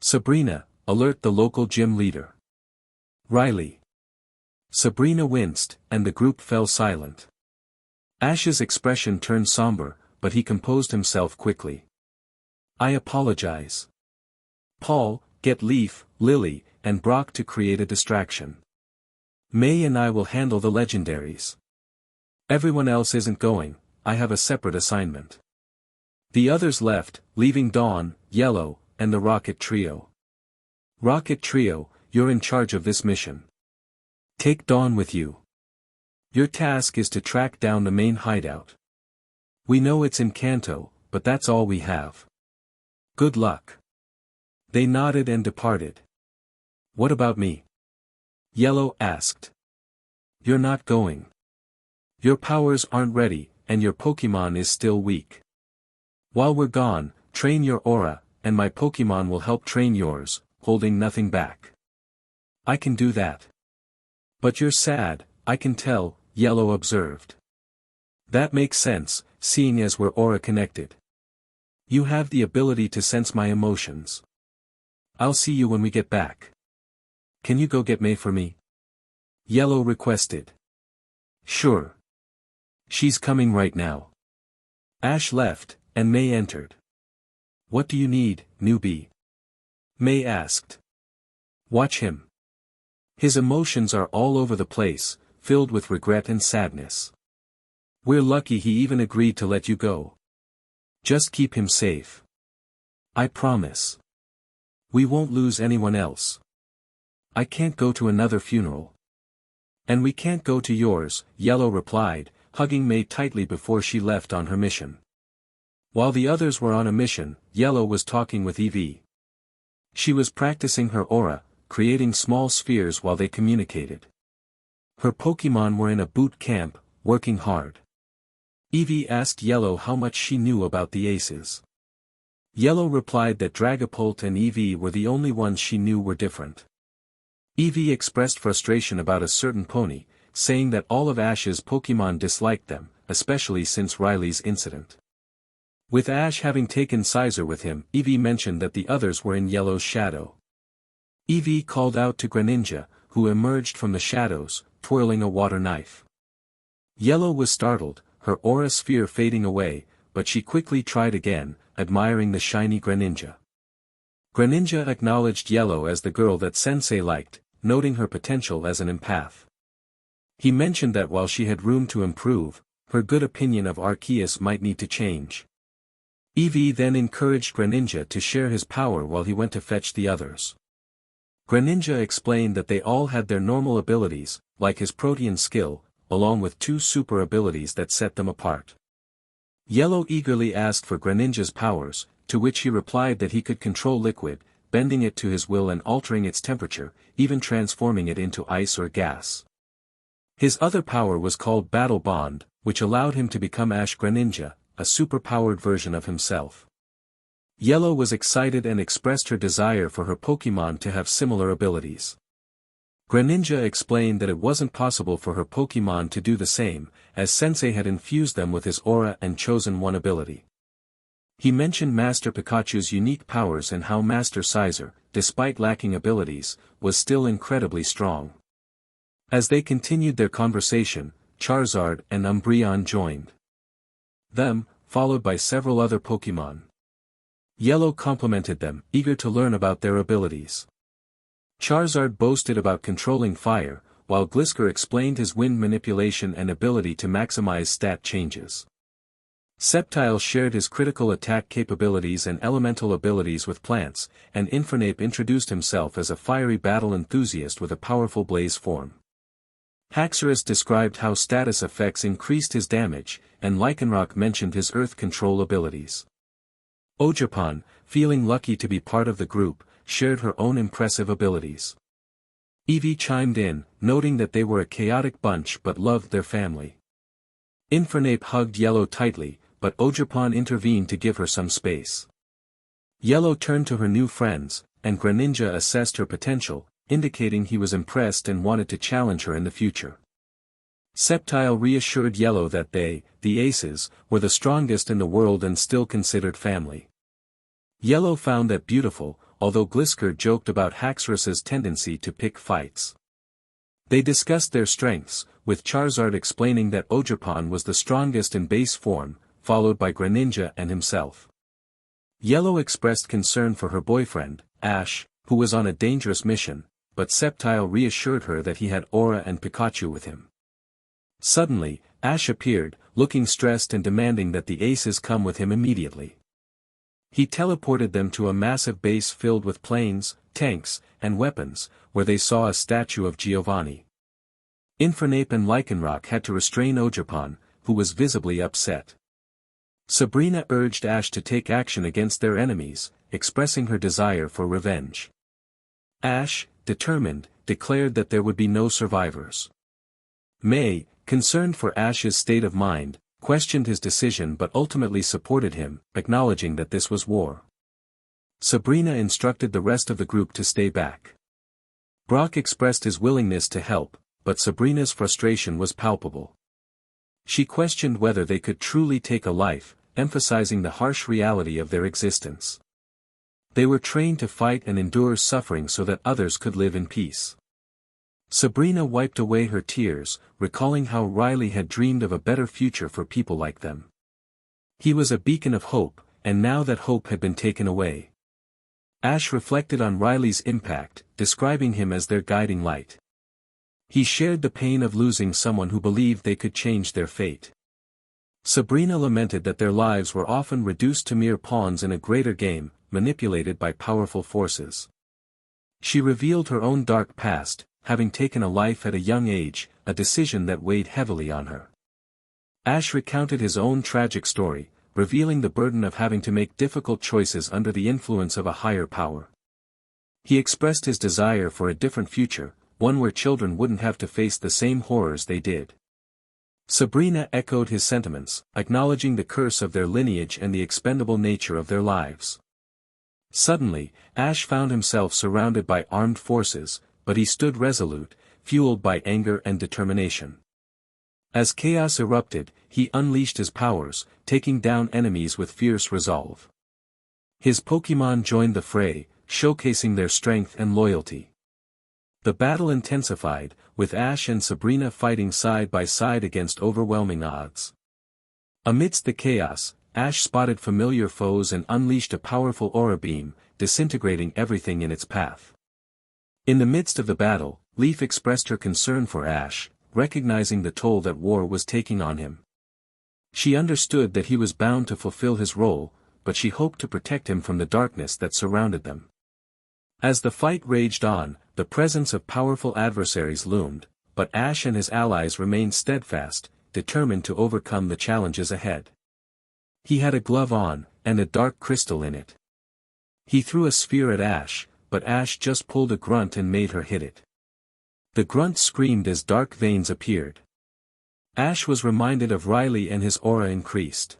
Sabrina, alert the local gym leader. Riley. Sabrina winced, and the group fell silent. Ash's expression turned somber, but he composed himself quickly. I apologize. Paul, get Leaf, Lily, and Brock to create a distraction. May and I will handle the legendaries. Everyone else isn't going, I have a separate assignment. The others left, leaving Dawn, Yellow, and the Rocket Trio. Rocket Trio, you're in charge of this mission. Take Dawn with you. Your task is to track down the main hideout. We know it's in Kanto, but that's all we have. Good luck. They nodded and departed. What about me? Yellow asked. You're not going. Your powers aren't ready, and your Pokémon is still weak. While we're gone, train your aura, and my Pokémon will help train yours, holding nothing back. I can do that. But you're sad, I can tell, Yellow observed. That makes sense, seeing as we're aura connected. You have the ability to sense my emotions. I'll see you when we get back. Can you go get May for me? Yellow requested. Sure. She's coming right now. Ash left, and May entered. What do you need, newbie? May asked. Watch him. His emotions are all over the place, filled with regret and sadness. We're lucky he even agreed to let you go. Just keep him safe. I promise. We won't lose anyone else. I can't go to another funeral. And we can't go to yours, Yellow replied, hugging May tightly before she left on her mission. While the others were on a mission, Yellow was talking with Eevee. She was practicing her aura, creating small spheres while they communicated. Her Pokémon were in a boot camp, working hard. Eevee asked Yellow how much she knew about the aces. Yellow replied that Dragapult and Eevee were the only ones she knew were different. Eevee expressed frustration about a certain pony, saying that all of Ash's Pokémon disliked them, especially since Riley's incident. With Ash having taken Scizor with him, Eevee mentioned that the others were in Yellow's shadow. Eevee called out to Greninja, who emerged from the shadows, twirling a water knife. Yellow was startled, her aura sphere fading away, but she quickly tried again, admiring the shiny Greninja. Greninja acknowledged Yellow as the girl that Sensei liked, noting her potential as an empath. He mentioned that while she had room to improve, her good opinion of Arceus might need to change. Eevee then encouraged Greninja to share his power while he went to fetch the others. Greninja explained that they all had their normal abilities, like his Protean skill, along with two super abilities that set them apart. Yellow eagerly asked for Greninja's powers, to which he replied that he could control liquid, bending it to his will and altering its temperature, even transforming it into ice or gas. His other power was called Battle Bond, which allowed him to become Ash Greninja, a super-powered version of himself. Yellow was excited and expressed her desire for her Pokémon to have similar abilities. Greninja explained that it wasn't possible for her Pokémon to do the same, as Sensei had infused them with his aura and chosen one ability. He mentioned Master Pikachu's unique powers and how Master Scizor, despite lacking abilities, was still incredibly strong. As they continued their conversation, Charizard and Umbreon joined them, followed by several other Pokémon. Yellow complimented them, eager to learn about their abilities. Charizard boasted about controlling fire, while Glisker explained his wind manipulation and ability to maximize stat changes. Sceptile shared his critical attack capabilities and elemental abilities with plants, and Infernape introduced himself as a fiery battle enthusiast with a powerful blaze form. Haxorus described how status effects increased his damage, and Lycanroc mentioned his earth control abilities. Ogerpon, feeling lucky to be part of the group, shared her own impressive abilities. Eevee chimed in, noting that they were a chaotic bunch but loved their family. Infernape hugged Yellow tightly, but Ogerpon intervened to give her some space. Yellow turned to her new friends, and Greninja assessed her potential, indicating he was impressed and wanted to challenge her in the future. Sceptile reassured Yellow that they, the Aces, were the strongest in the world and still considered family. Yellow found that beautiful, although Glisker joked about Haxorus's tendency to pick fights. They discussed their strengths, with Charizard explaining that Ogerpon was the strongest in base form, followed by Greninja and himself. Yellow expressed concern for her boyfriend, Ash, who was on a dangerous mission, but Sceptile reassured her that he had Aura and Pikachu with him. Suddenly, Ash appeared, looking stressed and demanding that the Aces come with him immediately. He teleported them to a massive base filled with planes, tanks, and weapons, where they saw a statue of Giovanni. Infernape and Lycanroc had to restrain Ogerpon, who was visibly upset. Sabrina urged Ash to take action against their enemies, expressing her desire for revenge. Ash, determined, declared that there would be no survivors. May, concerned for Ash's state of mind, questioned his decision but ultimately supported him, acknowledging that this was war. Sabrina instructed the rest of the group to stay back. Brock expressed his willingness to help, but Sabrina's frustration was palpable. She questioned whether they could truly take a life, emphasizing the harsh reality of their existence. They were trained to fight and endure suffering so that others could live in peace. Sabrina wiped away her tears, recalling how Riley had dreamed of a better future for people like them. He was a beacon of hope, and now that hope had been taken away. Ash reflected on Riley's impact, describing him as their guiding light. He shared the pain of losing someone who believed they could change their fate. Sabrina lamented that their lives were often reduced to mere pawns in a greater game, manipulated by powerful forces. She revealed her own dark past, having taken a life at a young age, a decision that weighed heavily on her. Ash recounted his own tragic story, revealing the burden of having to make difficult choices under the influence of a higher power. He expressed his desire for a different future, one where children wouldn't have to face the same horrors they did. Sabrina echoed his sentiments, acknowledging the curse of their lineage and the expendable nature of their lives. Suddenly, Ash found himself surrounded by armed forces, but he stood resolute, fueled by anger and determination. As chaos erupted, he unleashed his powers, taking down enemies with fierce resolve. His Pokémon joined the fray, showcasing their strength and loyalty. The battle intensified, with Ash and Sabrina fighting side by side against overwhelming odds. Amidst the chaos, Ash spotted familiar foes and unleashed a powerful aura beam, disintegrating everything in its path. In the midst of the battle, Leaf expressed her concern for Ash, recognizing the toll that war was taking on him. She understood that he was bound to fulfill his role, but she hoped to protect him from the darkness that surrounded them. As the fight raged on, the presence of powerful adversaries loomed, but Ash and his allies remained steadfast, determined to overcome the challenges ahead. He had a glove on, and a dark crystal in it. He threw a sphere at Ash, but Ash just pulled a grunt and made her hit it. The grunt screamed as dark veins appeared. Ash was reminded of Riley and his aura increased.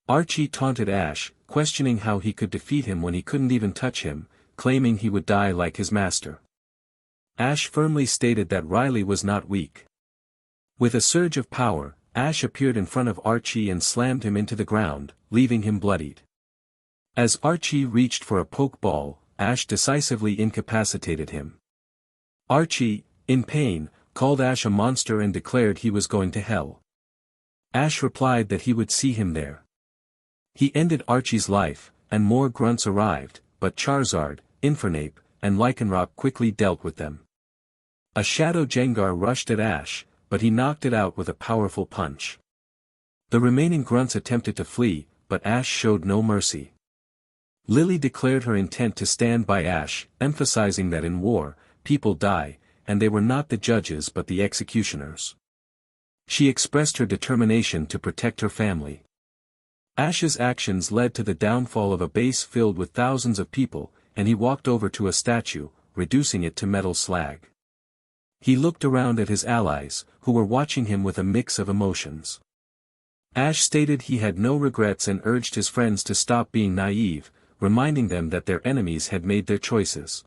Archie taunted Ash, questioning how he could defeat him when he couldn't even touch him, claiming he would die like his master. Ash firmly stated that Riley was not weak. With a surge of power, Ash appeared in front of Archie and slammed him into the ground, leaving him bloodied. As Archie reached for a pokeball, Ash decisively incapacitated him. Archie, in pain, called Ash a monster and declared he was going to hell. Ash replied that he would see him there. He ended Archie's life, and more grunts arrived, but Charizard, Infernape, and Lycanroc quickly dealt with them. A Shadow Gengar rushed at Ash, but he knocked it out with a powerful punch. The remaining grunts attempted to flee, but Ash showed no mercy. Lily declared her intent to stand by Ash, emphasizing that in war, people die, and they were not the judges but the executioners. She expressed her determination to protect her family. Ash's actions led to the downfall of a base filled with thousands of people, and he walked over to a statue, reducing it to metal slag. He looked around at his allies, who were watching him with a mix of emotions. Ash stated he had no regrets and urged his friends to stop being naive, reminding them that their enemies had made their choices.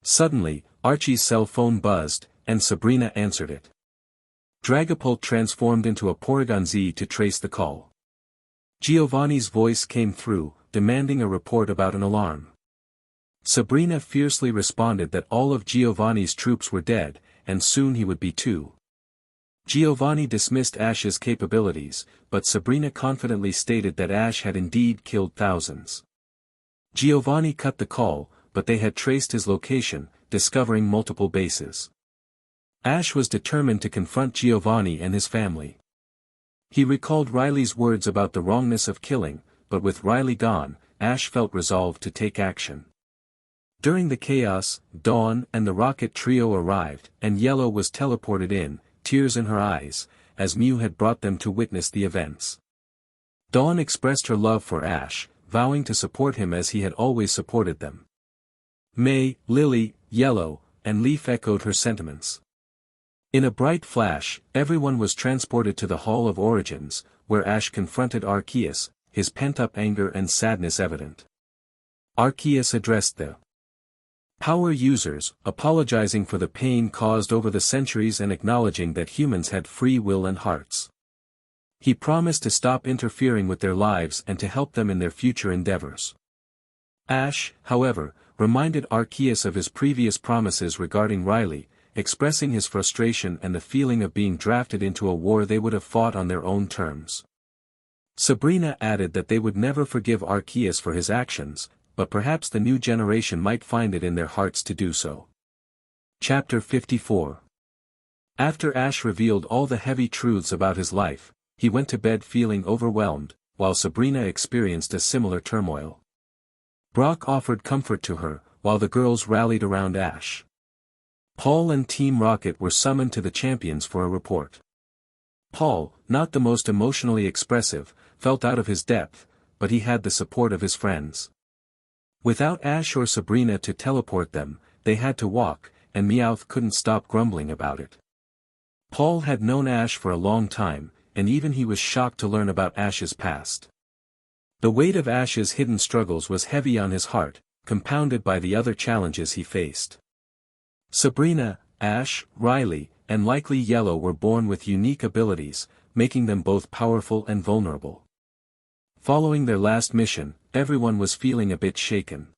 Suddenly, Archie's cell phone buzzed, and Sabrina answered it. Dragapult transformed into a Porygon Z to trace the call. Giovanni's voice came through, demanding a report about an alarm. Sabrina fiercely responded that all of Giovanni's troops were dead, and soon he would be too. Giovanni dismissed Ash's capabilities, but Sabrina confidently stated that Ash had indeed killed thousands. Giovanni cut the call, but they had traced his location, discovering multiple bases. Ash was determined to confront Giovanni and his family. He recalled Riley's words about the wrongness of killing, but with Riley gone, Ash felt resolved to take action. During the chaos, Dawn and the Rocket Trio arrived, and Yellow was teleported in, tears in her eyes, as Mew had brought them to witness the events. Dawn expressed her love for Ash, vowing to support him as he had always supported them. May, Lily, Yellow, and Leaf echoed her sentiments. In a bright flash, everyone was transported to the Hall of Origins, where Ash confronted Arceus, his pent-up anger and sadness evident. Arceus addressed the power users, apologizing for the pain caused over the centuries and acknowledging that humans had free will and hearts. He promised to stop interfering with their lives and to help them in their future endeavors. Ash, however, reminded Arceus of his previous promises regarding Riley, expressing his frustration and the feeling of being drafted into a war they would have fought on their own terms. Sabrina added that they would never forgive Arceus for his actions, but perhaps the new generation might find it in their hearts to do so. Chapter 54. After Ash revealed all the heavy truths about his life, he went to bed feeling overwhelmed, while Sabrina experienced a similar turmoil. Brock offered comfort to her, while the girls rallied around Ash. Paul and Team Rocket were summoned to the champions for a report. Paul, not the most emotionally expressive, felt out of his depth, but he had the support of his friends. Without Ash or Sabrina to teleport them, they had to walk, and Meowth couldn't stop grumbling about it. Paul had known Ash for a long time, and even he was shocked to learn about Ash's past. The weight of Ash's hidden struggles was heavy on his heart, compounded by the other challenges he faced. Sabrina, Ash, Riley, and likely Yellow were born with unique abilities, making them both powerful and vulnerable. Following their last mission, everyone was feeling a bit shaken.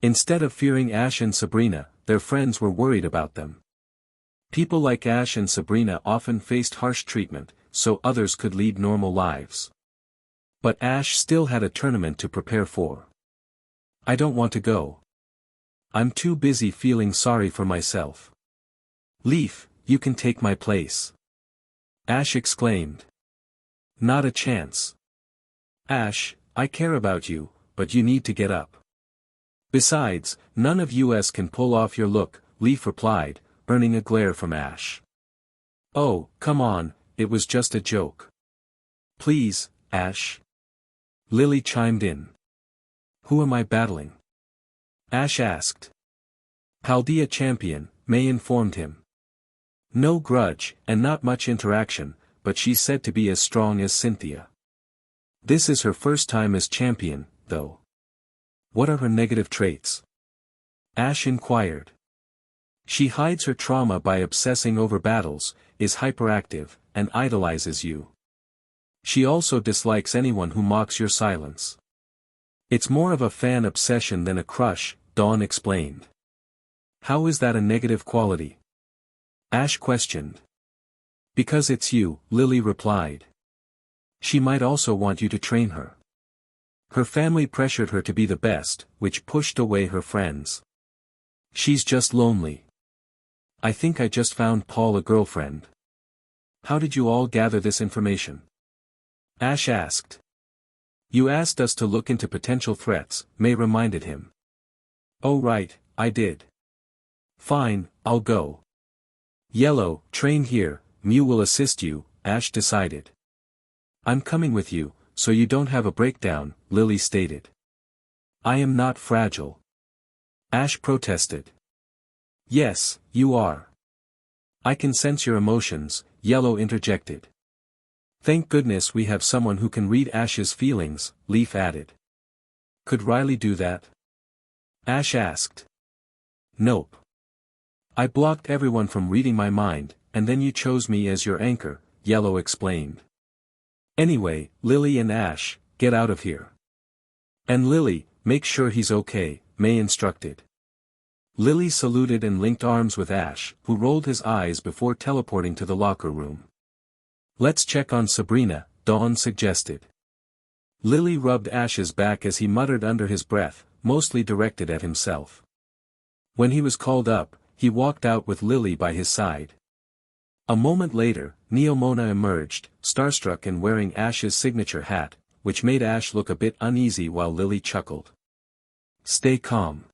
Instead of fearing Ash and Sabrina, their friends were worried about them. People like Ash and Sabrina often faced harsh treatment, so others could lead normal lives. But Ash still had a tournament to prepare for. "I don't want to go. I'm too busy feeling sorry for myself." "Leaf, you can take my place," Ash exclaimed. "Not a chance. Ash, I care about you, but you need to get up. Besides, none of us can pull off your look," Leaf replied, earning a glare from Ash. "Oh, come on, it was just a joke. Please, Ash," Lily chimed in. "Who am I battling?" Ash asked. "Paldea champion," May informed him. "No grudge, and not much interaction, but she's said to be as strong as Cynthia. This is her first time as champion, though." "What are her negative traits?" Ash inquired. "She hides her trauma by obsessing over battles, is hyperactive, and idolizes you. She also dislikes anyone who mocks your silence." "It's more of a fan obsession than a crush," Dawn explained. "How is that a negative quality?" Ash questioned. "Because it's you," Lily replied. "She might also want you to train her. Her family pressured her to be the best, which pushed away her friends. She's just lonely. I think I just found Paul a girlfriend." "How did you all gather this information?" Ash asked. "You asked us to look into potential threats," May reminded him. "Oh right, I did. Fine, I'll go. Yellow, train here, Mew will assist you," Ash decided. "I'm coming with you, so you don't have a breakdown," Lily stated. "I am not fragile," Ash protested. "Yes, you are. I can sense your emotions," Yellow interjected. Thank goodness we have someone who can read Ash's feelings, Leaf added. Could Riley do that? Ash asked. Nope. I blocked everyone from reading my mind, and then you chose me as your anchor, Yellow explained. Anyway, Lily and Ash, get out of here. And Lily, make sure he's okay, May instructed. Lily saluted and linked arms with Ash, who rolled his eyes before teleporting to the locker room. Let's check on Sabrina, Dawn suggested. Lily rubbed Ash's back as he muttered under his breath, mostly directed at himself. When he was called up, he walked out with Lily by his side. A moment later, Neomona emerged, starstruck and wearing Ash's signature hat, which made Ash look a bit uneasy while Lily chuckled. Stay calm.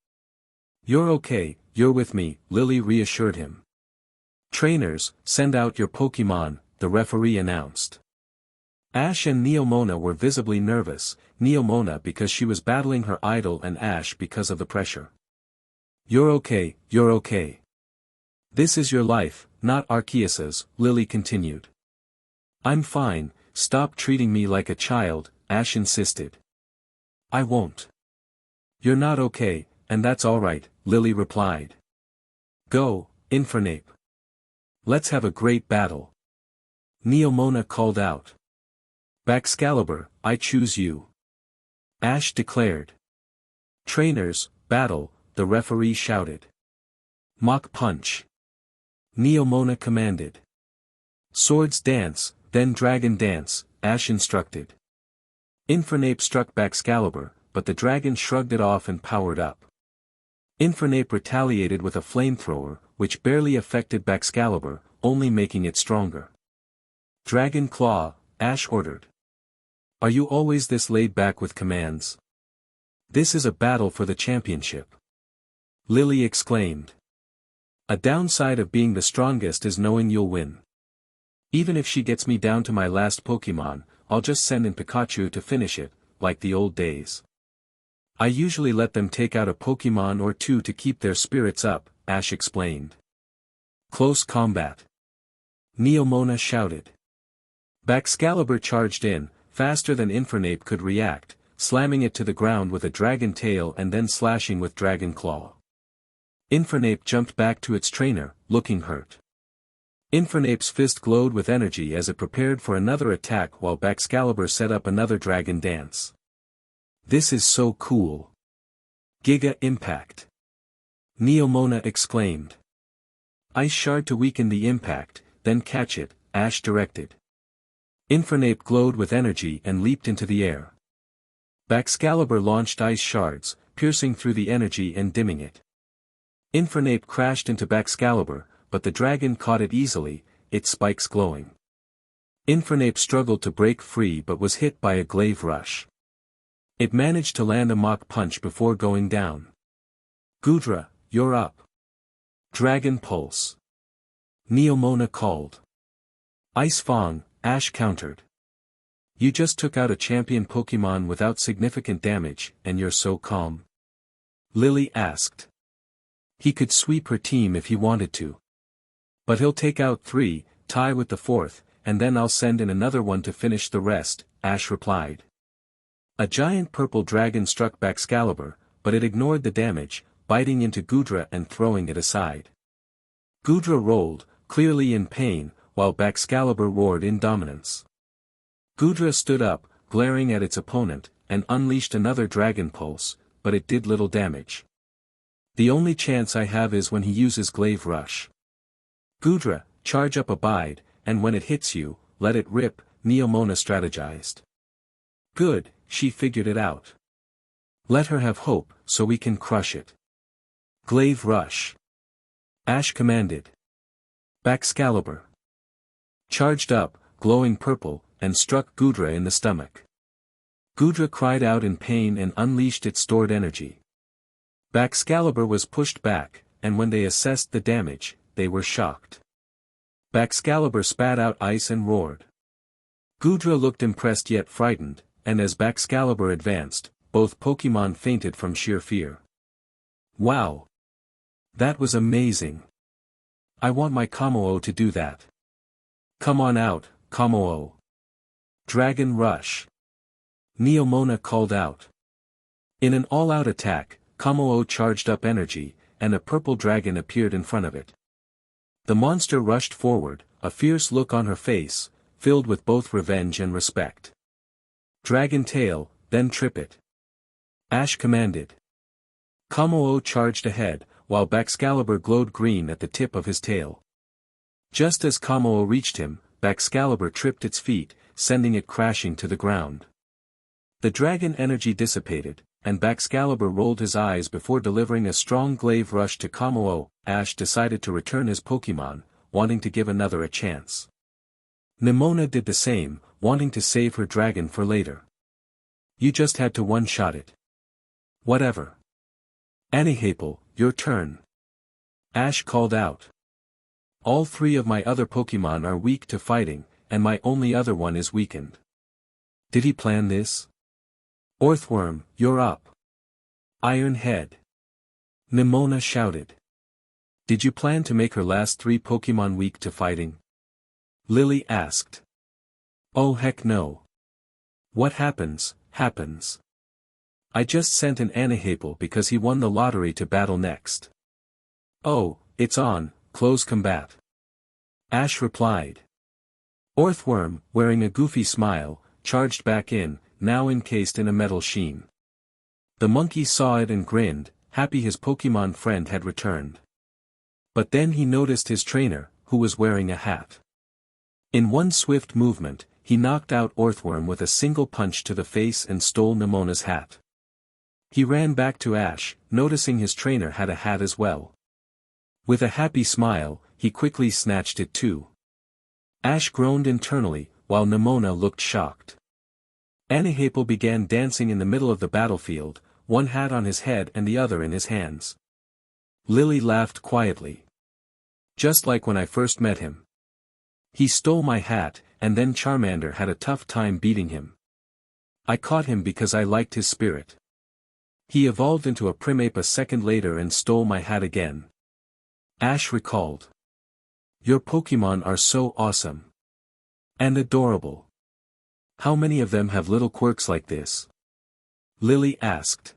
You're okay, you're with me, Lily reassured him. Trainers, send out your Pokémon, the referee announced. Ash and Neomona were visibly nervous, Neomona because she was battling her idol and Ash because of the pressure. You're okay, you're okay. This is your life, not Arceus's, Lily continued. I'm fine, stop treating me like a child, Ash insisted. I won't. You're not okay, and that's alright, Lily replied. Go, Infernape. Let's have a great battle. Neomona called out. Baxcalibur, I choose you. Ash declared. Trainers, battle, the referee shouted. Mach Punch. Neomona commanded. Swords dance, then Dragon Dance, Ash instructed. Infernape struck Baxcalibur, but the dragon shrugged it off and powered up. Infernape retaliated with a flamethrower, which barely affected Baxcalibur, only making it stronger. Dragon Claw, Ash ordered. Are you always this laid back with commands? This is a battle for the championship. Lily exclaimed. A downside of being the strongest is knowing you'll win. Even if she gets me down to my last Pokémon, I'll just send in Pikachu to finish it, like the old days. I usually let them take out a Pokémon or two to keep their spirits up, Ash explained. Close combat. Neomona shouted. Baxcalibur charged in, faster than Infernape could react, slamming it to the ground with a dragon tail and then slashing with Dragon Claw. Infernape jumped back to its trainer, looking hurt. Infernape's fist glowed with energy as it prepared for another attack while Baxcalibur set up another Dragon Dance. This is so cool. Giga Impact. Neomona exclaimed. Ice Shard to weaken the impact, then catch it, Ash directed. Infernape glowed with energy and leaped into the air. Baxcalibur launched Ice Shards, piercing through the energy and dimming it. Infernape crashed into Baxcalibur, but the dragon caught it easily, its spikes glowing. Infernape struggled to break free but was hit by a glaive rush. It managed to land a Mach Punch before going down. Goodra, you're up. Dragon Pulse. Neomona called. Ice Fang, Ash countered. You just took out a champion Pokémon without significant damage, and you're so calm? Lily asked. He could sweep her team if he wanted to. But he'll take out 3, tie with the 4th, and then I'll send in another one to finish the rest, Ash replied. A giant purple dragon struck Baxcalibur, but it ignored the damage, biting into Goodra and throwing it aside. Goodra rolled, clearly in pain, while Baxcalibur roared in dominance. Goodra stood up, glaring at its opponent, and unleashed another Dragon Pulse, but it did little damage. The only chance I have is when he uses Glaive Rush. Goodra, charge up Abide, and when it hits you, let it rip, Neomona strategized. Good, she figured it out. Let her have hope, so we can crush it. Glaive Rush. Ash commanded. Baxcalibur charged up, glowing purple, and struck Goodra in the stomach. Goodra cried out in pain and unleashed its stored energy. Baxcalibur was pushed back, and when they assessed the damage, they were shocked. Baxcalibur spat out ice and roared. Goodra looked impressed yet frightened, and as Baxcalibur advanced, both Pokémon fainted from sheer fear. Wow! That was amazing! I want my Kommo-o to do that. Come on out, Kommo-o. Dragon Rush. Neomona called out. In an all-out attack, Kamo-o charged up energy, and a purple dragon appeared in front of it. The monster rushed forward, a fierce look on her face, filled with both revenge and respect. Dragon Tail, then trip it. Ash commanded. Kamo-o charged ahead, while Baxcalibur glowed green at the tip of his tail. Just as Kamo-o reached him, Baxcalibur tripped its feet, sending it crashing to the ground. The dragon energy dissipated, and Baxcalibur rolled his eyes before delivering a strong glaive rush to Kamo-o. Ash decided to return his Pokemon, wanting to give another a chance. Nemona did the same, wanting to save her dragon for later. You just had to one-shot it. Whatever. Anihapel, your turn. Ash called out. All three of my other Pokemon are weak to fighting, and my only other one is weakened. Did he plan this? Orthworm, you're up. Iron Head. Nemona shouted. Did you plan to make her last three Pokemon weak to fighting? Lily asked. Oh heck no. What happens, happens. I just sent an Anihapel because he won the lottery to battle next. Oh, it's on, close combat. Ash replied. Orthworm, wearing a goofy smile, charged back in, now encased in a metal sheen. The monkey saw it and grinned, happy his Pokemon friend had returned. But then he noticed his trainer, who was wearing a hat. In one swift movement, he knocked out Orthworm with a single punch to the face and stole Nemona's hat. He ran back to Ash, noticing his trainer had a hat as well. With a happy smile, he quickly snatched it too. Ash groaned internally, while Nemona looked shocked. Anihapel began dancing in the middle of the battlefield, one hat on his head and the other in his hands. Lily laughed quietly. Just like when I first met him. He stole my hat, and then Charmander had a tough time beating him. I caught him because I liked his spirit. He evolved into a Primeape a second later and stole my hat again. Ash recalled. Your Pokemon are so awesome. And adorable. How many of them have little quirks like this? Lily asked.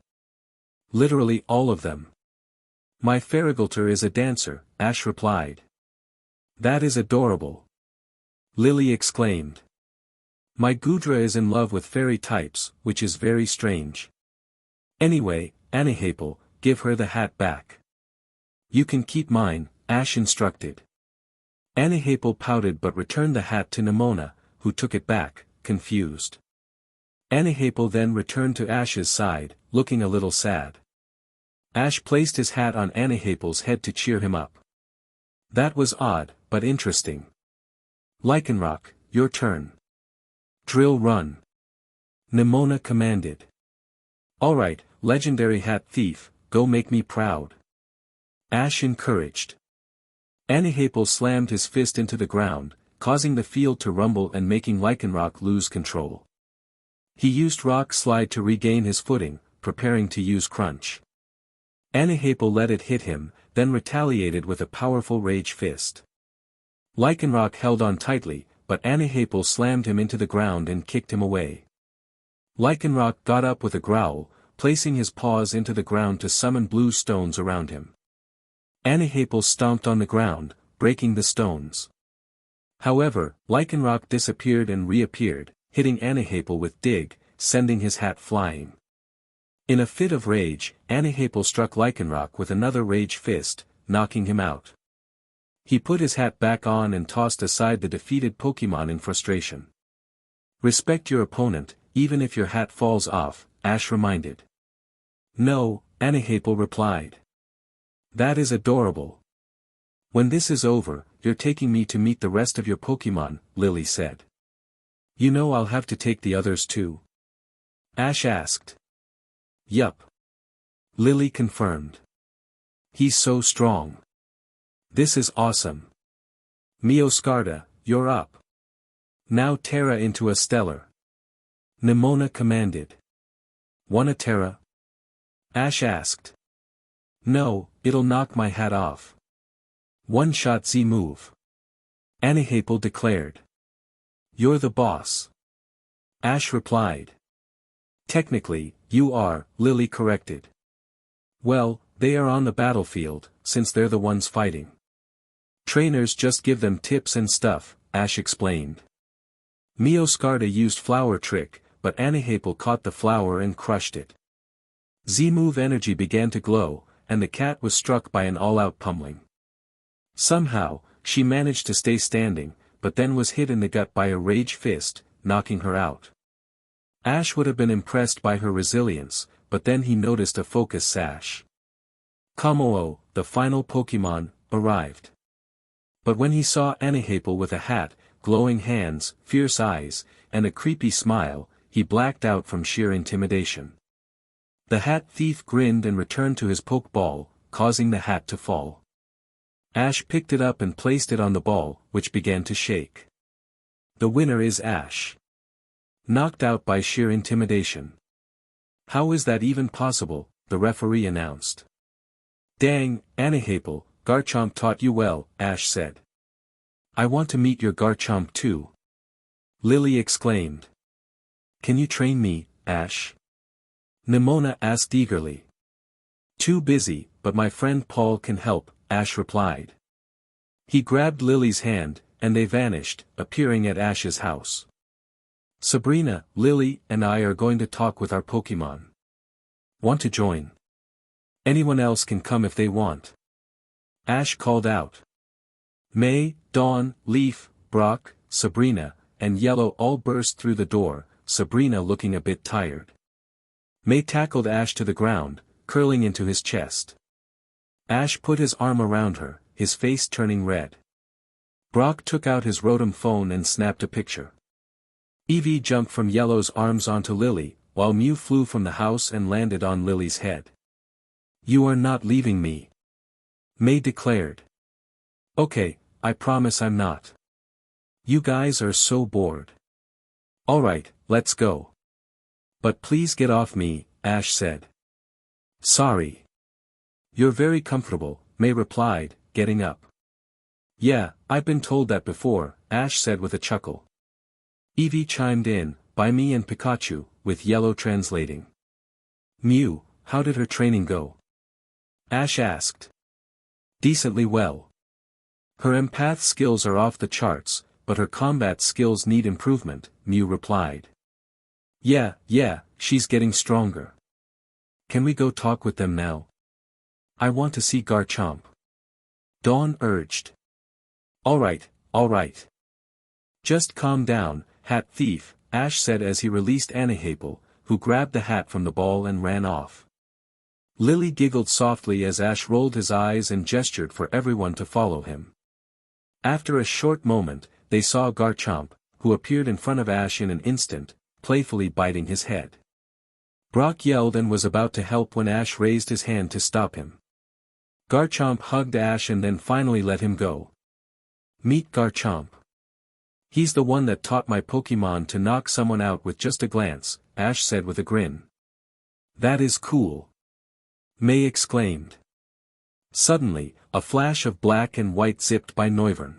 Literally all of them. My Feraligatr is a dancer, Ash replied. That is adorable. Lily exclaimed. My Goodra is in love with fairy types, which is very strange. Anyway, Anihapel, give her the hat back. You can keep mine, Ash instructed. Anihapel pouted but returned the hat to Nemona, who took it back, confused. Anihapel then returned to Ash's side, looking a little sad. Ash placed his hat on Anihapel's head to cheer him up. That was odd, but interesting. Lycanroc, your turn. Drill run. Nemona commanded. Alright, legendary hat thief, go make me proud. Ash encouraged. Anihapel slammed his fist into the ground, causing the field to rumble and making Lycanroc lose control. He used Rock Slide to regain his footing, preparing to use Crunch. Anihapel let it hit him, then retaliated with a powerful Rage Fist. Lycanroc held on tightly, but Anihapel slammed him into the ground and kicked him away. Lycanroc got up with a growl, placing his paws into the ground to summon blue stones around him. Anihapel stomped on the ground, breaking the stones. However, Lycanroc disappeared and reappeared, hitting Anihapel with Dig, sending his hat flying. In a fit of rage, Anihapel struck Lycanroc with another Rage Fist, knocking him out. He put his hat back on and tossed aside the defeated Pokemon in frustration. Respect your opponent, even if your hat falls off, Ash reminded. No, Anihapel replied. That is adorable. When this is over, you're taking me to meet the rest of your Pokemon, Lily said. You know I'll have to take the others too? Ash asked. Yup. Lily confirmed. He's so strong. This is awesome. Meowscarda, you're up. Now Terra into a Stellar. Nemona commanded. Want a Terra? Ash asked. No, it'll knock my hat off. One-shot Z move. Anihapel declared. You're the boss. Ash replied. Technically, you are, Lily corrected. Well, they are on the battlefield, since they're the ones fighting. Trainers just give them tips and stuff, Ash explained. Mioscarda used flower trick, but Anahapel caught the flower and crushed it. Z-move energy began to glow, and the cat was struck by an all-out pummeling. Somehow, she managed to stay standing, but then was hit in the gut by a rage fist, knocking her out. Ash would have been impressed by her resilience, but then he noticed a focus sash. Kamou, the final Pokemon, arrived. But when he saw Anahapel with a hat, glowing hands, fierce eyes, and a creepy smile, he blacked out from sheer intimidation. The hat thief grinned and returned to his Pokeball, causing the hat to fall. Ash picked it up and placed it on the ball, which began to shake. The winner is Ash. Knocked out by sheer intimidation. How is that even possible? The referee announced. Dang, Anahapel, Garchomp taught you well, Ash said. I want to meet your Garchomp too. Lily exclaimed. Can you train me, Ash? Nimona asked eagerly. Too busy, but my friend Paul can help, Ash replied. He grabbed Lily's hand, and they vanished, appearing at Ash's house. Sabrina, Lily, and I are going to talk with our Pokemon. Want to join? Anyone else can come if they want. Ash called out. May, Dawn, Leaf, Brock, Sabrina, and Yellow all burst through the door, Sabrina looking a bit tired. May tackled Ash to the ground, curling into his chest. Ash put his arm around her, his face turning red. Brock took out his Rotom phone and snapped a picture. Eevee jumped from Yellow's arms onto Lily, while Mew flew from the house and landed on Lily's head. You are not leaving me. May declared. Okay, I promise I'm not. You guys are so bored. Alright, let's go. But please get off me, Ash said. Sorry. You're very comfortable, May replied, getting up. Yeah, I've been told that before, Ash said with a chuckle. Eevee chimed in, by me and Pikachu, with Yellow translating. Mew, how did her training go? Ash asked. Decently well. Her empath skills are off the charts, but her combat skills need improvement, Mew replied. Yeah, she's getting stronger. Can we go talk with them now? I want to see Garchomp. Dawn urged. Alright. Just calm down, Hat Thief, Ash said as he released Anahapel, who grabbed the hat from the ball and ran off. Lily giggled softly as Ash rolled his eyes and gestured for everyone to follow him. After a short moment, they saw Garchomp, who appeared in front of Ash in an instant, playfully biting his head. Brock yelled and was about to help when Ash raised his hand to stop him. Garchomp hugged Ash and then finally let him go. Meet Garchomp. He's the one that taught my Pokemon to knock someone out with just a glance, Ash said with a grin. That is cool. May exclaimed. Suddenly, a flash of black and white zipped by Noivern.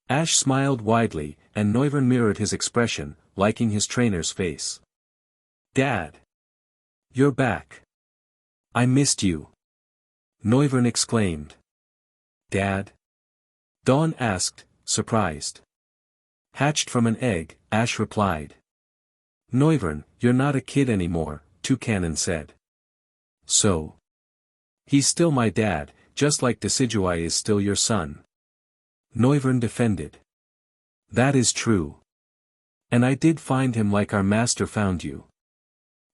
Ash smiled widely, and Noivern mirrored his expression, liking his trainer's face. Dad! You're back. I missed you. Noivern exclaimed. Dad? Dawn asked, surprised. Hatched from an egg, Ash replied. Noivern, you're not a kid anymore, Toucanon said. So? He's still my dad, just like Decidueye is still your son. Noivern defended. That is true. And I did find him like our master found you.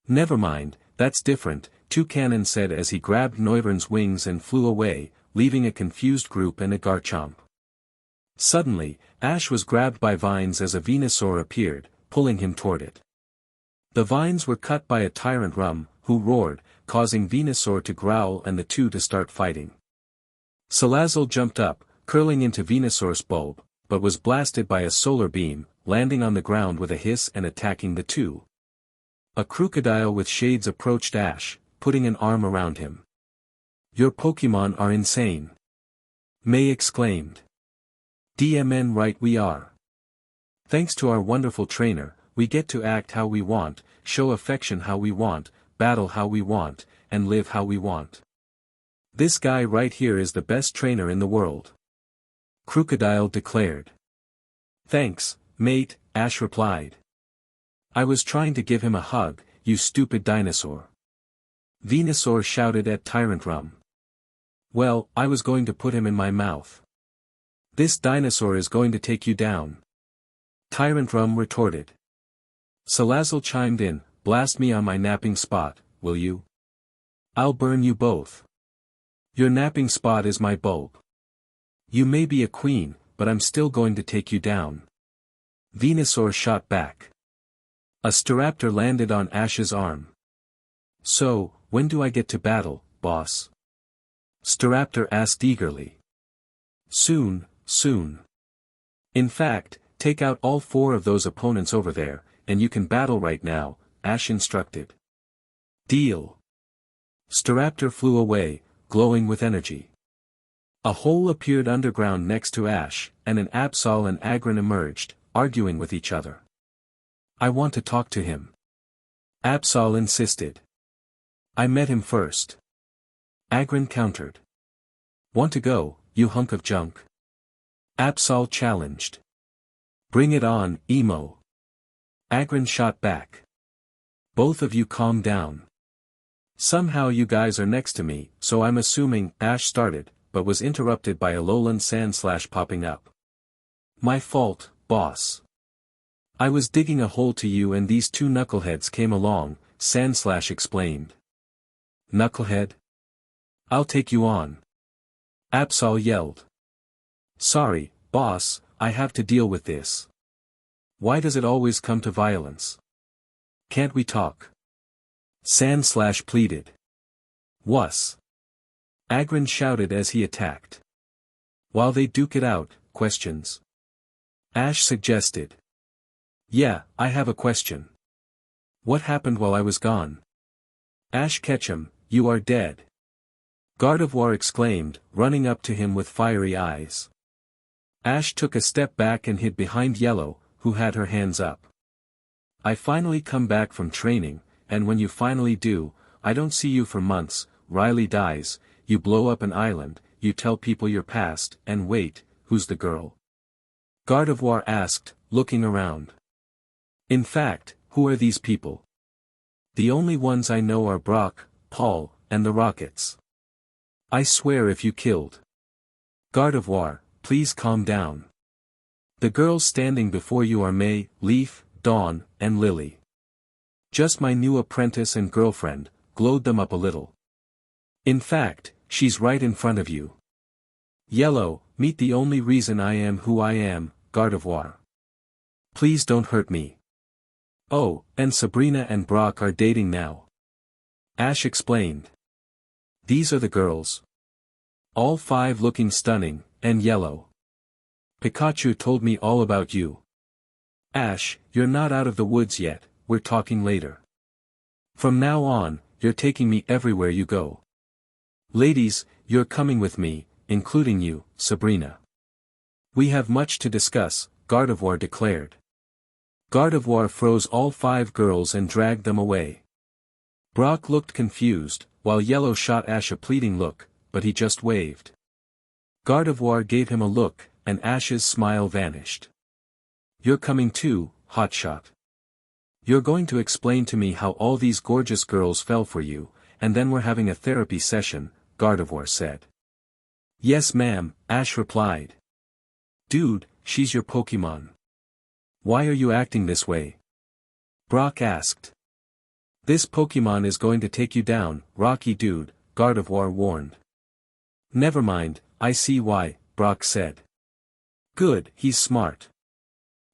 Never mind, that's different, Toucanon said as he grabbed Noivern's wings and flew away, leaving a confused group and a Garchomp. Suddenly, Ash was grabbed by vines as a Venusaur appeared, pulling him toward it. The vines were cut by a tyrant Rum, who roared, causing Venusaur to growl and the two to start fighting. Salazzle jumped up, curling into Venusaur's bulb, but was blasted by a solar beam, landing on the ground with a hiss and attacking the two. A crocodile with shades approached Ash, putting an arm around him. Your Pokemon are insane. May exclaimed. DMN right we are. Thanks to our wonderful trainer, we get to act how we want, show affection how we want, battle how we want, and live how we want. This guy right here is the best trainer in the world. Crocodile declared. Thanks, mate, Ash replied. I was trying to give him a hug, you stupid dinosaur. Venusaur shouted at Tyrant Rum. Well, I was going to put him in my mouth. This dinosaur is going to take you down. Tyrant Rum retorted. Salazzle chimed in, blast me on my napping spot, will you? I'll burn you both. Your napping spot is my bulb. You may be a queen, but I'm still going to take you down. Venusaur shot back. A Staraptor landed on Ash's arm. So, when do I get to battle, boss? Staraptor asked eagerly. Soon, soon. In fact, take out all 4 of those opponents over there, and you can battle right now, Ash instructed. Deal. Staraptor flew away, glowing with energy. A hole appeared underground next to Ash, and an Absol and Agron emerged, arguing with each other. I want to talk to him. Absol insisted. I met him first. Agron countered. Want to go, you hunk of junk? Absol challenged. Bring it on, emo. Agron shot back. Both of you calm down. Somehow you guys are next to me, so I'm assuming, Ash started, but was interrupted by a lowland Sandslash popping up. My fault, boss. I was digging a hole to you and these 2 knuckleheads came along, Sandslash explained. Knucklehead? I'll take you on. Absol yelled. Sorry, boss, I have to deal with this. Why does it always come to violence? Can't we talk? Sandslash pleaded. Wuss. Agron shouted as he attacked. While they duke it out, questions? Ash suggested. Yeah, I have a question. What happened while I was gone? Ash Ketchum, you are dead. Gardevoir exclaimed, running up to him with fiery eyes. Ash took a step back and hid behind Yellow, who had her hands up. I finally come back from training, and when you finally do, I don't see you for months. Riley dies, you blow up an island, you tell people your past, and wait, who's the girl? Gardevoir asked, looking around. In fact, who are these people? The only ones I know are Brock, Paul, and the Rockets. I swear if you killed. Gardevoir, please calm down. The girls standing before you are May, Leaf, Dawn, and Lily. Just my new apprentice and girlfriend, glowed them up a little. In fact, she's right in front of you. Yellow, meet the only reason I am who I am, Gardevoir. Please don't hurt me. Oh, and Sabrina and Brock are dating now. Ash explained. These are the girls. All 5 looking stunning, and yellow. Pikachu told me all about you. Ash, you're not out of the woods yet, we're talking later. From now on, you're taking me everywhere you go. Ladies, you're coming with me, including you, Sabrina. We have much to discuss, Gardevoir declared. Gardevoir froze all 5 girls and dragged them away. Brock looked confused, while Yellow shot Ash a pleading look, but he just waved. Gardevoir gave him a look, and Ash's smile vanished. You're coming too, Hotshot. You're going to explain to me how all these gorgeous girls fell for you, and then we're having a therapy session, Gardevoir said. Yes ma'am, Ash replied. Dude, she's your Pokemon. Why are you acting this way? Brock asked. This Pokemon is going to take you down, Rocky dude, Gardevoir warned. Never mind, I see why, Brock said. Good, he's smart.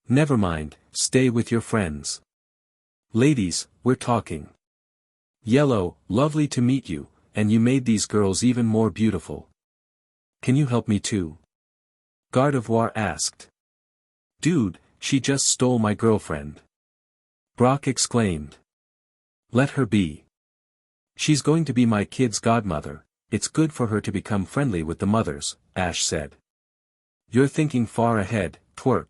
Never mind, stay with your friends. Ladies, we're talking. Yellow, lovely to meet you, and you made these girls even more beautiful. Can you help me too? Gardevoir asked. Dude, she just stole my girlfriend. Brock exclaimed. Let her be. She's going to be my kid's godmother, it's good for her to become friendly with the mothers, Ash said. You're thinking far ahead, twerp.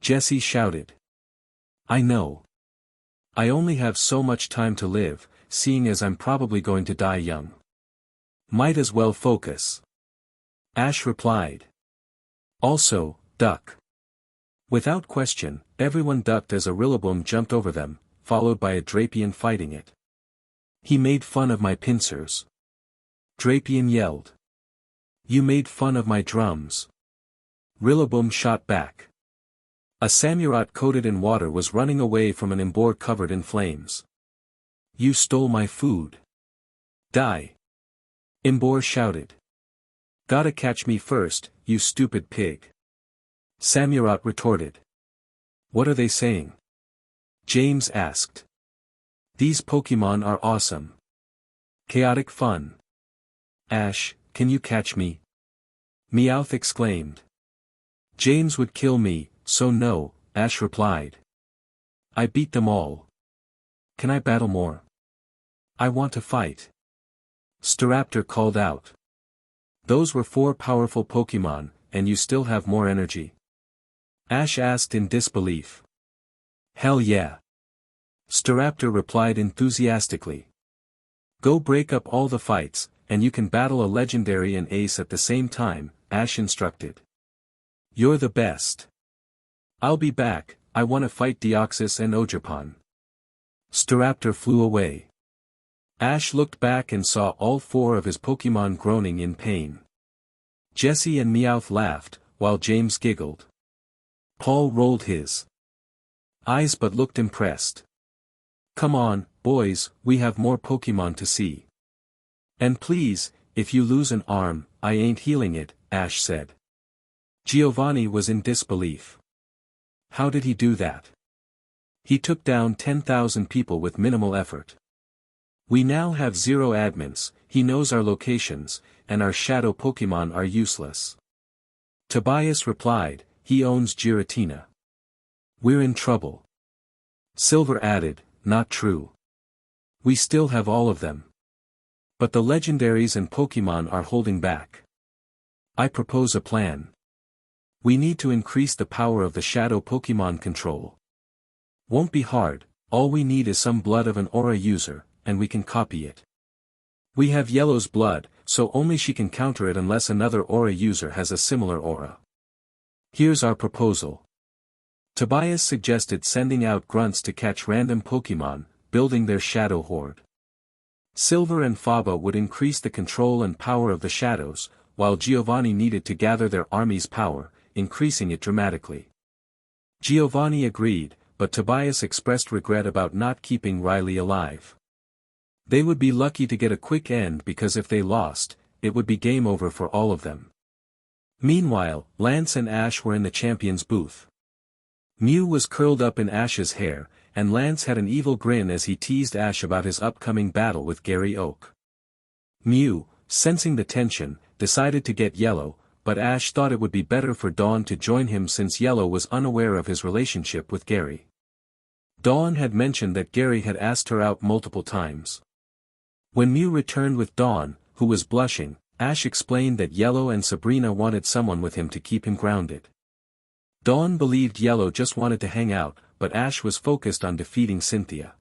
Jessie shouted. I know. I only have so much time to live, seeing as I'm probably going to die young. Might as well focus. Ash replied. Also, duck. Without question, everyone ducked as a Rillaboom jumped over them, followed by a Drapion fighting it. He made fun of my pincers. Drapion yelled. You made fun of my drums. Rillaboom shot back. A Samurott coated in water was running away from an Emboar covered in flames. You stole my food. Die. Emboar shouted. Gotta catch me first, you stupid pig. Samurott retorted. What are they saying? James asked. These Pokemon are awesome. Chaotic fun. Ash, can you catch me? Meowth exclaimed. James would kill me, so no, Ash replied. I beat them all. Can I battle more? I want to fight. Staraptor called out. Those were 4 powerful Pokemon, and you still have more energy? Ash asked in disbelief. Hell yeah. Staraptor replied enthusiastically. Go break up all the fights, and you can battle a legendary and ace at the same time, Ash instructed. You're the best. I'll be back, I want to fight Deoxys and Ogerpon. Staraptor flew away. Ash looked back and saw all 4 of his Pokemon groaning in pain. Jessie and Meowth laughed, while James giggled. Paul rolled his eyes but looked impressed. Come on, boys, we have more Pokemon to see. And please, if you lose an arm, I ain't healing it, Ash said. Giovanni was in disbelief. How did he do that? He took down 10,000 people with minimal effort. We now have 0 admins, he knows our locations, and our shadow Pokemon are useless. Tobias replied, he owns Giratina. We're in trouble. Silver added, not true. We still have all of them. But the legendaries and Pokemon are holding back. I propose a plan. We need to increase the power of the shadow Pokemon control. Won't be hard, all we need is some blood of an aura user, and we can copy it. We have Yellow's blood, so only she can counter it unless another aura user has a similar aura. Here's our proposal. Tobias suggested sending out grunts to catch random Pokemon, building their shadow horde. Silver and Faba would increase the control and power of the shadows, while Giovanni needed to gather their army's power, increasing it dramatically. Giovanni agreed, but Tobias expressed regret about not keeping Riley alive. They would be lucky to get a quick end because if they lost, it would be game over for all of them. Meanwhile, Lance and Ash were in the champion's booth. Mew was curled up in Ash's hair, and Lance had an evil grin as he teased Ash about his upcoming battle with Gary Oak. Mew, sensing the tension, decided to get Yellow, but Ash thought it would be better for Dawn to join him since Yellow was unaware of his relationship with Gary. Dawn had mentioned that Gary had asked her out multiple times. When Mew returned with Dawn, who was blushing, Ash explained that Yellow and Sabrina wanted someone with him to keep him grounded. Dawn believed Yellow just wanted to hang out, but Ash was focused on defeating Cynthia.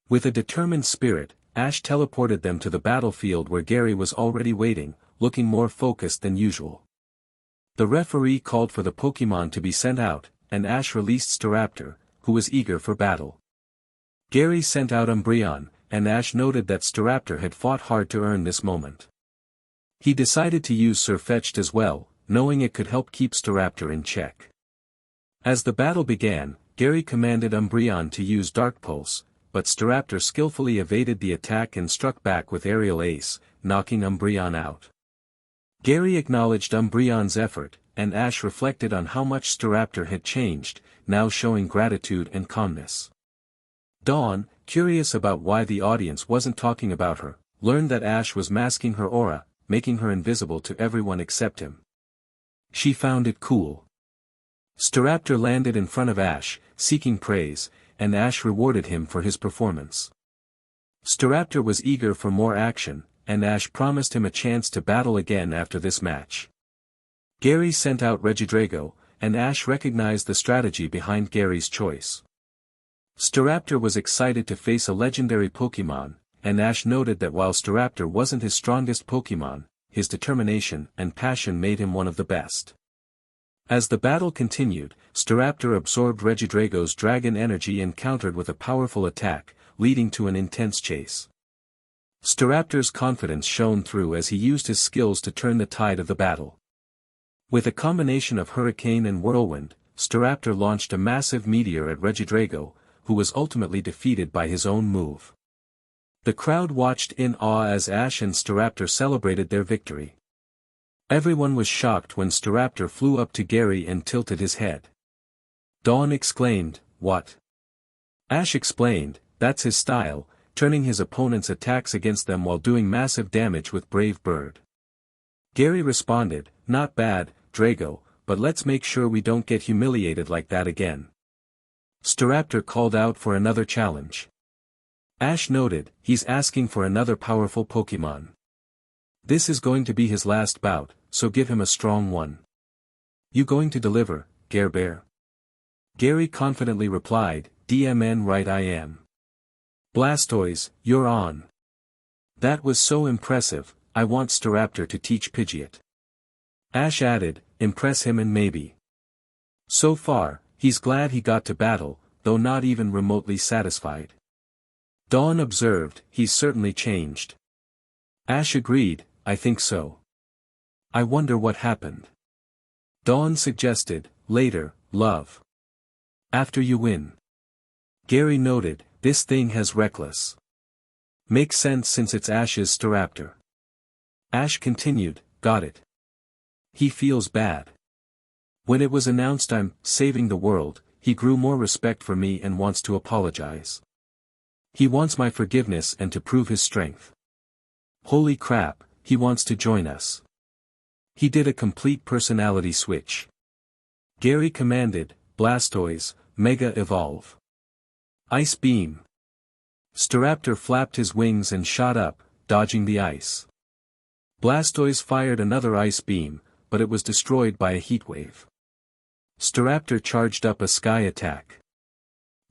With a determined spirit, Ash teleported them to the battlefield where Gary was already waiting, looking more focused than usual. The referee called for the Pokemon to be sent out, and Ash released Staraptor, who was eager for battle. Gary sent out Umbreon, and Ash noted that Staraptor had fought hard to earn this moment. He decided to use Sirfetch'd as well, knowing it could help keep Staraptor in check. As the battle began, Gary commanded Umbreon to use Dark Pulse, but Staraptor skillfully evaded the attack and struck back with Aerial Ace, knocking Umbreon out. Gary acknowledged Umbreon's effort, and Ash reflected on how much Staraptor had changed, now showing gratitude and calmness. Dawn, curious about why the audience wasn't talking about her, learned that Ash was masking her aura, making her invisible to everyone except him. She found it cool. Staraptor landed in front of Ash, seeking praise, and Ash rewarded him for his performance. Staraptor was eager for more action, and Ash promised him a chance to battle again after this match. Gary sent out Regidrago, and Ash recognized the strategy behind Gary's choice. Staraptor was excited to face a legendary Pokémon, and Ash noted that while Staraptor wasn't his strongest Pokémon, his determination and passion made him one of the best. As the battle continued, Staraptor absorbed Regidrago's dragon energy and countered with a powerful attack, leading to an intense chase. Staraptor's confidence shone through as he used his skills to turn the tide of the battle. With a combination of Hurricane and Whirlwind, Staraptor launched a massive meteor at Regidrago, who was ultimately defeated by his own move. The crowd watched in awe as Ash and Staraptor celebrated their victory. Everyone was shocked when Staraptor flew up to Gary and tilted his head. Dawn exclaimed, "What?" Ash explained, "That's his style, turning his opponent's attacks against them while doing massive damage with Brave Bird." Gary responded, "Not bad, Drago, but let's make sure we don't get humiliated like that again." Staraptor called out for another challenge. Ash noted, "He's asking for another powerful Pokémon. This is going to be his last bout, so give him a strong one." "You going to deliver, Bear?" Gary confidently replied, "DMN right I am." "Blastoise, you're on." "That was so impressive, I want Staraptor to teach Pidgeot." Ash added, "Impress him and maybe." So far, he's glad he got to battle, though not even remotely satisfied. Dawn observed, "He's certainly changed." Ash agreed, "I think so. I wonder what happened." Dawn suggested, "Later, love. After you win." Gary noted, "This thing has reckless." "Makes sense since it's Ash's Staraptor." Ash continued, "Got it. He feels bad. When it was announced I'm saving the world, he grew more respect for me and wants to apologize. He wants my forgiveness and to prove his strength. Holy crap, he wants to join us. He did a complete personality switch." Gary commanded, "Blastoise, Mega Evolve. Ice Beam." Staraptor flapped his wings and shot up, dodging the ice. Blastoise fired another ice beam, but it was destroyed by a heatwave. Staraptor charged up a sky attack.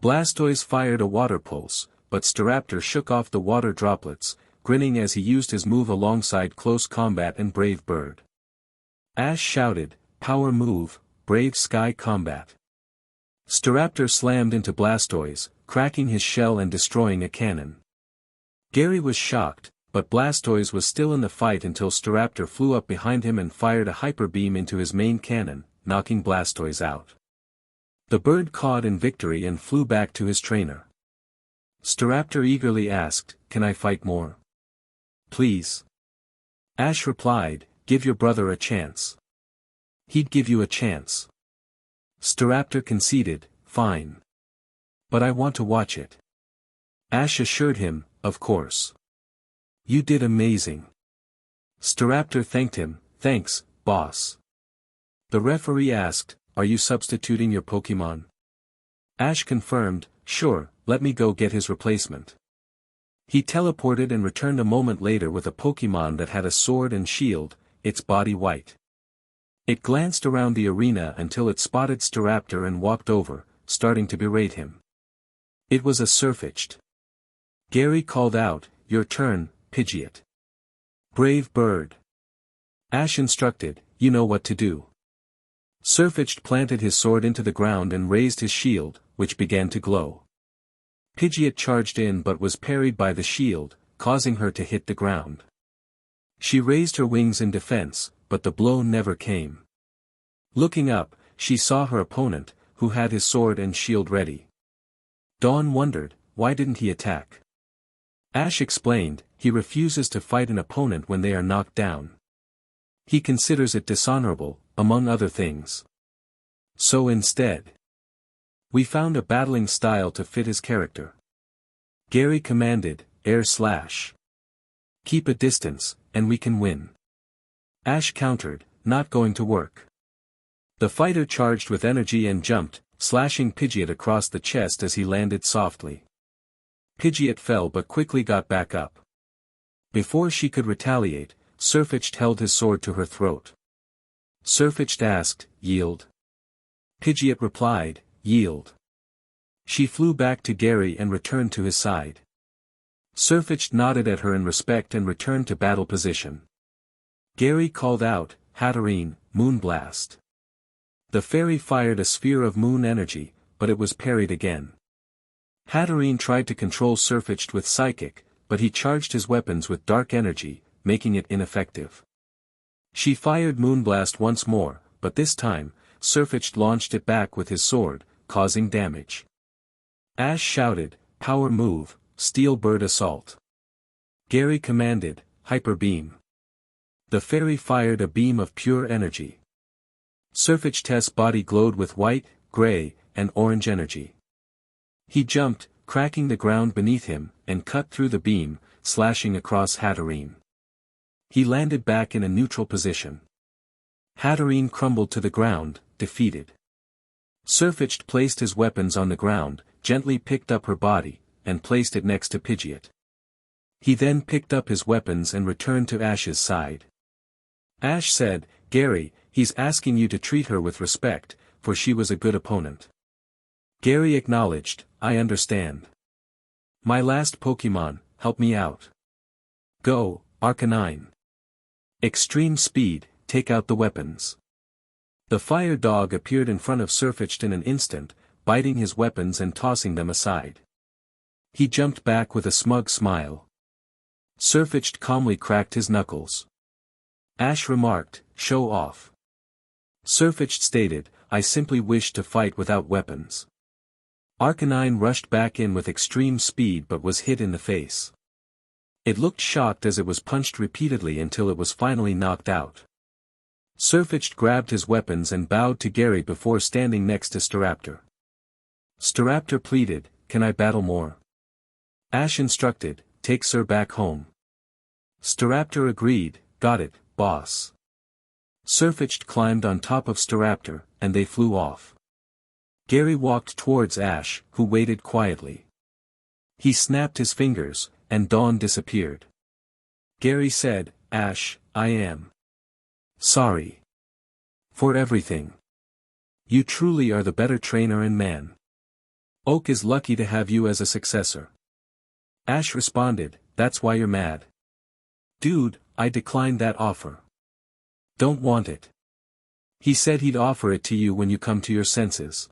Blastoise fired a water pulse, but Staraptor shook off the water droplets, grinning as he used his move alongside Close Combat and Brave Bird. Ash shouted, "Power move, Brave Sky Combat." Staraptor slammed into Blastoise, cracking his shell and destroying a cannon. Gary was shocked, but Blastoise was still in the fight until Staraptor flew up behind him and fired a hyper beam into his main cannon, knocking Blastoise out. The bird cawed in victory and flew back to his trainer. Staraptor eagerly asked, "Can I fight more?" "Please." Ash replied, "Give your brother a chance. He'd give you a chance." Staraptor conceded, "Fine. But I want to watch it." Ash assured him, "Of course. You did amazing." Staraptor thanked him, "Thanks, boss." The referee asked, "Are you substituting your Pokémon?" Ash confirmed, "Sure, let me go get his replacement." He teleported and returned a moment later with a Pokémon that had a sword and shield, its body white. It glanced around the arena until it spotted Staraptor and walked over, starting to berate him. It was a Surfetch'd. Gary called out, "Your turn, Pidgeot." "Brave Bird." Ash instructed, "You know what to do." Surfetch'd planted his sword into the ground and raised his shield, which began to glow. Pidgeot charged in but was parried by the shield, causing her to hit the ground. She raised her wings in defense, but the blow never came. Looking up, she saw her opponent, who had his sword and shield ready. Dawn wondered, why didn't he attack? Ash explained, he refuses to fight an opponent when they are knocked down. He considers it dishonorable, among other things. So instead, we found a battling style to fit his character. Gary commanded, "Air slash. Keep a distance, and we can win." Ash countered, "Not going to work." The fighter charged with energy and jumped, slashing Pidgeot across the chest as he landed softly. Pidgeot fell but quickly got back up. Before she could retaliate, Surfetch'd held his sword to her throat. Surfetch'd asked, "Yield?" Pidgeot replied, "Yield." She flew back to Gary and returned to his side. Surfetched nodded at her in respect and returned to battle position. Gary called out, "Hatterene, Moonblast." The fairy fired a sphere of moon energy, but it was parried again. Hatterene tried to control Surfetched with psychic, but he charged his weapons with dark energy, making it ineffective. She fired Moonblast once more, but this time, Surfetched launched it back with his sword, causing damage. Ash shouted, "Power move, Steel Bird Assault." Gary commanded, "Hyper Beam." The fairy fired a beam of pure energy. Surfetched's body glowed with white, gray, and orange energy. He jumped, cracking the ground beneath him, and cut through the beam, slashing across Hatterene. He landed back in a neutral position. Hatterene crumbled to the ground, defeated. Surfetched placed his weapons on the ground, gently picked up her body, and placed it next to Pidgeot. He then picked up his weapons and returned to Ash's side. Ash said, "Gary, he's asking you to treat her with respect, for she was a good opponent." Gary acknowledged, "I understand. My last Pokemon, help me out. Go, Arcanine. Extreme speed, take out the weapons." The fire dog appeared in front of Surfetched in an instant, biting his weapons and tossing them aside. He jumped back with a smug smile. Surfetched calmly cracked his knuckles. Ash remarked, "Show off." Surfetched stated, "I simply wish to fight without weapons." Arcanine rushed back in with extreme speed but was hit in the face. It looked shocked as it was punched repeatedly until it was finally knocked out. Surfetched grabbed his weapons and bowed to Gary before standing next to Staraptor. Staraptor pleaded, "Can I battle more?" Ash instructed, "Take Sir back home." Staraptor agreed, "Got it, boss." Surfetched climbed on top of Staraptor, and they flew off. Gary walked towards Ash, who waited quietly. He snapped his fingers, and Dawn disappeared. Gary said, "Ash, I am sorry for everything. You truly are the better trainer and man. Oak is lucky to have you as a successor." Ash responded, "That's why you're mad." "Dude, I declined that offer. Don't want it. He said he'd offer it to you when you come to your senses."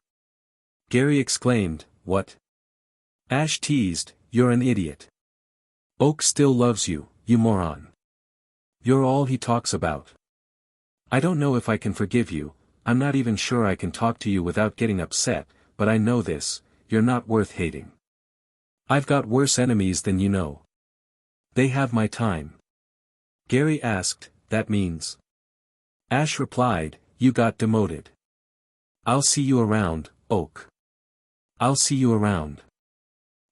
Gary exclaimed, "What?" Ash teased, "You're an idiot. Oak still loves you, you moron. You're all he talks about. I don't know if I can forgive you, I'm not even sure I can talk to you without getting upset, but I know this, you're not worth hating. I've got worse enemies than you know. They have my time." Gary asked, "That means?" Ash replied, "You got demoted. I'll see you around, Oak. I'll see you around."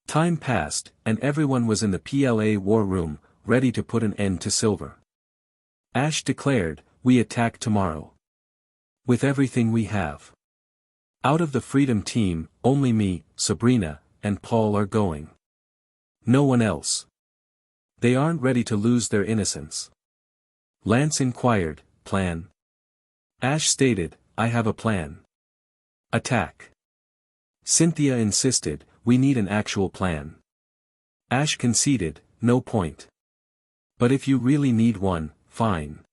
Time passed, and everyone was in the PLA war room, ready to put an end to Silver. Ash declared, "We attack tomorrow. With everything we have. Out of the Freedom team, only me, Sabrina, and Paul are going. No one else. They aren't ready to lose their innocence." Lance inquired, "Plan?" Ash stated, "I have a plan. Attack." Cynthia insisted, "We need an actual plan." Ash conceded, "No point. But if you really need one, fine.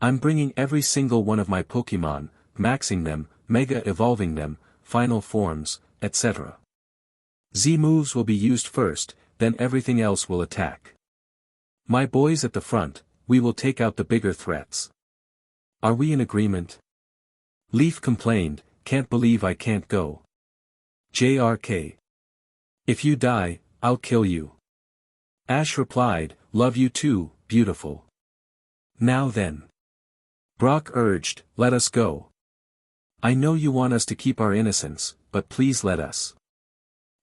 I'm bringing every single one of my Pokemon, maxing them, mega evolving them, final forms, etc. Z moves will be used first, then everything else will attack. My boys at the front, we will take out the bigger threats. Are we in agreement?" Leaf complained, "Can't believe I can't go. JRK. If you die, I'll kill you." Ash replied, "Love you too, beautiful. Now then." Brock urged, "Let us go. I know you want us to keep our innocence, but please let us."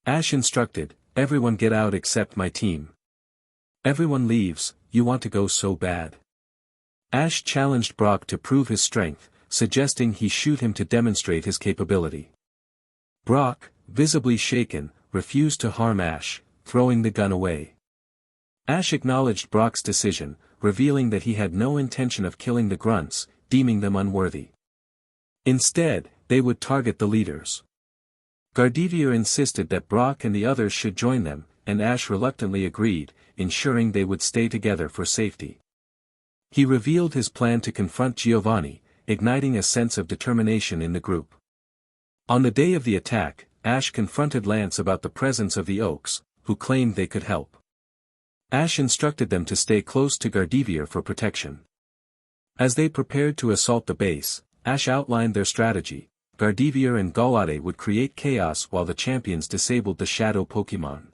Ash instructed, "Everyone get out except my team." Everyone leaves, "You want to go so bad." Ash challenged Brock to prove his strength, suggesting he shoot him to demonstrate his capability. Brock, visibly shaken, refused to harm Ash, throwing the gun away. Ash acknowledged Brock's decision, revealing that he had no intention of killing the grunts, deeming them unworthy. Instead, they would target the leaders. Gardevoir insisted that Brock and the others should join them, and Ash reluctantly agreed, ensuring they would stay together for safety. He revealed his plan to confront Giovanni, igniting a sense of determination in the group. On the day of the attack, Ash confronted Lance about the presence of the Oaks, who claimed they could help. Ash instructed them to stay close to Gardevoir for protection. As they prepared to assault the base, Ash outlined their strategy. Gardevoir and Gallade would create chaos while the champions disabled the shadow Pokémon.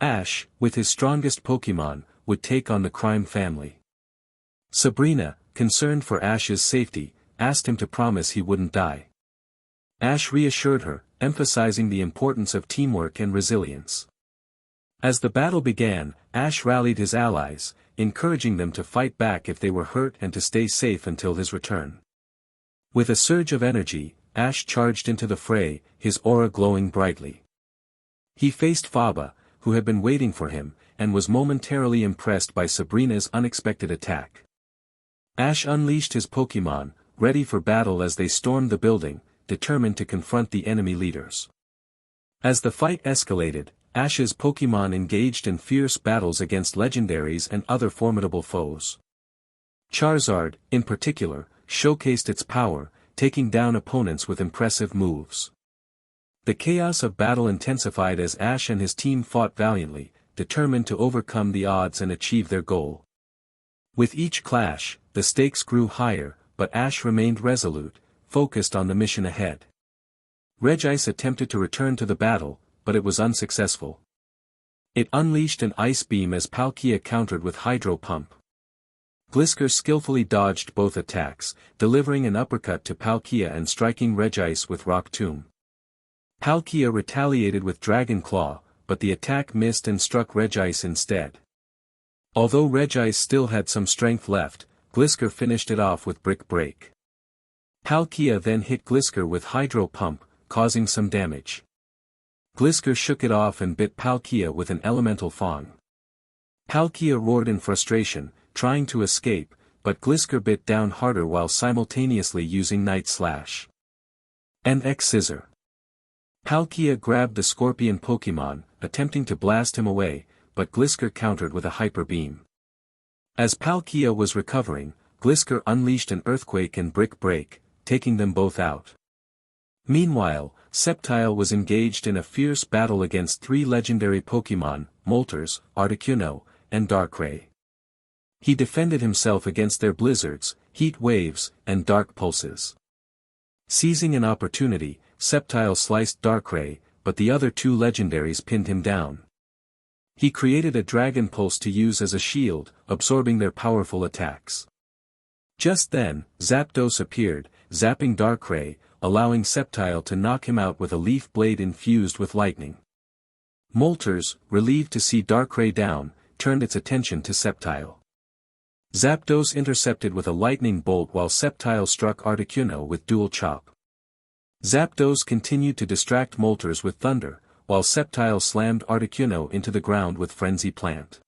Ash, with his strongest Pokémon, would take on the crime family. Sabrina, concerned for Ash's safety, asked him to promise he wouldn't die. Ash reassured her, emphasizing the importance of teamwork and resilience. As the battle began, Ash rallied his allies, encouraging them to fight back if they were hurt and to stay safe until his return. With a surge of energy, Ash charged into the fray, his aura glowing brightly. He faced Faba, who had been waiting for him, and was momentarily impressed by Sabrina's unexpected attack. Ash unleashed his Pokémon, ready for battle as they stormed the building, determined to confront the enemy leaders. As the fight escalated, Ash's Pokémon engaged in fierce battles against legendaries and other formidable foes. Charizard, in particular, showcased its power, taking down opponents with impressive moves. The chaos of battle intensified as Ash and his team fought valiantly, determined to overcome the odds and achieve their goal. With each clash, the stakes grew higher, but Ash remained resolute, focused on the mission ahead. Regice attempted to return to the battle, but it was unsuccessful. It unleashed an ice beam as Palkia countered with Hydro Pump. Glisker skillfully dodged both attacks, delivering an uppercut to Palkia and striking Regice with Rock Tomb. Palkia retaliated with Dragon Claw, but the attack missed and struck Regice instead. Although Regice still had some strength left, Glisker finished it off with Brick Break. Palkia then hit Glisker with Hydro Pump, causing some damage. Glisker shook it off and bit Palkia with an Elemental Fang. Palkia roared in frustration, trying to escape, but Glisker bit down harder while simultaneously using Night Slash. NX Scissor. Palkia grabbed the Scorpion Pokémon, attempting to blast him away, but Glisker countered with a Hyper Beam. As Palkia was recovering, Glisker unleashed an Earthquake and Brick Break, taking them both out. Meanwhile, Sceptile was engaged in a fierce battle against three legendary Pokémon, Moltres, Articuno, and Darkrai. He defended himself against their blizzards, heat waves, and dark pulses. Seizing an opportunity, Sceptile sliced Darkrai, but the other two legendaries pinned him down. He created a Dragon Pulse to use as a shield, absorbing their powerful attacks. Just then, Zapdos appeared, zapping Darkrai, allowing Sceptile to knock him out with a Leaf Blade infused with lightning. Moltres, relieved to see Darkrai down, turned its attention to Sceptile. Zapdos intercepted with a lightning bolt while Sceptile struck Articuno with Dual Chop. Zapdos continued to distract Moltres with Thunder, while Sceptile slammed Articuno into the ground with Frenzy Plant.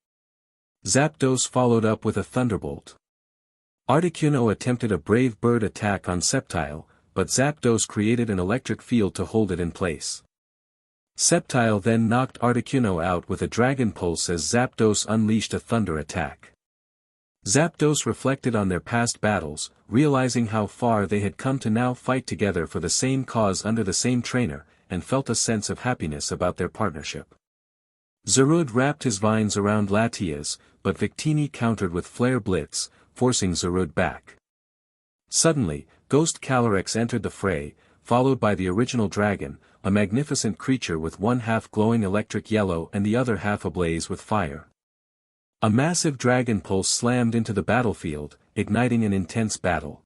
Zapdos followed up with a Thunderbolt. Articuno attempted a Brave Bird attack on Sceptile, but Zapdos created an electric field to hold it in place. Sceptile then knocked Articuno out with a Dragon Pulse as Zapdos unleashed a Thunder attack. Zapdos reflected on their past battles, realizing how far they had come to now fight together for the same cause under the same trainer, and felt a sense of happiness about their partnership. Zarude wrapped his vines around Latias, but Victini countered with Flare Blitz, forcing Zarude back. Suddenly, Ghost Calyrex entered the fray, followed by the original dragon, a magnificent creature with one half glowing electric yellow and the other half ablaze with fire. A massive Dragon Pulse slammed into the battlefield, igniting an intense battle.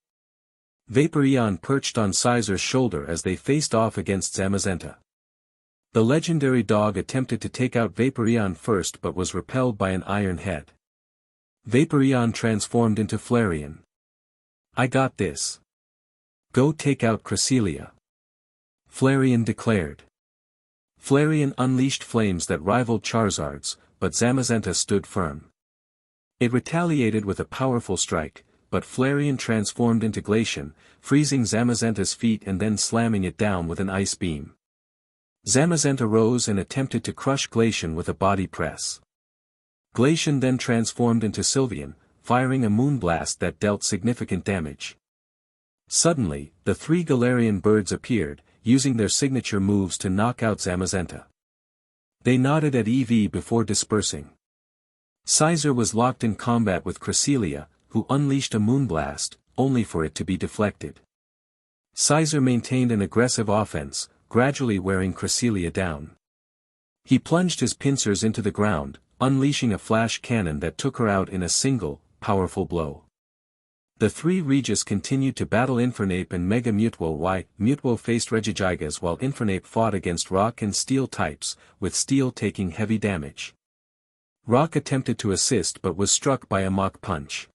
Vaporeon perched on Scizor's shoulder as they faced off against Zamazenta. The legendary dog attempted to take out Vaporeon first but was repelled by an iron head. Vaporeon transformed into Flareon. "I got this. Go take out Cresselia," Flareon declared. Flareon unleashed flames that rivaled Charizard's, but Zamazenta stood firm. It retaliated with a powerful strike, but Flareon transformed into Glaceon, freezing Zamazenta's feet and then slamming it down with an ice beam. Zamazenta rose and attempted to crush Glacian with a body press. Glacian then transformed into Sylveon, firing a moonblast that dealt significant damage. Suddenly, the three Galarian birds appeared, using their signature moves to knock out Zamazenta. They nodded at EV before dispersing. Scizor was locked in combat with Cresselia, who unleashed a moonblast, only for it to be deflected. Scizor maintained an aggressive offense, gradually wearing Cresselia down. He plunged his pincers into the ground, unleashing a flash cannon that took her out in a single, powerful blow. The three Regis continued to battle Infernape and Mega Mutwo. Mutwo faced Regigigas while Infernape fought against Rock and Steel types, with Steel taking heavy damage. Rock attempted to assist but was struck by a Mach Punch.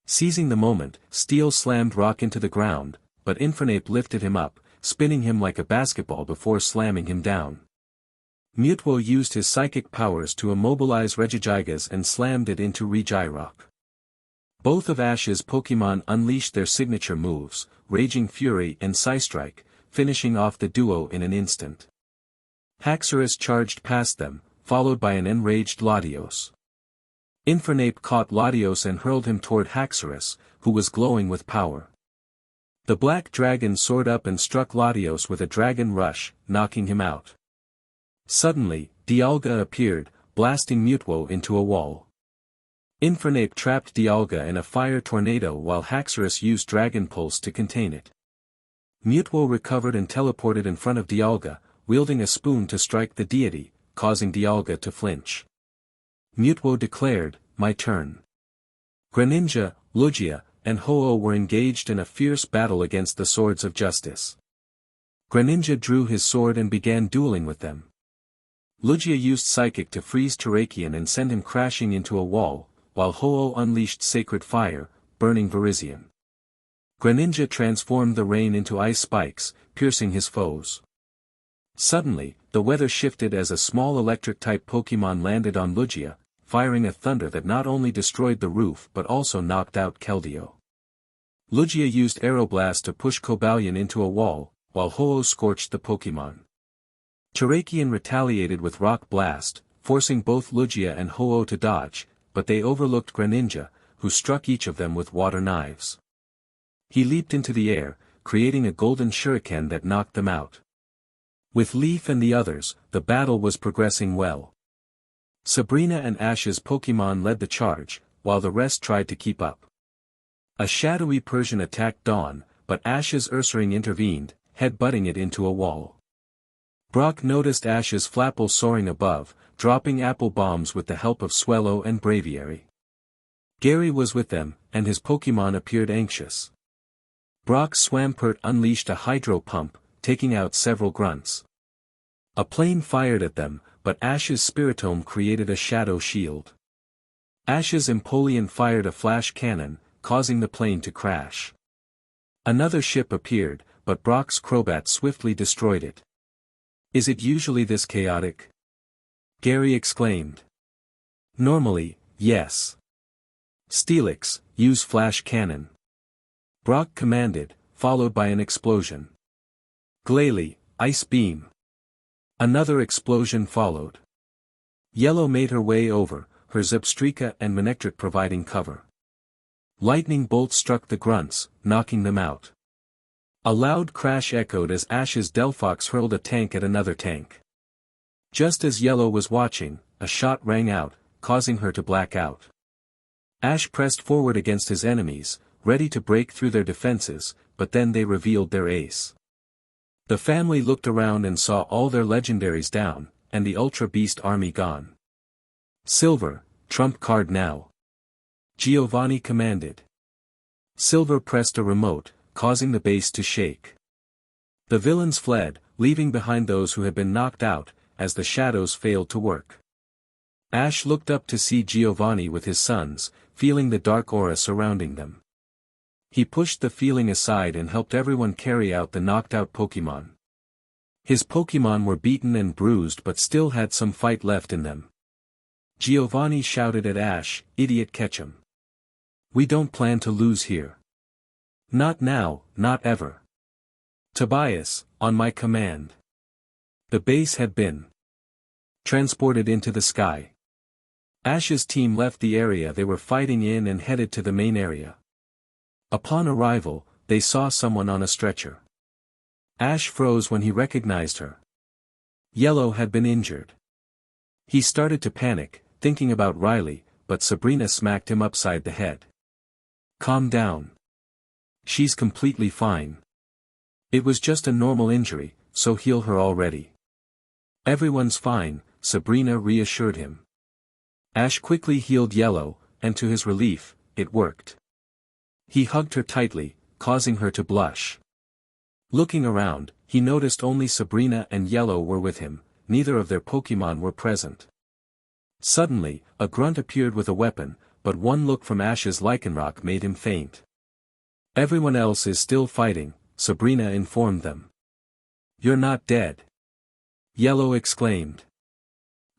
Seizing the moment, Steel slammed Rock into the ground, but Infernape lifted him up, spinning him like a basketball before slamming him down. Mutwo used his psychic powers to immobilize Regigigas and slammed it into Regirock. Both of Ash's Pokémon unleashed their signature moves, Raging Fury and Psystrike, finishing off the duo in an instant. Haxorus charged past them, followed by an enraged Latios. Infernape caught Latios and hurled him toward Haxorus, who was glowing with power. The black dragon soared up and struck Latios with a dragon rush, knocking him out. Suddenly, Dialga appeared, blasting Mutwo into a wall. Infernape trapped Dialga in a fire tornado while Haxorus used Dragon Pulse to contain it. Mutwo recovered and teleported in front of Dialga, wielding a spoon to strike the deity, causing Dialga to flinch. Mutwo declared, "My turn." Greninja, Lugia, and Ho-Oh were engaged in a fierce battle against the Swords of Justice. Greninja drew his sword and began dueling with them. Lugia used Psychic to freeze Terrakion and send him crashing into a wall, while Ho-Oh unleashed Sacred Fire, burning Virizion. Greninja transformed the rain into ice spikes, piercing his foes. Suddenly, the weather shifted as a small electric-type Pokémon landed on Lugia, firing a thunder that not only destroyed the roof but also knocked out Keldeo. Lugia used Aeroblast to push Cobalion into a wall, while Ho-Oh scorched the Pokémon. Terrakion retaliated with Rock Blast, forcing both Lugia and Ho-Oh to dodge, but they overlooked Greninja, who struck each of them with water knives. He leaped into the air, creating a golden shuriken that knocked them out. With Leaf and the others, the battle was progressing well. Sabrina and Ash's Pokémon led the charge, while the rest tried to keep up. A shadowy Persian attacked Dawn, but Ash's Ursaring intervened, head-butting it into a wall. Brock noticed Ash's Flapple soaring above, dropping apple bombs with the help of Swellow and Braviary. Gary was with them, and his Pokémon appeared anxious. Brock's Swampert unleashed a Hydro Pump, taking out several grunts. A plane fired at them, but Ash's Spiritome created a shadow shield. Ash's Empoleon fired a flash cannon, causing the plane to crash. Another ship appeared, but Brock's Crobat swiftly destroyed it. "Is it usually this chaotic?" Gary exclaimed. "Normally, yes." "Steelix, use flash cannon." Brock commanded, followed by an explosion. "Glalie, ice beam." Another explosion followed. Yellow made her way over, her Zebstrika and Manectric providing cover. Lightning bolt struck the grunts, knocking them out. A loud crash echoed as Ash's Delphox hurled a tank at another tank. Just as Yellow was watching, a shot rang out, causing her to black out. Ash pressed forward against his enemies, ready to break through their defenses, but then they revealed their ace. The family looked around and saw all their legendaries down, and the Ultra Beast army gone. "Silver, trump card now," Giovanni commanded. Silver pressed a remote, causing the base to shake. The villains fled, leaving behind those who had been knocked out, as the shadows failed to work. Ash looked up to see Giovanni with his sons, feeling the dark aura surrounding them. He pushed the feeling aside and helped everyone carry out the knocked-out Pokémon. His Pokémon were beaten and bruised but still had some fight left in them. Giovanni shouted at Ash, "Idiot Ketchum. We don't plan to lose here. Not now, not ever. Tobias, on my command." The base had been transported into the sky. Ash's team left the area they were fighting in and headed to the main area. Upon arrival, they saw someone on a stretcher. Ash froze when he recognized her. Yellow had been injured. He started to panic, thinking about Riley, but Sabrina smacked him upside the head. "Calm down. She's completely fine. It was just a normal injury, so heal her already." "Everyone's fine," Sabrina reassured him. Ash quickly healed Yellow, and to his relief, it worked. He hugged her tightly, causing her to blush. Looking around, he noticed only Sabrina and Yellow were with him, neither of their Pokémon were present. Suddenly, a grunt appeared with a weapon, but one look from Ash's Lycanroc made him faint. "Everyone else is still fighting," Sabrina informed them. "You're not dead," Yellow exclaimed.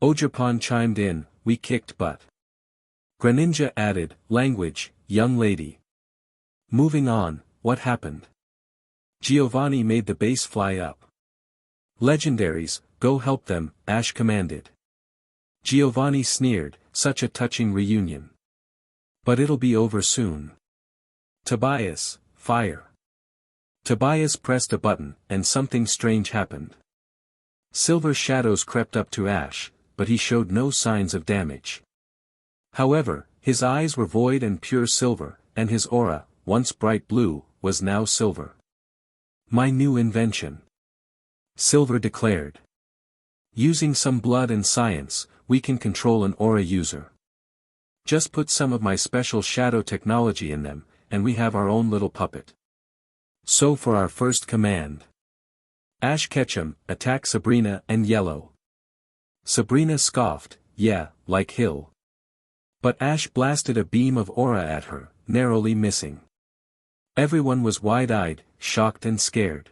Ogerpon chimed in, "We kicked butt." Greninja added, "Language, young lady." Moving on, what happened? Giovanni made the base fly up. "Legendaries, go help them," Ash commanded. Giovanni sneered, "Such a touching reunion. But it'll be over soon." "Tobias, fire." Tobias pressed a button, and something strange happened. Silver shadows crept up to Ash, but he showed no signs of damage. However, his eyes were void and pure silver, and his aura, once bright blue, was now silver. "My new invention," Silver declared. "Using some blood and science, we can control an aura user. Just put some of my special shadow technology in them, and we have our own little puppet. So for our first command. Ash Ketchum, attack Sabrina and Yellow." Sabrina scoffed, "Yeah, like Hill." But Ash blasted a beam of aura at her, narrowly missing. Everyone was wide-eyed, shocked and scared.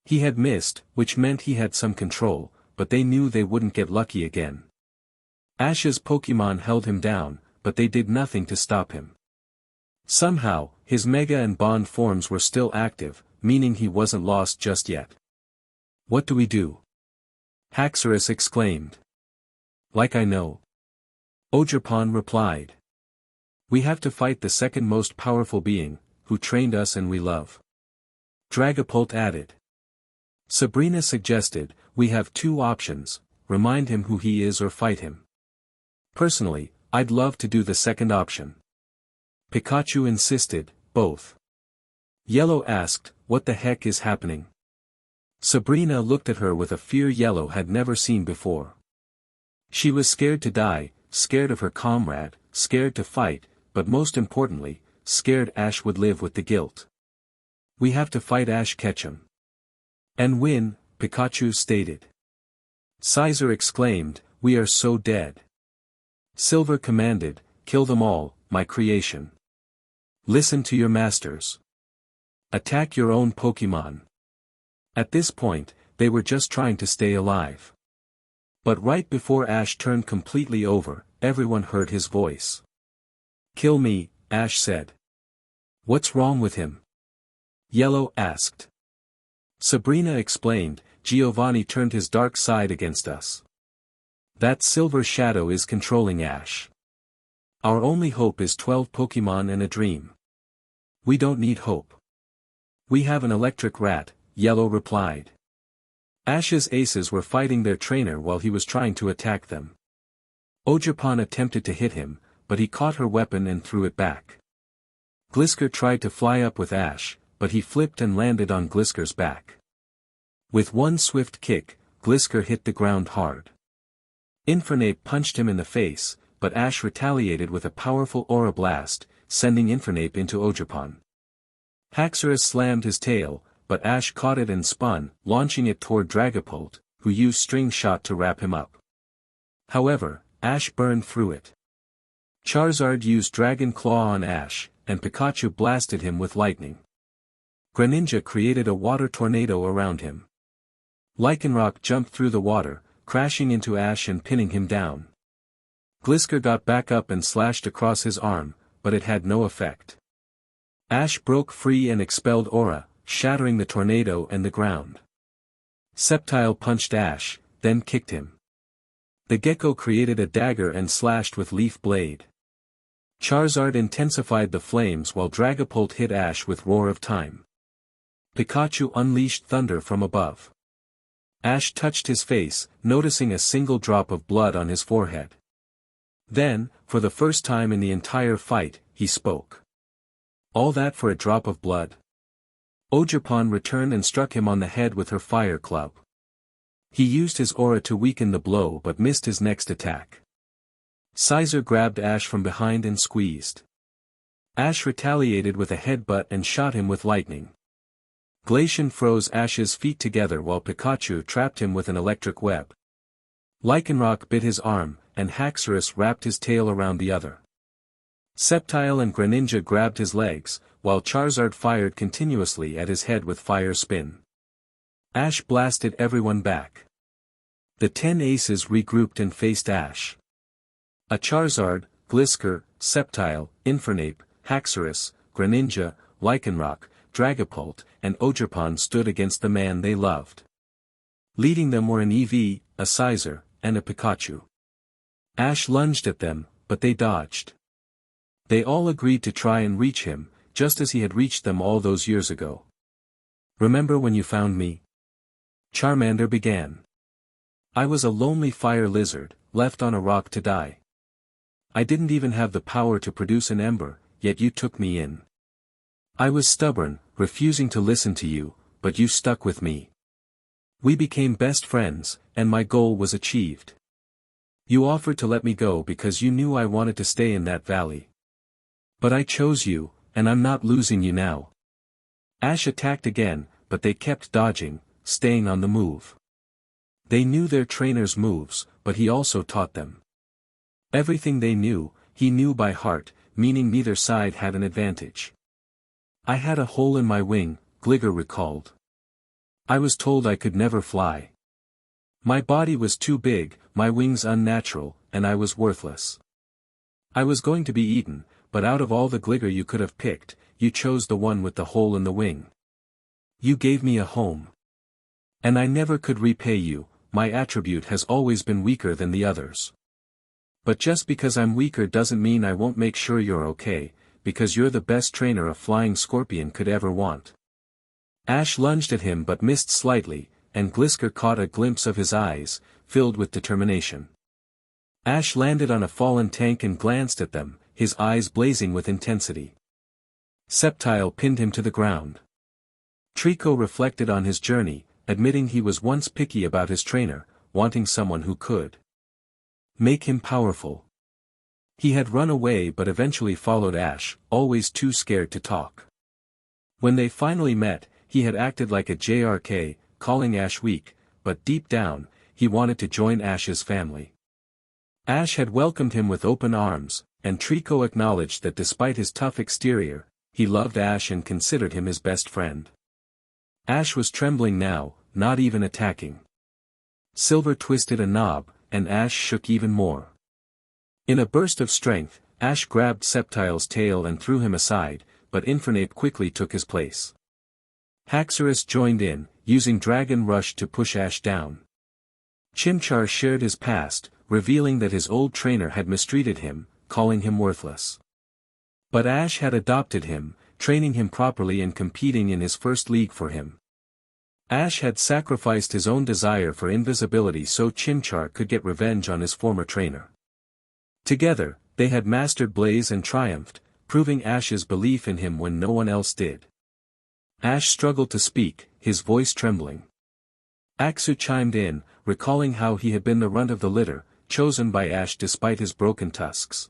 He had missed, which meant he had some control, but they knew they wouldn't get lucky again. Ash's Pokémon held him down, but they did nothing to stop him. Somehow, his Mega and Bond forms were still active, meaning he wasn't lost just yet. "What do we do?" Haxorus exclaimed. "Like I know." Ogerpon replied. "We have to fight the second most powerful being, who trained us and we love." Dragapult added. Sabrina suggested, "We have two options, remind him who he is or fight him." Personally, I'd love to do the second option. Pikachu insisted, "Both." Yellow asked, "What the heck is happening?" Sabrina looked at her with a fear Yellow had never seen before. She was scared to die, scared of her comrade, scared to fight, but most importantly, scared Ash would live with the guilt. "We have to fight Ash Ketchum. And win," Pikachu stated. Sizer exclaimed, "We are so dead." Silver commanded, "Kill them all, my creation. Listen to your masters. Attack your own Pokémon." At this point, they were just trying to stay alive. But right before Ash turned completely over, everyone heard his voice. "Kill me," Ash said. "What's wrong with him?" Yellow asked. Sabrina explained, "Giovanni turned his dark side against us. That silver shadow is controlling Ash. Our only hope is 12 Pokémon and a dream. We don't need hope. We have an electric rat," Yellow replied. Ash's aces were fighting their trainer while he was trying to attack them. Ogerpon attempted to hit him, but he caught her weapon and threw it back. Glisker tried to fly up with Ash, but he flipped and landed on Glisker's back. With one swift kick, Glisker hit the ground hard. Infernape punched him in the face, but Ash retaliated with a powerful aura blast, sending Infernape into Ogerpon. Haxorus slammed his tail, but Ash caught it and spun, launching it toward Dragapult, who used String Shot to wrap him up. However, Ash burned through it. Charizard used Dragon Claw on Ash, and Pikachu blasted him with lightning. Greninja created a water tornado around him. Lycanroc jumped through the water, crashing into Ash and pinning him down. Glisker got back up and slashed across his arm, but it had no effect. Ash broke free and expelled aura, shattering the tornado and the ground. Sceptile punched Ash, then kicked him. The gecko created a dagger and slashed with leaf blade. Charizard intensified the flames while Dragapult hit Ash with Roar of Time. Pikachu unleashed thunder from above. Ash touched his face, noticing a single drop of blood on his forehead. Then, for the first time in the entire fight, he spoke. All that for a drop of blood? Ogerpon returned and struck him on the head with her fire club. He used his aura to weaken the blow but missed his next attack. Scizor grabbed Ash from behind and squeezed. Ash retaliated with a headbutt and shot him with lightning. Glaceon froze Ash's feet together while Pikachu trapped him with an electric web. Lycanroc bit his arm, and Haxorus wrapped his tail around the other. Sceptile and Greninja grabbed his legs, while Charizard fired continuously at his head with Fire Spin. Ash blasted everyone back. The 10 aces regrouped and faced Ash. A Charizard, Gliscor, Sceptile, Infernape, Haxorus, Greninja, Lycanroc, Dragapult, and Ogerpon stood against the man they loved. Leading them were an Eevee, a Scizor, and a Pikachu. Ash lunged at them, but they dodged. They all agreed to try and reach him, just as he had reached them all those years ago. "Remember when you found me?" Charmander began. "I was a lonely fire lizard, left on a rock to die. I didn't even have the power to produce an ember, yet you took me in. I was stubborn, refusing to listen to you, but you stuck with me. We became best friends, and my goal was achieved. You offered to let me go because you knew I wanted to stay in that valley. But I chose you, and I'm not losing you now." Ash attacked again, but they kept dodging, staying on the move. They knew their trainer's moves, but he also taught them. Everything they knew, he knew by heart, meaning neither side had an advantage. "I had a hole in my wing," Gligor recalled. "I was told I could never fly. My body was too big, my wings unnatural, and I was worthless. I was going to be eaten, but out of all the Gligor you could have picked, you chose the one with the hole in the wing. You gave me a home. And I never could repay you, my attribute has always been weaker than the others. But just because I'm weaker doesn't mean I won't make sure you're okay, because you're the best trainer a flying scorpion could ever want." Ash lunged at him but missed slightly, and Gliscor caught a glimpse of his eyes, filled with determination. Ash landed on a fallen tank and glanced at them, his eyes blazing with intensity. Sceptile pinned him to the ground. Trico reflected on his journey, admitting he was once picky about his trainer, wanting someone who could make him powerful. He had run away but eventually followed Ash, always too scared to talk. When they finally met, he had acted like a JRK, calling Ash weak, but deep down, he wanted to join Ash's family. Ash had welcomed him with open arms, and Trico acknowledged that despite his tough exterior, he loved Ash and considered him his best friend. Ash was trembling now, not even attacking. Silver twisted a knob, and Ash shook even more. In a burst of strength, Ash grabbed Sceptile's tail and threw him aside, but Infernape quickly took his place. Haxorus joined in, using Dragon Rush to push Ash down. Chimchar shared his past, revealing that his old trainer had mistreated him, calling him worthless. But Ash had adopted him, training him properly and competing in his first league for him. Ash had sacrificed his own desire for invisibility so Chimchar could get revenge on his former trainer. Together, they had mastered Blaze and triumphed, proving Ash's belief in him when no one else did. Ash struggled to speak, his voice trembling. Axu chimed in, recalling how he had been the runt of the litter, chosen by Ash despite his broken tusks.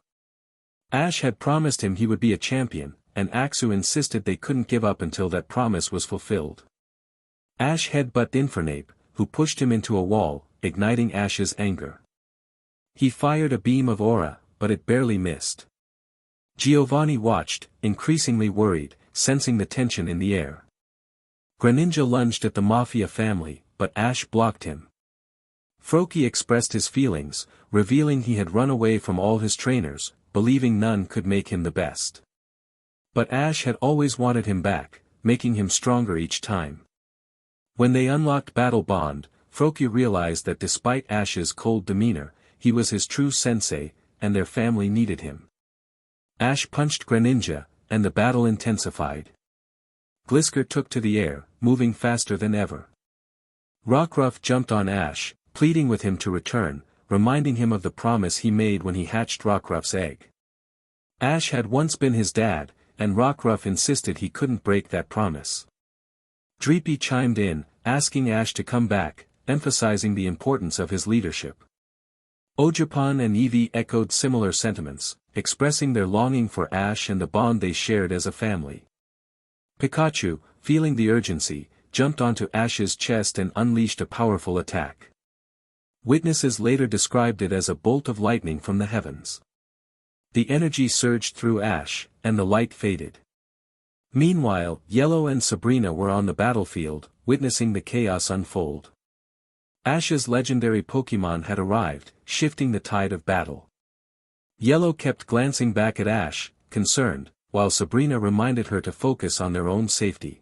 Ash had promised him he would be a champion, and Axu insisted they couldn't give up until that promise was fulfilled. Ash headbutted Infernape, who pushed him into a wall, igniting Ash's anger. He fired a beam of aura, but it barely missed. Giovanni watched, increasingly worried, sensing the tension in the air. Greninja lunged at the Mafia family, but Ash blocked him. Froakie expressed his feelings, revealing he had run away from all his trainers, believing none could make him the best. But Ash had always wanted him back, making him stronger each time. When they unlocked Battle Bond, Froki realized that despite Ash's cold demeanor, he was his true sensei, and their family needed him. Ash punched Greninja, and the battle intensified. Glisker took to the air, moving faster than ever. Rockruff jumped on Ash, pleading with him to return, reminding him of the promise he made when he hatched Rockruff's egg. Ash had once been his dad, and Rockruff insisted he couldn't break that promise. Dreepy chimed in, asking Ash to come back, emphasizing the importance of his leadership. Ojapan and Eevee echoed similar sentiments, expressing their longing for Ash and the bond they shared as a family. Pikachu, feeling the urgency, jumped onto Ash's chest and unleashed a powerful attack. Witnesses later described it as a bolt of lightning from the heavens. The energy surged through Ash, and the light faded. Meanwhile, Yellow and Sabrina were on the battlefield, witnessing the chaos unfold. Ash's legendary Pokémon had arrived, shifting the tide of battle. Yellow kept glancing back at Ash, concerned, while Sabrina reminded her to focus on their own safety.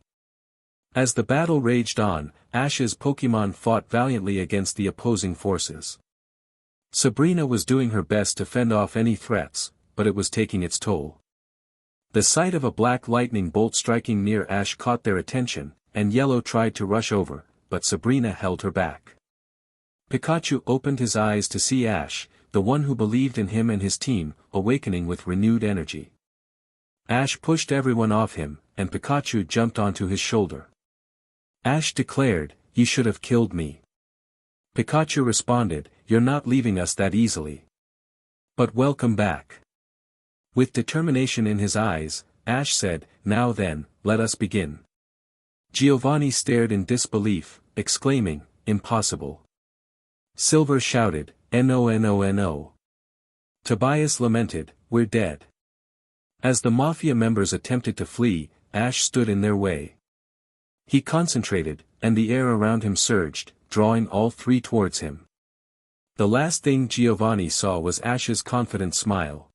As the battle raged on, Ash's Pokémon fought valiantly against the opposing forces. Sabrina was doing her best to fend off any threats, but it was taking its toll. The sight of a black lightning bolt striking near Ash caught their attention, and Yellow tried to rush over, but Sabrina held her back. Pikachu opened his eyes to see Ash, the one who believed in him and his team, awakening with renewed energy. Ash pushed everyone off him, and Pikachu jumped onto his shoulder. Ash declared, "You should have killed me." Pikachu responded, "You're not leaving us that easily. But welcome back." With determination in his eyes, Ash said, "Now then, let us begin." Giovanni stared in disbelief, exclaiming, "Impossible." Silver shouted, "No, no, no." Tobias lamented, "We're dead." As the Mafia members attempted to flee, Ash stood in their way. He concentrated, and the air around him surged, drawing all three towards him. The last thing Giovanni saw was Ash's confident smile.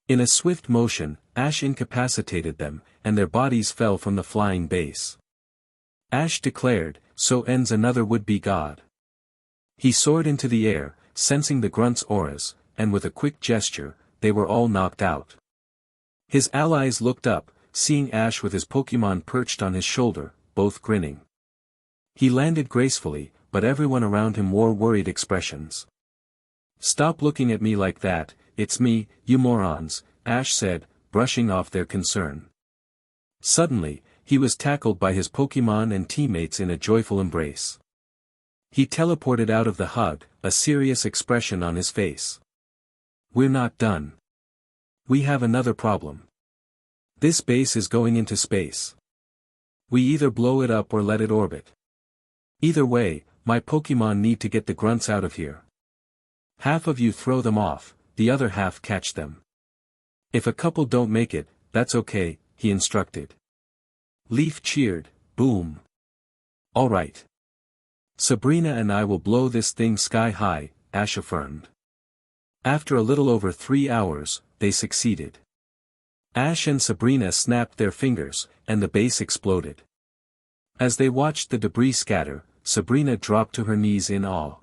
In a swift motion, Ash incapacitated them, and their bodies fell from the flying base. Ash declared, "So ends another would-be god." He soared into the air, sensing the grunts' auras, and with a quick gesture, they were all knocked out. His allies looked up, seeing Ash with his Pokémon perched on his shoulder, both grinning. He landed gracefully, but everyone around him wore worried expressions. "Stop looking at me like that, it's me, you morons," Ash said, brushing off their concern. Suddenly, he was tackled by his Pokémon and teammates in a joyful embrace. He teleported out of the hug, a serious expression on his face. "We're not done. We have another problem. This base is going into space. We either blow it up or let it orbit. Either way, my Pokémon need to get the grunts out of here. Half of you throw them off, the other half catch them. If a couple don't make it, that's okay," he instructed. Leaf cheered, "Boom. All right. Sabrina and I will blow this thing sky high," Ash affirmed. After a little over 3 hours, they succeeded. Ash and Sabrina snapped their fingers, and the base exploded. As they watched the debris scatter, Sabrina dropped to her knees in awe.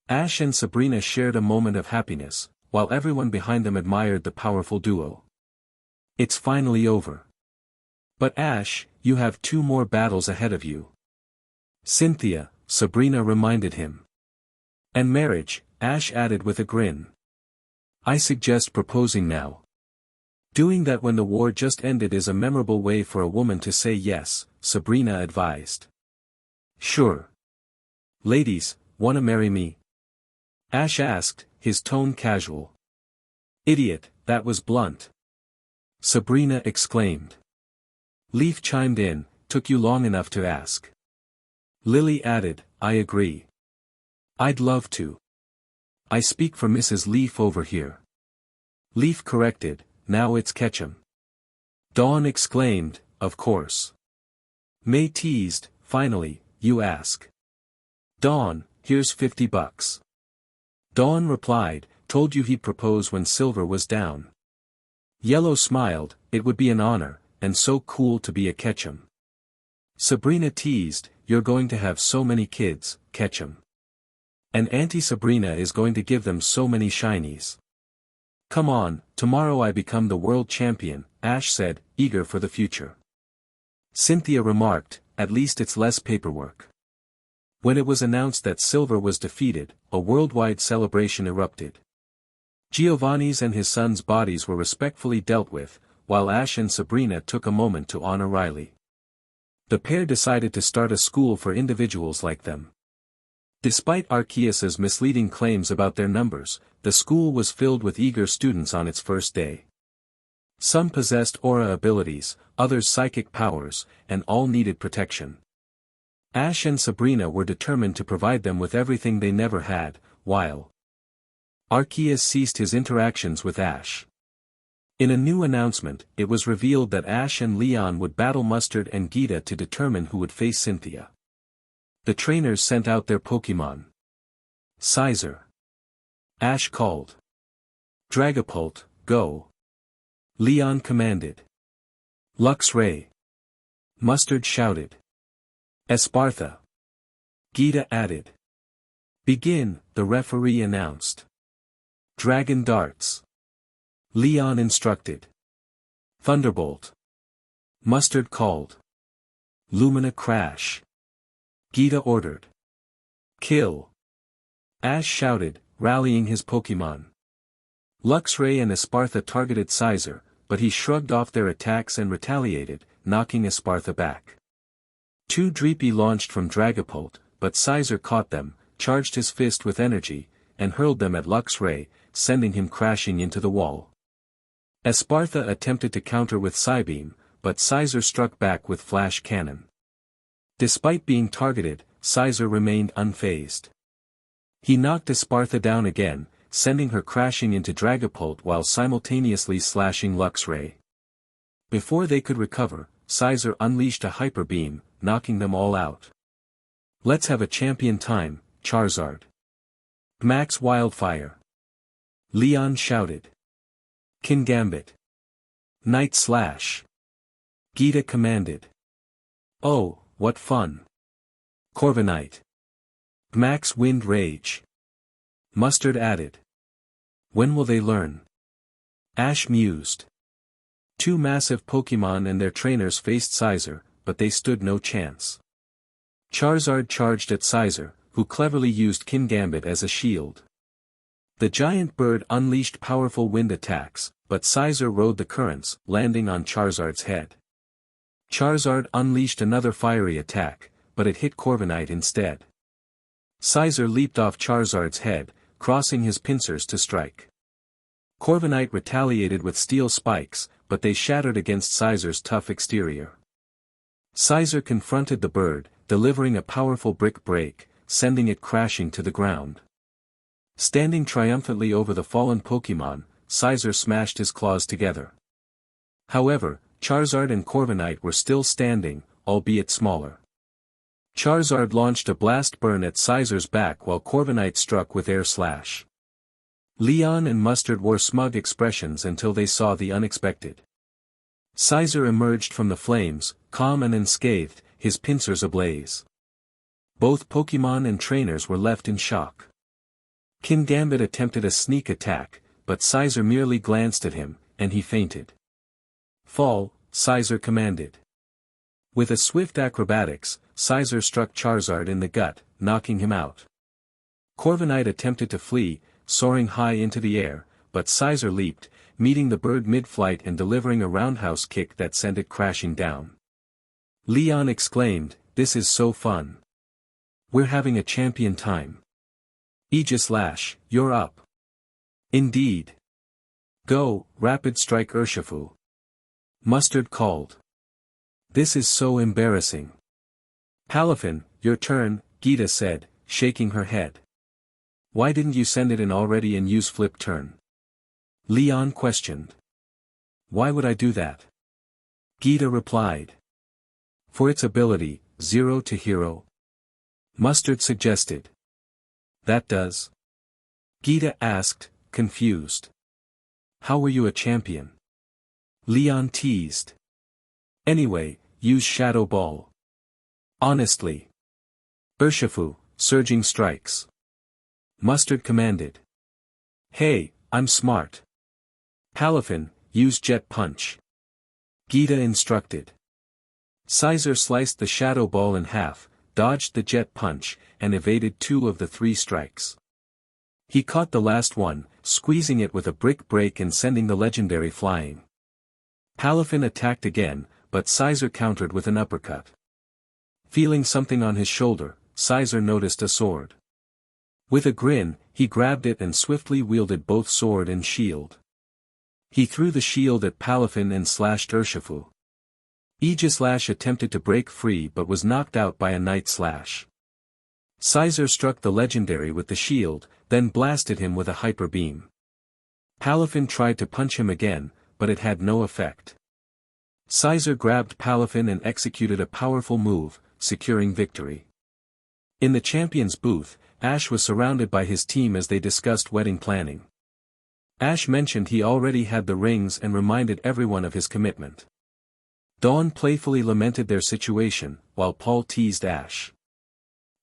Ash and Sabrina shared a moment of happiness, while everyone behind them admired the powerful duo. "It's finally over. But Ash, you have 2 more battles ahead of you." "Cynthia," Sabrina reminded him. "And marriage," Ash added with a grin. "I suggest proposing now. Doing that when the war just ended is a memorable way for a woman to say yes," Sabrina advised. "Sure. Ladies, wanna marry me?" Ash asked, his tone casual. "Idiot, that was blunt," Sabrina exclaimed. Leaf chimed in, "Took you long enough to ask." Lily added, "I agree. I'd love to. I speak for Mrs. Leaf over here." Leaf corrected, "Now it's Ketchum." Dawn exclaimed, "Of course." May teased, "Finally, you ask. Dawn, here's $50. Dawn replied, "Told you he'd propose when Silver was down." Yellow smiled, "It would be an honor, and so cool to be a Ketchum." Sabrina teased, you're going to have so many kids, Ketchum. And Auntie Sabrina is going to give them so many shinies. Come on, tomorrow I become the world champion, Ash said, eager for the future. Cynthia remarked, at least it's less paperwork. When it was announced that Silver was defeated, a worldwide celebration erupted. Giovanni's and his son's bodies were respectfully dealt with, while Ash and Sabrina took a moment to honor Riley. The pair decided to start a school for individuals like them. Despite Arceus's misleading claims about their numbers, the school was filled with eager students on its first day. Some possessed aura abilities, others psychic powers, and all needed protection. Ash and Sabrina were determined to provide them with everything they never had, while Arceus ceased his interactions with Ash. In a new announcement, it was revealed that Ash and Leon would battle Mustard and Gita to determine who would face Cynthia. The trainers sent out their Pokémon. Sizer. Ash called. Dragapult, go. Leon commanded. Luxray. Mustard shouted. Esparta. Gita added. Begin, the referee announced. Dragon darts. Leon instructed. Thunderbolt. Mustard called. Lumina crash. Gita ordered. Kill. Ash shouted, rallying his Pokémon. Luxray and Esparta targeted Sizer, but he shrugged off their attacks and retaliated, knocking Esparta back. Two Dreepy launched from Dragapult, but Sizer caught them, charged his fist with energy, and hurled them at Luxray, sending him crashing into the wall. Esparta attempted to counter with Psybeam, but Sizer struck back with Flash Cannon. Despite being targeted, Sizer remained unfazed. He knocked Esparta down again, sending her crashing into Dragapult while simultaneously slashing Luxray. Before they could recover, Sizer unleashed a Hyper Beam, knocking them all out. Let's have a champion time, Charizard. Max Wildfire. Leon shouted. Kingambit. Night Slash. Gita commanded. Oh, what fun. Corviknight. Max Wind Rage. Mustard added. When will they learn? Ash mused. Two massive Pokémon and their trainers faced Sizer, but they stood no chance. Charizard charged at Sizer, who cleverly used Kingambit as a shield. The giant bird unleashed powerful wind attacks, but Sizer rode the currents, landing on Charizard's head. Charizard unleashed another fiery attack, but it hit Corviknight instead. Sizer leaped off Charizard's head, crossing his pincers to strike. Corviknight retaliated with steel spikes, but they shattered against Sizer's tough exterior. Sizer confronted the bird, delivering a powerful brick break, sending it crashing to the ground. Standing triumphantly over the fallen Pokémon, Sizer smashed his claws together. However, Charizard and Corviknight were still standing, albeit smaller. Charizard launched a blast burn at Sizer's back while Corviknight struck with Air Slash. Leon and Mustard wore smug expressions until they saw the unexpected. Sizer emerged from the flames, calm and unscathed, his pincers ablaze. Both Pokémon and trainers were left in shock. Kingambit attempted a sneak attack, but Sizer merely glanced at him, and he fainted. Fall, Sizer commanded. With a swift acrobatics, Sizer struck Charizard in the gut, knocking him out. Corviknight attempted to flee, soaring high into the air, but Sizer leaped, meeting the bird mid-flight and delivering a roundhouse kick that sent it crashing down. Leon exclaimed, "This is so fun. We're having a champion time. Aegislash, you're up." Indeed. Go, Rapid Strike Urshifu. Mustard called. This is so embarrassing. Palafin, your turn, Gita said, shaking her head. Why didn't you send it in already and use Flip Turn? Leon questioned. Why would I do that? Gita replied. For its ability, 0 to Hero. Mustard suggested. That does? Gita asked, confused. How were you a champion? Leon teased. Anyway, use Shadow Ball. Honestly. Urshifu, surging strikes. Mustard commanded. Hey, I'm smart. Palafin, use jet punch. Gita instructed. Caesar sliced the shadow ball in half, dodged the jet punch, and evaded 2 of the 3 strikes. He caught the last one, squeezing it with a brick break and sending the legendary flying. Palafin attacked again, but Caesar countered with an uppercut. Feeling something on his shoulder, Caesar noticed a sword. With a grin, he grabbed it and swiftly wielded both sword and shield. He threw the shield at Palafin and slashed Urshifu. Aegislash attempted to break free but was knocked out by a Night Slash. Caesar struck the legendary with the shield, then blasted him with a hyper beam. Palafin tried to punch him again, but it had no effect. Caesar grabbed Palafin and executed a powerful move, securing victory. In the champion's booth, Ash was surrounded by his team as they discussed wedding planning. Ash mentioned he already had the rings and reminded everyone of his commitment. Dawn playfully lamented their situation, while Paul teased Ash.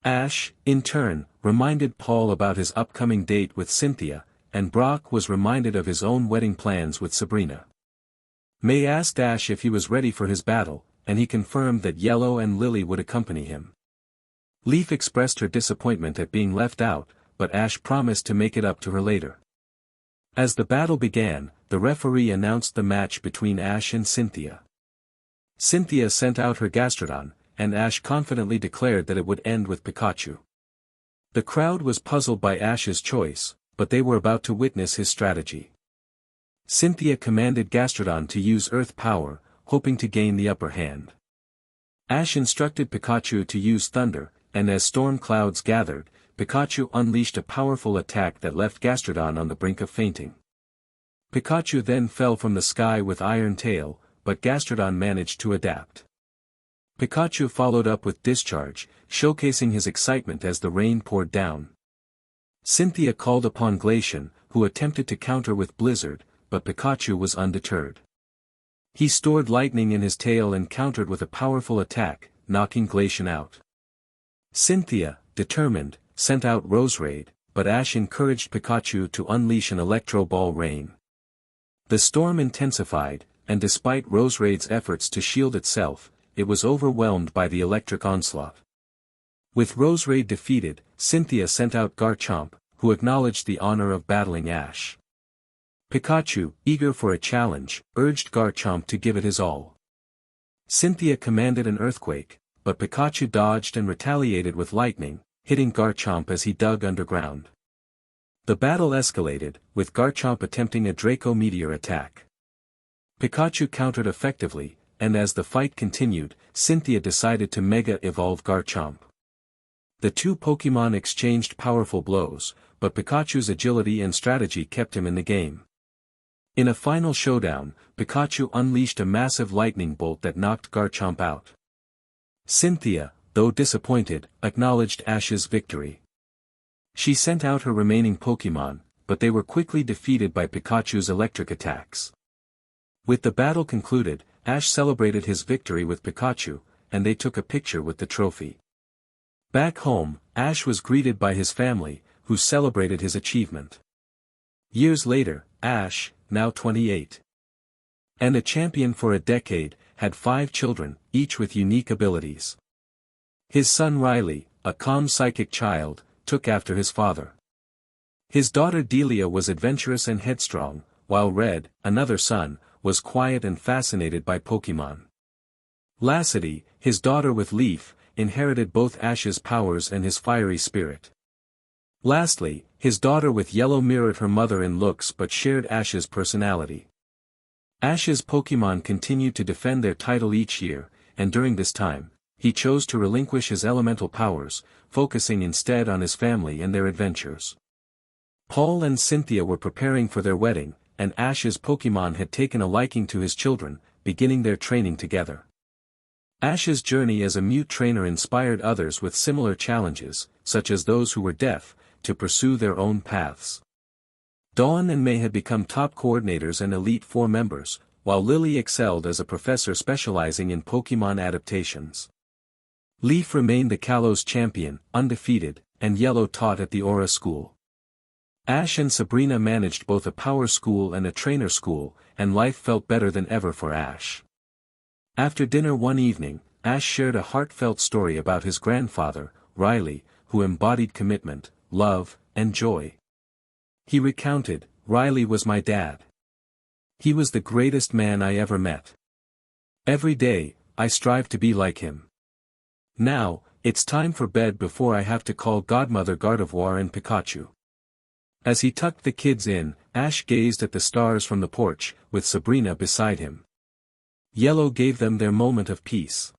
Ash, in turn, reminded Paul about his upcoming date with Cynthia, and Brock was reminded of his own wedding plans with Sabrina. May asked Ash if he was ready for his battle, and he confirmed that Yellow and Lily would accompany him. Leaf expressed her disappointment at being left out, but Ash promised to make it up to her later. As the battle began, the referee announced the match between Ash and Cynthia. Cynthia sent out her Gastrodon, and Ash confidently declared that it would end with Pikachu. The crowd was puzzled by Ash's choice, but they were about to witness his strategy. Cynthia commanded Gastrodon to use Earth Power, hoping to gain the upper hand. Ash instructed Pikachu to use Thunder, and as storm clouds gathered, Pikachu unleashed a powerful attack that left Gastrodon on the brink of fainting. Pikachu then fell from the sky with Iron Tail, but Gastrodon managed to adapt. Pikachu followed up with Discharge, showcasing his excitement as the rain poured down. Cynthia called upon Glaceon, who attempted to counter with Blizzard, but Pikachu was undeterred. He stored lightning in his tail and countered with a powerful attack, knocking Glaceon out. Cynthia, determined, sent out Roserade, but Ash encouraged Pikachu to unleash an Electro Ball rain. The storm intensified, and despite Roserade's efforts to shield itself, it was overwhelmed by the electric onslaught. With Roserade defeated, Cynthia sent out Garchomp, who acknowledged the honor of battling Ash. Pikachu, eager for a challenge, urged Garchomp to give it his all. Cynthia commanded an earthquake, but Pikachu dodged and retaliated with lightning, hitting Garchomp as he dug underground. The battle escalated, with Garchomp attempting a Draco Meteor attack. Pikachu countered effectively, and as the fight continued, Cynthia decided to Mega Evolve Garchomp. The 2 Pokémon exchanged powerful blows, but Pikachu's agility and strategy kept him in the game. In a final showdown, Pikachu unleashed a massive lightning bolt that knocked Garchomp out. Cynthia, though disappointed, acknowledged Ash's victory. She sent out her remaining Pokémon, but they were quickly defeated by Pikachu's electric attacks. With the battle concluded, Ash celebrated his victory with Pikachu, and they took a picture with the trophy. Back home, Ash was greeted by his family, who celebrated his achievement. Years later, Ash, now 28, and a champion for a decade, had 5 children, each with unique abilities. His son Riley, a calm psychic child, took after his father. His daughter Delia was adventurous and headstrong, while Red, another son, was quiet and fascinated by Pokémon. Lassity, his daughter with Leaf, inherited both Ash's powers and his fiery spirit. Lastly, his daughter with Yellow mirrored her mother in looks but shared Ash's personality. Ash's Pokémon continued to defend their title each year, and during this time, he chose to relinquish his elemental powers, focusing instead on his family and their adventures. Paul and Cynthia were preparing for their wedding, and Ash's Pokémon had taken a liking to his children, beginning their training together. Ash's journey as a mute trainer inspired others with similar challenges, such as those who were deaf, to pursue their own paths. Dawn and May had become top coordinators and Elite Four members, while Lily excelled as a professor specializing in Pokémon adaptations. Leaf remained the Kalos champion, undefeated, and Yellow taught at the Aura school. Ash and Sabrina managed both a power school and a trainer school, and life felt better than ever for Ash. After dinner one evening, Ash shared a heartfelt story about his grandfather, Riley, who embodied commitment, love, and joy. He recounted, "Riley was my dad. He was the greatest man I ever met. Every day, I strive to be like him. Now, it's time for bed before I have to call Godmother Gardevoir and Pikachu." As he tucked the kids in, Ash gazed at the stars from the porch, with Sabrina beside him. Yellow gave them their moment of peace.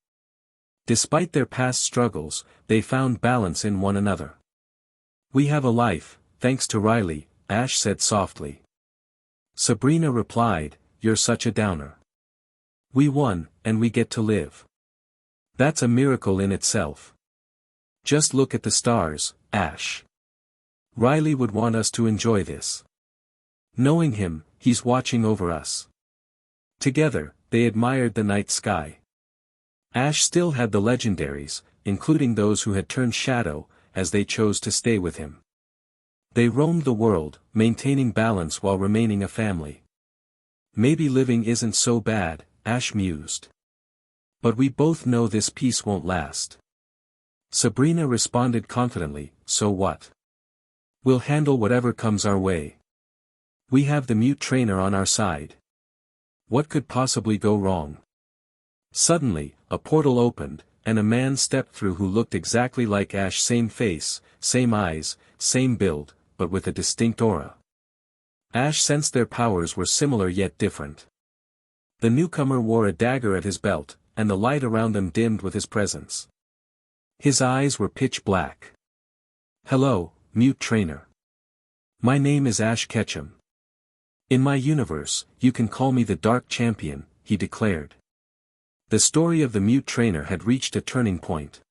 Despite their past struggles, they found balance in one another. "We have a life, thanks to Riley," Ash said softly. Sabrina replied, "You're such a downer. We won, and we get to live. That's a miracle in itself. Just look at the stars, Ash. Riley would want us to enjoy this. Knowing him, he's watching over us." Together, they admired the night sky. Ash still had the legendaries, including those who had turned shadow, as they chose to stay with him. They roamed the world, maintaining balance while remaining a family. "Maybe living isn't so bad," Ash mused. "But we both know this peace won't last." Sabrina responded confidently, "So what? We'll handle whatever comes our way. We have the mute trainer on our side. What could possibly go wrong?" Suddenly, a portal opened, and a man stepped through who looked exactly like Ash. Same face, same eyes, same build, but with a distinct aura. Ash sensed their powers were similar yet different. The newcomer wore a dagger at his belt, and the light around them dimmed with his presence. His eyes were pitch black. "Hello, mute trainer. My name is Ash Ketchum. In my universe, you can call me the Dark Champion," he declared. The story of the mute trainer had reached a turning point.